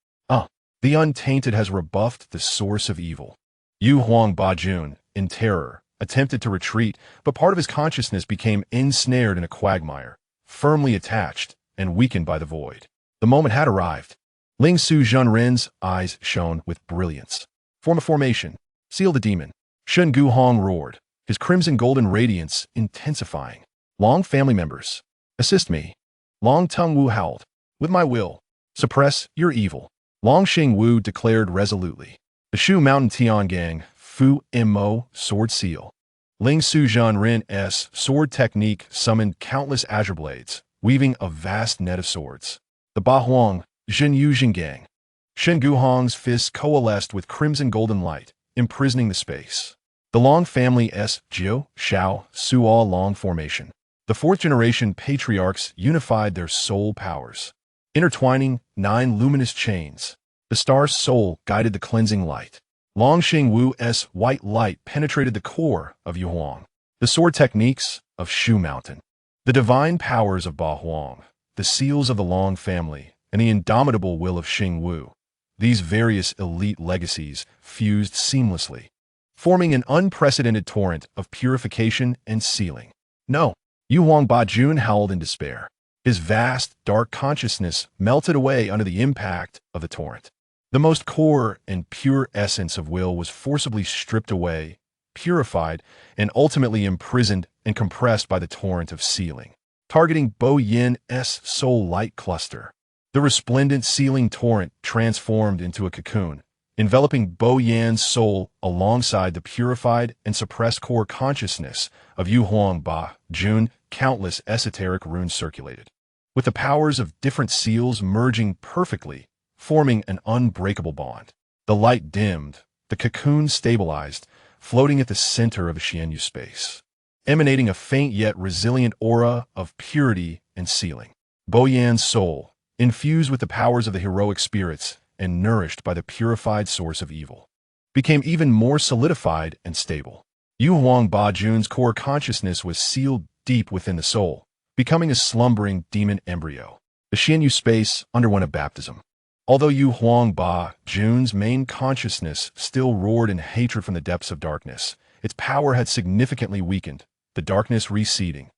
The untainted has rebuffed the source of evil. Yu Huangba Jun, in terror, attempted to retreat, but part of his consciousness became ensnared in a quagmire, firmly attached and weakened by the void. The moment had arrived. Ling Su Zhenren's eyes shone with brilliance. Form a formation. Seal the demon. Shen Gu Hong roared, his crimson golden radiance intensifying. Long family members, assist me. Long Tongue Wu howled. With my will, suppress your evil. Long Xing Wu declared resolutely. The Shu Mountain Tiangang Fu Mo sword seal. Ling Su Zhenren's sword technique summoned countless azure blades, weaving a vast net of swords. The Ba Huang Zhen Yu Jinggang. Shen Gu Hong's fists coalesced with crimson golden light, imprisoning the space. The Long family's Jiu, Shao, Suo Long formation. The 4th-generation patriarchs unified their soul powers, intertwining 9 luminous chains. The star's soul guided the cleansing light. Long Xing Wu's white light penetrated the core of Yu Huang. The sword techniques of Shu Mountain. The divine powers of Ba Huang, the seals of the Long family, and the indomitable will of Xing Wu. These various elite legacies fused seamlessly, forming an unprecedented torrent of purification and sealing. No, Yu Huangba Jun howled in despair. His vast, dark consciousness melted away under the impact of the torrent. The most core and pure essence of will was forcibly stripped away, purified, and ultimately imprisoned and compressed by the torrent of sealing, targeting Boyan's soul light cluster. The resplendent sealing torrent transformed into a cocoon, enveloping Boyan's soul alongside the purified and suppressed core consciousness of Yu Huang Ba Jun. Countless esoteric runes circulated, with the powers of different seals merging perfectly, forming an unbreakable bond. The light dimmed, the cocoon stabilized, floating at the center of a Xianyu space, emanating a faint yet resilient aura of purity and sealing. Boyan's soul, infused with the powers of the heroic spirits and nourished by the purified source of evil, became even more solidified and stable. Yu Huang Ba Jun's core consciousness was sealed deep within the soul, becoming a slumbering demon embryo. The Xianyu space underwent a baptism. Although Yu Huang Ba Jun's main consciousness still roared in hatred from the depths of darkness, its power had significantly weakened, the darkness receding,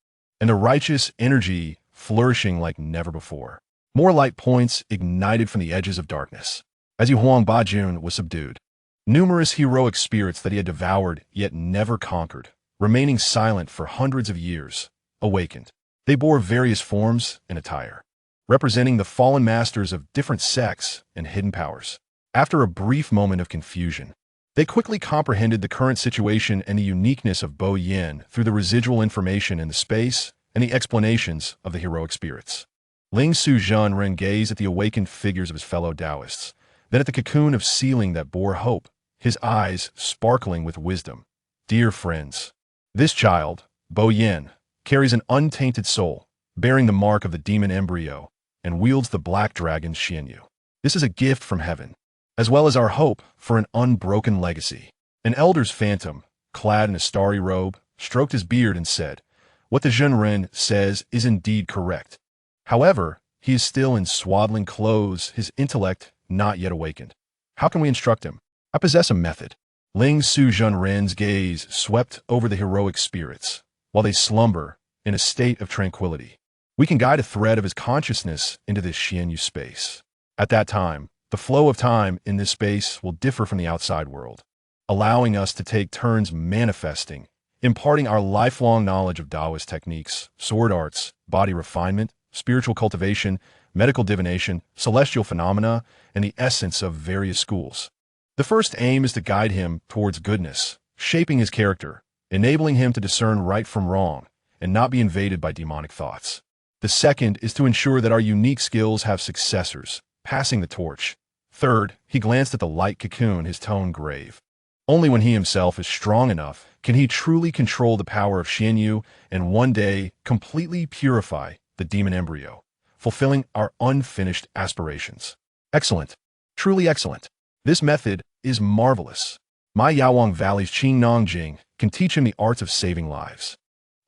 and the righteous energy flourishing like never before. More light points ignited from the edges of darkness. As Yu Huang Ba Jun was subdued, numerous heroic spirits that he had devoured yet never conquered, remaining silent for hundreds of years, awakened. They bore various forms and attire, representing the fallen masters of different sects and hidden powers. After a brief moment of confusion, they quickly comprehended the current situation and the uniqueness of Boyan through the residual information in the space and the explanations of the heroic spirits. Ling Su Zhenren gazed at the awakened figures of his fellow Taoists, then at the cocoon of sealing that bore hope, his eyes sparkling with wisdom. Dear friends, this child, Boyan, carries an untainted soul, bearing the mark of the demon embryo, and wields the black dragon Xianyu. This is a gift from heaven, as well as our hope for an unbroken legacy. An elder's phantom, clad in a starry robe, stroked his beard and said, "What the Zhenren says is indeed correct. However, he is still in swaddling clothes, his intellect not yet awakened. How can we instruct him? I possess a method." Ling Su Zhenren's gaze swept over the heroic spirits, while they slumber in a state of tranquility. We can guide a thread of his consciousness into this Xianyu space. At that time, the flow of time in this space will differ from the outside world, allowing us to take turns manifesting, imparting our lifelong knowledge of Taoist techniques, sword arts, body refinement, spiritual cultivation, medical divination, celestial phenomena, and the essence of various schools. The first aim is to guide him towards goodness, shaping his character, enabling him to discern right from wrong, and not be invaded by demonic thoughts. The second is to ensure that our unique skills have successors, passing the torch. Third, he glanced at the light cocoon, his tone grave. Only when he himself is strong enough can he truly control the power of Xianyu and one day completely purify the demon embryo, fulfilling our unfinished aspirations. Excellent. Truly excellent. This method is marvelous. My Yawang Valley's Qingnongjing can teach him the arts of saving lives.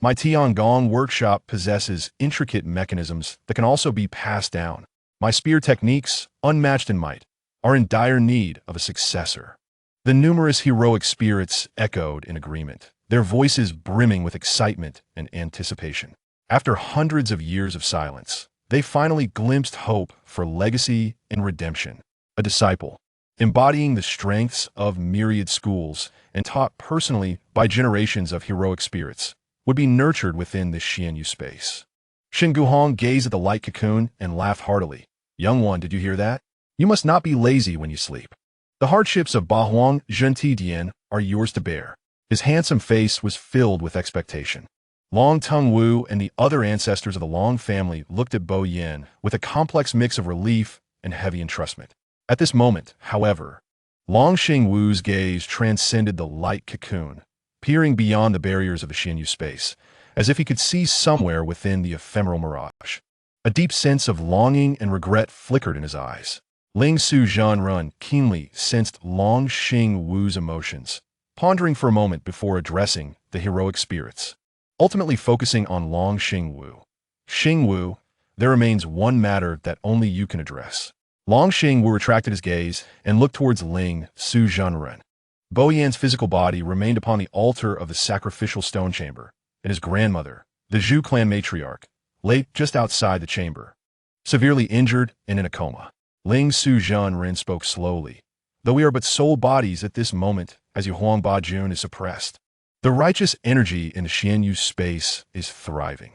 My Tiangong workshop possesses intricate mechanisms that can also be passed down. My spear techniques, unmatched in might, are in dire need of a successor. The numerous heroic spirits echoed in agreement, their voices brimming with excitement and anticipation. After hundreds of years of silence, they finally glimpsed hope for legacy and redemption. A disciple, embodying the strengths of myriad schools and taught personally by generations of heroic spirits, would be nurtured within this Xianyu space. Shinguhong gazed at the light cocoon and laughed heartily. "Young one, did you hear that? You must not be lazy when you sleep. The hardships of Bahuang Zhentidian are yours to bear." His handsome face was filled with expectation. Long Tung Wu and the other ancestors of the Long family looked at Bo Yin with a complex mix of relief and heavy entrustment. At this moment, however, Long Xing Wu's gaze transcended the light cocoon, peering beyond the barriers of the Xianyu space, as if he could see somewhere within the ephemeral mirage. A deep sense of longing and regret flickered in his eyes. Ling Su Zhanrun keenly sensed Long Xing Wu's emotions, pondering for a moment before addressing the heroic spirits, ultimately focusing on Long Xing Wu. "Xing Wu, there remains one matter that only you can address." Long Xing Wu retracted his gaze and looked towards Ling Su Zhanren. Bo Yan's physical body remained upon the altar of the sacrificial stone chamber, and his grandmother, the Zhu clan matriarch, lay just outside the chamber, severely injured and in a coma. Ling Su Ren spoke slowly. Though we are but soul bodies at this moment, as Yu Huang Ba Jun is suppressed, the righteous energy in the Xianyu space is thriving.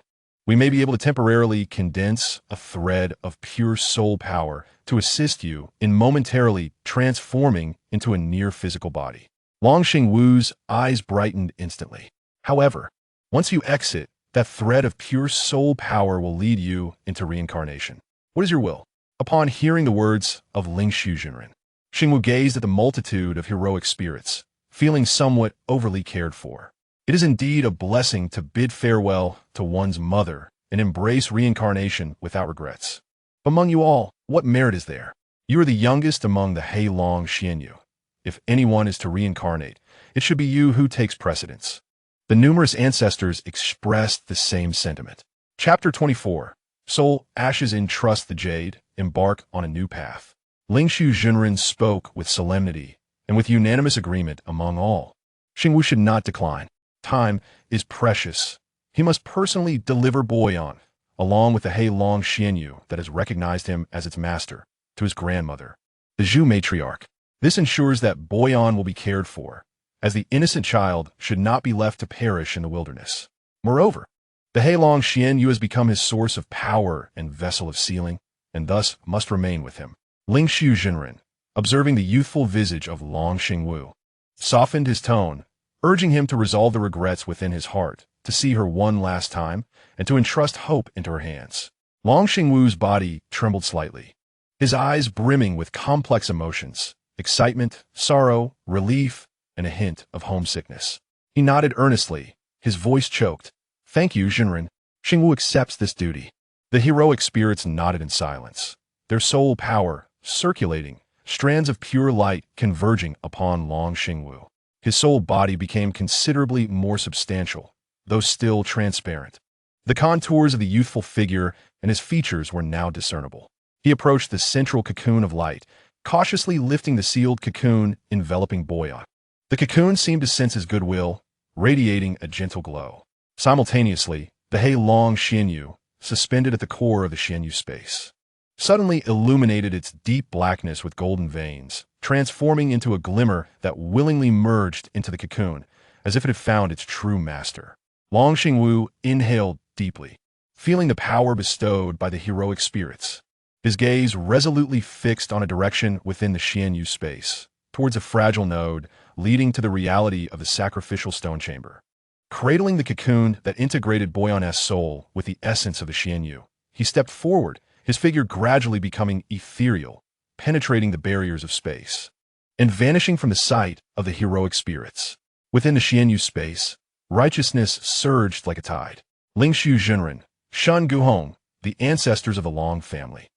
We may be able to temporarily condense a thread of pure soul power to assist you in momentarily transforming into a near-physical body. Long Xingwu's eyes brightened instantly. However, once you exit, that thread of pure soul power will lead you into reincarnation. What is your will? Upon hearing the words of Ling Xuzhenren, Xingwu gazed at the multitude of heroic spirits, feeling somewhat overly cared for. It is indeed a blessing to bid farewell to one's mother and embrace reincarnation without regrets. Among you all, what merit is there? You are the youngest among the He Long Xianyu. If anyone is to reincarnate, it should be you who takes precedence. The numerous ancestors expressed the same sentiment. Chapter 24. Soul Ashes Entrust the Jade, Embark on a New Path. Ling Xuzhenren spoke with solemnity and with unanimous agreement among all. Xingwu should not decline. Time is precious. He must personally deliver Boyan, along with the He Long Xianyu that has recognized him as its master, to his grandmother, the Zhu matriarch. This ensures that Boyan will be cared for, as the innocent child should not be left to perish in the wilderness. Moreover, the He Long Xianyu has become his source of power and vessel of sealing, and thus must remain with him. Ling Xuzhenren, observing the youthful visage of Long Xingwu, softened his tone, urging him to resolve the regrets within his heart, to see her one last time, and to entrust hope into her hands. Long Xingwu's body trembled slightly, his eyes brimming with complex emotions, excitement, sorrow, relief, and a hint of homesickness. He nodded earnestly, his voice choked. Thank you, Xinren. Xingwu accepts this duty. The heroic spirits nodded in silence, their soul power circulating, strands of pure light converging upon Long Xingwu. His soul body became considerably more substantial, though still transparent. The contours of the youthful figure and his features were now discernible. He approached the central cocoon of light, cautiously lifting the sealed cocoon enveloping Boyan. The cocoon seemed to sense his goodwill, radiating a gentle glow. Simultaneously, the He Long Xianyu, suspended at the core of the Xianyu space, suddenly illuminated its deep blackness with golden veins, transforming into a glimmer that willingly merged into the cocoon, as if it had found its true master. Long Xingwu inhaled deeply, feeling the power bestowed by the heroic spirits, his gaze resolutely fixed on a direction within the Xianyu space, towards a fragile node leading to the reality of the sacrificial stone chamber. Cradling the cocoon that integrated Boyan's soul with the essence of the Xianyu, he stepped forward, his figure gradually becoming ethereal, penetrating the barriers of space, and vanishing from the sight of the heroic spirits. Within the Xianyu space, righteousness surged like a tide. Ling Xuzhenren, Shan Guhong, the ancestors of the Long family,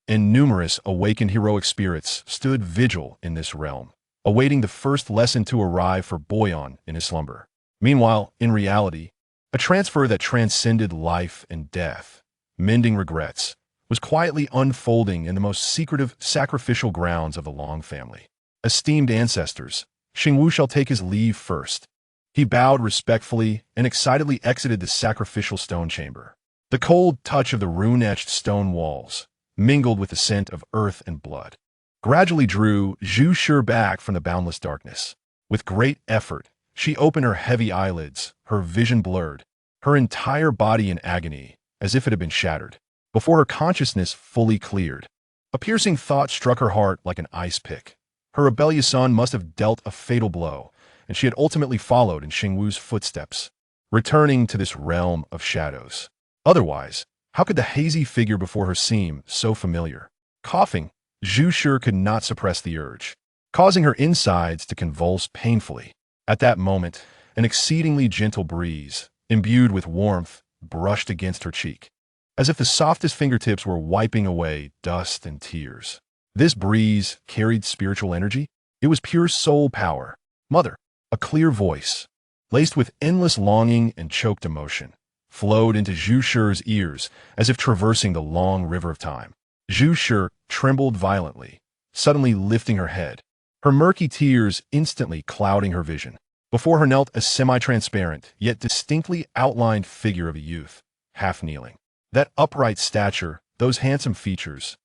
and numerous awakened heroic spirits stood vigil in this realm, awaiting the first lesson to arrive for Boyan in his slumber. Meanwhile, in reality, a transfer that transcended life and death, mending regrets, was quietly unfolding in the most secretive sacrificial grounds of the Long family. Esteemed ancestors, Xingwu shall take his leave first. He bowed respectfully and excitedly exited the sacrificial stone chamber. The cold touch of the rune-etched stone walls, mingled with the scent of earth and blood, gradually drew Zhu Shi back from the boundless darkness. With great effort, she opened her heavy eyelids, her vision blurred, her entire body in agony, as if it had been shattered, before her consciousness fully cleared. A piercing thought struck her heart like an ice pick. Her rebellious son must have dealt a fatal blow, and she had ultimately followed in Xingwu's footsteps, returning to this realm of shadows. Otherwise, how could the hazy figure before her seem so familiar? Coughing, Zhu Shi could not suppress the urge, causing her insides to convulse painfully. At that moment, an exceedingly gentle breeze, imbued with warmth, brushed against her cheek, as if the softest fingertips were wiping away dust and tears. This breeze carried spiritual energy. It was pure soul power. Mother, a clear voice, laced with endless longing and choked emotion, flowed into Zhu Shi's ears as if traversing the long river of time. Zhu Shi trembled violently, suddenly lifting her head, her murky tears instantly clouding her vision. Before her knelt a semi-transparent, yet distinctly outlined figure of a youth, half kneeling. That upright stature, those handsome features,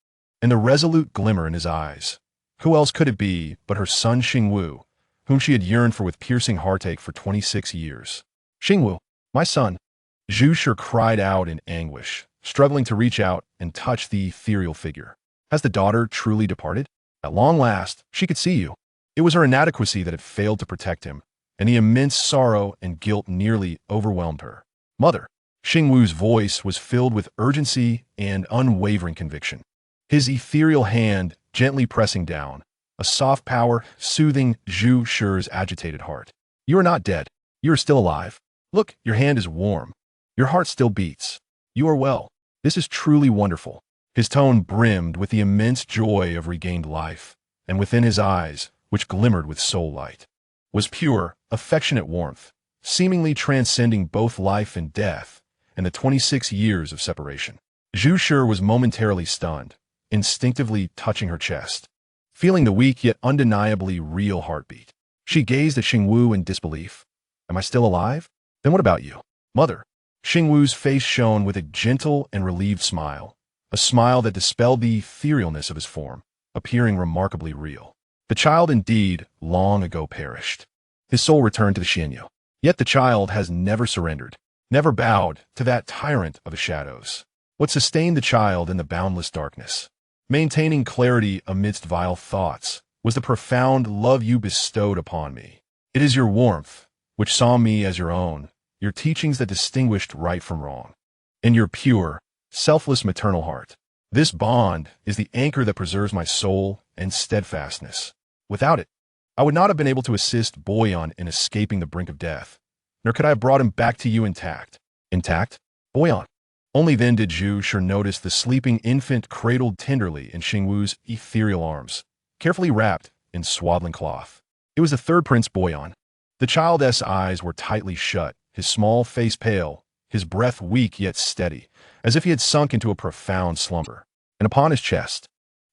and the resolute glimmer in his eyes. Who else could it be but her son Xingwu, whom she had yearned for with piercing heartache for 26 years? Xingwu, my son, Zhu Shi cried out in anguish, struggling to reach out and touch the ethereal figure. Has the daughter truly departed? At long last, she could see you. It was her inadequacy that had failed to protect him, and the immense sorrow and guilt nearly overwhelmed her. Mother. Xingwu's voice was filled with urgency and unwavering conviction. His ethereal hand gently pressing down, a soft power soothing Zhu Shi's agitated heart. You are not dead. You are still alive. Look, your hand is warm. Your heart still beats. You are well. This is truly wonderful. His tone brimmed with the immense joy of regained life, and within his eyes, which glimmered with soul light, was pure, affectionate warmth, seemingly transcending both life and death, and the 26 years of separation. Zhu Shi was momentarily stunned, instinctively touching her chest, feeling the weak yet undeniably real heartbeat. She gazed at Xingwu in disbelief. Am I still alive? Then what about you, mother? Xingwu's face shone with a gentle and relieved smile, a smile that dispelled the etherealness of his form, appearing remarkably real. The child indeed long ago perished. His soul returned to the Xianyu. Yet the child has never surrendered, never bowed to that tyrant of the shadows. What sustained the child in the boundless darkness, maintaining clarity amidst vile thoughts, was the profound love you bestowed upon me. It is your warmth, which saw me as your own, your teachings that distinguished right from wrong, and your pure, selfless maternal heart. This bond is the anchor that preserves my soul and steadfastness. Without it, I would not have been able to assist Boyan in escaping the brink of death, nor could I have brought him back to you intact. Intact? Boyan. Only then did Zhu Shi notice the sleeping infant cradled tenderly in Xingwu's ethereal arms, carefully wrapped in swaddling cloth. It was the third Prince Boyan. The child's eyes were tightly shut, his small face pale, his breath weak yet steady, as if he had sunk into a profound slumber. And upon his chest,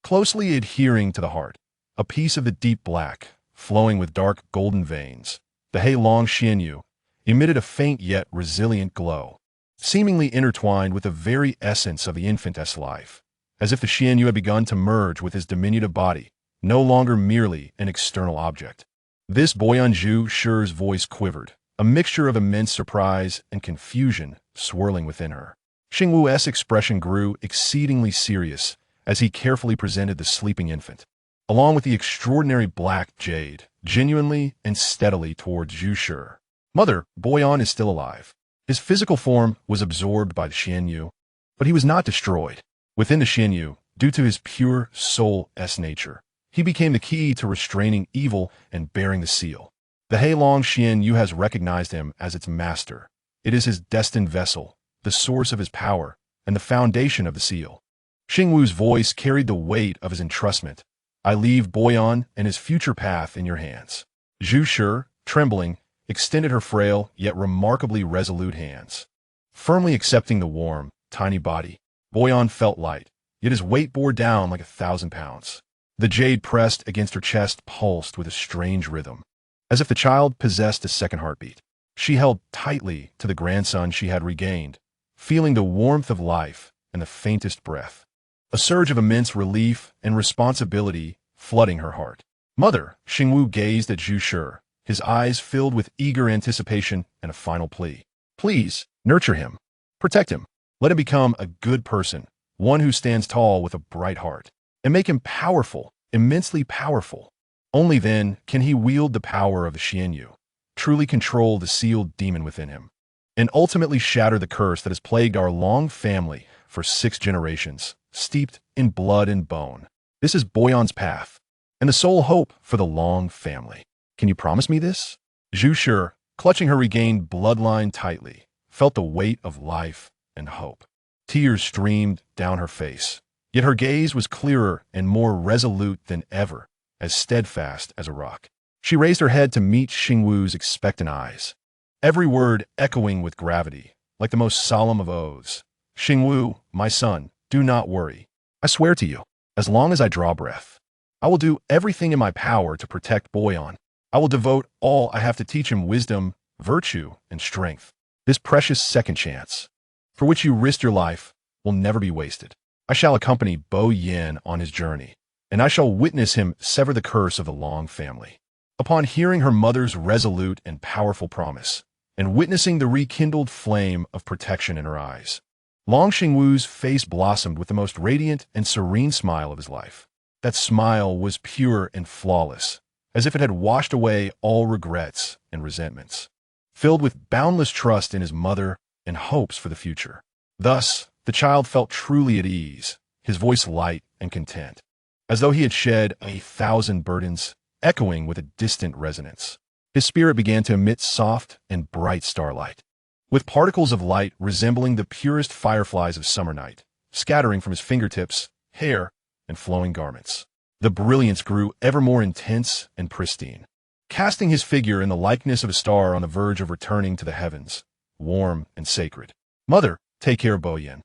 closely adhering to the heart, a piece of the deep black, flowing with dark golden veins, the He Long Xianyu emitted a faint yet resilient glow, seemingly intertwined with the very essence of the infant's life, as if the Xianyu had begun to merge with his diminutive body, no longer merely an external object. This Boyan Zhu Shi's voice quivered, a mixture of immense surprise and confusion swirling within her. Xingwu's expression grew exceedingly serious as he carefully presented the sleeping infant, along with the extraordinary black jade, genuinely and steadily towards Zhu Shi. Mother, Boyan is still alive. His physical form was absorbed by the Xianyu, but he was not destroyed. Within the Xianyu, due to his pure soul-s nature, he became the key to restraining evil and bearing the seal. The He Long Xianyu has recognized him as its master. It is his destined vessel, the source of his power, and the foundation of the seal. Xingwu's voice carried the weight of his entrustment. I leave Boyan and his future path in your hands. Zhu Shi, trembling, extended her frail yet remarkably resolute hands. Firmly accepting the warm, tiny body, Boyan felt light, yet his weight bore down like 1,000 pounds. The jade pressed against her chest pulsed with a strange rhythm, as if the child possessed a second heartbeat. She held tightly to the grandson she had regained, feeling the warmth of life and the faintest breath. A surge of immense relief and responsibility flooding her heart. Mother, Xingwu gazed at Zhu Shi, his eyes filled with eager anticipation and a final plea. Please, nurture him. Protect him. Let him become a good person, one who stands tall with a bright heart. And make him powerful, immensely powerful. Only then can he wield the power of the Xianyu, truly control the sealed demon within him, and ultimately shatter the curse that has plagued our long family for 6 generations, steeped in blood and bone. This is Boyan's path, and the sole hope for the Long family. Can you promise me this? Zhu Shi, clutching her regained bloodline tightly, felt the weight of life and hope. Tears streamed down her face, yet her gaze was clearer and more resolute than ever, as steadfast as a rock. She raised her head to meet Xingwu's expectant eyes, every word echoing with gravity, like the most solemn of oaths. Xingwu, my son, do not worry. I swear to you, as long as I draw breath, I will do everything in my power to protect Boyan. I will devote all I have to teach him wisdom, virtue, and strength. This precious second chance, for which you risked your life, will never be wasted. I shall accompany Bo Yin on his journey, and I shall witness him sever the curse of the Long family." Upon hearing her mother's resolute and powerful promise, and witnessing the rekindled flame of protection in her eyes, Long Xingwu's face blossomed with the most radiant and serene smile of his life. That smile was pure and flawless, as if it had washed away all regrets and resentments, filled with boundless trust in his mother and hopes for the future. Thus, the child felt truly at ease, his voice light and content, as though he had shed 1,000 burdens, echoing with a distant resonance. His spirit began to emit soft and bright starlight, with particles of light resembling the purest fireflies of summer night, scattering from his fingertips, hair, and flowing garments. The brilliance grew ever more intense and pristine, casting his figure in the likeness of a star on the verge of returning to the heavens, warm and sacred. "Mother, take care of Bo Yin.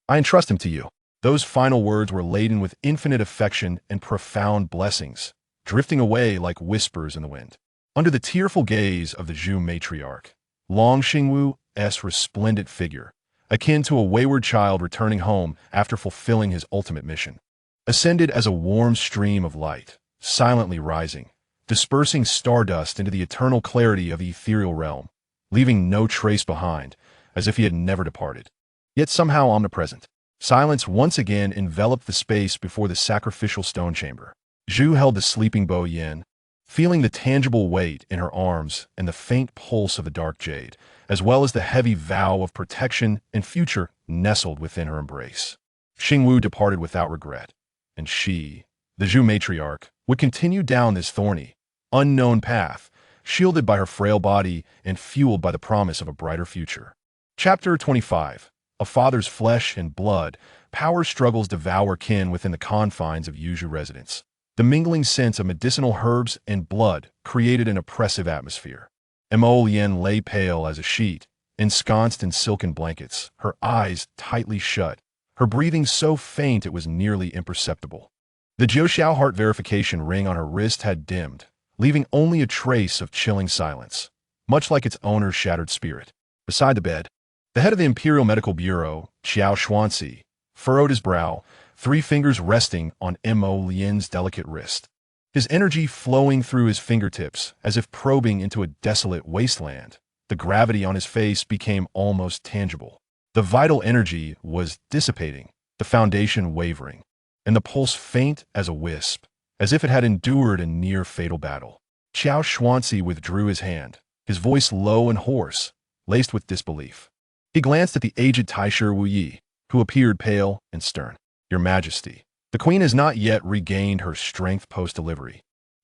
I entrust him to you." Those final words were laden with infinite affection and profound blessings, drifting away like whispers in the wind. Under the tearful gaze of the Zhu matriarch, Long Xingwu's resplendent figure, akin to a wayward child returning home after fulfilling his ultimate mission, ascended as a warm stream of light, silently rising, dispersing stardust into the eternal clarity of the ethereal realm, leaving no trace behind, as if he had never departed. Yet somehow omnipresent, silence once again enveloped the space before the sacrificial stone chamber. Zhu held the sleeping Bo Yin, feeling the tangible weight in her arms and the faint pulse of the dark jade, as well as the heavy vow of protection and future nestled within her embrace. Xingwu departed without regret, and she, the Zhu matriarch, would continue down this thorny, unknown path, shielded by her frail body and fueled by the promise of a brighter future. Chapter 25. A father's flesh and blood, power struggles devour kin within the confines of Yuzhu residence. The mingling scents of medicinal herbs and blood created an oppressive atmosphere. Mo Lien lay pale as a sheet, ensconced in silken blankets, her eyes tightly shut, her breathing so faint it was nearly imperceptible. The Jiuxiao heart verification ring on her wrist had dimmed, leaving only a trace of chilling silence, much like its owner's shattered spirit. Beside the bed, the head of the Imperial Medical Bureau, Xiao Xuanzi, furrowed his brow, 3 fingers resting on Mo Lien's delicate wrist, his energy flowing through his fingertips as if probing into a desolate wasteland. The gravity on his face became almost tangible. The vital energy was dissipating, the foundation wavering, and the pulse faint as a wisp, as if it had endured a near-fatal battle. Xiao Xuanzi withdrew his hand, his voice low and hoarse, laced with disbelief. He glanced at the aged Taisher Wu Yi, who appeared pale and stern. "Your Majesty, the Queen has not yet regained her strength post-delivery,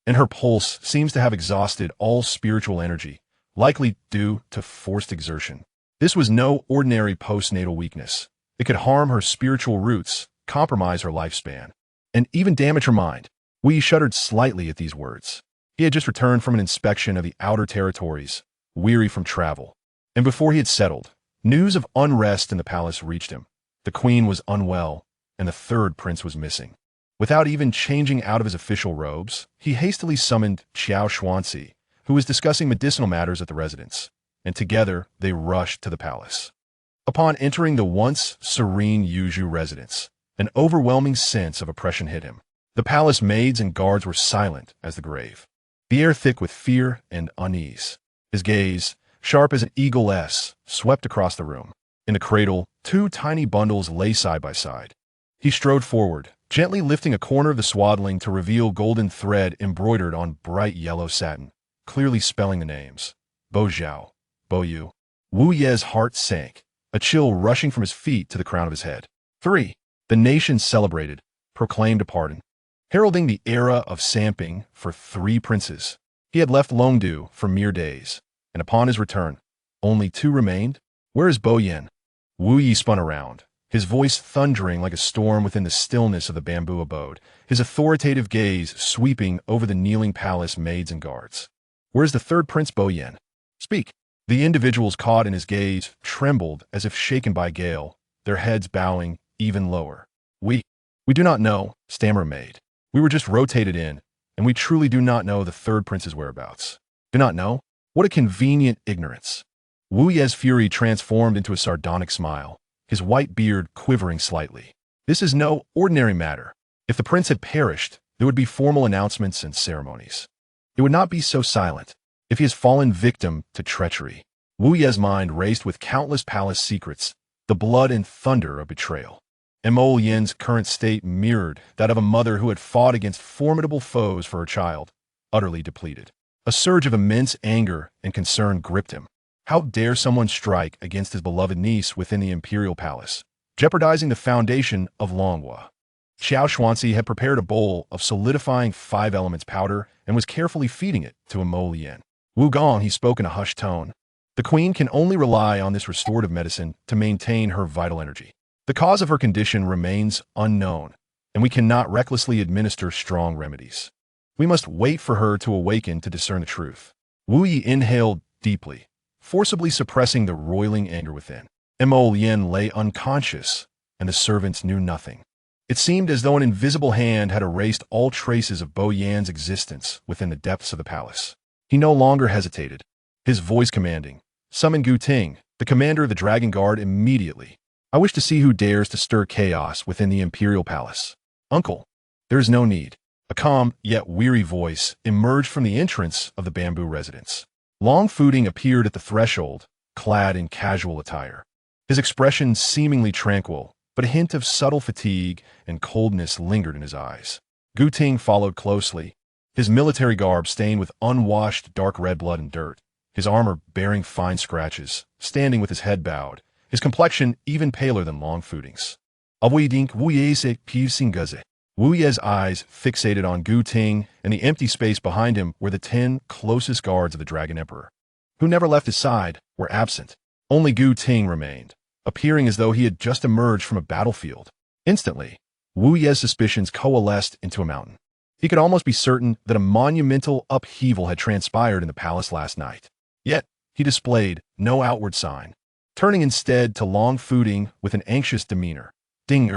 and her pulse seems to have exhausted all spiritual energy, likely due to forced exertion. This was no ordinary postnatal weakness. It could harm her spiritual roots, compromise her lifespan, and even damage her mind." Wu Yi shuddered slightly at these words. He had just returned from an inspection of the outer territories, weary from travel, and before he had settled, news of unrest in the palace reached him. The Queen was unwell, and the 3rd prince was missing. Without even changing out of his official robes, he hastily summoned Xiao Xuanzi, who was discussing medicinal matters at the residence, and together they rushed to the palace. Upon entering the once serene Yuzhu residence, an overwhelming sense of oppression hit him. The palace maids and guards were silent as the grave, the air thick with fear and unease. His gaze, sharp as an eagle's, swept across the room. In the cradle, 2 tiny bundles lay side by side. He strode forward, gently lifting a corner of the swaddling to reveal golden thread embroidered on bright yellow satin, clearly spelling the names: Bo Zhao, Bo Yu. Wu Ye's heart sank, a chill rushing from his feet to the crown of his head. 3. The nation celebrated, proclaimed a pardon, heralding the era of samping for 3 princes. He had left Longdu for mere days, and upon his return, only 2 remained. "Where is Bo Yin?" Wu Yi spun around, his voice thundering like a storm within the stillness of the bamboo abode, his authoritative gaze sweeping over the kneeling palace maids and guards. "Where is the 3rd prince Bo Yin? Speak." The individuals caught in his gaze trembled as if shaken by a gale, their heads bowing even lower. We do not know," stammered a maid. "We were just rotated in, and we truly do not know the 3rd prince's whereabouts." "Do not know? What a convenient ignorance." Wu Ye's fury transformed into a sardonic smile, his white beard quivering slightly. This is no ordinary matter. If the prince had perished, there would be formal announcements and ceremonies. It would not be so silent. If he has fallen victim to treachery, Wu Ye's mind raced with countless palace secrets, the blood and thunder of betrayal. Mo Yin's current state mirrored that of a mother who had fought against formidable foes for her child, utterly depleted. A surge of immense anger and concern gripped him. How dare someone strike against his beloved niece within the imperial palace, jeopardizing the foundation of Longhua? Xiao Xuanzi had prepared a bowl of solidifying 5 elements powder and was carefully feeding it to Mo Yan. Wu Gong, he spoke in a hushed tone. The queen can only rely on this restorative medicine to maintain her vital energy. The cause of her condition remains unknown, and we cannot recklessly administer strong remedies. We must wait for her to awaken to discern the truth. Wu Yi inhaled deeply, forcibly suppressing the roiling anger within. Mo Yan lay unconscious, and the servants knew nothing. It seemed as though an invisible hand had erased all traces of Bo Yan's existence within the depths of the palace. He no longer hesitated, his voice commanding, "Summon Gu Ting, the commander of the Dragon Guard, immediately. I wish to see who dares to stir chaos within the imperial palace." "Uncle, there is no need." A calm, yet weary voice emerged from the entrance of the bamboo residence. Long Fuding appeared at the threshold, clad in casual attire. His expression seemingly tranquil, but a hint of subtle fatigue and coldness lingered in his eyes. Gu Ting followed closely, his military garb stained with unwashed dark red blood and dirt, his armor bearing fine scratches, standing with his head bowed, his complexion even paler than Long Fuding's. Wu Ye's eyes fixated on Gu Ting and the empty space behind him where the 10 closest guards of the Dragon Emperor, who never left his side, were absent. Only Gu Ting remained, appearing as though he had just emerged from a battlefield. Instantly, Wu Ye's suspicions coalesced into a mountain. He could almost be certain that a monumental upheaval had transpired in the palace last night. Yet, he displayed no outward sign, turning instead to Long Fuding with an anxious demeanor. "Ding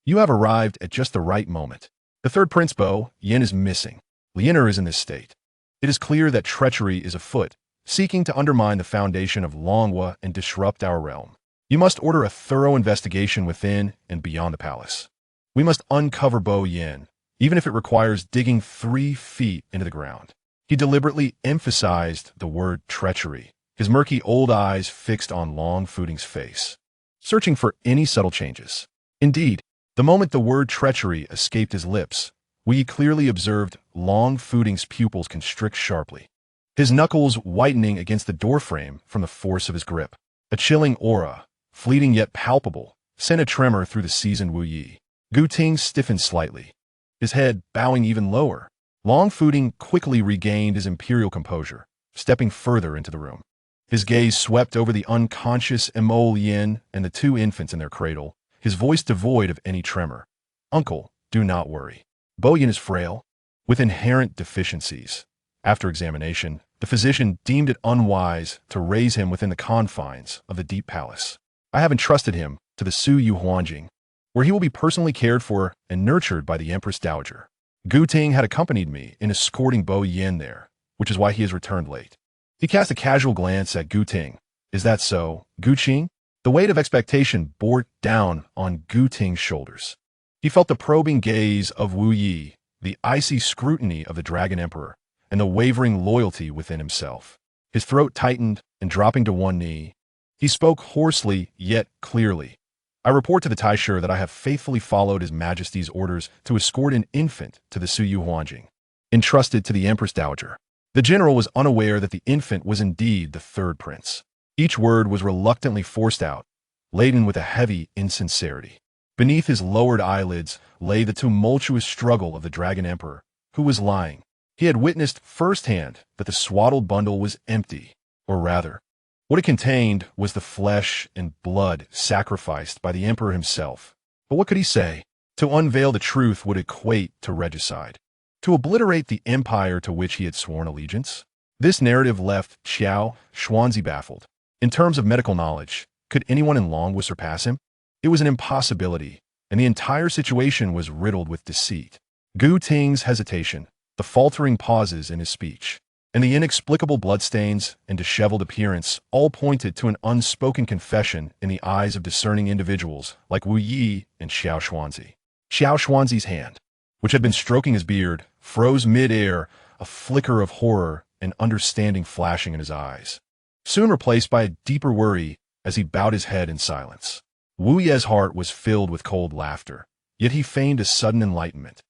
you have arrived at just the right moment. The third Prince Bo Yin is missing. Lianer is in this state. It is clear that treachery is afoot, seeking to undermine the foundation of Longhua and disrupt our realm. You must order a thorough investigation within and beyond the palace. We must uncover Bo Yin, even if it requires digging 3 feet into the ground." He deliberately emphasized the word treachery, his murky old eyes fixed on Long Fuding's face, searching for any subtle changes. Indeed, the moment the word treachery escaped his lips, we clearly observed Long Fuding's pupils constrict sharply, his knuckles whitening against the doorframe from the force of his grip. A chilling aura, fleeting yet palpable, sent a tremor through the seasoned Wu Yi. Gu Ting stiffened slightly, his head bowing even lower. Long Fuding quickly regained his imperial composure, stepping further into the room. His gaze swept over the unconscious Mo Yin and the 2 infants in their cradle, his voice devoid of any tremor. "Uncle, do not worry. Bo Yin is frail, with inherent deficiencies. After examination, the physician deemed it unwise to raise him within the confines of the Deep Palace. I have entrusted him to the Su Yu Huanjing, where he will be personally cared for and nurtured by the Empress Dowager. Gu Ting had accompanied me in escorting Bo Yin there, which is why he has returned late." He cast a casual glance at Gu Ting. "Is that so, Gu Qing?" The weight of expectation bore down on Gu Ting's shoulders. He felt the probing gaze of Wu Yi, the icy scrutiny of the Dragon Emperor, and the wavering loyalty within himself. His throat tightened, and dropping to one knee, he spoke hoarsely yet clearly. "I report to the Taisher that I have faithfully followed His Majesty's orders to escort an infant to the Su Yu Huanjing, entrusted to the Empress Dowager." The general was unaware that the infant was indeed the 3rd prince. Each word was reluctantly forced out, laden with a heavy insincerity. Beneath his lowered eyelids lay the tumultuous struggle of the Dragon Emperor, who was lying. He had witnessed firsthand that the swaddled bundle was empty, or rather, what it contained was the flesh and blood sacrificed by the emperor himself. But what could he say? To unveil the truth would equate to regicide, to obliterate the empire to which he had sworn allegiance. This narrative left Xiao Xuanzi baffled. In terms of medical knowledge, could anyone in Longhua surpass him? It was an impossibility, and the entire situation was riddled with deceit. Gu Ting's hesitation, the faltering pauses in his speech, and the inexplicable bloodstains and disheveled appearance all pointed to an unspoken confession in the eyes of discerning individuals like Wu Yi and Xiao Xuanzi. Xiao Xuanzi's hand, which had been stroking his beard, froze mid-air, a flicker of horror and understanding flashing in his eyes, soon replaced by a deeper worry as he bowed his head in silence. Wu Ye's heart was filled with cold laughter, yet he feigned a sudden enlightenment,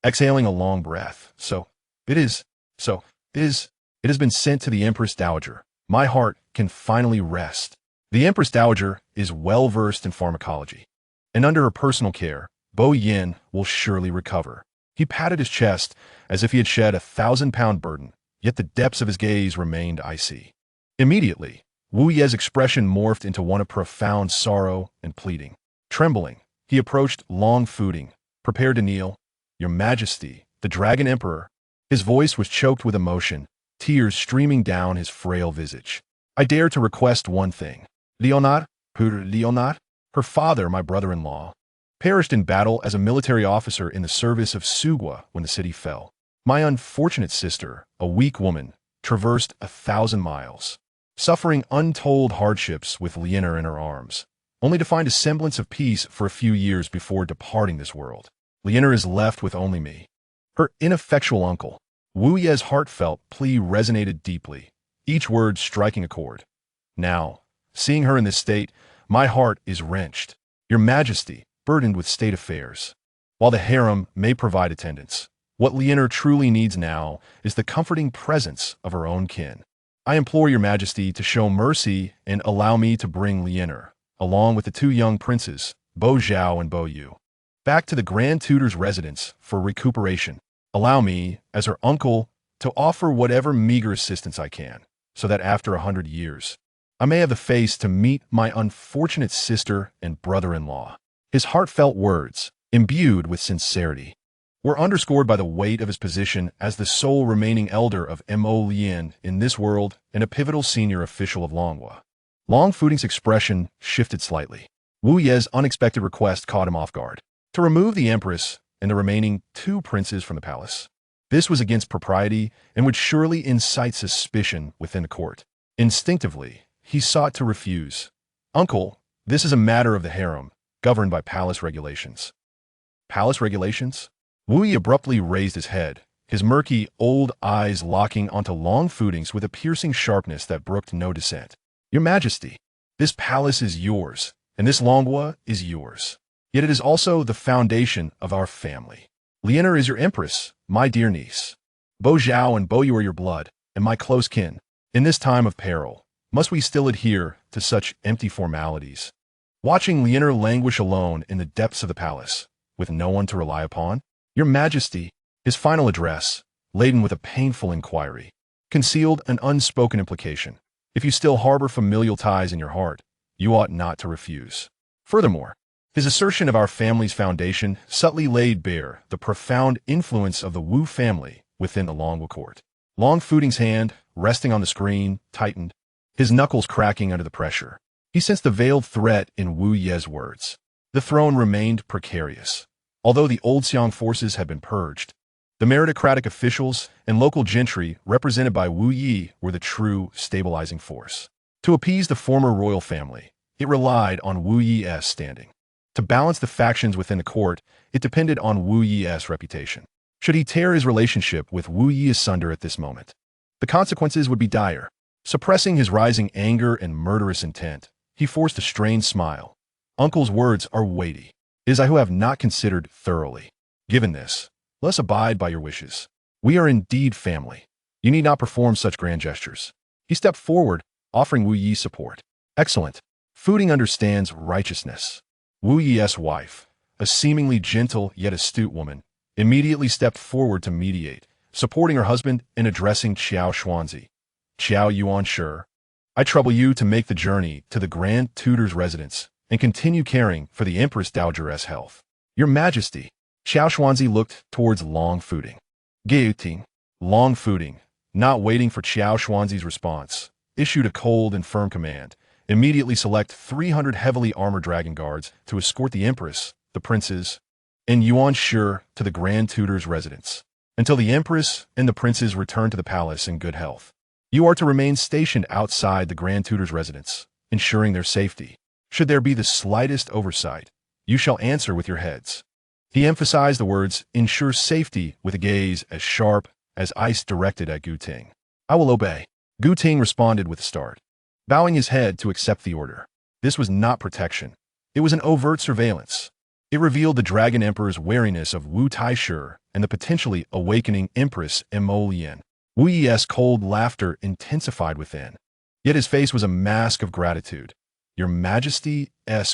exhaling a long breath. It has been sent to the Empress Dowager. My heart can finally rest. The Empress Dowager is well-versed in pharmacology, and under her personal care, Bo Yin will surely recover. He patted his chest as if he had shed a 1,000-pound burden, yet the depths of his gaze remained icy. Immediately, Wu Ye's expression morphed into one of profound sorrow and pleading. Trembling, he approached Long Fuding, prepared to kneel. Your Majesty, the Dragon Emperor. His voice was choked with emotion, tears streaming down his frail visage. I dare to request one thing. Leonard, her father, my brother-in-law, perished in battle as a military officer in the service of Sugwa when the city fell. My unfortunate sister, a weak woman, traversed 1,000 miles, suffering untold hardships with Leonard in her arms, only to find a semblance of peace for a few years before departing this world. Leonard is left with only me, her ineffectual uncle. Wu Ye's heartfelt plea resonated deeply, each word striking a chord. Now, seeing her in this state, my heart is wrenched. Your Majesty, burdened with state affairs. While the harem may provide attendance, what Leonard truly needs now is the comforting presence of her own kin. I implore your Majesty to show mercy and allow me to bring Leonard, along with the two young princes, Bo Zhao and Bo Yu, back to the Grand Tutor's residence for recuperation. Allow me, as her uncle, to offer whatever meager assistance I can, so that after 100 years, I may have the face to meet my unfortunate sister and brother-in-law. His heartfelt words, imbued with sincerity, were underscored by the weight of his position as the sole remaining elder of Mo Lien in this world and a pivotal senior official of Longhua. Long Fuding's expression shifted slightly. Wu Ye's unexpected request caught him off guard. To remove the Empress and the remaining two princes from the palace. This was against propriety and would surely incite suspicion within the court. Instinctively, he sought to refuse. Uncle, this is a matter of the harem, governed by palace regulations. Palace regulations? Wu Yi abruptly raised his head, his murky, old eyes locking onto Long Fuding's with a piercing sharpness that brooked no dissent. Your Majesty, this palace is yours, and this Longhua is yours. Yet it is also the foundation of our family. Leonard is your empress, my dear niece. Bo Zhao and Bo Yu are your blood, and my close kin. In this time of peril, must we still adhere to such empty formalities? Watching Leonard languish alone in the depths of the palace, with no one to rely upon? Your Majesty, his final address, laden with a painful inquiry, concealed an unspoken implication. If you still harbor familial ties in your heart, you ought not to refuse. Furthermore, his assertion of our family's foundation subtly laid bare the profound influence of the Wu family within the Longhua court. Long Fuding's hand, resting on the screen, tightened, his knuckles cracking under the pressure. He sensed the veiled threat in Wu Ye's words. The throne remained precarious. Although the old Xiang forces had been purged, the meritocratic officials and local gentry represented by Wu Yi were the true stabilizing force. To appease the former royal family, it relied on Wu Yi's standing. To balance the factions within the court, it depended on Wu Yi's reputation. Should he tear his relationship with Wu Yi asunder at this moment, the consequences would be dire. Suppressing his rising anger and murderous intent, he forced a strained smile. Uncle's words are weighty. It is I who have not considered thoroughly. Given this, let us abide by your wishes. We are indeed family. You need not perform such grand gestures. He stepped forward, offering Wu Yi support. Excellent. Fuding understands righteousness. Wu Yi's wife, a seemingly gentle yet astute woman, immediately stepped forward to mediate, supporting her husband and addressing Xiao Xuanzi. Xiao Yuan Shi, I trouble you to make the journey to the Grand Tutor's residence and continue caring for the Empress Dowager's health. Your Majesty. Xiao Xuanzi looked towards Long Fuding. Gayuting. Long Fuding, not waiting for Xiao Xuanzi's response, issued a cold and firm command. Immediately select 300 heavily armored dragon guards to escort the Empress, the princes, and Yuan Shi to the Grand Tutor's residence. until the Empress and the princes return to the palace in good health. You are to remain stationed outside the Grand Tutor's residence, ensuring their safety. Should there be the slightest oversight, you shall answer with your heads. He emphasized the words, ensure safety, with a gaze as sharp as ice directed at Gu Ting. I will obey. Gu Ting responded with a start, bowing his head to accept the order. This was not protection. It was an overt surveillance. It revealed the Dragon Emperor's wariness of Wu Taishu and the potentially awakening Empress Emolian. Wu Yi's cold laughter intensified within. Yet his face was a mask of gratitude. Your Majesty's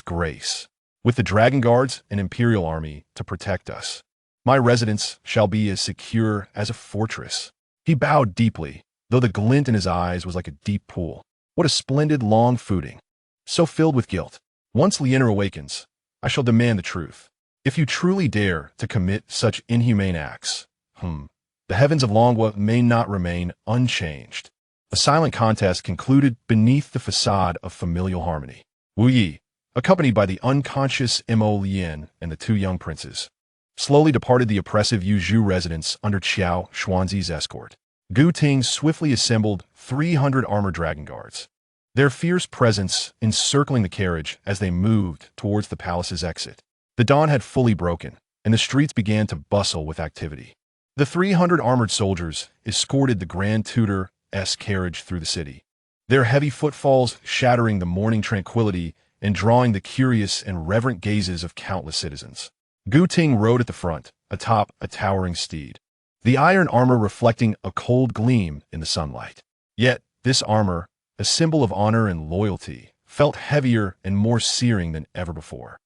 grace. With the Dragon Guards and Imperial Army to protect us, my residence shall be as secure as a fortress. He bowed deeply, though the glint in his eyes was like a deep pool. What a splendid long footing. So filled with guilt. Once Lienor awakens, I shall demand the truth. If you truly dare to commit such inhumane acts, the heavens of Longwa may not remain unchanged. A silent contest concluded beneath the facade of familial harmony. Wu Yi, accompanied by the unconscious Mo Lien and the two young princes, slowly departed the oppressive Yuzhu residence under Qiao Xuanzi's escort. Gu Ting swiftly assembled 300 armored dragon guards, their fierce presence encircling the carriage as they moved towards the palace's exit. The dawn had fully broken, and the streets began to bustle with activity. The 300 armored soldiers escorted the Grand Tutor's carriage through the city, their heavy footfalls shattering the morning tranquility and drawing the curious and reverent gazes of countless citizens. Gu Ting rode at the front, atop a towering steed, the iron armor reflecting a cold gleam in the sunlight. Yet, this armor, a symbol of honor and loyalty, felt heavier and more searing than ever before.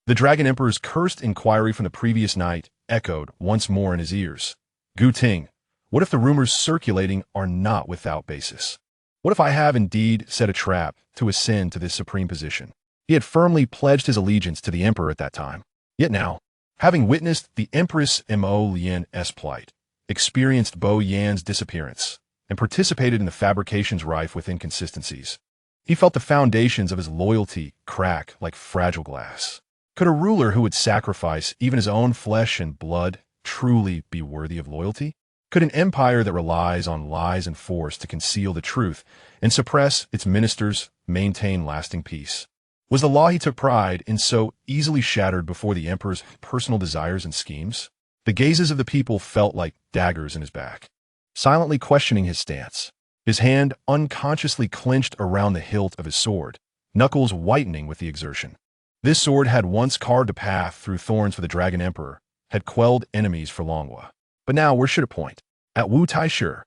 The Dragon Emperor's cursed inquiry from the previous night echoed once more in his ears. Gu Ting, what if the rumors circulating are not without basis? What if I have indeed set a trap to ascend to this supreme position? He had firmly pledged his allegiance to the Emperor at that time. Yet now, having witnessed the Empress Mo Lien's plight, experienced Bo Yan's disappearance, and participated in the fabrications rife with inconsistencies, he felt the foundations of his loyalty crack like fragile glass. Could a ruler who would sacrifice even his own flesh and blood truly be worthy of loyalty? Could an empire that relies on lies and force to conceal the truth and suppress its ministers maintain lasting peace? Was the law he took pride in so easily shattered before the Emperor's personal desires and schemes? The gazes of the people felt like daggers in his back, silently questioning his stance. His hand unconsciously clenched around the hilt of his sword, knuckles whitening with the exertion. This sword had once carved a path through thorns for the Dragon Emperor, had quelled enemies for Longwa. But now where should it point? At Wu Taishu,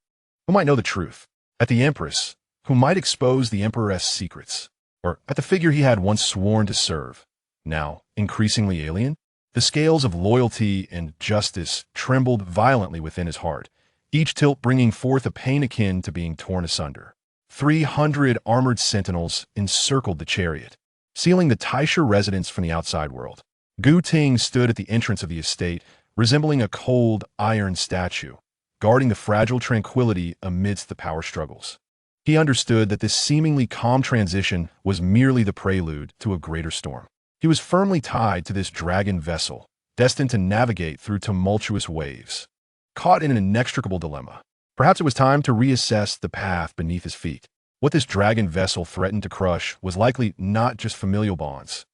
who might know the truth? At the Empress, who might expose the Emperor's secrets? Or at the figure he had once sworn to serve, now increasingly alien? The scales of loyalty and justice trembled violently within his heart, each tilt bringing forth a pain akin to being torn asunder. 300 armored sentinels encircled the chariot, sealing the Taishu residence from the outside world. Gu Ting stood at the entrance of the estate, resembling a cold, iron statue, guarding the fragile tranquility amidst the power struggles. He understood that this seemingly calm transition was merely the prelude to a greater storm. He was firmly tied to this dragon vessel, destined to navigate through tumultuous waves. Caught in an inextricable dilemma, perhaps it was time to reassess the path beneath his feet. What this dragon vessel threatened to crush was likely not just familial bonds,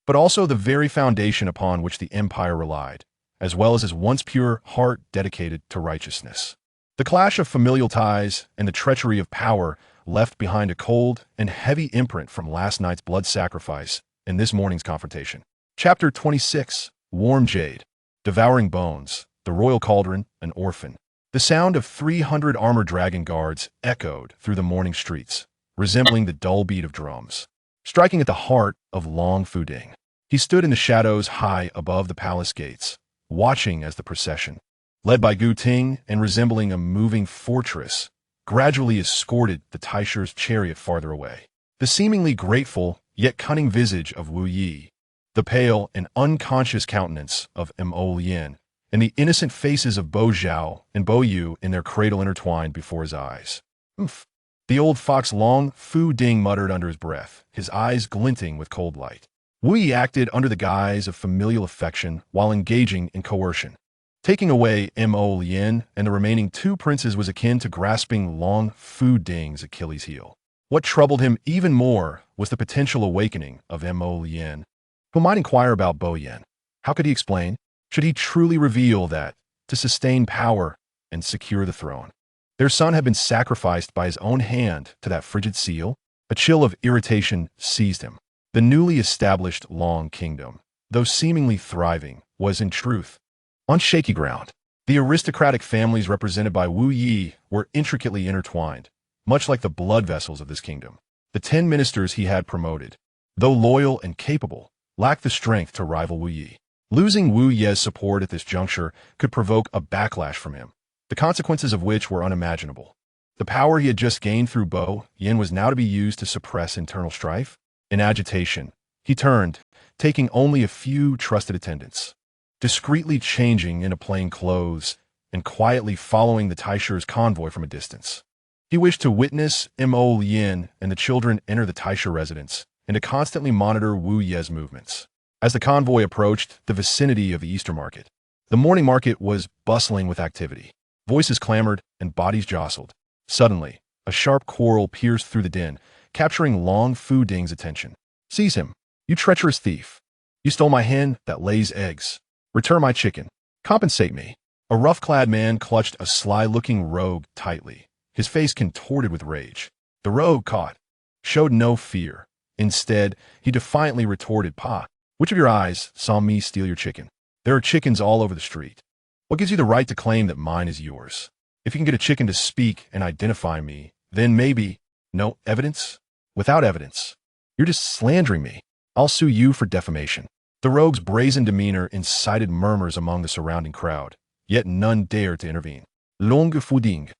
but also the very foundation upon which the Empire relied, as well as his once pure heart dedicated to righteousness. The clash of familial ties and the treachery of power left behind a cold and heavy imprint from last night's blood sacrifice and this morning's confrontation. Chapter 26, Warm Jade. Devouring bones, the royal cauldron, an orphan. The sound of 300 armored dragon guards echoed through the morning streets, resembling the dull beat of drums, striking at the heart of Long Fuding. He stood in the shadows high above the palace gates, watching as the procession, led by Gu Ting and resembling a moving fortress, gradually escorted the Taishu's chariot farther away. The seemingly grateful yet cunning visage of Wu Yi, the pale and unconscious countenance of Mo Lien, and the innocent faces of Bo Zhao and Bo Yu in their cradle intertwined before his eyes. Oomph. The old fox Long Fu Ding muttered under his breath, his eyes glinting with cold light. Wu Yi acted under the guise of familial affection while engaging in coercion. Taking away Mo Lien and the remaining two princes was akin to grasping long Fu Ding's Achilles heel. What troubled him even more was the potential awakening of Mo Lien, who might inquire about Boyan. How could he explain? Should he truly reveal that, to sustain power and secure the throne, their son had been sacrificed by his own hand to that frigid seal? A chill of irritation seized him. The newly established Long Kingdom, though seemingly thriving, was in truth on shaky ground. The aristocratic families represented by Wu Yi were intricately intertwined, much like the blood vessels of this kingdom. The 10 ministers he had promoted, though loyal and capable, lacked the strength to rival Wu Yi. Losing Wu Ye's support at this juncture could provoke a backlash from him, the consequences of which were unimaginable. The power he had just gained through Bo Yin was now to be used to suppress internal strife. In agitation, he turned, taking only a few trusted attendants, discreetly changing into plain clothes and quietly following the Taisher's convoy from a distance. He wished to witness Mo Lien and the children enter the Taisher residence and to constantly monitor Wu Ye's movements. As the convoy approached the vicinity of the Easter market, the morning market was bustling with activity. Voices clamored and bodies jostled. Suddenly, a sharp quarrel pierced through the din, capturing Long Fu Ding's attention. "Seize him, you treacherous thief! You stole my hen that lays eggs. Return my chicken. Compensate me." A rough-clad man clutched a sly-looking rogue tightly, his face contorted with rage. The rogue, caught, showed no fear. Instead, he defiantly retorted, "Pa, which of your eyes saw me steal your chicken? There are chickens all over the street. What gives you the right to claim that mine is yours? If you can get a chicken to speak and identify me, then maybe—" "No evidence? Without evidence. You're just slandering me. I'll sue you for defamation." The rogue's brazen demeanor incited murmurs among the surrounding crowd, yet none dared to intervene. Long Fu Ding,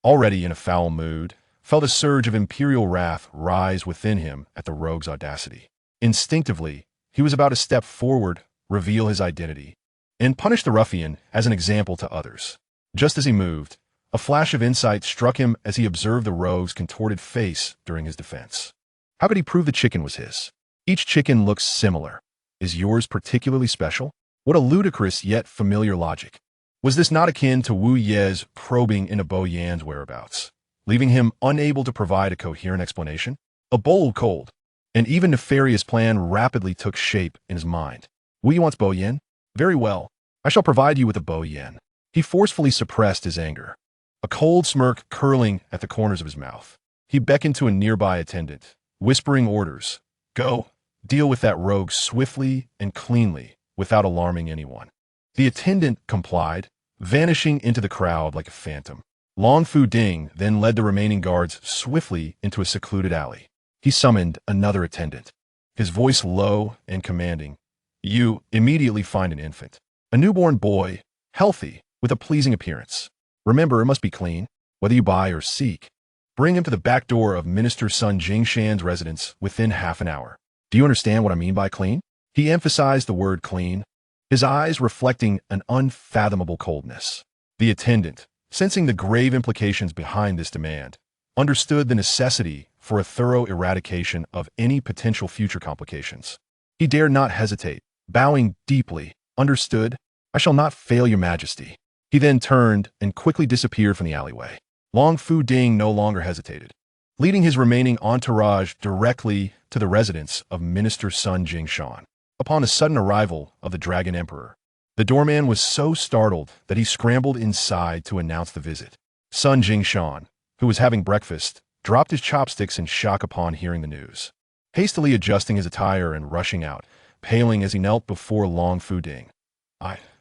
already in a foul mood, felt a surge of imperial wrath rise within him at the rogue's audacity. Instinctively, he was about to step forward, reveal his identity, and punish the ruffian as an example to others. Just as he moved, a flash of insight struck him as he observed the rogue's contorted face during his defense. How could he prove the chicken was his? Each chicken looks similar. Is yours particularly special? What a ludicrous yet familiar logic. Was this not akin to Wu Ye's probing into Bo Yan's whereabouts, leaving him unable to provide a coherent explanation? A bold, cold, and even nefarious plan rapidly took shape in his mind. Wu Yi wants Bo Yan? Very well. I shall provide you with a Bo Yan. He forcefully suppressed his anger, a cold smirk curling at the corners of his mouth. He beckoned to a nearby attendant, whispering orders. "Go. Deal with that rogue swiftly and cleanly, without alarming anyone." The attendant complied, vanishing into the crowd like a phantom. Long Fu Ding then led the remaining guards swiftly into a secluded alley. He summoned another attendant, his voice low and commanding. "You immediately find an infant, a newborn boy, healthy, with a pleasing appearance. Remember, it must be clean, whether you buy or seek. Bring him to the back door of Minister Sun Jingshan's residence within half an hour." Do you understand what I mean by clean? He emphasized the word clean, his eyes reflecting an unfathomable coldness. The attendant, sensing the grave implications behind this demand, understood the necessity for a thorough eradication of any potential future complications. He dared not hesitate, bowing deeply. "Understood. I shall not fail your majesty." He then turned and quickly disappeared from the alleyway. Long Fu Ding no longer hesitated, leading his remaining entourage directly to the residence of Minister Sun Jingshan. Upon the sudden arrival of the Dragon Emperor, the doorman was so startled that he scrambled inside to announce the visit. Sun Jingshan, who was having breakfast, dropped his chopsticks in shock upon hearing the news, hastily adjusting his attire and rushing out, paling as he knelt before Long Fu Ding.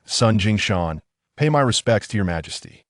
Sun Jingshan, pay my respects to your majesty.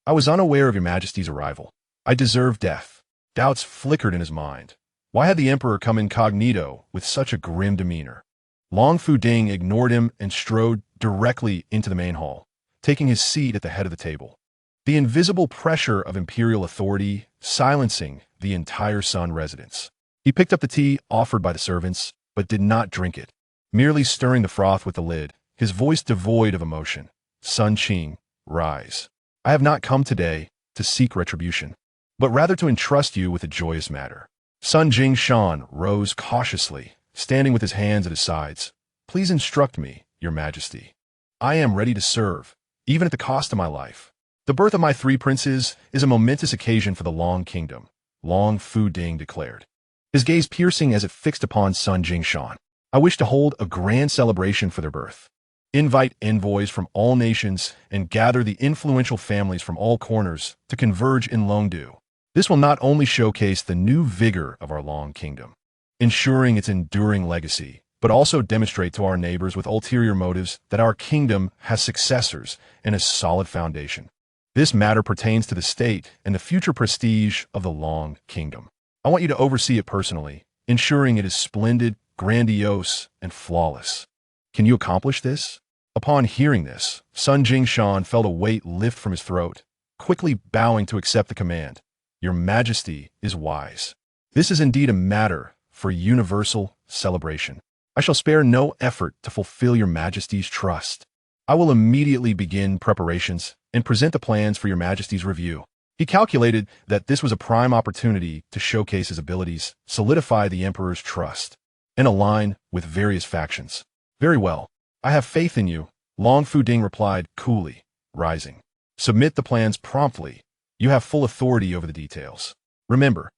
I was unaware of your majesty's arrival. I deserve death." Doubts flickered in his mind. Why had the emperor come incognito with such a grim demeanor? Long Fu Ding ignored him and strode directly into the main hall, taking his seat at the head of the table. The invisible pressure of imperial authority silencing the entire Sun residence. He picked up the tea offered by the servants, but did not drink it, merely stirring the froth with the lid, his voice devoid of emotion. "Sun Qing, rise. I have not come today to seek retribution, but rather to entrust you with a joyous matter." Sun Jingshan rose cautiously, standing with his hands at his sides. "Please instruct me, your majesty. I am ready to serve." even at the cost of my life. The birth of my three princes is a momentous occasion for the Long Kingdom, Long Fu Ding declared, his gaze piercing as it fixed upon Sun Jingshan. I wish to hold a grand celebration for their birth. Invite envoys from all nations and gather the influential families from all corners to converge in Longdu. This will not only showcase the new vigor of our Long Kingdom, ensuring its enduring legacy, but also demonstrate to our neighbors with ulterior motives that our kingdom has successors and a solid foundation. This matter pertains to the state and the future prestige of the Long Kingdom. I want you to oversee it personally, ensuring it is splendid, grandiose, and flawless. Can you accomplish this? Upon hearing this, Sun Jingshan felt a weight lift from his throat, quickly bowing to accept the command. Your Majesty is wise. This is indeed a matter for universal celebration. I shall spare no effort to fulfill your Majesty's trust. I will immediately begin preparations and present the plans for your Majesty's review. He calculated that this was a prime opportunity to showcase his abilities, solidify the Emperor's trust, and align with various factions. Very well. I have faith in you, Long Fu Ding replied coolly, rising. Submit the plans promptly. You have full authority over the details. Remember,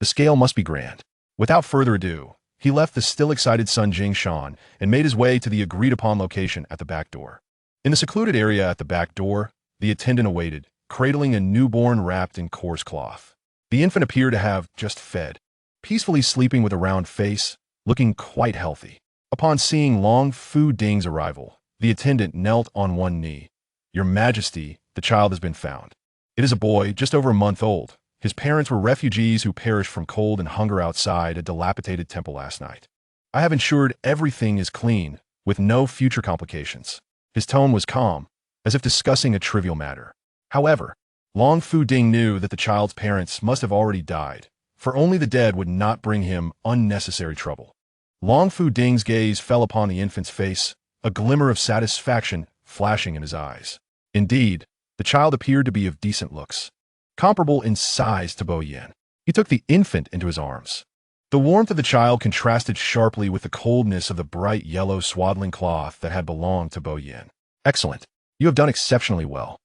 the scale must be grand. Without further ado, he left the still excited Sun Jingshan and made his way to the agreed-upon location at the back door. In the secluded area at the back door, the attendant awaited, cradling a newborn wrapped in coarse cloth. The infant appeared to have just fed, peacefully sleeping with a round face, looking quite healthy. Upon seeing Long Fu Ding's arrival, the attendant knelt on one knee. Your Majesty, the child has been found. It is a boy just over a month old. His parents were refugees who perished from cold and hunger outside a dilapidated temple last night. I have ensured everything is clean, with no future complications. His tone was calm, as if discussing a trivial matter. However, Long Fu Ding knew that the child's parents must have already died, for only the dead would not bring him unnecessary trouble. Long Fu Ding's gaze fell upon the infant's face, a glimmer of satisfaction flashing in his eyes. Indeed, the child appeared to be of decent looks, comparable in size to Boyan. He took the infant into his arms. The warmth of the child contrasted sharply with the coldness of the bright yellow swaddling cloth that had belonged to Boyan. Excellent. You have done exceptionally well.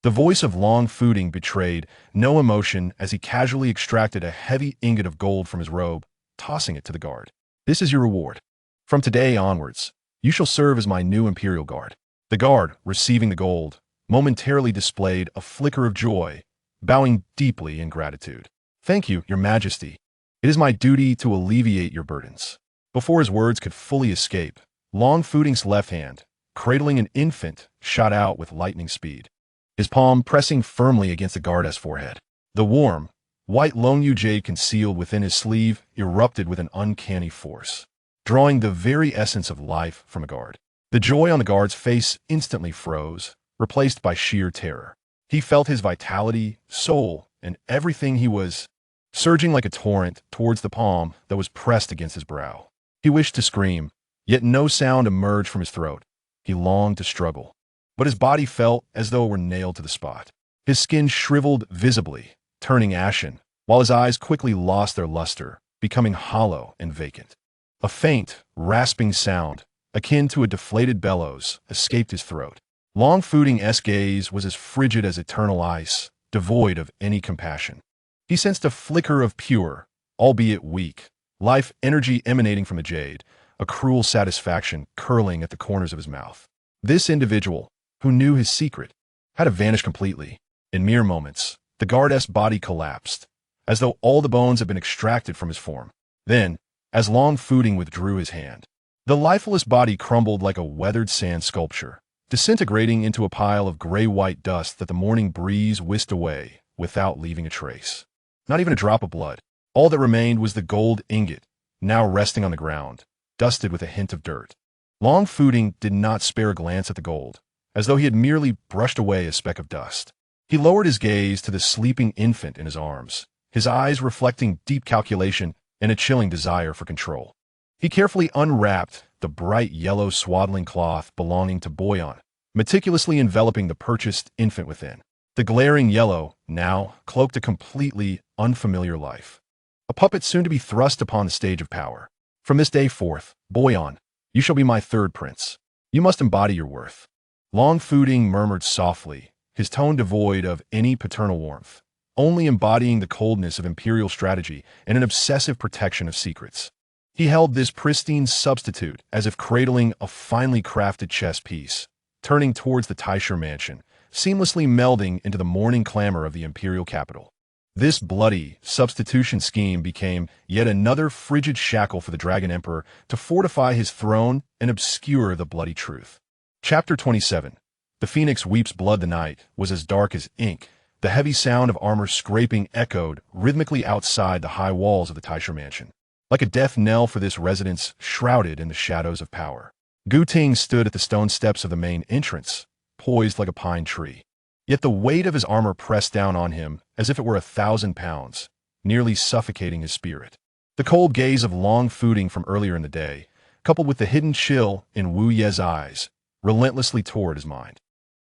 The voice of Long Fu Ding betrayed no emotion as he casually extracted a heavy ingot of gold from his robe, tossing it to the guard. This is your reward. From today onwards, you shall serve as my new Imperial Guard. The guard, receiving the gold, momentarily displayed a flicker of joy, bowing deeply in gratitude. Thank you, Your Majesty. It is my duty to alleviate your burdens. Before his words could fully escape, Long Fu Ding's left hand, cradling an infant, shot out with lightning speed, his palm pressing firmly against the guard's forehead. The warm, white Longyu jade concealed within his sleeve erupted with an uncanny force, drawing the very essence of life from a guard. The joy on the guard's face instantly froze, replaced by sheer terror. He felt his vitality, soul, and everything he was surging like a torrent towards the palm that was pressed against his brow. He wished to scream, yet no sound emerged from his throat. He longed to struggle, but his body felt as though it were nailed to the spot. His skin shriveled visibly, turning ashen, while his eyes quickly lost their luster, becoming hollow and vacant. A faint, rasping sound, akin to a deflated bellows, escaped his throat. Long Fu Ding's gaze was as frigid as eternal ice, devoid of any compassion. He sensed a flicker of pure, albeit weak, life energy emanating from the jade, a cruel satisfaction curling at the corners of his mouth. This individual, who knew his secret, had vanished completely. In mere moments, the guard's body collapsed, as though all the bones had been extracted from his form. Then, as Long Fu Ding withdrew his hand, the lifeless body crumbled like a weathered sand sculpture, disintegrating into a pile of gray-white dust that the morning breeze whisked away without leaving a trace. Not even a drop of blood. All that remained was the gold ingot, now resting on the ground, dusted with a hint of dirt. Long Fu Ding did not spare a glance at the gold, as though he had merely brushed away a speck of dust. He lowered his gaze to the sleeping infant in his arms, his eyes reflecting deep calculation and a chilling desire for control. He carefully unwrapped the bright yellow swaddling cloth belonging to Boyan, meticulously enveloping the purchased infant within. The glaring yellow, now, cloaked a completely unfamiliar life. A puppet soon to be thrust upon the stage of power. From this day forth, Boyan, you shall be my third prince. You must embody your worth. Long Fuding murmured softly, his tone devoid of any paternal warmth, only embodying the coldness of imperial strategy and an obsessive protection of secrets. He held this pristine substitute as if cradling a finely crafted chess piece, turning towards the Taisher mansion, seamlessly melding into the morning clamor of the imperial capital. This bloody substitution scheme became yet another frigid shackle for the Dragon Emperor to fortify his throne and obscure the bloody truth. Chapter 27. The Phoenix Weeps Blood. The night was as dark as ink. The heavy sound of armor scraping echoed rhythmically outside the high walls of the Taisher mansion, like a death knell for this residence shrouded in the shadows of power. Gu Ting stood at the stone steps of the main entrance, poised like a pine tree. Yet the weight of his armor pressed down on him as if it were 1,000 pounds, nearly suffocating his spirit. The cold gaze of Long Fuding from earlier in the day, coupled with the hidden chill in Wu Ye's eyes, relentlessly tore at his mind.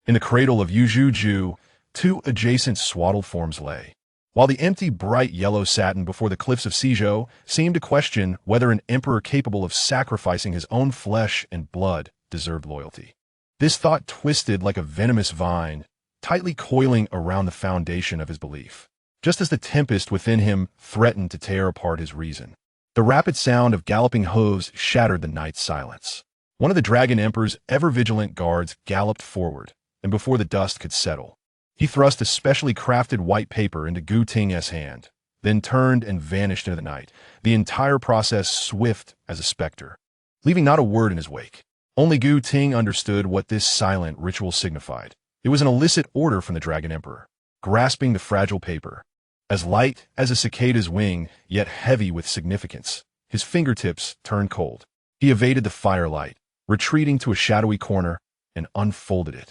In the cradle of Yujuju, two adjacent swaddled forms lay, while the empty, bright yellow satin before the cliffs of Sizhou seemed to question whether an emperor capable of sacrificing his own flesh and blood deserved loyalty. This thought twisted like a venomous vine, tightly coiling around the foundation of his belief, just as the tempest within him threatened to tear apart his reason. The rapid sound of galloping hooves shattered the night's silence. One of the Dragon Emperor's ever-vigilant guards galloped forward, and before the dust could settle, he thrust a specially crafted white paper into Gu Ting's hand, then turned and vanished into the night, the entire process swift as a specter, leaving not a word in his wake. Only Gu Ting understood what this silent ritual signified. It was an illicit order from the Dragon Emperor. Grasping the fragile paper, as light as a cicada's wing, yet heavy with significance, his fingertips turned cold. He evaded the firelight, retreating to a shadowy corner, and unfolded it.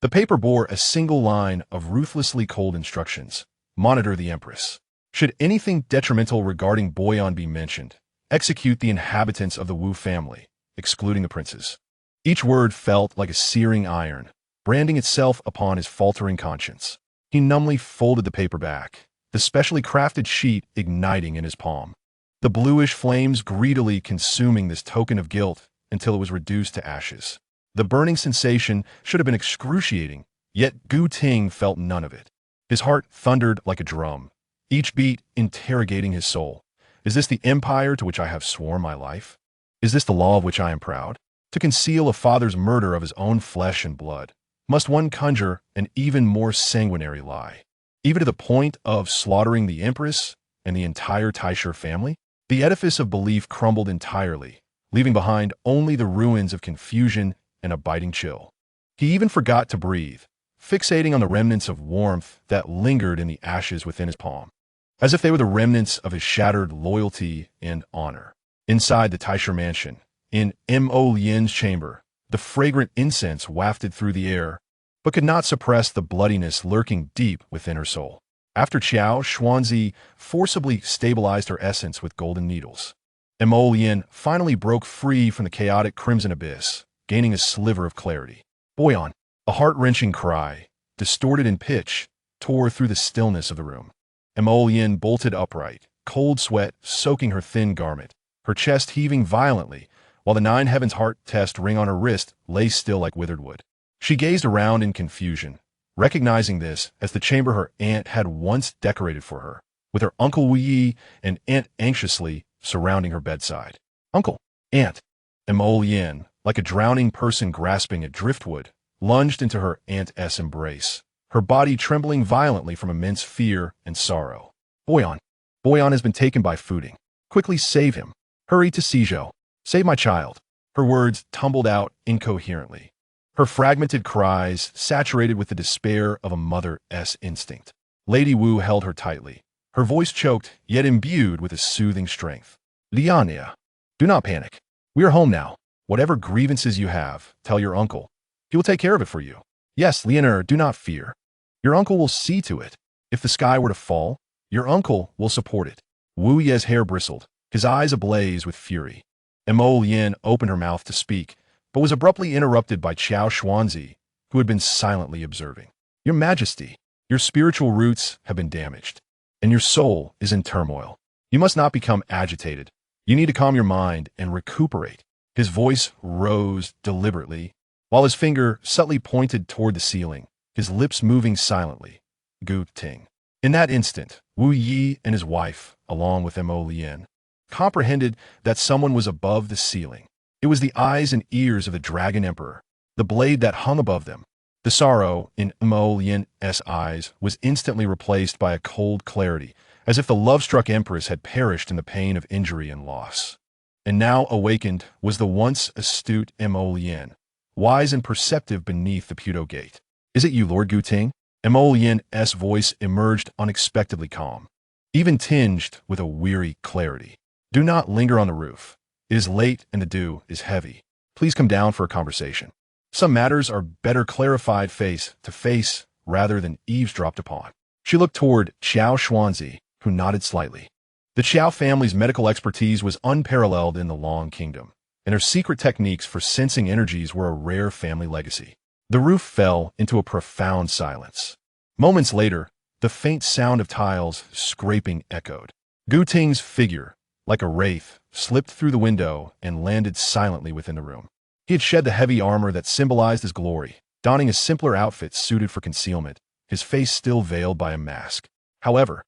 The paper bore a single line of ruthlessly cold instructions. Monitor the Empress. Should anything detrimental regarding Boyan be mentioned, execute the inhabitants of the Wu family, excluding the princes. Each word felt like a searing iron, branding itself upon his faltering conscience. He numbly folded the paper back, the specially crafted sheet igniting in his palm. The bluish flames greedily consuming this token of guilt until it was reduced to ashes. The burning sensation should have been excruciating, yet Gu Ting felt none of it. His heart thundered like a drum, each beat interrogating his soul. Is this the empire to which I have sworn my life? Is this the law of which I am proud? To conceal a father's murder of his own flesh and blood, must one conjure an even more sanguinary lie, even to the point of slaughtering the Empress and the entire Taisher family? The edifice of belief crumbled entirely, leaving behind only the ruins of confusion and a biting chill. He even forgot to breathe, fixating on the remnants of warmth that lingered in the ashes within his palm, as if they were the remnants of his shattered loyalty and honor. Inside the Taisher mansion, in Mo Lian's chamber, the fragrant incense wafted through the air, but could not suppress the bloodiness lurking deep within her soul. After Qiao Xuanzi forcibly stabilized her essence with golden needles, Mo Lian finally broke free from the chaotic crimson abyss, gaining a sliver of clarity. Boyan, a heart-wrenching cry, distorted in pitch, tore through the stillness of the room. Mo Lian bolted upright, cold sweat soaking her thin garment, her chest heaving violently, while the 9 heavens heart test ring on her wrist lay still like withered wood. She gazed around in confusion, recognizing this as the chamber her aunt had once decorated for her, with her Uncle Wu Yi and Aunt anxiously surrounding her bedside. Uncle, Aunt. Mo Lian, like a drowning person grasping at driftwood, lunged into her aunt's embrace, her body trembling violently from immense fear and sorrow. Boyan. Boyan has been taken by Fuding. Quickly save him. Hurry to Sizhou. Save my child. Her words tumbled out incoherently, her fragmented cries saturated with the despair of a mother's instinct. Lady Wu held her tightly, her voice choked yet imbued with a soothing strength. Liania, do not panic. We are home now. Whatever grievances you have, tell your uncle. He will take care of it for you. Yes, Lianer, do not fear. Your uncle will see to it. If the sky were to fall, your uncle will support it. Wu Ye's hair bristled, his eyes ablaze with fury. Mo Lian opened her mouth to speak, but was abruptly interrupted by Qiao Xuanzi, who had been silently observing. Your Majesty, your spiritual roots have been damaged, and your soul is in turmoil. You must not become agitated. You need to calm your mind and recuperate. His voice rose deliberately, while his finger subtly pointed toward the ceiling, his lips moving silently. Gu Ting. In that instant, Wu Yi and his wife, along with Mo Lien, comprehended that someone was above the ceiling. It was the eyes and ears of the Dragon Emperor, the blade that hung above them. The sorrow in Mo Lien's eyes was instantly replaced by a cold clarity, as if the love-struck empress had perished in the pain of injury and loss. And now awakened was the once astute Mo Lien, wise and perceptive beneath the Puto gate. "Is it you, Lord Gu Ting?" Mo Lien's voice emerged unexpectedly calm, even tinged with a weary clarity. "Do not linger on the roof. It is late and the dew is heavy. Please come down for a conversation. Some matters are better clarified face to face rather than eavesdropped upon." She looked toward Qiao Xuanzi, who nodded slightly. The Qiao family's medical expertise was unparalleled in the Long Kingdom, and her secret techniques for sensing energies were a rare family legacy. The roof fell into a profound silence. Moments later, the faint sound of tiles scraping echoed. Gu Ting's figure, like a wraith, slipped through the window and landed silently within the room. He had shed the heavy armor that symbolized his glory, donning a simpler outfit suited for concealment, his face still veiled by a mask. However,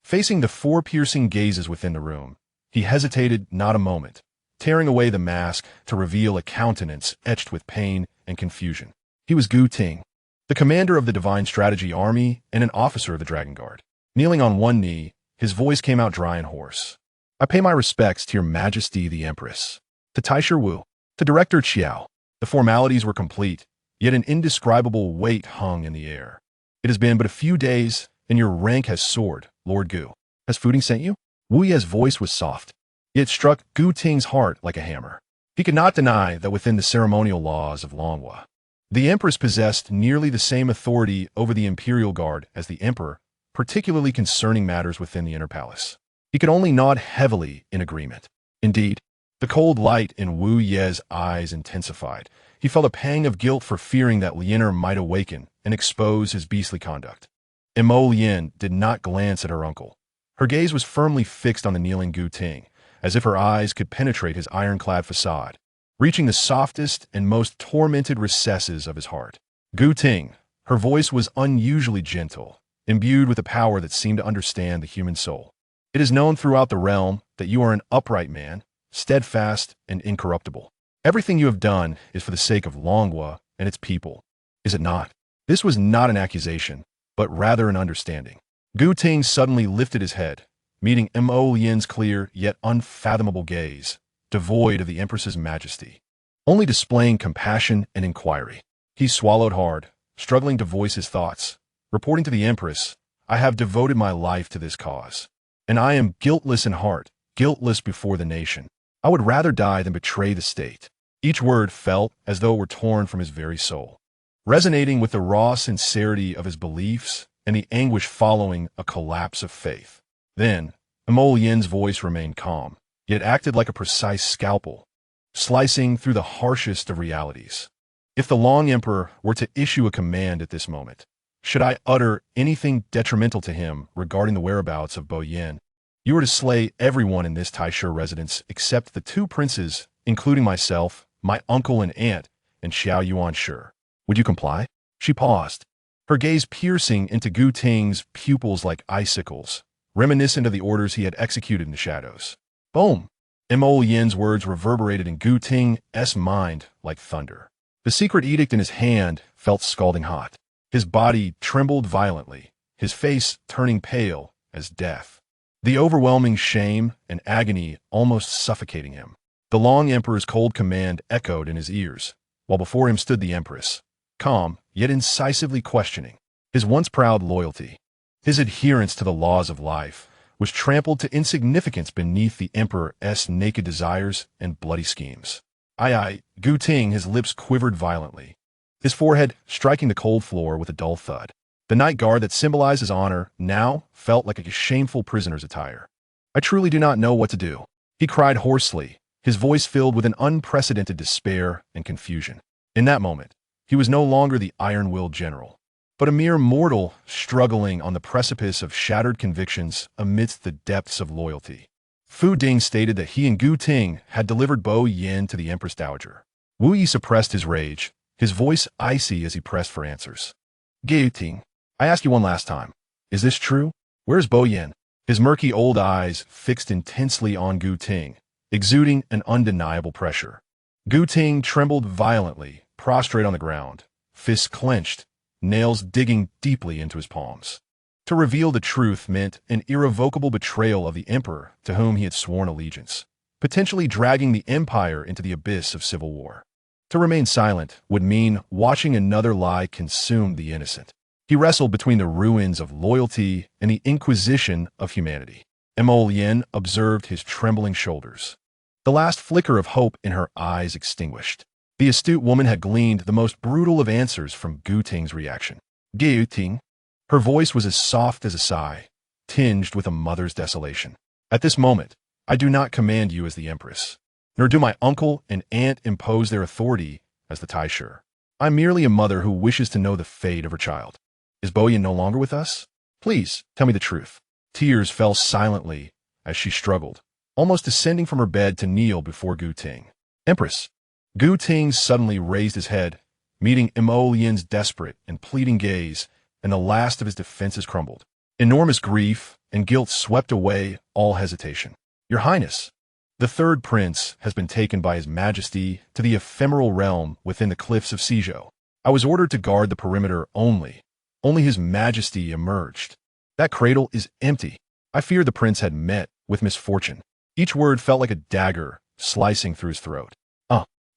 facing the four piercing gazes within the room, he hesitated not a moment, tearing away the mask to reveal a countenance etched with pain and confusion. He was Gu Ting, the commander of the Divine Strategy Army and an officer of the Dragon Guard. Kneeling on one knee, his voice came out dry and hoarse. "I pay my respects to your Majesty the Empress, to Taisher Wu, to Director Qiao." The formalities were complete, yet an indescribable weight hung in the air. "It has been but a few days, and your rank has soared, Lord Gu. Has Fuding sent you?" Wu Ye's voice was soft, yet struck Gu Ting's heart like a hammer. He could not deny that within the ceremonial laws of Longhua, the Empress possessed nearly the same authority over the Imperial Guard as the Emperor, particularly concerning matters within the Inner Palace. He could only nod heavily in agreement. Indeed, the cold light in Wu Ye's eyes intensified. He felt a pang of guilt for fearing that Lianer might awaken and expose his beastly conduct. Mo Lien did not glance at her uncle. Her gaze was firmly fixed on the kneeling Gu Ting, as if her eyes could penetrate his ironclad facade, reaching the softest and most tormented recesses of his heart. Gu Ting, her voice was unusually gentle, imbued with a power that seemed to understand the human soul. "It is known throughout the realm that you are an upright man, steadfast and incorruptible. Everything you have done is for the sake of Longhua and its people, is it not?" This was not an accusation, but rather an understanding. Gu Ting suddenly lifted his head, meeting Mo Lien's clear yet unfathomable gaze, devoid of the Empress's majesty, only displaying compassion and inquiry. He swallowed hard, struggling to voice his thoughts, reporting to the Empress, "I have devoted my life to this cause, and I am guiltless in heart, guiltless before the nation. I would rather die than betray the state." Each word felt as though it were torn from his very soul, resonating with the raw sincerity of his beliefs and the anguish following a collapse of faith. Then, Mo Lien's voice remained calm, yet acted like a precise scalpel, slicing through the harshest of realities. "If the Long Emperor were to issue a command at this moment, should I utter anything detrimental to him regarding the whereabouts of Boyan, you are to slay everyone in this Taisher residence except the two princes, including myself, my uncle and aunt, and Xiao Yuan Shi. Would you comply?" She paused, her gaze piercing into Gu Ting's pupils like icicles, reminiscent of the orders he had executed in the shadows. Boom! Mo Lien's words reverberated in Gu Ting's mind like thunder. The secret edict in his hand felt scalding hot. His body trembled violently, his face turning pale as death, the overwhelming shame and agony almost suffocating him. The Long Emperor's cold command echoed in his ears, while before him stood the Empress, calm yet incisively questioning. His once proud loyalty, his adherence to the laws of life, was trampled to insignificance beneath the Emperor's naked desires and bloody schemes. Gu Ting, his lips quivered violently, his forehead striking the cold floor with a dull thud. The night guard that symbolized his honor now felt like a shameful prisoner's attire. "I truly do not know what to do," he cried hoarsely, his voice filled with an unprecedented despair and confusion. In that moment, he was no longer the iron-willed general, but a mere mortal struggling on the precipice of shattered convictions amidst the depths of loyalty. Fu Ding stated that he and Gu Ting had delivered Bo Yin to the Empress Dowager. Wu Yi suppressed his rage, his voice icy as he pressed for answers. Gu Ting, I ask you one last time. Is this true? Where's Boyan? His murky old eyes fixed intensely on Gu Ting, exuding an undeniable pressure. Gu Ting trembled violently, prostrate on the ground, fists clenched, nails digging deeply into his palms. To reveal the truth meant an irrevocable betrayal of the emperor to whom he had sworn allegiance, potentially dragging the empire into the abyss of civil war. To remain silent would mean watching another lie consume the innocent. He wrestled between the ruins of loyalty and the inquisition of humanity. Emolian observed his trembling shoulders. The last flicker of hope in her eyes extinguished. The astute woman had gleaned the most brutal of answers from Gu Ting's reaction. Gu Ting. Her voice was as soft as a sigh, tinged with a mother's desolation. At this moment, I do not command you as the empress, nor do my uncle and aunt impose their authority as the Taisher. I'm merely a mother who wishes to know the fate of her child. Is Boyan no longer with us? Please, tell me the truth. Tears fell silently as she struggled, almost descending from her bed to kneel before Gu Ting. Empress. Gu Ting suddenly raised his head, meeting Emolian's desperate and pleading gaze, and the last of his defenses crumbled. Enormous grief and guilt swept away all hesitation. Your Highness, the third prince has been taken by His Majesty to the ephemeral realm within the cliffs of Sizhou. I was ordered to guard the perimeter only. Only His Majesty emerged. That cradle is empty. I feared the prince had met with misfortune. Each word felt like a dagger slicing through his throat.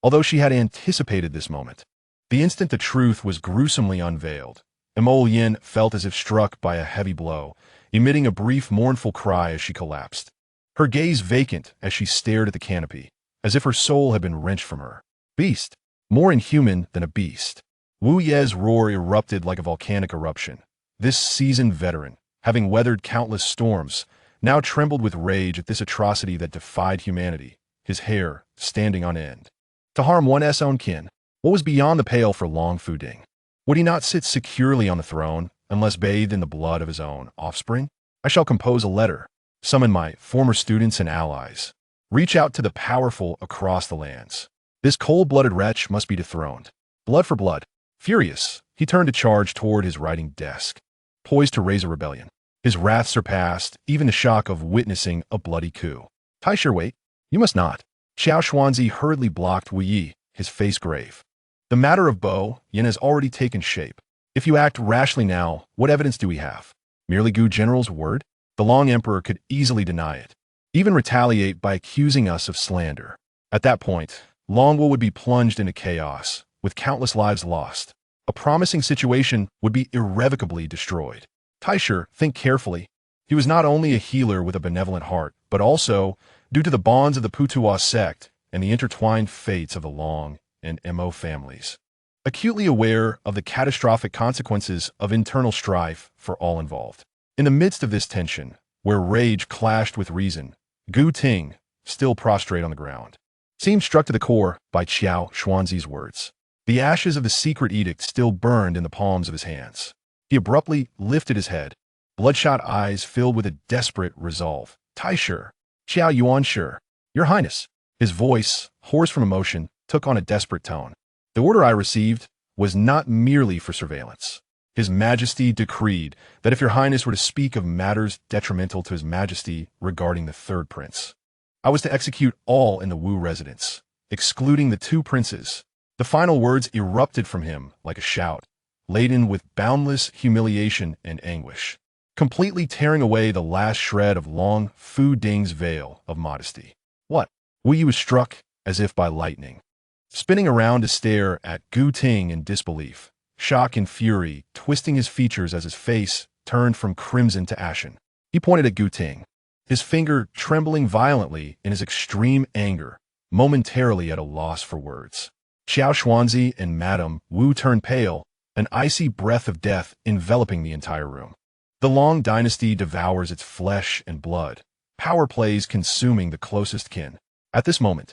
Although she had anticipated this moment. The instant the truth was gruesomely unveiled, Emolian felt as if struck by a heavy blow, emitting a brief mournful cry as she collapsed. Her gaze vacant as she stared at the canopy, as if her soul had been wrenched from her. Beast. More inhuman than a beast. Wu Ye's roar erupted like a volcanic eruption. This seasoned veteran, having weathered countless storms, now trembled with rage at this atrocity that defied humanity, his hair standing on end. To harm one's own kin, what was beyond the pale for Long Fuding? Would he not sit securely on the throne unless bathed in the blood of his own offspring? I shall compose a letter, summon my former students and allies, reach out to the powerful across the lands. This cold-blooded wretch must be dethroned. Blood for blood. Furious, he turned to charge toward his writing desk, poised to raise a rebellion. His wrath surpassed even the shock of witnessing a bloody coup. Taisher, wait. You must not. Xiao Xuanzi hurriedly blocked Wu Yi, his face grave. The matter of Bo Yin has already taken shape. If you act rashly now, what evidence do we have? Merely Gu General's word? The Long Emperor could easily deny it, even retaliate by accusing us of slander. At that point, Longwu would be plunged into chaos, with countless lives lost. A promising situation would be irrevocably destroyed. Taisher, think carefully. He was not only a healer with a benevolent heart, but also, due to the bonds of the Putuo sect and the intertwined fates of the Long and Mo families, acutely aware of the catastrophic consequences of internal strife for all involved. In the midst of this tension, where rage clashed with reason, Gu Ting, still prostrate on the ground, seemed struck to the core by Xiao Xuanzi's words. The ashes of the secret edict still burned in the palms of his hands. He abruptly lifted his head, bloodshot eyes filled with a desperate resolve. Taisher, Xiao Yuanshi, Your Highness. His voice, hoarse from emotion, took on a desperate tone. The order I received was not merely for surveillance. His Majesty decreed that if Your Highness were to speak of matters detrimental to His Majesty regarding the third prince, I was to execute all in the Wu residence, excluding the two princes. The final words erupted from him like a shout, laden with boundless humiliation and anguish, completely tearing away the last shred of Long Fuding's veil of modesty. What? Wu Yi was struck as if by lightning, spinning around to stare at Gu Ting in disbelief, shock and fury twisting his features as his face turned from crimson to ashen. He pointed at Gu Ting, his finger trembling violently in his extreme anger, momentarily at a loss for words. Xiao Xuanzi and Madame Wu turned pale, an icy breath of death enveloping the entire room. The Long dynasty devours its flesh and blood, power plays consuming the closest kin. At this moment,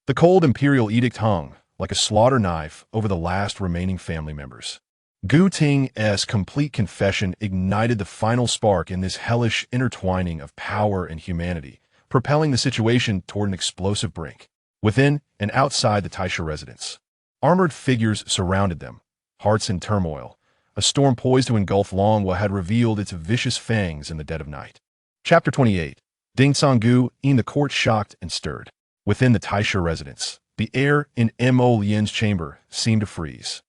the cold imperial edict hung, like a slaughter knife, over the last remaining family members. Gu Ting's complete confession ignited the final spark in this hellish intertwining of power and humanity, propelling the situation toward an explosive brink. Within and outside the Taisha residence, Armored figures surrounded them, hearts in turmoil, a storm poised to engulf Longwa had revealed its vicious fangs in the dead of night. Chapter 28. Ding Sanggu, in the court shocked and stirred. Within the Taisha residence, the air in Mo Lian's chamber seemed to freeze.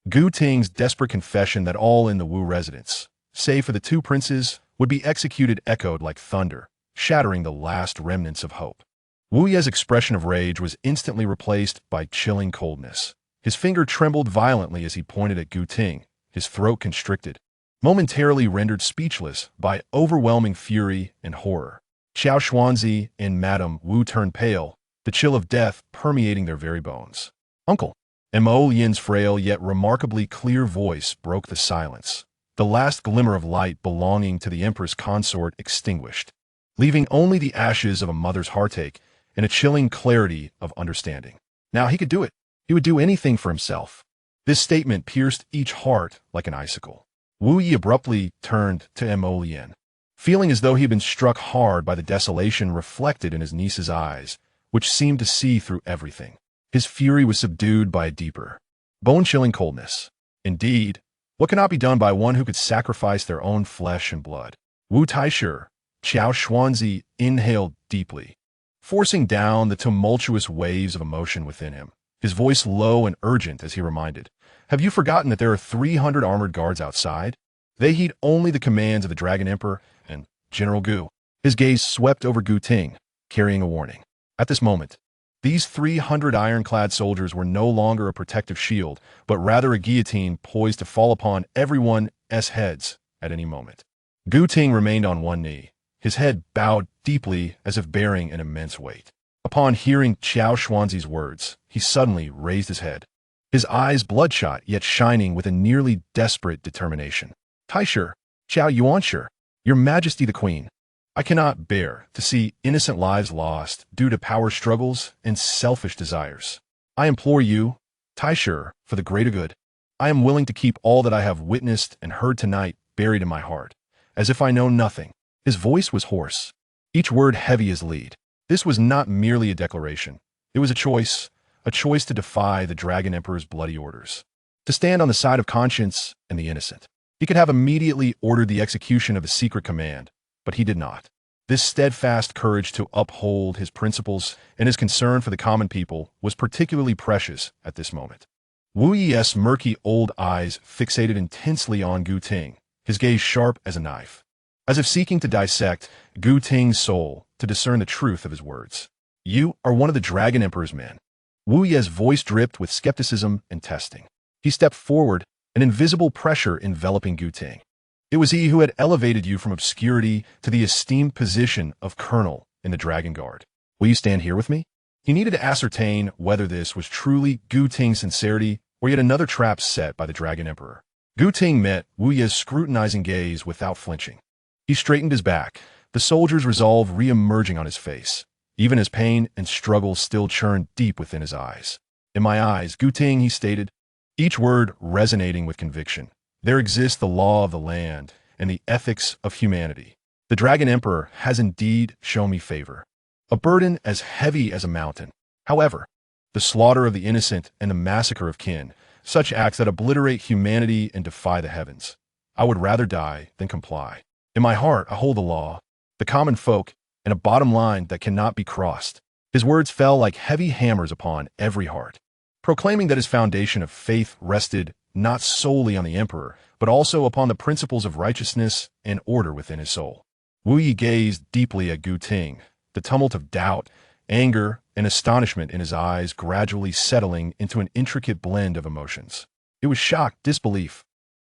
Gu Ting's desperate confession that all in the Wu residence, save for the two princes, would be executed echoed like thunder, shattering the last remnants of hope. Wu Ye's expression of rage was instantly replaced by chilling coldness. His finger trembled violently as he pointed at Gu Ting, his throat constricted, momentarily rendered speechless by overwhelming fury and horror. Xiao Xuanzi and Madame Wu turned pale, the chill of death permeating their very bones. "Uncle!" Mo Yin's frail yet remarkably clear voice broke the silence, the last glimmer of light belonging to the Empress consort extinguished, leaving only the ashes of a mother's heartache and a chilling clarity of understanding. Now he could do it. He would do anything for himself. This statement pierced each heart like an icicle. Wu Yi abruptly turned to Mo Lian, feeling as though he had been struck hard by the desolation reflected in his niece's eyes, which seemed to see through everything. His fury was subdued by a deeper, bone-chilling coldness. Indeed, what cannot be done by one who could sacrifice their own flesh and blood? Wu Taishu, Xiao Xuanzi inhaled deeply, forcing down the tumultuous waves of emotion within him, his voice low and urgent as he reminded, "Have you forgotten that there are 300 armored guards outside? They heed only the commands of the Dragon Emperor and General Gu." His gaze swept over Gu Ting, carrying a warning. At this moment, these 300 ironclad soldiers were no longer a protective shield, but rather a guillotine poised to fall upon everyone's heads at any moment. Gu Ting remained on one knee, his head bowed deeply as if bearing an immense weight. Upon hearing Xiao Xuanzi's words, he suddenly raised his head, his eyes bloodshot yet shining with a nearly desperate determination. "Taishu, Xiao Yuanshu, Your Majesty the Queen, I cannot bear to see innocent lives lost due to power struggles and selfish desires. I implore you, Taishu, for the greater good. I am willing to keep all that I have witnessed and heard tonight buried in my heart, as if I know nothing." His voice was hoarse, each word heavy as lead. This was not merely a declaration. It was a choice to defy the Dragon Emperor's bloody orders, to stand on the side of conscience and the innocent. He could have immediately ordered the execution of a secret command, but he did not. This steadfast courage to uphold his principles and his concern for the common people was particularly precious at this moment. Wu Yi's murky old eyes fixated intensely on Gu Ting, his gaze sharp as a knife, as if seeking to dissect Gu Ting's soul to discern the truth of his words. "You are one of the Dragon Emperor's men." Wu Yi's voice dripped with skepticism and testing. He stepped forward, an invisible pressure enveloping Gu Ting. It was he who had elevated you from obscurity to the esteemed position of colonel in the Dragon Guard. "Will you stand here with me?" He needed to ascertain whether this was truly Gu Ting's sincerity or yet another trap set by the Dragon Emperor. Gu Ting met Wu Yi's scrutinizing gaze without flinching. He straightened his back, the soldier's resolve re-emerging on his face, even as pain and struggle still churned deep within his eyes. "In my eyes, Gu Ting," he stated, each word resonating with conviction, "there exists the law of the land and the ethics of humanity. The Dragon Emperor has indeed shown me favor, a burden as heavy as a mountain. However, the slaughter of the innocent and the massacre of kin, such acts that obliterate humanity and defy the heavens, I would rather die than comply. In my heart, I hold the law, the common folk, and a bottom line that cannot be crossed." His words fell like heavy hammers upon every heart, proclaiming that his foundation of faith rested not solely on the emperor, but also upon the principles of righteousness and order within his soul. Wu Yi gazed deeply at Gu Ting, the tumult of doubt, anger, and astonishment in his eyes gradually settling into an intricate blend of emotions. It was shock, disbelief,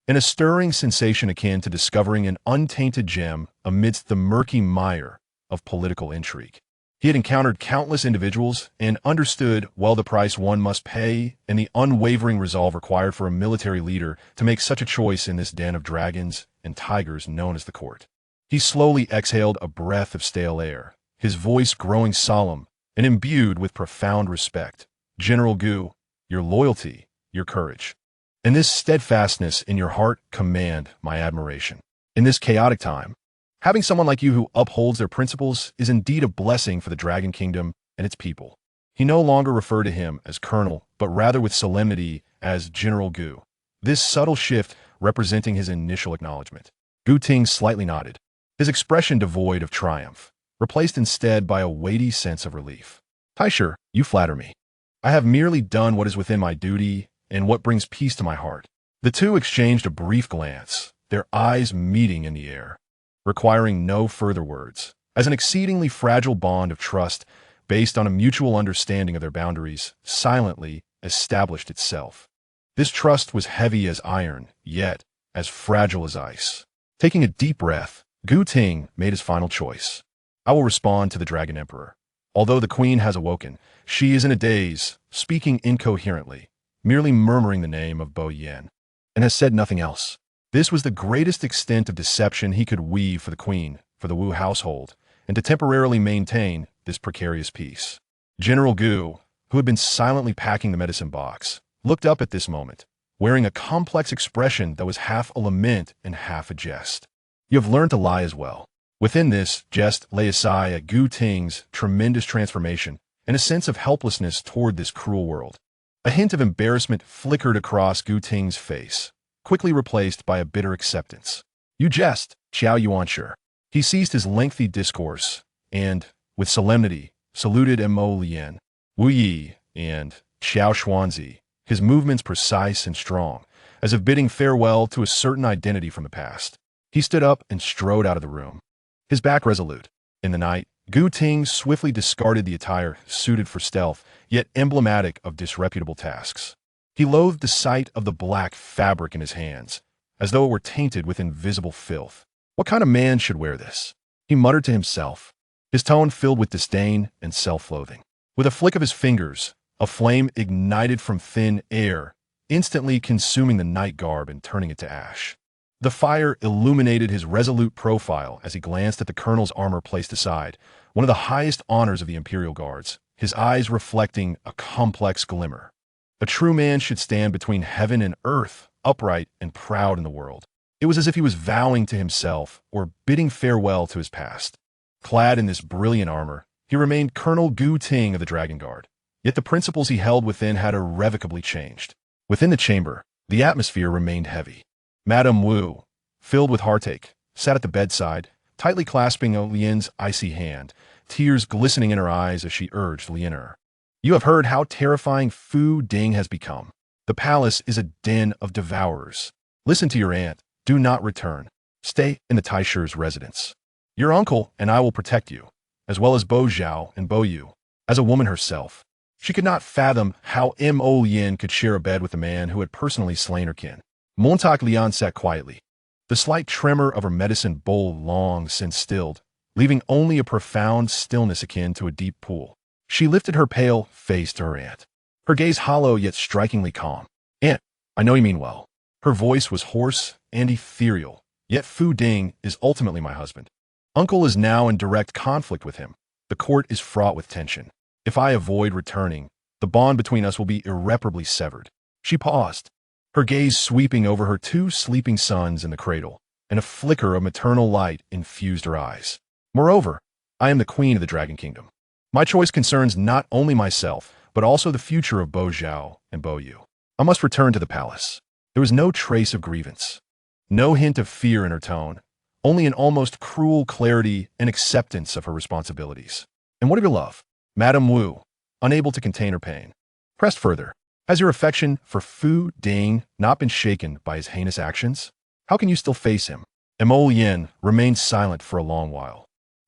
and a stirring sensation akin to discovering an untainted gem amidst the murky mire of political intrigue. He had encountered countless individuals and understood well the price one must pay and the unwavering resolve required for a military leader to make such a choice in this den of dragons and tigers known as the court. He slowly exhaled a breath of stale air, his voice growing solemn and imbued with profound respect. "General Gu, your loyalty, your courage, and this steadfastness in your heart command my admiration. In this chaotic time, having someone like you who upholds their principles is indeed a blessing for the Dragon Kingdom and its people." He no longer referred to him as Colonel, but rather with solemnity as General Gu. This subtle shift representing his initial acknowledgement. Gu Ting slightly nodded, his expression devoid of triumph, replaced instead by a weighty sense of relief. Taisher, you flatter me. I have merely done what is within my duty and what brings peace to my heart. The two exchanged a brief glance, their eyes meeting in the air, requiring no further words, as an exceedingly fragile bond of trust based on a mutual understanding of their boundaries silently established itself. This trust was heavy as iron, yet as fragile as ice. Taking a deep breath, Gu Ting made his final choice. I will respond to the Dragon Emperor. Although the queen has awoken, she is in a daze, speaking incoherently, merely murmuring the name of Boyan, and has said nothing else. This was the greatest extent of deception he could weave for the queen, for the Wu household, and to temporarily maintain this precarious peace. General Gu, who had been silently packing the medicine box, looked up at this moment, wearing a complex expression that was half a lament and half a jest. You have learned to lie as well. Within this jest lay aside Gu Ting's tremendous transformation and a sense of helplessness toward this cruel world. A hint of embarrassment flickered across Gu Ting's face, quickly replaced by a bitter acceptance. You jest, Xiao Yuansher. He ceased his lengthy discourse and, with solemnity, saluted Mo Lian, Wu Yi, and Xiao Xuanzi, his movements precise and strong, as if bidding farewell to a certain identity from the past. He stood up and strode out of the room, his back resolute. In the night, Gu Ting swiftly discarded the attire suited for stealth, yet emblematic of disreputable tasks. He loathed the sight of the black fabric in his hands, as though it were tainted with invisible filth. What kind of man should wear this? He muttered to himself, his tone filled with disdain and self-loathing. With a flick of his fingers, a flame ignited from thin air, instantly consuming the night garb and turning it to ash. The fire illuminated his resolute profile as he glanced at the colonel's armor placed aside, one of the highest honors of the Imperial Guards, his eyes reflecting a complex glimmer. A true man should stand between heaven and earth, upright and proud in the world. It was as if he was vowing to himself or bidding farewell to his past. Clad in this brilliant armor, he remained Colonel Gu Ting of the Dragon Guard, yet the principles he held within had irrevocably changed. Within the chamber, the atmosphere remained heavy. Madame Wu, filled with heartache, sat at the bedside, tightly clasping Lian's icy hand, tears glistening in her eyes as she urged Lianer. You have heard how terrifying Fu Ding has become. The palace is a den of devourers. Listen to your aunt. Do not return. Stay in the Taisher's residence. Your uncle and I will protect you, as well as Bo Zhao and Bo Yu. As a woman herself, she could not fathom how Mo Lian could share a bed with a man who had personally slain her kin. Montauk Lian sat quietly, the slight tremor of her medicine bowl long since stilled, leaving only a profound stillness akin to a deep pool. She lifted her pale face to her aunt, her gaze hollow yet strikingly calm. Aunt, I know you mean well. Her voice was hoarse and ethereal, yet Fu Ding is ultimately my husband. Uncle is now in direct conflict with him. The court is fraught with tension. If I avoid returning, the bond between us will be irreparably severed. She paused, her gaze sweeping over her two sleeping sons in the cradle, and a flicker of maternal light infused her eyes. Moreover, I am the queen of the Dragon Kingdom. My choice concerns not only myself, but also the future of Bo Zhao and Bo Yu. I must return to the palace. There was no trace of grievance, no hint of fear in her tone, only an almost cruel clarity and acceptance of her responsibilities. And what of your love? Madame Wu, unable to contain her pain, pressed further. Has your affection for Fu Ding not been shaken by his heinous actions? How can you still face him? Mo Lian remained silent for a long while,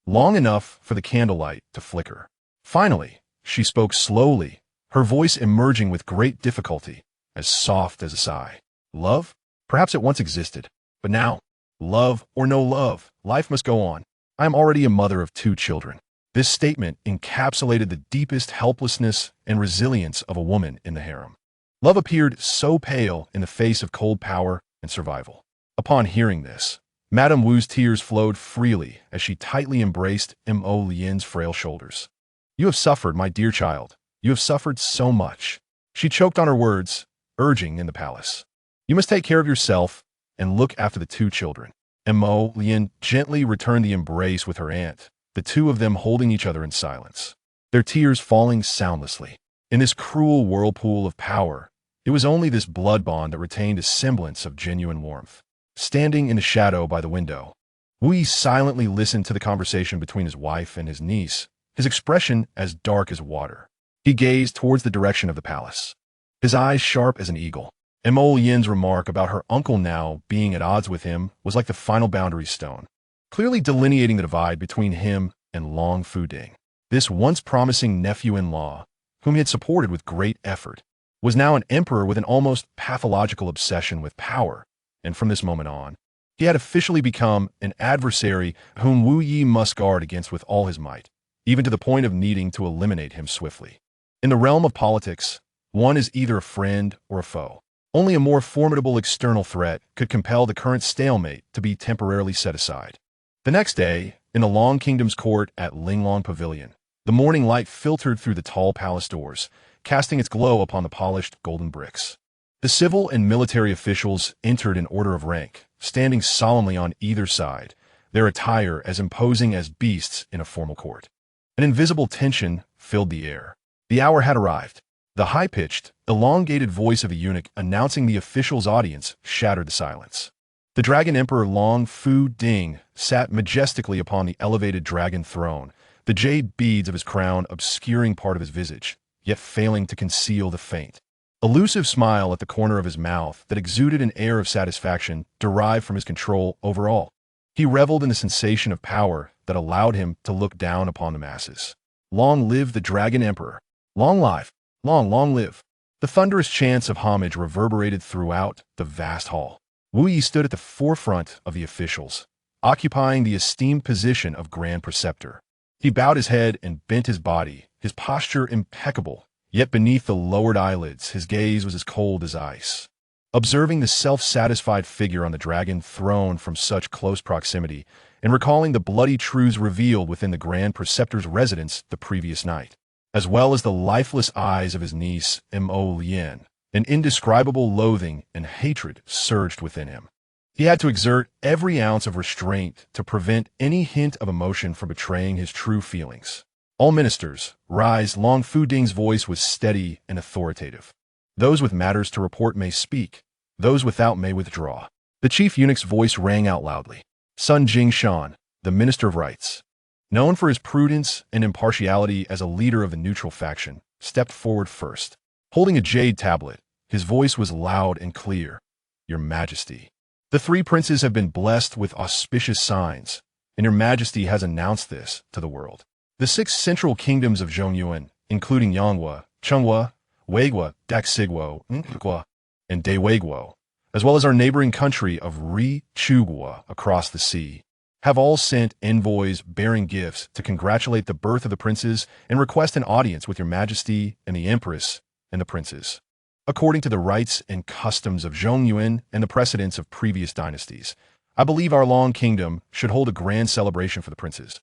long enough for the candlelight to flicker. Finally, she spoke slowly, her voice emerging with great difficulty, as soft as a sigh. Love? Perhaps it once existed, but now, love or no love, life must go on. I am already a mother of 2 children. This statement encapsulated the deepest helplessness and resilience of a woman in the harem. Love appeared so pale in the face of cold power and survival. Upon hearing this, Madame Wu's tears flowed freely as she tightly embraced Mo Lian's frail shoulders. You have suffered, my dear child. You have suffered so much. She choked on her words, urging in the palace. You must take care of yourself and look after the 2 children. Mo Lian gently returned the embrace with her aunt, the 2 of them holding each other in silence. their tears falling soundlessly. In this cruel whirlpool of power, it was only this blood bond that retained a semblance of genuine warmth. Standing in the shadow by the window, Wu silently listened to the conversation between his wife and his niece, his expression as dark as water. He gazed towards the direction of the palace, his eyes sharp as an eagle. Mo Yin's remark about her uncle now being at odds with him was like the final boundary stone, clearly delineating the divide between him and Long Fuding. This once promising nephew-in-law, whom he had supported with great effort, was now an emperor with an almost pathological obsession with power, and from this moment on, he had officially become an adversary whom Wu Yi must guard against with all his might, even to the point of needing to eliminate him swiftly. In the realm of politics, one is either a friend or a foe. Only a more formidable external threat could compel the current stalemate to be temporarily set aside. The next day, in the Long Kingdom's court at Linglong Pavilion, the morning light filtered through the tall palace doors, casting its glow upon the polished golden bricks. The civil and military officials entered in order of rank, standing solemnly on either side, their attire as imposing as beasts in a formal court. An invisible tension filled the air. The hour had arrived. The high-pitched, elongated voice of a eunuch announcing the official's audience shattered the silence. The Dragon Emperor Long Fuding sat majestically upon the elevated dragon throne, the jade beads of his crown obscuring part of his visage, yet failing to conceal the faint, elusive smile at the corner of his mouth that exuded an air of satisfaction derived from his control over all. He reveled in the sensation of power that allowed him to look down upon the masses. Long live the Dragon Emperor! Long live! Long live! The thunderous chants of homage reverberated throughout the vast hall. Wu Yi stood at the forefront of the officials, occupying the esteemed position of Grand Preceptor. He bowed his head and bent his body, his posture impeccable, yet beneath the lowered eyelids his gaze was as cold as ice. Observing the self-satisfied figure on the dragon throne from such close proximity, and recalling the bloody truths revealed within the Grand Preceptor's residence the previous night, as well as the lifeless eyes of his niece, Mo Yin, an indescribable loathing and hatred surged within him. He had to exert every ounce of restraint to prevent any hint of emotion from betraying his true feelings. All ministers, rise! Long Fuding's voice was steady and authoritative. Those with matters to report may speak. Those without may withdraw. The chief eunuch's voice rang out loudly. Sun Jingshan, the Minister of Rights, known for his prudence and impartiality as a leader of the neutral faction, stepped forward first. Holding a jade tablet, his voice was loud and clear. Your Majesty, the three princes have been blessed with auspicious signs, and your Majesty has announced this to the world. The 6 central kingdoms of Zhongyuan, including Yonghua, Chunghua, Weiguo, Daxiguo, Nkwa, and Daweiguo, as well as our neighboring country of Chugua across the sea, have all sent envoys bearing gifts to congratulate the birth of the princes and request an audience with your Majesty and the Empress and the princes. According to the rites and customs of Zhongyuan and the precedents of previous dynasties, I believe our Long Kingdom should hold a grand celebration for the princes,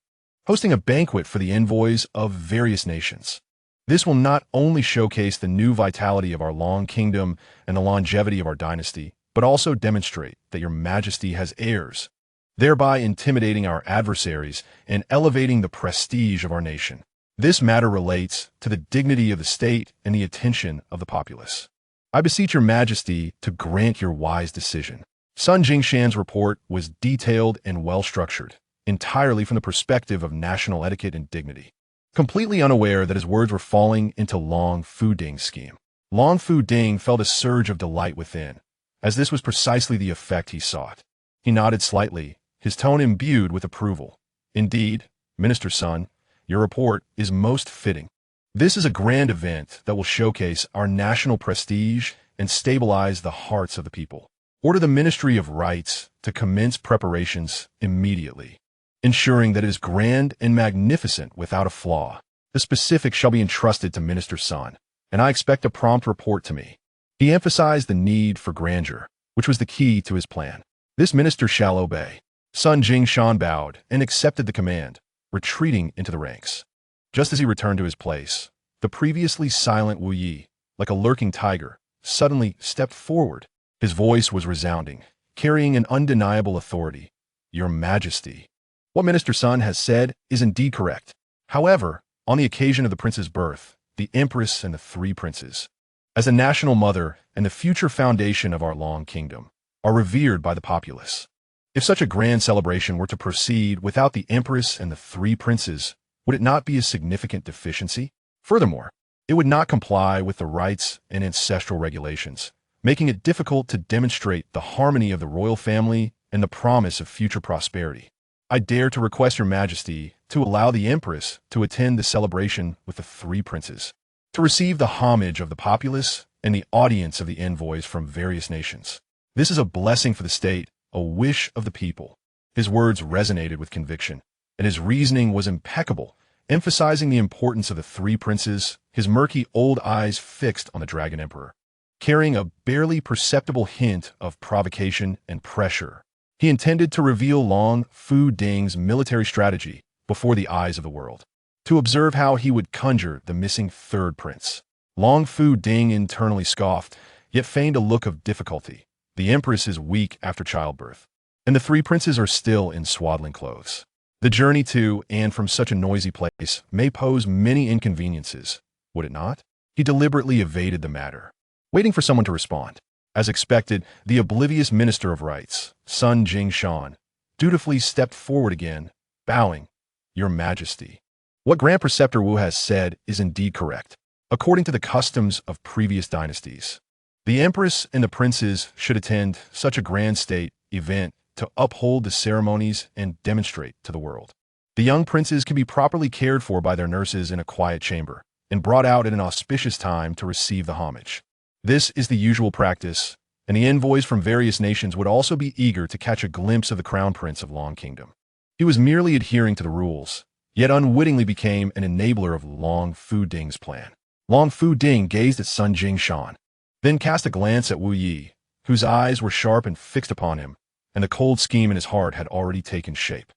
hosting a banquet for the envoys of various nations. This will not only showcase the new vitality of our Long Kingdom and the longevity of our dynasty, but also demonstrate that your Majesty has heirs, thereby intimidating our adversaries and elevating the prestige of our nation. This matter relates to the dignity of the state and the attention of the populace. I beseech your Majesty to grant your wise decision. Sun Jingshan's report was detailed and well-structured, entirely from the perspective of national etiquette and dignity. Completely unaware that his words were falling into Long Fuding's scheme, Long Fuding felt a surge of delight within, as this was precisely the effect he sought. He nodded slightly, his tone imbued with approval. Indeed, Minister Sun, your report is most fitting. This is a grand event that will showcase our national prestige and stabilize the hearts of the people. Order the Ministry of Rights to commence preparations immediately, ensuring that it is grand and magnificent without a flaw. The specifics shall be entrusted to Minister Sun, and I expect a prompt report to me. He emphasized the need for grandeur, which was the key to his plan. This minister shall obey. Sun Jingshan bowed and accepted the command, retreating into the ranks. Just as he returned to his place, the previously silent Wu Yi, like a lurking tiger, suddenly stepped forward. His voice was resounding, carrying an undeniable authority. Your Majesty, what Minister Sun has said is indeed correct. However, on the occasion of the prince's birth, the empress and the three princes, as a national mother and the future foundation of our long kingdom, are revered by the populace. If such a grand celebration were to proceed without the empress and the three princes, would it not be a significant deficiency? Furthermore, it would not comply with the rites and ancestral regulations, making it difficult to demonstrate the harmony of the royal family and the promise of future prosperity. I dare to request your majesty to allow the empress to attend the celebration with the three princes, to receive the homage of the populace and the audience of the envoys from various nations. This is a blessing for the state, a wish of the people. His words resonated with conviction, and his reasoning was impeccable, emphasizing the importance of the three princes, his murky old eyes fixed on the Dragon Emperor, carrying a barely perceptible hint of provocation and pressure. He intended to reveal Long Fu Ding's military strategy before the eyes of the world, to observe how he would conjure the missing third prince. Long Fu Ding internally scoffed, yet feigned a look of difficulty. The empress is weak after childbirth, and the three princes are still in swaddling clothes. The journey to and from such a noisy place may pose many inconveniences, would it not? He deliberately evaded the matter, waiting for someone to respond. As expected, the oblivious Minister of Rites, Sun Jingshan, dutifully stepped forward again, bowing, "Your Majesty. What Grand Preceptor Wu has said is indeed correct. According to the customs of previous dynasties, the Empress and the princes should attend such a grand state event to uphold the ceremonies and demonstrate to the world. The young princes can be properly cared for by their nurses in a quiet chamber and brought out at an auspicious time to receive the homage. This is the usual practice, and the envoys from various nations would also be eager to catch a glimpse of the crown prince of Long Kingdom." He was merely adhering to the rules, yet unwittingly became an enabler of Long Fu Ding's plan. Long Fu Ding gazed at Sun Jingshan, then cast a glance at Wu Yi, whose eyes were sharp and fixed upon him, and the cold scheme in his heart had already taken shape.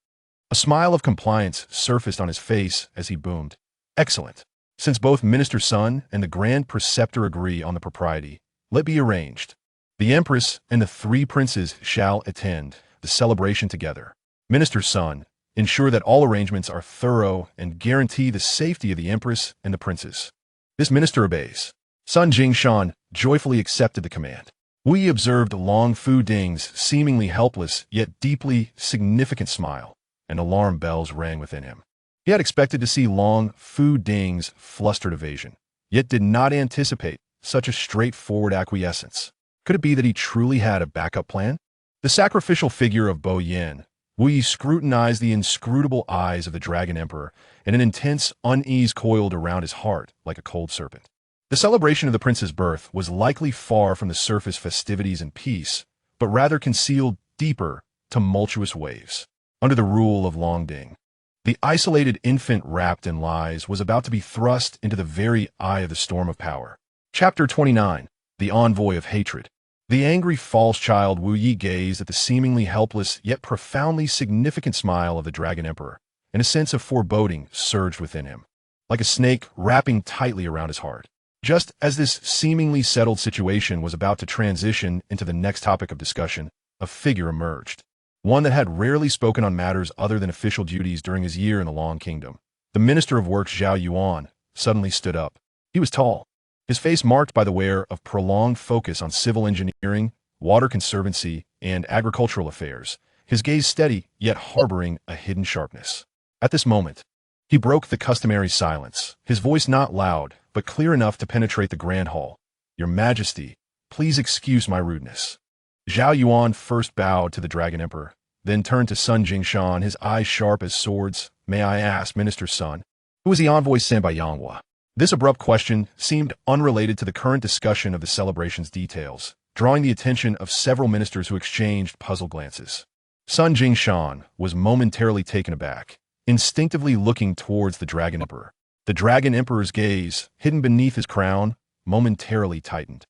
A smile of compliance surfaced on his face as he boomed, "Excellent. Since both Minister Sun and the Grand Preceptor agree on the propriety, let be arranged. The Empress and the three princes shall attend the celebration together. Minister Sun, ensure that all arrangements are thorough and guarantee the safety of the Empress and the princes." This minister obeys. Sun Jingshan joyfully accepted the command. Wu Yi observed Long Fu Ding's seemingly helpless yet deeply significant smile, and alarm bells rang within him. He had expected to see Long Fu Ding's flustered evasion, yet did not anticipate such a straightforward acquiescence. Could it be that he truly had a backup plan? The sacrificial figure of Boyan, Wu Yi scrutinized the inscrutable eyes of the Dragon Emperor, and an intense unease coiled around his heart like a cold serpent. The celebration of the prince's birth was likely far from the surface festivities and peace, but rather concealed deeper, tumultuous waves. Under the rule of Long Ding, the isolated infant wrapped in lies was about to be thrust into the very eye of the storm of power. Chapter 29, The Envoy of Hatred. The angry false child Wu Yi gazed at the seemingly helpless yet profoundly significant smile of the Dragon Emperor, and a sense of foreboding surged within him, like a snake wrapping tightly around his heart. Just as this seemingly settled situation was about to transition into the next topic of discussion, a figure emerged. One that had rarely spoken on matters other than official duties during his year in the Long Kingdom. The Minister of Works Zhao Yuan suddenly stood up. He was tall, his face marked by the wear of prolonged focus on civil engineering, water conservancy, and agricultural affairs, his gaze steady yet harboring a hidden sharpness. At this moment, he broke the customary silence, his voice not loud, but clear enough to penetrate the grand hall. "Your Majesty, please excuse my rudeness." Zhao Yuan first bowed to the Dragon Emperor, then turned to Sun Jingshan, his eyes sharp as swords. "May I ask, Minister Sun, who was the envoy sent by Yanghua?" This abrupt question seemed unrelated to the current discussion of the celebration's details, drawing the attention of several ministers who exchanged puzzled glances. Sun Jingshan was momentarily taken aback, instinctively looking towards the Dragon Emperor. The Dragon Emperor's gaze, hidden beneath his crown, momentarily tightened,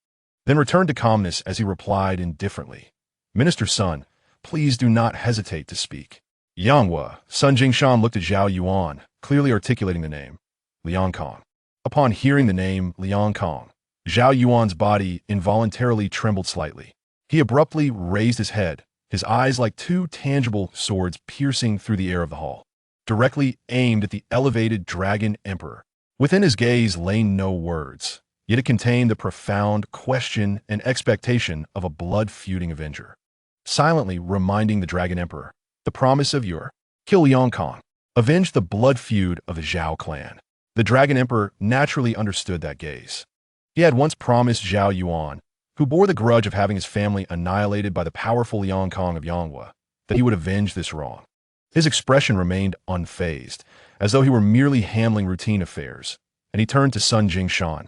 then returned to calmness as he replied indifferently, "Minister Sun, please do not hesitate to speak." "Yanghua." Sun Jingshan looked at Zhao Yuan, clearly articulating the name, "Liankong." Upon hearing the name Liankong, Zhao Yuan's body involuntarily trembled slightly. He abruptly raised his head, his eyes like two tangible swords piercing through the air of the hall. directly aimed at the elevated Dragon Emperor. Within his gaze lay no words, yet it contained the profound question and expectation of a blood-feuding avenger, silently reminding the Dragon Emperor, the promise of your kill Liang Kong, avenge the blood feud of the Zhao clan. The Dragon Emperor naturally understood that gaze. He had once promised Zhao Yuan, who bore the grudge of having his family annihilated by the powerful Liang Kong of Yonghua, that he would avenge this wrong. His expression remained unfazed, as though he were merely handling routine affairs, and he turned to Sun Jingshan.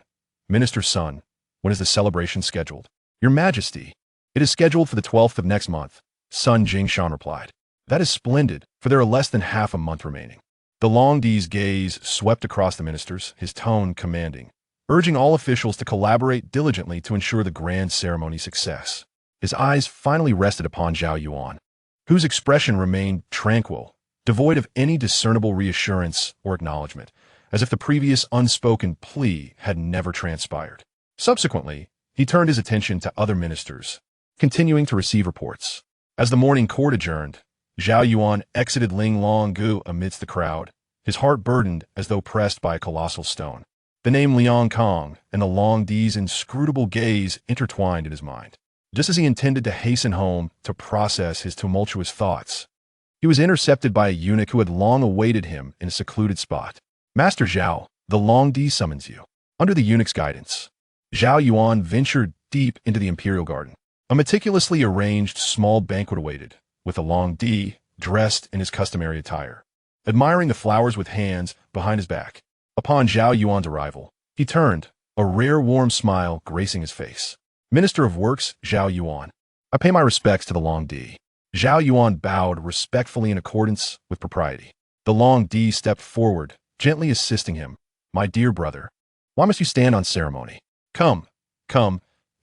Minister's son, when is the celebration scheduled? Your Majesty, it is scheduled for the 12th of next month, Sun Jingshan replied. That is splendid, for there are less than half a month remaining. The Longdi's gaze swept across the ministers, his tone commanding, urging all officials to collaborate diligently to ensure the grand ceremony's success. His eyes finally rested upon Zhao Yuan, whose expression remained tranquil, devoid of any discernible reassurance or acknowledgement, as if the previous unspoken plea had never transpired. Subsequently, he turned his attention to other ministers, continuing to receive reports. As the morning court adjourned, Zhao Yuan exited Ling Long-gu amidst the crowd, his heart burdened as though pressed by a colossal stone. The name Liang Kong and the Longdi's inscrutable gaze intertwined in his mind. Just as he intended to hasten home to process his tumultuous thoughts, he was intercepted by a eunuch who had long awaited him in a secluded spot. Master Zhao, the Longdi summons you. Under the eunuch's guidance, Zhao Yuan ventured deep into the imperial garden. A meticulously arranged small banquet awaited, with the Longdi dressed in his customary attire, admiring the flowers with hands behind his back. Upon Zhao Yuan's arrival, he turned, a rare warm smile gracing his face. Minister of Works, Zhao Yuan. I pay my respects to the Longdi. Zhao Yuan bowed respectfully in accordance with propriety. The Longdi stepped forward, gently assisting him. My dear brother, why must you stand on ceremony? Come,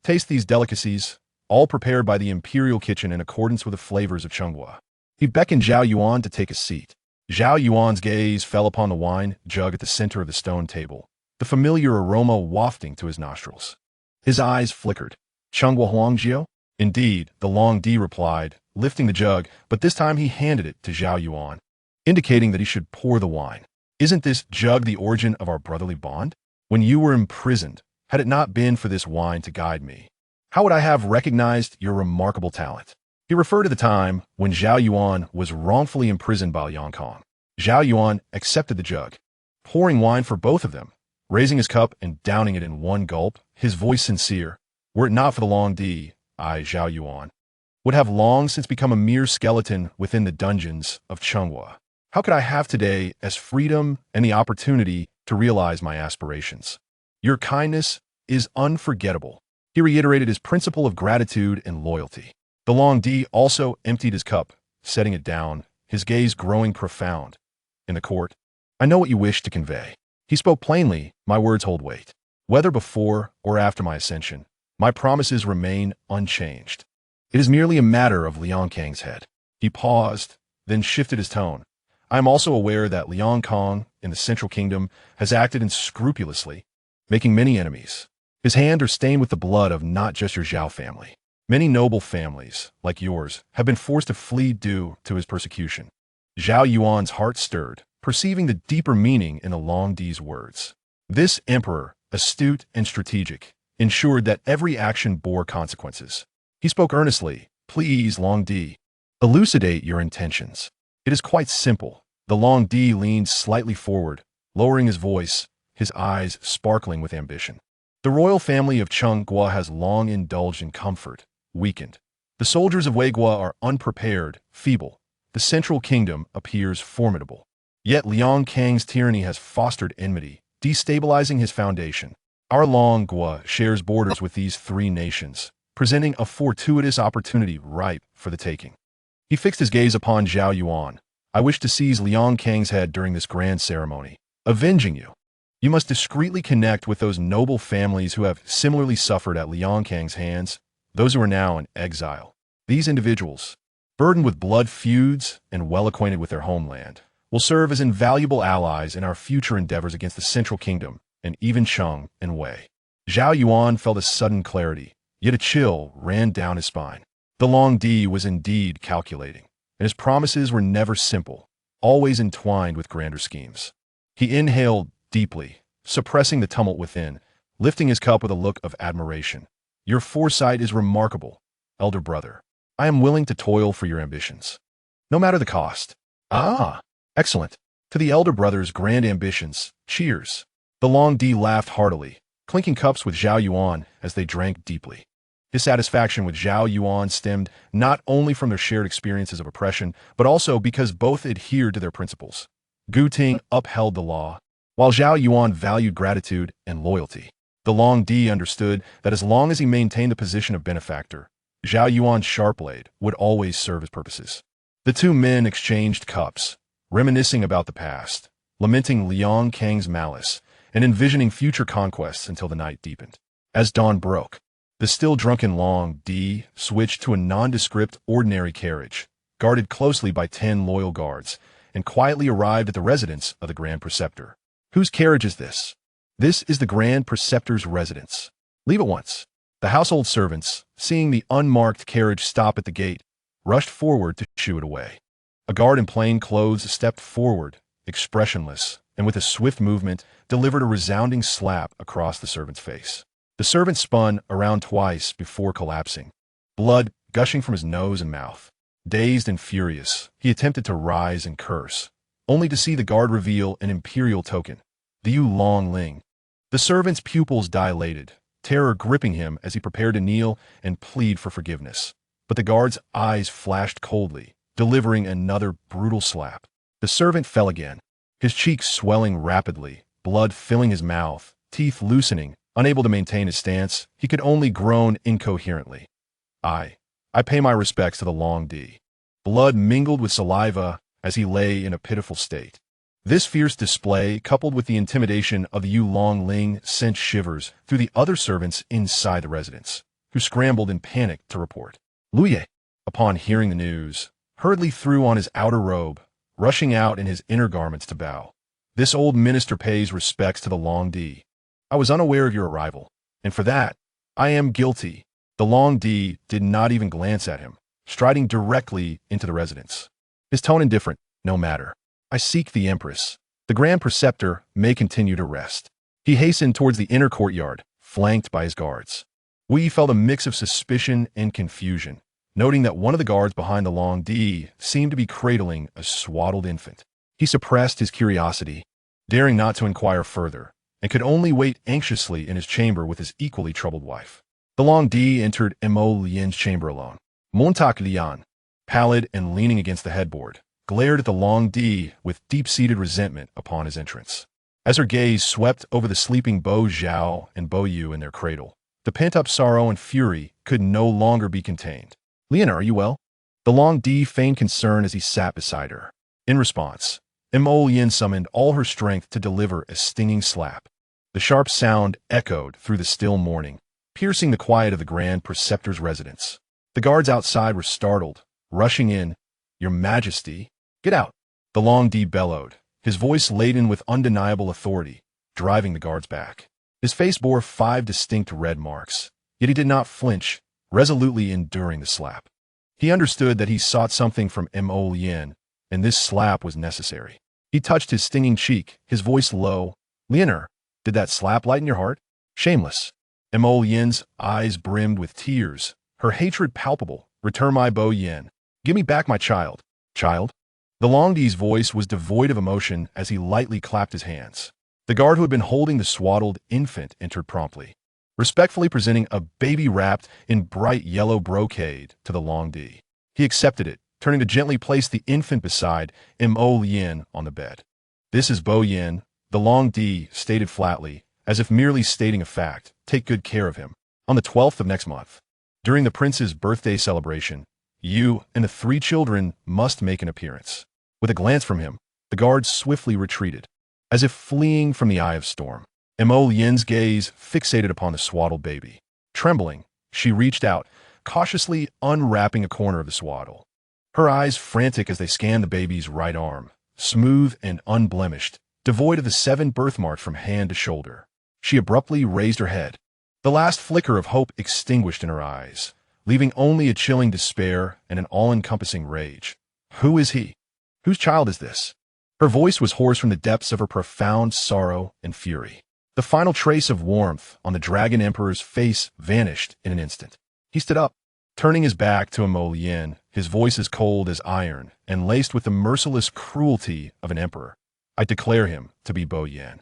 taste these delicacies, all prepared by the imperial kitchen in accordance with the flavors of Chenghua. He beckoned Zhao Yuan to take a seat. Zhao Yuan's gaze fell upon the wine jug at the center of the stone table, the familiar aroma wafting to his nostrils. His eyes flickered. Chenghua Huangjiu? Indeed, the Longdi replied, lifting the jug, but this time he handed it to Zhao Yuan, indicating that he should pour the wine. Isn't this jug the origin of our brotherly bond? When you were imprisoned, had it not been for this wine to guide me, how would I have recognized your remarkable talent? He referred to the time when Zhao Yuan was wrongfully imprisoned by Liang Kong. Zhao Yuan accepted the jug, pouring wine for both of them, raising his cup and downing it in one gulp, his voice sincere. Were it not for the Longdi, I, Zhao Yuan, would have long since become a mere skeleton within the dungeons of Chenghua. How could I have today as freedom and the opportunity to realize my aspirations? Your kindness is unforgettable. He reiterated his principle of gratitude and loyalty. The Longdi also emptied his cup, setting it down, his gaze growing profound. In the court, I know what you wish to convey. He spoke plainly, my words hold weight. Whether before or after my ascension, my promises remain unchanged. It is merely a matter of Liang Kang's head. He paused, then shifted his tone. I am also aware that Liang Kong, in the Central Kingdom, has acted unscrupulously, making many enemies. His hands are stained with the blood of not just your Zhao family. Many noble families, like yours, have been forced to flee due to his persecution. Zhao Yuan's heart stirred, perceiving the deeper meaning in the Longdi's words. This emperor, astute and strategic, ensured that every action bore consequences. He spoke earnestly. Please, Longdi, elucidate your intentions. It is quite simple. The Longdi leaned slightly forward, lowering his voice, his eyes sparkling with ambition. The royal family of Chenghua has long indulged in comfort, weakened. The soldiers of Weigua are unprepared, feeble. The Central Kingdom appears formidable. Yet Liang Kang's tyranny has fostered enmity, destabilizing his foundation. Our Longhua shares borders with these three nations, presenting a fortuitous opportunity ripe for the taking. He fixed his gaze upon Zhao Yuan. I wish to seize Liang Kang's head during this grand ceremony, avenging you. You must discreetly connect with those noble families who have similarly suffered at Liang Kang's hands, those who are now in exile. These individuals, burdened with blood feuds and well acquainted with their homeland, will serve as invaluable allies in our future endeavors against the Central Kingdom and even Cheng and Wei. Zhao Yuan felt a sudden clarity, yet a chill ran down his spine. The Longdi was indeed calculating, and his promises were never simple. always entwined with grander schemes. He inhaled deeply, suppressing the tumult within, lifting his cup with a look of admiration. Your foresight is remarkable, elder brother. I am willing to toil for your ambitions, no matter the cost. Ah, excellent. To the elder brother's grand ambitions, cheers. The Long-D laughed heartily, clinking cups with Zhao Yuan as they drank deeply. His satisfaction with Zhao Yuan stemmed not only from their shared experiences of oppression, but also because both adhered to their principles. Gu Ting upheld the law, while Zhao Yuan valued gratitude and loyalty. The Long-D understood that as long as he maintained the position of benefactor, Zhao Yuan's sharp blade would always serve his purposes. The two men exchanged cups, reminiscing about the past, lamenting Liang Kang's malice, and envisioning future conquests until the night deepened. As dawn broke, the still drunken Long-D switched to a nondescript ordinary carriage, guarded closely by 10 loyal guards, and quietly arrived at the residence of the Grand Preceptor. Whose carriage is this? This is the Grand Preceptor's residence. Leave at once. The household servants, seeing the unmarked carriage stop at the gate, rushed forward to shoo it away. A guard in plain clothes stepped forward, expressionless, and with a swift movement, delivered a resounding slap across the servant's face. The servant spun around twice before collapsing, blood gushing from his nose and mouth. Dazed and furious, he attempted to rise and curse, only to see the guard reveal an imperial token, the Yu Long Ling. The servant's pupils dilated, terror gripping him as he prepared to kneel and plead for forgiveness. But the guard's eyes flashed coldly, delivering another brutal slap. The servant fell again, his cheeks swelling rapidly, blood filling his mouth, teeth loosening. Unable to maintain his stance, he could only groan incoherently. I pay my respects to the Long-D. Blood mingled with saliva as he lay in a pitiful state. This fierce display, coupled with the intimidation of the Yu Long Ling, sent shivers through the other servants inside the residence, who scrambled in panic to report. Luye, upon hearing the news, hurriedly threw on his outer robe, rushing out in his inner garments to bow. This old minister pays respects to the Long-D. I was unaware of your arrival, and for that, I am guilty. The Long-D did not even glance at him, striding directly into the residence. His tone indifferent, no matter. I seek the Empress. The Grand Preceptor may continue to rest. He hastened towards the inner courtyard, flanked by his guards. Wei felt a mix of suspicion and confusion, noting that one of the guards behind the Long-D seemed to be cradling a swaddled infant. He suppressed his curiosity, daring not to inquire further, and could only wait anxiously in his chamber with his equally troubled wife. The Long-D entered Mo Lian's chamber alone. Montak Lian, pallid and leaning against the headboard, glared at the Long-D with deep-seated resentment upon his entrance. As her gaze swept over the sleeping Bo Zhao and Bo Yu in their cradle, the pent-up sorrow and fury could no longer be contained. Lian, are you well? The Long-D feigned concern as he sat beside her. In response, Mo Lian summoned all her strength to deliver a stinging slap. The sharp sound echoed through the still morning, piercing the quiet of the Grand Preceptor's residence. The guards outside were startled, rushing in. Your Majesty, get out! The Long-D bellowed, his voice laden with undeniable authority, driving the guards back. His face bore 5 distinct red marks, yet he did not flinch, resolutely enduring the slap. He understood that he sought something from Mo Lian, and this slap was necessary. He touched his stinging cheek, his voice low. Lianer, did that slap lighten your heart? Shameless. Mo Lian's eyes brimmed with tears, her hatred palpable. Return my Bo Yan. Give me back my child. Child? The Long-D's voice was devoid of emotion as he lightly clapped his hands. The guard who had been holding the swaddled infant entered promptly, respectfully presenting a baby wrapped in bright yellow brocade to the Long-D. He accepted it, turning to gently place the infant beside Mo Lian on the bed. This is Bo Yan, the Long-D stated flatly, as if merely stating a fact. Take good care of him. On the 12th of next month, during the prince's birthday celebration, you and the 3 children must make an appearance. With a glance from him, the guards swiftly retreated, as if fleeing from the eye of storm. Mo Lian's gaze fixated upon the swaddled baby. Trembling, she reached out, cautiously unwrapping a corner of the swaddle. Her eyes frantic as they scanned the baby's right arm, smooth and unblemished, devoid of the 7 birthmarks from hand to shoulder. She abruptly raised her head, the last flicker of hope extinguished in her eyes, leaving only a chilling despair and an all-encompassing rage. Who is he? Whose child is this? Her voice was hoarse from the depths of her profound sorrow and fury. The final trace of warmth on the Dragon Emperor's face vanished in an instant. He stood up, turning his back to Imogen, his voice as cold as iron and laced with the merciless cruelty of an emperor. I declare him to be Boyan.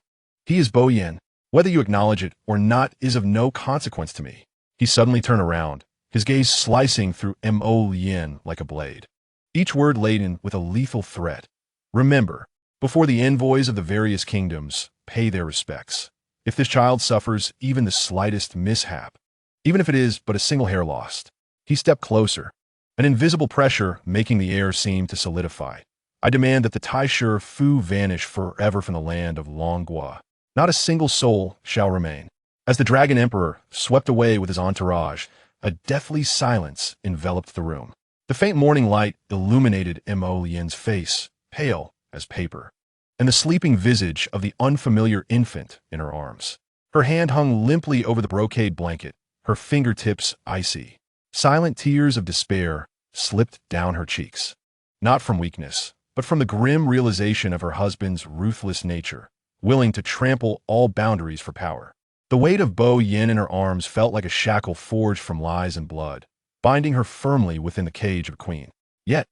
He is Boyan. Whether you acknowledge it or not is of no consequence to me. He suddenly turned around, his gaze slicing through Imogen like a blade, each word laden with a lethal threat. Remember, before the envoys of the various kingdoms, pay their respects. If this child suffers even the slightest mishap, even if it is but a single hair lost. He stepped closer, an invisible pressure making the air seem to solidify. I demand that the Fu vanish forever from the land of Longua. Not a single soul shall remain. As the Dragon Emperor swept away with his entourage, a deathly silence enveloped the room. The faint morning light illuminated Imogen's face, pale as paper, and the sleeping visage of the unfamiliar infant in her arms. Her hand hung limply over the brocade blanket, her fingertips icy. Silent tears of despair slipped down her cheeks. Not from weakness, but from the grim realization of her husband's ruthless nature, willing to trample all boundaries for power. The weight of Boyan in her arms felt like a shackle forged from lies and blood, binding her firmly within the cage of a queen. Yet,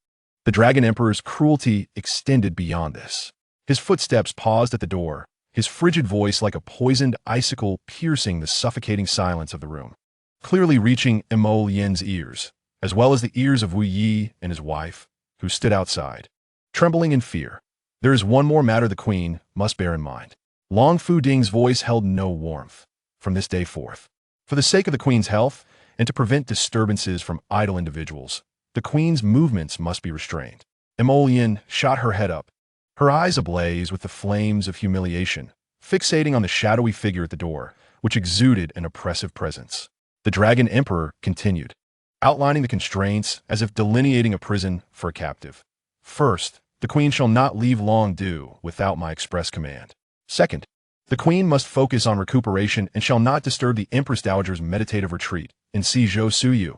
the Dragon Emperor's cruelty extended beyond this. His footsteps paused at the door, his frigid voice like a poisoned icicle piercing the suffocating silence of the room, clearly reaching Imogen's ears, as well as the ears of Wu Yi and his wife, who stood outside, trembling in fear. There is one more matter the queen must bear in mind. Long Fu Ding's voice held no warmth from this day forth. For the sake of the queen's health, and to prevent disturbances from idle individuals, the queen's movements must be restrained. Imogen shot her head up, her eyes ablaze with the flames of humiliation, fixating on the shadowy figure at the door, which exuded an oppressive presence. The Dragon Emperor continued, outlining the constraints as if delineating a prison for a captive. First, the queen shall not leave Long Du without my express command. Second, the queen must focus on recuperation and shall not disturb the Empress Dowager's meditative retreat in Sizhou Suyu,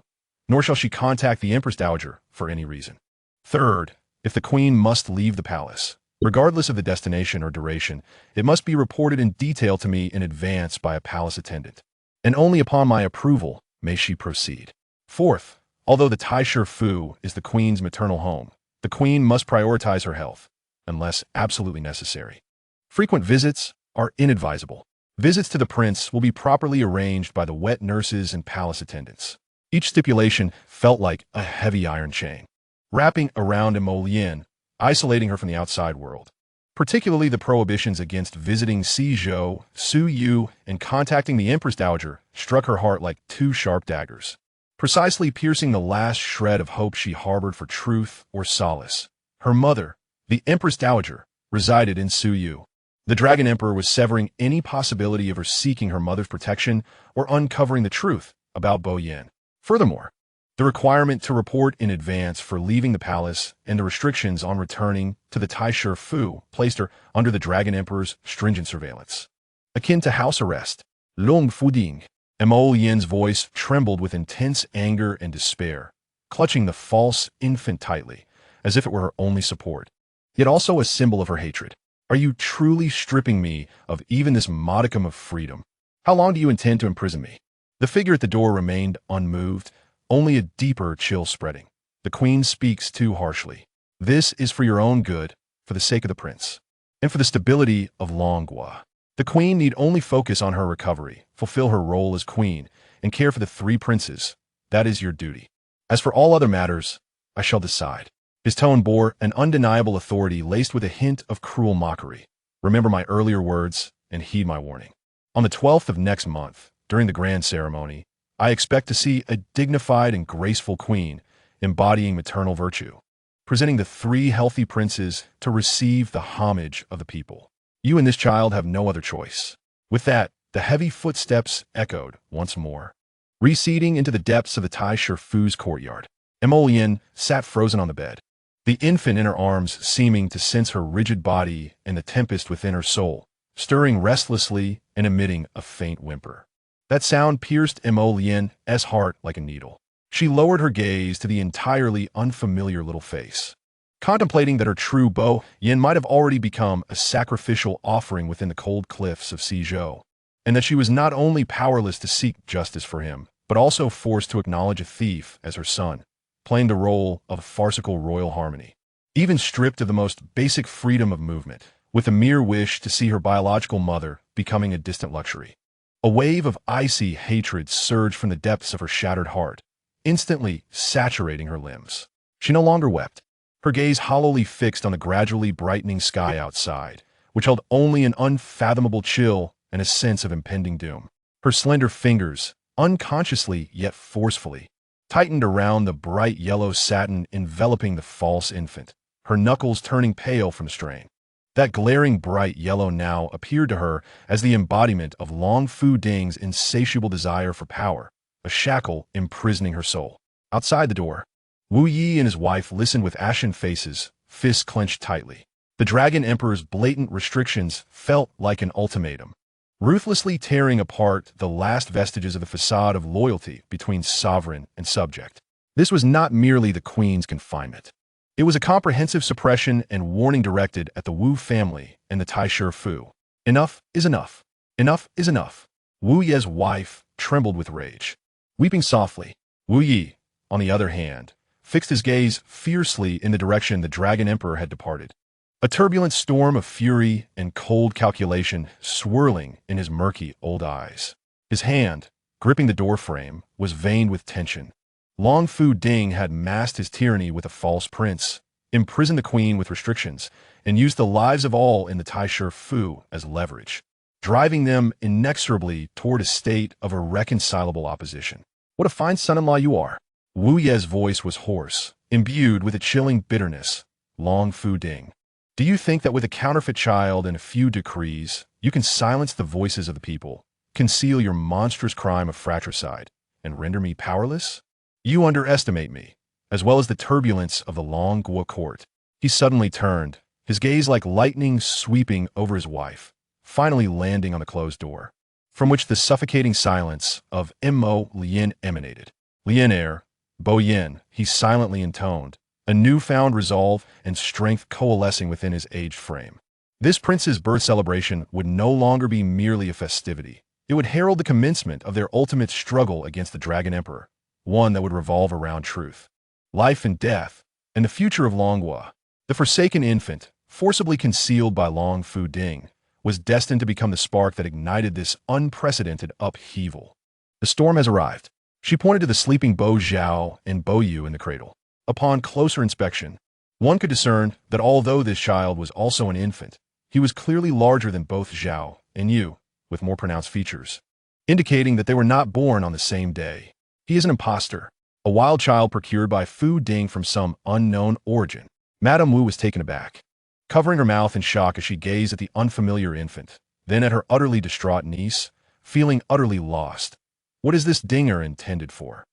nor shall she contact the Empress Dowager for any reason. Third, if the queen must leave the palace, regardless of the destination or duration, it must be reported in detail to me in advance by a palace attendant, and only upon my approval may she proceed. Fourth, although the Fu is the queen's maternal home, the queen must prioritize her health, unless absolutely necessary. Frequent visits are inadvisable. Visits to the prince will be properly arranged by the wet nurses and palace attendants. Each stipulation felt like a heavy iron chain, wrapping around Imogen, isolating her from the outside world. Particularly the prohibitions against visiting Sizhou, Suyu, and contacting the Empress Dowager struck her heart like two sharp daggers, precisely piercing the last shred of hope she harbored for truth or solace. Her mother, the Empress Dowager, resided in Suyu. The Dragon Emperor was severing any possibility of her seeking her mother's protection or uncovering the truth about Boyan. Furthermore, the requirement to report in advance for leaving the palace and the restrictions on returning to the Fu placed her under the Dragon Emperor's stringent surveillance. Akin to house arrest, Long Fu Ding, Imogen's voice trembled with intense anger and despair, clutching the false infant tightly, as if it were her only support, yet also a symbol of her hatred. Are you truly stripping me of even this modicum of freedom? How long do you intend to imprison me? The figure at the door remained unmoved, only a deeper chill spreading. The queen speaks too harshly. This is for your own good, for the sake of the prince, and for the stability of Longua. The queen need only focus on her recovery, fulfill her role as queen, and care for the three princes. That is your duty. As for all other matters, I shall decide. His tone bore an undeniable authority laced with a hint of cruel mockery. Remember my earlier words and heed my warning. On the 12th of next month, during the grand ceremony, I expect to see a dignified and graceful queen embodying maternal virtue, presenting the three healthy princes to receive the homage of the people. You and this child have no other choice. With that, the heavy footsteps echoed once more, receding into the depths of the Fu's courtyard. Imogen sat frozen on the bed, the infant in her arms seeming to sense her rigid body and the tempest within her soul, stirring restlessly and emitting a faint whimper. That sound pierced Imogen's heart like a needle. She lowered her gaze to the entirely unfamiliar little face. contemplating that her true Bo Yin might have already become a sacrificial offering within the cold cliffs of Suzhou, and that she was not only powerless to seek justice for him, but also forced to acknowledge a thief as her son, playing the role of a farcical royal harmony. Even stripped of the most basic freedom of movement, with a mere wish to see her biological mother becoming a distant luxury. A wave of icy hatred surged from the depths of her shattered heart, instantly saturating her limbs. She no longer wept, her gaze hollowly fixed on the gradually brightening sky outside, which held only an unfathomable chill and a sense of impending doom. Her slender fingers, unconsciously yet forcefully, tightened around the bright yellow satin enveloping the false infant, her knuckles turning pale from strain. That glaring bright yellow now appeared to her as the embodiment of Long Fu Ding's insatiable desire for power, a shackle imprisoning her soul. Outside the door, Wu Yi and his wife listened with ashen faces, fists clenched tightly. The Dragon Emperor's blatant restrictions felt like an ultimatum, ruthlessly tearing apart the last vestiges of the facade of loyalty between sovereign and subject. This was not merely the Queen's confinement. It was a comprehensive suppression and warning directed at the Wu family and the Taisher Fu. Enough is enough. Enough is enough. Wu Ye's wife trembled with rage. Weeping softly, Wu Yi, on the other hand, fixed his gaze fiercely in the direction the Dragon Emperor had departed. A turbulent storm of fury and cold calculation swirling in his murky old eyes. His hand, gripping the doorframe, was veined with tension. Long Fu Ding had masked his tyranny with a false prince, imprisoned the queen with restrictions, and used the lives of all in the Taisher Fu as leverage, driving them inexorably toward a state of irreconcilable opposition. What a fine son-in-law you are. Wu Ye's voice was hoarse, imbued with a chilling bitterness. Long Fu Ding, do you think that with a counterfeit child and a few decrees, you can silence the voices of the people, conceal your monstrous crime of fratricide, and render me powerless? You underestimate me, as well as the turbulence of the Long Guo court. He suddenly turned, his gaze like lightning sweeping over his wife, finally landing on the closed door, from which the suffocating silence of Mo Lien emanated. Lian Bo Yin, he silently intoned, a newfound resolve and strength coalescing within his aged frame. This prince's birth celebration would no longer be merely a festivity. It would herald the commencement of their ultimate struggle against the Dragon Emperor, one that would revolve around truth, life and death, and the future of Longhua. The forsaken infant, forcibly concealed by Long Fu Ding, was destined to become the spark that ignited this unprecedented upheaval. The storm has arrived. She pointed to the sleeping Bo Zhao and Bo Yu in the cradle. Upon closer inspection, one could discern that although this child was also an infant, he was clearly larger than both Zhao and Yu, with more pronounced features, indicating that they were not born on the same day. He is an impostor, a wild child procured by Fu Ding from some unknown origin. Madame Wu was taken aback, covering her mouth in shock as she gazed at the unfamiliar infant, then at her utterly distraught niece, feeling utterly lost. What is this dinger intended for?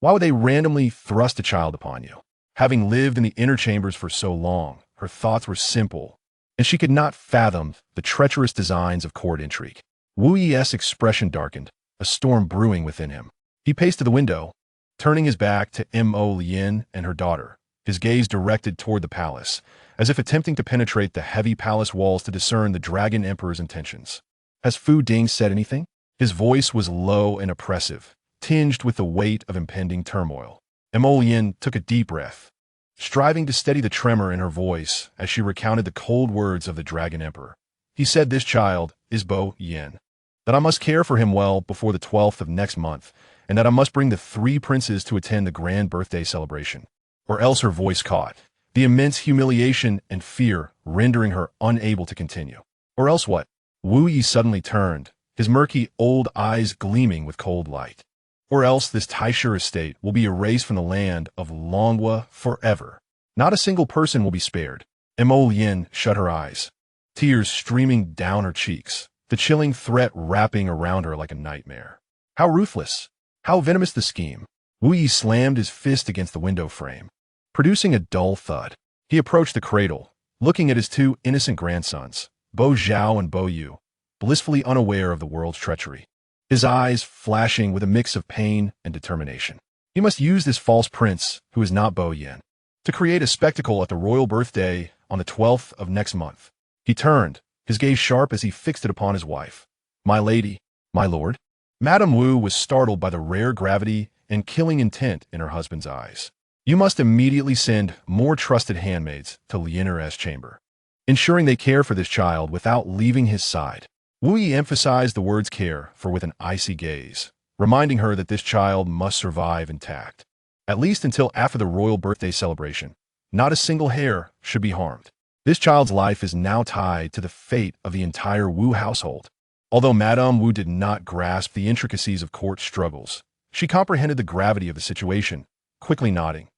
Why would they randomly thrust a child upon you? Having lived in the inner chambers for so long, her thoughts were simple, and she could not fathom the treacherous designs of court intrigue. Wu Yi's expression darkened, a storm brewing within him. He paced to the window, turning his back to Mo Lien and her daughter, his gaze directed toward the palace, as if attempting to penetrate the heavy palace walls to discern the Dragon Emperor's intentions. Has Fu Ding said anything? His voice was low and oppressive, tinged with the weight of impending turmoil. Mo Lien took a deep breath, striving to steady the tremor in her voice as she recounted the cold words of the Dragon Emperor. He said this child is Bo Yin, that I must care for him well before the 12th of next month, and that I must bring the 3 princes to attend the grand birthday celebration. Or else her voice caught, the immense humiliation and fear rendering her unable to continue. Or else what? Wu Yi suddenly turned, his murky old eyes gleaming with cold light. Or else this Taisher estate will be erased from the land of Longhua forever. Not a single person will be spared. Mo Lien shut her eyes, tears streaming down her cheeks, the chilling threat wrapping around her like a nightmare. How ruthless, how venomous the scheme. Wu Yi slammed his fist against the window frame, producing a dull thud. He approached the cradle, looking at his 2 innocent grandsons, Bo Zhao and Bo Yu, blissfully unaware of the world's treachery, his eyes flashing with a mix of pain and determination. He must use this false prince, who is not Bo Yin, to create a spectacle at the royal birthday on the 12th of next month. He turned, his gaze sharp as he fixed it upon his wife. My lady, my lord. Madame Wu was startled by the rare gravity and killing intent in her husband's eyes. You must immediately send more trusted handmaids to Lien'er's chamber, ensuring they care for this child without leaving his side. Wu Yi emphasized the words care for with an icy gaze, reminding her that this child must survive intact, at least until after the royal birthday celebration. Not a single hair should be harmed. This child's life is now tied to the fate of the entire Wu household. Although Madame Wu did not grasp the intricacies of court struggles, she comprehended the gravity of the situation, quickly nodding.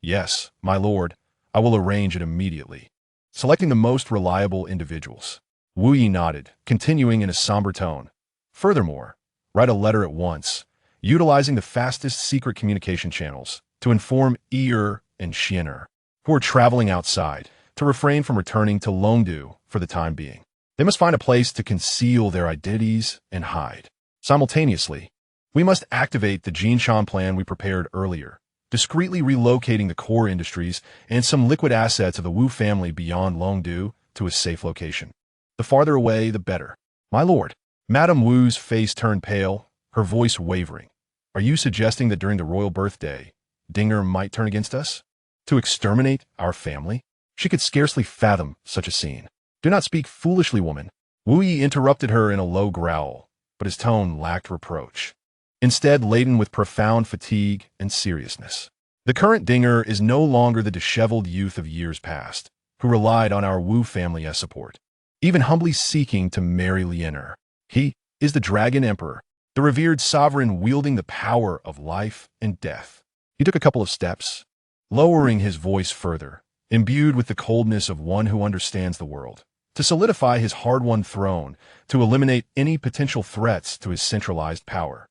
Yes, my lord, I will arrange it immediately. Selecting the most reliable individuals, Wu Yi nodded, continuing in a somber tone. Furthermore, write a letter at once, utilizing the fastest secret communication channels to inform Er and Xian'er, who are traveling outside, to refrain from returning to Longdu for the time being. They must find a place to conceal their identities and hide. Simultaneously, we must activate the Jinshan plan we prepared earlier, discreetly relocating the core industries and some liquid assets of the Wu family beyond Longdu to a safe location. The farther away, the better. My lord. Madame Wu's face turned pale, her voice wavering. Are you suggesting that during the royal birthday, Dinger might turn against us? To exterminate our family? She could scarcely fathom such a scene. Do not speak foolishly, woman. Wu Yi interrupted her in a low growl, but his tone lacked reproach, instead laden with profound fatigue and seriousness. The current Dinger is no longer the disheveled youth of years past, who relied on our Wu family as support, even humbly seeking to marry Lien'er. He is the Dragon Emperor, the revered sovereign wielding the power of life and death. He took a couple of steps, lowering his voice further, imbued with the coldness of one who understands the world, to solidify his hard-won throne, to eliminate any potential threats to his centralized power,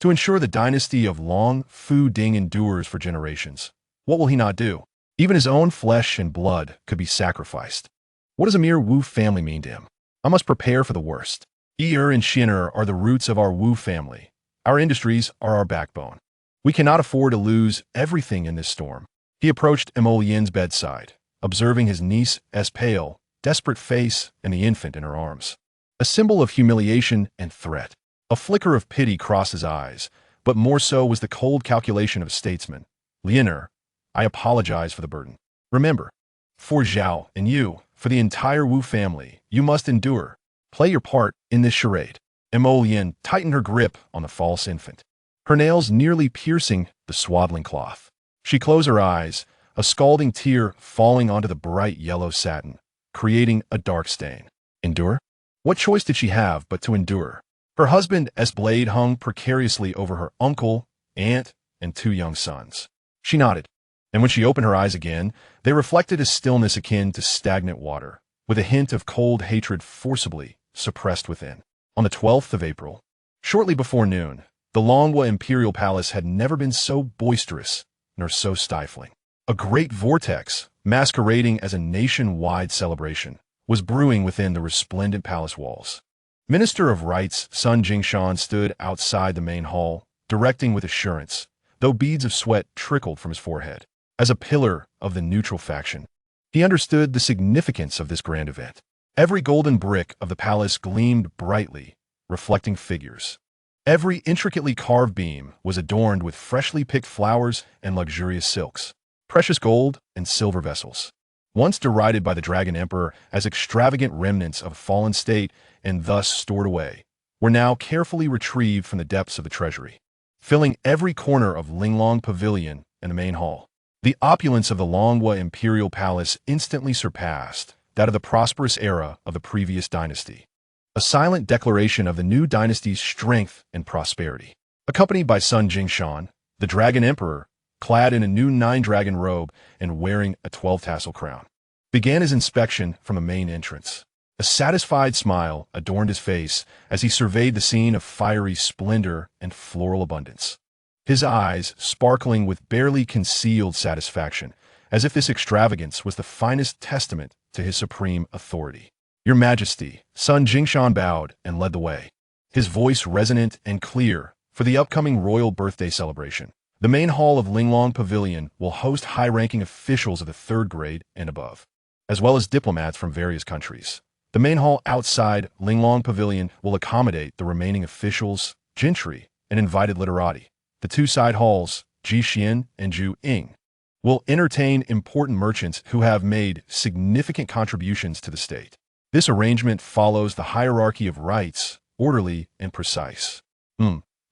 to ensure the dynasty of Long Fu Ding endures for generations. What will he not do? Even his own flesh and blood could be sacrificed. What does a mere Wu family mean to him? I must prepare for the worst. Er and Xian'er are the roots of our Wu family. Our industries are our backbone. We cannot afford to lose everything in this storm. He approached Emolien's bedside, observing his niece's pale, desperate face and the infant in her arms. A symbol of humiliation and threat. A flicker of pity crossed his eyes, but more so was the cold calculation of a statesman. Lien'er, I apologize for the burden. Remember, for Zhao and you, for the entire Wu family, you must endure. Play your part in this charade. Emolien tightened her grip on the false infant, her nails nearly piercing the swaddling cloth. She closed her eyes, a scalding tear falling onto the bright yellow satin, creating a dark stain. Endure? What choice did she have but to endure? Her husband's blade hung precariously over her uncle, aunt, and 2 young sons. She nodded, and when she opened her eyes again, they reflected a stillness akin to stagnant water, with a hint of cold hatred forcibly suppressed within. On the 12th of April, shortly before noon, the Longwa Imperial Palace had never been so boisterous nor so stifling. A great vortex, masquerading as a nationwide celebration, was brewing within the resplendent palace walls. Minister of Rights Sun Jingshan stood outside the main hall, directing with assurance, though beads of sweat trickled from his forehead. As a pillar of the neutral faction, he understood the significance of this grand event. Every golden brick of the palace gleamed brightly, reflecting figures. Every intricately carved beam was adorned with freshly picked flowers and luxurious silks, precious gold and silver vessels, once derided by the Dragon Emperor as extravagant remnants of a fallen state and thus stored away, were now carefully retrieved from the depths of the treasury, filling every corner of Linglong Pavilion and the main hall. The opulence of the Longwa Imperial Palace instantly surpassed that of the prosperous era of the previous dynasty, a silent declaration of the new dynasty's strength and prosperity. Accompanied by Sun Jingshan, the Dragon Emperor, clad in a new 9-dragon robe and wearing a 12-tassel crown, began his inspection from the main entrance. A satisfied smile adorned his face as he surveyed the scene of fiery splendor and floral abundance, his eyes sparkling with barely concealed satisfaction, as if this extravagance was the finest testament to his supreme authority. Your Majesty, Sun Jingshan bowed and led the way, his voice resonant and clear for the upcoming royal birthday celebration. The main hall of Linglong Pavilion will host high-ranking officials of the third grade and above, as well as diplomats from various countries. The main hall outside Linglong Pavilion will accommodate the remaining officials, gentry, and invited literati. The two side halls, Jixian and Ju-Ing, will entertain important merchants who have made significant contributions to the state. This arrangement follows the hierarchy of rights, orderly and precise.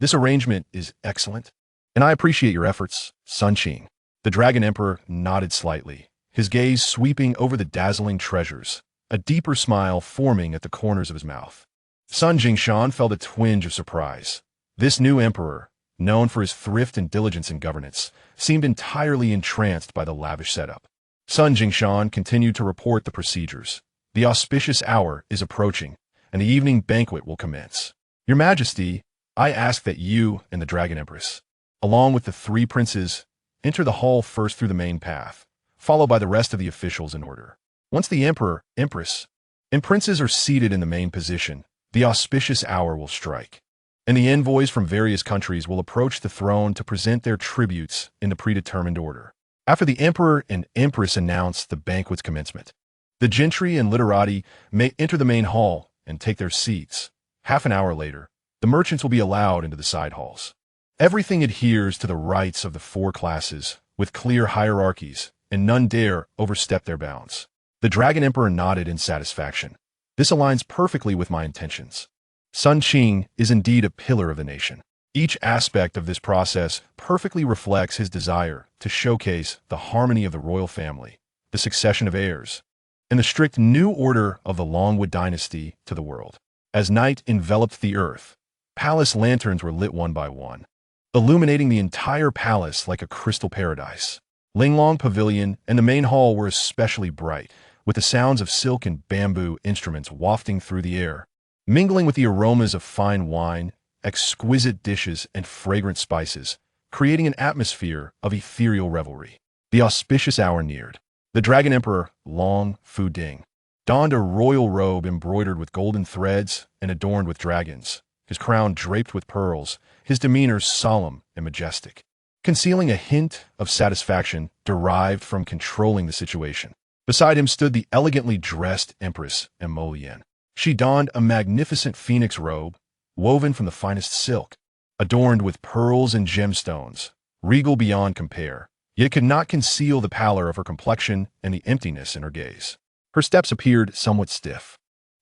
This arrangement is excellent, and I appreciate your efforts, Sun Qing. The Dragon Emperor nodded slightly, his gaze sweeping over the dazzling treasures, a deeper smile forming at the corners of his mouth. Sun Jingshan felt a twinge of surprise. This new emperor, known for his thrift and diligence in governance, seemed entirely entranced by the lavish setup. Sun Jingshan continued to report the procedures. The auspicious hour is approaching, and the evening banquet will commence. Your Majesty, I ask that you and the Dragon Empress, along with the three princes, enter the hall first through the main path, followed by the rest of the officials in order. Once the Emperor, Empress, and princes are seated in the main position, the auspicious hour will strike, and the envoys from various countries will approach the throne to present their tributes in the predetermined order. After the Emperor and Empress announce the banquet's commencement, the gentry and literati may enter the main hall and take their seats. Half an hour later, the merchants will be allowed into the side halls. Everything adheres to the rights of the four classes, with clear hierarchies, and none dare overstep their bounds. The Dragon Emperor nodded in satisfaction. This aligns perfectly with my intentions. Sun Qing is indeed a pillar of the nation. Each aspect of this process perfectly reflects his desire to showcase the harmony of the royal family, the succession of heirs, and the strict new order of the Longwood dynasty to the world. As night enveloped the earth, palace lanterns were lit one by one, illuminating the entire palace like a crystal paradise. Linglong Pavilion and the main hall were especially bright, with the sounds of silk and bamboo instruments wafting through the air, mingling with the aromas of fine wine, exquisite dishes, and fragrant spices, creating an atmosphere of ethereal revelry. The auspicious hour neared. The Dragon Emperor, Long Fu Ding, donned a royal robe embroidered with golden threads and adorned with dragons, his crown draped with pearls, his demeanor solemn and majestic, concealing a hint of satisfaction derived from controlling the situation. Beside him stood the elegantly dressed Empress Emolian. She donned a magnificent phoenix robe, woven from the finest silk, adorned with pearls and gemstones, regal beyond compare, yet could not conceal the pallor of her complexion and the emptiness in her gaze. Her steps appeared somewhat stiff,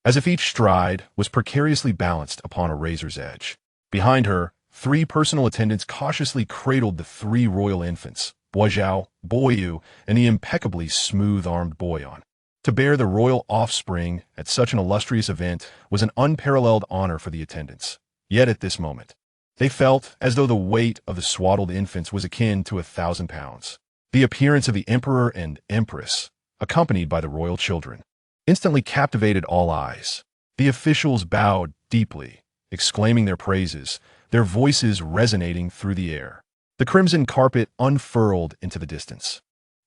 as if each stride was precariously balanced upon a razor's edge. Behind her, three personal attendants cautiously cradled the three royal infants, Boyao, Boyu, and the impeccably smooth-armed Boyan. To bear the royal offspring at such an illustrious event was an unparalleled honor for the attendants. Yet at this moment, they felt as though the weight of the swaddled infants was akin to 1,000 pounds. The appearance of the Emperor and Empress, accompanied by the royal children, instantly captivated all eyes. The officials bowed deeply, exclaiming their praises, their voices resonating through the air. The crimson carpet unfurled into the distance,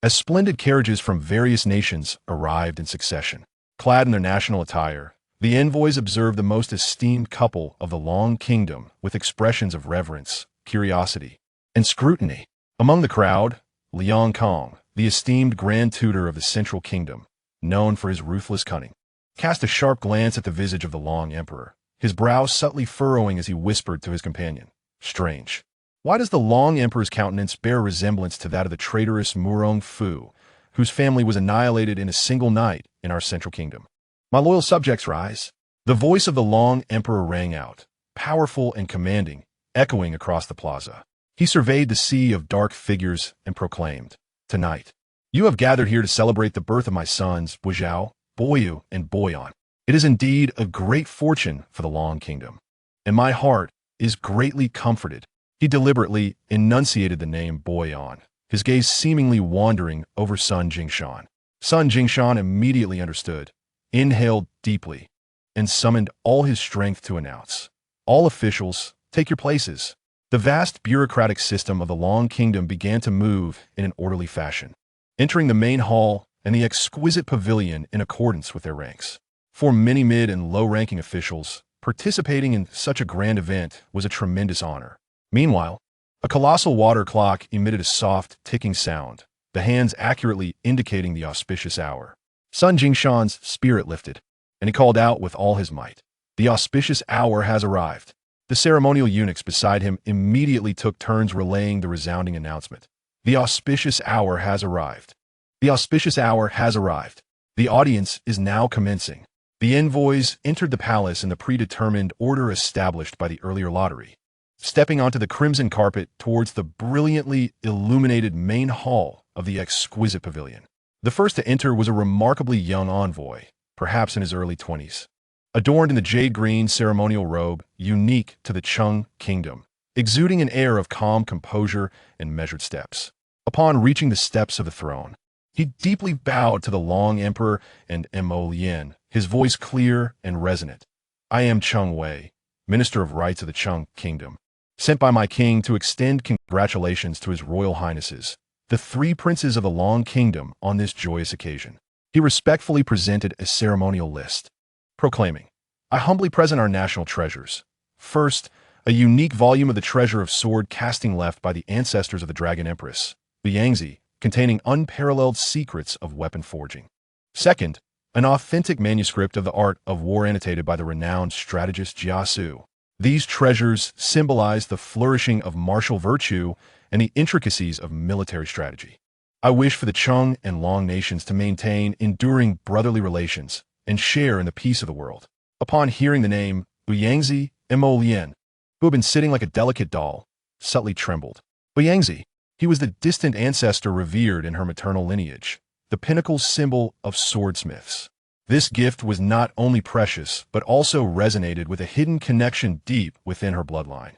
as splendid carriages from various nations arrived in succession. Clad in their national attire, the envoys observed the most esteemed couple of the Long Kingdom with expressions of reverence, curiosity, and scrutiny. Among the crowd, Liang Kong, the esteemed Grand Tutor of the Central Kingdom, known for his ruthless cunning, cast a sharp glance at the visage of the Long Emperor, his brow subtly furrowing as he whispered to his companion, "Strange. Why does the Long Emperor's countenance bear resemblance to that of the traitorous Murong Fu, whose family was annihilated in a single night in our Central Kingdom? My loyal subjects, rise." The voice of the Long Emperor rang out, powerful and commanding, echoing across the plaza. He surveyed the sea of dark figures and proclaimed, "Tonight, you have gathered here to celebrate the birth of my sons, Boyao, Boyu, and Boyan. It is indeed a great fortune for the Long Kingdom, and my heart is greatly comforted." He deliberately enunciated the name Boyan, his gaze seemingly wandering over Sun Jingshan. Sun Jingshan immediately understood, inhaled deeply, and summoned all his strength to announce, "All officials, take your places." The vast bureaucratic system of the Long Kingdom began to move in an orderly fashion, entering the main hall and the exquisite pavilion in accordance with their ranks. For many mid- and low-ranking officials, participating in such a grand event was a tremendous honor. Meanwhile, A colossal water clock emitted a soft, ticking sound, the hands accurately indicating the auspicious hour. Sun Jingshan's spirit lifted, and he called out with all his might, "The auspicious hour has arrived." The ceremonial eunuchs beside him immediately took turns relaying the resounding announcement. "The auspicious hour has arrived. The auspicious hour has arrived. The audience is now commencing." The envoys entered the palace in the predetermined order established by the earlier lottery, stepping onto the crimson carpet towards the brilliantly illuminated main hall of the exquisite pavilion. The first to enter was a remarkably young envoy, perhaps in his early 20s, adorned in the jade-green ceremonial robe unique to the Chung kingdom, exuding an air of calm composure and measured steps. Upon reaching the steps of the throne, he deeply bowed to the Long Emperor and Mo Lien, his voice clear and resonant. "I am Chung Wei, Minister of Rights of the Chung Kingdom, sent by my king to extend congratulations to his royal highnesses, the three princes of the Long Kingdom, on this joyous occasion." He respectfully presented a ceremonial list, proclaiming, "I humbly present our national treasures. First, a unique volume of the treasure of sword casting left by the ancestors of the Dragon Empress, the Yangtze, containing unparalleled secrets of weapon forging. Second, an authentic manuscript of the art of war annotated by the renowned strategist Jia Su. These treasures symbolize the flourishing of martial virtue and the intricacies of military strategy. I wish for the Chung and Long nations to maintain enduring brotherly relations and share in the peace of the world." Upon hearing the name, Yangtze Mo Lien, who had been sitting like a delicate doll, subtly trembled. Yangtze, he was the distant ancestor revered in her maternal lineage, the pinnacle symbol of swordsmiths. This gift was not only precious, but also resonated with a hidden connection deep within her bloodline.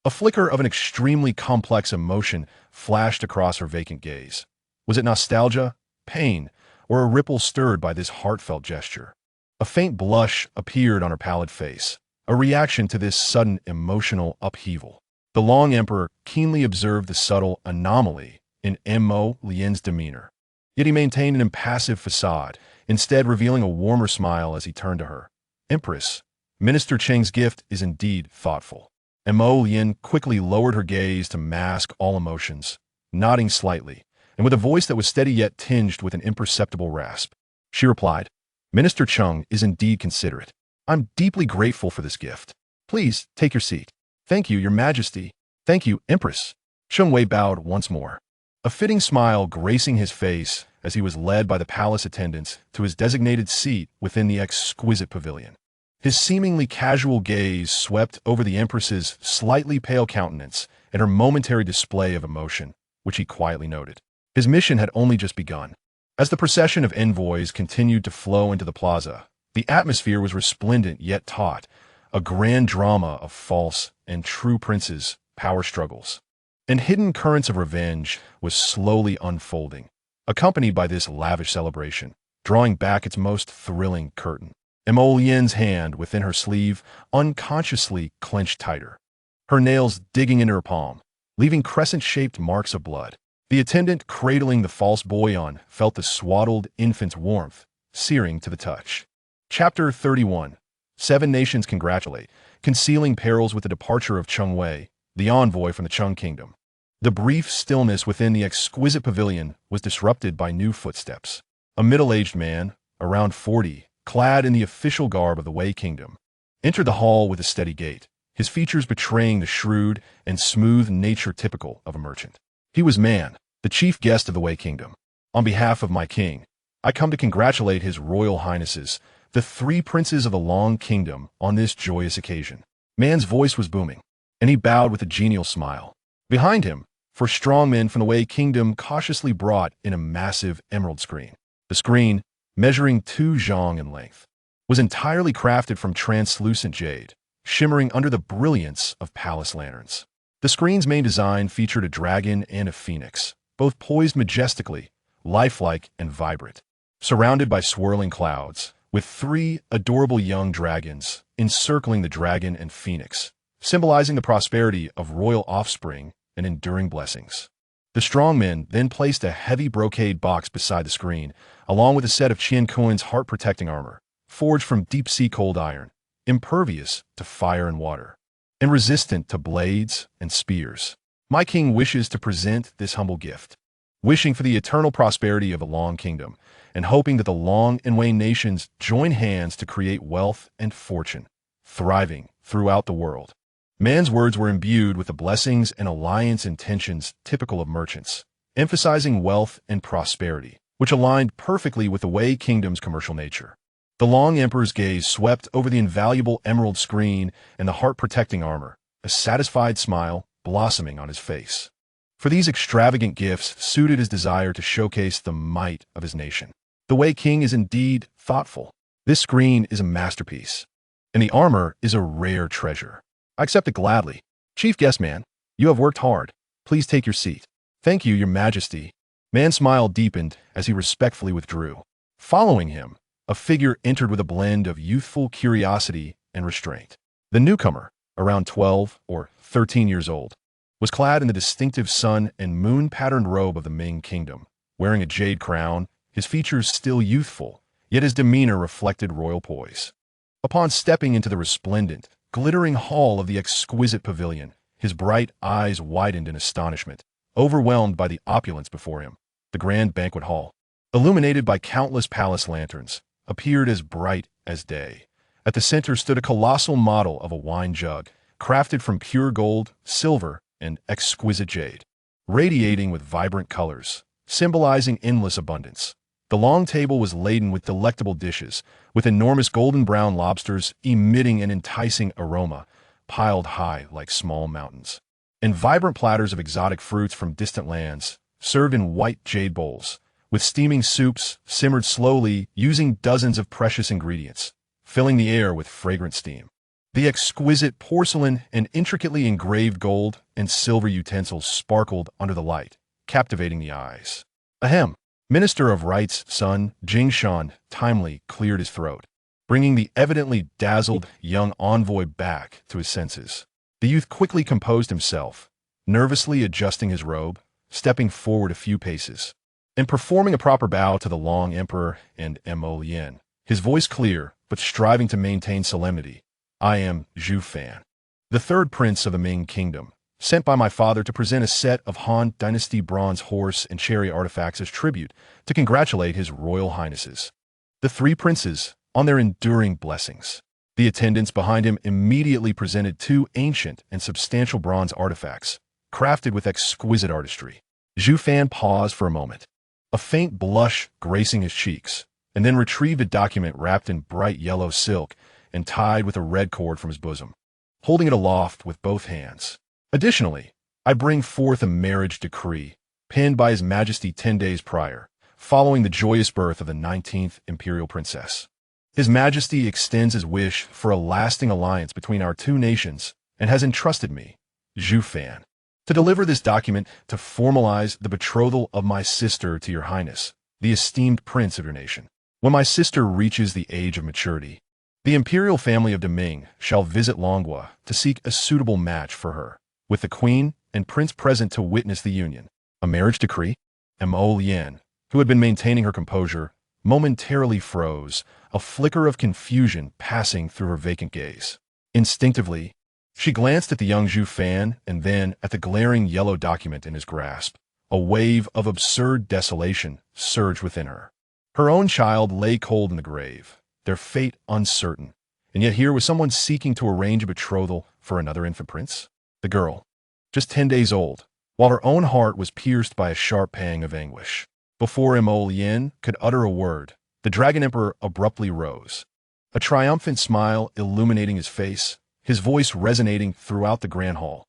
A flicker of an extremely complex emotion flashed across her vacant gaze. Was it nostalgia, pain, or a ripple stirred by this heartfelt gesture? A faint blush appeared on her pallid face, a reaction to this sudden emotional upheaval. The Long Emperor keenly observed the subtle anomaly in Mo Lien's demeanor, yet he maintained an impassive facade, instead revealing a warmer smile as he turned to her. "Empress, Minister Cheng's gift is indeed thoughtful." Mo Lien quickly lowered her gaze to mask all emotions, nodding slightly, and with a voice that was steady yet tinged with an imperceptible rasp, she replied, "Minister Chung is indeed considerate. I'm deeply grateful for this gift. Please take your seat." "Thank you, Your Majesty." "Thank you, Empress." Chung Wei bowed once more, a fitting smile gracing his face as he was led by the palace attendants to his designated seat within the exquisite pavilion. His seemingly casual gaze swept over the Empress's slightly pale countenance and her momentary display of emotion, which he quietly noted. His mission had only just begun. As the procession of envoys continued to flow into the plaza, the atmosphere was resplendent yet taut, a grand drama of false and true princes' power struggles. And hidden currents of revenge was slowly unfolding, accompanied by this lavish celebration, drawing back its most thrilling curtain. Mo Lien's hand within her sleeve unconsciously clenched tighter, her nails digging into her palm, leaving crescent-shaped marks of blood. The attendant cradling the false Boyan felt the swaddled infant's warmth, searing to the touch. Chapter 31. 7 nations congratulate, concealing perils with the departure of Chung Wei, the envoy from the Chung kingdom. The brief stillness within the exquisite pavilion was disrupted by new footsteps. A middle-aged man, around 40, clad in the official garb of the Wei kingdom, entered the hall with a steady gait, his features betraying the shrewd and smooth nature typical of a merchant. He was Man, the chief guest of the Wei kingdom. "On behalf of my king, I come to congratulate his royal highnesses, the 3 princes of the Long Kingdom, on this joyous occasion." Man's voice was booming, and he bowed with a genial smile. Behind him, 4 strong men from the Wei kingdom cautiously brought in a massive emerald screen. The screen, measuring 2 zhang in length, was entirely crafted from translucent jade, shimmering under the brilliance of palace lanterns. The screen's main design featured a dragon and a phoenix, both poised majestically, lifelike and vibrant, surrounded by swirling clouds, with 3 adorable young dragons encircling the dragon and phoenix, symbolizing the prosperity of royal offspring and enduring blessings. The strong men then placed a heavy brocade box beside the screen, along with a set of Qian Kuan's heart-protecting armor, forged from deep-sea cold iron, impervious to fire and water, and resistant to blades and spears. My king wishes to present this humble gift, wishing for the eternal prosperity of a long kingdom, and hoping that the Long and Wayne nations join hands to create wealth and fortune, thriving throughout the world. Man's words were imbued with the blessings and alliance intentions typical of merchants, emphasizing wealth and prosperity, which aligned perfectly with the Wei kingdom's commercial nature. The Long Emperor's gaze swept over the invaluable emerald screen and the heart-protecting armor, a satisfied smile blossoming on his face. For these extravagant gifts suited his desire to showcase the might of his nation. The Wei King is indeed thoughtful. This screen is a masterpiece, and the armor is a rare treasure. I accept it gladly. Chief Guest Man, you have worked hard. Please take your seat. Thank you, Your Majesty. Man's smile deepened as he respectfully withdrew. Following him, a figure entered with a blend of youthful curiosity and restraint. The newcomer, around 12 or 13 years old, was clad in the distinctive sun and moon-patterned robe of the Ming Kingdom. Wearing a jade crown, his features still youthful, yet his demeanor reflected royal poise. Upon stepping into the resplendent, glittering hall of the exquisite pavilion, his bright eyes widened in astonishment, overwhelmed by the opulence before him. The grand banquet hall, illuminated by countless palace lanterns, appeared as bright as day. At the center stood a colossal model of a wine jug, crafted from pure gold, silver, and exquisite jade, radiating with vibrant colors, symbolizing endless abundance. The long table was laden with delectable dishes, with enormous golden brown lobsters emitting an enticing aroma, piled high like small mountains, and vibrant platters of exotic fruits from distant lands, served in white jade bowls, with steaming soups simmered slowly using dozens of precious ingredients, filling the air with fragrant steam. The exquisite porcelain and intricately engraved gold and silver utensils sparkled under the light, captivating the eyes. Ahem! Minister of Right's son, Jing Shan, timely cleared his throat, bringing the evidently dazzled young envoy back to his senses. The youth quickly composed himself, nervously adjusting his robe, stepping forward a few paces, and performing a proper bow to the Long Emperor and Mo Lien, his voice clear but striving to maintain solemnity. I am Zhu Fan, the third prince of the Ming Kingdom, sent by my father to present a set of Han Dynasty bronze horse and chariot artifacts as tribute to congratulate his royal highnesses, the three princes, on their enduring blessings. The attendants behind him immediately presented two ancient and substantial bronze artifacts, crafted with exquisite artistry. Zhu Fan paused for a moment, a faint blush gracing his cheeks, and then retrieved a document wrapped in bright yellow silk and tied with a red cord from his bosom, holding it aloft with both hands. Additionally, I bring forth a marriage decree, penned by His Majesty 10 days prior, following the joyous birth of the 19th Imperial Princess. His Majesty extends his wish for a lasting alliance between our two nations and has entrusted me, Zhu Fan, to deliver this document to formalize the betrothal of my sister to Your Highness, the esteemed prince of your nation. When my sister reaches the age of maturity, the imperial family of Taming shall visit Longhua to seek a suitable match for her, with the queen and prince present to witness the union. A marriage decree? Mo Lien, who had been maintaining her composure, momentarily froze, a flicker of confusion passing through her vacant gaze. Instinctively, she glanced at the young Zhu Fan and then at the glaring yellow document in his grasp. A wave of absurd desolation surged within her. Her own child lay cold in the grave, their fate uncertain, and yet here was someone seeking to arrange a betrothal for another infant prince. The girl, just 10 days old, while her own heart was pierced by a sharp pang of anguish. Before Mo Lien could utter a word, the Dragon Emperor abruptly rose, a triumphant smile illuminating his face, his voice resonating throughout the grand hall.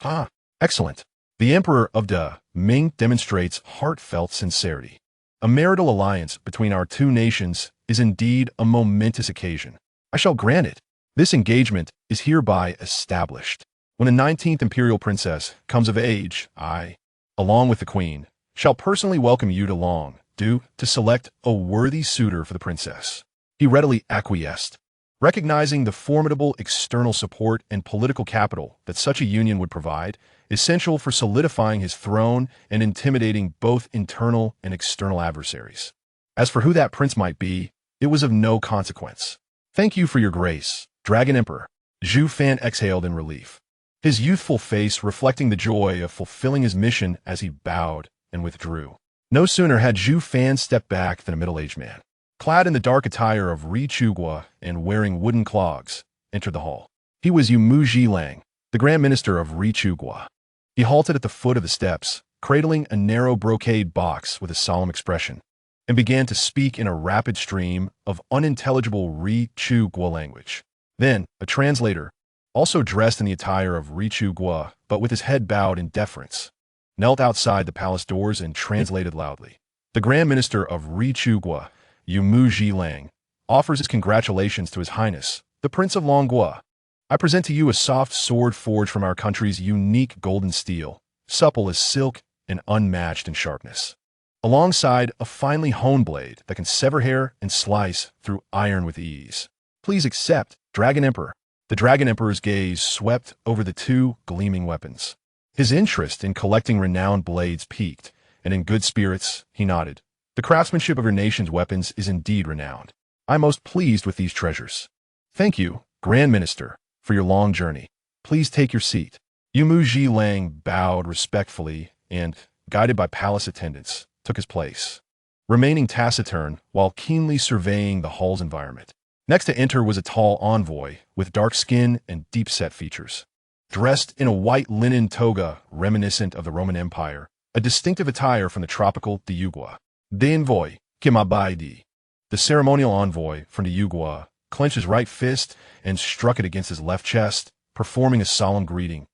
Ah, excellent. The Emperor of the Ming demonstrates heartfelt sincerity. A marital alliance between our two nations is indeed a momentous occasion. I shall grant it. This engagement is hereby established. When the 19th Imperial Princess comes of age, I, along with the Queen, shall personally welcome you to Long-Du to select a worthy suitor for the princess. He readily acquiesced, recognizing the formidable external support and political capital that such a union would provide, essential for solidifying his throne and intimidating both internal and external adversaries. As for who that prince might be, it was of no consequence. Thank you for your grace, Dragon Emperor. Zhu Fan exhaled in relief. his youthful face reflecting the joy of fulfilling his mission as he bowed and withdrew. No sooner had Zhu Fan stepped back than a middle-aged man, clad in the dark attire of Ri Chugua and wearing wooden clogs, entered the hall. He was Mu Zhilang, the Grand Minister of Ri Chugua. He halted at the foot of the steps, cradling a narrow brocade box with a solemn expression, and began to speak in a rapid stream of unintelligible Ri Chugua language. Then, a translator, also dressed in the attire of Ri Chugua but with his head bowed in deference, knelt outside the palace doors and translated loudly. The Grand Minister of Ri Chugua, Mu Zhilang, offers his congratulations to His Highness, the Prince of Longhua. I present to you a soft sword forged from our country's unique golden steel, supple as silk and unmatched in sharpness, alongside a finely honed blade that can sever hair and slice through iron with ease. Please accept, Dragon Emperor. The Dragon Emperor's gaze swept over the two gleaming weapons. His interest in collecting renowned blades piqued, and in good spirits, he nodded. The craftsmanship of your nation's weapons is indeed renowned. I'm most pleased with these treasures. Thank you, Grand Minister, for your long journey. Please take your seat. Mu Zhilang bowed respectfully and, guided by palace attendants, took his place, remaining taciturn while keenly surveying the hall's environment. Next to enter was a tall envoy with dark skin and deep-set features. Dressed in a white linen toga reminiscent of the Roman Empire, a distinctive attire from the tropical Diugua. The envoy, Kimabaidi. The ceremonial envoy from Diugua clenched his right fist and struck it against his left chest, performing a solemn greeting.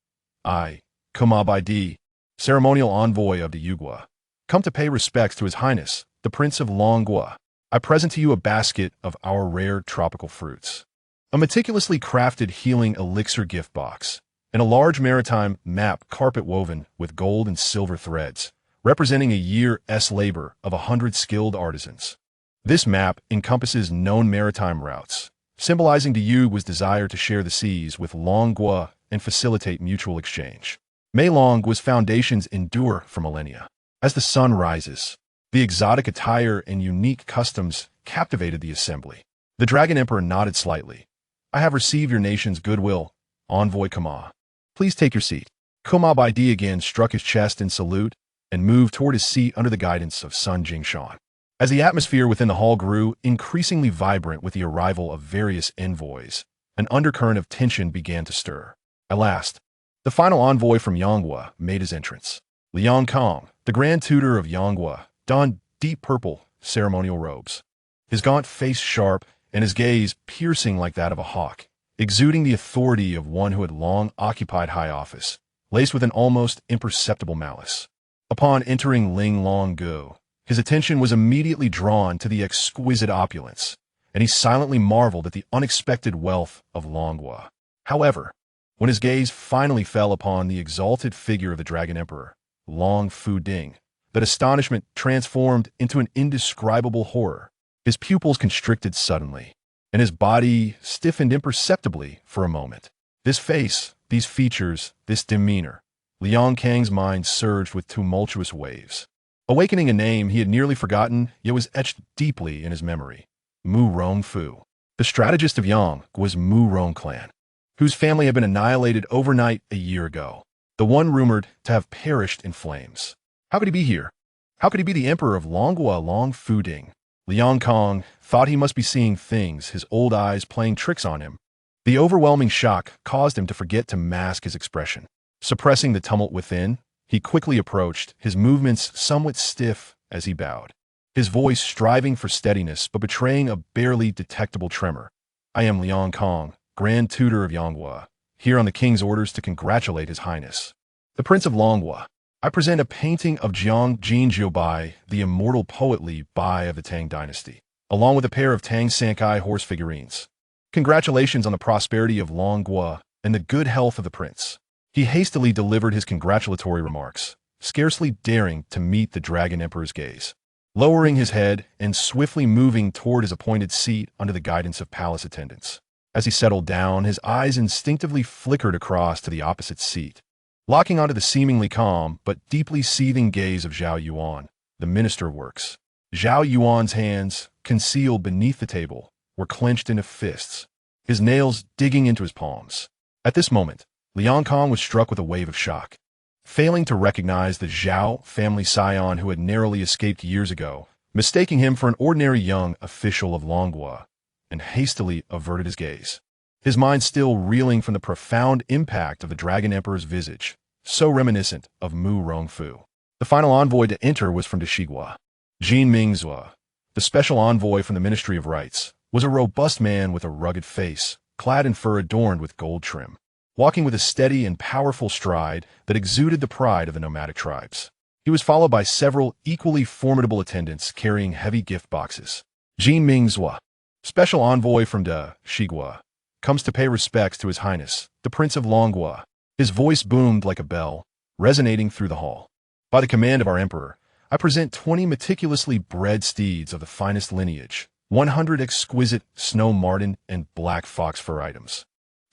I, Kimabaidi, ceremonial envoy of Diugua, come to pay respects to His Highness, the Prince of Longhua. I present to you a basket of our rare tropical fruits, a meticulously crafted healing elixir gift box, and a large maritime map carpet woven with gold and silver threads, representing a year's labor of 100 skilled artisans. This map encompasses known maritime routes, symbolizing Diugua's desire to share the seas with Longhua and facilitate mutual exchange. Longua's foundations endure for millennia. As the sun rises, the exotic attire and unique customs captivated the assembly. The Dragon Emperor nodded slightly. I have received your nation's goodwill, Envoy Kama. Please take your seat. Kama Baidi again struck his chest in salute and moved toward his seat under the guidance of Sun Jingshan. As the atmosphere within the hall grew increasingly vibrant with the arrival of various envoys, an undercurrent of tension began to stir. At last, the final envoy from Yonghua made his entrance. Liang Kong, the Grand Tutor of Yonghua, donned deep purple ceremonial robes, his gaunt face sharp and his gaze piercing like that of a hawk, exuding the authority of one who had long occupied high office, laced with an almost imperceptible malice. Upon entering Ling Long Gu, his attention was immediately drawn to the exquisite opulence, and he silently marveled at the unexpected wealth of Longhua. However, when his gaze finally fell upon the exalted figure of the Dragon Emperor, Long Fu Ding, that astonishment transformed into an indescribable horror. His pupils constricted suddenly, and his body stiffened imperceptibly for a moment. This face, these features, this demeanor. Liang Kang's mind surged with tumultuous waves, awakening a name he had nearly forgotten, yet was etched deeply in his memory. Mu Rongfu. The strategist of Yang was Mu Rong clan, whose family had been annihilated overnight a year ago, the one rumored to have perished in flames. How could he be here? How could he be the emperor of Longhua Long Fu Ding? Liang Kong thought he must be seeing things, his old eyes playing tricks on him. The overwhelming shock caused him to forget to mask his expression. Suppressing the tumult within, he quickly approached, his movements somewhat stiff as he bowed, his voice striving for steadiness but betraying a barely detectable tremor. I am Liang Kong, Grand Tutor of Yonghua, here on the king's orders to congratulate His Highness, the Prince of Longhua. I present a painting of Jiang Jinjiu Bai, the immortal poet Li Bai of the Tang dynasty, along with a pair of Tang Sankai horse figurines. Congratulations on the prosperity of Longhua and the good health of the prince. He hastily delivered his congratulatory remarks, scarcely daring to meet the Dragon Emperor's gaze. Lowering his head and swiftly moving toward his appointed seat under the guidance of palace attendants. As he settled down, his eyes instinctively flickered across to the opposite seat, locking onto the seemingly calm but deeply seething gaze of Zhao Yuan, the Minister of Works. Zhao Yuan's hands, concealed beneath the table, were clenched into fists, his nails digging into his palms. At this moment, Liang Kong was struck with a wave of shock. Failing to recognize the Zhao family scion who had narrowly escaped years ago, mistaking him for an ordinary young official of Longhua, and hastily averted his gaze. His mind still reeling from the profound impact of the Dragon Emperor's visage, so reminiscent of Mu Rongfu. The final envoy to enter was from Deshigua. Jin Mingzhua, the special envoy from the Ministry of Rites, was a robust man with a rugged face, clad in fur adorned with gold trim, walking with a steady and powerful stride that exuded the pride of the nomadic tribes. He was followed by several equally formidable attendants carrying heavy gift boxes. Jin Mingzhua, special envoy from Deshigua, comes to pay respects to His Highness, the Prince of Longhua. His voice boomed like a bell, resonating through the hall. By the command of our emperor, I present 20 meticulously bred steeds of the finest lineage, 100 exquisite snow marten and black fox fur items,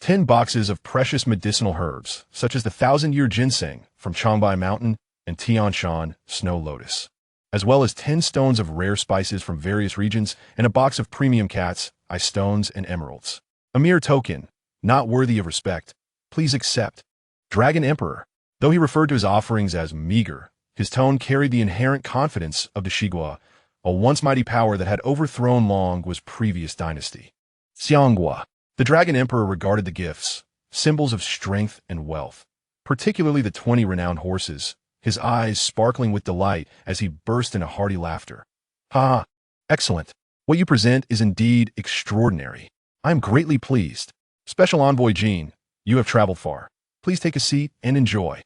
10 boxes of precious medicinal herbs, such as the 1,000-year ginseng from Changbai Mountain and Tian Shan snow lotus, as well as 10 stones of rare spices from various regions and a box of premium cat's eye stones and emeralds. A mere token, not worthy of respect. Please accept. Dragon Emperor. Though he referred to his offerings as meager, his tone carried the inherent confidence of Deshigua, a once mighty power that had overthrown Long's previous dynasty. Xianghua. The Dragon Emperor regarded the gifts, symbols of strength and wealth, particularly the 20 renowned horses, his eyes sparkling with delight as he burst into hearty laughter. Ha! Excellent. What you present is indeed extraordinary. I am greatly pleased. Special Envoy Jin, you have traveled far. Please take a seat and enjoy.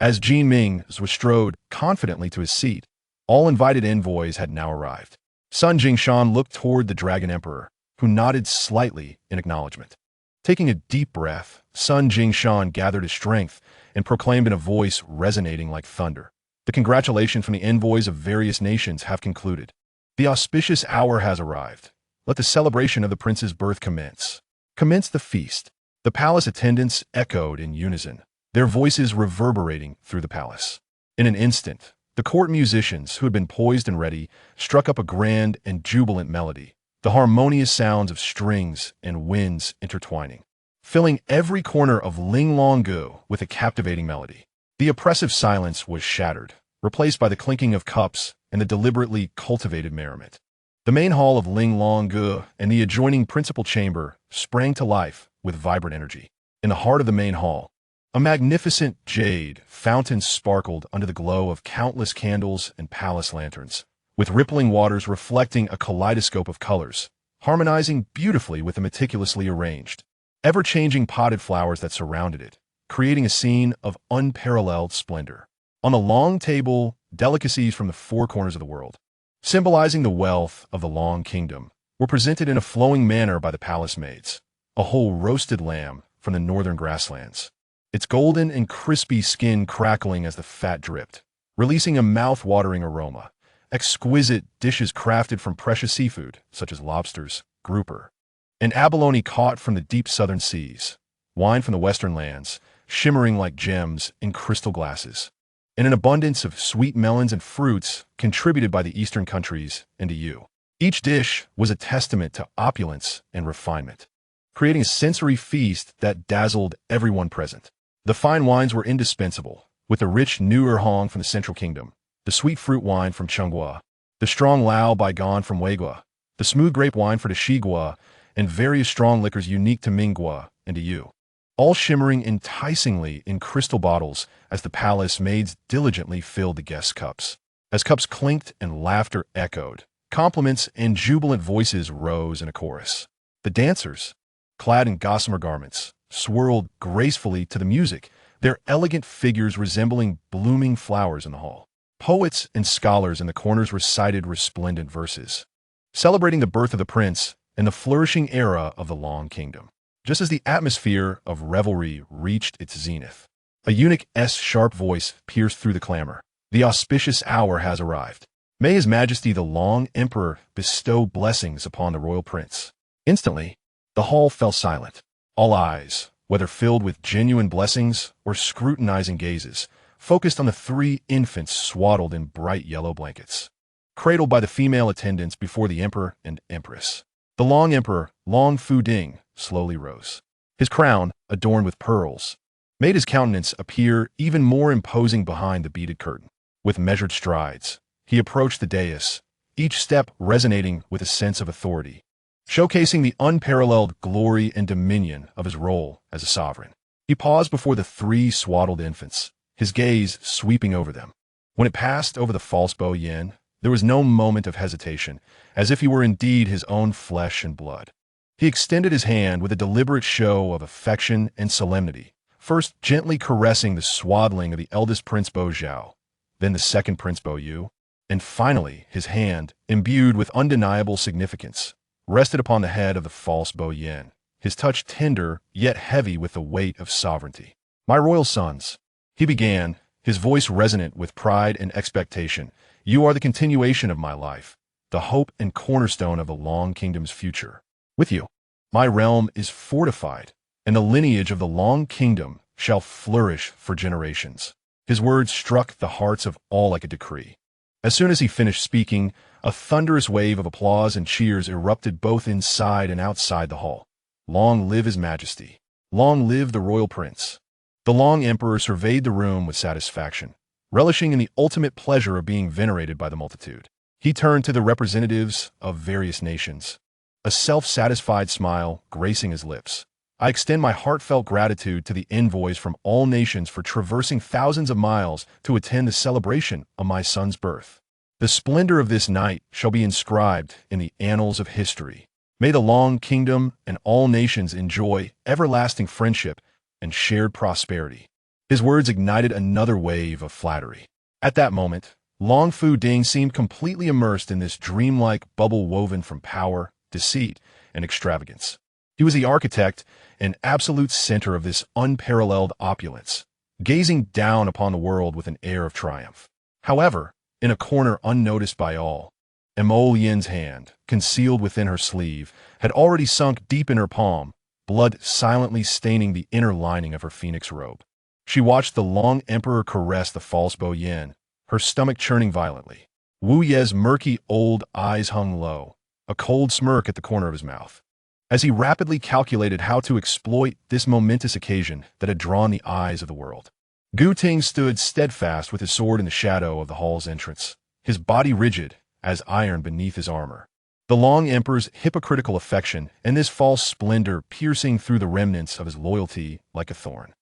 As Jin Ming strode confidently to his seat, all invited envoys had now arrived. Sun Jingshan looked toward the Dragon Emperor, who nodded slightly in acknowledgement. Taking a deep breath, Sun Jingshan gathered his strength and proclaimed in a voice resonating like thunder. The congratulations from the envoys of various nations have concluded. The auspicious hour has arrived. Let the celebration of the prince's birth commence. Commence the feast. The palace attendants echoed in unison, their voices reverberating through the palace. In an instant, the court musicians, who had been poised and ready, struck up a grand and jubilant melody, the harmonious sounds of strings and winds intertwining, filling every corner of Linglonggu with a captivating melody. The oppressive silence was shattered, replaced by the clinking of cups and the deliberately cultivated merriment. The main hall of Linglonggu and the adjoining principal chamber sprang to life with vibrant energy. In the heart of the main hall, a magnificent jade fountain sparkled under the glow of countless candles and palace lanterns, with rippling waters reflecting a kaleidoscope of colors, harmonizing beautifully with the meticulously arranged, ever-changing potted flowers that surrounded it, creating a scene of unparalleled splendor. On the long table, delicacies from the four corners of the world, symbolizing the wealth of the Long Kingdom, were presented in a flowing manner by the palace maids. A whole roasted lamb from the northern grasslands, its golden and crispy skin crackling as the fat dripped, releasing a mouth-watering aroma. Exquisite dishes crafted from precious seafood, such as lobsters, grouper, and abalone caught from the deep southern seas, wine from the western lands, shimmering like gems in crystal glasses, and an abundance of sweet melons and fruits contributed by the eastern countries and EU. Each dish was a testament to opulence and refinement, creating a sensory feast that dazzled everyone present. The fine wines were indispensable, with the rich Nuer Hong from the Central Kingdom, the sweet fruit wine from Changhua, the strong Lao Baigan from Weigua, the smooth grape wine for Deshigua, and various strong liquors unique to Minghua and EU, all shimmering enticingly in crystal bottles as the palace maids diligently filled the guests' cups. As cups clinked and laughter echoed, compliments and jubilant voices rose in a chorus. The dancers, clad in gossamer garments, swirled gracefully to the music, their elegant figures resembling blooming flowers in the hall. Poets and scholars in the corners recited resplendent verses, celebrating the birth of the prince and the flourishing era of the Long Kingdom. Just as the atmosphere of revelry reached its zenith, a eunuch's sharp voice pierced through the clamor. The auspicious hour has arrived. May His Majesty the Long Emperor bestow blessings upon the royal prince. Instantly, the hall fell silent. All eyes, whether filled with genuine blessings or scrutinizing gazes, focused on the three infants swaddled in bright yellow blankets, cradled by the female attendants before the emperor and empress. The Long Emperor, Long Fu Ding, slowly rose. His crown, adorned with pearls, made his countenance appear even more imposing behind the beaded curtain. With measured strides, he approached the dais, each step resonating with a sense of authority, showcasing the unparalleled glory and dominion of his role as a sovereign. He paused before the three swaddled infants, his gaze sweeping over them. When it passed over the false Boyan, there was no moment of hesitation, as if he were indeed his own flesh and blood. He extended his hand with a deliberate show of affection and solemnity, first gently caressing the swaddling of the eldest Prince Bozhao, then the second Prince Boyu, and finally his hand, imbued with undeniable significance, rested upon the head of the false Boyan, his touch tender yet heavy with the weight of sovereignty. "My royal sons," he began, his voice resonant with pride and expectation, "you are the continuation of my life, the hope and cornerstone of the Long Kingdom's future. With you, my realm is fortified, and the lineage of the Long Kingdom shall flourish for generations." His words struck the hearts of all like a decree. As soon as he finished speaking, a thunderous wave of applause and cheers erupted both inside and outside the hall. Long live His Majesty! Long live the royal prince! The Long Emperor surveyed the room with satisfaction, relishing in the ultimate pleasure of being venerated by the multitude. He turned to the representatives of various nations, a self-satisfied smile gracing his lips. "I extend my heartfelt gratitude to the envoys from all nations for traversing thousands of miles to attend the celebration of my son's birth. The splendor of this night shall be inscribed in the annals of history. May the Long Kingdom and all nations enjoy everlasting friendship and shared prosperity." His words ignited another wave of flattery. At that moment, Long Fu Ding seemed completely immersed in this dreamlike bubble woven from power, deceit, and extravagance. He was the architect and absolute center of this unparalleled opulence, gazing down upon the world with an air of triumph. However, in a corner unnoticed by all, Emo Yin's hand, concealed within her sleeve, had already sunk deep in her palm, blood silently staining the inner lining of her phoenix robe. She watched the Long Emperor caress the false Boyan, her stomach churning violently. Wu Ye's murky old eyes hung low, a cold smirk at the corner of his mouth, as he rapidly calculated how to exploit this momentous occasion that had drawn the eyes of the world. Gu Ting stood steadfast with his sword in the shadow of the hall's entrance, his body rigid as iron beneath his armor. The Long Emperor's hypocritical affection and this false splendor piercing through the remnants of his loyalty like a thorn.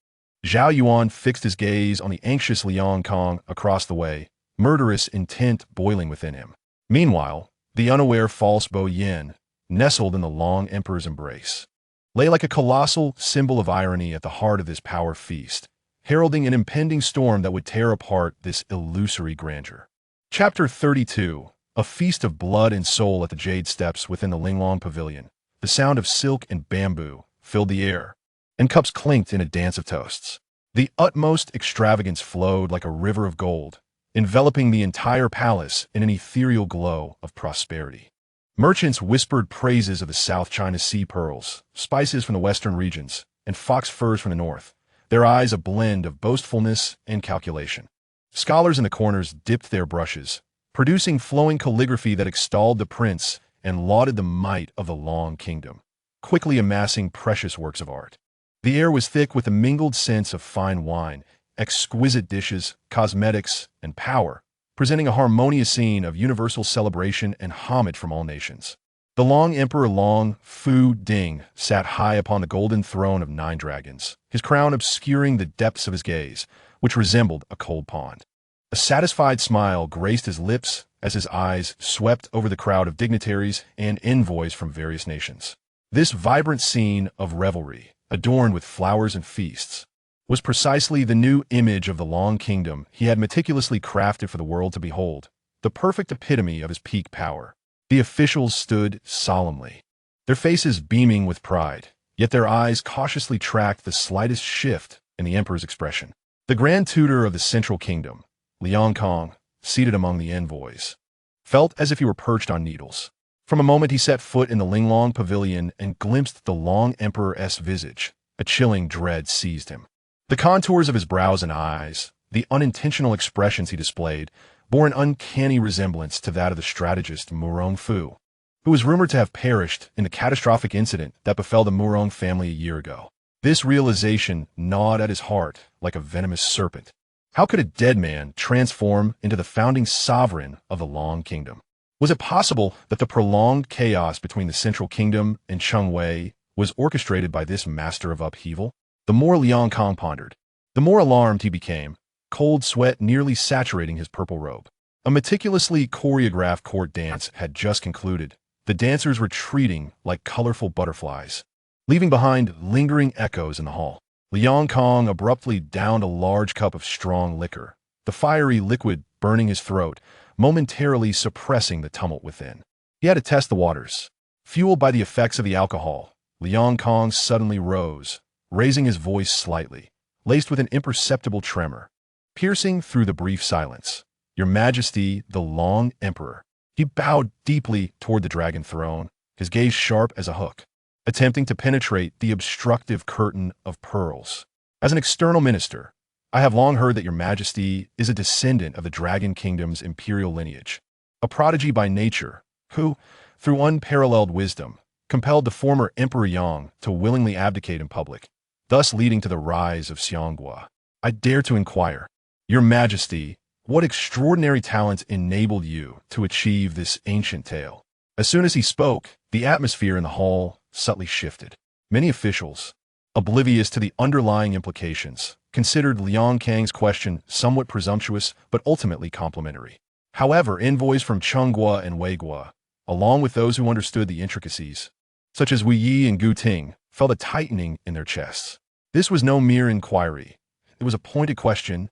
Zhao Yuan fixed his gaze on the anxious Liang Kong across the way, murderous intent boiling within him. Meanwhile, the unaware false Boyan, nestled in the Long Emperor's embrace, lay like a colossal symbol of irony at the heart of this power feast, heralding an impending storm that would tear apart this illusory grandeur. Chapter 32. A feast of blood and soul at the Jade Steps within the Linglong Pavilion. The sound of silk and bamboo filled the air, and cups clinked in a dance of toasts. The utmost extravagance flowed like a river of gold, enveloping the entire palace in an ethereal glow of prosperity. Merchants whispered praises of the South China Sea pearls, spices from the western regions, and fox furs from the north, their eyes a blend of boastfulness and calculation. Scholars in the corners dipped their brushes, producing flowing calligraphy that extolled the prince and lauded the might of the Long Kingdom, quickly amassing precious works of art. The air was thick with a mingled sense of fine wine, exquisite dishes, cosmetics, and power, presenting a harmonious scene of universal celebration and homage from all nations. The Long Emperor Long Fu Ding sat high upon the golden throne of 9 dragons, his crown obscuring the depths of his gaze, which resembled a cold pond. A satisfied smile graced his lips as his eyes swept over the crowd of dignitaries and envoys from various nations. This vibrant scene of revelry, adorned with flowers and feasts, was precisely the new image of the Long Kingdom he had meticulously crafted for the world to behold, the perfect epitome of his peak power. The officials stood solemnly, their faces beaming with pride, yet their eyes cautiously tracked the slightest shift in the emperor's expression. The Grand Tutor of the Central Kingdom, Liang Kong, seated among the envoys, felt as if he were perched on needles. From a moment he set foot in the Linglong Pavilion and glimpsed the Long Emperor's visage, a chilling dread seized him. The contours of his brows and eyes, the unintentional expressions he displayed, bore an uncanny resemblance to that of the strategist Murong Fu, who was rumored to have perished in the catastrophic incident that befell the Murong family a year ago. This realization gnawed at his heart like a venomous serpent. How could a dead man transform into the founding sovereign of the Long Kingdom? Was it possible that the prolonged chaos between the Central Kingdom and Chengwei was orchestrated by this master of upheaval? The more Liang Kong pondered, the more alarmed he became, cold sweat nearly saturating his purple robe. A meticulously choreographed court dance had just concluded, the dancers retreating like colorful butterflies, leaving behind lingering echoes in the hall. Liang Kong abruptly downed a large cup of strong liquor, the fiery liquid burning his throat, momentarily suppressing the tumult within. He had to test the waters. Fueled by the effects of the alcohol, Liang Kong suddenly rose, raising his voice slightly, laced with an imperceptible tremor, piercing through the brief silence. "Your Majesty, the Long Emperor." He bowed deeply toward the dragon throne, his gaze sharp as a hook, attempting to penetrate the obstructive curtain of pearls. "As an external minister, I have long heard that your Majesty is a descendant of the Dragon Kingdom's imperial lineage, a prodigy by nature, who, through unparalleled wisdom, compelled the former Emperor Yang to willingly abdicate in public, thus leading to the rise of Xianghua. I dare to inquire, your Majesty, what extraordinary talents enabled you to achieve this ancient tale?" As soon as he spoke, the atmosphere in the hall subtly shifted. Many officials, oblivious to the underlying implications, considered Liang Kang's question somewhat presumptuous but ultimately complimentary. However, envoys from Chengguo and Weiguo, along with those who understood the intricacies, such as Wu Yi and Gu Ting, felt a tightening in their chests. This was no mere inquiry. It was a pointed question,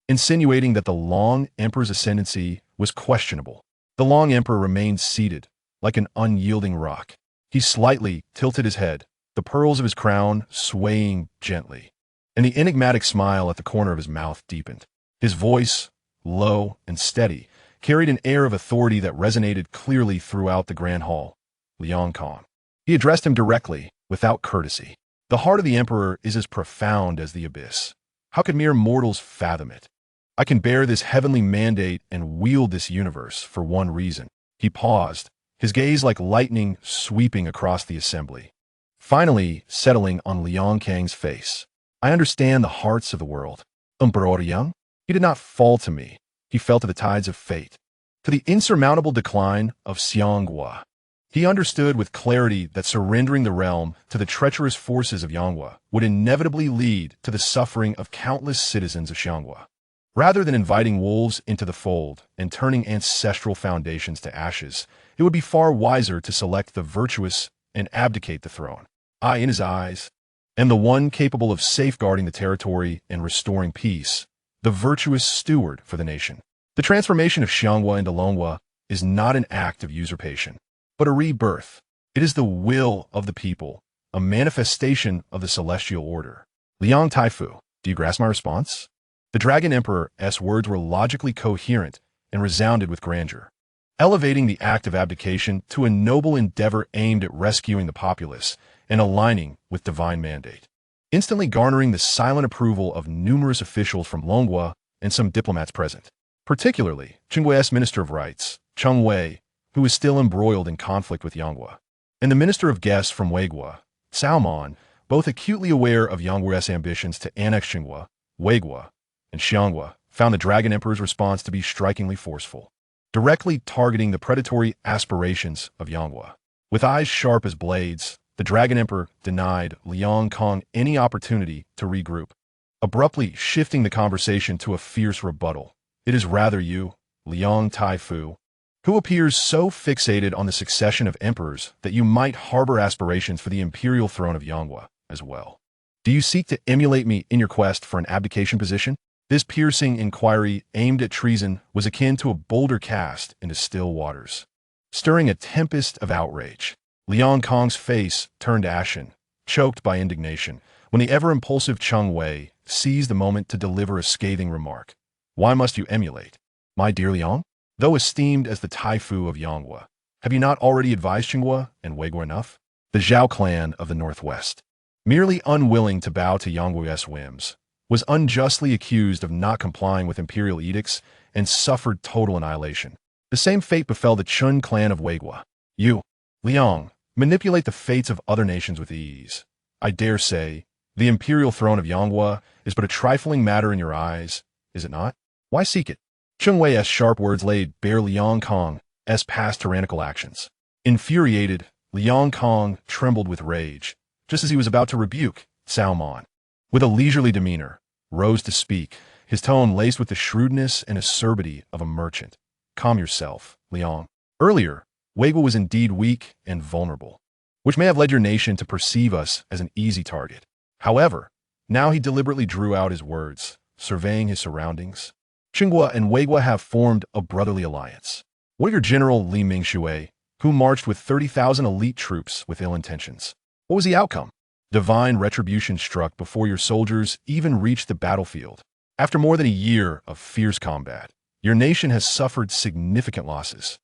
insinuating that the Long Emperor's ascendancy was questionable. The Long Emperor remained seated, like an unyielding rock. He slightly tilted his head, the pearls of his crown swaying gently, and the enigmatic smile at the corner of his mouth deepened. His voice, low and steady, carried an air of authority that resonated clearly throughout the grand hall. Liang Kong. He addressed him directly, without courtesy. "The heart of the Emperor is as profound as the abyss. How could mere mortals fathom it? I can bear this heavenly mandate and wield this universe for one reason." He paused, his gaze like lightning sweeping across the assembly, finally settling on Liang Kang's face. "I understand the hearts of the world. Emperor Yang, he did not fall to me. He fell to the tides of fate, to the insurmountable decline of Xianghua. He understood with clarity that surrendering the realm to the treacherous forces of Yanghua would inevitably lead to the suffering of countless citizens of Xianghua. Rather than inviting wolves into the fold and turning ancestral foundations to ashes, it would be far wiser to select the virtuous and abdicate the throne. I, in his eyes, am the one capable of safeguarding the territory and restoring peace, the virtuous steward for the nation. The transformation of Xianghua into Longhua is not an act of usurpation, but a rebirth. It is the will of the people, a manifestation of the celestial order." "Liang Taifu, do you grasp my response?" The Dragon Emperor's words were logically coherent and resounded with grandeur, elevating the act of abdication to a noble endeavor aimed at rescuing the populace and aligning with divine mandate, instantly garnering the silent approval of numerous officials from Longhua and some diplomats present, particularly Chengwe's Minister of Rights, Cheng Wei, who was still embroiled in conflict with Yanghua, and the Minister of Guests from Weiguo, Cao Man, both acutely aware of Yanghua's ambitions to annex Xinghua, Weiguo, and Xianghua, found the Dragon Emperor's response to be strikingly forceful, directly targeting the predatory aspirations of Yanghua. With eyes sharp as blades, the Dragon Emperor denied Liang Kong any opportunity to regroup, abruptly shifting the conversation to a fierce rebuttal. "It is rather you, Liang Taifu, who appears so fixated on the succession of emperors that you might harbor aspirations for the imperial throne of Yanghua as well. Do you seek to emulate me in your quest for an abdication position?" This piercing inquiry aimed at treason was akin to a boulder cast into still waters, stirring a tempest of outrage. Liang Kong's face turned ashen, choked by indignation, when the ever-impulsive Cheng Wei seized the moment to deliver a scathing remark. "Why must you emulate? My dear Liang, though esteemed as the Taifu of Yanghua, have you not already advised Xinghua and Weiguo enough?" The Zhao clan of the Northwest, merely unwilling to bow to Yanghua's whims, was unjustly accused of not complying with imperial edicts and suffered total annihilation. The same fate befell the Chun clan of Weiguo. "You, Liang, manipulate the fates of other nations with ease. I dare say, The imperial throne of Yonghua is but a trifling matter in your eyes, is it not? Why seek it? Cheng Wei's sharp words laid bare Liang Kong's past tyrannical actions. Infuriated, Liang Kong trembled with rage, just as he was about to rebuke Cao Man. With a leisurely demeanor, rose to speak, his tone laced with the shrewdness and acerbity of a merchant. Calm yourself, Liang. Earlier, Weigua was indeed weak and vulnerable, which may have led your nation to perceive us as an easy target. However, now he deliberately drew out his words, surveying his surroundings. Qinghua and Weigua have formed a brotherly alliance. What of your general Li Mingshui, who marched with 30,000 elite troops with ill intentions? What was the outcome? Divine retribution struck before your soldiers even reached the battlefield. After more than a year of fierce combat, your nation has suffered significant losses.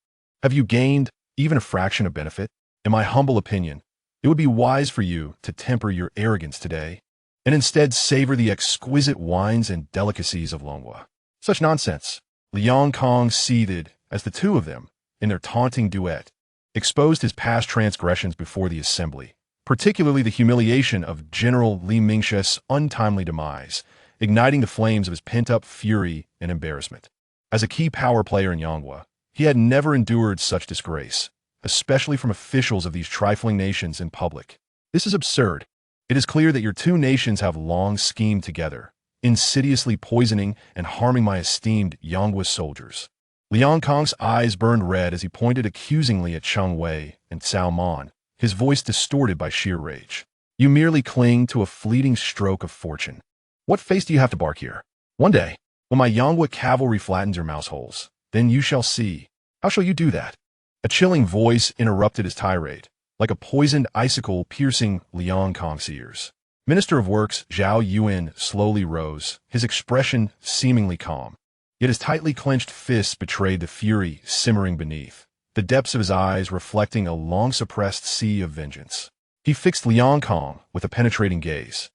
Have you gained even a fraction of benefit? In my humble opinion, it would be wise for you to temper your arrogance today, and instead savor the exquisite wines and delicacies of Longhua. Such nonsense. Liang Kong seethed as the two of them, in their taunting duet, exposed his past transgressions before the assembly, particularly the humiliation of General Li Mingshui's untimely demise, igniting the flames of his pent-up fury and embarrassment. As a key power player in Yonghua, he had never endured such disgrace, especially from officials of these trifling nations in public. This is absurd. It is clear that your two nations have long schemed together, insidiously poisoning and harming my esteemed Yonghua soldiers. Liang Kong's eyes burned red as he pointed accusingly at Cheng Wei and Cao Man, his voice distorted by sheer rage. You merely cling to a fleeting stroke of fortune. What face do you have to bark here? One day, when my Yonghua cavalry flattens your mouse holes, then you shall see. How shall you do that? A chilling voice interrupted his tirade, like a poisoned icicle piercing Liang Kong's ears. Minister of Works Zhao Yuan slowly rose, his expression seemingly calm. Yet his tightly clenched fists betrayed the fury simmering beneath, the depths of his eyes reflecting a long-suppressed sea of vengeance. He fixed Liang Kong with a penetrating gaze,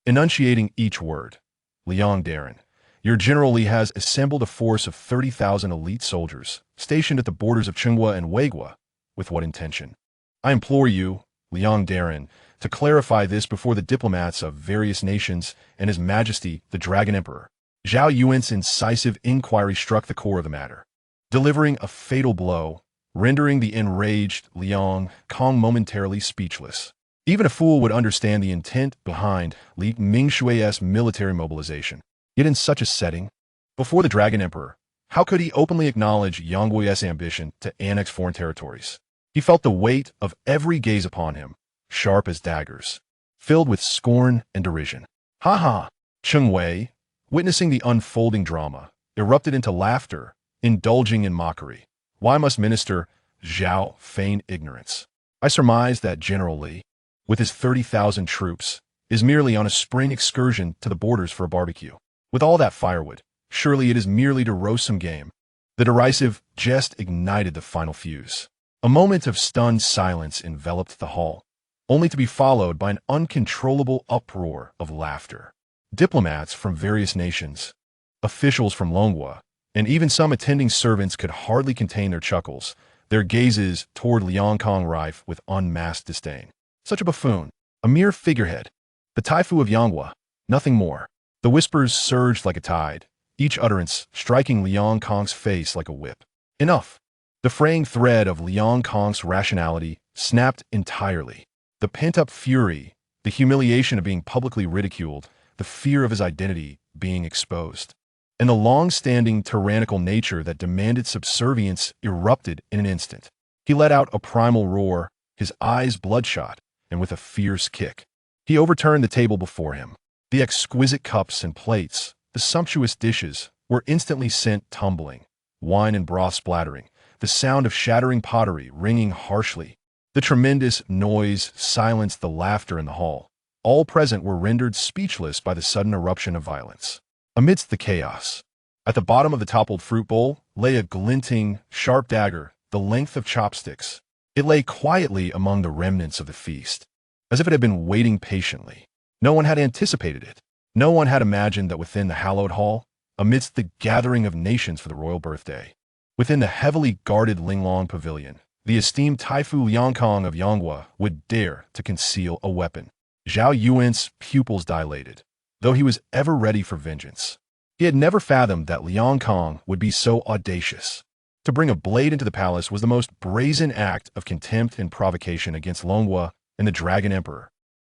enunciating each word. Liang Darren, your General Li has assembled a force of 30,000 elite soldiers, stationed at the borders of Qinghua and Weigua. With what intention? I implore you, Liang Darren, to clarify this before the diplomats of various nations and His Majesty, the Dragon Emperor. Zhao Yuan's incisive inquiry struck the core of the matter, delivering a fatal blow, rendering the enraged Liang Kong momentarily speechless. Even a fool would understand the intent behind Li Mingshui's military mobilization. Yet in such a setting, before the Dragon Emperor, how could he openly acknowledge Yonghui's ambition to annex foreign territories? He felt the weight of every gaze upon him, sharp as daggers, filled with scorn and derision. Ha ha! Cheng Wei, witnessing the unfolding drama, erupted into laughter, indulging in mockery. Why must Minister Zhao feign ignorance? I surmise that General Li, with his 30,000 troops, is merely on a spring excursion to the borders for a barbecue. With all that firewood, surely it is merely to roast some game. The derisive jest ignited the final fuse. A moment of stunned silence enveloped the hall, only to be followed by an uncontrollable uproar of laughter. Diplomats from various nations, officials from Longhua, and even some attending servants could hardly contain their chuckles, their gazes toward Liang Kong rife with unmasked disdain. Such a buffoon, a mere figurehead, the Taifu of Yonghua, nothing more. The whispers surged like a tide, each utterance striking Liang Kong's face like a whip. Enough! The fraying thread of Liang Kong's rationality snapped entirely. The pent-up fury, the humiliation of being publicly ridiculed, the fear of his identity being exposed, and the long-standing tyrannical nature that demanded subservience erupted in an instant. He let out a primal roar, his eyes bloodshot, and with a fierce kick, he overturned the table before him. The exquisite cups and plates, the sumptuous dishes, were instantly sent tumbling, wine and broth splattering, the sound of shattering pottery ringing harshly. The tremendous noise silenced the laughter in the hall. All present were rendered speechless by the sudden eruption of violence. Amidst the chaos, at the bottom of the toppled fruit bowl lay a glinting, sharp dagger, the length of chopsticks. It lay quietly among the remnants of the feast, as if it had been waiting patiently. No one had anticipated it. No one had imagined that within the hallowed hall, amidst the gathering of nations for the royal birthday, within the heavily guarded Linglong pavilion, the esteemed Taifu Liang Kong of Yonghua would dare to conceal a weapon. Zhao Yuan's pupils dilated, though he was ever ready for vengeance. He had never fathomed that Liang Kong would be so audacious. To bring a blade into the palace was the most brazen act of contempt and provocation against Longhua and the Dragon Emperor.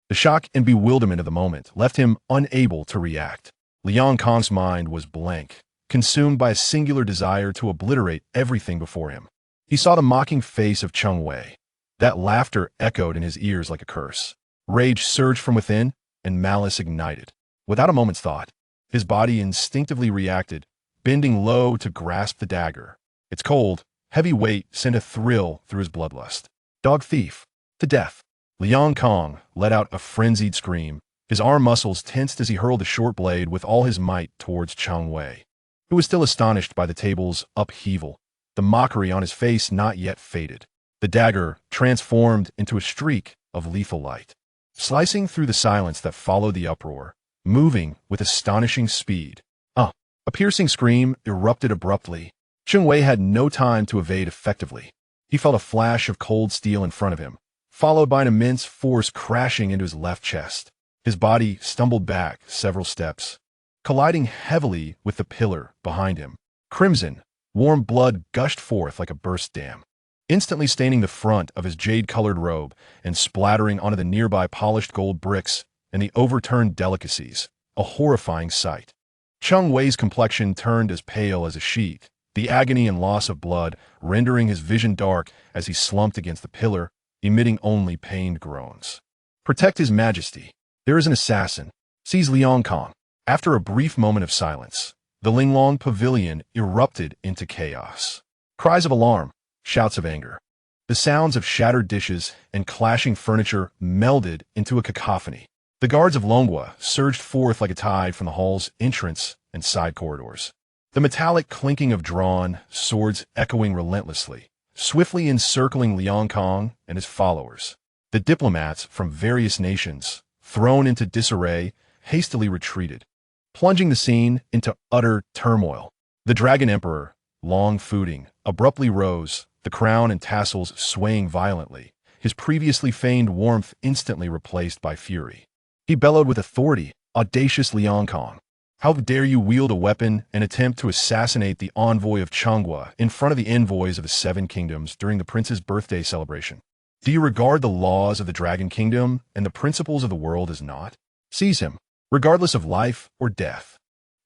The shock and bewilderment of the moment left him unable to react. Liang Kong's mind was blank, consumed by a singular desire to obliterate everything before him. He saw the mocking face of Cheng Wei. That laughter echoed in his ears like a curse. Rage surged from within, and malice ignited. Without a moment's thought, his body instinctively reacted, bending low to grasp the dagger. Its cold, heavy weight sent a thrill through his bloodlust. Dog thief, to death. Liang Kong let out a frenzied scream. His arm muscles tensed as he hurled the short blade with all his might towards Cheng Wei, who was still astonished by the table's upheaval, the mockery on his face not yet faded. The dagger transformed into a streak of lethal light, slicing through the silence that followed the uproar, moving with astonishing speed. A piercing scream erupted abruptly. Cheng Wei had no time to evade effectively. He felt a flash of cold steel in front of him, followed by an immense force crashing into his left chest. His body stumbled back several steps, colliding heavily with the pillar behind him. Crimson, warm blood gushed forth like a burst dam, instantly staining the front of his jade-colored robe and splattering onto the nearby polished gold bricks and the overturned delicacies, a horrifying sight. Cheng Wei's complexion turned as pale as a sheet, the agony and loss of blood rendering his vision dark as he slumped against the pillar, emitting only pained groans. Protect his majesty. There is an assassin. Seize Liang Kong. After a brief moment of silence, the Linglong pavilion erupted into chaos. Cries of alarm, shouts of anger. The sounds of shattered dishes and clashing furniture melded into a cacophony. The guards of Longhua surged forth like a tide from the hall's entrance and side corridors. The metallic clinking of drawn swords echoing relentlessly, swiftly encircling Liang Kong and his followers. The diplomats from various nations, thrown into disarray, hastily retreated, plunging the scene into utter turmoil. The Dragon Emperor, long footing, abruptly rose, the crown and tassels swaying violently, his previously feigned warmth instantly replaced by fury. He bellowed with authority, "Audacious Liang Kong! How dare you wield a weapon and attempt to assassinate the envoy of Changhua in front of the envoys of the Seven Kingdoms during the prince's birthday celebration? Do you regard the laws of the Dragon Kingdom and the principles of the world as naught? Seize him, regardless of life or death."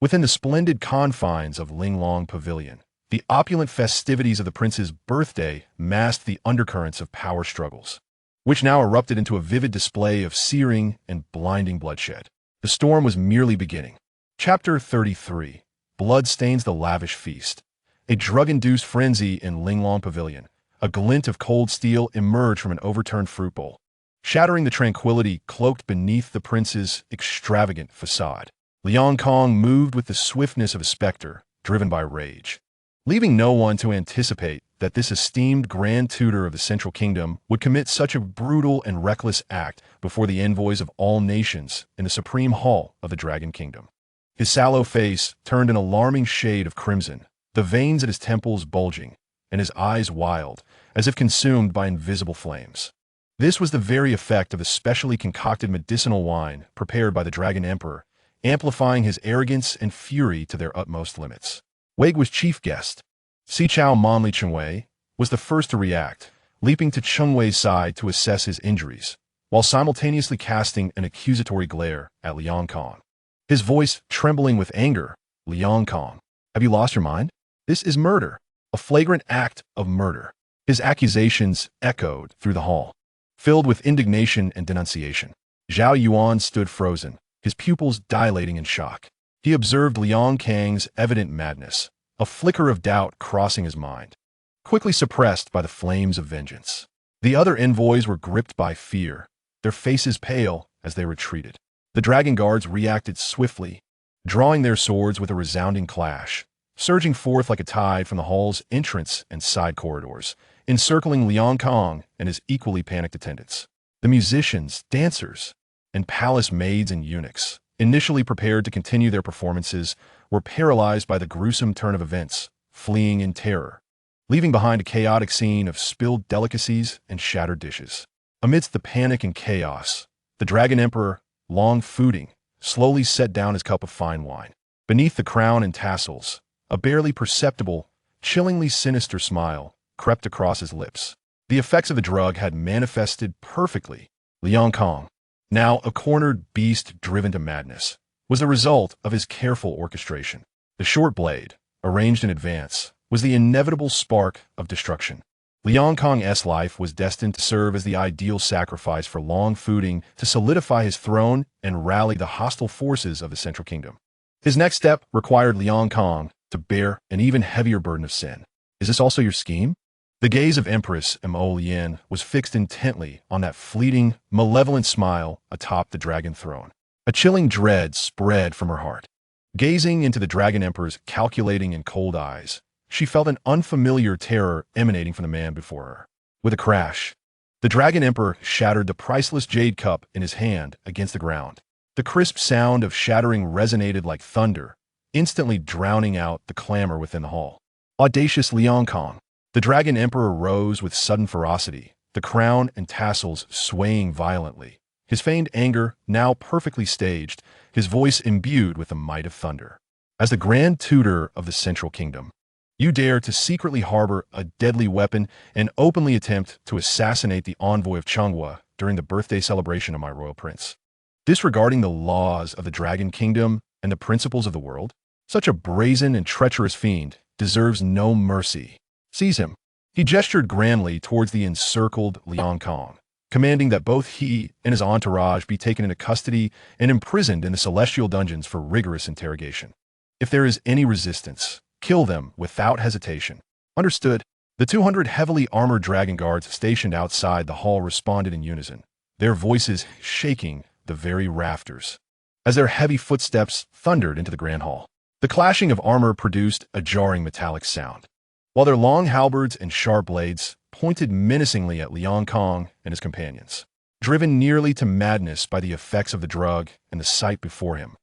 Within the splendid confines of Linglong Pavilion, the opulent festivities of the prince's birthday masked the undercurrents of power struggles, which now erupted into a vivid display of searing and blinding bloodshed. The storm was merely beginning. Chapter 33. Blood stains the lavish feast. A drug-induced frenzy in Linglong Pavilion. A glint of cold steel emerged from an overturned fruit bowl, shattering the tranquility cloaked beneath the prince's extravagant facade. Liang Kong moved with the swiftness of a specter, driven by rage, leaving no one to anticipate that this esteemed Grand Tutor of the Central Kingdom would commit such a brutal and reckless act before the envoys of all nations in the supreme hall of the Dragon Kingdom. His sallow face turned an alarming shade of crimson, the veins at his temples bulging, and his eyes wild, as if consumed by invisible flames. This was the very effect of the specially concocted medicinal wine prepared by the Dragon Emperor, amplifying his arrogance and fury to their utmost limits. Wei was chief guest. Si Chao Manli Cheng Wei was the first to react, leaping to Cheng Wei's side to assess his injuries, while simultaneously casting an accusatory glare at Liang Kong. His voice trembling with anger. "Liang Kong, have you lost your mind? This is murder, a flagrant act of murder." His accusations echoed through the hall, filled with indignation and denunciation. Zhao Yuan stood frozen, his pupils dilating in shock. He observed Liang Kang's evident madness, a flicker of doubt crossing his mind, quickly suppressed by the flames of vengeance. The other envoys were gripped by fear, their faces pale as they retreated. The dragon guards reacted swiftly, drawing their swords with a resounding clash, surging forth like a tide from the hall's entrance and side corridors, encircling Liang Kong and his equally panicked attendants. The musicians, dancers, and palace maids and eunuchs, initially prepared to continue their performances, were paralyzed by the gruesome turn of events, fleeing in terror, leaving behind a chaotic scene of spilled delicacies and shattered dishes. Amidst the panic and chaos, The Dragon Emperor, long fooding, slowly set down his cup of fine wine. Beneath the crown and tassels, a barely perceptible, chillingly sinister smile crept across his lips. The effects of the drug had manifested perfectly. Liang Kong, now a cornered beast driven to madness, was the result of his careful orchestration. The short blade, arranged in advance, was the inevitable spark of destruction. Liang Kong's life was destined to serve as the ideal sacrifice for long fooding to solidify his throne and rally the hostile forces of the Central Kingdom. His next step required Liang Kong to bear an even heavier burden of sin. Is this also your scheme? The gaze of Empress Mo Lien was fixed intently on that fleeting, malevolent smile atop the dragon throne. A chilling dread spread from her heart. Gazing into the Dragon Emperor's calculating and cold eyes, she felt an unfamiliar terror emanating from the man before her. With a crash, the Dragon Emperor shattered the priceless jade cup in his hand against the ground. The crisp sound of shattering resonated like thunder, instantly drowning out the clamor within the hall. Audacious Liang Kong. The Dragon Emperor rose with sudden ferocity, the crown and tassels swaying violently. His feigned anger, now perfectly staged, his voice imbued with the might of thunder. As the Grand Tutor of the Central Kingdom, you dare to secretly harbor a deadly weapon and openly attempt to assassinate the envoy of Changhua during the birthday celebration of my royal prince. Disregarding the laws of the Dragon Kingdom and the principles of the world, such a brazen and treacherous fiend deserves no mercy. Seize him. He gestured grandly towards the encircled Liang Kong, commanding that both he and his entourage be taken into custody and imprisoned in the celestial dungeons for rigorous interrogation. If there is any resistance, kill them without hesitation. Understood. The 200 heavily armored dragon guards stationed outside the hall responded in unison, their voices shaking the very rafters, as their heavy footsteps thundered into the grand hall. The clashing of armor produced a jarring metallic sound, while their long halberds and sharp blades pointed menacingly at Liang Kong and his companions. Driven nearly to madness by the effects of the drug and the sight before him,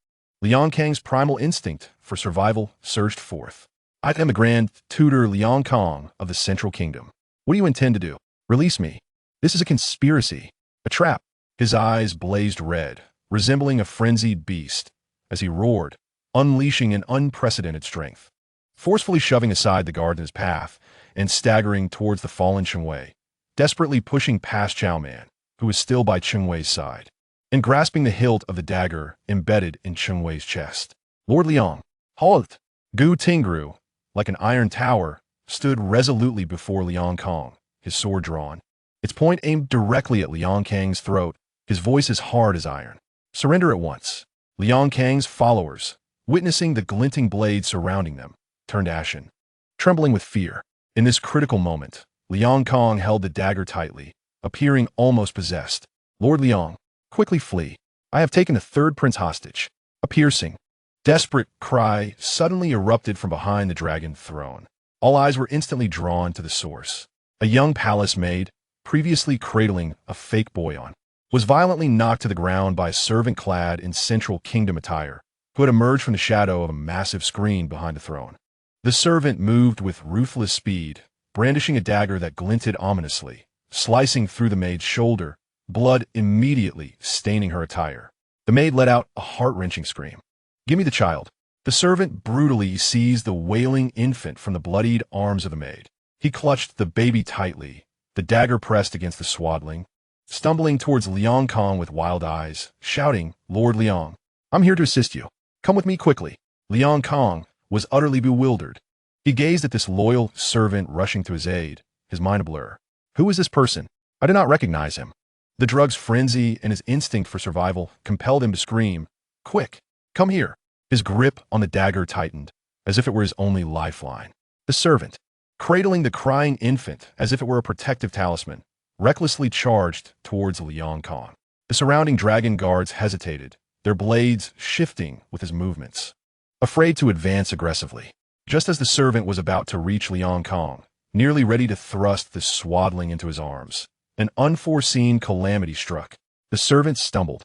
Liang Kang's primal instinct for survival surged forth. I am the Grand Tutor Liang Kong of the Central Kingdom. What do you intend to do? Release me. This is a conspiracy, a trap. His eyes blazed red, resembling a frenzied beast, as he roared, unleashing an unprecedented strength. Forcefully shoving aside the guard in his path and staggering towards the fallen Cheng Wei, desperately pushing past Chao Man, who was still by Cheng Wei's side, and grasping the hilt of the dagger embedded in Cheng Wei's chest. Lord Liang, halt! Gu Tingru, like an iron tower, stood resolutely before Liang Kong, his sword drawn, its point aimed directly at Liang Kang's throat, his voice as hard as iron. Surrender at once. Liang Kang's followers, witnessing the glinting blade surrounding them, turned ashen, trembling with fear. In this critical moment, Liang Kong held the dagger tightly, appearing almost possessed. Lord Liang, quickly flee. I have taken the third prince hostage. A piercing, desperate cry suddenly erupted from behind the dragon throne. All eyes were instantly drawn to the source. A young palace maid, previously cradling a fake Boyan, was violently knocked to the ground by a servant clad in Central Kingdom attire, who had emerged from the shadow of a massive screen behind the throne. The servant moved with ruthless speed, brandishing a dagger that glinted ominously, slicing through the maid's shoulder, blood immediately staining her attire. The maid let out a heart-wrenching scream. Give me the child. The servant brutally seized the wailing infant from the bloodied arms of the maid. He clutched the baby tightly, the dagger pressed against the swaddling, stumbling towards Liang Kong with wild eyes, shouting, Lord Liang, I'm here to assist you. Come with me quickly. Liang Kong was utterly bewildered. He gazed at this loyal servant rushing to his aid, his mind a blur. Who is this person? I did not recognize him. The drug's frenzy and his instinct for survival compelled him to scream, Quick, come here. His grip on the dagger tightened, as if it were his only lifeline. The servant, cradling the crying infant as if it were a protective talisman, recklessly charged towards Liang Kong. The surrounding dragon guards hesitated, their blades shifting with his movements, afraid to advance aggressively. Just as the servant was about to reach Liang Kong, nearly ready to thrust the swaddling into his arms, an unforeseen calamity struck. The servant stumbled,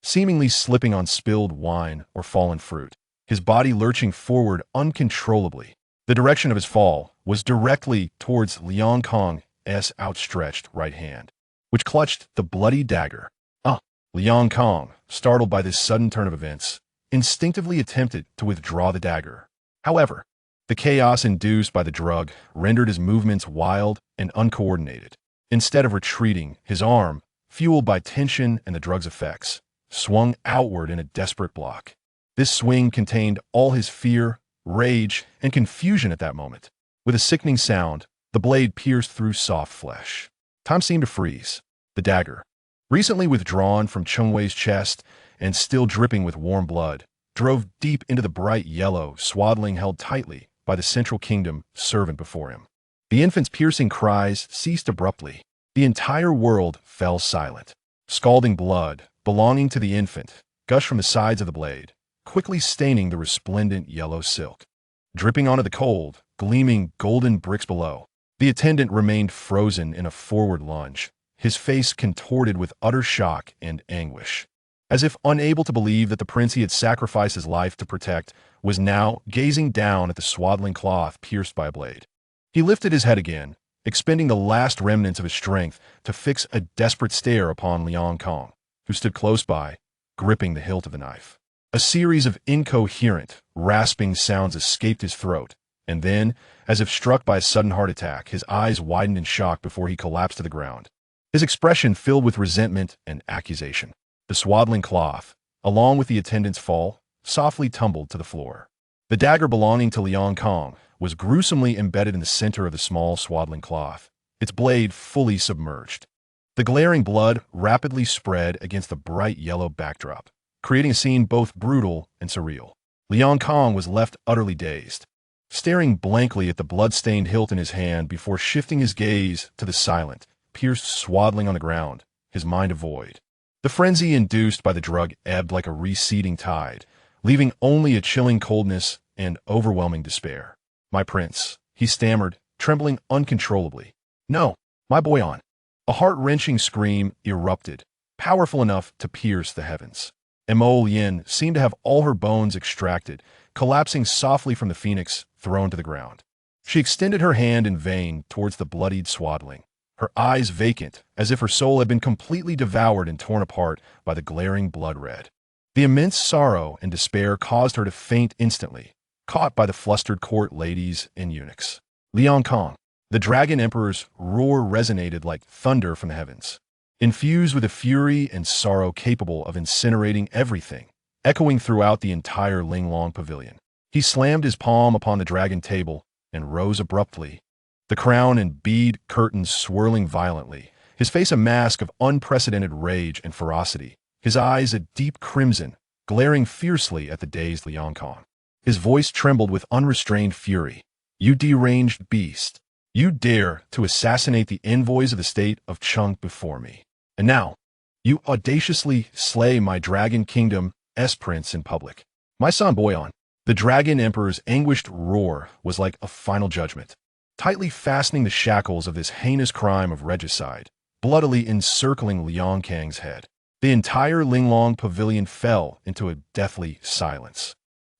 seemingly slipping on spilled wine or fallen fruit, his body lurching forward uncontrollably. The direction of his fall was directly towards Liang Kong's outstretched right hand, which clutched the bloody dagger. Liang Kong, startled by this sudden turn of events, instinctively attempted to withdraw the dagger. However, the chaos induced by the drug rendered his movements wild and uncoordinated. Instead of retreating, his arm, fueled by tension and the drug's effects, swung outward in a desperate block. This swing contained all his fear, rage, and confusion at that moment. With a sickening sound, the blade pierced through soft flesh. Time seemed to freeze. The dagger, recently withdrawn from Chengwei's chest and still dripping with warm blood, drove deep into the bright yellow swaddling held tightly by the Central Kingdom servant before him. The infant's piercing cries ceased abruptly. The entire world fell silent. Scalding blood, belonging to the infant, gushed from the sides of the blade, quickly staining the resplendent yellow silk. Dripping onto the cold, gleaming golden bricks below, the attendant remained frozen in a forward lunge, his face contorted with utter shock and anguish. As if unable to believe that the prince he had sacrificed his life to protect was now gazing down at the swaddling cloth pierced by a blade. He lifted his head again, expending the last remnants of his strength to fix a desperate stare upon Liang Kong, who stood close by, gripping the hilt of the knife. A series of incoherent, rasping sounds escaped his throat, and then, as if struck by a sudden heart attack, his eyes widened in shock before he collapsed to the ground. His expression filled with resentment and accusation. The swaddling cloth, along with the attendant's fall, softly tumbled to the floor. The dagger belonging to Liang Kong was gruesomely embedded in the center of the small swaddling cloth, its blade fully submerged. The glaring blood rapidly spread against the bright yellow backdrop, creating a scene both brutal and surreal. Liang Kong was left utterly dazed, staring blankly at the blood-stained hilt in his hand before shifting his gaze to the silent, pierced swaddling on the ground, his mind a void. The frenzy induced by the drug ebbed like a receding tide, leaving only a chilling coldness and overwhelming despair. "My prince," he stammered, trembling uncontrollably. "No, my Boyan." A heart-wrenching scream erupted, powerful enough to pierce the heavens. Emo Yin seemed to have all her bones extracted, collapsing softly from the phoenix, thrown to the ground. She extended her hand in vain towards the bloodied swaddling, her eyes vacant, as if her soul had been completely devoured and torn apart by the glaring blood red. The immense sorrow and despair caused her to faint instantly, caught by the flustered court ladies and eunuchs. Liang Kong, the Dragon Emperor's roar resonated like thunder from the heavens, infused with a fury and sorrow capable of incinerating everything, echoing throughout the entire Linglong pavilion. He slammed his palm upon the dragon table and rose abruptly, the crown and bead curtains swirling violently, his face a mask of unprecedented rage and ferocity, his eyes a deep crimson, glaring fiercely at the dazed Liang Kong. His voice trembled with unrestrained fury. "You deranged beast! You dare to assassinate the envoys of the state of Cheng before me. And now, you audaciously slay my Dragon Kingdom's prince in public. My son Boyan." The Dragon Emperor's anguished roar was like a final judgment, tightly fastening the shackles of this heinous crime of regicide, bloodily encircling Liang Kang's head. The entire Linglong pavilion fell into a deathly silence,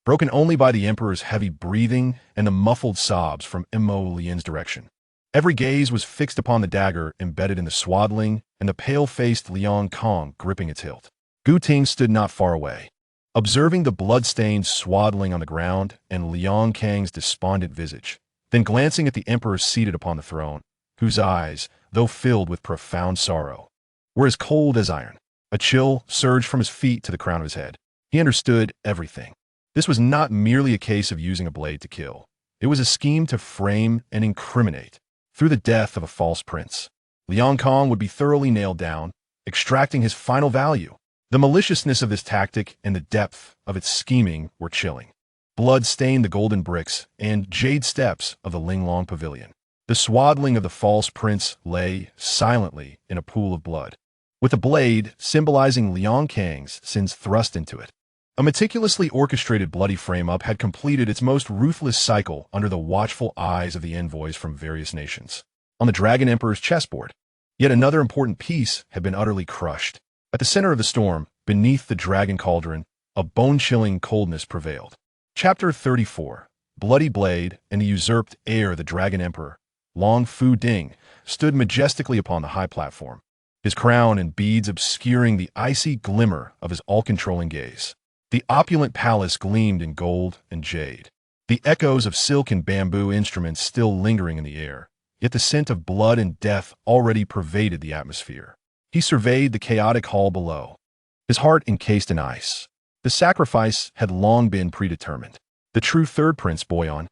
broken only by the Emperor's heavy breathing and the muffled sobs from Emo Lian's direction. Every gaze was fixed upon the dagger embedded in the swaddling and the pale-faced Liang Kong gripping its hilt. Gu Ting stood not far away, observing the blood-stained swaddling on the ground and Liang Kang's despondent visage, then glancing at the Emperor seated upon the throne, whose eyes, though filled with profound sorrow, were as cold as iron. A chill surged from his feet to the crown of his head. He understood everything. This was not merely a case of using a blade to kill. It was a scheme to frame and incriminate, through the death of a false prince. Liang Kong would be thoroughly nailed down, extracting his final value. The maliciousness of this tactic and the depth of its scheming were chilling. Blood stained the golden bricks and jade steps of the Linglong pavilion. The swaddling of the false prince lay silently in a pool of blood, with a blade symbolizing Liang Kang's sins thrust into it. A meticulously orchestrated bloody frame-up had completed its most ruthless cycle under the watchful eyes of the envoys from various nations. On the Dragon Emperor's chessboard, yet another important piece had been utterly crushed. At the center of the storm, beneath the dragon cauldron, a bone-chilling coldness prevailed. Chapter 34, Bloody Blade and the Usurped Heir of the Dragon Emperor, Long Fu Ding, stood majestically upon the high platform. his crown and beads obscuring the icy glimmer of his all-controlling gaze. The opulent palace gleamed in gold and jade, the echoes of silk and bamboo instruments still lingering in the air, yet the scent of blood and death already pervaded the atmosphere. He surveyed the chaotic hall below, his heart encased in ice. The sacrifice had long been predetermined. The true third prince, Boyan,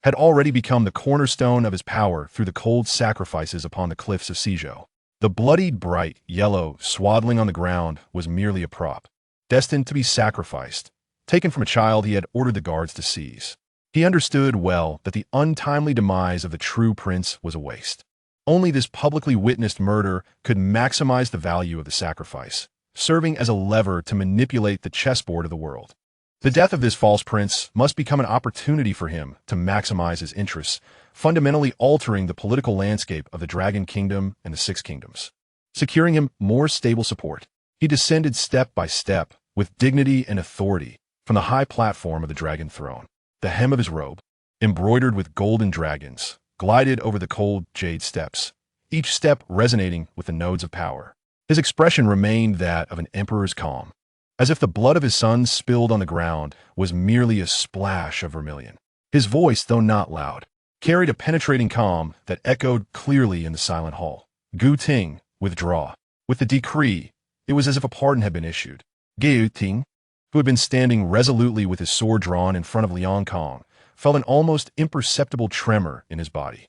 had already become the cornerstone of his power through the cold sacrifices upon the cliffs of Sijo. The bloodied, bright yellow swaddling on the ground was merely a prop, destined to be sacrificed, taken from a child he had ordered the guards to seize. He understood well that the untimely demise of the true prince was a waste. Only this publicly witnessed murder could maximize the value of the sacrifice, serving as a lever to manipulate the chessboard of the world. The death of this false prince must become an opportunity for him to maximize his interests, fundamentally altering the political landscape of the Dragon Kingdom and the Six Kingdoms. Securing him more stable support, he descended step by step, with dignity and authority, from the high platform of the Dragon Throne. The hem of his robe, embroidered with golden dragons, glided over the cold jade steps, each step resonating with the nodes of power. His expression remained that of an emperor's calm, as if the blood of his sons spilled on the ground was merely a splash of vermilion. His voice, though not loud, carried a penetrating calm that echoed clearly in the silent hall. Gu Ting, withdraw. With the decree, it was as if a pardon had been issued. Gu Ting, who had been standing resolutely with his sword drawn in front of Liang Kong, felt an almost imperceptible tremor in his body.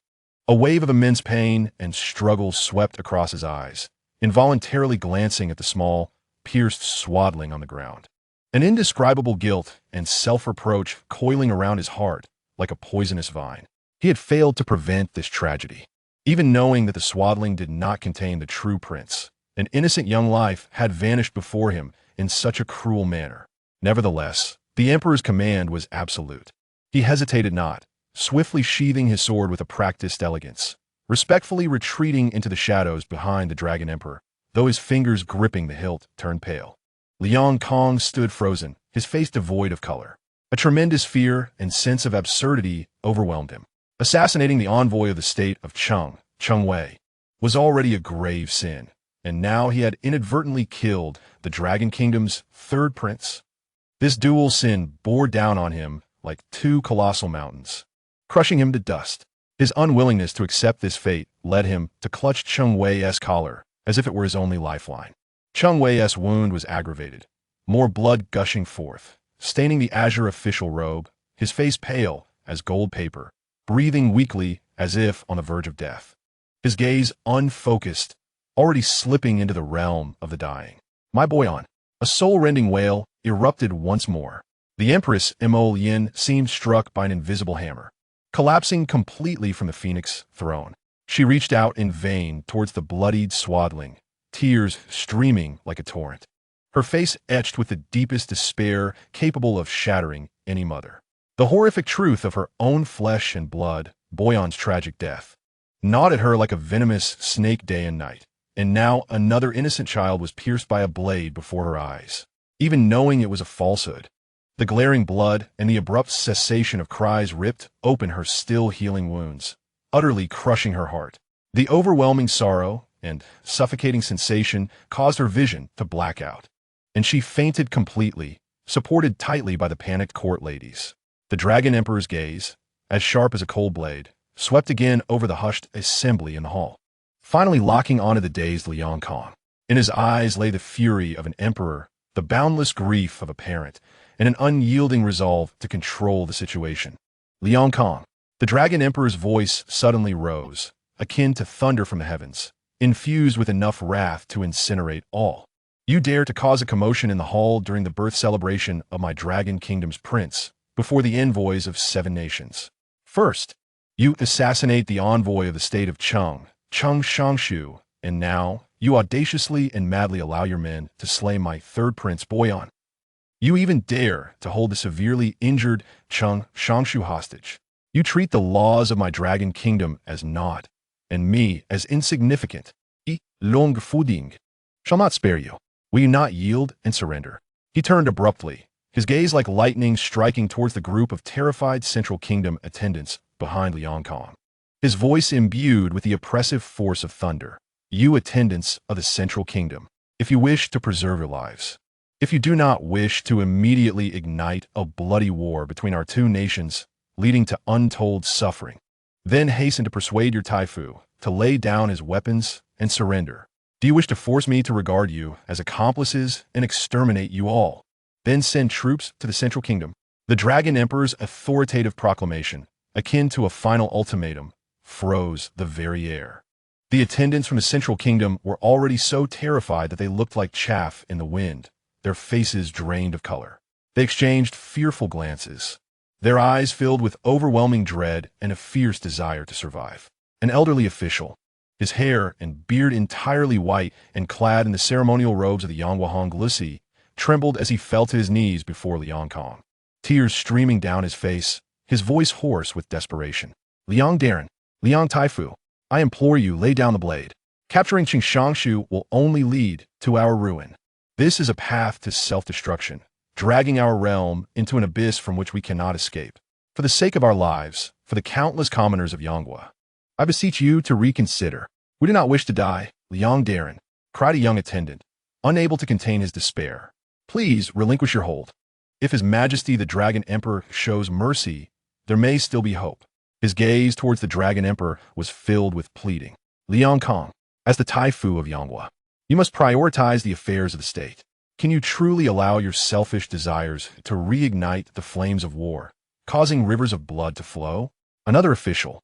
A wave of immense pain and struggle swept across his eyes, involuntarily glancing at the small, pierced swaddling on the ground. An indescribable guilt and self-reproach coiling around his heart like a poisonous vine. He had failed to prevent this tragedy. Even knowing that the swaddling did not contain the true prince, an innocent young life had vanished before him in such a cruel manner. Nevertheless, the emperor's command was absolute. He hesitated not, swiftly sheathing his sword with a practiced elegance, respectfully retreating into the shadows behind the dragon emperor, though his fingers gripping the hilt turned pale. Liang Kong stood frozen, his face devoid of color. A tremendous fear and sense of absurdity overwhelmed him. Assassinating the envoy of the state of Cheng Wei, was already a grave sin, and now he had inadvertently killed the Dragon Kingdom's third prince. This dual sin bore down on him like two colossal mountains, crushing him to dust. His unwillingness to accept this fate led him to clutch Cheng Wei's collar as if it were his only lifeline. Cheng Wei's wound was aggravated, more blood gushing forth, staining the azure official robe, his face pale as gold paper, breathing weakly as if on the verge of death. His gaze unfocused, already slipping into the realm of the dying. My Boyan, a soul-rending wail, erupted once more. The Empress Mo Yin seemed struck by an invisible hammer, collapsing completely from the phoenix throne. She reached out in vain towards the bloodied swaddling, tears streaming like a torrent, her face etched with the deepest despair capable of shattering any mother. The horrific truth of her own flesh and blood, Boyan's tragic death, gnawed at her like a venomous snake day and night, and now another innocent child was pierced by a blade before her eyes. Even knowing it was a falsehood, the glaring blood and the abrupt cessation of cries ripped open her still healing wounds, utterly crushing her heart. The overwhelming sorrow and suffocating sensation caused her vision to black out, and she fainted completely, supported tightly by the panicked court ladies. The Dragon Emperor's gaze, as sharp as a cold blade, swept again over the hushed assembly in the hall, finally locking onto the dazed Liang Kong. In his eyes lay the fury of an emperor, the boundless grief of a parent, and an unyielding resolve to control the situation. Liang Kong, the Dragon Emperor's voice suddenly rose, akin to thunder from the heavens, infused with enough wrath to incinerate all. You dare to cause a commotion in the hall during the birth celebration of my Dragon Kingdom's prince, before the envoys of 7 nations. First, you assassinate the envoy of the state of Cheng Shangshu, and now you audaciously and madly allow your men to slay my third prince Boyan. You even dare to hold the severely injured Cheng Shangshu hostage. You treat the laws of my Dragon Kingdom as naught, and me as insignificant. I, Long Fuding, shall not spare you. Will you not yield and surrender? He turned abruptly, his gaze like lightning striking towards the group of terrified Central Kingdom attendants behind Liang Kong, his voice imbued with the oppressive force of thunder. you attendants of the Central Kingdom, if you wish to preserve your lives. If you do not wish to immediately ignite a bloody war between our two nations, leading to untold suffering, then hasten to persuade your Taifu to lay down his weapons and surrender. Do you wish to force me to regard you as accomplices and exterminate you all? Then send troops to the Central Kingdom. The Dragon Emperor's authoritative proclamation, akin to a final ultimatum, froze the very air. The attendants from the Central Kingdom were already so terrified that they looked like chaff in the wind, their faces drained of color. They exchanged fearful glances, their eyes filled with overwhelming dread and a fierce desire to survive. An elderly official, his hair and beard entirely white and clad in the ceremonial robes of the Yangwahong Lusi, trembled as he fell to his knees before Liang Kong. Tears streaming down his face, his voice hoarse with desperation. Liang Darren, Liang Taifu, I implore you, lay down the blade. Capturing Qingshangshu will only lead to our ruin. This is a path to self-destruction, dragging our realm into an abyss from which we cannot escape. For the sake of our lives, for the countless commoners of Yanghua, I beseech you to reconsider. We do not wish to die, Liang Darren, cried a young attendant, unable to contain his despair. Please relinquish your hold. If His Majesty the Dragon Emperor shows mercy, there may still be hope. His gaze towards the Dragon Emperor was filled with pleading. Liang Kong, as the Taifu of Yanghua, you must prioritize the affairs of the state. Can you truly allow your selfish desires to reignite the flames of war, causing rivers of blood to flow? Another official,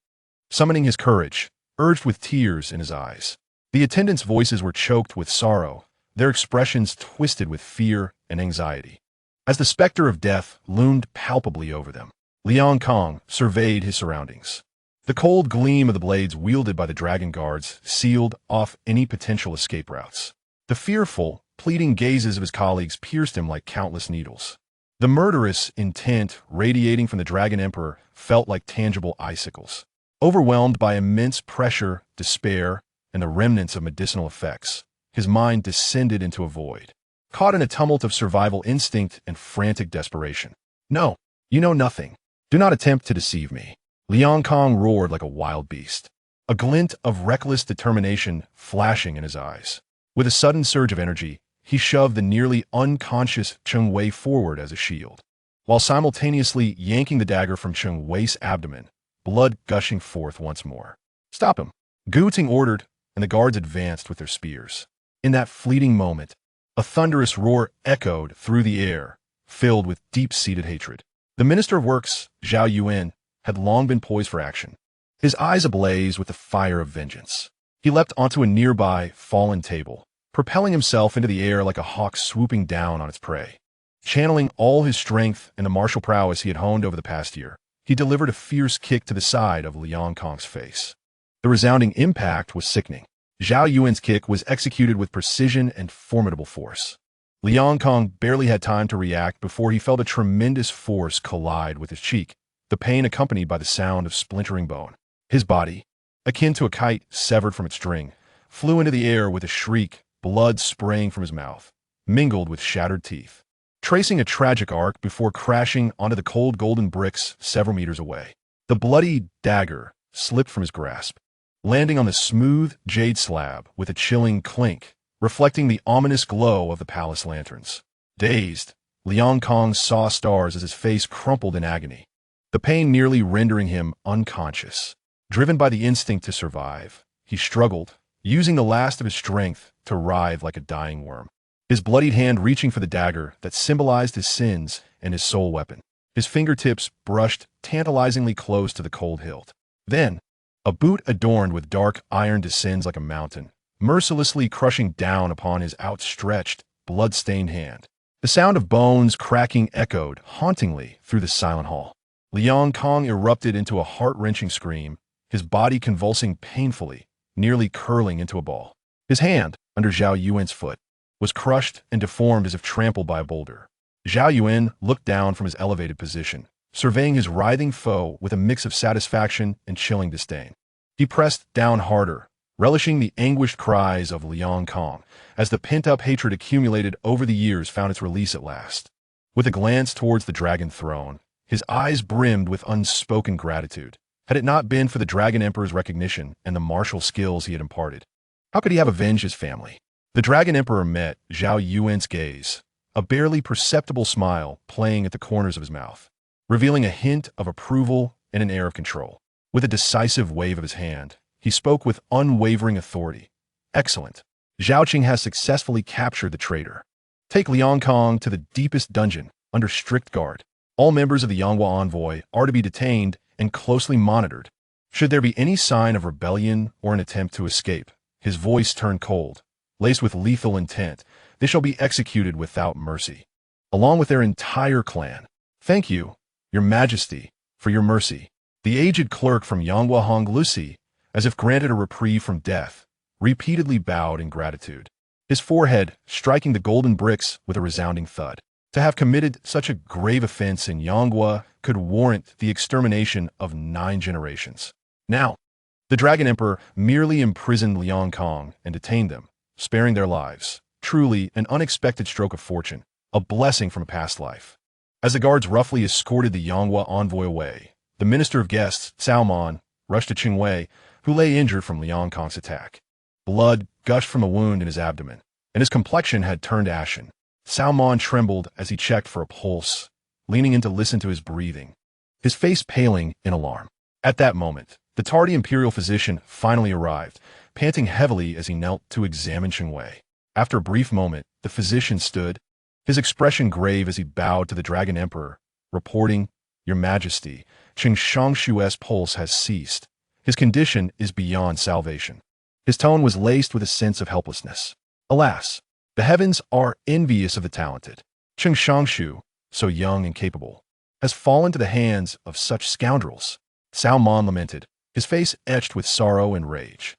summoning his courage, urged with tears in his eyes. The attendants' voices were choked with sorrow, their expressions twisted with fear and anxiety. As the specter of death loomed palpably over them, Liang Kong surveyed his surroundings. The cold gleam of the blades wielded by the dragon guards sealed off any potential escape routes. The fearful, pleading gazes of his colleagues pierced him like countless needles. The murderous intent radiating from the Dragon Emperor felt like tangible icicles. Overwhelmed by immense pressure, despair, and the remnants of medicinal effects, his mind descended into a void, caught in a tumult of survival instinct and frantic desperation. No, you know nothing. Do not attempt to deceive me. Liang Kong roared like a wild beast, a glint of reckless determination flashing in his eyes. With a sudden surge of energy, he shoved the nearly unconscious Cheng Wei forward as a shield, while simultaneously yanking the dagger from Cheng Wei's abdomen, blood gushing forth once more. Stop him, Gu Ting ordered, and the guards advanced with their spears. In that fleeting moment, a thunderous roar echoed through the air, filled with deep-seated hatred. The Minister of Works, Zhao Yuan, had long been poised for action, his eyes ablaze with the fire of vengeance. He leapt onto a nearby fallen table, propelling himself into the air like a hawk swooping down on its prey. Channeling all his strength and the martial prowess he had honed over the past year, he delivered a fierce kick to the side of Liang Kong's face. The resounding impact was sickening. Zhao Yuan's kick was executed with precision and formidable force. Liang Kong barely had time to react before he felt a tremendous force collide with his cheek, the pain accompanied by the sound of splintering bone. His body, akin to a kite severed from its string, flew into the air with a shriek, blood spraying from his mouth, mingled with shattered teeth, tracing a tragic arc before crashing onto the cold golden bricks several meters away. The bloody dagger slipped from his grasp, landing on the smooth jade slab with a chilling clink, reflecting the ominous glow of the palace lanterns. Dazed, Liang Kong saw stars as his face crumpled in agony, the pain nearly rendering him unconscious. Driven by the instinct to survive, he struggled, using the last of his strength to writhe like a dying worm, his bloodied hand reaching for the dagger that symbolized his sins and his sole weapon. His fingertips brushed tantalizingly close to the cold hilt. Then, a boot adorned with dark iron descends like a mountain, mercilessly crushing down upon his outstretched, blood-stained hand. The sound of bones cracking echoed hauntingly through the silent hall. Liang Kong erupted into a heart-wrenching scream, his body convulsing painfully, nearly curling into a ball. His hand, under Zhao Yuan's foot, was crushed and deformed as if trampled by a boulder. Zhao Yuan looked down from his elevated position, surveying his writhing foe with a mix of satisfaction and chilling disdain. He pressed down harder, relishing the anguished cries of Liang Kong, as the pent-up hatred accumulated over the years found its release at last. With a glance towards the dragon throne, his eyes brimmed with unspoken gratitude, had it not been for the Dragon Emperor's recognition and the martial skills he had imparted. How could he have avenged his family? The Dragon Emperor met Zhao Yuan's gaze, a barely perceptible smile playing at the corners of his mouth, revealing a hint of approval and an air of control. With a decisive wave of his hand, he spoke with unwavering authority. Excellent. Zhao Qing has successfully captured the traitor. Take Liang Kong to the deepest dungeon, under strict guard. All members of the Yanghua envoy are to be detained and closely monitored. Should there be any sign of rebellion or an attempt to escape, his voice turned cold, laced with lethal intent, they shall be executed without mercy, along with their entire clan. Thank you, Your Majesty, for your mercy. The aged clerk from Yanghua Hong Lucy, as if granted a reprieve from death, repeatedly bowed in gratitude, his forehead striking the golden bricks with a resounding thud. To have committed such a grave offense in Yanghua could warrant the extermination of 9 generations. Now, the Dragon Emperor merely imprisoned Liang Kong and detained them, sparing their lives. Truly an unexpected stroke of fortune, a blessing from a past life. As the guards roughly escorted the Yanghua envoy away, the Minister of Guests, Cao Man, rushed to Qing Wei, who lay injured from Liang Kong's attack. Blood gushed from a wound in his abdomen, and his complexion had turned ashen. Cao Man trembled as he checked for a pulse, leaning in to listen to his breathing, his face paling in alarm. At that moment, the tardy imperial physician finally arrived, panting heavily as he knelt to examine Qing Wei. After a brief moment, the physician stood, his expression grave as he bowed to the Dragon Emperor, reporting, Your Majesty, Qing Shangshu's pulse has ceased. His condition is beyond salvation. His tone was laced with a sense of helplessness. Alas, the heavens are envious of the talented. Qing Shangshu, so young and capable, has fallen to the hands of such scoundrels. Cao Man lamented, his face etched with sorrow and rage.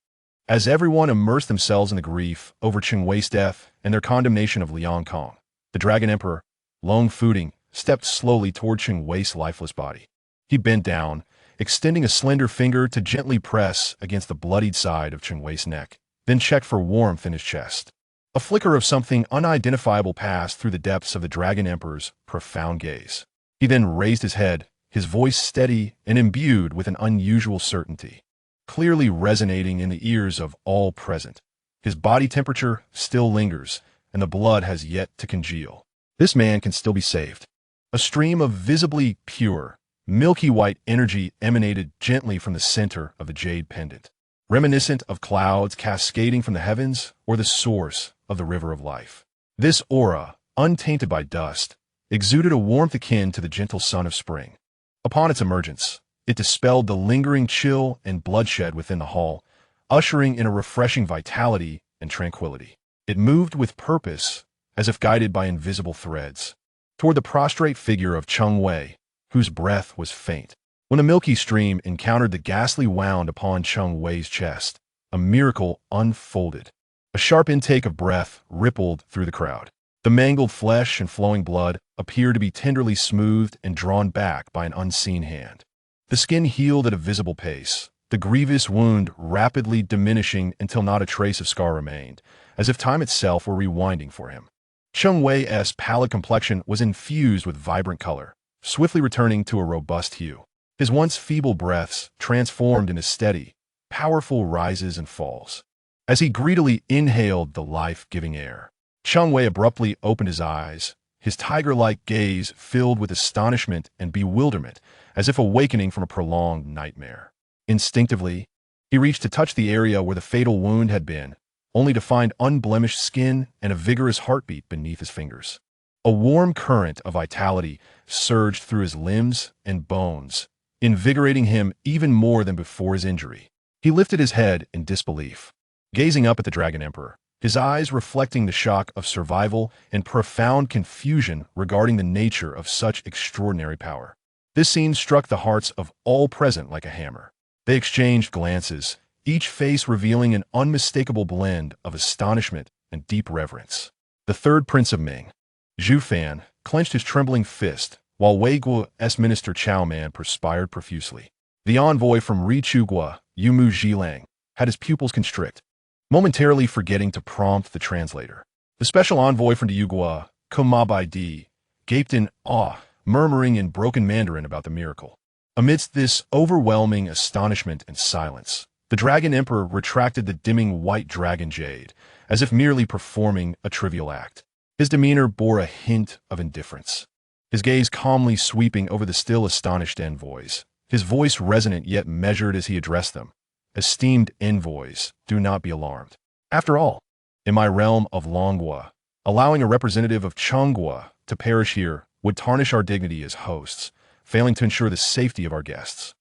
As everyone immersed themselves in the grief over Qing Wei's death and their condemnation of Liang Kong, the Dragon Emperor, Long Fuding, stepped slowly toward Qing Wei's lifeless body. He bent down, extending a slender finger to gently press against the bloodied side of Qing Wei's neck, then checked for warmth in his chest. A flicker of something unidentifiable passed through the depths of the Dragon Emperor's profound gaze. He then raised his head, his voice steady and imbued with an unusual certainty, clearly resonating in the ears of all present. His body temperature still lingers, and the blood has yet to congeal. This man can still be saved. A stream of visibly pure, milky white energy emanated gently from the center of the jade pendant, reminiscent of clouds cascading from the heavens or the source of the river of life. This aura, untainted by dust, exuded a warmth akin to the gentle sun of spring. Upon its emergence, it dispelled the lingering chill and bloodshed within the hall, ushering in a refreshing vitality and tranquility. It moved with purpose, as if guided by invisible threads, toward the prostrate figure of Qing Wei, whose breath was faint. When the milky stream encountered the ghastly wound upon Qing Wei's chest, a miracle unfolded. A sharp intake of breath rippled through the crowd. The mangled flesh and flowing blood appeared to be tenderly smoothed and drawn back by an unseen hand. The skin healed at a visible pace, the grievous wound rapidly diminishing until not a trace of scar remained, as if time itself were rewinding for him. Qing Wei's pallid complexion was infused with vibrant color, swiftly returning to a robust hue. His once feeble breaths transformed into steady, powerful rises and falls. As he greedily inhaled the life-giving air, Qing Wei abruptly opened his eyes, his tiger-like gaze filled with astonishment and bewilderment, as if awakening from a prolonged nightmare. Instinctively, he reached to touch the area where the fatal wound had been, only to find unblemished skin and a vigorous heartbeat beneath his fingers. A warm current of vitality surged through his limbs and bones, invigorating him even more than before his injury. He lifted his head in disbelief, gazing up at the Dragon Emperor, his eyes reflecting the shock of survival and profound confusion regarding the nature of such extraordinary power. This scene struck the hearts of all present like a hammer. They exchanged glances, each face revealing an unmistakable blend of astonishment and deep reverence. The third Prince of Ming, Zhu Fan, clenched his trembling fist, while Wei Guo's Minister Chao Man perspired profusely. The envoy from Richugua, Yumu Zhilang, had his pupils constrict, momentarily forgetting to prompt the translator. The special envoy from Yugua, Kuma Bai Di, gaped in awe, murmuring in broken Mandarin about the miracle. Amidst this overwhelming astonishment and silence, The Dragon Emperor retracted the dimming white dragon jade, as if merely performing a trivial act. His demeanor bore a hint of indifference, his gaze calmly sweeping over the still astonished envoys, his voice resonant yet measured as he addressed them. Esteemed envoys, do not be alarmed. After all, in my realm of Longwa, allowing a representative of Chongwa to perish here would tarnish our dignity as hosts, failing to ensure the safety of our guests.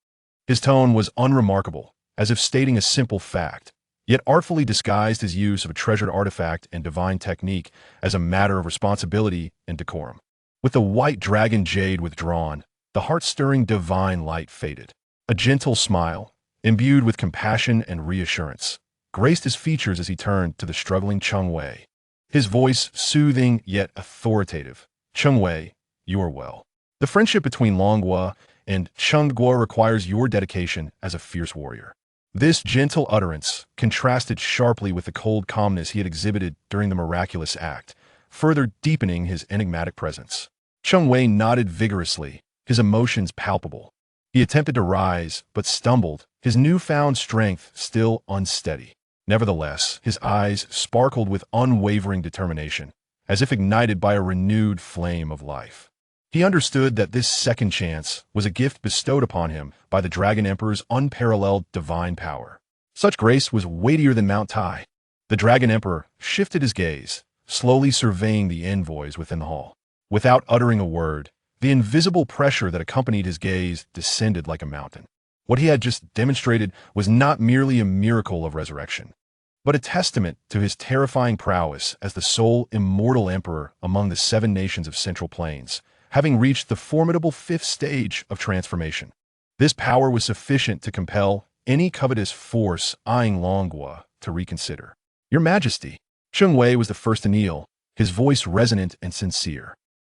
His tone was unremarkable, as if stating a simple fact, yet artfully disguised his use of a treasured artifact and divine technique as a matter of responsibility and decorum. With the white dragon jade withdrawn, the heart-stirring divine light faded. A gentle smile, imbued with compassion and reassurance, graced his features as he turned to the struggling Cheng Wei. His voice soothing yet authoritative. Cheng Wei, you are well. The friendship between Longwa and Chengguo requires your dedication as a fierce warrior. This gentle utterance contrasted sharply with the cold calmness he had exhibited during the miraculous act, further deepening his enigmatic presence. Cheng Wei nodded vigorously, his emotions palpable. He attempted to rise, but stumbled, his newfound strength still unsteady. Nevertheless, his eyes sparkled with unwavering determination, as if ignited by a renewed flame of life. He understood that this second chance was a gift bestowed upon him by the Dragon Emperor's unparalleled divine power. Such grace was weightier than Mount Tai. The Dragon Emperor shifted his gaze, slowly surveying the envoys within the hall. Without uttering a word, the invisible pressure that accompanied his gaze descended like a mountain. What he had just demonstrated was not merely a miracle of resurrection, but a testament to his terrifying prowess as the sole immortal emperor among the 7 nations of Central Plains, having reached the formidable 5th stage of transformation. This power was sufficient to compel any covetous force eyeing Longwa to reconsider. Your Majesty, Cheng Wei was the first to kneel, his voice resonant and sincere.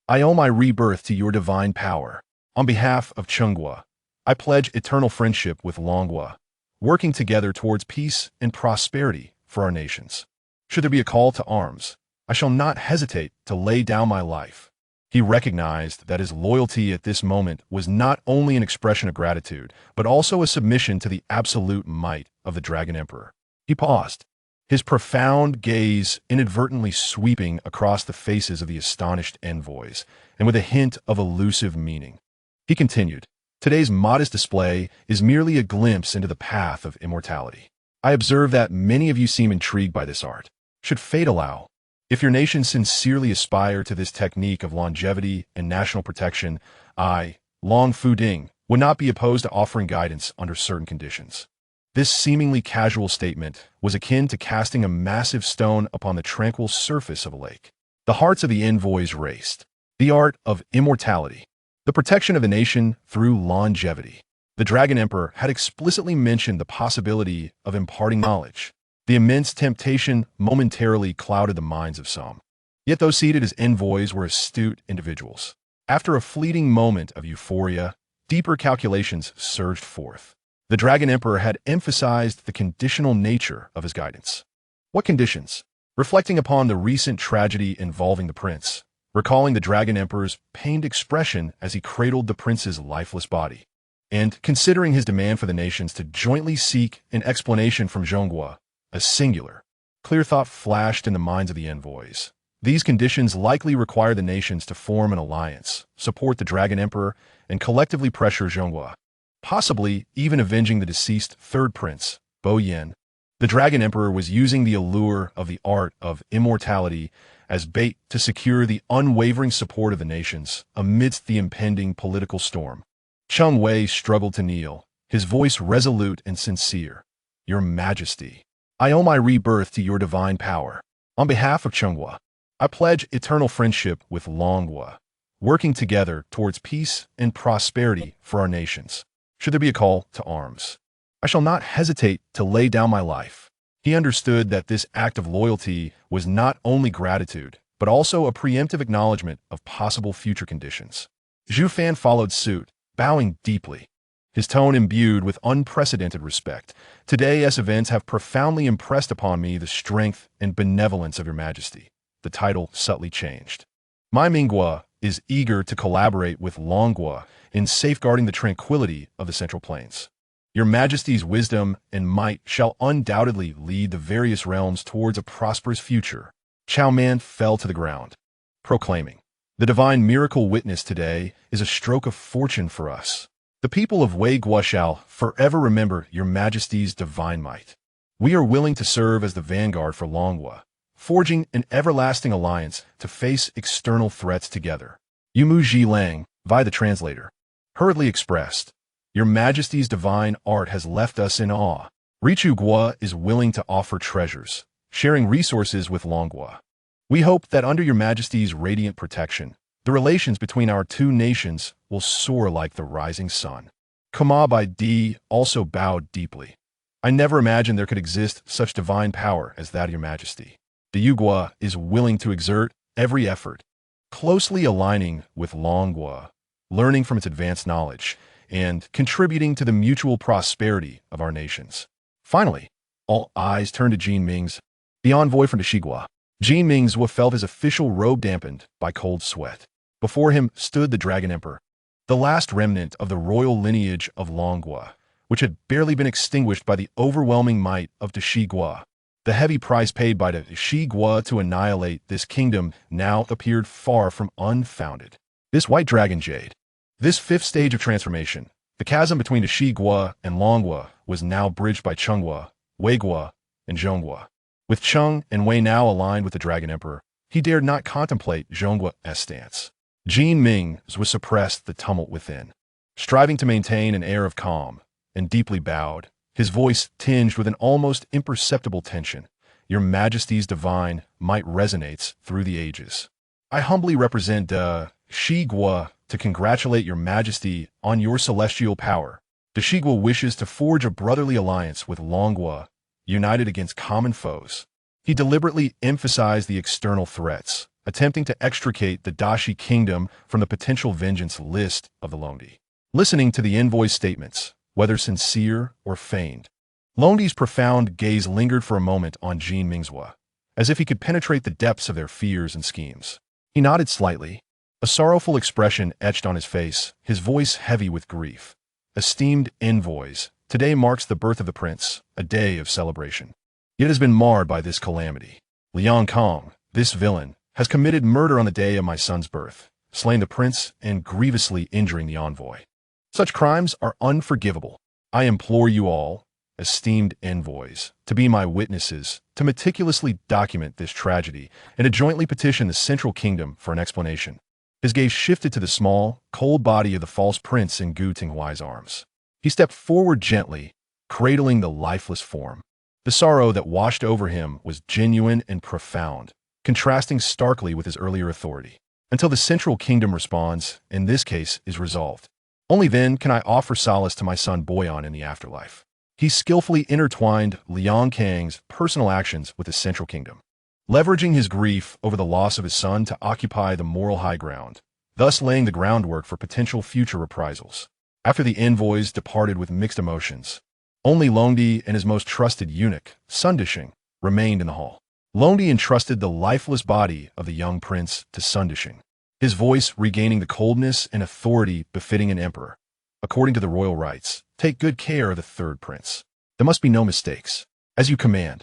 I owe my rebirth to your divine power. On behalf of Chengguo, I pledge eternal friendship with Longwa, working together towards peace and prosperity for our nations. Should there be a call to arms, I shall not hesitate to lay down my life. He recognized that his loyalty at this moment was not only an expression of gratitude, but also a submission to the absolute might of the Dragon Emperor. He paused, his profound gaze inadvertently sweeping across the faces of the astonished envoys, and with a hint of elusive meaning. He continued, today's modest display is merely a glimpse into the path of immortality. I observe that many of you seem intrigued by this art. Should fate allow, if your nation sincerely aspire to this technique of longevity and national protection, I, Long Fuding, would not be opposed to offering guidance under certain conditions. This seemingly casual statement was akin to casting a massive stone upon the tranquil surface of a lake. The hearts of the envoys raced. The art of immortality. The protection of the nation through longevity. The Dragon Emperor had explicitly mentioned the possibility of imparting knowledge. The immense temptation momentarily clouded the minds of some. Yet those seated as envoys were astute individuals. After a fleeting moment of euphoria, deeper calculations surged forth. The Dragon Emperor had emphasized the conditional nature of his guidance. What conditions? Reflecting upon the recent tragedy involving the prince, recalling the Dragon Emperor's pained expression as he cradled the prince's lifeless body, and considering his demand for the nations to jointly seek an explanation from Zhonghua, a singular, clear thought flashed in the minds of the envoys. These conditions likely require the nations to form an alliance, support the Dragon Emperor, and collectively pressure Zhonghua, possibly even avenging the deceased third prince, Boyan. The Dragon Emperor was using the allure of the art of immortality as bait to secure the unwavering support of the nations amidst the impending political storm. Cheng Wei struggled to kneel, his voice resolute and sincere. Your Majesty, I owe my rebirth to your divine power. On behalf of Chengguo, I pledge eternal friendship with Longwa, working together towards peace and prosperity for our nations. Should there be a call to arms, I shall not hesitate to lay down my life. He understood that this act of loyalty was not only gratitude, but also a preemptive acknowledgement of possible future conditions. Zhu Fan followed suit, bowing deeply, his tone imbued with unprecedented respect. Today, as events have profoundly impressed upon me the strength and benevolence of your Majesty. The title subtly changed. My Minghua is eager to collaborate with Longwa in safeguarding the tranquility of the Central Plains. Your Majesty's wisdom and might shall undoubtedly lead the various realms towards a prosperous future." Chao Man fell to the ground, proclaiming, "The divine miracle witnessed today is a stroke of fortune for us. The people of Wei Guo shall forever remember your Majesty's divine might. We are willing to serve as the vanguard for Longwa, forging an everlasting alliance to face external threats together." Yumu Ji Lang, via the translator, hurriedly expressed, "Your Majesty's divine art has left us in awe. Richu Guo is willing to offer treasures, sharing resources with Longwa. We hope that under your Majesty's radiant protection, the relations between our two nations will soar like the rising sun." Kama Bai Di also bowed deeply. "I never imagined there could exist such divine power as that of your Majesty. The Yugua is willing to exert every effort, closely aligning with Longwa, learning from its advanced knowledge, and contributing to the mutual prosperity of our nations." Finally, all eyes turned to Jin Ming's, the envoy from Dashigua. Jin Ming's felt his official robe dampened by cold sweat. Before him stood the Dragon Emperor, the last remnant of the royal lineage of Longwa, which had barely been extinguished by the overwhelming might of Dashigua. The heavy price paid by Dashigua to annihilate this kingdom now appeared far from unfounded. This white dragon jade, this fifth stage of transformation, the chasm between Dashigua and Longwa, was now bridged by Chunghua, Weigua, and Zhonghua. With Chung and Wei now aligned with the Dragon Emperor, he dared not contemplate Zhonghua's stance. Jin Ming was suppressed the tumult within, striving to maintain an air of calm, and deeply bowed, his voice tinged with an almost imperceptible tension. "Your Majesty's divine might resonates through the ages. I humbly represent Shigua to congratulate your Majesty on your celestial power. Dashigua wishes to forge a brotherly alliance with Longwa, united against common foes." He deliberately emphasized the external threats, attempting to extricate the Dashi kingdom from the potential vengeance list of the Longdi. Listening to the envoy's statements, whether sincere or feigned, Longdi's profound gaze lingered for a moment on Jin Mingzhua, as if he could penetrate the depths of their fears and schemes. He nodded slightly, a sorrowful expression etched on his face, his voice heavy with grief. "Esteemed envoys, today marks the birth of the prince, a day of celebration. Yet has been marred by this calamity. Liang Kong, this villain, has committed murder on the day of my son's birth, slain the prince and grievously injuring the envoy. Such crimes are unforgivable. I implore you all, esteemed envoys, to be my witnesses, to meticulously document this tragedy, and to jointly petition the Central Kingdom for an explanation." His gaze shifted to the small, cold body of the false prince in Gu Tinghuai's arms. He stepped forward gently, cradling the lifeless form. The sorrow that washed over him was genuine and profound, contrasting starkly with his earlier authority. "Until the Central Kingdom responds, and this case is resolved, only then can I offer solace to my son Boyan in the afterlife." He skillfully intertwined Liang Kang's personal actions with the Central Kingdom, leveraging his grief over the loss of his son to occupy the moral high ground, thus laying the groundwork for potential future reprisals. After the envoys departed with mixed emotions, only Longdi and his most trusted eunuch, Sun Dishing, remained in the hall. Longdi entrusted the lifeless body of the young prince to Sun Dishing, his voice regaining the coldness and authority befitting an emperor. "According to the royal rites, take good care of the third prince. There must be no mistakes. As you command."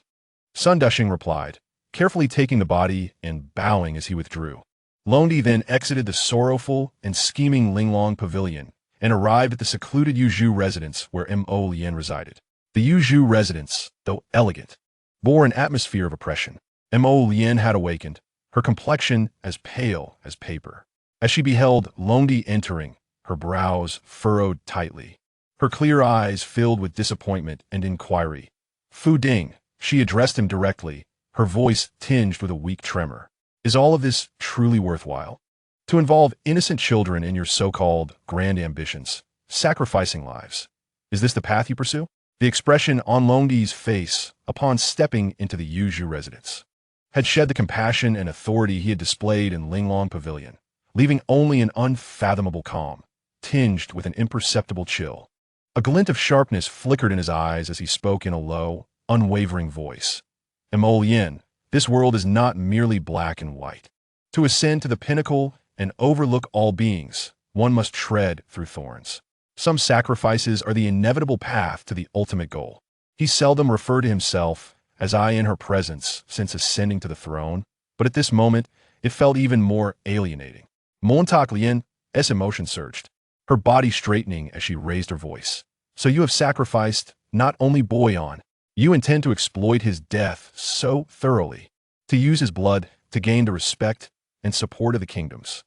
Sun Dishing replied, carefully taking the body and bowing as he withdrew. Longdi then exited the sorrowful and scheming Linglong Pavilion and arrived at the secluded Yuzhu residence where Mo Lien resided. The Yuzhu residence, though elegant, bore an atmosphere of oppression. Mo Lien had awakened, her complexion as pale as paper. As she beheld Longdi entering, her brows furrowed tightly, her clear eyes filled with disappointment and inquiry. "Fu Ding," she addressed him directly, her voice tinged with a weak tremor. "Is all of this truly worthwhile? To involve innocent children in your so-called grand ambitions, sacrificing lives. Is this the path you pursue?" The expression on Longdi's face upon stepping into the Yuzhu residence had shed the compassion and authority he had displayed in Linglong Pavilion, leaving only an unfathomable calm, tinged with an imperceptible chill. A glint of sharpness flickered in his eyes as he spoke in a low, unwavering voice. "Mo Lien, this world is not merely black and white. To ascend to the pinnacle and overlook all beings, one must tread through thorns. Some sacrifices are the inevitable path to the ultimate goal. He seldom referred to himself as I in her presence since ascending to the throne, but at this moment, it felt even more alienating. Montauk Lien's emotion surged, her body straightening as she raised her voice. So you have sacrificed not only Boyan, you intend to exploit his death so thoroughly, to use his blood to gain the respect and support of the kingdoms.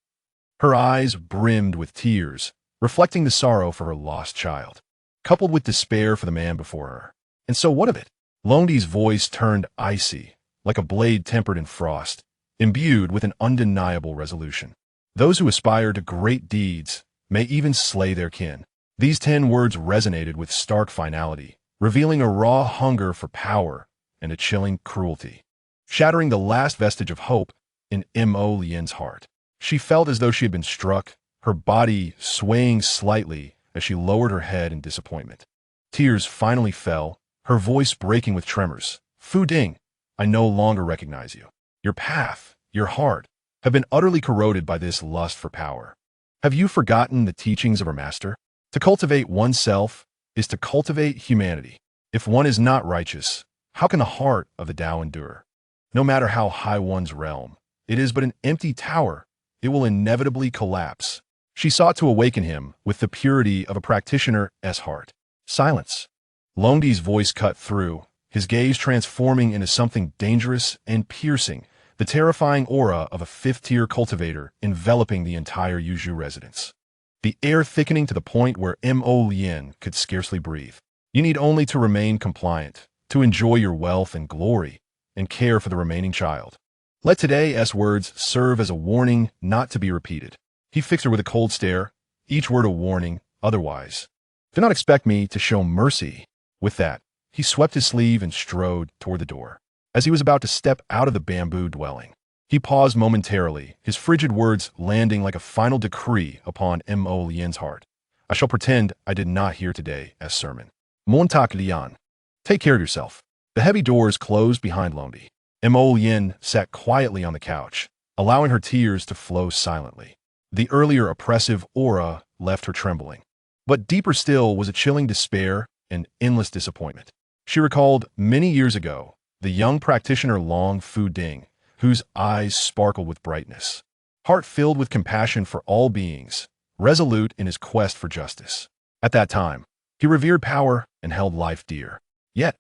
Her eyes brimmed with tears, reflecting the sorrow for her lost child, coupled with despair for the man before her. And so what of it? Londi's voice turned icy, like a blade tempered in frost, imbued with an undeniable resolution. Those who aspire to great deeds may even slay their kin. These 10 words resonated with stark finality, revealing a raw hunger for power and a chilling cruelty, shattering the last vestige of hope in Mo Lien's heart. She felt as though she had been struck, her body swaying slightly as she lowered her head in disappointment. Tears finally fell, her voice breaking with tremors. Fu Ding, I no longer recognize you. Your path, your heart, have been utterly corroded by this lust for power. Have you forgotten the teachings of our master? To cultivate oneself is to cultivate humanity. If one is not righteous, how can the heart of the Tao endure? No matter how high one's realm, it is but an empty tower. It will inevitably collapse. She sought to awaken him with the purity of a practitioner's heart. Silence. Londi's voice cut through, his gaze transforming into something dangerous and piercing, the terrifying aura of a fifth-tier cultivator enveloping the entire Yuzhu residence. The air thickening to the point where Mo Lien could scarcely breathe. You need only to remain compliant, to enjoy your wealth and glory, and care for the remaining child. Let today's words serve as a warning not to be repeated. He fixed her with a cold stare, each word a warning, otherwise. Do not expect me to show mercy. With that, he swept his sleeve and strode toward the door. As he was about to step out of the bamboo dwelling, he paused momentarily, his frigid words landing like a final decree upon Mo Lien's heart. I shall pretend I did not hear today's sermon. Montauk Lian, take care of yourself. The heavy doors closed behind Londi. Mo Lien sat quietly on the couch, allowing her tears to flow silently. The earlier oppressive aura left her trembling. But deeper still was a chilling despair and endless disappointment. She recalled many years ago the young practitioner Long Fu Ding, whose eyes sparkled with brightness, heart filled with compassion for all beings, resolute in his quest for justice. At that time, he revered power and held life dear. Yet,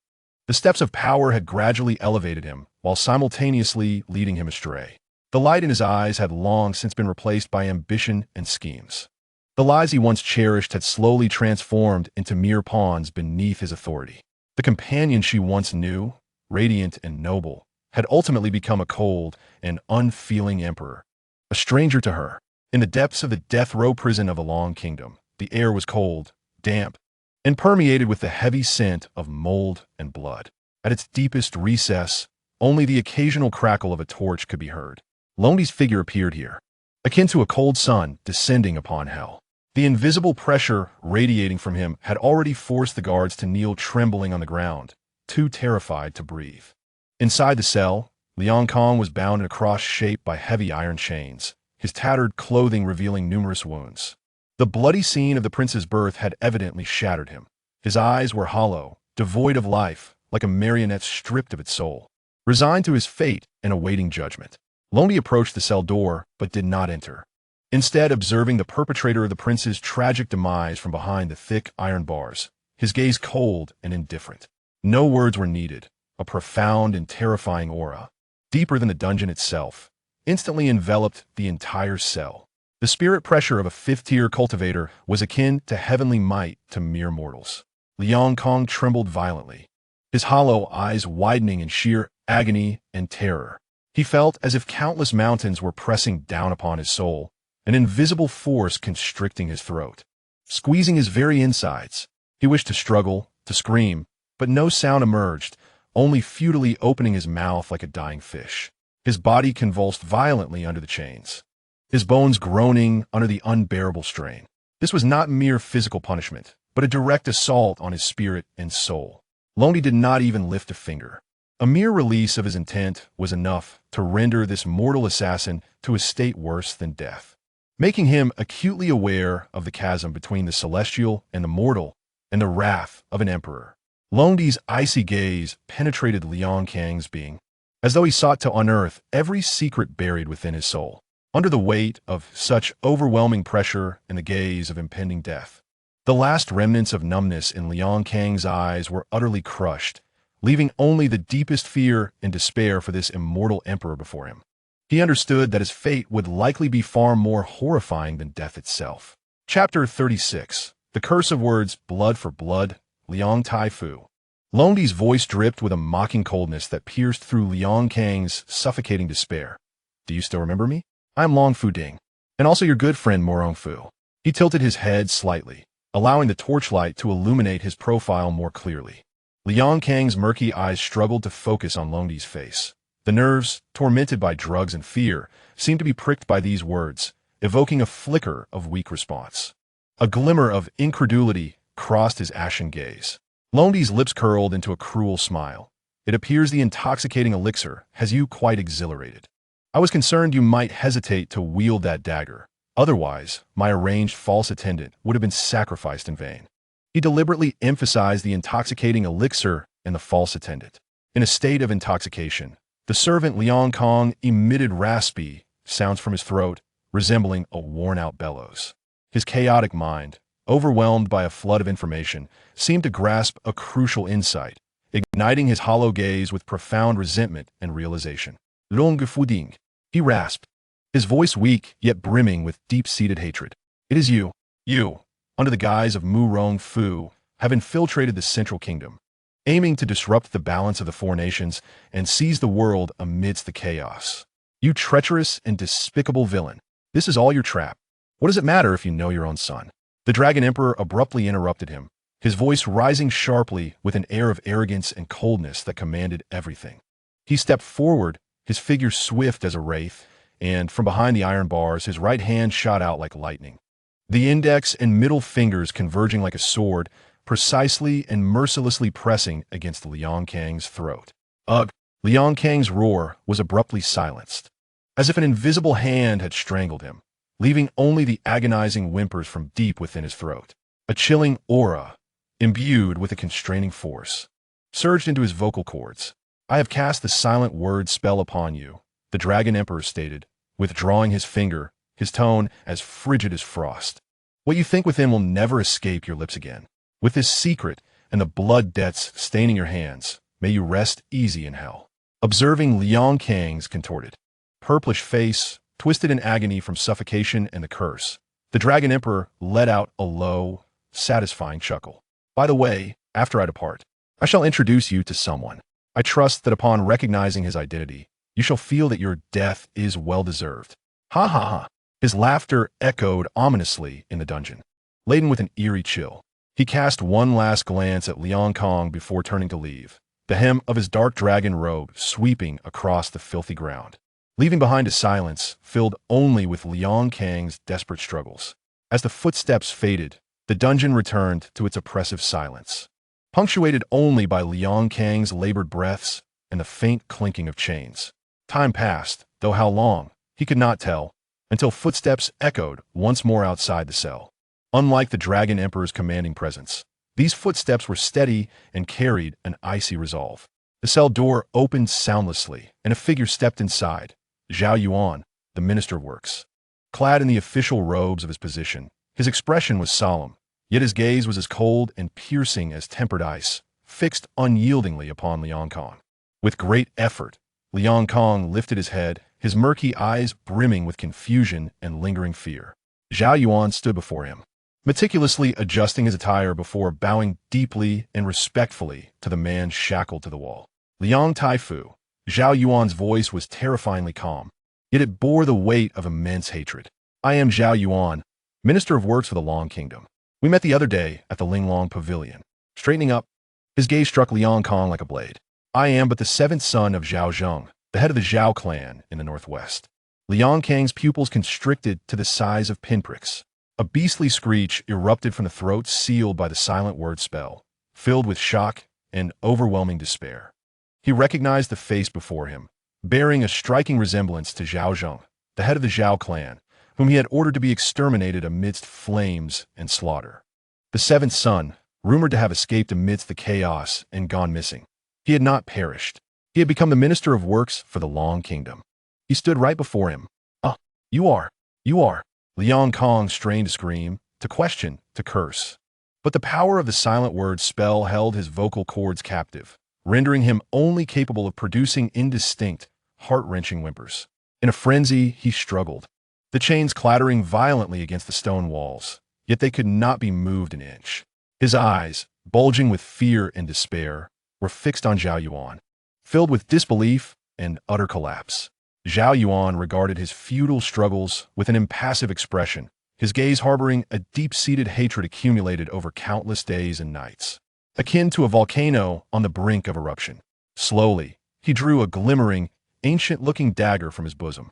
the steps of power had gradually elevated him, while simultaneously leading him astray. The light in his eyes had long since been replaced by ambition and schemes. The lies he once cherished had slowly transformed into mere pawns beneath his authority. The companion she once knew, radiant and noble, had ultimately become a cold and unfeeling emperor, a stranger to her. In the depths of the death row prison of the Long Kingdom, the air was cold, damp, and permeated with the heavy scent of mold and blood. At its deepest recess, only the occasional crackle of a torch could be heard. Londi's figure appeared here, akin to a cold sun descending upon hell. The invisible pressure radiating from him had already forced the guards to kneel trembling on the ground, too terrified to breathe. Inside the cell, Liang Kong was bound in a cross shape by heavy iron chains, his tattered clothing revealing numerous wounds. The bloody scene of the prince's birth had evidently shattered him. His eyes were hollow, devoid of life, like a marionette stripped of its soul, resigned to his fate and awaiting judgment. Londi approached the cell door, but did not enter. Instead, observing the perpetrator of the prince's tragic demise from behind the thick iron bars, his gaze cold and indifferent. No words were needed. A profound and terrifying aura, deeper than the dungeon itself, instantly enveloped the entire cell. The spirit pressure of a fifth-tier cultivator was akin to heavenly might to mere mortals. Liang Kong trembled violently, his hollow eyes widening in sheer agony and terror. He felt as if countless mountains were pressing down upon his soul, an invisible force constricting his throat, squeezing his very insides. He wished to struggle, to scream, but no sound emerged, only futilely opening his mouth like a dying fish. His body convulsed violently under the chains, his bones groaning under the unbearable strain. This was not mere physical punishment, but a direct assault on his spirit and soul. Londi did not even lift a finger. A mere release of his intent was enough to render this mortal assassin to a state worse than death. making him acutely aware of the chasm between the celestial and the mortal and the wrath of an emperor. Longdi's icy gaze penetrated Liang Kang's being, as though he sought to unearth every secret buried within his soul. Under the weight of such overwhelming pressure and the gaze of impending death, the last remnants of numbness in Liang Kang's eyes were utterly crushed, leaving only the deepest fear and despair for this immortal emperor before him. He understood that his fate would likely be far more horrifying than death itself. Chapter 36. The Curse of Words, Blood for Blood, Liang Taifu. Longdi's voice dripped with a mocking coldness that pierced through Liang Kang's suffocating despair. Do you still remember me? I am Long Fu Ding, and also your good friend Morong Fu. He tilted his head slightly, allowing the torchlight to illuminate his profile more clearly. Liang Kang's murky eyes struggled to focus on Longdi's face. The nerves, tormented by drugs and fear, seemed to be pricked by these words, evoking a flicker of weak response. A glimmer of incredulity crossed his ashen gaze. Longdi's lips curled into a cruel smile. It appears the intoxicating elixir has you quite exhilarated. I was concerned you might hesitate to wield that dagger. Otherwise, my arranged false attendant would have been sacrificed in vain. He deliberately emphasized the intoxicating elixir and the false attendant. In a state of intoxication, the servant Liang Kang emitted raspy sounds from his throat, resembling a worn-out bellows. His chaotic mind, overwhelmed by a flood of information, seemed to grasp a crucial insight, igniting his hollow gaze with profound resentment and realization. Long Fu Ding, he rasped, his voice weak yet brimming with deep-seated hatred. It is you, under the guise of Murong Fu, have infiltrated the Central Kingdom, aiming to disrupt the balance of the four nations and seize the world amidst the chaos. You treacherous and despicable villain, this is all your trap. What does it matter if you know your own son? The Dragon Emperor abruptly interrupted him, his voice rising sharply with an air of arrogance and coldness that commanded everything. He stepped forward, his figure swift as a wraith, and from behind the iron bars his right hand shot out like lightning. The index and middle fingers converging like a sword, precisely and mercilessly pressing against Liang Kang's throat. Ugh! Liang Kang's roar was abruptly silenced, as if an invisible hand had strangled him, leaving only the agonizing whimpers from deep within his throat. A chilling aura, imbued with a constraining force, surged into his vocal cords. I have cast the silent word spell upon you, the Dragon Emperor stated, withdrawing his finger, his tone as frigid as frost. What you think within will never escape your lips again. With this secret and the blood debts staining your hands, may you rest easy in hell. Observing Liang Kang's contorted, purplish face, twisted in agony from suffocation and the curse, the Dragon Emperor let out a low, satisfying chuckle. By the way, after I depart, I shall introduce you to someone. I trust that upon recognizing his identity, you shall feel that your death is well-deserved. Ha ha ha. His laughter echoed ominously in the dungeon, laden with an eerie chill. He cast one last glance at Liang Kang before turning to leave, the hem of his dark dragon robe sweeping across the filthy ground, leaving behind a silence filled only with Liang Kang's desperate struggles. As the footsteps faded, the dungeon returned to its oppressive silence, punctuated only by Liang Kang's labored breaths and the faint clinking of chains. Time passed, though how long, he could not tell, until footsteps echoed once more outside the cell. Unlike the Dragon Emperor's commanding presence, these footsteps were steady and carried an icy resolve. The cell door opened soundlessly, and a figure stepped inside, Zhao Yuan, the Minister of Works. Clad in the official robes of his position, his expression was solemn, yet his gaze was as cold and piercing as tempered ice, fixed unyieldingly upon Liang Kang. With great effort, Liang Kang lifted his head, his murky eyes brimming with confusion and lingering fear. Zhao Yuan stood before him, meticulously adjusting his attire before bowing deeply and respectfully to the man shackled to the wall. Liang Taifu, Zhao Yuan's voice was terrifyingly calm, yet it bore the weight of immense hatred. I am Zhao Yuan, Minister of Works for the Long Kingdom. We met the other day at the Linglong Pavilion. Straightening up, his gaze struck Liang Kang like a blade. I am but the seventh son of Zhao Zheng, the head of the Zhao clan in the northwest. Liang Kang's pupils constricted to the size of pinpricks. A beastly screech erupted from the throat sealed by the silent word spell, filled with shock and overwhelming despair. He recognized the face before him, bearing a striking resemblance to Zhao Zheng, the head of the Zhao clan, whom he had ordered to be exterminated amidst flames and slaughter. The seventh son, rumored to have escaped amidst the chaos and gone missing. He had not perished. He had become the minister of works for the Long Kingdom. He stood right before him. You are. Liang Kong strained to scream, to question, to curse. But the power of the silent word spell held his vocal cords captive, rendering him only capable of producing indistinct, heart-wrenching whimpers. In a frenzy, he struggled, the chains clattering violently against the stone walls, yet they could not be moved an inch. His eyes, bulging with fear and despair, were fixed on Zhao Yuan, filled with disbelief and utter collapse. Zhao Yuan regarded his futile struggles with an impassive expression, his gaze harboring a deep-seated hatred accumulated over countless days and nights. Akin to a volcano on the brink of eruption. Slowly, he drew a glimmering, ancient-looking dagger from his bosom.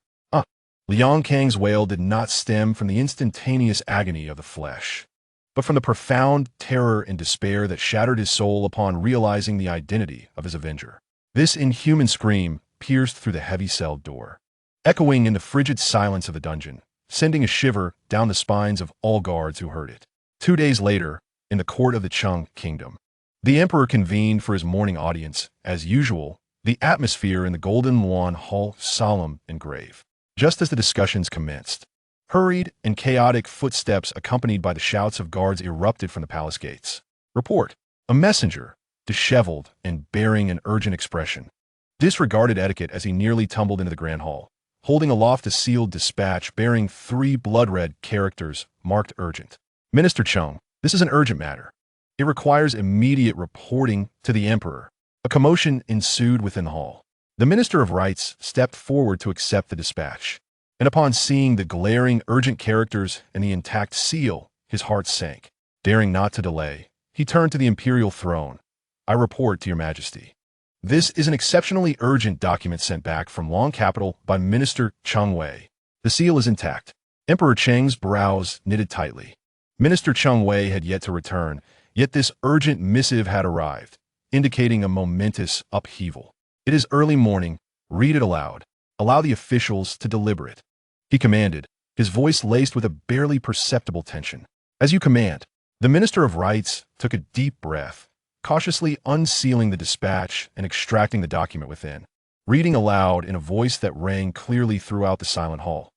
Liang Kang's wail did not stem from the instantaneous agony of the flesh, but from the profound terror and despair that shattered his soul upon realizing the identity of his avenger. This inhuman scream pierced through the heavy-celled door, echoing in the frigid silence of the dungeon, sending a shiver down the spines of all guards who heard it. 2 days later, in the court of the Chung Kingdom, the emperor convened for his morning audience. As usual, the atmosphere in the Golden Luan Hall solemn and grave. Just as the discussions commenced, hurried and chaotic footsteps accompanied by the shouts of guards erupted from the palace gates. Report. A messenger, disheveled and bearing an urgent expression, disregarded etiquette as he nearly tumbled into the grand hall, holding aloft a sealed dispatch bearing 3 blood-red characters marked urgent. Minister Chung, this is an urgent matter. It requires immediate reporting to the emperor. A commotion ensued within the hall. The Minister of Rights stepped forward to accept the dispatch, and upon seeing the glaring urgent characters and the intact seal, his heart sank. Daring not to delay, he turned to the imperial throne. I report to your majesty. This is an exceptionally urgent document sent back from Long Capital by Minister Cheng Wei. The seal is intact. Emperor Cheng's brows knitted tightly. Minister Cheng Wei had yet to return, yet this urgent missive had arrived, indicating a momentous upheaval. It is early morning. Read it aloud. Allow the officials to deliberate. He commanded, his voice laced with a barely perceptible tension. As you command. The Minister of Rights took a deep breath, cautiously unsealing the dispatch and extracting the document within, reading aloud in a voice that rang clearly throughout the silent hall.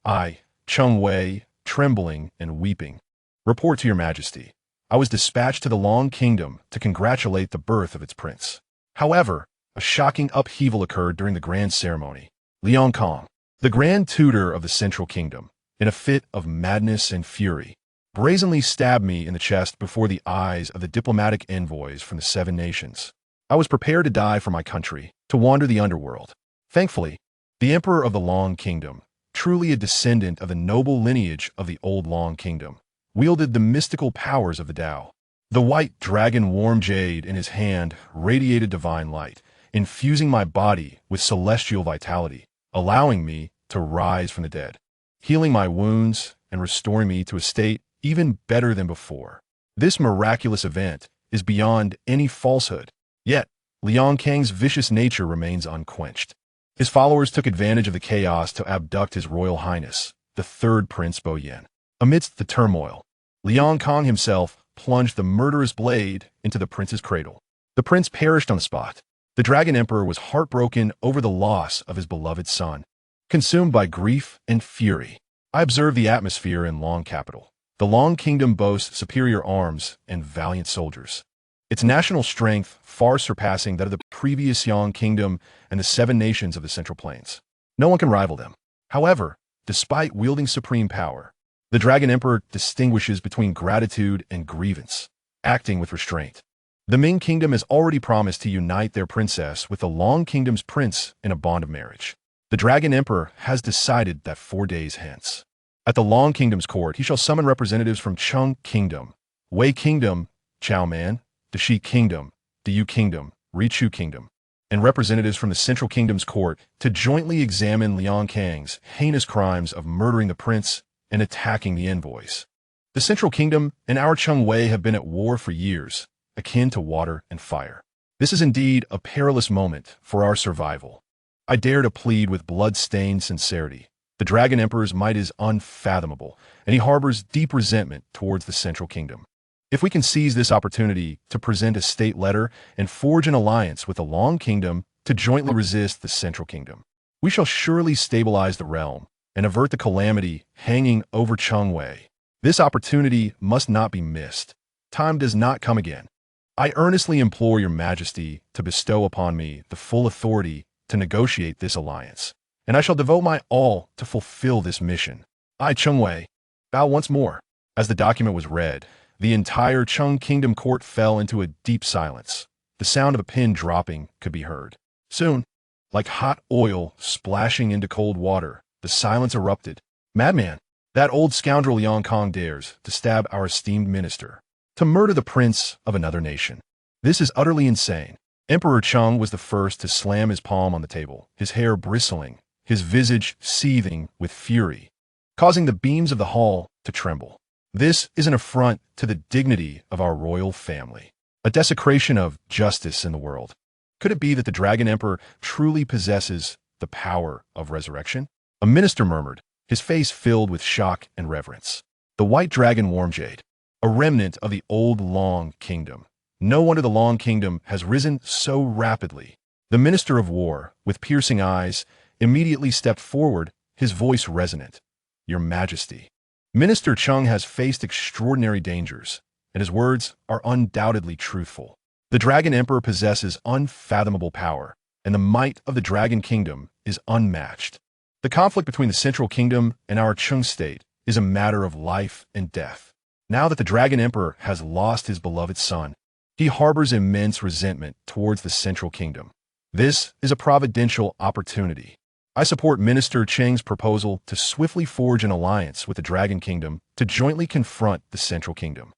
I, Cheng Wei, trembling and weeping, report to your majesty. I was dispatched to the Long Kingdom to congratulate the birth of its prince. However, a shocking upheaval occurred during the grand ceremony. Liang Kong, the grand tutor of the Central Kingdom, in a fit of madness and fury, brazenly stabbed me in the chest before the eyes of the diplomatic envoys from the 7 nations. I was prepared to die for my country, to wander the underworld. Thankfully, the Emperor of the Long Kingdom, truly a descendant of the noble lineage of the old Long Kingdom, wielded the mystical powers of the Tao. The white dragon warm jade in his hand radiated divine light, infusing my body with celestial vitality, allowing me to rise from the dead, healing my wounds and restoring me to a state even better than before. This miraculous event is beyond any falsehood. Yet, Liang Kang's vicious nature remains unquenched. His followers took advantage of the chaos to abduct His Royal Highness, the 3rd Prince Boyan. Amidst the turmoil, Liang Kang himself plunged the murderous blade into the prince's cradle. The prince perished on the spot. The Dragon Emperor was heartbroken over the loss of his beloved son. Consumed by grief and fury, I observed the atmosphere in Long Capital. The Long Kingdom boasts superior arms and valiant soldiers, its national strength far surpassing that of the previous Yang Kingdom and the 7 nations of the Central Plains. No one can rival them. However, despite wielding supreme power, the Dragon Emperor distinguishes between gratitude and grievance, acting with restraint. The Ming Kingdom has already promised to unite their princess with the Long Kingdom's prince in a bond of marriage. The Dragon Emperor has decided that 4 days hence, at the Long Kingdom's court, he shall summon representatives from Chung Kingdom, Wei Kingdom, Chao Man, Shi Kingdom, Yu Kingdom, Richu Kingdom, and representatives from the Central Kingdom's court to jointly examine Liang Kang's heinous crimes of murdering the prince and attacking the envoys. The Central Kingdom and our Chung Wei have been at war for years, akin to water and fire. This is indeed a perilous moment for our survival. I dare to plead with blood-stained sincerity. The Dragon Emperor's might is unfathomable, and he harbors deep resentment towards the Central Kingdom. If we can seize this opportunity to present a state letter and forge an alliance with the Long Kingdom to jointly resist the Central Kingdom, we shall surely stabilize the realm and avert the calamity hanging over Chengwei. This opportunity must not be missed. Time does not come again. I earnestly implore your majesty to bestow upon me the full authority to negotiate this alliance, and I shall devote my all to fulfill this mission. I, Chengwei, bow once more. As the document was read, the entire Cheng Kingdom court fell into a deep silence. The sound of a pin dropping could be heard. Soon, like hot oil splashing into cold water, the silence erupted. Madman, that old scoundrel Yang Kong dares to stab our esteemed minister, to murder the prince of another nation. This is utterly insane. Emperor Cheng was the first to slam his palm on the table, his hair bristling, his visage seething with fury, causing the beams of the hall to tremble. This is an affront to the dignity of our royal family, a desecration of justice in the world. Could it be that the Dragon Emperor truly possesses the power of resurrection? A minister murmured, his face filled with shock and reverence. The white dragon Wormjade, a remnant of the old Long Kingdom. No wonder the Long Kingdom has risen so rapidly. The Minister of War, with piercing eyes, immediately stepped forward, his voice resonant. Your Majesty. Minister Cheng has faced extraordinary dangers, and his words are undoubtedly truthful. The Dragon Emperor possesses unfathomable power, and the might of the Dragon Kingdom is unmatched. The conflict between the Central Kingdom and our Cheng state is a matter of life and death. Now that the Dragon Emperor has lost his beloved son, he harbors immense resentment towards the Central Kingdom. This is a providential opportunity. I support Minister Cheng's proposal to swiftly forge an alliance with the Dragon Kingdom to jointly confront the Central Kingdom.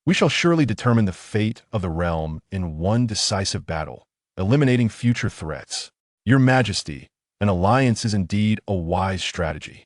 We shall surely determine the fate of the realm in one decisive battle, eliminating future threats. Your Majesty, an alliance is indeed a wise strategy.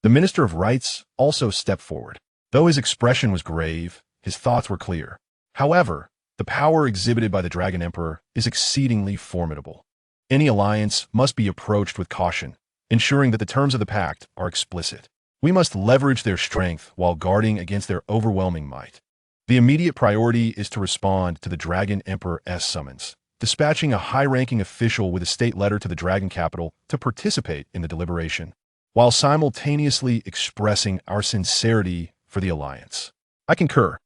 The Minister of Rights also stepped forward. Though his expression was grave, his thoughts were clear. However, the power exhibited by the Dragon Emperor is exceedingly formidable. Any alliance must be approached with caution, ensuring that the terms of the pact are explicit. We must leverage their strength while guarding against their overwhelming might. The immediate priority is to respond to the Dragon Emperor's summons, dispatching a high-ranking official with a state letter to the Dragon capital to participate in the deliberation, while simultaneously expressing our sincerity for the alliance. I concur.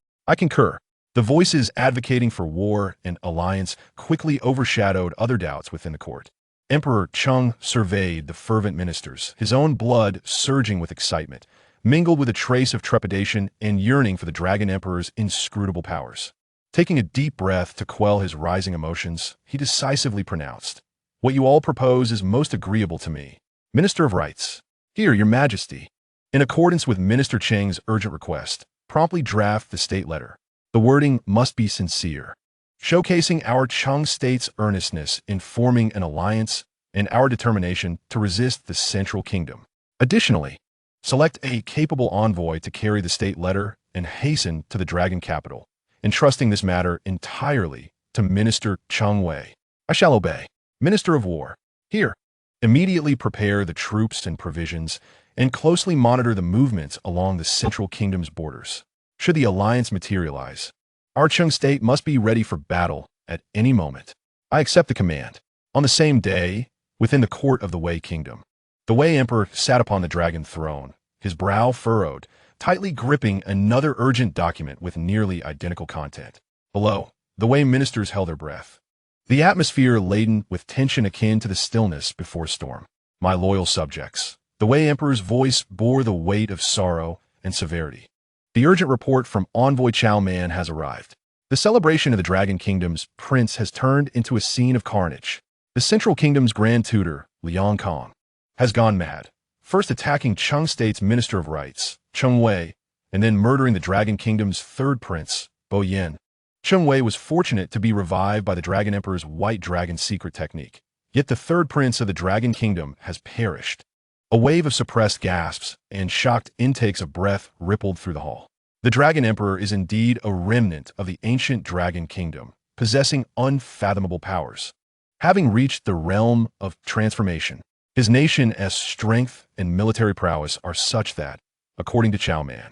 The voices advocating for war and alliance quickly overshadowed other doubts within the court. Emperor Cheng surveyed the fervent ministers, his own blood surging with excitement, mingled with a trace of trepidation and yearning for the Dragon Emperor's inscrutable powers. Taking a deep breath to quell his rising emotions, he decisively pronounced, "What you all propose is most agreeable to me. Minister of Rights, here, Your Majesty." In accordance with Minister Cheng's urgent request, promptly draft the state letter. The wording must be sincere, showcasing our Cheng state's earnestness in forming an alliance and our determination to resist the Central Kingdom. Additionally, select a capable envoy to carry the state letter and hasten to the Dragon capital, entrusting this matter entirely to Minister Chengwei. I shall obey. Minister of War, here. Immediately prepare the troops and provisions, and closely monitor the movements along the Central Kingdom's borders. Should the alliance materialize, our Cheng state must be ready for battle at any moment. I accept the command. On the same day, within the court of the Wei Kingdom, the Wei Emperor sat upon the dragon throne, his brow furrowed, tightly gripping another urgent document with nearly identical content. Below, the Wei ministers held their breath, the atmosphere laden with tension akin to the stillness before storm. My loyal subjects, the Wei Emperor's voice bore the weight of sorrow and severity. The urgent report from Envoy Chow Man has arrived. The celebration of the Dragon Kingdom's prince has turned into a scene of carnage. The Central Kingdom's Grand Tutor, Liang Kong, has gone mad, first attacking Cheng State's Minister of Rights, Cheng Wei, and then murdering the Dragon Kingdom's third prince, Boyan. Cheng Wei was fortunate to be revived by the Dragon Emperor's White Dragon secret technique, yet the third prince of the Dragon Kingdom has perished. A wave of suppressed gasps and shocked intakes of breath rippled through the hall. The Dragon Emperor is indeed a remnant of the ancient Dragon Kingdom, possessing unfathomable powers. Having reached the realm of transformation, His nation's strength and military prowess are such that, according to Chow Man,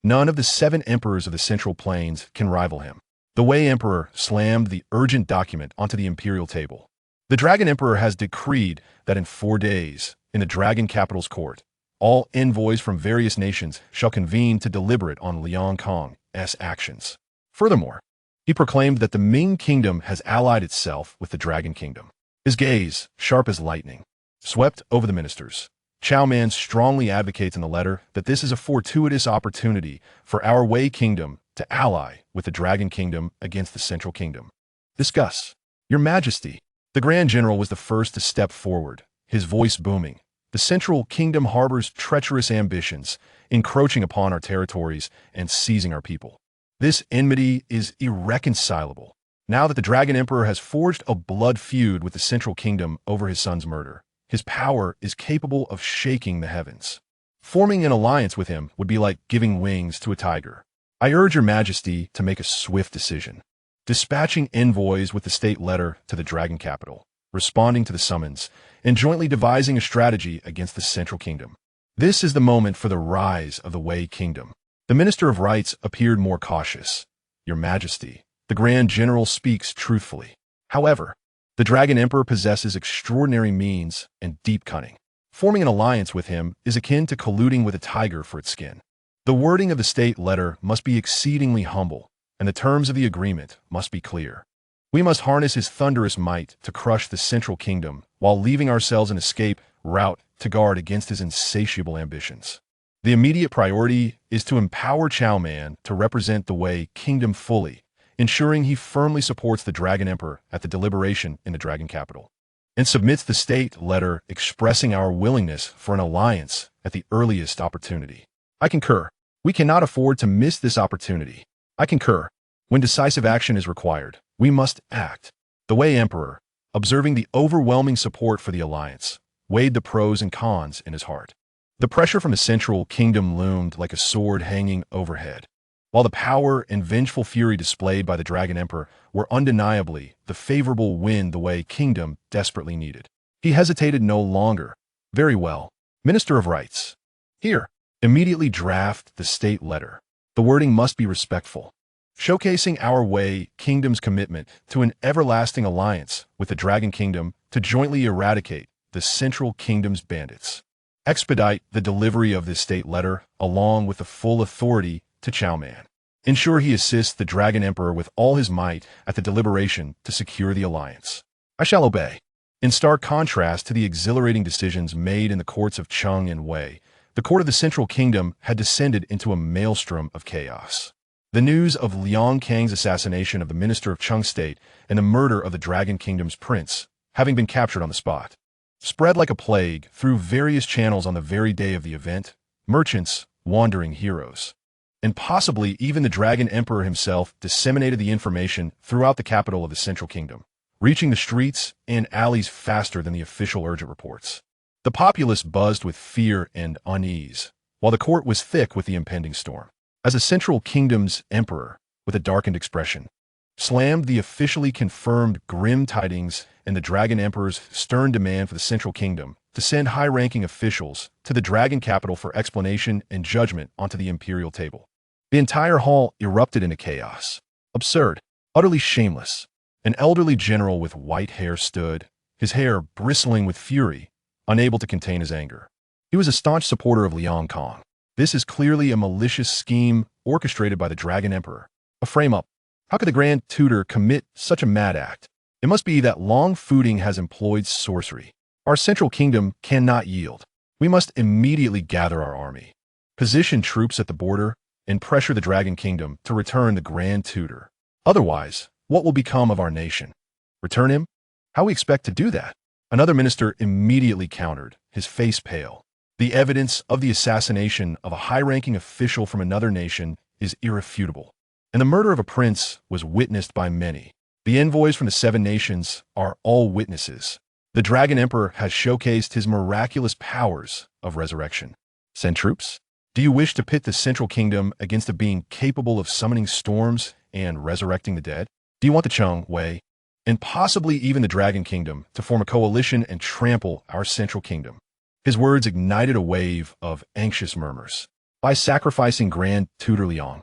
none of the 7 emperors of the Central Plains can rival him. The Wei Emperor slammed the urgent document onto the imperial table. The Dragon Emperor has decreed that in 4 days, in the Dragon capital's court, all envoys from various nations shall convene to deliberate on Liang Kong's actions. Furthermore, he proclaimed that the Ming Kingdom has allied itself with the Dragon Kingdom. His gaze, sharp as lightning, swept over the ministers. Chow Man strongly advocates in the letter that this is a fortuitous opportunity for our Wei Kingdom to ally with the Dragon Kingdom against the Central Kingdom. Discuss. Your Majesty. The Grand General was the first to step forward, his voice booming. The Central Kingdom harbors treacherous ambitions, encroaching upon our territories and seizing our people. This enmity is irreconcilable. Now that the Dragon Emperor has forged a blood feud with the Central Kingdom over his son's murder, his power is capable of shaking the heavens. Forming an alliance with him would be like giving wings to a tiger. I urge your Majesty to make a swift decision. Dispatching envoys with the state letter to the Dragon capital, responding to the summons, and jointly devising a strategy against the Central Kingdom. This is the moment for the rise of the Wei Kingdom. The Minister of Rights appeared more cautious. Your Majesty, the Grand General speaks truthfully. However, the Dragon Emperor possesses extraordinary means and deep cunning. Forming an alliance with him is akin to colluding with a tiger for its skin. The wording of the state letter must be exceedingly humble, and the terms of the agreement must be clear. We must harness his thunderous might to crush the Central Kingdom while leaving ourselves an escape route to guard against his insatiable ambitions. The immediate priority is to empower Chow Man to represent the Wei Kingdom fully, ensuring he firmly supports the Dragon Emperor at the deliberation in the Dragon capital, and submits the state letter expressing our willingness for an alliance at the earliest opportunity. I concur. We cannot afford to miss this opportunity. I concur. When decisive action is required, we must act. The Wei Emperor, observing the overwhelming support for the alliance, weighed the pros and cons in his heart. The pressure from the Central Kingdom loomed like a sword hanging overhead, while the power and vengeful fury displayed by the Dragon Emperor were undeniably the favorable wind the Wei Kingdom desperately needed. He hesitated no longer. Very well. Minister of Rights. Here, immediately draft the state letter. The wording must be respectful, showcasing our Wei Kingdom's commitment to an everlasting alliance with the Dragon Kingdom to jointly eradicate the Central Kingdom's bandits. Expedite the delivery of this state letter along with the full authority to Chow Man. Ensure he assists the Dragon Emperor with all his might at the deliberation to secure the alliance. I shall obey. In stark contrast to the exhilarating decisions made in the courts of Chung and Wei, the court of the Central Kingdom had descended into a maelstrom of chaos. The news of Liang Kang's assassination of the Minister of Chung State and the murder of the Dragon Kingdom's prince, having been captured on the spot, spread like a plague through various channels on the very day of the event. Merchants, wandering heroes, and possibly even the Dragon Emperor himself disseminated the information throughout the capital of the Central Kingdom, reaching the streets and alleys faster than the official urgent reports. The populace buzzed with fear and unease, while the court was thick with the impending storm. As the Central Kingdom's emperor, with a darkened expression, slammed the officially confirmed grim tidings and the Dragon Emperor's stern demand for the Central Kingdom to send high-ranking officials to the Dragon capital for explanation and judgment onto the imperial table. The entire hall erupted into chaos. Absurd, utterly shameless. An elderly general with white hair stood, his hair bristling with fury, unable to contain his anger. He was a staunch supporter of Liang Kong. This is clearly a malicious scheme orchestrated by the Dragon Emperor. A frame-up. How could the Grand Tutor commit such a mad act? It must be that Long Fuding has employed sorcery. Our Central Kingdom cannot yield. We must immediately gather our army, position troops at the border, and pressure the Dragon Kingdom to return the Grand Tutor. Otherwise, what will become of our nation? Return him? How we expect to do that? Another minister immediately countered, his face pale. The evidence of the assassination of a high-ranking official from another nation is irrefutable, and the murder of a prince was witnessed by many. The envoys from the 7 nations are all witnesses. The Dragon Emperor has showcased his miraculous powers of resurrection. Send troops? Do you wish to pit the Central Kingdom against a being capable of summoning storms and resurrecting the dead? Do you want the Chung, Wei, and possibly even the Dragon Kingdom, to form a coalition and trample our central kingdom. His words ignited a wave of anxious murmurs. By sacrificing Grand Tutor Liang,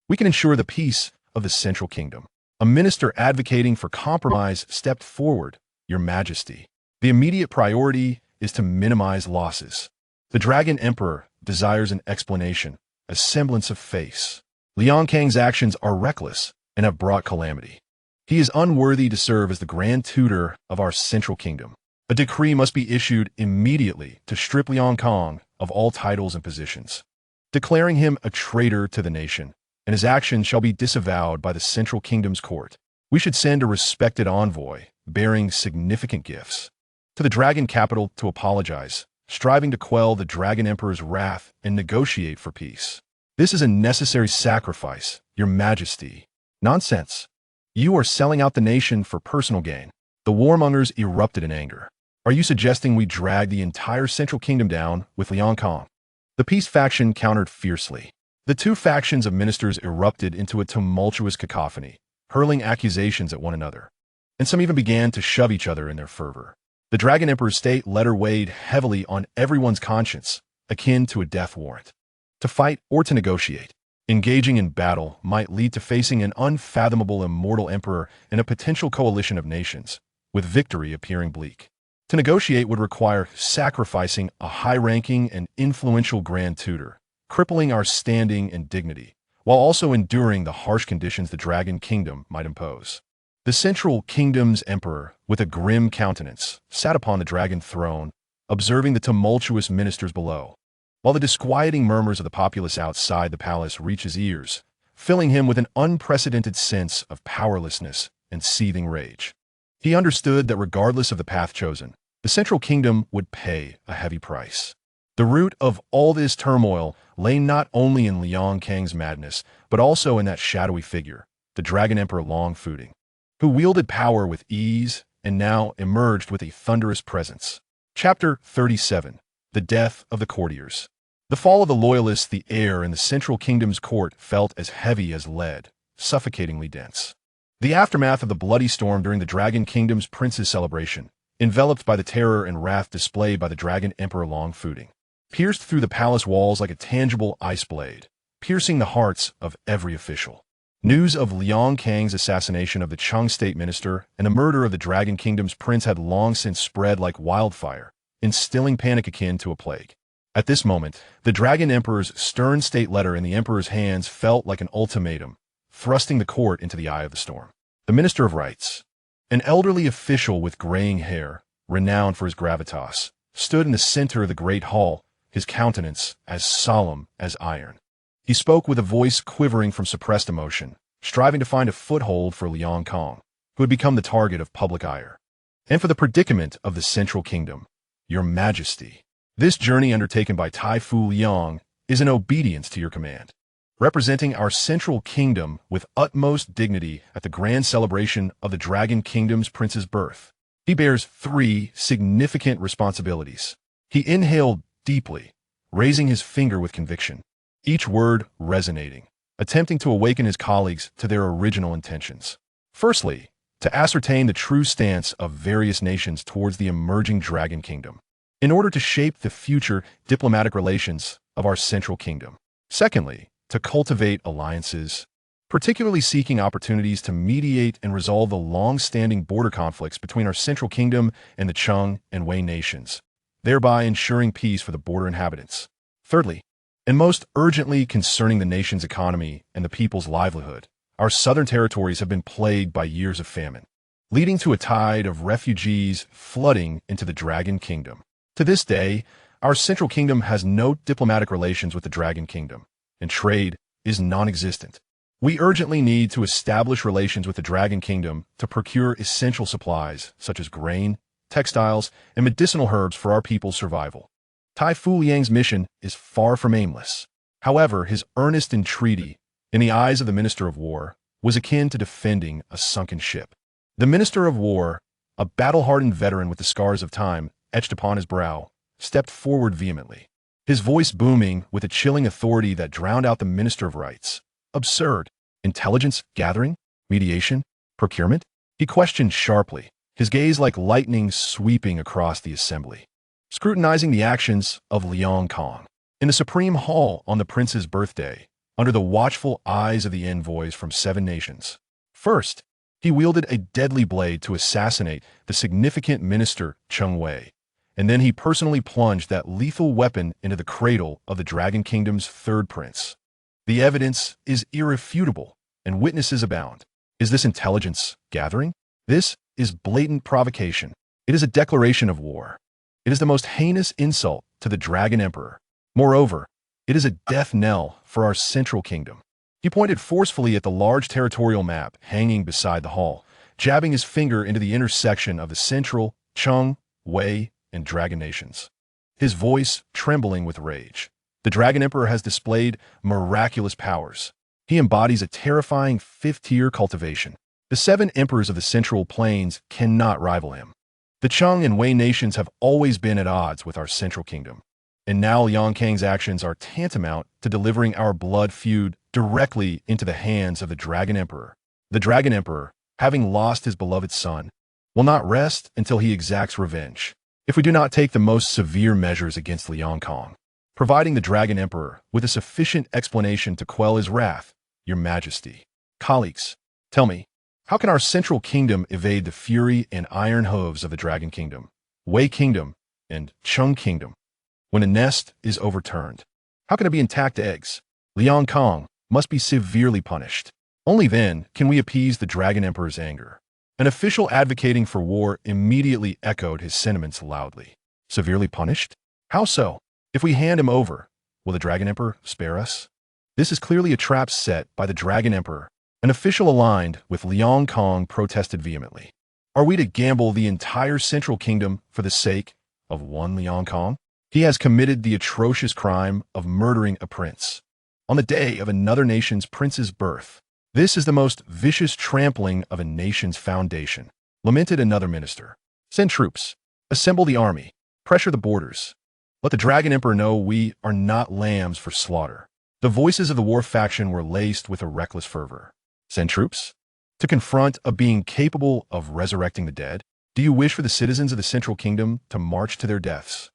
we can ensure the peace of the central kingdom. A minister advocating for compromise stepped forward. Your Majesty, the immediate priority is to minimize losses. The Dragon Emperor desires an explanation, a semblance of face. Liang Kang's actions are reckless and have brought calamity. He is unworthy to serve as the Grand Tutor of our central kingdom. A decree must be issued immediately to strip Liang Kang of all titles and positions, declaring him a traitor to the nation, and his actions shall be disavowed by the central kingdom's court. We should send a respected envoy, bearing significant gifts, to the Dragon capital to apologize, striving to quell the Dragon Emperor's wrath and negotiate for peace. This is a necessary sacrifice, Your Majesty. Nonsense. You are selling out the nation for personal gain. The warmongers erupted in anger. Are you suggesting we drag the entire central kingdom down with Liang Kang? The peace faction countered fiercely. The two factions of ministers erupted into a tumultuous cacophony, hurling accusations at one another, and some even began to shove each other in their fervor. The Dragon Emperor's state letter weighed heavily on everyone's conscience, akin to a death warrant. To fight or to negotiate, engaging in battle might lead to facing an unfathomable immortal emperor in a potential coalition of nations, with victory appearing bleak. To negotiate would require sacrificing a high-ranking and influential Grand Tutor, crippling our standing and dignity, while also enduring the harsh conditions the Dragon Kingdom might impose. The Central Kingdom's emperor, with a grim countenance, sat upon the dragon throne, observing the tumultuous ministers below, while the disquieting murmurs of the populace outside the palace reached his ears, filling him with an unprecedented sense of powerlessness and seething rage. He understood that regardless of the path chosen, the Central Kingdom would pay a heavy price. The root of all this turmoil lay not only in Liang Kang's madness, but also in that shadowy figure, the Dragon Emperor Long Fuding, who wielded power with ease and now emerged with a thunderous presence. Chapter 37. The Death of the Courtiers. The fall of the Loyalists. The air in the Central Kingdom's court felt as heavy as lead, suffocatingly dense. The aftermath of the bloody storm during the Dragon Kingdom's prince's celebration, enveloped by the terror and wrath displayed by the Dragon Emperor Long Fuding, pierced through the palace walls like a tangible ice blade, piercing the hearts of every official. News of Liang Kang's assassination of the Cheng state minister and the murder of the Dragon Kingdom's prince had long since spread like wildfire, instilling panic akin to a plague. At this moment, the Dragon Emperor's stern state letter in the Emperor's hands felt like an ultimatum, thrusting the court into the eye of the storm. The Minister of Rights, an elderly official with graying hair, renowned for his gravitas, stood in the center of the great hall, his countenance as solemn as iron. He spoke with a voice quivering from suppressed emotion, striving to find a foothold for Liang Kang, who had become the target of public ire, and for the predicament of the Central Kingdom. Your Majesty, this journey undertaken by Tai Fu Liang is in obedience to your command. Representing our Central Kingdom with utmost dignity at the grand celebration of the Dragon Kingdom's prince's birth, he bears 3 significant responsibilities. He inhaled deeply, raising his finger with conviction, each word resonating, attempting to awaken his colleagues to their original intentions. Firstly, to ascertain the true stance of various nations towards the emerging Dragon Kingdom, in order to shape the future diplomatic relations of our Central Kingdom. Secondly, to cultivate alliances, particularly seeking opportunities to mediate and resolve the long-standing border conflicts between our Central Kingdom and the Cheng and Wei nations, thereby ensuring peace for the border inhabitants. Thirdly, and most urgently concerning the nation's economy and the people's livelihood, our southern territories have been plagued by years of famine, leading to a tide of refugees flooding into the Dragon Kingdom. To this day, our Central Kingdom has no diplomatic relations with the Dragon Kingdom, and trade is non-existent. We urgently need to establish relations with the Dragon Kingdom to procure essential supplies such as grain, textiles, and medicinal herbs for our people's survival. Tai Fu Liang's mission is far from aimless. However, his earnest entreaty, in the eyes of the Minister of War, was akin to defending a sunken ship. The Minister of War, a battle-hardened veteran with the scars of time etched upon his brow, stepped forward vehemently, his voice booming with a chilling authority that drowned out the Minister of Rights. Absurd. Intelligence gathering? Mediation? Procurement? He questioned sharply, his gaze like lightning sweeping across the assembly, scrutinizing the actions of Liang Kong. In the supreme hall on the prince's birthday, under the watchful eyes of the envoys from 7 nations. First, he wielded a deadly blade to assassinate the significant minister Cheng Wei, and then he personally plunged that lethal weapon into the cradle of the Dragon Kingdom's 3rd prince. The evidence is irrefutable, and witnesses abound. Is this intelligence gathering? This is blatant provocation. It is a declaration of war. It is the most heinous insult to the Dragon Emperor. Moreover, it is a death knell for our central kingdom. He pointed forcefully at the large territorial map hanging beside the hall, jabbing his finger into the intersection of the central, Cheng, Wei, and Dragon nations. His voice trembling with rage. The Dragon Emperor has displayed miraculous powers. He embodies a terrifying 5th-tier cultivation. The 7 emperors of the Central Plains cannot rival him. The Cheng and Wei nations have always been at odds with our central kingdom. And now Liang Kang's actions are tantamount to delivering our blood feud directly into the hands of the Dragon Emperor. The Dragon Emperor, having lost his beloved son, will not rest until he exacts revenge. If we do not take the most severe measures against Liang Kang, providing the Dragon Emperor with a sufficient explanation to quell his wrath, Your Majesty. Colleagues, tell me, how can our central kingdom evade the fury and iron hooves of the Dragon Kingdom, Wei Kingdom, and Cheng Kingdom? When a nest is overturned, how can it be intact eggs? Liang Kang must be severely punished. Only then can we appease the Dragon Emperor's anger. An official advocating for war immediately echoed his sentiments loudly. Severely punished? How so? If we hand him over, will the Dragon Emperor spare us? This is clearly a trap set by the Dragon Emperor. An official aligned with Liang Kang protested vehemently. Are we to gamble the entire Central Kingdom for the sake of one Liang Kang? He has committed the atrocious crime of murdering a prince on the day of another nation's prince's birth. This is the most vicious trampling of a nation's foundation, lamented another minister. Send troops. Assemble the army. Pressure the borders. Let the Dragon Emperor know we are not lambs for slaughter. The voices of the war faction were laced with a reckless fervor. Send troops? To confront a being capable of resurrecting the dead? Do you wish for the citizens of the Central Kingdom to march to their deaths?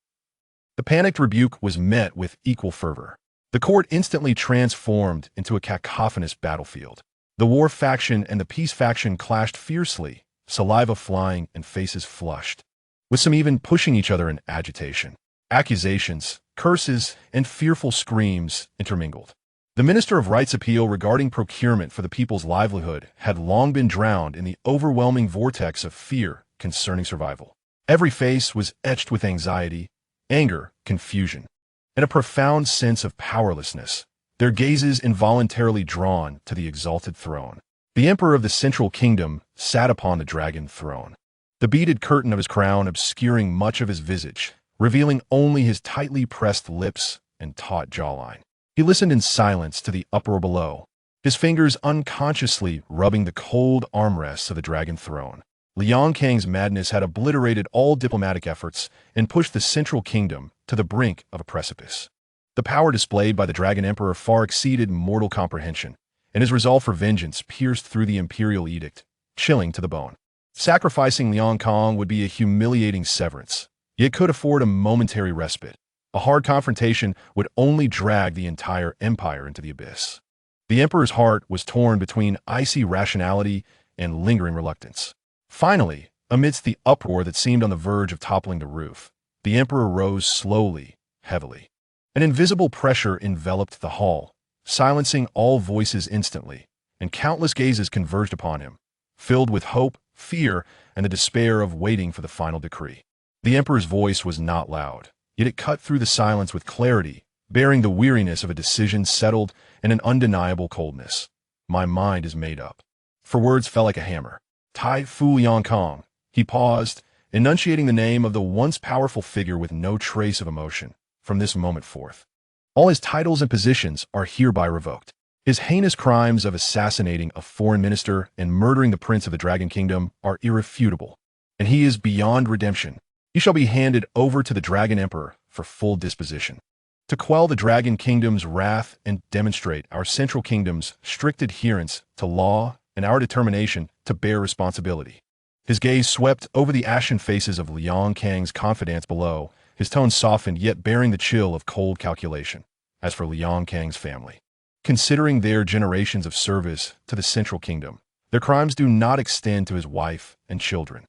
The panicked rebuke was met with equal fervor. The court instantly transformed into a cacophonous battlefield. The war faction and the peace faction clashed fiercely, saliva flying and faces flushed, with some even pushing each other in agitation. Accusations, curses, and fearful screams intermingled. The Minister of Rights Appeal regarding procurement for the people's livelihood had long been drowned in the overwhelming vortex of fear concerning survival. Every face was etched with anxiety, anger, confusion, and a profound sense of powerlessness, their gazes involuntarily drawn to the exalted throne. The Emperor of the Central Kingdom sat upon the dragon throne, the beaded curtain of his crown obscuring much of his visage, revealing only his tightly pressed lips and taut jawline. He listened in silence to the uproar below, his fingers unconsciously rubbing the cold armrests of the dragon throne. Liang Kang's madness had obliterated all diplomatic efforts and pushed the Central Kingdom to the brink of a precipice. The power displayed by the Dragon Emperor far exceeded mortal comprehension, and his resolve for vengeance pierced through the imperial edict, chilling to the bone. Sacrificing Liang Kang would be a humiliating severance, yet could afford a momentary respite. A hard confrontation would only drag the entire empire into the abyss. The Emperor's heart was torn between icy rationality and lingering reluctance. Finally, amidst the uproar that seemed on the verge of toppling the roof, the Emperor rose slowly, heavily. An invisible pressure enveloped the hall, silencing all voices instantly, and countless gazes converged upon him, filled with hope, fear, and the despair of waiting for the final decree. The Emperor's voice was not loud, yet it cut through the silence with clarity, bearing the weariness of a decision settled and an undeniable coldness. My mind is made up. For words fell like a hammer. Tai Fu Liang Kang. He paused, enunciating the name of the once powerful figure with no trace of emotion. From this moment forth, all his titles and positions are hereby revoked. His heinous crimes of assassinating a foreign minister and murdering the prince of the Dragon Kingdom are irrefutable, and he is beyond redemption. He shall be handed over to the Dragon Emperor for full disposition. To quell the Dragon Kingdom's wrath and demonstrate our Central Kingdom's strict adherence to law and our determination to bear responsibility. His gaze swept over the ashen faces of Liang Kang's confidants below, his tone softened yet bearing the chill of cold calculation. As for Liang Kang's family, considering their generations of service to the Central Kingdom, their crimes do not extend to his wife and children.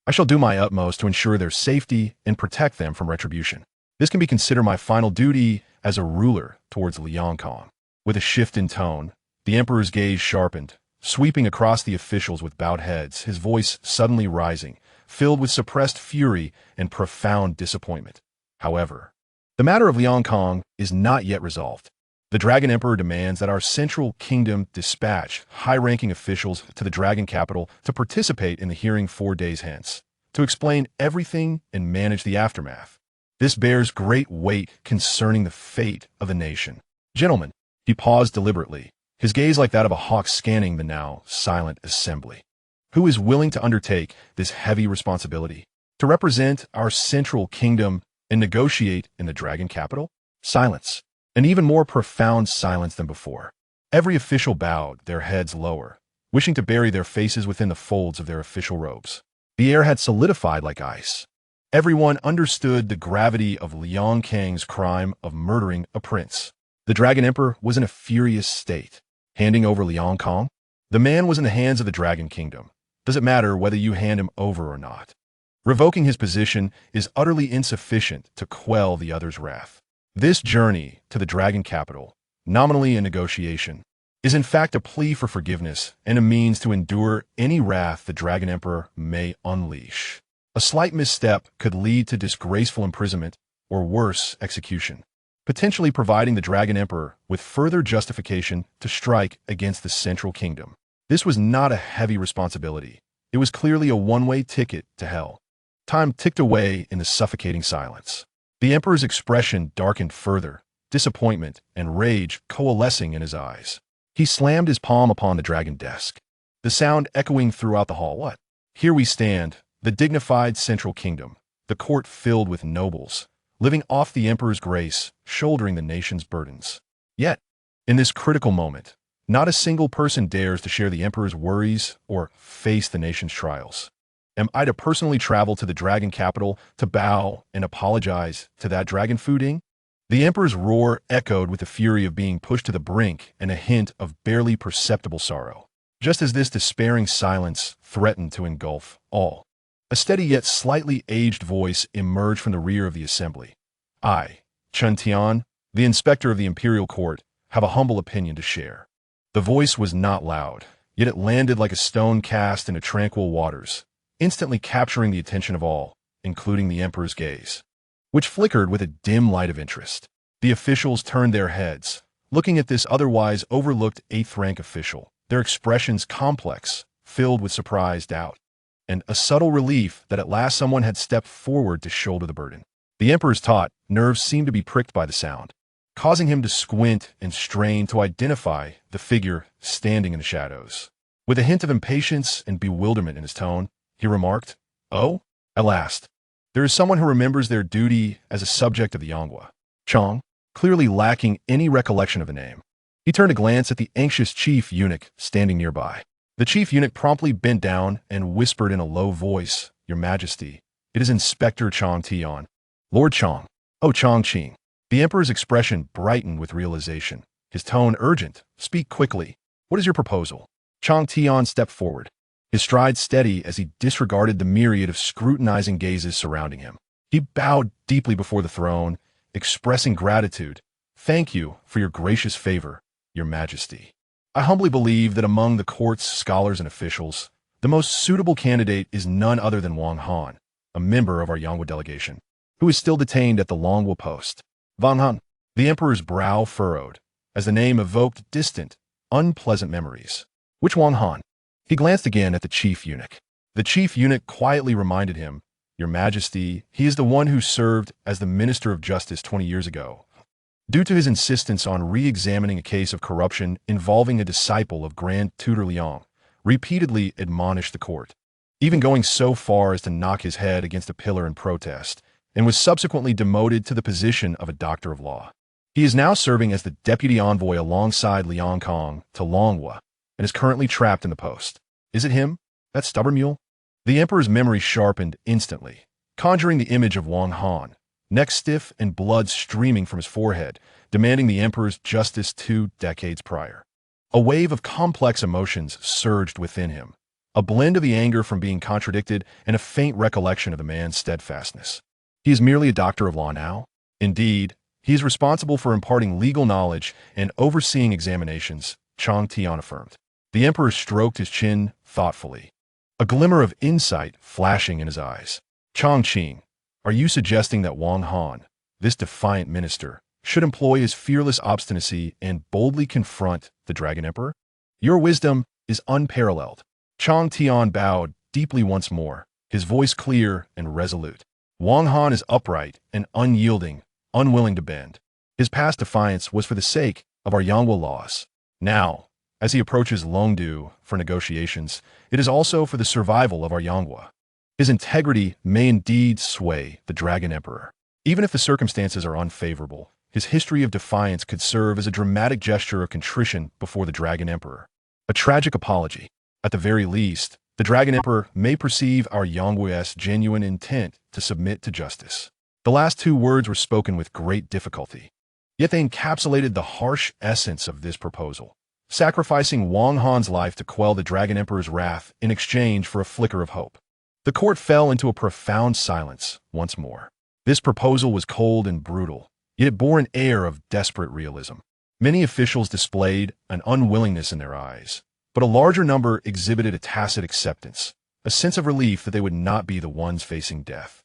I shall do my utmost to ensure their safety and protect them from retribution. This can be considered my final duty as a ruler towards Liang Kang. With a shift in tone, the Emperor's gaze sharpened, sweeping across the officials with bowed heads, his voice suddenly rising, filled with suppressed fury and profound disappointment. However, the matter of Liang Kang is not yet resolved. The Dragon Emperor demands that our Central Kingdom dispatch high-ranking officials to the Dragon capital to participate in the hearing 4 days hence, to explain everything and manage the aftermath. This bears great weight concerning the fate of the nation. Gentlemen, he paused deliberately, his gaze like that of a hawk scanning the now silent assembly. Who is willing to undertake this heavy responsibility, to represent our Central Kingdom and negotiate in the Dragon capital? Silence. An even more profound silence than before. Every official bowed, their heads lower, wishing to bury their faces within the folds of their official robes. The air had solidified like ice. Everyone understood the gravity of Liang Kang's crime of murdering a prince. The Dragon Emperor was in a furious state. Handing over Liang Kang? The man was in the hands of the Dragon Kingdom. Does it matter whether you hand him over or not? Revoking his position is utterly insufficient to quell the other's wrath. This journey to the Dragon capital, nominally a negotiation, is in fact a plea for forgiveness and a means to endure any wrath the Dragon Emperor may unleash. A slight misstep could lead to disgraceful imprisonment or worse, execution, potentially providing the Dragon Emperor with further justification to strike against the Central Kingdom. This was not a heavy responsibility. It was clearly a one-way ticket to hell. Time ticked away in the suffocating silence. The Emperor's expression darkened further, disappointment and rage coalescing in his eyes. He slammed his palm upon the dragon desk, the sound echoing throughout the hall. What? Here we stand, the dignified Central Kingdom, the court filled with nobles, living off the Emperor's grace, shouldering the nation's burdens. Yet, in this critical moment, not a single person dares to share the Emperor's worries or face the nation's trials. Am I to personally travel to the Dragon capital to bow and apologize to that dragon fooding? The Emperor's roar echoed with the fury of being pushed to the brink and a hint of barely perceptible sorrow. Just as this despairing silence threatened to engulf all, a steady yet slightly aged voice emerged from the rear of the assembly. I, Chun Tian, the inspector of the Imperial Court, have a humble opinion to share. The voice was not loud, yet it landed like a stone cast into tranquil waters, instantly capturing the attention of all, including the Emperor's gaze, which flickered with a dim light of interest. The officials turned their heads, looking at this otherwise overlooked 8th-rank official, their expressions complex, filled with surprise, doubt, and a subtle relief that at last someone had stepped forward to shoulder the burden. The Emperor's taut nerves seemed to be pricked by the sound, causing him to squint and strain to identify the figure standing in the shadows. With a hint of impatience and bewilderment in his tone, he remarked, "Oh, at last. There is someone who remembers their duty as a subject of the Yonghua." Chang, clearly lacking any recollection of the name. He turned a glance at the anxious chief eunuch standing nearby. The chief eunuch promptly bent down and whispered in a low voice, "Your Majesty, it is Inspector Chang Tian." "Lord Chang." "Oh, Chang Qing." The Emperor's expression brightened with realization, his tone urgent. "Speak quickly. What is your proposal?" Chang Tian stepped forward, his stride steady as he disregarded the myriad of scrutinizing gazes surrounding him. He bowed deeply before the throne, expressing gratitude. "Thank you for your gracious favor, Your Majesty. I humbly believe that among the court's scholars and officials, the most suitable candidate is none other than Wang Han, a member of our Yonghua delegation, who is still detained at the Longhua post." Wang Han. The Emperor's brow furrowed, as the name evoked distant, unpleasant memories. "Which Wang Han?" He glanced again at the chief eunuch. The chief eunuch quietly reminded him, "Your Majesty, he is the one who served as the Minister of Justice 20 years ago, due to his insistence on re-examining a case of corruption involving a disciple of Grand Tutor Liang, repeatedly admonished the court, even going so far as to knock his head against a pillar in protest, and was subsequently demoted to the position of a doctor of law. He is now serving as the deputy envoy alongside Liang Kang to Longhua, and is currently trapped in the post. Is it him? That stubborn mule? The Emperor's memory sharpened instantly, conjuring the image of Wang Han, neck stiff and blood streaming from his forehead, demanding the Emperor's justice 2 decades prior. A wave of complex emotions surged within him, a blend of the anger from being contradicted and a faint recollection of the man's steadfastness. He is merely a doctor of law now? Indeed, he is responsible for imparting legal knowledge and overseeing examinations, Chang Tian affirmed. The Emperor stroked his chin thoughtfully, a glimmer of insight flashing in his eyes. Chang Qing, are you suggesting that Wang Han, this defiant minister, should employ his fearless obstinacy and boldly confront the Dragon Emperor? Your wisdom is unparalleled. Chang Tian bowed deeply once more, his voice clear and resolute. Wang Han is upright and unyielding, unwilling to bend. His past defiance was for the sake of our Yanghua laws. Now, as he approaches Longdu for negotiations, it is also for the survival of our Yanghua. His integrity may indeed sway the Dragon Emperor. Even if the circumstances are unfavorable, his history of defiance could serve as a dramatic gesture of contrition before the Dragon Emperor. A tragic apology. At the very least, the Dragon Emperor may perceive our Yanghua's genuine intent to submit to justice. The last 2 words were spoken with great difficulty, yet they encapsulated the harsh essence of this proposal, sacrificing Wang Han's life to quell the Dragon Emperor's wrath in exchange for a flicker of hope. The court fell into a profound silence once more. This proposal was cold and brutal, yet it bore an air of desperate realism. Many officials displayed an unwillingness in their eyes, but a larger number exhibited a tacit acceptance, a sense of relief that they would not be the ones facing death.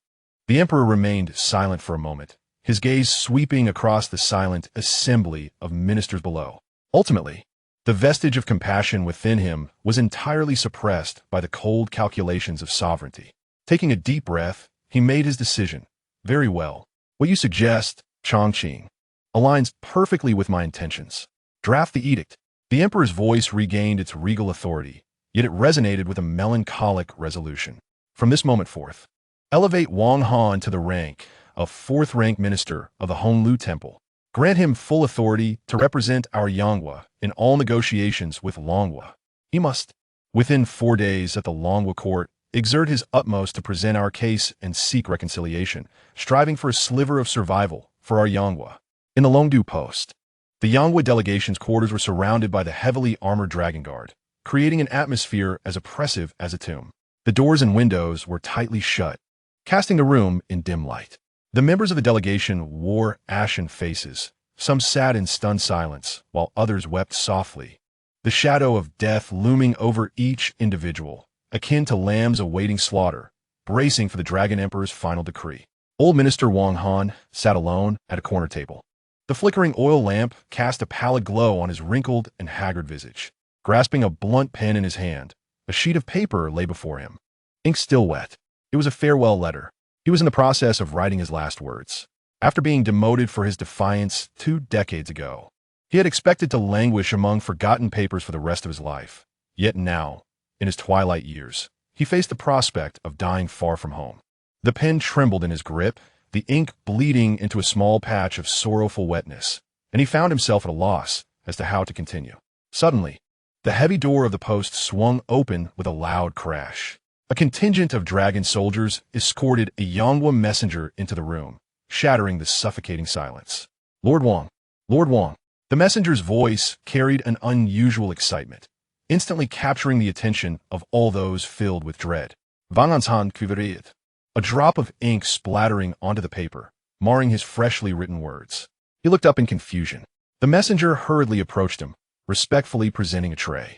The Emperor remained silent for a moment, his gaze sweeping across the silent assembly of ministers below. Ultimately, the vestige of compassion within him was entirely suppressed by the cold calculations of sovereignty. Taking a deep breath, he made his decision. Very well. What you suggest, Chongqing, aligns perfectly with my intentions. Draft the edict. The Emperor's voice regained its regal authority, yet it resonated with a melancholic resolution. From this moment forth, elevate Wang Han to the rank of 4th-rank minister of the Honlu Temple. Grant him full authority to represent our Yanghua in all negotiations with Longhua. He must, within 4 days at the Longhua court, exert his utmost to present our case and seek reconciliation, striving for a sliver of survival for our Yanghua. In the Longdu post, the Yanghua delegation's quarters were surrounded by the heavily armored Dragon Guard, creating an atmosphere as oppressive as a tomb. The doors and windows were tightly shut, casting the room in dim light. The members of the delegation wore ashen faces, some sat in stunned silence, while others wept softly, the shadow of death looming over each individual, akin to lambs awaiting slaughter, bracing for the Dragon Emperor's final decree. Old Minister Wang Han sat alone at a corner table. The flickering oil lamp cast a pallid glow on his wrinkled and haggard visage. Grasping a blunt pen in his hand, a sheet of paper lay before him. Ink still wet. It was a farewell letter. He was in the process of writing his last words. After being demoted for his defiance 2 decades ago, he had expected to languish among forgotten papers for the rest of his life. Yet now, in his twilight years, he faced the prospect of dying far from home. The pen trembled in his grip, the ink bleeding into a small patch of sorrowful wetness, and he found himself at a loss as to how to continue. Suddenly, the heavy door of the post swung open with a loud crash. A contingent of dragon soldiers escorted a Yanghua messenger into the room, shattering the suffocating silence. Lord Wang, Lord Wang. The messenger's voice carried an unusual excitement, instantly capturing the attention of all those filled with dread. Vangansan Kuvarit. A drop of ink splattering onto the paper, marring his freshly written words. He looked up in confusion. The messenger hurriedly approached him, respectfully presenting a tray.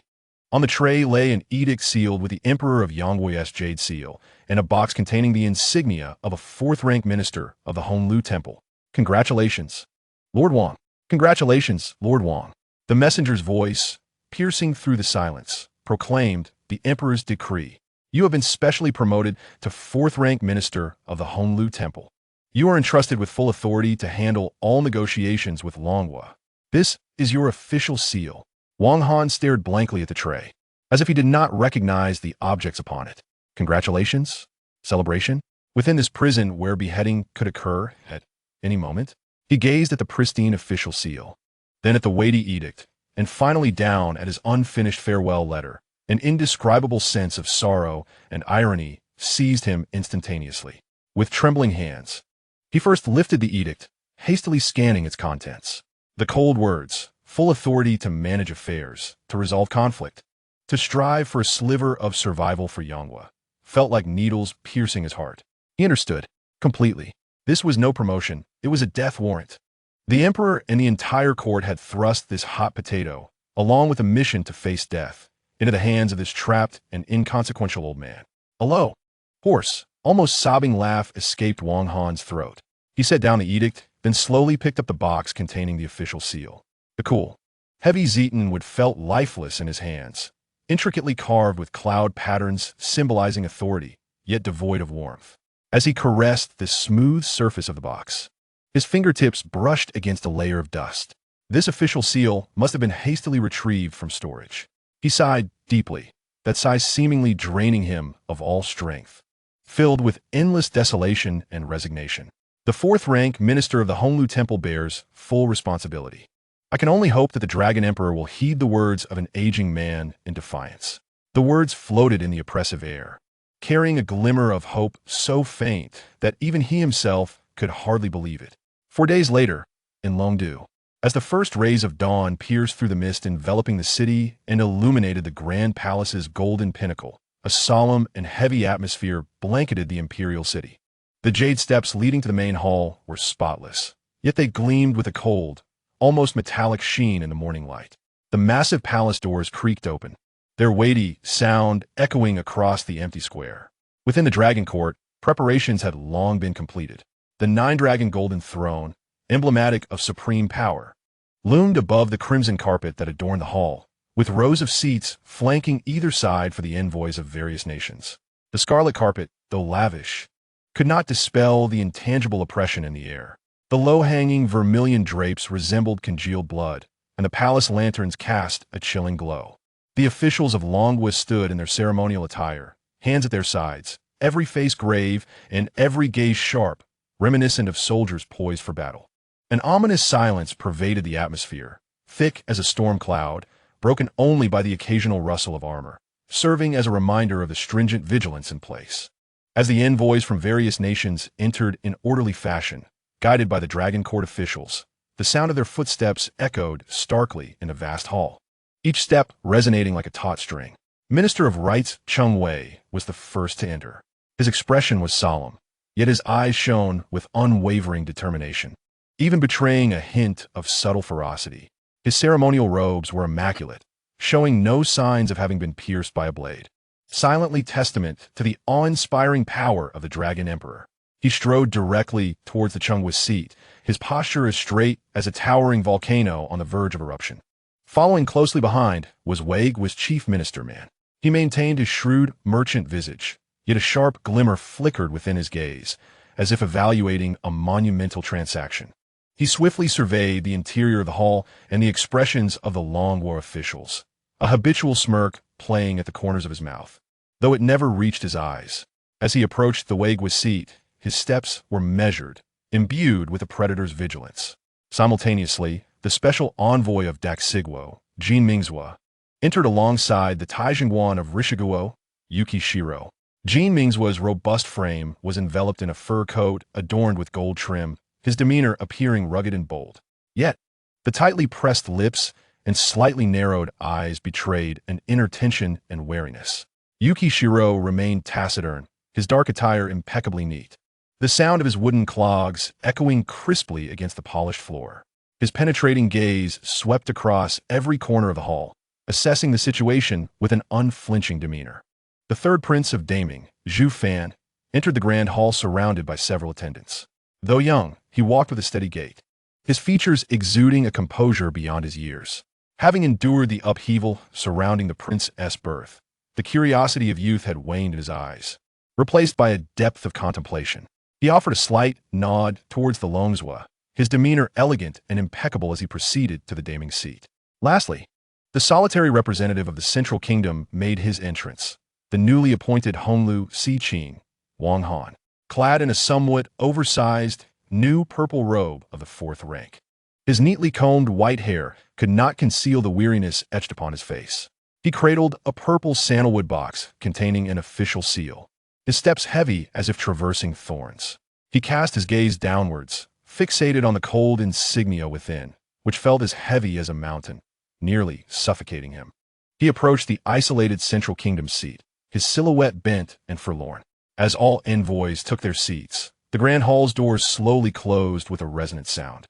On the tray lay an edict sealed with the Emperor of Yanghua's jade seal and a box containing the insignia of a 4th-rank minister of the Honlu Temple. Congratulations, Lord Wang. Congratulations, Lord Wang. The messenger's voice, piercing through the silence, proclaimed the Emperor's decree. You have been specially promoted to 4th-rank minister of the Honlu Temple. You are entrusted with full authority to handle all negotiations with Longhua. This is your official seal. Wang Han stared blankly at the tray, as if he did not recognize the objects upon it. Congratulations? Celebration? Within this prison where beheading could occur at any moment, he gazed at the pristine official seal, then at the weighty edict, and finally down at his unfinished farewell letter. An indescribable sense of sorrow and irony seized him instantaneously. With trembling hands, he first lifted the edict, hastily scanning its contents. The cold words, full authority to manage affairs, to resolve conflict, to strive for a sliver of survival for Yonghua, felt like needles piercing his heart. He understood, completely. This was no promotion, it was a death warrant. The emperor and the entire court had thrust this hot potato, along with a mission to face death, into the hands of this trapped and inconsequential old man. A low, hoarse, almost sobbing laugh escaped Wang Han's throat. He set down the edict, then slowly picked up the box containing the official seal. The cool, heavy zeton wood felt lifeless in his hands, intricately carved with cloud patterns symbolizing authority, yet devoid of warmth. As he caressed the smooth surface of the box, his fingertips brushed against a layer of dust. This official seal must have been hastily retrieved from storage. He sighed deeply, that sigh seemingly draining him of all strength, filled with endless desolation and resignation. The fourth-rank minister of the Honglu Temple bears full responsibility. I can only hope that the Dragon Emperor will heed the words of an aging man in defiance. The words floated in the oppressive air, carrying a glimmer of hope so faint that even he himself could hardly believe it. 4 days later, in Longdu, as the first rays of dawn pierced through the mist enveloping the city and illuminated the grand palace's golden pinnacle, a solemn and heavy atmosphere blanketed the imperial city. The jade steps leading to the main hall were spotless, yet they gleamed with a cold, almost metallic sheen in the morning light. The massive palace doors creaked open, their weighty sound echoing across the empty square. Within the dragon court, preparations had long been completed. The nine-dragon golden throne, emblematic of supreme power, loomed above the crimson carpet that adorned the hall, with rows of seats flanking either side for the envoys of various nations. The scarlet carpet, though lavish, could not dispel the intangible oppression in the air. The low-hanging vermilion drapes resembled congealed blood, and the palace lanterns cast a chilling glow. The officials of Longwu stood in their ceremonial attire, hands at their sides, every face grave and every gaze sharp, reminiscent of soldiers poised for battle. An ominous silence pervaded the atmosphere, thick as a storm cloud, broken only by the occasional rustle of armor, serving as a reminder of the stringent vigilance in place. As the envoys from various nations entered in orderly fashion, guided by the Dragon Court officials, the sound of their footsteps echoed starkly in the vast hall, each step resonating like a taut string. Minister of Rites Chung Wei was the first to enter. His expression was solemn, yet his eyes shone with unwavering determination, even betraying a hint of subtle ferocity. His ceremonial robes were immaculate, showing no signs of having been pierced by a blade, silently testament to the awe-inspiring power of the Dragon Emperor. He strode directly towards the Chungwa's seat, his posture as straight as a towering volcano on the verge of eruption. Following closely behind was Waigwa's chief minister man. He maintained his shrewd merchant visage, yet a sharp glimmer flickered within his gaze, as if evaluating a monumental transaction. He swiftly surveyed the interior of the hall and the expressions of the Longwu officials, a habitual smirk playing at the corners of his mouth, though it never reached his eyes. As he approached the Waigwa seat, his steps were measured, imbued with a predator's vigilance. Simultaneously, the special envoy of Daxiguo, Jin Mingzhua, entered alongside the Taijingguan of Rishiguo, Yuki Shiro. Jin Mingzhua's robust frame was enveloped in a fur coat adorned with gold trim, his demeanor appearing rugged and bold. Yet, the tightly pressed lips and slightly narrowed eyes betrayed an inner tension and wariness. Yuki Shiro remained taciturn, his dark attire impeccably neat, the sound of his wooden clogs echoing crisply against the polished floor. His penetrating gaze swept across every corner of the hall, assessing the situation with an unflinching demeanor. The third prince of Taming, Zhu Fan, entered the grand hall surrounded by several attendants. Though young, he walked with a steady gait, his features exuding a composure beyond his years. Having endured the upheaval surrounding the prince's birth, the curiosity of youth had waned in his eyes, replaced by a depth of contemplation. He offered a slight nod towards the Longzhua, his demeanor elegant and impeccable as he proceeded to the Taming seat. Lastly, the solitary representative of the Central Kingdom made his entrance, the newly appointed Honglu Si-Ching, Wang Han, clad in a somewhat oversized, new purple robe of the fourth rank. His neatly combed white hair could not conceal the weariness etched upon his face. He cradled a purple sandalwood box containing an official seal, his steps heavy as if traversing thorns. He cast his gaze downwards, fixated on the cold insignia within, which felt as heavy as a mountain, nearly suffocating him. He approached the isolated central kingdom seat, his silhouette bent and forlorn. As all envoys took their seats, the grand hall's doors slowly closed with a resonant sound.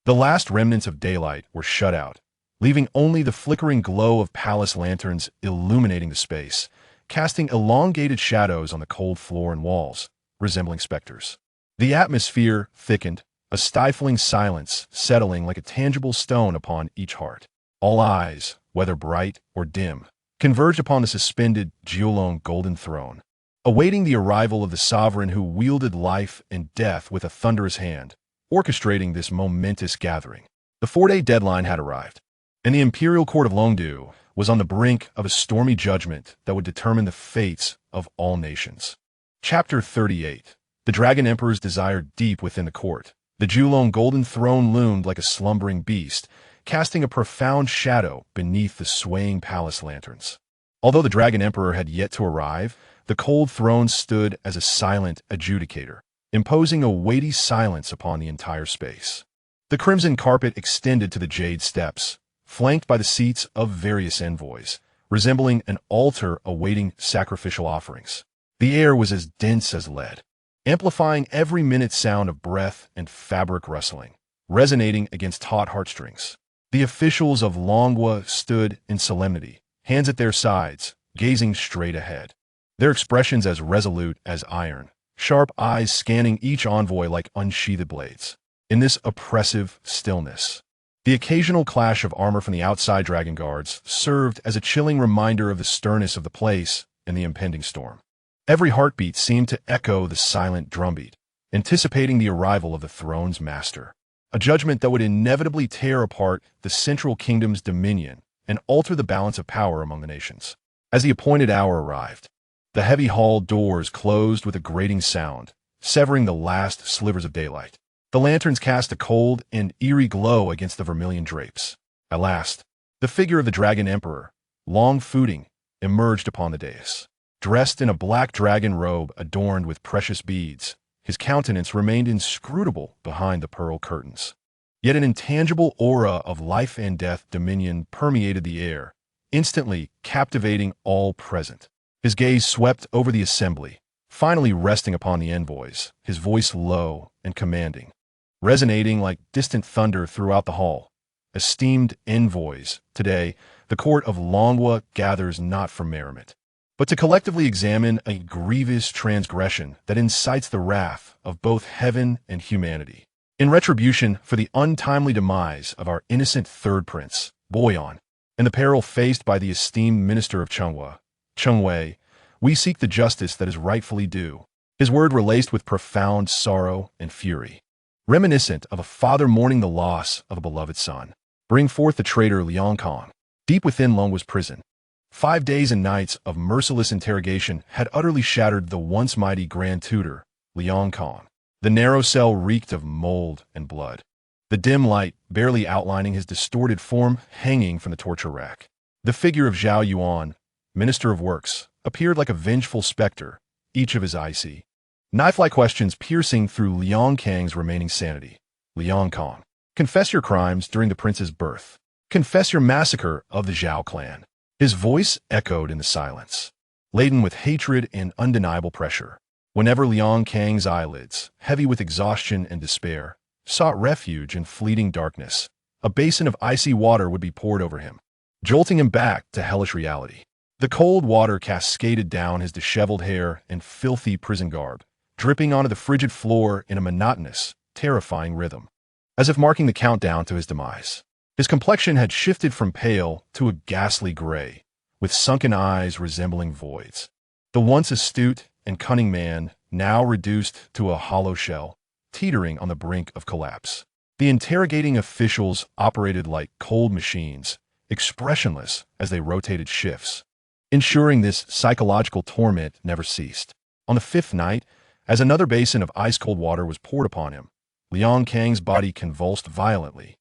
The last remnants of daylight were shut out, leaving only the flickering glow of palace lanterns illuminating the space, casting elongated shadows on the cold floor and walls, resembling specters. The atmosphere thickened, a stifling silence settling like a tangible stone upon each heart. All eyes, whether bright or dim, converged upon the suspended, jewel-on golden throne, awaiting the arrival of the sovereign who wielded life and death with a thunderous hand, orchestrating this momentous gathering. The 4-day deadline had arrived, and the imperial court of Longdu was on the brink of a stormy judgment that would determine the fates of all nations. Chapter 38. The Dragon Emperor's desire deep within the court. The jewel-on golden throne loomed like a slumbering beast, casting a profound shadow beneath the swaying palace lanterns. Although the Dragon Emperor had yet to arrive, the cold throne stood as a silent adjudicator, imposing a weighty silence upon the entire space. The crimson carpet extended to the jade steps, flanked by the seats of various envoys, resembling an altar awaiting sacrificial offerings. The air was as dense as lead, amplifying every minute sound of breath and fabric rustling, resonating against taut heartstrings. The officials of Longwa stood in solemnity, hands at their sides, gazing straight ahead, their expressions as resolute as iron, sharp eyes scanning each envoy like unsheathed blades. In this oppressive stillness, the occasional clash of armor from the outside dragon guards served as a chilling reminder of the sternness of the place and the impending storm. Every heartbeat seemed to echo the silent drumbeat, anticipating the arrival of the throne's master, a judgment that would inevitably tear apart the central kingdom's dominion and alter the balance of power among the nations. As the appointed hour arrived, the heavy hall doors closed with a grating sound, severing the last slivers of daylight. The lanterns cast a cold and eerie glow against the vermilion drapes. At last, the figure of the Dragon Emperor, long footing, emerged upon the dais. Dressed in a black dragon robe adorned with precious beads, his countenance remained inscrutable behind the pearl curtains. Yet an intangible aura of life and death dominion permeated the air, instantly captivating all present. His gaze swept over the assembly, finally resting upon the envoys, his voice low and commanding, resonating like distant thunder throughout the hall. Esteemed envoys, today, the court of Longwa gathers not for merriment, but to collectively examine a grievous transgression that incites the wrath of both heaven and humanity. In retribution for the untimely demise of our innocent third prince, Boyan, and the peril faced by the esteemed minister of Chengwei, we seek the justice that is rightfully due. His word were laced with profound sorrow and fury, reminiscent of a father mourning the loss of a beloved son. Bring forth the traitor Liang Kong. Deep within Longwa's prison, 5 days and nights of merciless interrogation had utterly shattered the once mighty Grand Tutor, Liang Kong. The narrow cell reeked of mold and blood, the dim light barely outlining his distorted form hanging from the torture rack. The figure of Zhao Yuan, Minister of Works, appeared like a vengeful specter, each of his icy, knife-like questions piercing through Liang Kang's remaining sanity. Liang Kong, confess your crimes during the prince's birth. Confess your massacre of the Zhao clan. His voice echoed in the silence, laden with hatred and undeniable pressure. Whenever Liang Kang's eyelids, heavy with exhaustion and despair, sought refuge in fleeting darkness, a basin of icy water would be poured over him, jolting him back to hellish reality. The cold water cascaded down his disheveled hair and filthy prison garb, dripping onto the frigid floor in a monotonous, terrifying rhythm, as if marking the countdown to his demise. His complexion had shifted from pale to a ghastly gray, with sunken eyes resembling voids. The once astute and cunning man, now reduced to a hollow shell, teetering on the brink of collapse. The interrogating officials operated like cold machines, expressionless as they rotated shifts, ensuring this psychological torment never ceased. On the 5th night, as another basin of ice-cold water was poured upon him, Liang Kang's body convulsed violently,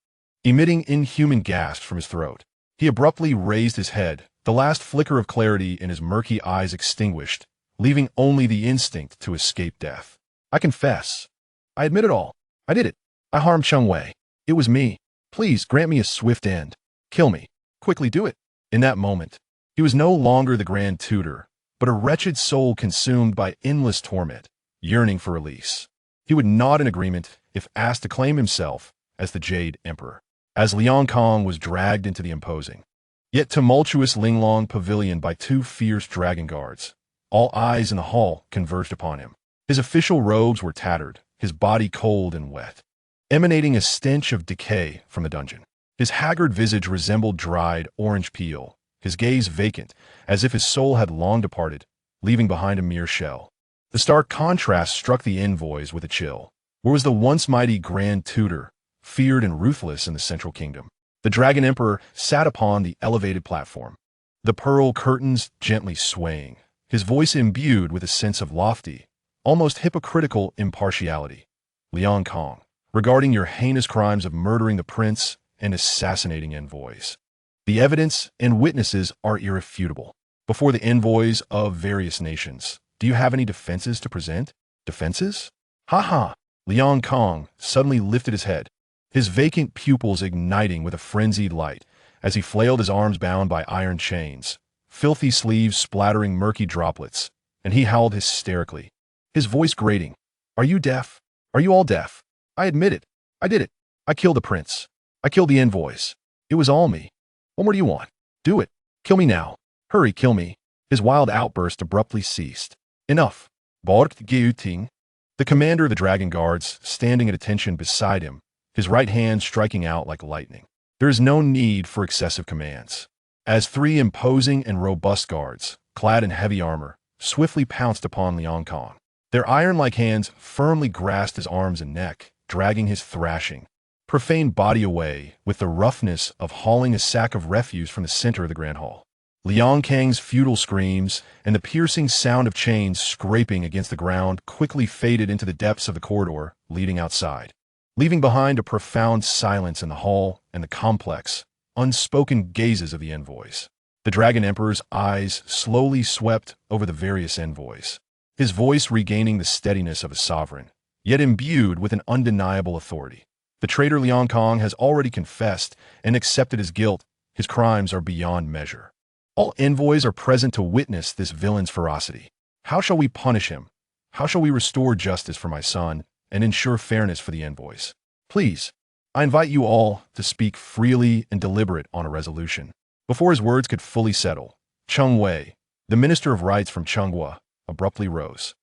emitting inhuman gasps from his throat. He abruptly raised his head, the last flicker of clarity in his murky eyes extinguished, leaving only the instinct to escape death. I confess. I admit it all. I did it. I harmed Cheng Wei. It was me. Please grant me a swift end. Kill me. Quickly do it. In that moment, he was no longer the Grand Tutor, but a wretched soul consumed by endless torment, yearning for release. He would nod in agreement if asked to claim himself as the Jade Emperor, as Liang Kong was dragged into the imposing, yet tumultuous Linglong pavilion by two fierce dragon guards. All eyes in the hall converged upon him. His official robes were tattered, his body cold and wet, emanating a stench of decay from the dungeon. His haggard visage resembled dried orange peel, his gaze vacant, as if his soul had long departed, leaving behind a mere shell. The stark contrast struck the envoys with a chill. Where was the once mighty Grand Tutor, feared and ruthless in the Central Kingdom? The Dragon Emperor sat upon the elevated platform, the pearl curtains gently swaying, his voice imbued with a sense of lofty, almost hypocritical impartiality. Liang Kong, regarding your heinous crimes of murdering the prince and assassinating envoys. The evidence and witnesses are irrefutable. Before the envoys of various nations, do you have any defenses to present? Defenses? Ha ha! Liang Kong suddenly lifted his head, his vacant pupils igniting with a frenzied light as he flailed his arms bound by iron chains, filthy sleeves splattering murky droplets, and he howled hysterically, his voice grating. Are you deaf? Are you all deaf? I admit it. I did it. I killed the prince. I killed the envoys. It was all me. What more do you want? Do it. Kill me now. Hurry, kill me. His wild outburst abruptly ceased. Enough. The commander of the dragon guards, standing at attention beside him, his right hand striking out like lightning. There is no need for excessive commands. As three imposing and robust guards, clad in heavy armor, swiftly pounced upon Liang Kong. Their iron-like hands firmly grasped his arms and neck, dragging his thrashing, profane body away with the roughness of hauling a sack of refuse from the center of the grand hall. Liang Kang's futile screams and the piercing sound of chains scraping against the ground quickly faded into the depths of the corridor leading outside, leaving behind a profound silence in the hall and the complex, unspoken gazes of the envoys. The Dragon Emperor's eyes slowly swept over the various envoys, his voice regaining the steadiness of a sovereign, yet imbued with an undeniable authority. The traitor Liang Kong has already confessed and accepted his guilt. His crimes are beyond measure. All envoys are present to witness this villain's ferocity. How shall we punish him? How shall we restore justice for my son and ensure fairness for the envoys? Please, I invite you all to speak freely and deliberate on a resolution. Before his words could fully settle, Cheng Wei, the Minister of Rights from Changhua, abruptly rose.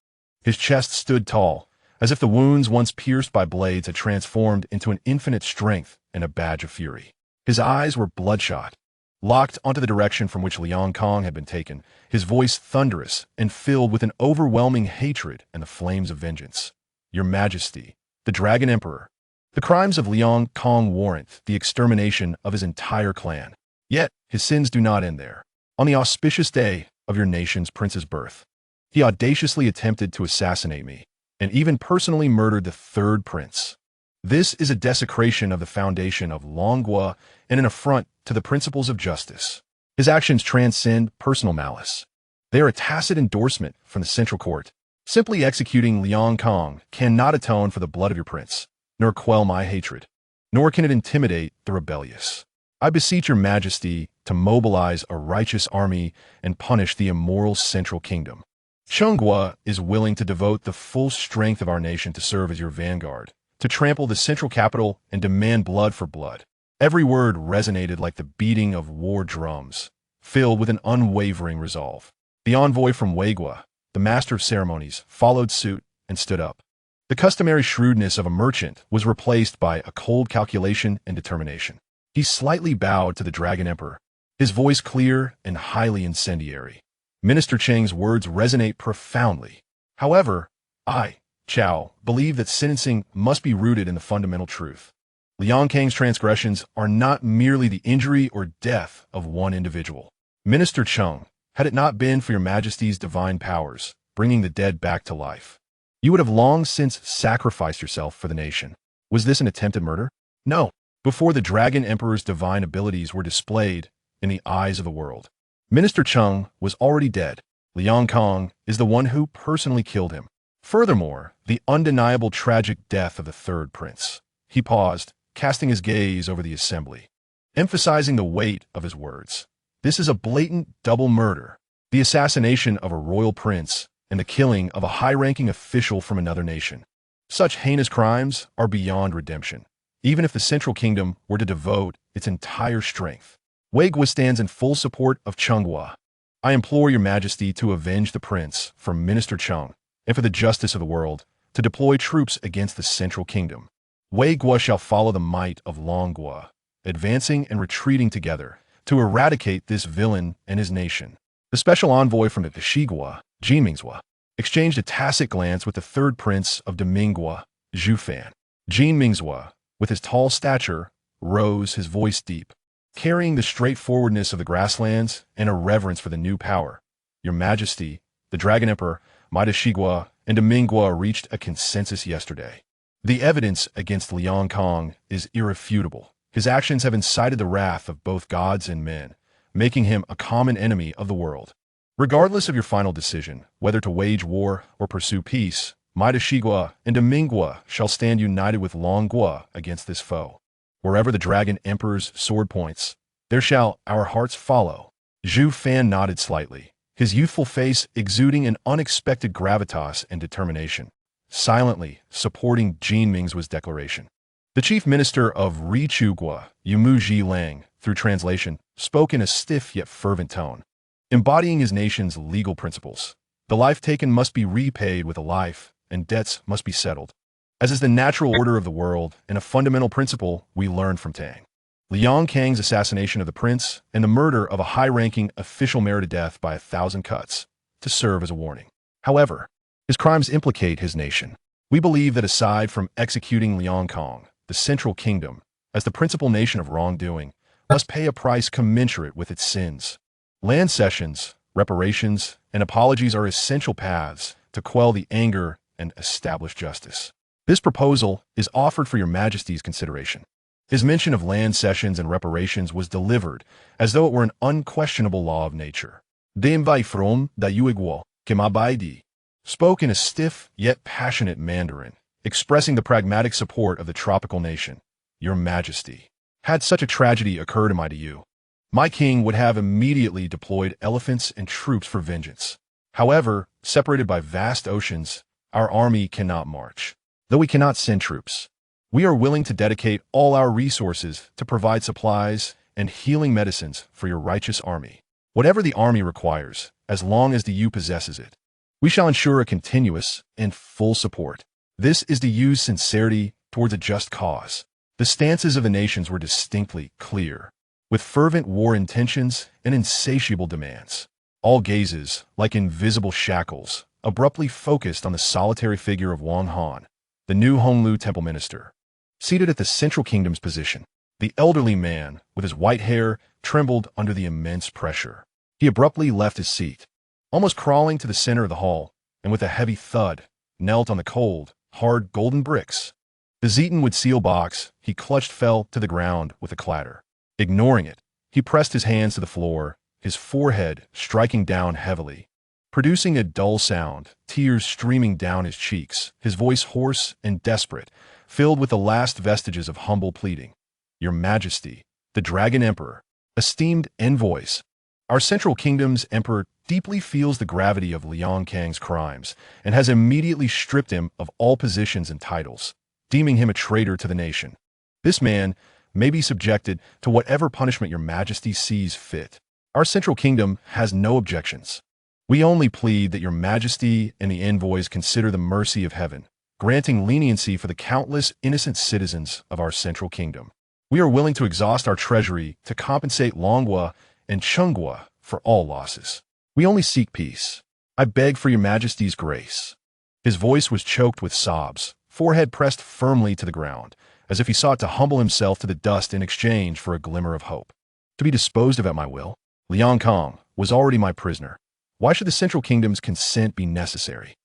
His chest stood tall, as if the wounds once pierced by blades had transformed into an infinite strength and a badge of fury. His eyes were bloodshot, locked onto the direction from which Liang Kong had been taken, his voice thunderous and filled with an overwhelming hatred and the flames of vengeance. Your Majesty, the Dragon Emperor, the crimes of Liang Kong warrant the extermination of his entire clan. Yet, his sins do not end there. On the auspicious day of your nation's prince's birth, he audaciously attempted to assassinate me, and even personally murdered the third prince. This is a desecration of the foundation of Longhua and an affront to the principles of justice. His actions transcend personal malice. They are a tacit endorsement from the Central Court. Simply executing Liang Kong cannot atone for the blood of your prince, nor quell my hatred, nor can it intimidate the rebellious. I beseech your Majesty to mobilize a righteous army and punish the immoral Central Kingdom. Changhua is willing to devote the full strength of our nation to serve as your vanguard, to trample the central capital and demand blood for blood. Every word resonated like the beating of war drums, filled with an unwavering resolve. The envoy from Weigua, the master of ceremonies, followed suit and stood up. The customary shrewdness of a merchant was replaced by a cold calculation and determination. He slightly bowed to the Dragon Emperor, his voice clear and highly incendiary. Minister Cheng's words resonate profoundly. However, I, Chao, believe that sentencing must be rooted in the fundamental truth. Liang Kang's transgressions are not merely the injury or death of one individual. Minister Cheng, had it not been for your Majesty's divine powers, bringing the dead back to life, you would have long since sacrificed yourself for the nation. Was this an attempted murder? No. before the Dragon Emperor's divine abilities were displayed in the eyes of the world. Minister Chung was already dead. Liang Kong is the one who personally killed him. Furthermore, the undeniable tragic death of the third prince. He paused, casting his gaze over the assembly, emphasizing the weight of his words. This is a blatant double murder. The assassination of a royal prince and the killing of a high-ranking official from another nation. Such heinous crimes are beyond redemption, even if the Central Kingdom were to devote its entire strength. Wei Guo stands in full support of Chunghua. I implore your majesty to avenge the prince from Minister Chung, and for the justice of the world, to deploy troops against the Central Kingdom. Wei Guo shall follow the might of Long Guo, advancing and retreating together to eradicate this villain and his nation. The special envoy from the Shiguo, Jin Mingzhua, exchanged a tacit glance with the third prince of Demingua, Zhu Fan. Jin Mingzhua, with his tall stature, rose, his voice deep, carrying the straightforwardness of the grasslands and a reverence for the new power. Your Majesty, the Dragon Emperor, Maida Shiguo, and Demingua reached a consensus yesterday. The evidence against Liang Kong is irrefutable. His actions have incited the wrath of both gods and men, making him a common enemy of the world. Regardless of your final decision, whether to wage war or pursue peace, Maida Shiguo and Demingua shall stand united with Long Guo against this foe. Wherever the Dragon Emperor's sword points, there shall our hearts follow. Zhu Fan nodded slightly, his youthful face exuding an unexpected gravitas and determination, silently supporting Jin Mingzhua's declaration. The chief minister of Richugua, Yumu Ji Lang, through translation, spoke in a stiff yet fervent tone, embodying his nation's legal principles. The life taken must be repaid with a life, and debts must be settled, as is the natural order of the world and a fundamental principle we learned from Tang. Liang Kang's assassination of the prince and the murder of a high-ranking official merited death by 1,000 cuts to serve as a warning. However, his crimes implicate his nation. We believe that aside from executing Liang Kong, the Central Kingdom, as the principal nation of wrongdoing, must pay a price commensurate with its sins. Land cessions, reparations, and apologies are essential paths to quell the anger and establish justice. This proposal is offered for your Majesty's consideration. His mention of land cessions and reparations was delivered as though it were an unquestionable law of nature. Dembai from da Yuiguo, Kemabaidi, spoke in a stiff yet passionate Mandarin, expressing the pragmatic support of the tropical nation. Your Majesty, had such a tragedy occurred in my you, my king would have immediately deployed elephants and troops for vengeance. However, separated by vast oceans, our army cannot march. Though we cannot send troops, we are willing to dedicate all our resources to provide supplies and healing medicines for your righteous army. Whatever the army requires, as long as the U possesses it, we shall ensure a continuous and full support. This is the U's sincerity towards a just cause. The stances of the nations were distinctly clear, with fervent war intentions and insatiable demands. All gazes, like invisible shackles, abruptly focused on the solitary figure of Wang Han, the new Honglu temple minister. Seated at the Central Kingdom's position, the elderly man, with his white hair, trembled under the immense pressure. He abruptly left his seat, almost crawling to the center of the hall, and with a heavy thud, knelt on the cold, hard golden bricks. The Zetonwood seal box he clutched fell to the ground with a clatter. Ignoring it, he pressed his hands to the floor, his forehead striking down heavily, producing a dull sound, tears streaming down his cheeks, his voice hoarse and desperate, filled with the last vestiges of humble pleading. Your Majesty, the Dragon Emperor, esteemed envoys, our Central Kingdom's emperor deeply feels the gravity of Liang Kang's crimes and has immediately stripped him of all positions and titles, deeming him a traitor to the nation. This man may be subjected to whatever punishment your Majesty sees fit. Our Central Kingdom has no objections. We only plead that your Majesty and the envoys consider the mercy of heaven, granting leniency for the countless innocent citizens of our Central Kingdom. We are willing to exhaust our treasury to compensate Longhua and Chunghua for all losses. We only seek peace. I beg for your Majesty's grace. His voice was choked with sobs, forehead pressed firmly to the ground, as if he sought to humble himself to the dust in exchange for a glimmer of hope. To be disposed of at my will, Liang Kong was already my prisoner. Why should the Central Kingdom's consent be necessary?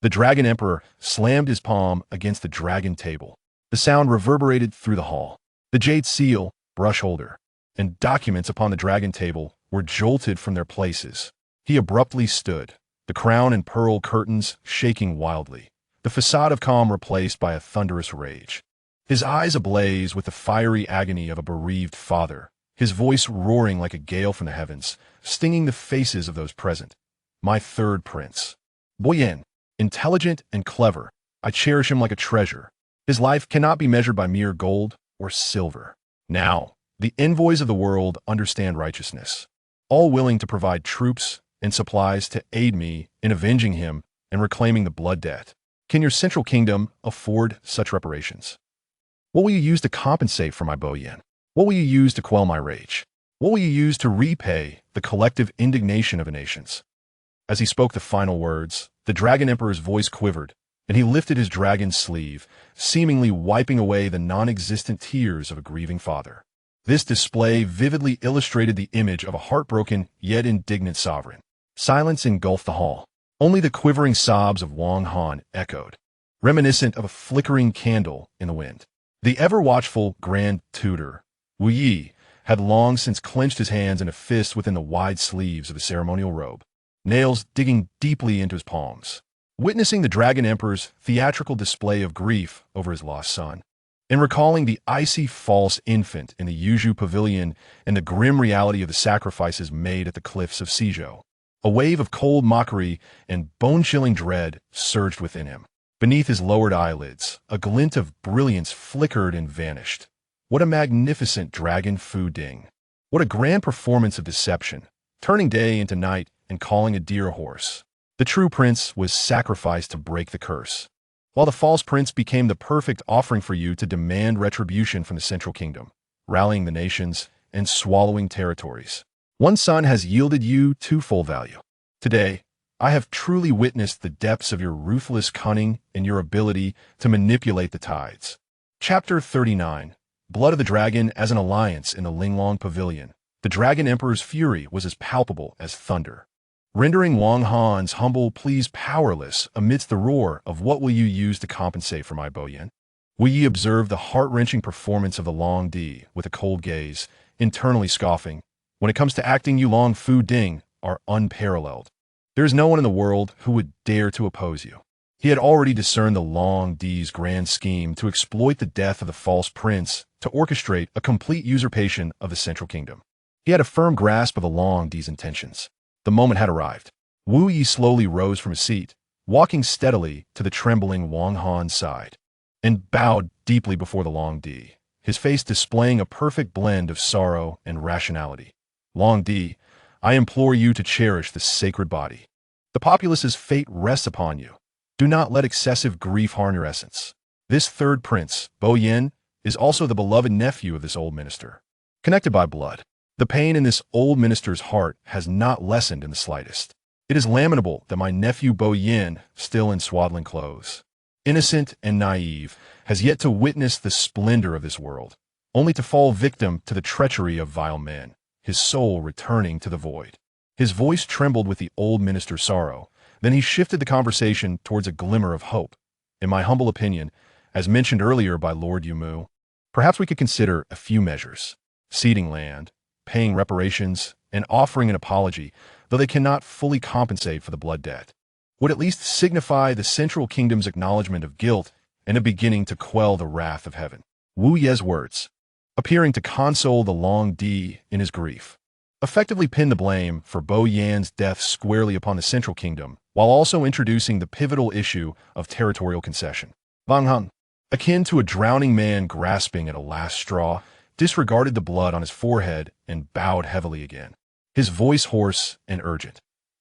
The Dragon Emperor slammed his palm against the dragon table. The sound reverberated through the hall. The jade seal, brush holder, and documents upon the dragon table were jolted from their places. He abruptly stood, the crown and pearl curtains shaking wildly, the facade of calm replaced by a thunderous rage. His eyes ablaze with the fiery agony of a bereaved father, his voice roaring like a gale from the heavens, stinging the faces of those present. My third prince. Boyan, intelligent and clever, I cherish him like a treasure. His life cannot be measured by mere gold or silver. Now, the envoys of the world understand righteousness, all willing to provide troops and supplies to aid me in avenging him and reclaiming the blood debt. Can your central kingdom afford such reparations? What will you use to compensate for my Boyan? What will you use to quell my rage? What will you use to repay the collective indignation of the nations? As he spoke the final words, the Dragon Emperor's voice quivered, and he lifted his dragon's sleeve, seemingly wiping away the non-existent tears of a grieving father. This display vividly illustrated the image of a heartbroken yet indignant sovereign. Silence engulfed the hall. Only the quivering sobs of Wang Han echoed, reminiscent of a flickering candle in the wind. The ever-watchful Grand Tutor, Wu Yi, had long since clenched his hands in a fist within the wide sleeves of his ceremonial robe, nails digging deeply into his palms. Witnessing the Dragon Emperor's theatrical display of grief over his lost son, and recalling the icy false infant in the Yuju Pavilion and the grim reality of the sacrifices made at the cliffs of Sizhou, a wave of cold mockery and bone-chilling dread surged within him. Beneath his lowered eyelids, a glint of brilliance flickered and vanished. What a magnificent dragon Fu Ding! What a grand performance of deception, turning day into night and calling a deer a horse. The true prince was sacrificed to break the curse, while the false prince became the perfect offering for you to demand retribution from the central kingdom, rallying the nations and swallowing territories. One son has yielded you twofold value. Today, I have truly witnessed the depths of your ruthless cunning and your ability to manipulate the tides. Chapter 39. Blood of the Dragon as an Alliance in the Linglong Pavilion. The Dragon Emperor's fury was as palpable as thunder, rendering Wang Han's humble pleas powerless amidst the roar of what will you use to compensate for my Boyan? Wu Yi observed the heart-wrenching performance of the loved.He with a cold gaze, internally scoffing. When it comes to acting, you Long Fu Ding are unparalleled. There is no one in the world who would dare to oppose you. He had already discerned the loved.He's grand scheme to exploit the death of the false prince to orchestrate a complete usurpation of the central kingdom. He had a firm grasp of the loved.He's intentions. The moment had arrived. Wu Yi slowly rose from his seat, walking steadily to the trembling Wang Han's side, and bowed deeply before the loved.He, his face displaying a perfect blend of sorrow and rationality. Loved.He, I implore you to cherish the sacred body. The populace's fate rests upon you. Do not let excessive grief harm your essence. This third prince, Boyan, is also the beloved nephew of this old minister. Connected by blood, the pain in this old minister's heart has not lessened in the slightest. It is lamentable that my nephew Boyan, still in swaddling clothes, innocent and naive, has yet to witness the splendor of this world, only to fall victim to the treachery of vile men, his soul returning to the void. His voice trembled with the old minister's sorrow. Then he shifted the conversation towards a glimmer of hope. In my humble opinion, as mentioned earlier by Lord Yumu, perhaps we could consider a few measures: ceding land, paying reparations, and offering an apology, though they cannot fully compensate for the blood debt, would at least signify the central kingdom's acknowledgement of guilt and a beginning to quell the wrath of heaven. Wu Ye's words, appearing to console the loved.He in his grief, effectively pinned the blame for Boyan's death squarely upon the central kingdom, while also introducing the pivotal issue of territorial concession. Wang Han, akin to a drowning man grasping at a last straw, disregarded the blood on his forehead and bowed heavily again, his voice hoarse and urgent.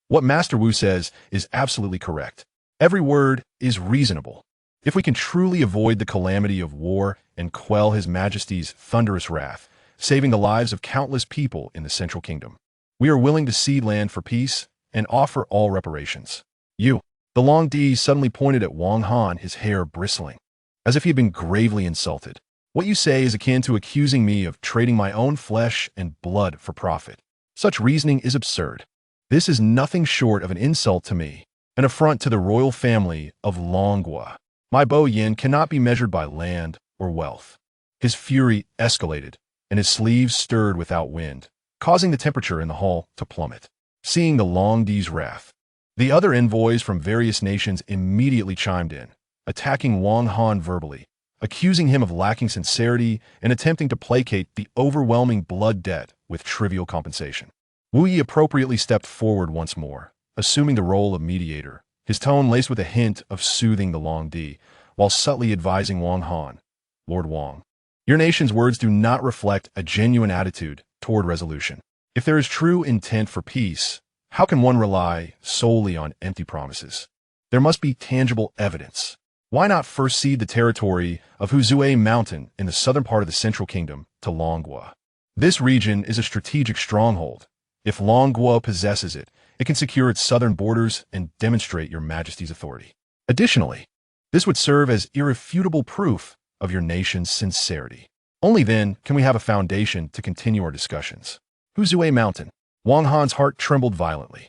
What Master Wu says is absolutely correct. Every word is reasonable. If we can truly avoid the calamity of war and quell His Majesty's thunderous wrath, saving the lives of countless people in the central kingdom, we are willing to cede land for peace and offer all reparations. You, the loved.He suddenly pointed at Wang Han, his hair bristling, as if he had been gravely insulted. What you say is akin to accusing me of trading my own flesh and blood for profit. Such reasoning is absurd. This is nothing short of an insult to me, an affront to the royal family of Longhua. My Boyan cannot be measured by land or wealth. His fury escalated, and his sleeves stirred without wind, causing the temperature in the hall to plummet. Seeing the Long-Di's wrath, the other envoys from various nations immediately chimed in, attacking Wang Han verbally, accusing him of lacking sincerity and attempting to placate the overwhelming blood debt with trivial compensation. Wu Yi appropriately stepped forward once more, assuming the role of mediator, his tone laced with a hint of soothing the Long-Di, while subtly advising Wang Han, Lord Wang, your nation's words do not reflect a genuine attitude toward resolution. If there is true intent for peace, how can one rely solely on empty promises? There must be tangible evidence. Why not first cede the territory of Huzue Mountain in the southern part of the Central Kingdom to Longhua? This region is a strategic stronghold. If Longhua possesses it, it can secure its southern borders and demonstrate your majesty's authority. Additionally, this would serve as irrefutable proof of your nation's sincerity. Only then can we have a foundation to continue our discussions. Huzue Mountain. Wang Han's heart trembled violently.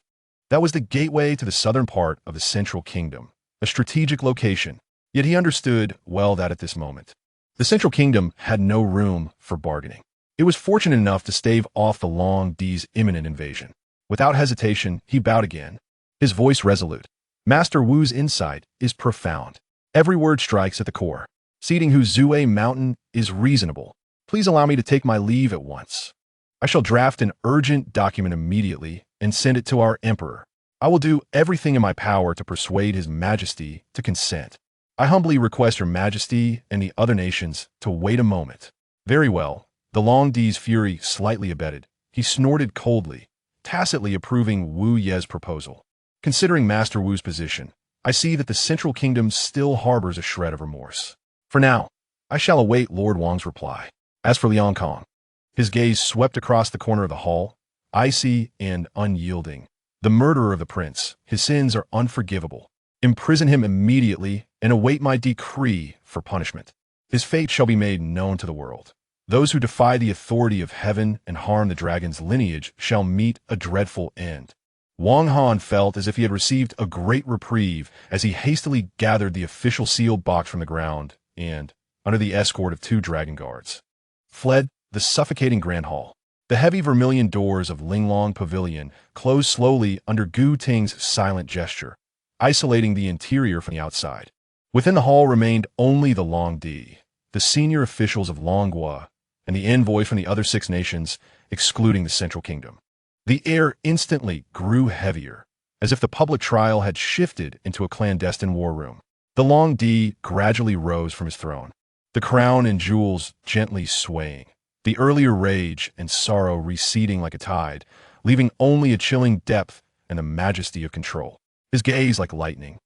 That was the gateway to the southern part of the Central Kingdom, a strategic location, yet he understood well that at this moment, the Central Kingdom had no room for bargaining. It was fortunate enough to stave off the Long-Di's imminent invasion. Without hesitation, he bowed again, his voice resolute. Master Wu's insight is profound. Every word strikes at the core. Ceding Huzue Mountain is reasonable. Please allow me to take my leave at once. I shall draft an urgent document immediately and send it to our emperor. I will do everything in my power to persuade his majesty to consent. I humbly request your majesty and the other nations to wait a moment. Very well. The Long-Di's fury slightly abated. He snorted coldly, tacitly approving Wu Ye's proposal. Considering Master Wu's position, I see that the Central Kingdom still harbors a shred of remorse. For now, I shall await Lord Wang's reply. As for Liang Kong, his gaze swept across the corner of the hall, icy and unyielding. The murderer of the prince, his sins are unforgivable. Imprison him immediately and await my decree for punishment. His fate shall be made known to the world. Those who defy the authority of heaven and harm the dragon's lineage shall meet a dreadful end. Wang Han felt as if he had received a great reprieve as he hastily gathered the official sealed box from the ground and, under the escort of 2 dragon guards, fled the suffocating grand hall. The heavy vermilion doors of Linglong Pavilion closed slowly under Gu Ting's silent gesture, isolating the interior from the outside. Within the hall remained only the Long-Di, the senior officials of Longhua, and the envoys from the other 6 nations, excluding the Central Kingdom. The air instantly grew heavier, as if the public trial had shifted into a clandestine war room. The Long-Di gradually rose from his throne, the crown and jewels gently swaying, the earlier rage and sorrow receding like a tide, leaving only a chilling depth and the majesty of control. His gaze, like lightning,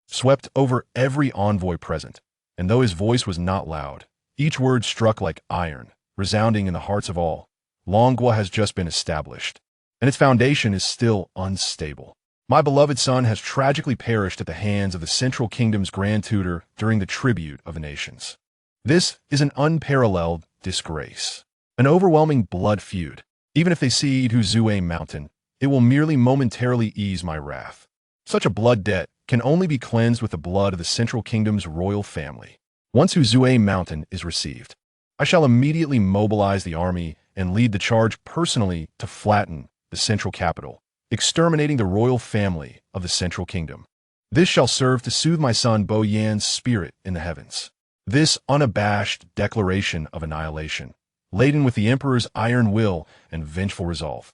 swept over every envoy present, and though his voice was not loud, each word struck like iron, resounding in the hearts of all. Longhua has just been established, and its foundation is still unstable. My beloved son has tragically perished at the hands of the Central Kingdom's Grand Tutor during the tribute of the nations. This is an unparalleled disgrace, an overwhelming blood feud. Even if they cede Huzue Mountain, it will merely momentarily ease my wrath. Such a blood debt can only be cleansed with the blood of the Central Kingdom's royal family. Once Huzue Mountain is received, I shall immediately mobilize the army and lead the charge personally to flatten the central capital, exterminating the royal family of the Central Kingdom. This shall serve to soothe my son Boyan's spirit in the heavens. This unabashed declaration of annihilation, laden with the emperor's iron will and vengeful resolve,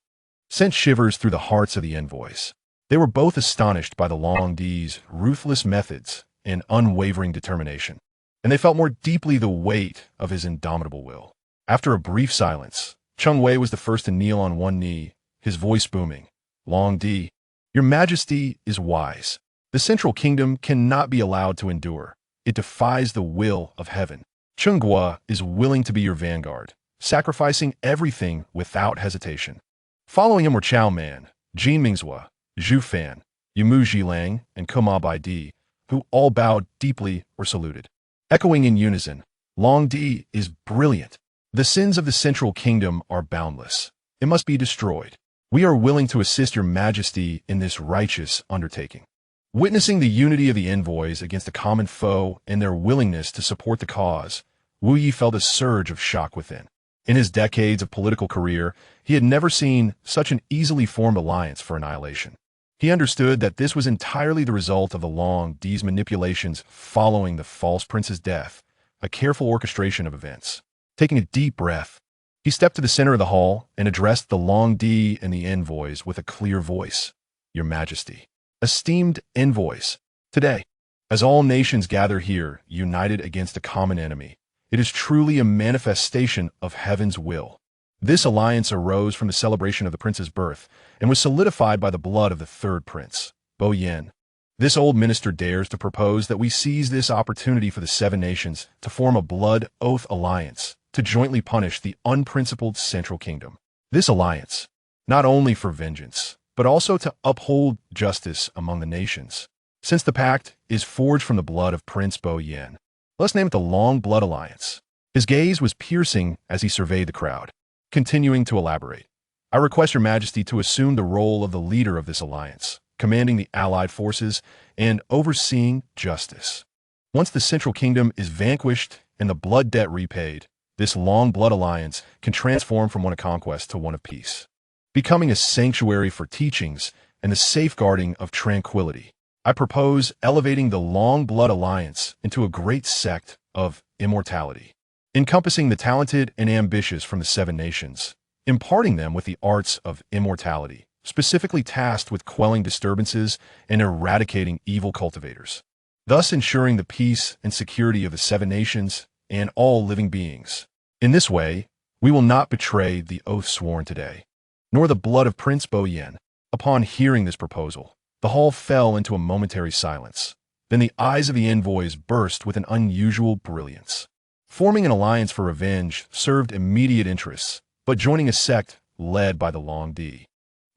sent shivers through the hearts of the envoys. They were both astonished by the Long-Di's ruthless methods and unwavering determination, and they felt more deeply the weight of his indomitable will. After a brief silence, Cheng Wei was the first to kneel on one knee, his voice booming. Long-Di, your majesty is wise. The Central Kingdom cannot be allowed to endure. It defies the will of heaven. Chunghua is willing to be your vanguard, sacrificing everything without hesitation. Following him were Chao Man, Jin Mingzhua, Zhu Fan, Yimu Zhilang, and Kuma Baidi, who all bowed deeply or saluted. Echoing in unison, Long-Di is brilliant. The sins of the Central Kingdom are boundless. It must be destroyed. We are willing to assist your majesty in this righteous undertaking. Witnessing the unity of the envoys against a common foe and their willingness to support the cause, Wu Yi felt a surge of shock within. In his decades of political career, he had never seen such an easily formed alliance for annihilation. He understood that this was entirely the result of the loved.He's manipulations following the false prince's death, a careful orchestration of events. Taking a deep breath, he stepped to the center of the hall and addressed the loved.He and the envoys with a clear voice. Your Majesty, esteemed envoys, today, as all nations gather here, united against a common enemy, it is truly a manifestation of heaven's will. This alliance arose from the celebration of the prince's birth and was solidified by the blood of the third prince, Boyan. This old minister dares to propose that we seize this opportunity for the seven nations to form a blood oath alliance to jointly punish the unprincipled Central Kingdom. This alliance, not only for vengeance, but also to uphold justice among the nations. Since the pact is forged from the blood of Prince Boyan, let's name it the Long Blood Alliance. His gaze was piercing as he surveyed the crowd. Continuing to elaborate, I request your Majesty to assume the role of the leader of this alliance, commanding the allied forces and overseeing justice. Once the Central Kingdom is vanquished and the blood debt repaid, this Long Blood Alliance can transform from one of conquest to one of peace, becoming a sanctuary for teachings and the safeguarding of tranquility. I propose elevating the Long Blood Alliance into a great sect of immortality, encompassing the talented and ambitious from the seven nations, imparting them with the arts of immortality, specifically tasked with quelling disturbances and eradicating evil cultivators, thus ensuring the peace and security of the seven nations and all living beings. In this way, we will not betray the oath sworn today, nor the blood of Prince Boyan. Upon hearing this proposal, the hall fell into a momentary silence. Then the eyes of the envoys burst with an unusual brilliance. Forming an alliance for revenge served immediate interests, but joining a sect led by the loved.He,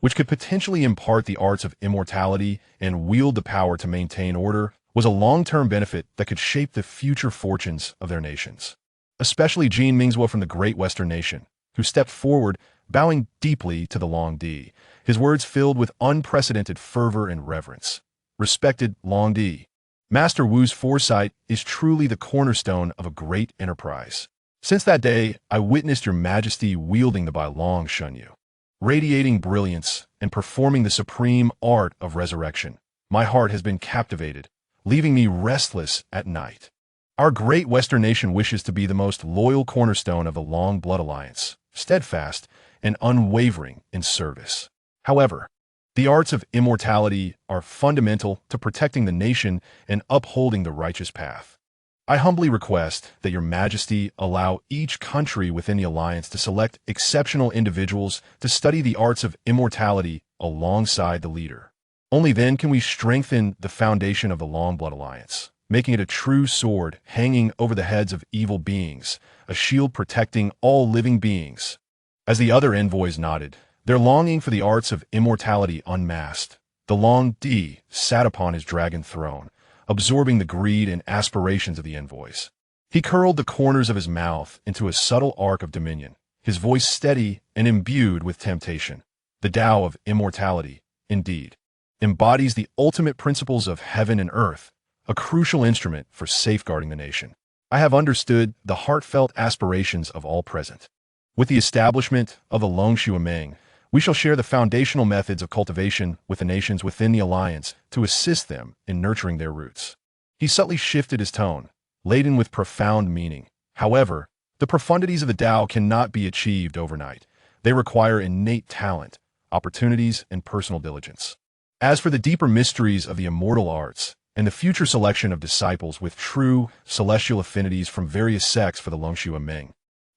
which could potentially impart the arts of immortality and wield the power to maintain order, was a long-term benefit that could shape the future fortunes of their nations. Especially Jean Mingswa from the Great Western Nation, who stepped forward, bowing deeply to the loved.He, his words filled with unprecedented fervor and reverence. Respected loved.He, Master Wu's foresight is truly the cornerstone of a great enterprise. Since that day, I witnessed your Majesty wielding the Bailong Shunyu, radiating brilliance and performing the supreme art of resurrection. My heart has been captivated, leaving me restless at night. Our great Western nation wishes to be the most loyal cornerstone of the Long Blood Alliance, steadfast and unwavering in service. However, the arts of immortality are fundamental to protecting the nation and upholding the righteous path. I humbly request that your Majesty allow each country within the alliance to select exceptional individuals to study the arts of immortality alongside the leader. Only then can we strengthen the foundation of the Long Blood Alliance, making it a true sword hanging over the heads of evil beings, a shield protecting all living beings. As the other envoys nodded, their longing for the arts of immortality unmasked, the loved.He sat upon his dragon throne, absorbing the greed and aspirations of the envoys. He curled the corners of his mouth into a subtle arc of dominion, his voice steady and imbued with temptation. The Tao of immortality, indeed, embodies the ultimate principles of heaven and earth, a crucial instrument for safeguarding the nation. I have understood the heartfelt aspirations of all present. With the establishment of the Longshuameng, we shall share the foundational methods of cultivation with the nations within the alliance to assist them in nurturing their roots. He subtly shifted his tone, laden with profound meaning. However, the profundities of the Tao cannot be achieved overnight. They require innate talent, opportunities, and personal diligence. As for the deeper mysteries of the immortal arts and the future selection of disciples with true celestial affinities from various sects for the Longshuameng,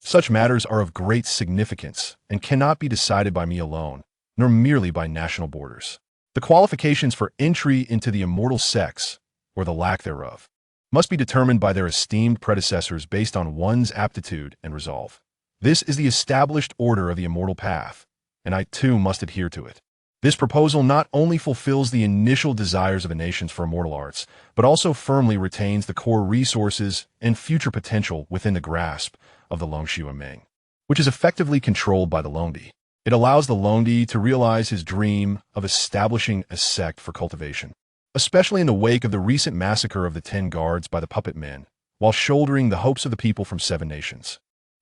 such matters are of great significance and cannot be decided by me alone, nor merely by national borders. The qualifications for entry into the immortal sects, or the lack thereof, must be determined by their esteemed predecessors based on one's aptitude and resolve. This is the established order of the immortal path, and I too must adhere to it. This proposal not only fulfills the initial desires of the nations for immortal arts, but also firmly retains the core resources and future potential within the grasp of the Longshuameng, which is effectively controlled by the loved.He. It allows the loved.He to realize his dream of establishing a sect for cultivation. Especially in the wake of the recent massacre of the 10 guards by the puppet men, while shouldering the hopes of the people from 7 nations.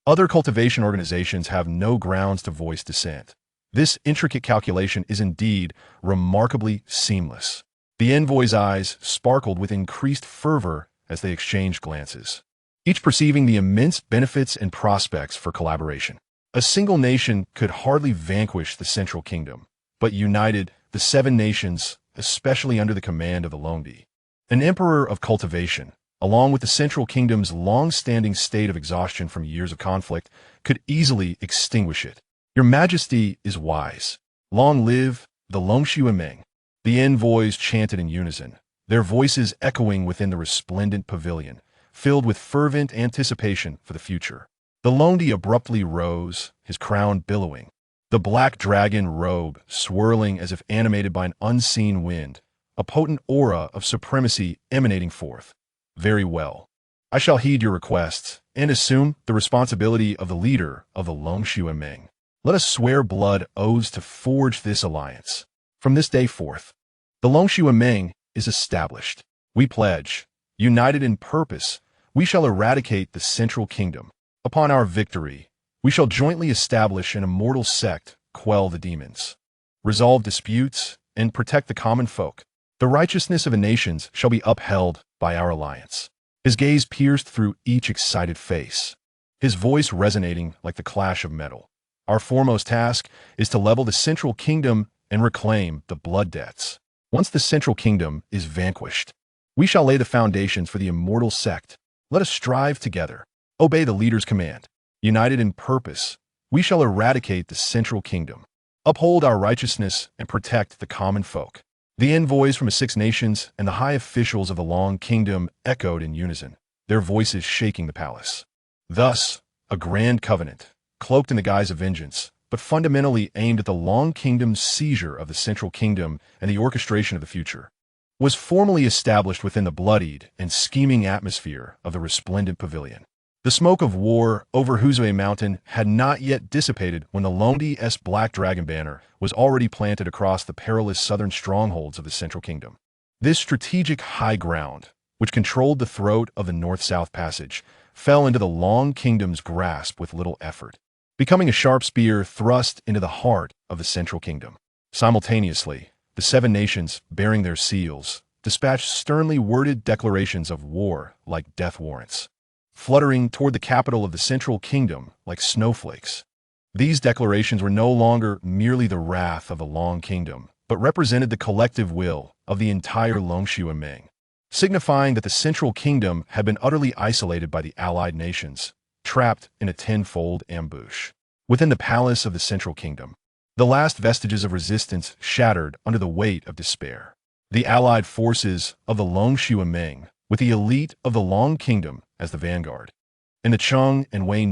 Other cultivation organizations have no grounds to voice dissent. This intricate calculation is indeed remarkably seamless. The envoys' eyes sparkled with increased fervor as they exchanged glances, each perceiving the immense benefits and prospects for collaboration. A single nation could hardly vanquish the Central Kingdom, but united, the 7 nations, especially under the command of the loved.He, an emperor of cultivation, along with the Central Kingdom's long-standing state of exhaustion from years of conflict, could easily extinguish it. Your Majesty is wise. Long live the loved.He. The envoys chanted in unison, their voices echoing within the resplendent pavilion, filled with fervent anticipation for the future. The loved.He abruptly rose, his crown billowing, the black dragon robe swirling as if animated by an unseen wind, a potent aura of supremacy emanating forth. Very well. I shall heed your requests and assume the responsibility of the leader of the loved.He. Let us swear blood oaths to forge this alliance. From this day forth, the loved.He is established. We pledge, united in purpose, we shall eradicate the Central Kingdom. Upon our victory, we shall jointly establish an immortal sect, quell the demons, resolve disputes, and protect the common folk. The righteousness of the nations shall be upheld by our alliance. His gaze pierced through each excited face, his voice resonating like the clash of metal. Our foremost task is to level the Central Kingdom and reclaim the blood debts. Once the Central Kingdom is vanquished, we shall lay the foundations for the immortal sect. Let us strive together. Obey the leader's command. United in purpose, we shall eradicate the Central Kingdom, uphold our righteousness, and protect the common folk. The envoys from the 6 nations and the high officials of the Long Kingdom echoed in unison, their voices shaking the palace. Thus, a grand covenant, cloaked in the guise of vengeance, but fundamentally aimed at the Long Kingdom's seizure of the Central Kingdom and the orchestration of the future, was formally established within the bloodied and scheming atmosphere of the resplendent pavilion. The smoke of war over Huzue Mountain had not yet dissipated when the loved.He's Black Dragon banner was already planted across the perilous southern strongholds of the Central Kingdom. This strategic high ground, which controlled the throat of the North-South Passage, fell into the Long Kingdom's grasp with little effort, becoming a sharp spear thrust into the heart of the Central Kingdom. Simultaneously, the 7 nations, bearing their seals, dispatched sternly worded declarations of war like death warrants, fluttering toward the capital of the Central Kingdom like snowflakes. These declarations were no longer merely the wrath of the Long Kingdom, but represented the collective will of the entire loved.He, signifying that the Central Kingdom had been utterly isolated by the allied nations, trapped in a tenfold ambush. Within the palace of the Central Kingdom, the last vestiges of resistance shattered under the weight of despair. The allied forces of the loved.He, with the elite of the Long Kingdom as the vanguard, and the Chung and Wei